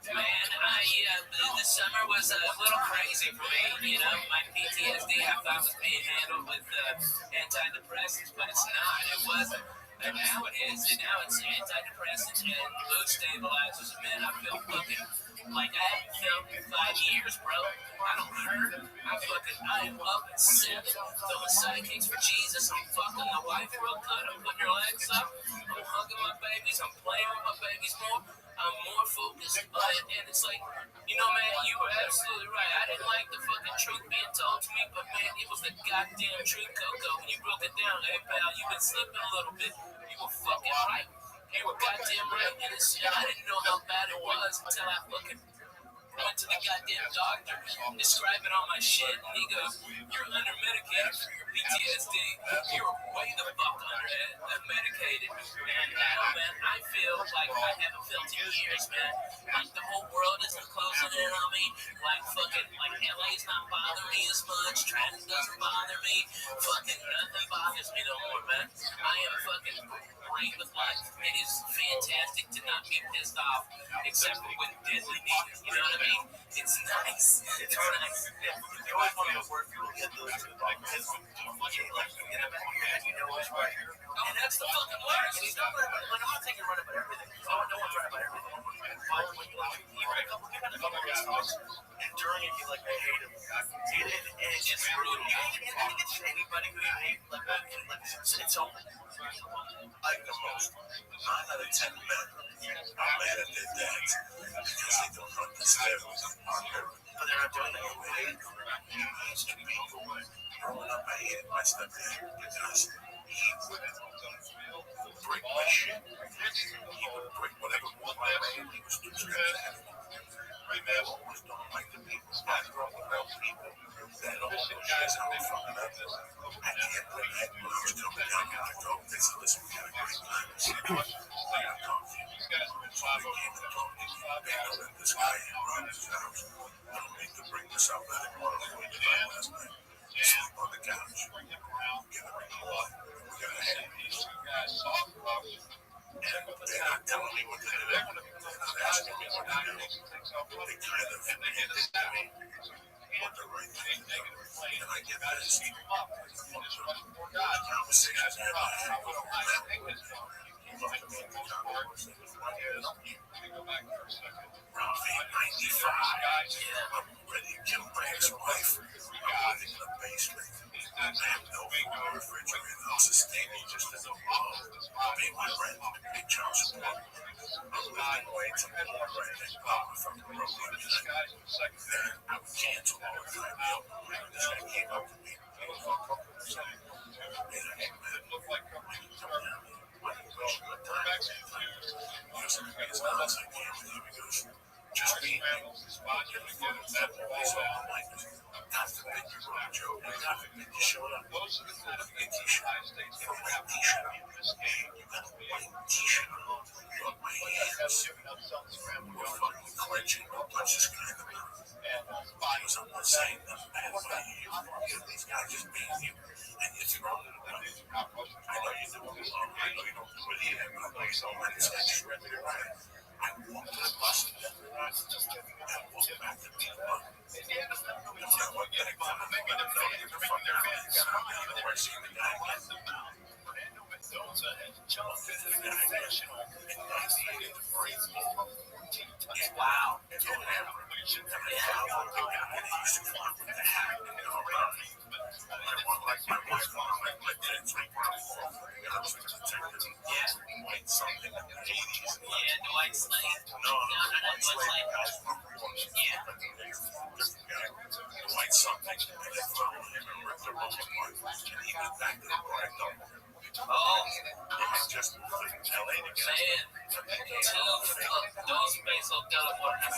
Man, the summer was a little crazy for me. My PTSD I thought was being handled with antidepressants, but it's not. It wasn't. And now it is. And now it's antidepressants and mood stabilizers. Man, I feel fucking Like I haven't felt in 5 years, bro. I don't hurt. I am up at 7, throwing sidekicks for Jesus. I'm fucking the wife real good. I'm putting her legs up. I'm hugging my babies. I'm playing with my babies more. I'm more focused on it. And it's like, man, you were absolutely right. I didn't like the fucking truth being told to me, but man, it was the goddamn truth, Coco. When you broke it down, hey pal, you've been slipping a little bit. You were fucking right. You were goddamn right. And I didn't know how bad it was until I fucking went to the goddamn doctor, describing all my shit, and he goes, "You're under medicated for your PTSD. You're way the fuck under medicated." And now, man, I feel like I haven't felt in years, man. Like the whole world isn't closing in on me. Like fucking, like LA's not bothering me as much. Traffic doesn't bother me. Fucking nothing bothers me no more, man. I am fucking great with life. It is fantastic to not be pissed off, except for with deadly needs. You know what I mean? It's nice. It's nice. You always want to work people get those two like this. Like in the back of your head, you know what's right. And that's the fucking worst. I'm not taking run about everything. No one's right about everything. But when you had a couple guys talks, and during it, you like I hate him. And it's just brutal. You think it's anybody who you hate like it's only Like the most 9 out of 10 men are mad at their dads because they don't understand what but they're not doing it. used to be. Growing up, I hated my stepdad because he would break my shit. He would break whatever was my man. He was too scared. Right now, I always don't like the people. I grew up around people that don't know shit how they fucking up. I can't bring that blues coming down. I go, listen, we got a great time. I got coffee. So they came and told me, they know that this guy around his house. I don't need to bring this up anymore. I went to bed last night. Sleep on the couch. Get a ring of water. We got a headpiece. And they're not telling me what to do. They're not asking me what to do. They kind of hinted to me what the right thing to do. And I get pissed. The conversations I had with them, he looked at me in the conversation. Rabbi, 95. I'm ready to kill my ex-wife. I'm living in a basement. I have no food or refrigerator. I'll sustain me just as a wall. Pay my rent, pay child support. I'm losing weight to more right than power from the road. Then I would cancel all the time. This guy came up to me. He was all couple of seconds. And I came in. Why do you wish you a time? Because as long as I came with you, because just being you, that always all my life. God forbid you wrote a joke. God forbid you showed up. You got a t-shirt. You have a white t-shirt on. You got a white t-shirt on. Look, my hands were fucking clenching. My punches kind of because I'm not saying that bad by you. These guys just being you. And you're throwing it away. I know you do it alone. I know you don't do it either. But I'm like, so I just got shredded around. I walked to the bus and walked back to the club. And I went back to the maybe the fucking fans. I've never seen the guy again. Mendoza has jumped into the professional and dominated the phrase. Wow. And then average. And I followed the guy and he used to come up with the hat and go around me. I want like my wife, my dad's like brown. I was a detective. White something in the 80s. Yeah, Dwight Slade. No, White Slade guys from Yeah. different guy. White something. And they followed him and ripped the room apart. And he went back to the bar and dumped him. Oh, He just moved to LA to get man. Those pesos California.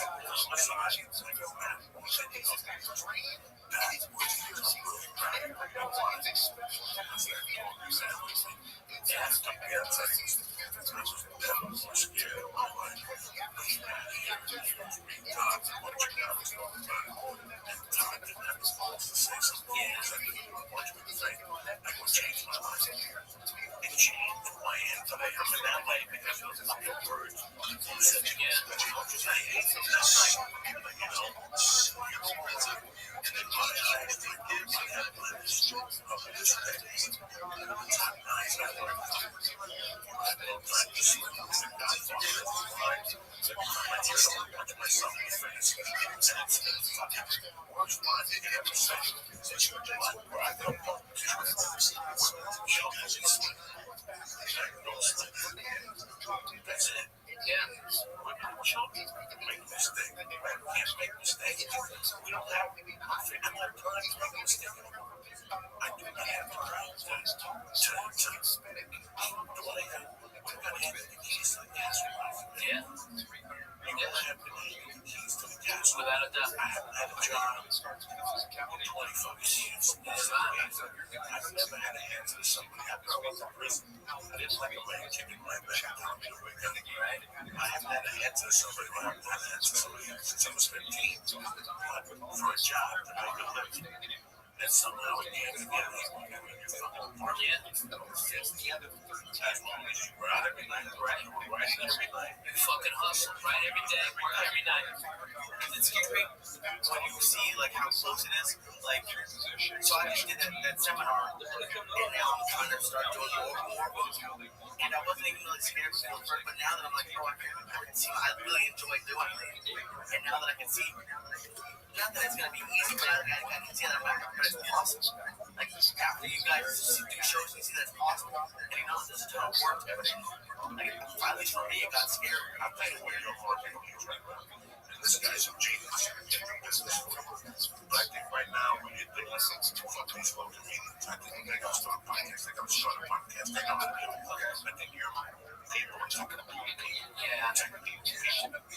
It changed my end today. I'm in LA because of the words. And then my eyes, of this Yeah. Children make mistakes. Can't make mistakes. We don't have to be perfect. I'm not trying to make a mistake. I do not have to practice to do what I got. We're gonna have the keys to the gas. Yeah. You don't have the keys to the gas. Without a doubt. I haven't had a job in 25 years. I've never had a hand to somebody. I've been in prison. I didn't like a man kicking my back. I haven't had a hand to somebody. I haven't had a hand to somebody since I was 15. For a job to make a living. And somehow at the end of the day, you're fucking partying. As long as you were out every night, right? Riding every night. You fucking hustle, right? Every day, every night. It's scary when you see like how close it is. Like, so I just did that seminar, and now I'm trying to start doing more. And I wasn't even really scared before first, but now that I'm like, I can see, I really enjoy doing it. And now that I can see, not that it's gonna be easy, but I can see that I'm not gonna be awesome. Like after you guys do shows, you see that it's possible, and you know this is how it works. Like at least for me, it got scary. I'm playing where you're working on you right now. And this guy's a genius. Business. But I think right now, when you're doing something fucking slow to me, I think I'm gonna start a podcast. I think I'm gonna start a podcast. I think you're people are talking about people. Yeah.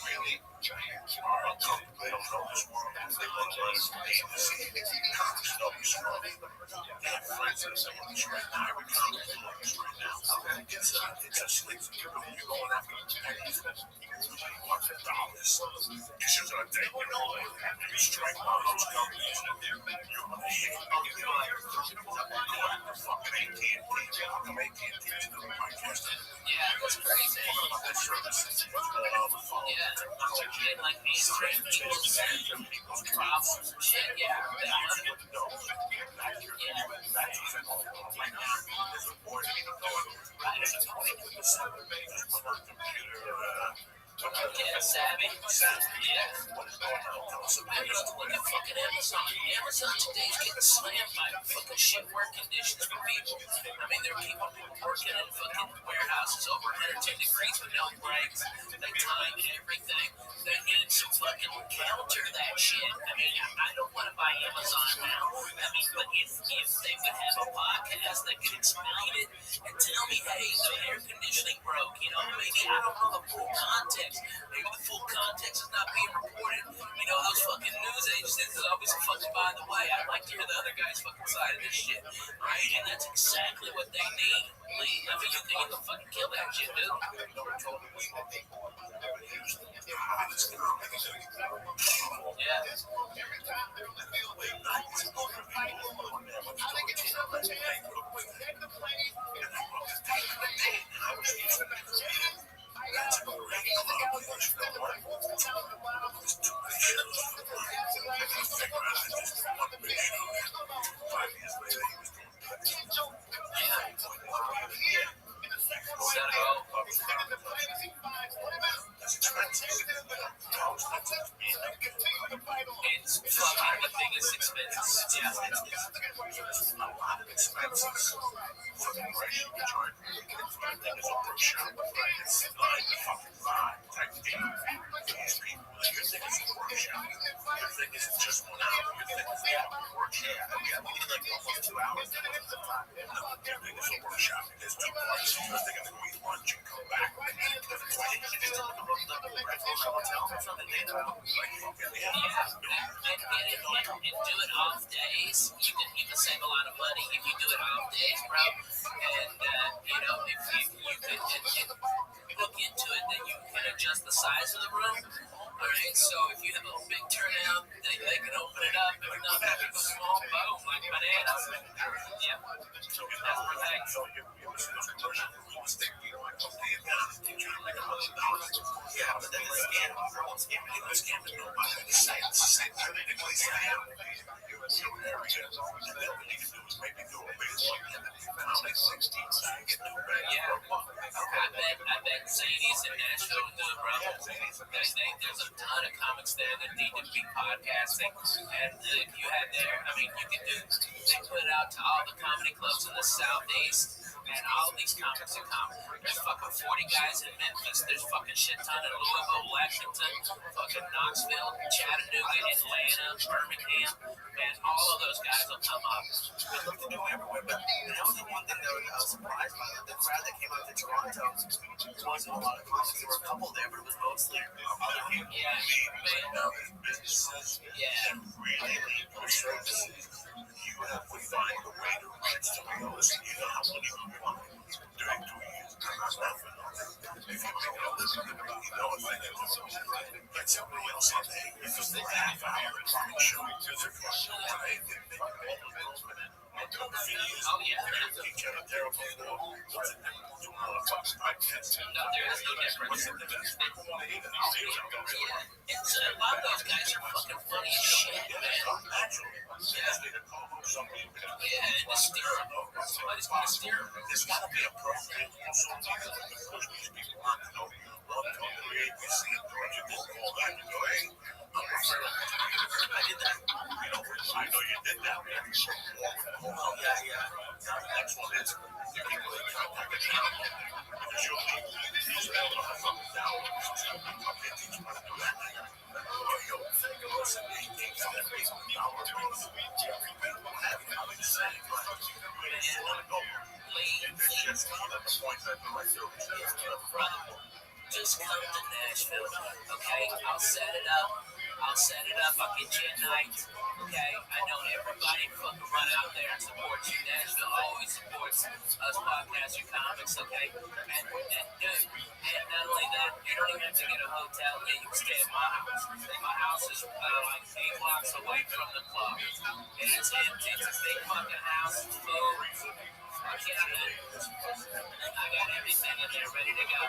Really are uncomfortable. They don't know this world. They want to understand the scene. Just know you're strong. They have friends that are saying this right now. Every comic is doing this right now. It's a sleep. You're going after the pennies. You want the dollars. You should have done you know, you strike one of those companies. You're going to hit. You know, like, fucking AT&T. How come AT&T is doing a podcast? Yeah, that's crazy. That service is what's going on the phone. Yeah. And like answering people's problems and shit. Yeah. Yeah, savvy. Yeah. Look at fucking Amazon. Amazon today is getting slammed by fucking shit work conditions for people. I mean, there are people working in fucking warehouses over 110 degrees with no breaks. They time everything. They need to fucking counter that shit. I mean, I don't want to buy Amazon now. I mean, but if they would have a podcast that could explain it and tell me, hey, the air conditioning broke, you know, maybe I don't know the full context. Maybe the full context is not being reported. You know, those fucking news agencies is always a fucking by the way. I'd like to hear the other guy's fucking side of this shit, right? And that's exactly what they need. I mean, you can fucking kill that shit, dude. Yeah. It's fucking the biggest expense. Yeah. A lot of expenses. Fucking racial joint. I think it's a workshop. It's 9 to fucking 5 type thing. These people, you think it's a workshop. You think it's just 1 hour. You think it's a workshop. Yeah, we need like almost 2 hours. No, you think it's a workshop. There's 2 parts. You're thinking it's going to be lunch and come back. And do it off days. You can save a lot of money if you do it off days, bro. And you know, if you could look into it, then you can adjust the size of the room. All right, so if you have a big turnout, they can open it up. If not, have a small boat like bananas. Yeah, that's perfect. Yeah, but then the scam, everyone's scamming. They're scamming nobody. It's the same theoretically. And then what you can do is maybe do a big one and then Zanies in Nashville would do it, bro. There's a ton of comics there that need to be podcasting. And if you had there, I mean, you can do, they put it out to all the comedy clubs in the Southeast. And all of these comics are come. There's fucking 40 guys in Memphis. There's fucking shit ton in Louisville, Washington, fucking Knoxville, Chattanooga, Atlanta, Birmingham. Man, all of those guys will come up. I'd love to do everywhere, but that was the one thing that I was surprised by. The crowd that came out to Toronto wasn't a lot of comics. There were a couple there, but it was mostly other people. Yeah, man. Businesses Yeah. and really need your services. You have to find a way to reach to those. You know how many you want during 2 years. That's not for nothing. If you make a living, you know what I mean? Get somebody else on there. If it's the half hour comic show, it's a question. Oh, yeah. Each other terrible for what's the difference between motherfuckers podcasts? No, there is no difference. What's the difference? Yeah, it's a lot of those guys are fucking funny as shit, man. Yeah, and to steer them. Somebody's gonna steer them. There's got to be a program for some reason to push these people on to know, well, to create this and project this and all that. You go, hey, I'm referring to you. I did that. You know, I know you did that. Oh, yeah. Now, the next one is you can really contact the channel because you'll be these motherfuckers down. Come here, teach them how to do that. Yo, listen, they think that they Just come to Nashville, okay? I'll set it up. I'll get you a night, okay? I know everybody fucking run out there and support you. Nashville always supports us podcaster comics, okay? And dude, and not only that, you don't even have to get a hotel. Yeah, you can stay at my house. My house is like 8 blocks away from the club. And it's empty. It's a big fucking house. It's full. I got everything in there ready to go.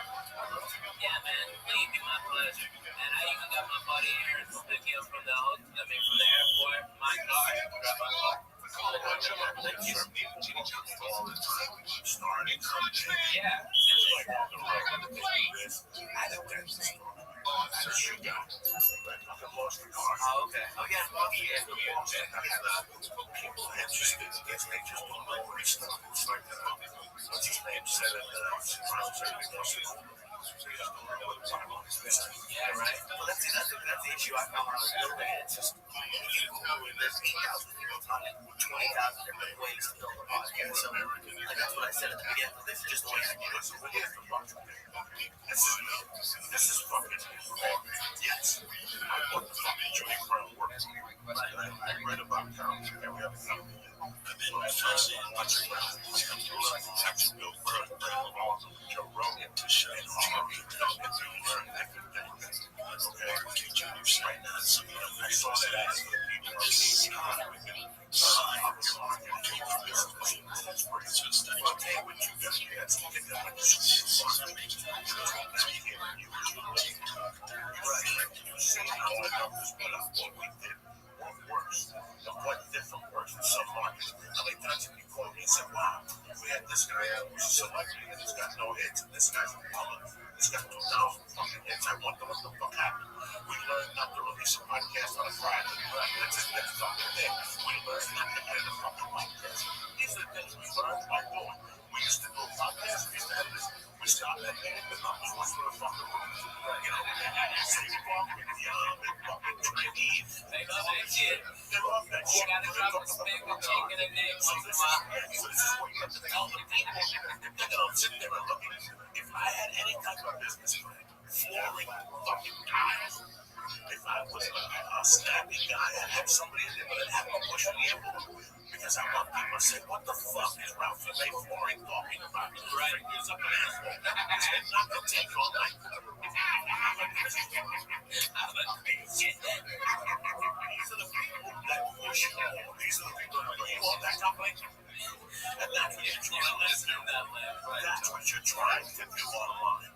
Yeah, man, it'd be my pleasure. And I even got my buddy Aaron to pick you up from the airport. My car, grab my car. Oh, okay. Oh, yeah. People interested, yes, they just don't know where it's stuff. It's like, what's his name said it, Yeah, right. Well, that's the issue I found when I was building it. It's just there's 8,000 people talking 20,000 different ways to build a podcast. So, like that's what I said at the beginning. This is just the way I do it. This is fucking yes. What the fuck is Johnny Brown working? I read about counts and every other company. And then I started seeing a bunch of rounds. He's come to like Texas Bill Burr, Joe Rogan, and Harvey. Learn everything. Okay, right now, I saw that as the people are seeing what different works in some markets. How many times have you called me and said, wow, we had this guy out who's a celebrity and he's got no hits, and this guy's a plumber, he's got 2,000 fucking hits. I wonder what the fuck happened. We learned not to release a podcast on a Friday. That's his next fucking thing. We learned not to play the fucking podcast. These are the things we learned by doing. We used to do podcasts, we used to have this. We stopped that thing, the numbers was for the fucking room. You know, City Park, Young, and fucking Chinese. They know that shit. They love that You shit. gotta drop a spit with chicken and eggs. So this is what you have to tell the people. They're gonna sit there and look at it. If I had any type of business, flooring fucking tiles, if I was a snappy guy, I'd have somebody in there, but I'd have to push the envelope. Because I want people to say, what the fuck is Ralph May Flooring talking about? Right. He's up an asshole. It's not going to take all night. These are the people that push you. These are the people that you want that company. And that's what you're trying to do. That's what you're trying to do online.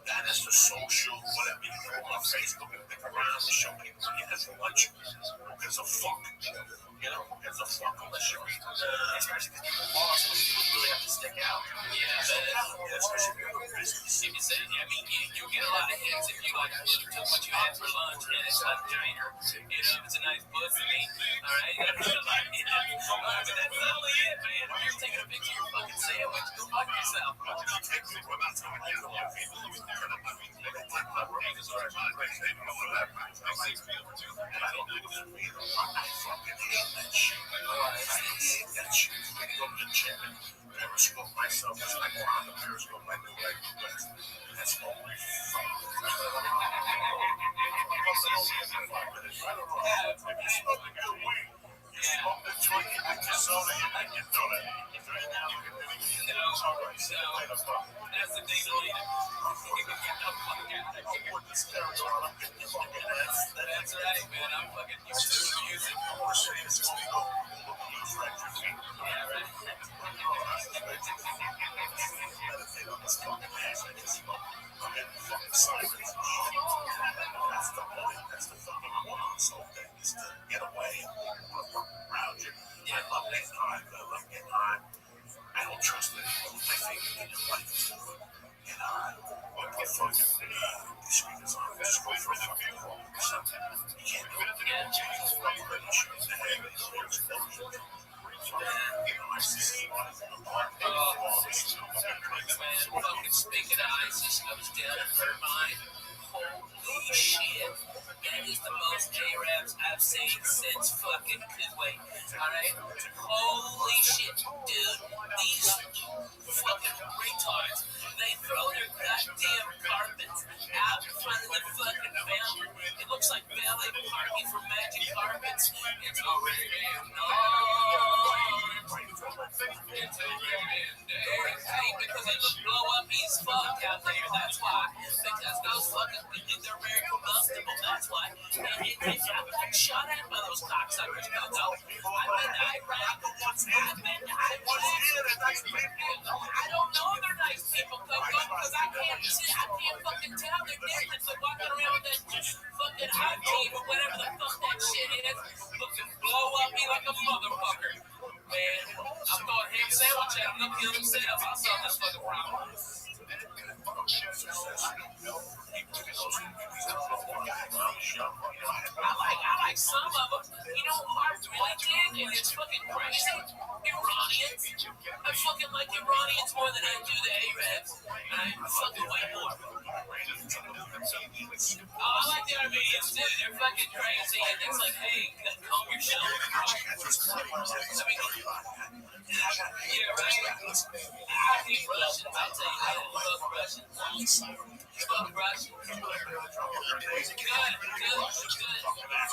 That is the social, whatever you go on Facebook and pick around and show people you have lunch. Because of fuck. You know, because of fuck unless you read. Especially because people follow, so people really have to stick out. Yeah, If you say, I mean, you get a lot of hits if you like took what you had for lunch and it's like giant. You know, if it's a nice pussy, all right, that's a lot of hits. But that's not only it, man. If you're taking a picture of your fucking sandwich, go fuck yourself. Periscope myself as I go on the periscope like the right west. That's what we fuck. You smoke the joint, you drink your soda, you drink your donut. That's the thing to leave. Get the fuck out of here. That's right, man. I'm fucking used to the music. Yeah, right. Meditate on this fucking ass. I just smoke. I'm in fucking silence. That's the point. That's the fucking one. So that is to get away around you. I love getting high. I love getting high. I don't trust anyone. I think in your life is to get high. What the fuck? The speakers on. Just go for a fucking walk or something. You can't do it. Just fucking let me shoot in the head. Fucking speaking of ISIS, I was down in Irvine. Holy shit. That is the most J-Raps I've seen since fucking Kuwait. Alright? Holy shit, dude. These fucking retards. They throw their goddamn carpets out in front of the fucking fountain. It looks like ballet parking for magic carpets. It's already damn it's hey, because they look blow up as fuck out there. That's why. Because those fucking they're very combustible. That's why. And I got shot at by those cocksuckers. No, I've been to Iraq. I've been to Iraq. I don't know they're nice people, because I can't fucking tell they're different. So walking around with that fucking hot team or whatever the fuck that shit is, fucking blow up me like a motherfucker. Man, I'm throwing ham sandwich at him, they'll kill themselves. I'll solve this fucking problem. I like some of them. You know who I really dig, and it's fucking crazy? Iranians. I fucking like Iranians more than I do the Arabs. I fucking way more. Oh, I like the Armenians too. They're fucking crazy, and it's like, hey, comb your shoulder. I mean, yeah, right? I hate Russians, I'll tell you that. I love Russians. Fuck Russians. Good.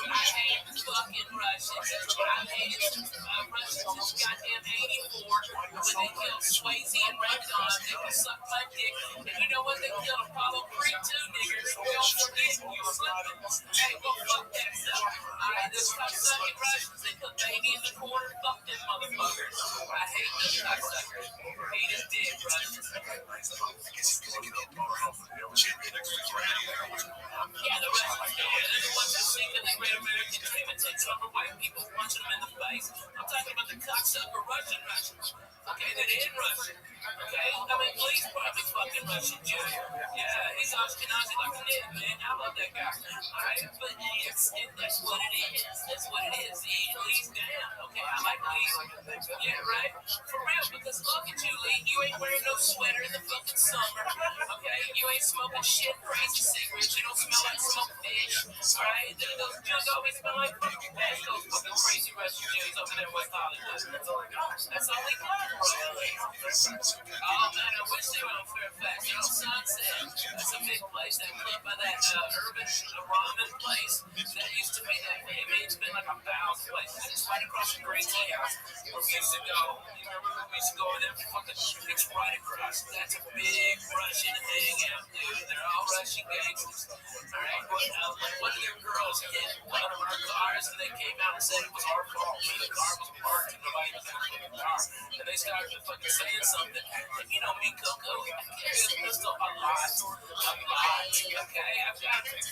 I hate fucking Russians. I hated Russians since goddamn 84 when they killed Swayze and Ragnar. They could suck my dick. And you know what? They killed Apollo Creed too, niggers. Don't forget, you slipping. Hey, go fuck that stuff. Alright, this cocksucking Russians. They put baby in the corner. Fuck them motherfuckers. I hate those cocksuckers. Hate his dick, Russians. Yeah, the Russians, they're the ones that think that the great American dream and takes over white people, punching them in the face. I'm talking about the cocksucker Russians. Okay, that ain't Russian. Okay, I mean, please probably fucking Russian Jew. Yeah, he's Ashkenazi like a nigga, man. I love that guy. Alright, but that's what it is. That's what it is. Lee's down. Okay, I like Lee. Yeah, right? For real, because look at you, Lee. You ain't wearing no sweater in the fucking summer. Okay, you ain't smoking shit crazy cigarettes. You don't smell like smoked fish. Alright, those Jews always smell like fucking fish. Those fucking crazy Russian Jews over there in West Hollywood. That's all they got. Oh man, I wish they were on Fairfax. You know, Sunset. That's a big place. That club by that urban ramen place. That used to be that. I mean, it's been like 1,000 places. It's right across from Green Tea House where we used to go. You remember we used to go in there for fucking. It's right across. That's a big Russian hangout, dude. They're all Russian gangsters. Alright, one of their girls hit one of our cars and they came out and said it was our fault. The car was parked and nobody was in the car. And they started fucking saying something. And you know me, Coco, I carry this pistol a lot. Okay, I've got it.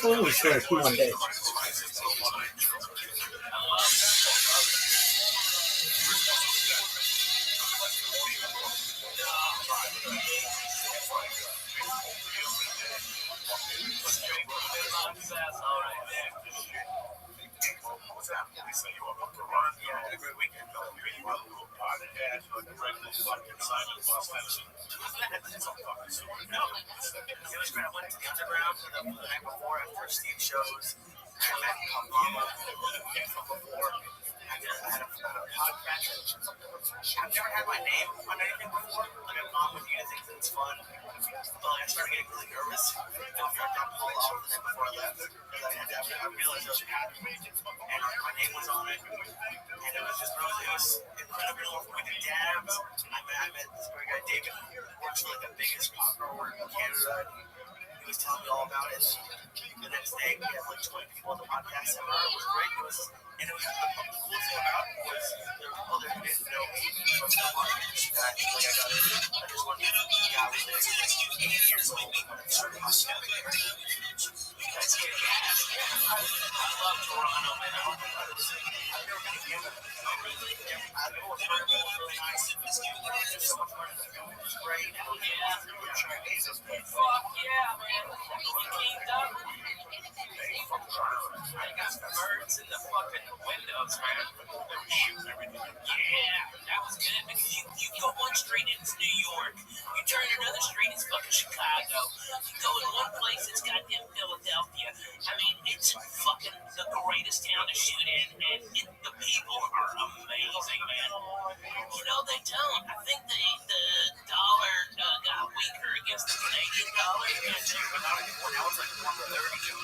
Holy shit, one day. I've never had my name on anything before. Like my mom would use it because it's fun. But like I started getting really nervous after I got pulled off the night before I left. I realized I was happy. And my name was on it. And it was just it was incredible. We did dabs. I met this great guy, David, who works for like the biggest pop grower in Canada. He was telling me all about it. The next day, we had like 20 people on the podcast. And it was great. And it was the coolest thing about it was there were people that didn't know me. So it's not hard to like I got it. I just wanted to be out with it. 8 years old when I started hustling. Because I love Toronto, man. I've never been to Canada. I know it's really nice. There's so much fun. It's great. Fuck yeah, man. You came down. I got birds in the fucking windows, man. Yeah, that was good because you go one street and it's New York. You turn another street, it's fucking Chicago. You go in one place, it's goddamn Philadelphia. I mean, it's fucking the greatest town to shoot in, and the people are amazing, man. You know, they don't. I think the dollar got weaker against the Canadian dollar. Now it's like 130.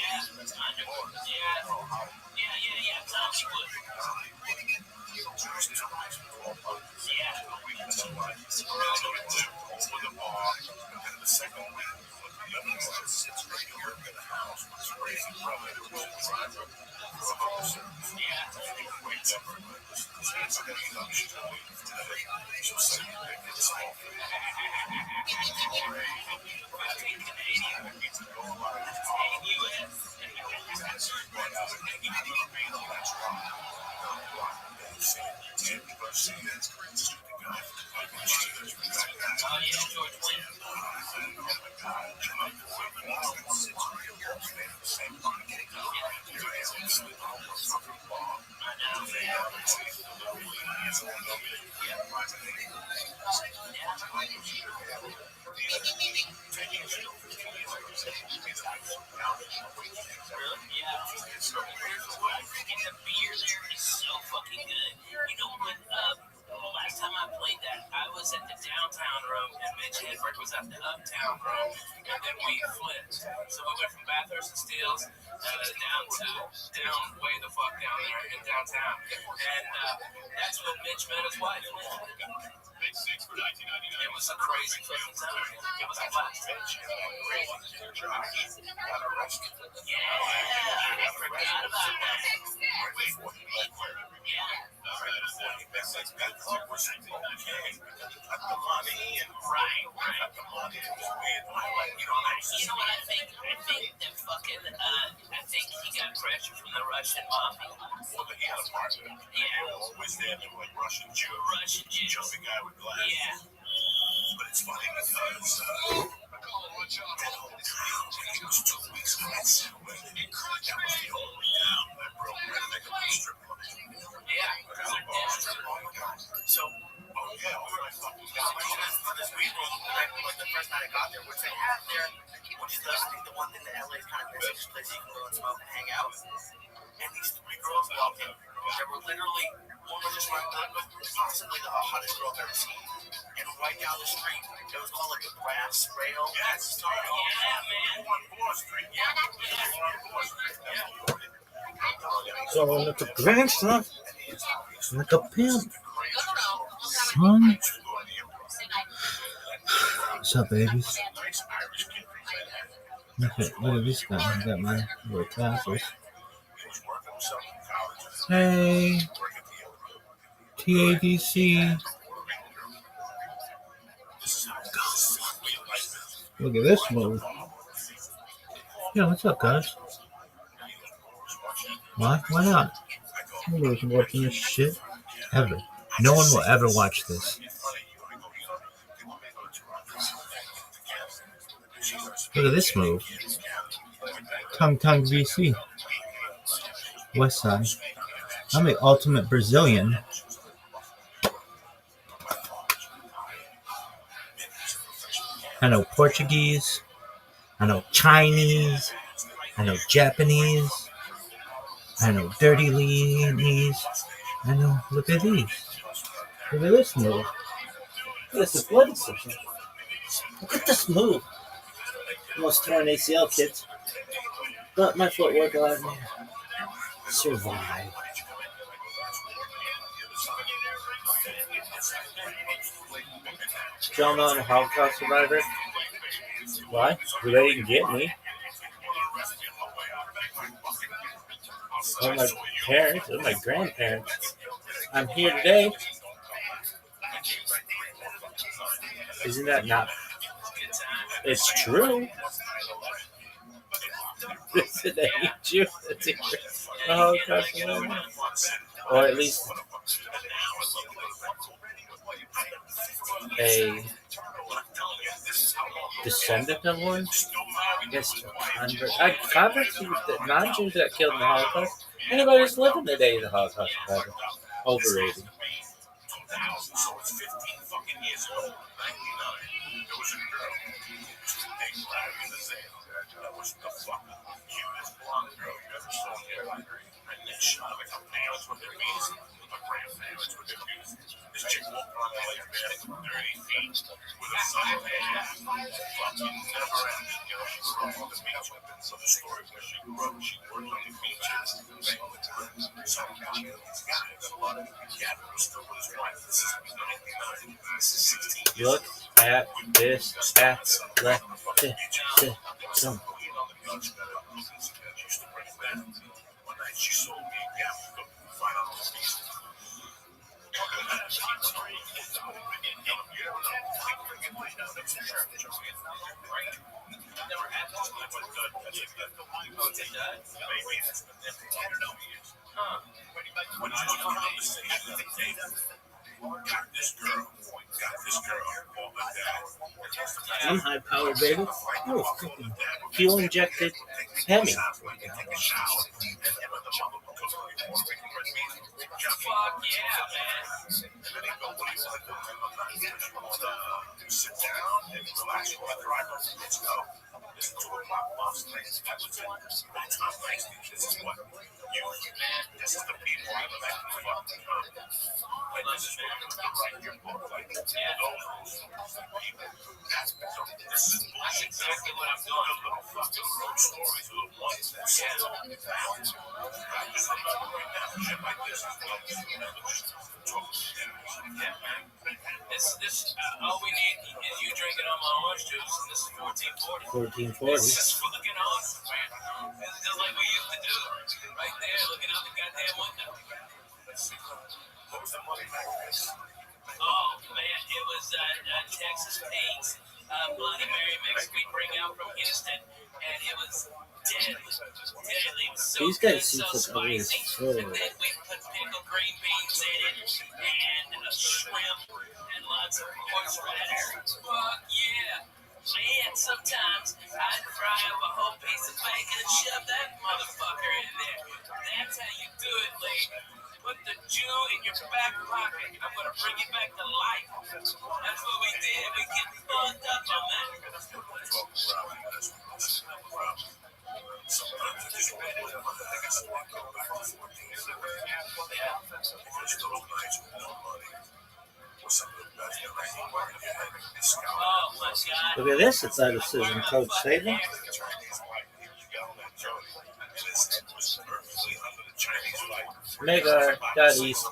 Yeah, Tommy Wood. The beer there is so fucking good. You know when last time I played that, I was at the downtown room and Mitch Hedberg was at the uptown room, and then we flipped. So we went from Bathurst and Steeles down way the fuck down there in downtown, and that's when Mitch met his wife. It was a crazy fucking time. It was a blast. Yeah, I forgot about that. You know what I think? I think that fucking, I think he got pressure from the Russian mafia. Well, but he had a partner. Yeah. Always there, like Russian Jew. Russian Jew. Jumping guy with glass. Yeah. But it's funny because that whole town, it was 2 weeks of that settlement. That was the only town that broke bread and make a little strip club. Oh my God. So, we were like fucking on this weed room, like the first night I got there, which they have there, which is I think the one thing that LA is kind of missing, just place you can go and smoke and hang out. And these 3 girls walked in. They were literally, one was just like possibly the hottest girl I've ever seen. And right down the street, it was called like a grass rail. Yes, yeah, man. On 4th Street. Yeah. So like a gangster, like a pimp, son. What's up, babies? Look at this guy. I got my little tassels. Hey, TADC. Look at this move. Yeah, what's up, guys? Why? Why not? Nobody's watching this shit ever. No one will ever watch this. Look at this move. Tongue VC. West Side. I'm the ultimate Brazilian. I know Portuguese. I know Chinese. I know Japanese. I know dirty Lebanese. I know. Look at these. Look at this move. This is bloody system. Look at this move. Almost torn ACL, kids. But my footwork allowed me to survive. Y'all know I'm a Holocaust survivor? Why? Well, they didn't get me. Or my parents, or my grandparents. I'm here today. Isn't that not? It's true. Listen, I hate you. Oh, gosh, or at least a descendant of one. Yes, converts, non-Jews that killed in the Holocaust. Anybody that's living today in the Holocaust survivor. Overrated. So it's 15 fucking years ago, 99. There was a girl, named Larry Lazelle. That was the fucking cutest blonde girl you ever saw in your life. And then shot like her parents with their beans, her grandparents with their beans. This chick walked around the lake bed, 30 feet, with a suntan. Fucking never ended. You know, she grew up on the beach. So the story where she grew up, she worked on the beaches all the time. So these guys, a lot of gatherers still with his wife. This is 99. This is 16 years. Look at this athletic system. One night she sold me a gap to find out the piece. I'm high powered, baby. Oh, fucking fuel injected Hemi. Fuck yeah, man. Sit down and relax your brother. Let's go. Listen to a pop boss thing. This is what you, man. This is the people I like to fuck. Like this is what you write your book. Like those people. That's this is exactly what I'm doing. A little fucking road stories, little ones that sell. I'm just right now. Shit like this is what you talk shit. Yeah, man. This, all we need is you drinking all my orange juice, and this is 1440. 1440. This is fucking awesome, man. This is just like we used to do. Right there, looking out the goddamn window. What was the money back then? Oh, man, it was Texas Pete's Bloody Mary mix we bring out from Houston, and it was deadly. It was so These guys good, seem so like always spicy. full. And then we put pickled green beans in it, and shrimp, and lots of horseradish. Fuck yeah. Man, sometimes I'd fry up a whole piece of bacon and shove that motherfucker in there. That's how you do it, Lee. Put the Jew in your back pocket. I'm gonna bring you back to life. That's what we did. We get fucked up on that. Sometimes I just want to live. I guess I want to go back to 14. Because those nights with no money was some of the best that I can work in your head. Oh my God. Look at this athleticism, Coach Saban. Mega Daddies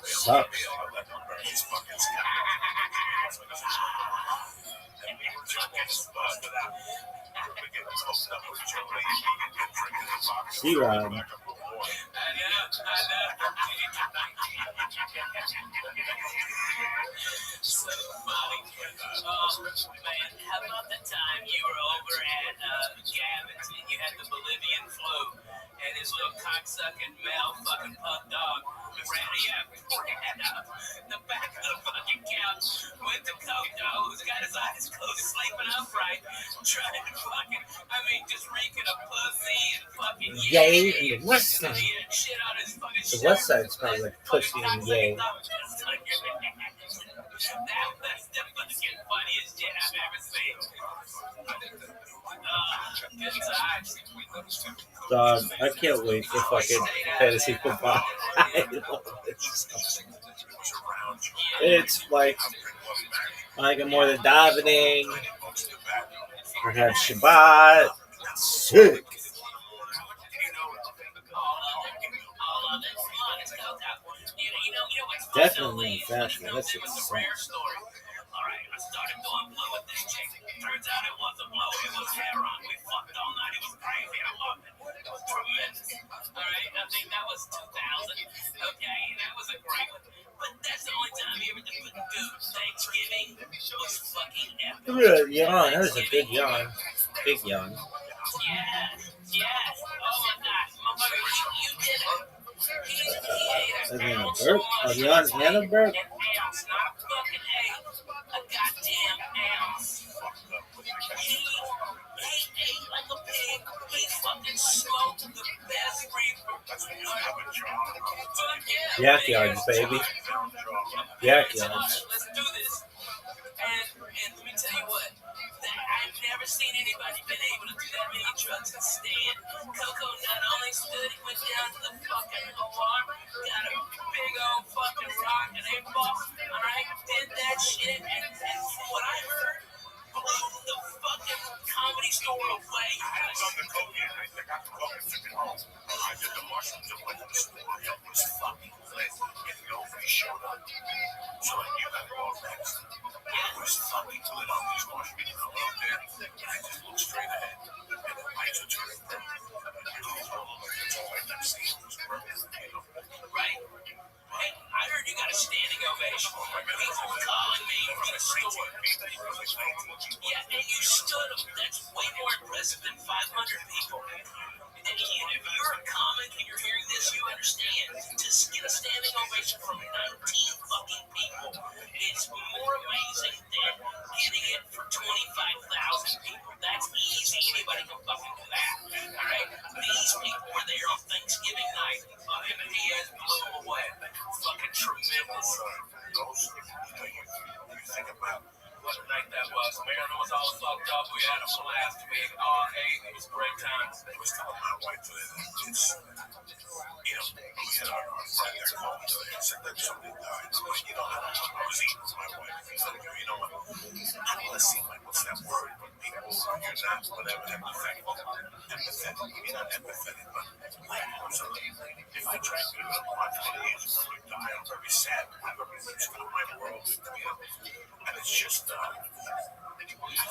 sucks. C-Rod. So funny. Oh, man, how about the time you were over at Gavin's and you had the Bolivian flu and his little cocksucking male fucking pug dog ran up the back of the fucking couch with the Kodo who's got his eyes closed, sleeping upright, trying to fucking, just reeking of pussy and fucking Yay and the West Side. shit on his fucking The West Side's probably like pussy and yay. That was the fucking funniest shit I've ever seen. Good times. Dog, I can't wait for fucking fantasy football. I love this. It's like more than davening, perhaps Shabbat. Sick. Definitely in fashion. That's insane. Alright, I started going blue with this chick. Turns out it wasn't blue, it was heroin. We fucked all night, it was crazy. I loved it. It was tremendous. Alright, I think that was 2000. Okay, that was a great one. But that's the only time you ever did. Dude, Thanksgiving was fucking epic. Good yawn. That was a good yawn. Big yawn. Yes. Oh my gosh, motherfucker, you did it. He ate I mean, a ounce burp? of A yawn and a burp? An ounce, not a fucking eighth. A goddamn ounce. He ate like a pig. He fucking smoked the best reefer. Backyards, baby. Backyards. Let's do this. And let me tell you what. I've never seen anybody been able to do that many drugs and stand. Coco not only stood, he went down to the fucking OR, got a big old fucking rock and a ball, alright? Did that shit, and from what I heard, blew the fucking comedy store away. I was on the coke, I got the coke and took it home. I did the mushrooms and went to the store. It was fucking lit. And nobody showed up. So I knew that all next. It was fucking lit on these mushrooms. I went up there, and I just looked straight ahead. And the lights were turning purple. And I was all over the than 500 people. And if you're a comic and you're hearing this, you understand. To get a standing ovation from 19 fucking people is more amazing than getting it for 25,000 people. That's easy. Anybody can fucking do that. Alright? These people were there on Thanksgiving night. Fucking Diaz blew them away. Fucking tremendous. You think about what a night that was. Maryland was all fucked up. We had a blast. We all ate. It was a great time. It was telling my wife that we had our friend that called me and said that somebody died. So, I was eating with my wife. He said, I don't want to seem like, what's that word? People, you're not whatever, empathetic. Empathetic. You're not empathetic, but if I try to do it, I'm 20 years ago, I die. I'm very sad. I'm very used to my world. And it's just, I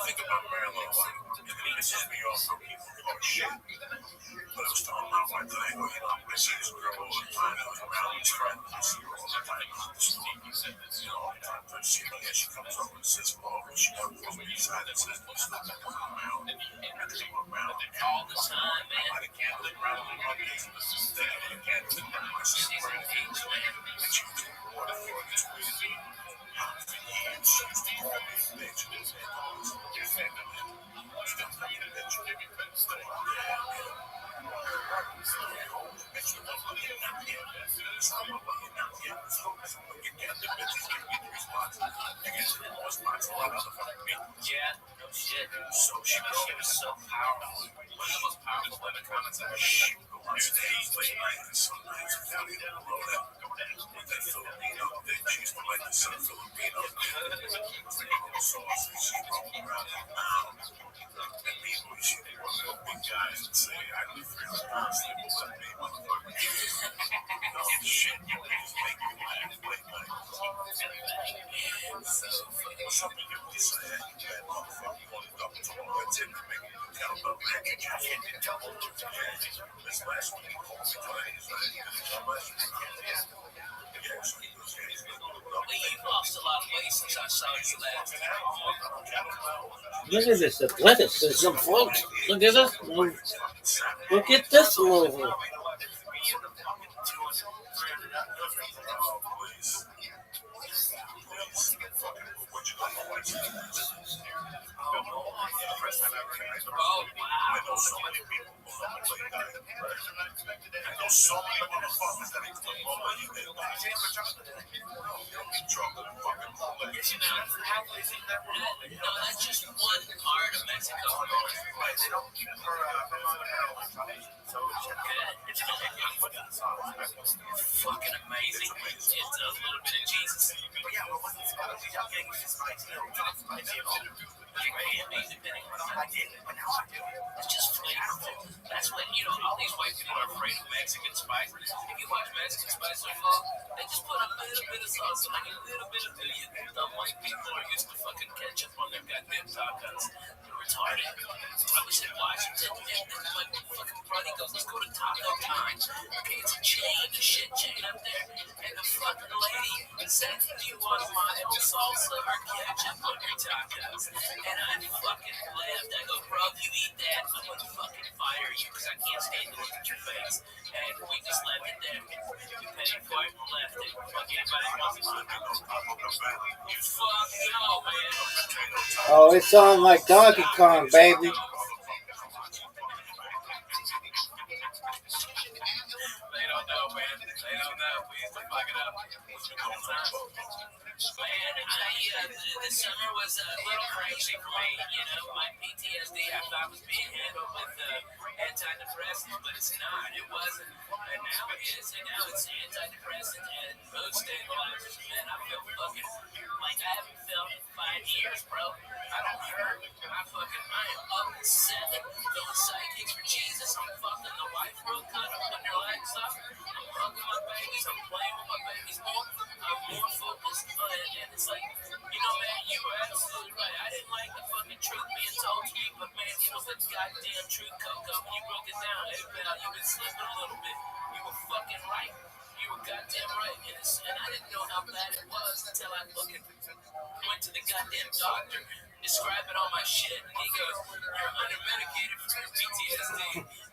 think about Maryland a lot. It pisses me off when people talk shit. But I was telling my wife today, I see this girl all the time. I was Maryland's friend. I see her all the time. All the time. But she comes over and says, oh, she comes over beside and says, let's not come around. And they go around. All the time, man. I can't live around with my kids. I can't live around my sister. And she was water for this reason. For years, she used to call me a bitch. Your family. Still coming to bitch. Still out there. Yeah, no shit. So she was so powerful. One of the most powerful women comments I've ever seen. On stage late night and some nights without even blown up. With that Filipino thing, she used to like the son Filipino. Sauce and she rolled around the mound. And people, she was one of the big guys and say, I live 300 pounds, they will let me, motherfucker. No shit, you just make me laugh late night. So, something you would say, that motherfucker, you want to double to one, that's it, to make it count up, man, you just hit the double. This last one, you called me today, is that last one? You've lost a lot of weight since I saw you last. Look at this. The lettuce is some folks. Look at this. Look at this movie. So many motherfuckers that ain't doing more than you did. No, that's just one part of Mexico. Fucking amazing. It's a little bit of Jesus. It's just flavorful. That's when, all these white people are afraid of Mexican spice. If you watch Mexican spice so far, they just put a little bit of sauce, like a little bit of million. Dumb white people are used to fucking ketchup on their goddamn tacos. They're retarded. I was in Washington, and then my fucking buddy goes, let's go to Taco Time. Okay, it's a shit chain up there. And the fucking lady said, do you want mild salsa or ketchup on your tacos? And I fucking laughed. I go, bro, if you eat that, I'm gonna fucking fire you because I can't stand to look at your face. And we just left it there. We paid for it and left it. Fuck anybody wants to You fuck no, man. Oh, it's on like Donkey Kong, baby. They don't know, man. They don't know. We used to fuck it up. Man, this summer was a little crazy for me. My PTSD, I thought was being handled with antidepressants, but it's not. It wasn't. And now it is. And now it's antidepressant and mood stabilizers. Man, I feel fucking like I haven't felt in 5 years, bro. I don't hurt. I am up at 7, doing psychics for Jesus. I'm fucking the wife real good. I'm putting her legs up. I'm hugging my babies. I'm playing with my babies more. I'm more focused. And it's like, man, you were absolutely right. I didn't like the fucking truth being told to me, but man, it was the goddamn truth, Coco. When you broke it down, hey, pal, you've been slipping a little bit. You were fucking right. You were goddamn right. And I didn't know how bad it was until I went to the goddamn doctor. describing all my shit, and he goes, "You're under-medicated for your PTSD.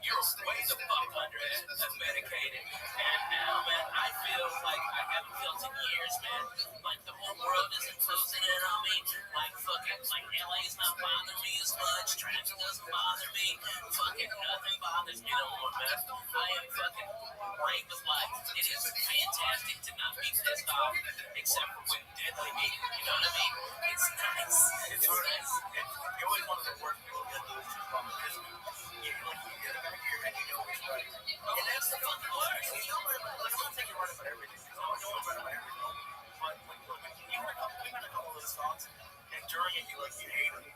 You're way the fuck under-medicated." And now, man, I feel like I haven't felt in years, man. Like the whole world isn't closing in on me. Like fucking, like LA's not bothering me as much. Traffic doesn't bother me. Fucking nothing bothers me no more, man. I am fucking great with life. It is fantastic to not be pissed off, except for when deadly me. You know what I mean? It's nice. It's nice. You always want to work people get those two because you like you get it back here and you know he's right. And that's the fucking worst. You know, like I'm not saying you're right about everything. Because no one's right about everything. But like, look, we had a couple of those thoughts, and during it, you hate it.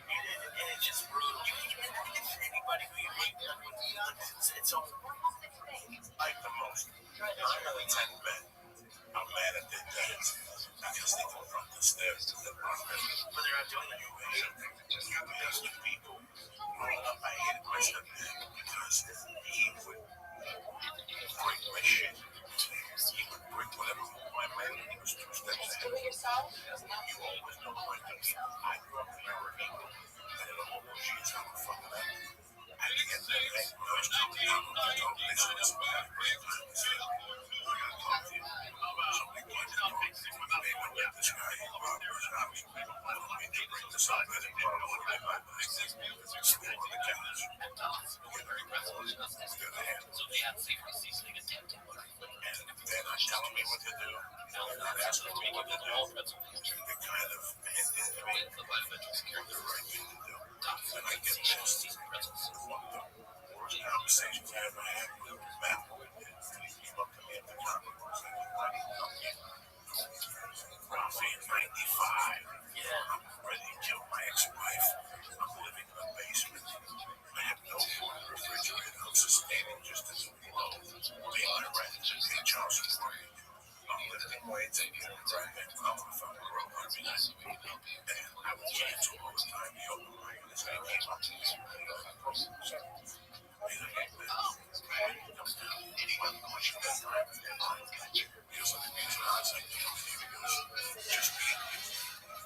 And it's just brutal. You can anybody who you hate, it's so like the most. I really tend to bet. I'm mad at their dads. Because they come from the stairs to the progress. but they're not doing it. You ask the people. Growing up, I hated my stepdad because he would break my shit. He would break whatever my man, he was two steps ahead. You always know when to be. I grew up in America. I didn't know what she is, how to fuck that. I didn't get that back when I was coming down on the dog. They said, this was a great time. I said, I gotta talk to you. Somebody pointed out, they went with this guy, Robert, Rabbi. They bring this up, and they brought him over to my place. School on the couch. And they're not telling me what to do. They're not asking me what to do. They kind of hinted to me what the right thing to do. And I get pissed. One of the worst conversations I ever had with Matt. He came up to me at the conference and said, "Buddy, come here. Rafi, 95. I'm ready to kill my ex-wife. I'm living in a basement. I have no food in the refrigerator. I'm sustaining just as a blow. Pay my rent, pay child support. I'm lifting weights and getting pregnant. I'm a fucking girl. I mean, and I will cancel all the time. The open mic, this guy came up to me. He's like, "Hey, man, he comes down. Anyone push him that time in their life." He was like, "He's not saying you don't need to just be you."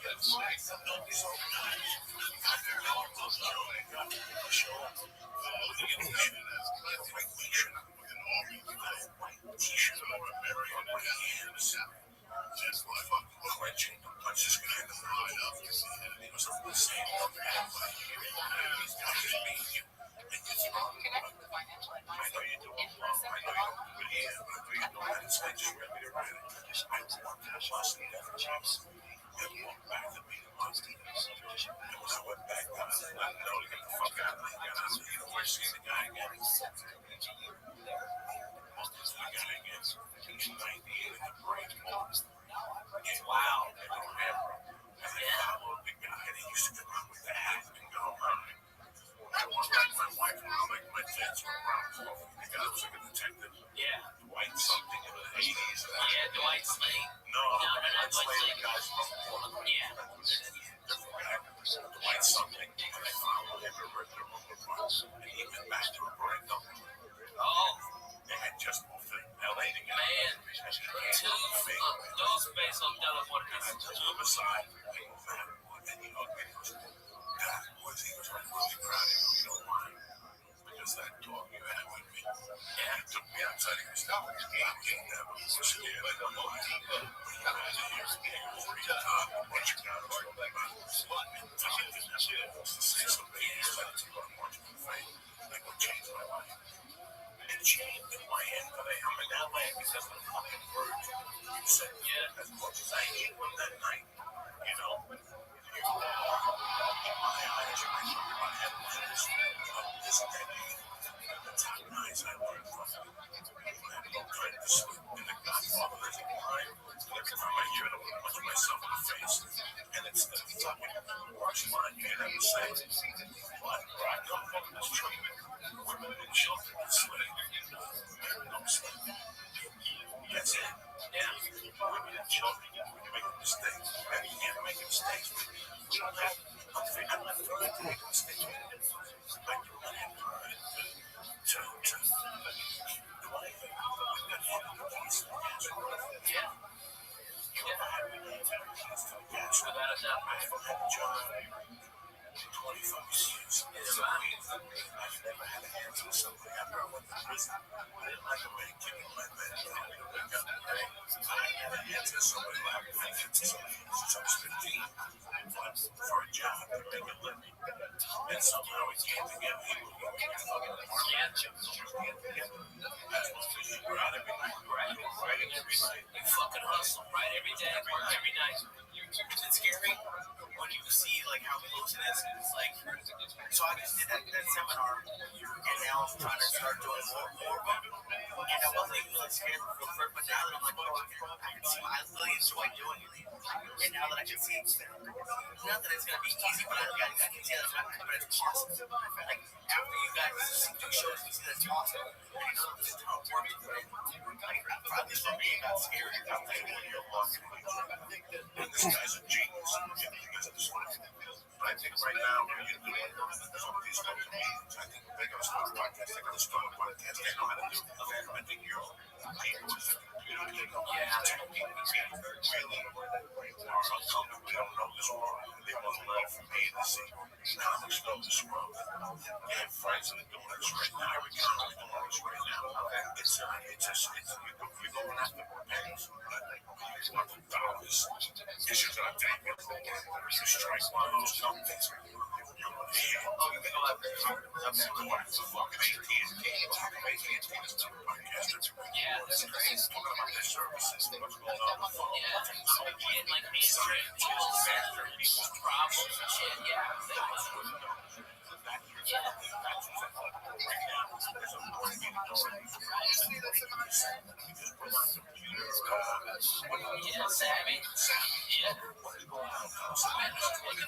Yes, nobody's organized. I figured out what those are. They got the show. The illusion is a white t-shirt. An army with a white t-shirt or a berry on my hands. Just like fucking clenching the punches kind of line up. He was the same one bad like you. He's got to be you. And it's wrong. I know you do it wrong. I know you don't do it here. I know you don't have to say just ready to write it. I walked that bus and never changed. And walked back to be the monster. And when I went back, I didn't know to get the fuck out of there. I got out of the university and the guy again. The guy again. He's 98 in the brain. Wow. They don't have him. And they followed the guy and he used to come out with the hat and go, I want like my wife and like my kids were around. The guy was like a detective. Yeah. Dwight something in the 80s. Yeah, Dwight Slade. No, Dwight Slade, the guy's from Florida. Yeah. Different guy. Dwight something. And I followed him and ripped him over once. And he went back to a break up. Oh. They had just moved to LA together. Man, those basal teleporters. I took him aside. And he hugged me. God, he was really proud of you. You know why? Because that talk you had with me. Yeah, he took me outside of his house. He never was scared like a monkey. But you had to hear him. He was real hot. A bunch of guys were like, I didn't have to say something. He said to me, I want you to fight. Like, what changed my life? It changed in my end. But I'm in LA because of the fucking words you said. Yeah, as much as I hate him that night, you know? In my eyes, I talk about headliners of this decade. The top guys I learned from. I have no time to sleep. And the Godfather is a line. Every time I hear it, I want to punch myself in the face. And it's the fucking worst line you can ever say. But where I come from, that's true. Women and children enslaved. Men don't slave. That's it. Yeah. Women and children, when you make a mistake, and you can't make mistakes. We don't have, I'm not trying to make a mistake. I do not have time to do anything. We've got fucking police in the gas. Yeah. You ever had me to the gas? Without a doubt. I haven't had a job. to something after I went to prison. I didn't like the way it came in my bed. I got paid. I had to answer somebody like I answered somebody since I was 15. But for a job to make a living. And somehow it came together. He was going to fucking market. Came together. That's what we right every night. Right every night. You fucking hustle, right? Every day, work every night. Is it scary when you see like how close it is? It's like, so I just did that seminar, and now I'm trying to start doing more of them. And I wasn't even really scared before first, but now that I'm like, oh, I can see, I really enjoy doing it. And now that I can see, it's not that it's gonna be easy, but I can see that it's not, but it's awesome. Like after you guys do shows, you see that it's awesome. And you know this is how it works. Like at least for me, it got scary. I'm thinking when you're walking, and this guy's a genius. Because of the science. But I think right now, when you're doing some of these fucking meetings, I think they're going to start podcasts, they're going to start podcasts, they know how to do it. I think you're you know, they know how to do it. Really are uncomfortable. They don't know this world. They want to learn from A to Z. Now they know this world. They have friends that are doing this right now. Every country is doing this right now. You're going after pennies. You're after dollars. It's just going to take you. You strike one of those companies. You're going to hit. Oh, you can go after it. Go after fucking AT&T is doing podcasts. Yeah, that's crazy. Talking about their services. What's going on with phone? Yeah, and like answering people's problems and shit. Yeah, yeah, savvy. Yeah.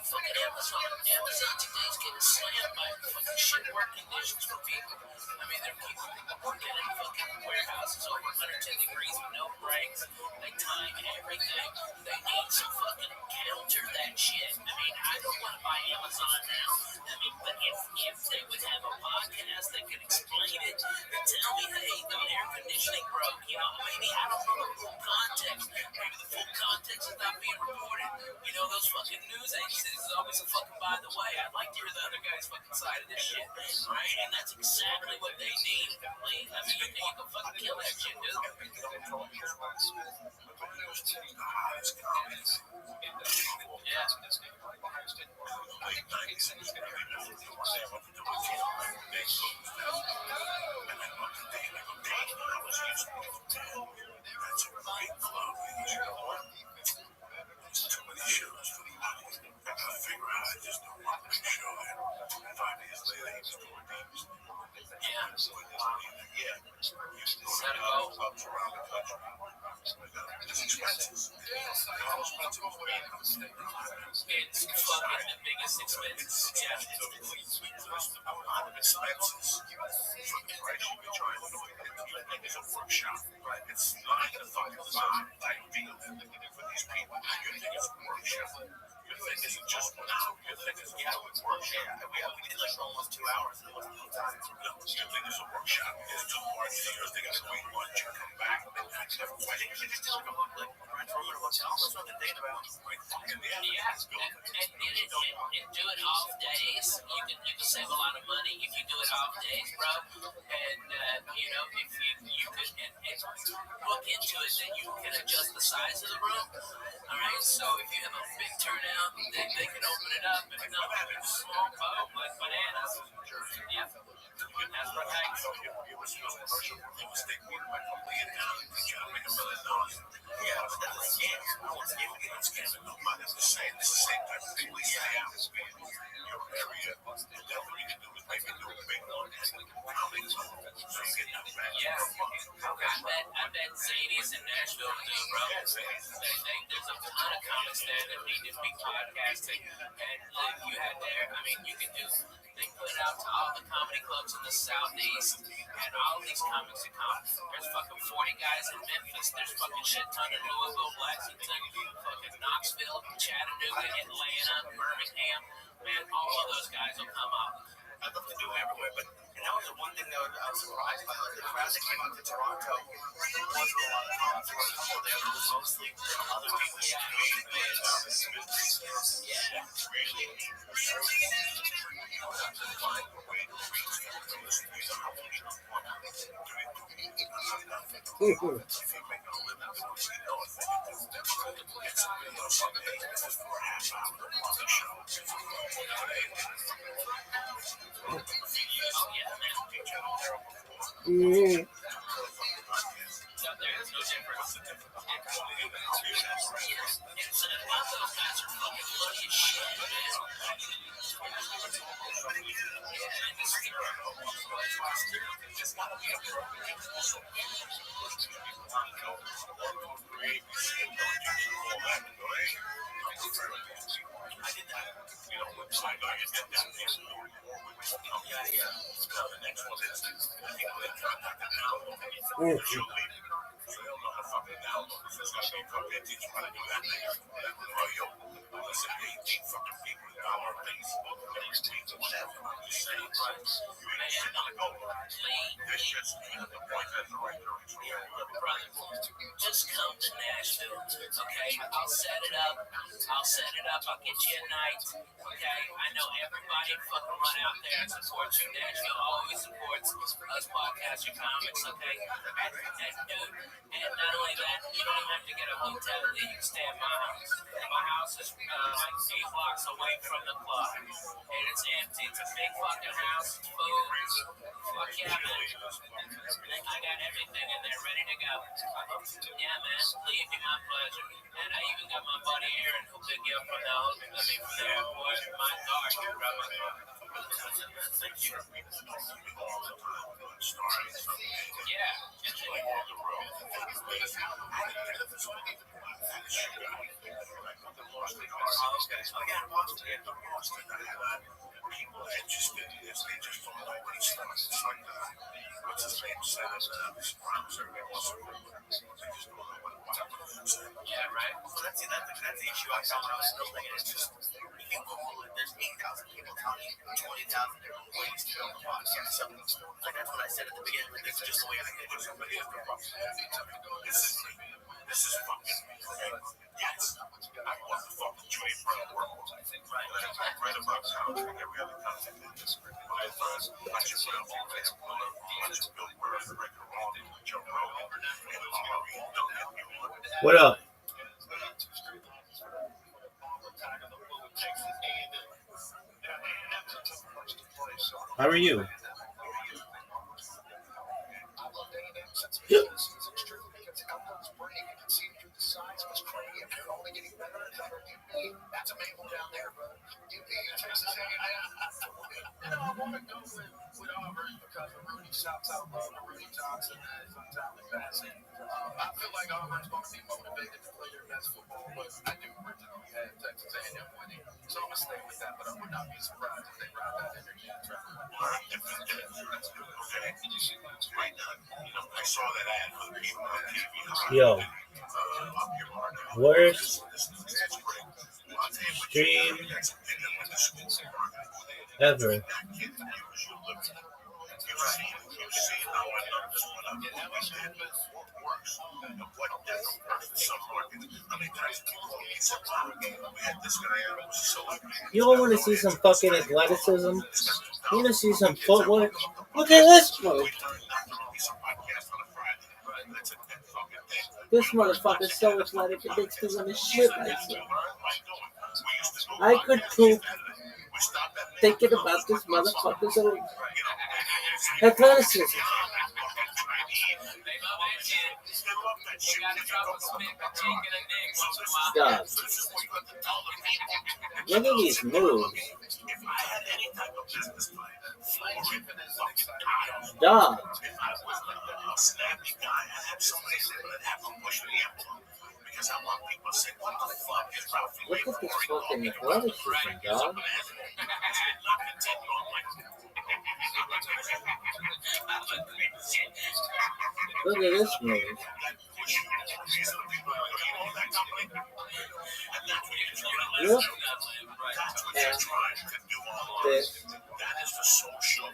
Fucking Amazon. Amazon today's getting slammed by fucking shit work conditions for people. I mean, they're people working in fucking warehouses over 110 degrees with no breaks. They time everything. They need some fucking counter that shit. I mean, I don't want to buy Amazon now. I mean, but if they would have a podcast that could explain it and tell me, hey, the air conditioning broke, you know, maybe I don't know the full context. Maybe the full context is not being reported. You know, those fucking news agencies is always a fucking by the way. I'd like to hear the other guy's fucking side of this shit, right? And that's exactly what they need. I mean, you can fucking kill that shit, dude. Yeah. That's a great club. Too many shows for the audience. I figure out I just don't want to show it. 5 years later, he was doing these. Yeah. Set a goal. Clubs around the country. It's expenses. How expensive is it? It's fucking the biggest expense. Yeah. A lot of expenses for the price you be trying to do it. You think it's a workshop. It's not a fucking design type deal for these people. You think it's a workshop. You think it's just now. You think it's a workshop. We did like almost 2 hours. And it wasn't no time. You think it's a workshop. It's 2 hours because they got to wait lunch and come back. I think you just like rent a room in a hotel. That's what they're thinking about. Yeah, and do it off days. You can save a lot of money if you do it off days, bro. And you know, if you could and look into it, then you can adjust the size of the room. All right, so if you have a big turnout, they can open it up. If not, have a small boat like bananas. Yeah, that's right. It was commercial. It was they made my company in town. They trying to make $1 million. Yeah, but that's a scam. I want to get a scam. Nobody. It's the same. It's the same type of thing. We stay out in your area. And then what you can do is maybe do a big one. How big is it? So you get that back. Yeah. I bet Zanies in Nashville do, bro. There's a ton of comics there that need to be podcasting. And like you had there, I mean, you can do. They put it out to all the comedy clubs in the Southeast, and all these comics are comics. There's fucking 40 guys in Memphis. There's fucking shit ton in Louisville, Lexington, fucking Knoxville, Chattanooga, Atlanta, Birmingham. Man, all of those guys will come up. I'd love to do it everywhere, but and that was the one thing that I was surprised by. Like the crowd that came out to Toronto wasn't a lot of comics. There were a couple there, but it was mostly other people. Yeah. Just come to Nashville, okay? I'll set it up. I'll get you a night, okay? I know everybody fucking run out there and support you. Nashville always supports us podcaster comics, okay? And dude, and not only that, you don't even have to get a hotel. You can stay at my house. My house is like 8 blocks away from the club, and it's empty. It's a big fucking house. It's food. Fuck yeah, man. I got everything in there ready to go. Yeah, man. Leave me my pleasure. And I even got my buddy Aaron who'll pick you up from the airport. My dog, brother. Yeah. Yeah, right. So that's the issue I found when I was still thinking. It's just you can Google it. There's 8,000 people telling you 20,000 different ways to build a podcast. So, like that's what I said at the beginning. Like, this is just the way I did it. This is fucking yes. I want the fucking trade for the world. Right. I read about how every other content is my first. I just read all this. I just built where the record wrong. Joe Rogan and What up? How are you? I feel like Auburn's going to be motivated to play their best football, but I do originally have Texas A&M winning, so I'm going to stay with that, but I would not be surprised if they ride that energy and try to win. I saw that ad for the people on TV. Yo, worst stream ever. You all want to see some fucking athleticism? You want to see some footwork? Look at this one. This motherfucker's so athletic, it makes me want to shit myself. I could poop thinking about this motherfucker's athleticism. Stop. Look at these moves. Stop. Look at this fucking athleticism, dog. Look at this move. Look at this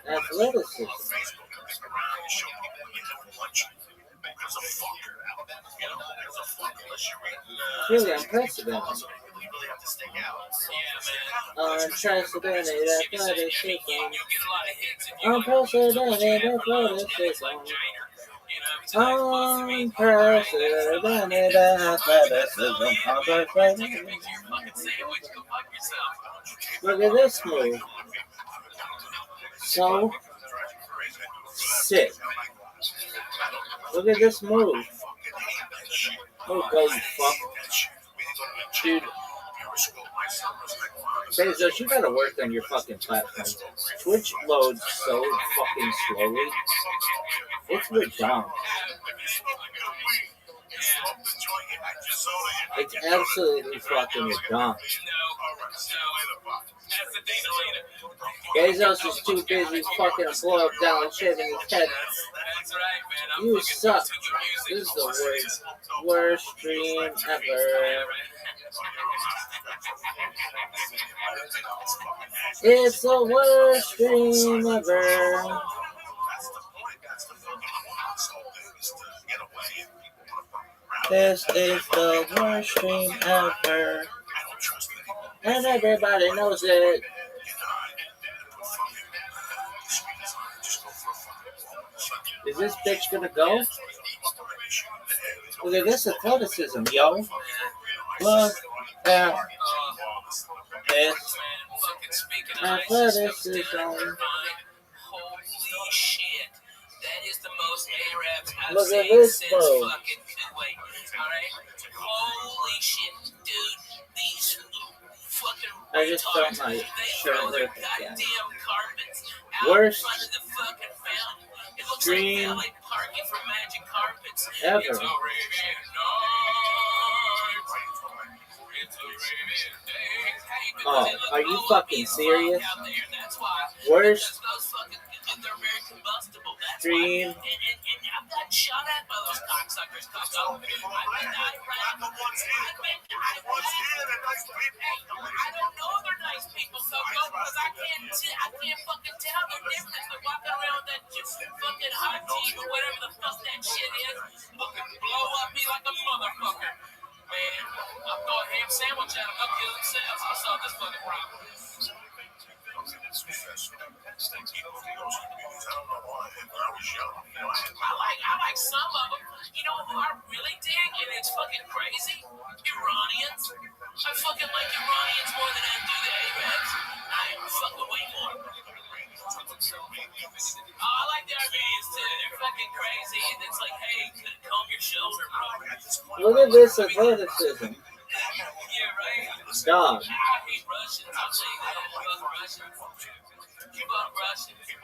athleticism. Really unprecedented. Unprecedented athleticism. Unprecedented athleticism. Unprecedented athleticism. Look at this move. So sick. Look at this move. Oh, go you fuck. Dude. Bezos, you gotta work on your fucking platform. Twitch loads so fucking slowly. It's redundant. It's absolutely fucking redundant. Bezos is too busy fucking blow up down shit in his head. You suck. This is the worst stream ever. It's the worst stream ever. This is the worst stream ever. And everybody knows it. Is this bitch gonna go? Look at this athleticism, yo. Look at this athleticism. Holy shit. That is the most Arabs I've Look at seen this, since bro. fucking Kuwait. Alright? Holy shit, dude. These fucking I just felt my they shirt throw their rip again. goddamn carpets out Worst in front of the fucking fountain. It looks stream like valet parking for Magic Carpets. ever. It's a Arabian night. It's a Arabian day. Hey, Oh, because it looks are you low fucking up serious? out there, that's why. Worst Because those fucking, they're very combustible. That's stream why. And I've gotten shot at by those cocksuckers. I don't know they're nice people, so because I can't fucking tell the difference. They're walking around with that fucking hot tea or whatever the fuck that shit is, fucking blow up me like a motherfucker. Man, I'll throw a ham sandwich at them, they'll kill themselves. I'll solve this fucking problem. I like some of them. You know who I really dig, and it's fucking crazy? Iranians. I fucking like Iranians more than I do the Arabs. I fucking way more. Oh, I like the Armenians too. They're fucking crazy, and it's like, hey, comb your shoulder, bro. Look at this athleticism. Yeah, right. Dog. I hate Russians. I'll tell you that. Fuck Russians. You fuck Russians. Good.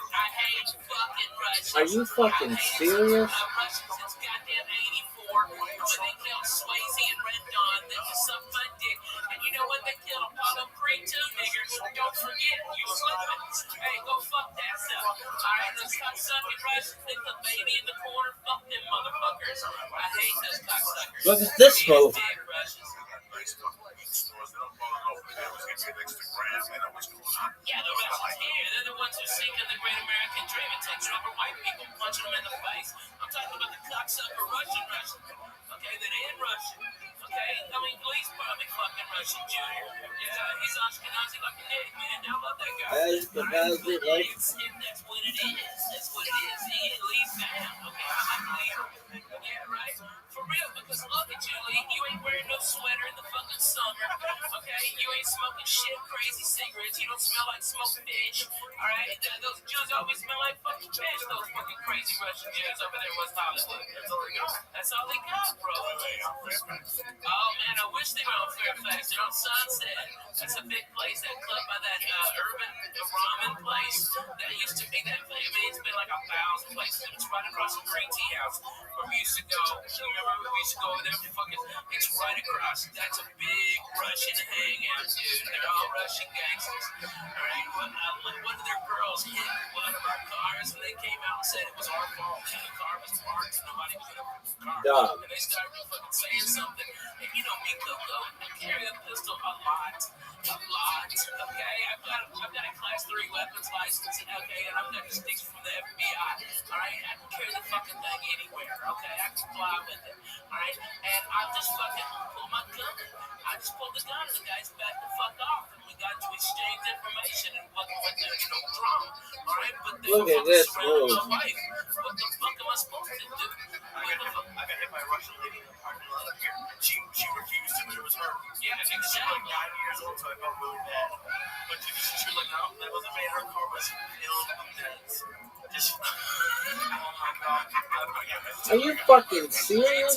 I hate fucking Russians. Are you fucking serious? Russians since goddamn 84. When they killed Swayze and Red Dawn, they just sucked my dick. And you know what? They killed Apollo Creed too, niggers. Don't forget, you slipping. Hey, go fuck that stuff. Alright, those cocksucking Russians, they put baby in the corner. Fuck them motherfuckers. I hate those cocksuckers. Look at this move. Yeah, the Russians here, they're the ones who sinking the great American dream and take rubber white people, punching them in the face. I'm talking about the cocksucker Russian. Okay, that ain't Russian. Okay, I mean, Lee's probably fucking Russian Jr. Yeah, he's Ashkenazi like a dick, man. I love that guy. Ashkenazi like. That's what it is. Lee's down. Okay, I like Lee. Yeah, right? For real, because look at you, Lee. You ain't wearing no sweater in the fucking summer. Okay, you ain't smoking shit, crazy cigarettes. You don't smell like smoked fish. Alright, those Jews always smell like fucking fish. Those fucking crazy Russian Jews over there in West Hollywood. That's all they got, bro. Oh man, I wish they were on Fairfax. They're on Sunset. That's a big place. That club by that urban ramen place. That used to be that place. I mean, it's been like 1,000 places. It's right across the Green Tea House where we used to go. Remember we used to go over there for fucking. It's right across. That's a big Russian hangout, dude. They're all Russian gangsters. Alright, one of their girls hit one of our cars and they came out and said it was our fault. And the car was parked. Nobody was in the car. Dog. And they started fucking saying something. And you know me, Coco, I carry a pistol a lot. Okay, I've got a class 3 weapons license. Okay, and I've got sticks from the FBI. Alright, I can carry the fucking thing anywhere. Okay, I can fly with it. Alright, and I just fucking pull my gun. I just pulled the gun and the guys backed the fuck off. And we got to exchange information and fucking went there and There's no drama. All right, but they Look at fucking this surrounded move. my wife. What the fuck am I supposed to do? I got hit by a Russian lady in the parking lot up here. She refused to, but it was her. Yeah, She was like 9 years old, so I felt really bad. But she was like, no, that wasn't me. Her car was filled with dents. Just, oh my god. Are you fucking serious?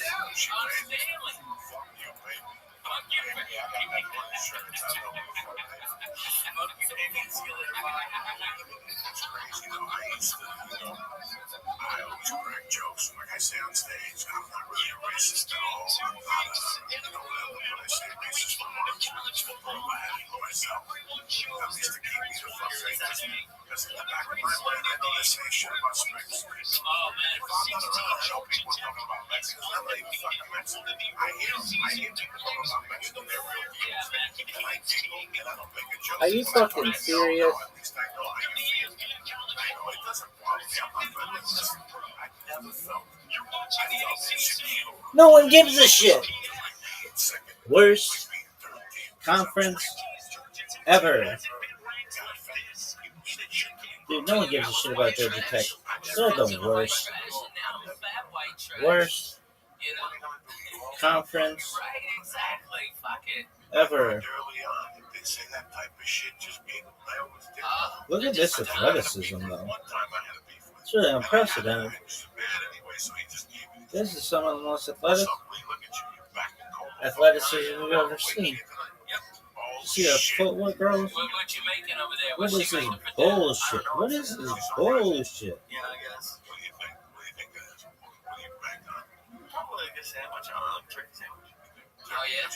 I always crack jokes like I say on stage. I'm not really a racist at all. I'm not level when I say racist remarks. I have for myself. At least to keep me the fuck safe. Because in the back of my mind, I know they say shit about Mexicans. If I'm not around, I know people talking about Mexicans. I'm not even fucking Mexican. I hear people talking about Mexicans. They're real deals. And I giggle and I don't make a joke. Are you fucking serious? At least I know how you feel. I know it doesn't bother me. I'm not letting this. I never felt insecure. No one gives a shit. Worst conference ever. Dude, no one gives a shit about Georgia Tech. They're the worst. Worst conference ever. Look at this athleticism, though. It's really unprecedented. This is some of the most athleticism we've ever seen. See the footwork, bro? What you making over there? What is this bullshit? What is this bullshit? Yeah, I guess. What do you think? What do you think it is? What do you back on? Probably like a sandwich. I don't know, like turkey sandwich. Oh, yeah?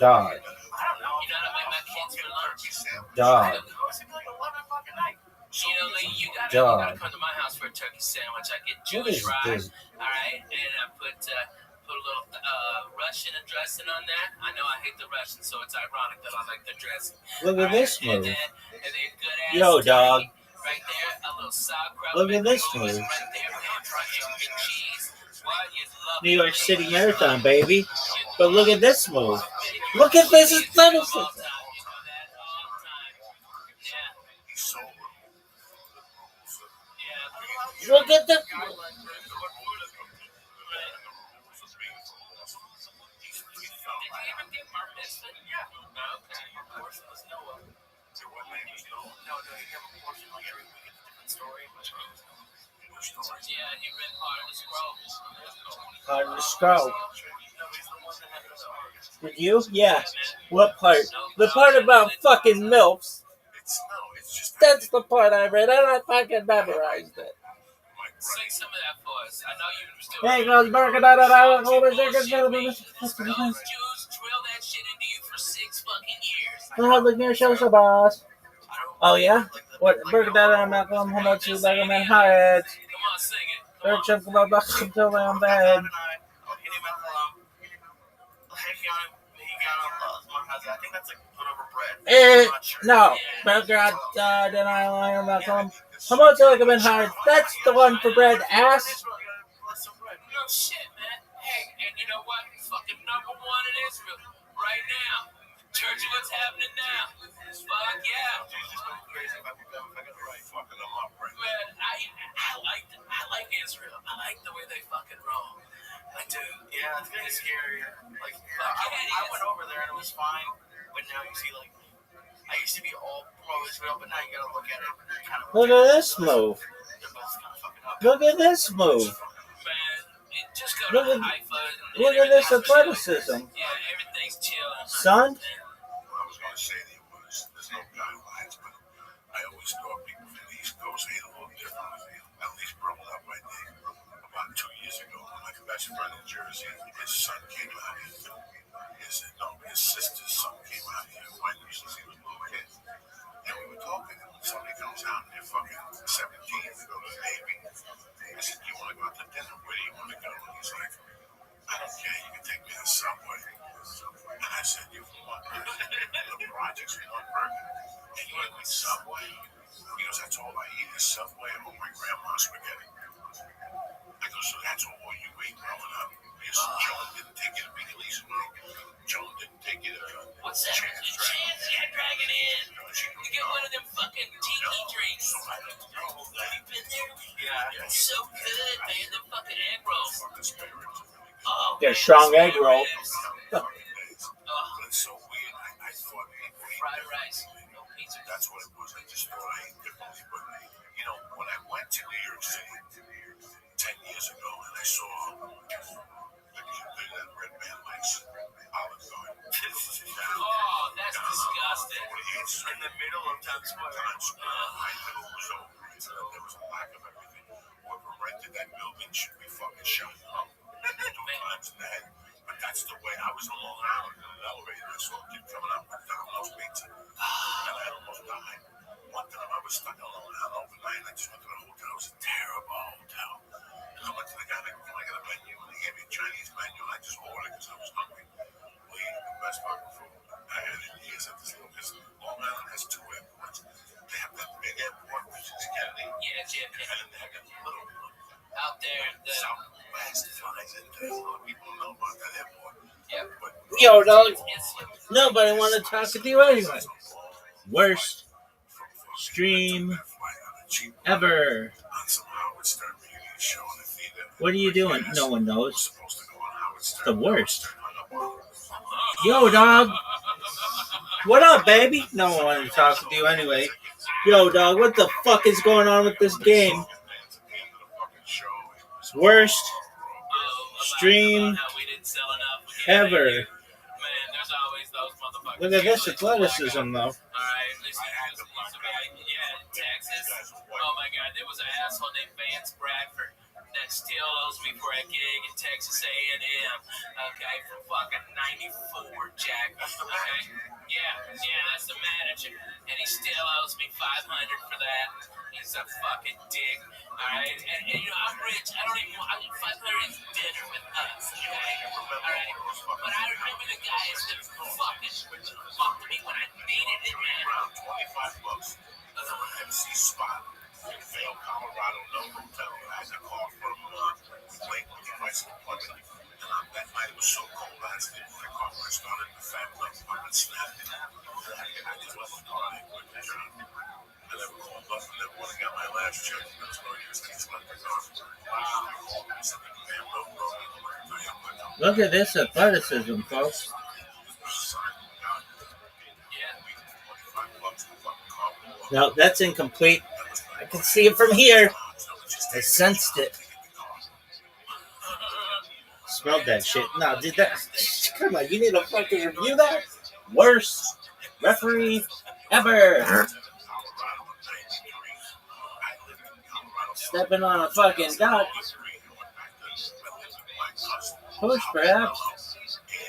Dog. You know what I make my kids for lunch? Dog. It was like 11 o'clock at night. You know, Lee, you gotta come to my house for a turkey sandwich. I get What Jewish is rye, this? all right, and I put a little Russian dressing on that. I know I hate the Russian, so it's ironic that I like the dressing. Look at this And move. then good ass Yo, dog. right there, a little sauerkraut. Look at this right move. there, and cheese. What you love New York City Marathon, baby. But look at this move. Look at this athleticism. Look at the. Part of the scroll. Did you? Yeah. What part? The part about fucking MILFs. That's the part I read. I fucking memorized it. Sing some of that for us. I know you still. Hey, girls, burger, da da da. Those Jews drill that shit into you for 6 fucking years. Oh, look near show boss. Oh yeah. What burger, da da? Malcolm, how much you like them in heads? Come on, sing it. Third chunk of my until I'm bad. I think that's like whatever bread. No. Burger, then I like Malcolm. How much you like them in heads? That's the one for bread, ass. No shit, man. Hey, and you know what? Fucking number 1 in Israel right now. Church, what's happening now? Fuck yeah. Man, I like Israel. I like the way they fucking roll. I do. Yeah, it's kind of scary. Like, I went over there and it was fine, but now you see, like, I used to be all pro-Israel, but now you gotta look at it kind of. Look at this move. Look at this move. Just go Look to at, Haifa. look at this athleticism. Yeah, everything's chill. Son? What I was going to say to you was, there's no guidelines, but I always thought people from the East Coast ate a little differently. At least growing up, I did. About 2 years ago, my best friend in Jersey, his son came out here. His sister's son came out here. When he was a little kid. And we were talking, and somebody comes out and they're fucking 17, we go to the Navy. I said, you want to go out to dinner? Where do you want to go? And he's like, I don't care, you can take me to the Subway. And I said, you want the projects we want burger? And you want to Subway? He goes, that's all I eat is Subway and my grandma's spaghetti. I go, so that's all you ate growing up? Because Joan didn't take you to Bigley's. Joan didn't take you to What's that? Chance, yeah, Dragon Inn. You get one of them fucking tiki drinks. It's so good, man. The fucking egg rolls. Oh, They're strong egg roll. Oh, It's so weird. I thought fried rice. No pizza. that's what it was. I just thought I ate differently. But, you know, when I went to New York City 10 years ago and I saw that red man likes Olive Garden. Oh, that's disgusting. In the middle of Times Square. I knew it was over. There was a lack of everything. Whoever rented that building should be fucking shot up. 2 times in the head. But that's the way I was in Long Island in an elevator. I saw a kid coming up with Domino's pizza. And I almost died. One time I was stuck in Long Island overnight and I just went to the hotel. It was a terrible hotel. And I went to the guy and I go, "Can I get a menu?" And he gave me a Chinese menu and I just ordered because I was hungry. We ate the best fucking food I had in years at this little because Long Island has 2 airports. They have that big airport, which is Kennedy. Yeah, Jim. And they have that little Out there, the Southwest flies in. A lot of people know about that airport. yeah. But Yo, dog. It's Nobody want to talk to you anyway. Worst stream ever. What are you doing? No one knows. The worst. Yo, dog. What up, baby? No one wanted to talk to you anyway. Yo, dog, what the fuck is going on with this game? Worst stream ever. Man, there's always those motherfuckers. Look at this athleticism, though. All right, listen, yeah, in Texas. Oh my God, there was an asshole named Vance Bradford that still owes me for a gig in Texas A&M. Okay, from fucking '94, Jack. Okay, yeah, that's the manager, and he still owes me $500 for that. He's a fucking dick. All right, and you know I'm rich. I don't even. $500 is dinner with us. Okay, all right. But I remember the guys that fucking fucked me when I needed it, man. $25 an MC spot in Vail, Colorado, no hotel. I had a call from Blake with the price of employment. And that night it was so cold, I had to leave my car when I started the family up and snapped it. I just left the car. I quit the job. I never called up and never went and got my last check. That's no use. I just left the car. I called him and said, "Man, no, Look at this athleticism, folks. No, that's incomplete. I can see it from here. I sensed it. Smelled that shit. No, did that? Come on, you need to fucking review that. Worst referee ever. Stepping on a fucking dot. Push, perhaps.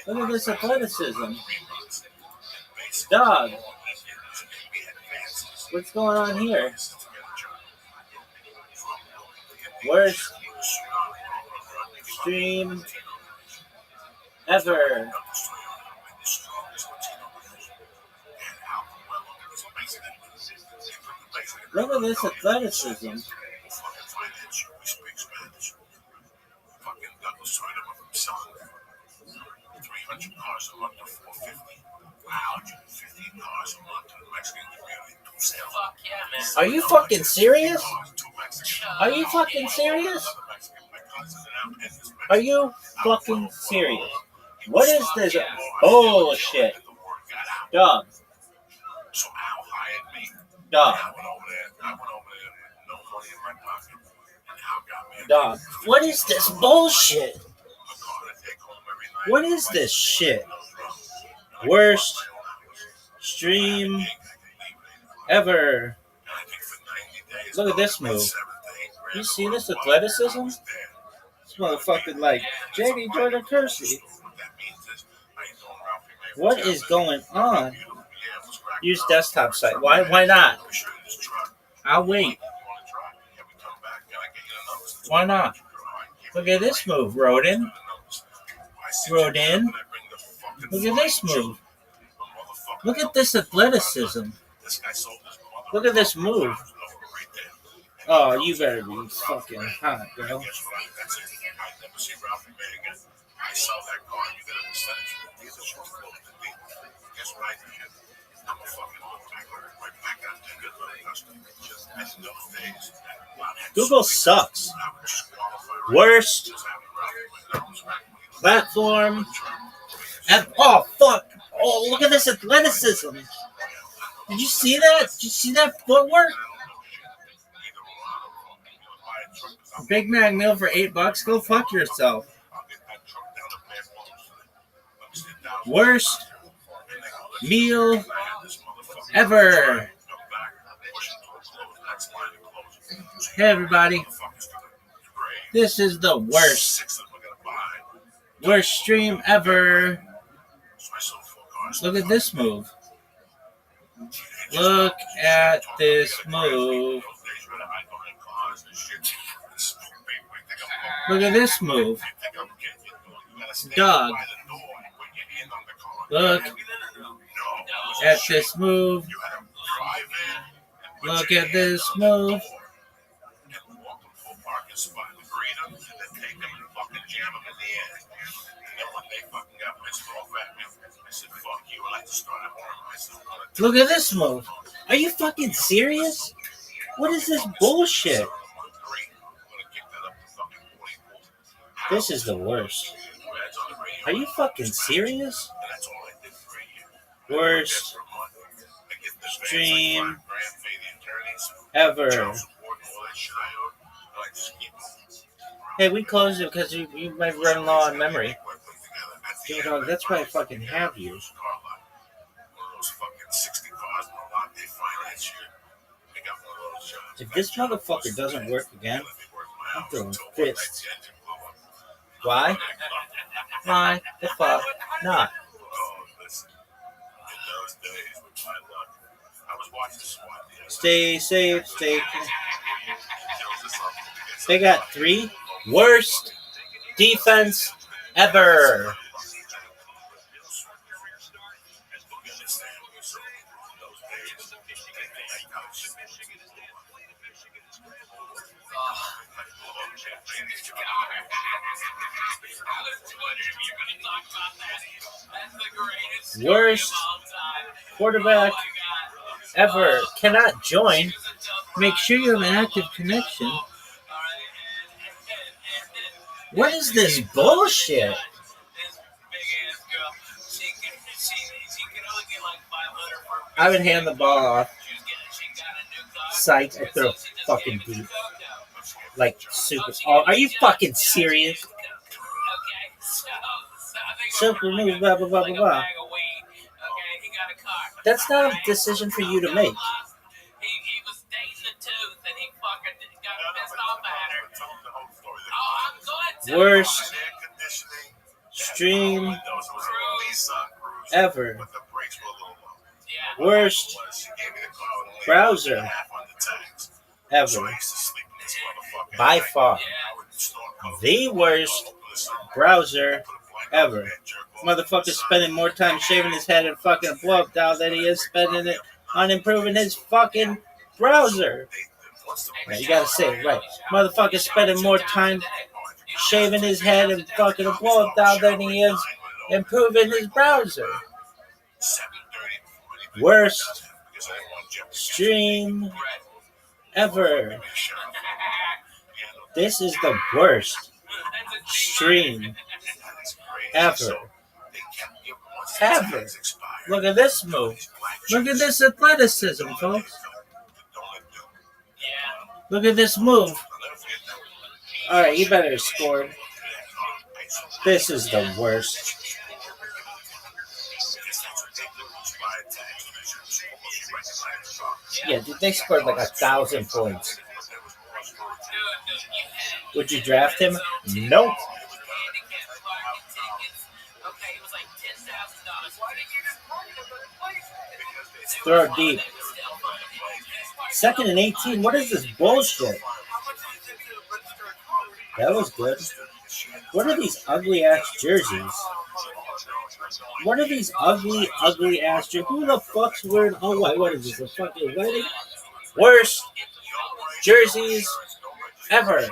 Look at this athleticism. Dog. What's going on here? Worst stream ever. Look at this athleticism. Fuck yeah, man. Are you fucking serious? Are you fucking serious? Are you fucking serious? What is this bullshit? Dog. Dog. Dog. What is this bullshit? What is this shit? Worst stream ever. Look at this move. You see this athleticism? This motherfucking like JD Jordan Kersey. What is going on? Use desktop site. Why not? I'll wait. Why not? Look at this move, Rodin. Rodin. Look at this move. Look at this athleticism. Look at this move. Oh, you better be fucking hot, girl. Google sucks. Worst platform. Oh, fuck. Oh, look at this athleticism. Did you see that? Did you see that footwork? Big Mac meal for $8. Go fuck yourself. Worst meal ever. Hey, everybody. This is the worst stream ever. Look at this move. Look at this move. Look at this move. Dog. Look at this move. Look at this move. Look at this move. Are you fucking serious? What is this bullshit? This is the worst. Are you fucking serious? Worst stream ever. Hey, we closed it because you might run low on memory. Dude, dog, that's why I fucking have you. If this motherfucker doesn't work again, I'm throwing fists. Why? Why the fuck not? Stay safe, stay. They got 3 worst defense ever. Worst quarterback ever. Cannot join. Make sure you have an active connection. What is this bullshit? I would hand the ball off. Psych, I throw fucking deep. Like super. Oh, are you fucking serious? Simple move, blah, blah, blah, blah, blah. That's not a decision for you to make. Worst stream ever. Worst browser ever. By far. The worst browser ever. Motherfucker's spending more time shaving his head and fucking a blow-up doll than he is spending it on improving his fucking browser. Right, you gotta say it right. Motherfucker's spending more time shaving his head and fucking a blow-up doll than he is improving his browser. Worst stream ever. This is the worst stream ever. Ever. Look at this move. Look at this athleticism, folks. Look at this move. Alright, you better have scored. This is the worst. Yeah, dude, they scored like 1,000 points. Would you draft him? Nope. Throw deep. 2nd and 18. What is this bullshit? That was good. What are these ugly ass jerseys? What are these ugly ass jerseys? Who the fuck's wearing? Oh, what is this? A fucking wedding? Worst jerseys ever.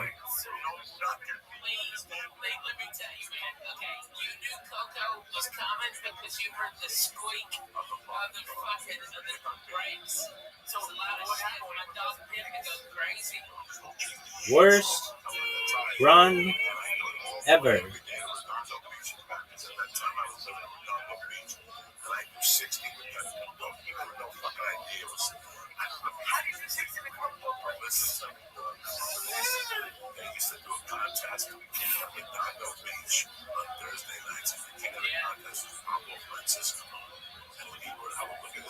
because you heard the squeak of the fucking brakes. So a lot of shit. My dog hit to go crazy. Worst run ever.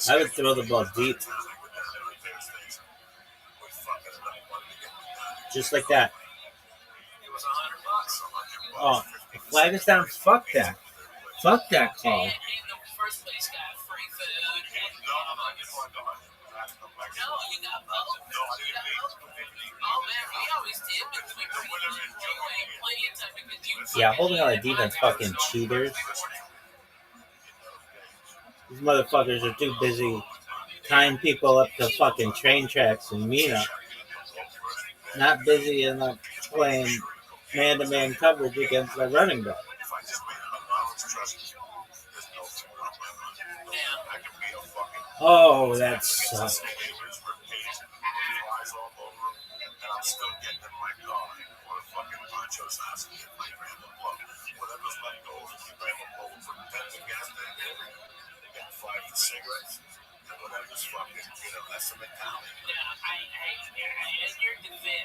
I would throw the ball deep. Just like that. It was $100. Oh, the flag is down. Fuck that. Fuck that call. And the first place got free food. And no, you got both. Oh man, we always did, but we waited plenty of time because you. Yeah, holding on the defense, fucking cheaters. These motherfuckers are too busy tying people up to fucking train tracks in Mina. Not busy and not playing man-to-man coverage against the running back. Oh, that sucks.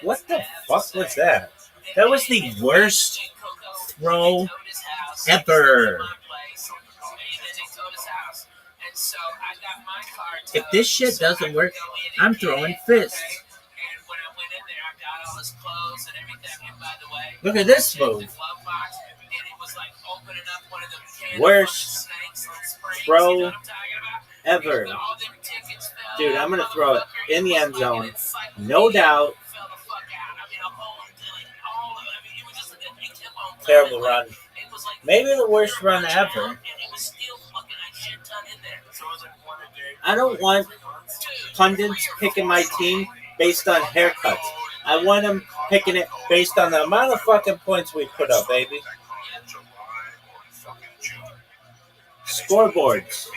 What the fuck was that? That was the worst throw ever. If this shit doesn't work, I'm throwing fists. Look at this move. Worst throw ever. Dude, I'm going to throw it in the end zone. No doubt. Terrible run. Maybe the worst run ever. I don't want pundits picking my team based on haircuts. I want them picking it based on the amount of fucking points we put up, baby. Scoreboards.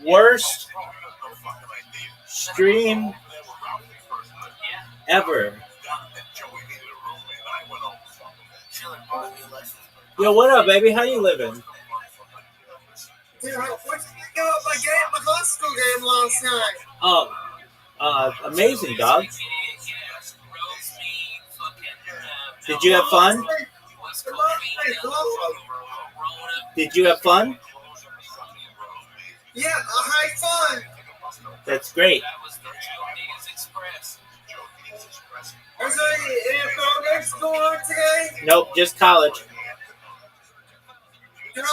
Worst stream ever. Yo, what up, baby? How you living? Dude, what did you do at my high school game last night? Oh, amazing, dog. Did you have fun? Did you have fun? Yeah, I had fun. That's great. Is there any NFL games going on today? Nope, just college. You know,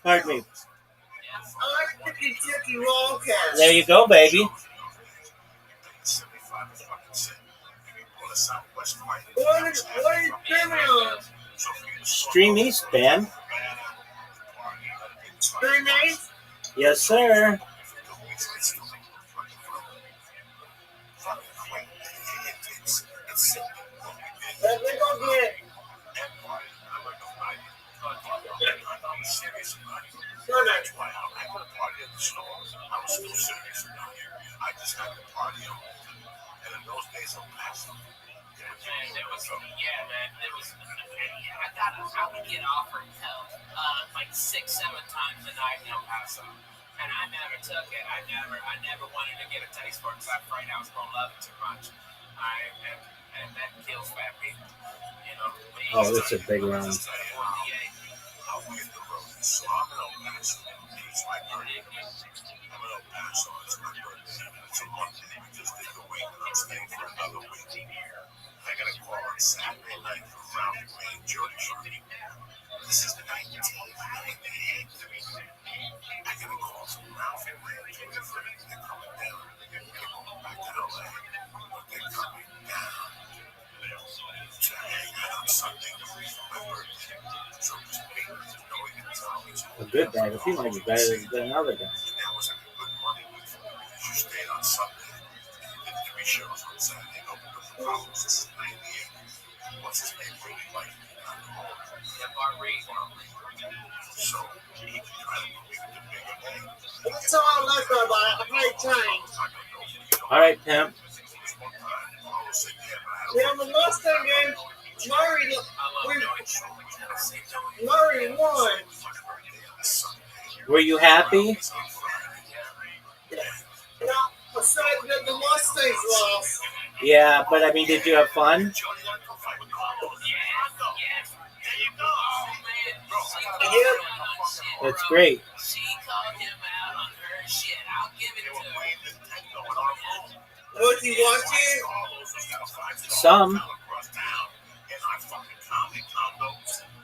Pardon me. I like the Kentucky Wildcats. There you go, baby. What are you streaming on? Stream East, man. Stream East? Yes, sir. Let me go get I would get offered help like 6-7 times a night in El Paso, and I never took it. I never wanted to get a taste for it because I'm afraid I was going to love it too much. And that kills fat people. You know. Oh, it's a big run. I got a call on Saturday night from Ralph and Jody Sharkey. This is the night you tell me I got a call from Ralph and Jody Sharkey. They're coming down. They're going back to LA. But they're coming down to hang out on Sunday for my birthday. So just me knowing it's always A good guy. He might be better than another guy. and that was a good money week for me because you stayed on Sunday. Did 3 shows on Saturday. Opened up the Problems. This is 98. what's his name really like? So he can try to believe the bigger name. That's all I like, Rabbi. I hate change. All right, pimp. Yeah, the Mustang game, Murray won. Were you happy? Yeah, I said that the Mustangs lost. Yeah, but I mean, did you have fun? Yeah. That's great. She called him out on her shit. I'll give it to her. Was he watching? Some.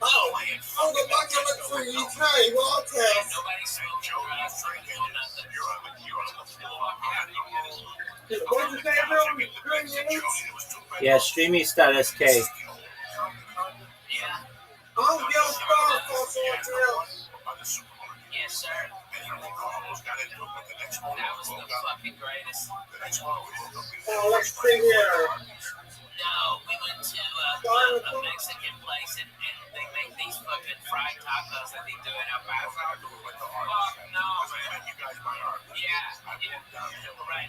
Oh, I'll go back and look for UK broadcast. What's his name, Bill? Yeah, streamies.sk. I don't get a star for hotel. Yes, sir. That was the fucking greatest. Oh, let's see here. No, we went to a Mexican place and they make these fucking fried tacos that they do in El Paso. Fuck no. Yeah, right.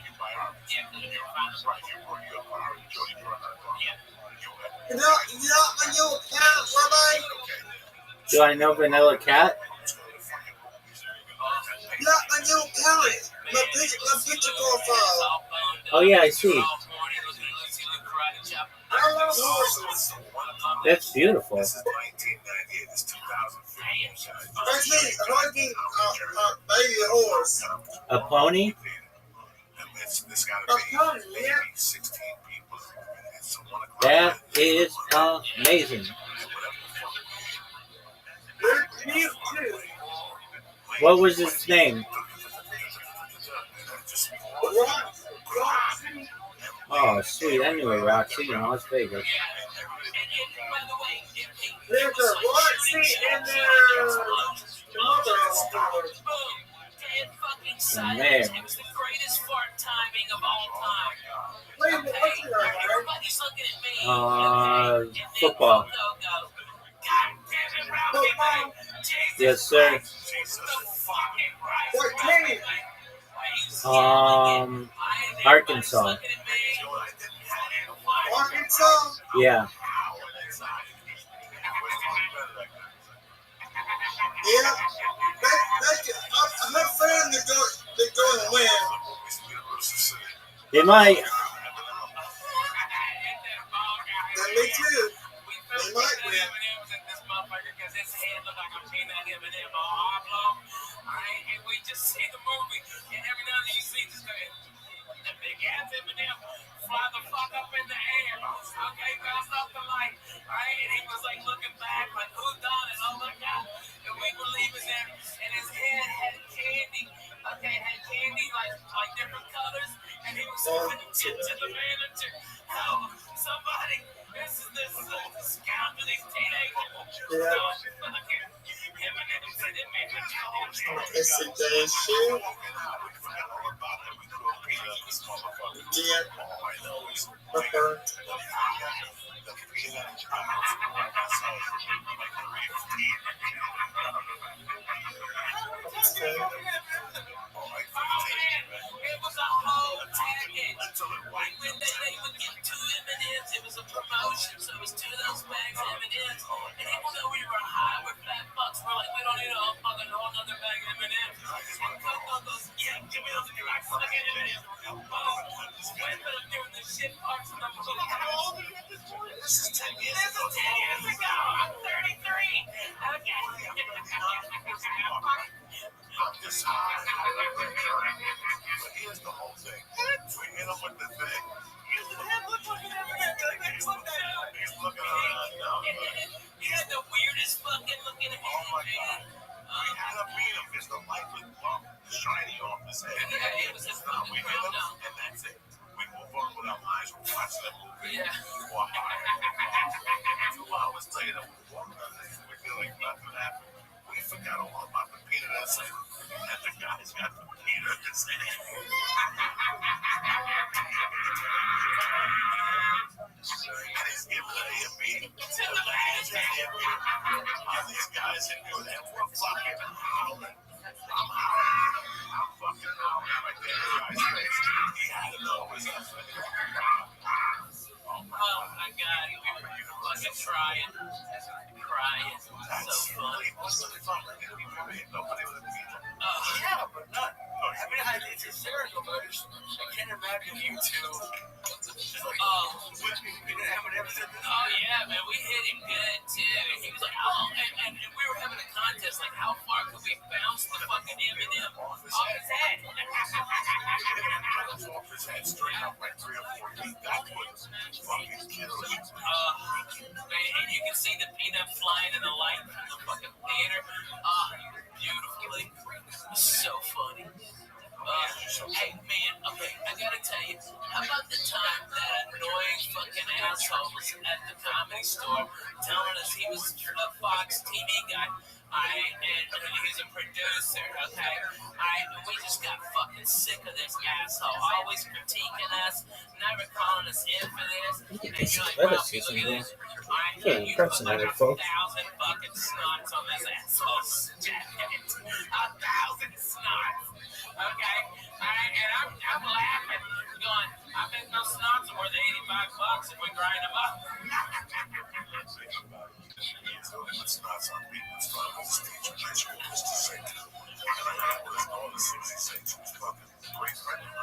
Yeah, You know my new account, Rabbi? Do I know Vanilla Cat? Yeah, my new account. My picture profile. Oh, yeah, I see. I love horses. That's beautiful. That's me, hugging baby horse. A pony? A pony, yeah. That is amazing. They're cute too. What was his name? Roxy. Oh, sweet. I knew a Roxy in Las Vegas. There's a Roxy and there's another one. Man. It was the greatest fart timing of all time. Wait a minute, what's your name? Everybody's looking at me. Football. Football? Yes, sir. What team? Arkansas. Arkansas? Yeah. Yeah. I'm not saying they're going to win. They might. And me too. They might win. We just see the movie, and every now and then you see this the big ass Eminem fly the fuck up in the air. Okay, bounced off the light. Right, and he was like looking back, like who done it? Oh my god! And we believe in him, and his head had candy. Okay, had candy like different colors, and he was giving it to the manager. Help! Somebody! This is the scoundrel, these teenagers. Yeah. It's a day shoe. Yeah. It was a whole package. Like when they would get 2 M&Ms, it was a promotion, so it was 2 of those bags of M&Ms. And even though we were high, we're fat fucks, we're like, we don't need a whole other bag of M&Ms. And Coco goes, yeah, give me those and you're like, fucking M&Ms. When I'm doing the shit parts of the movie. How old are you at this point? This is 10 years ago. I'm 33. Okay. I'm just high. But here's the whole thing. We hit him with the thing. He's looking around now. He had the weirdest fucking looking head. Oh my god. We had to beat him because the light was shiny off his head. Yeah, it was just fucking we hit him, and that's it. We move on with our lives. We're watching the movie. Yeah. We're high. 2 hours later, we're feeling nothing happened. We forgot all about the peanut and the guy's got the peanut in his head. These guys in there that were fucking howling. I'm howling. I'm fucking howling right there in the guy's face. He had it always up. Oh my god, we were fucking crying. Crying. So funny. Yeah, but not. I mean, it's hysterical, but I can't imagine you two. Oh yeah, man, we hit him good too. He was like, oh, and we were having a contest, like how far could we bounce the fucking M&M off his head? Off his head straight up like 3 or 4 feet. That would fucking kill you. And you can see the peanut flying in the light from the fucking theater. Beautifully. So funny. Hey man, okay, I gotta tell you, how about the time that annoying fucking asshole was at the comedy store telling us he was a Fox TV guy, and he's a producer, okay? We just got fucking sick of this asshole, always critiquing us, never calling us in for this. Look at And this you're like, lettuce wow, is look in at there. this. Very You put impressive, like folks. 1,000 fucking snots on this asshole. 1,000 snots. Okay? And I'm laughing, going, I bet those snots are worth $85 if we grind them up. It's not on me. It's not on the stage. Ritual is to say. And I have what is known as 66, which is fucking great friend of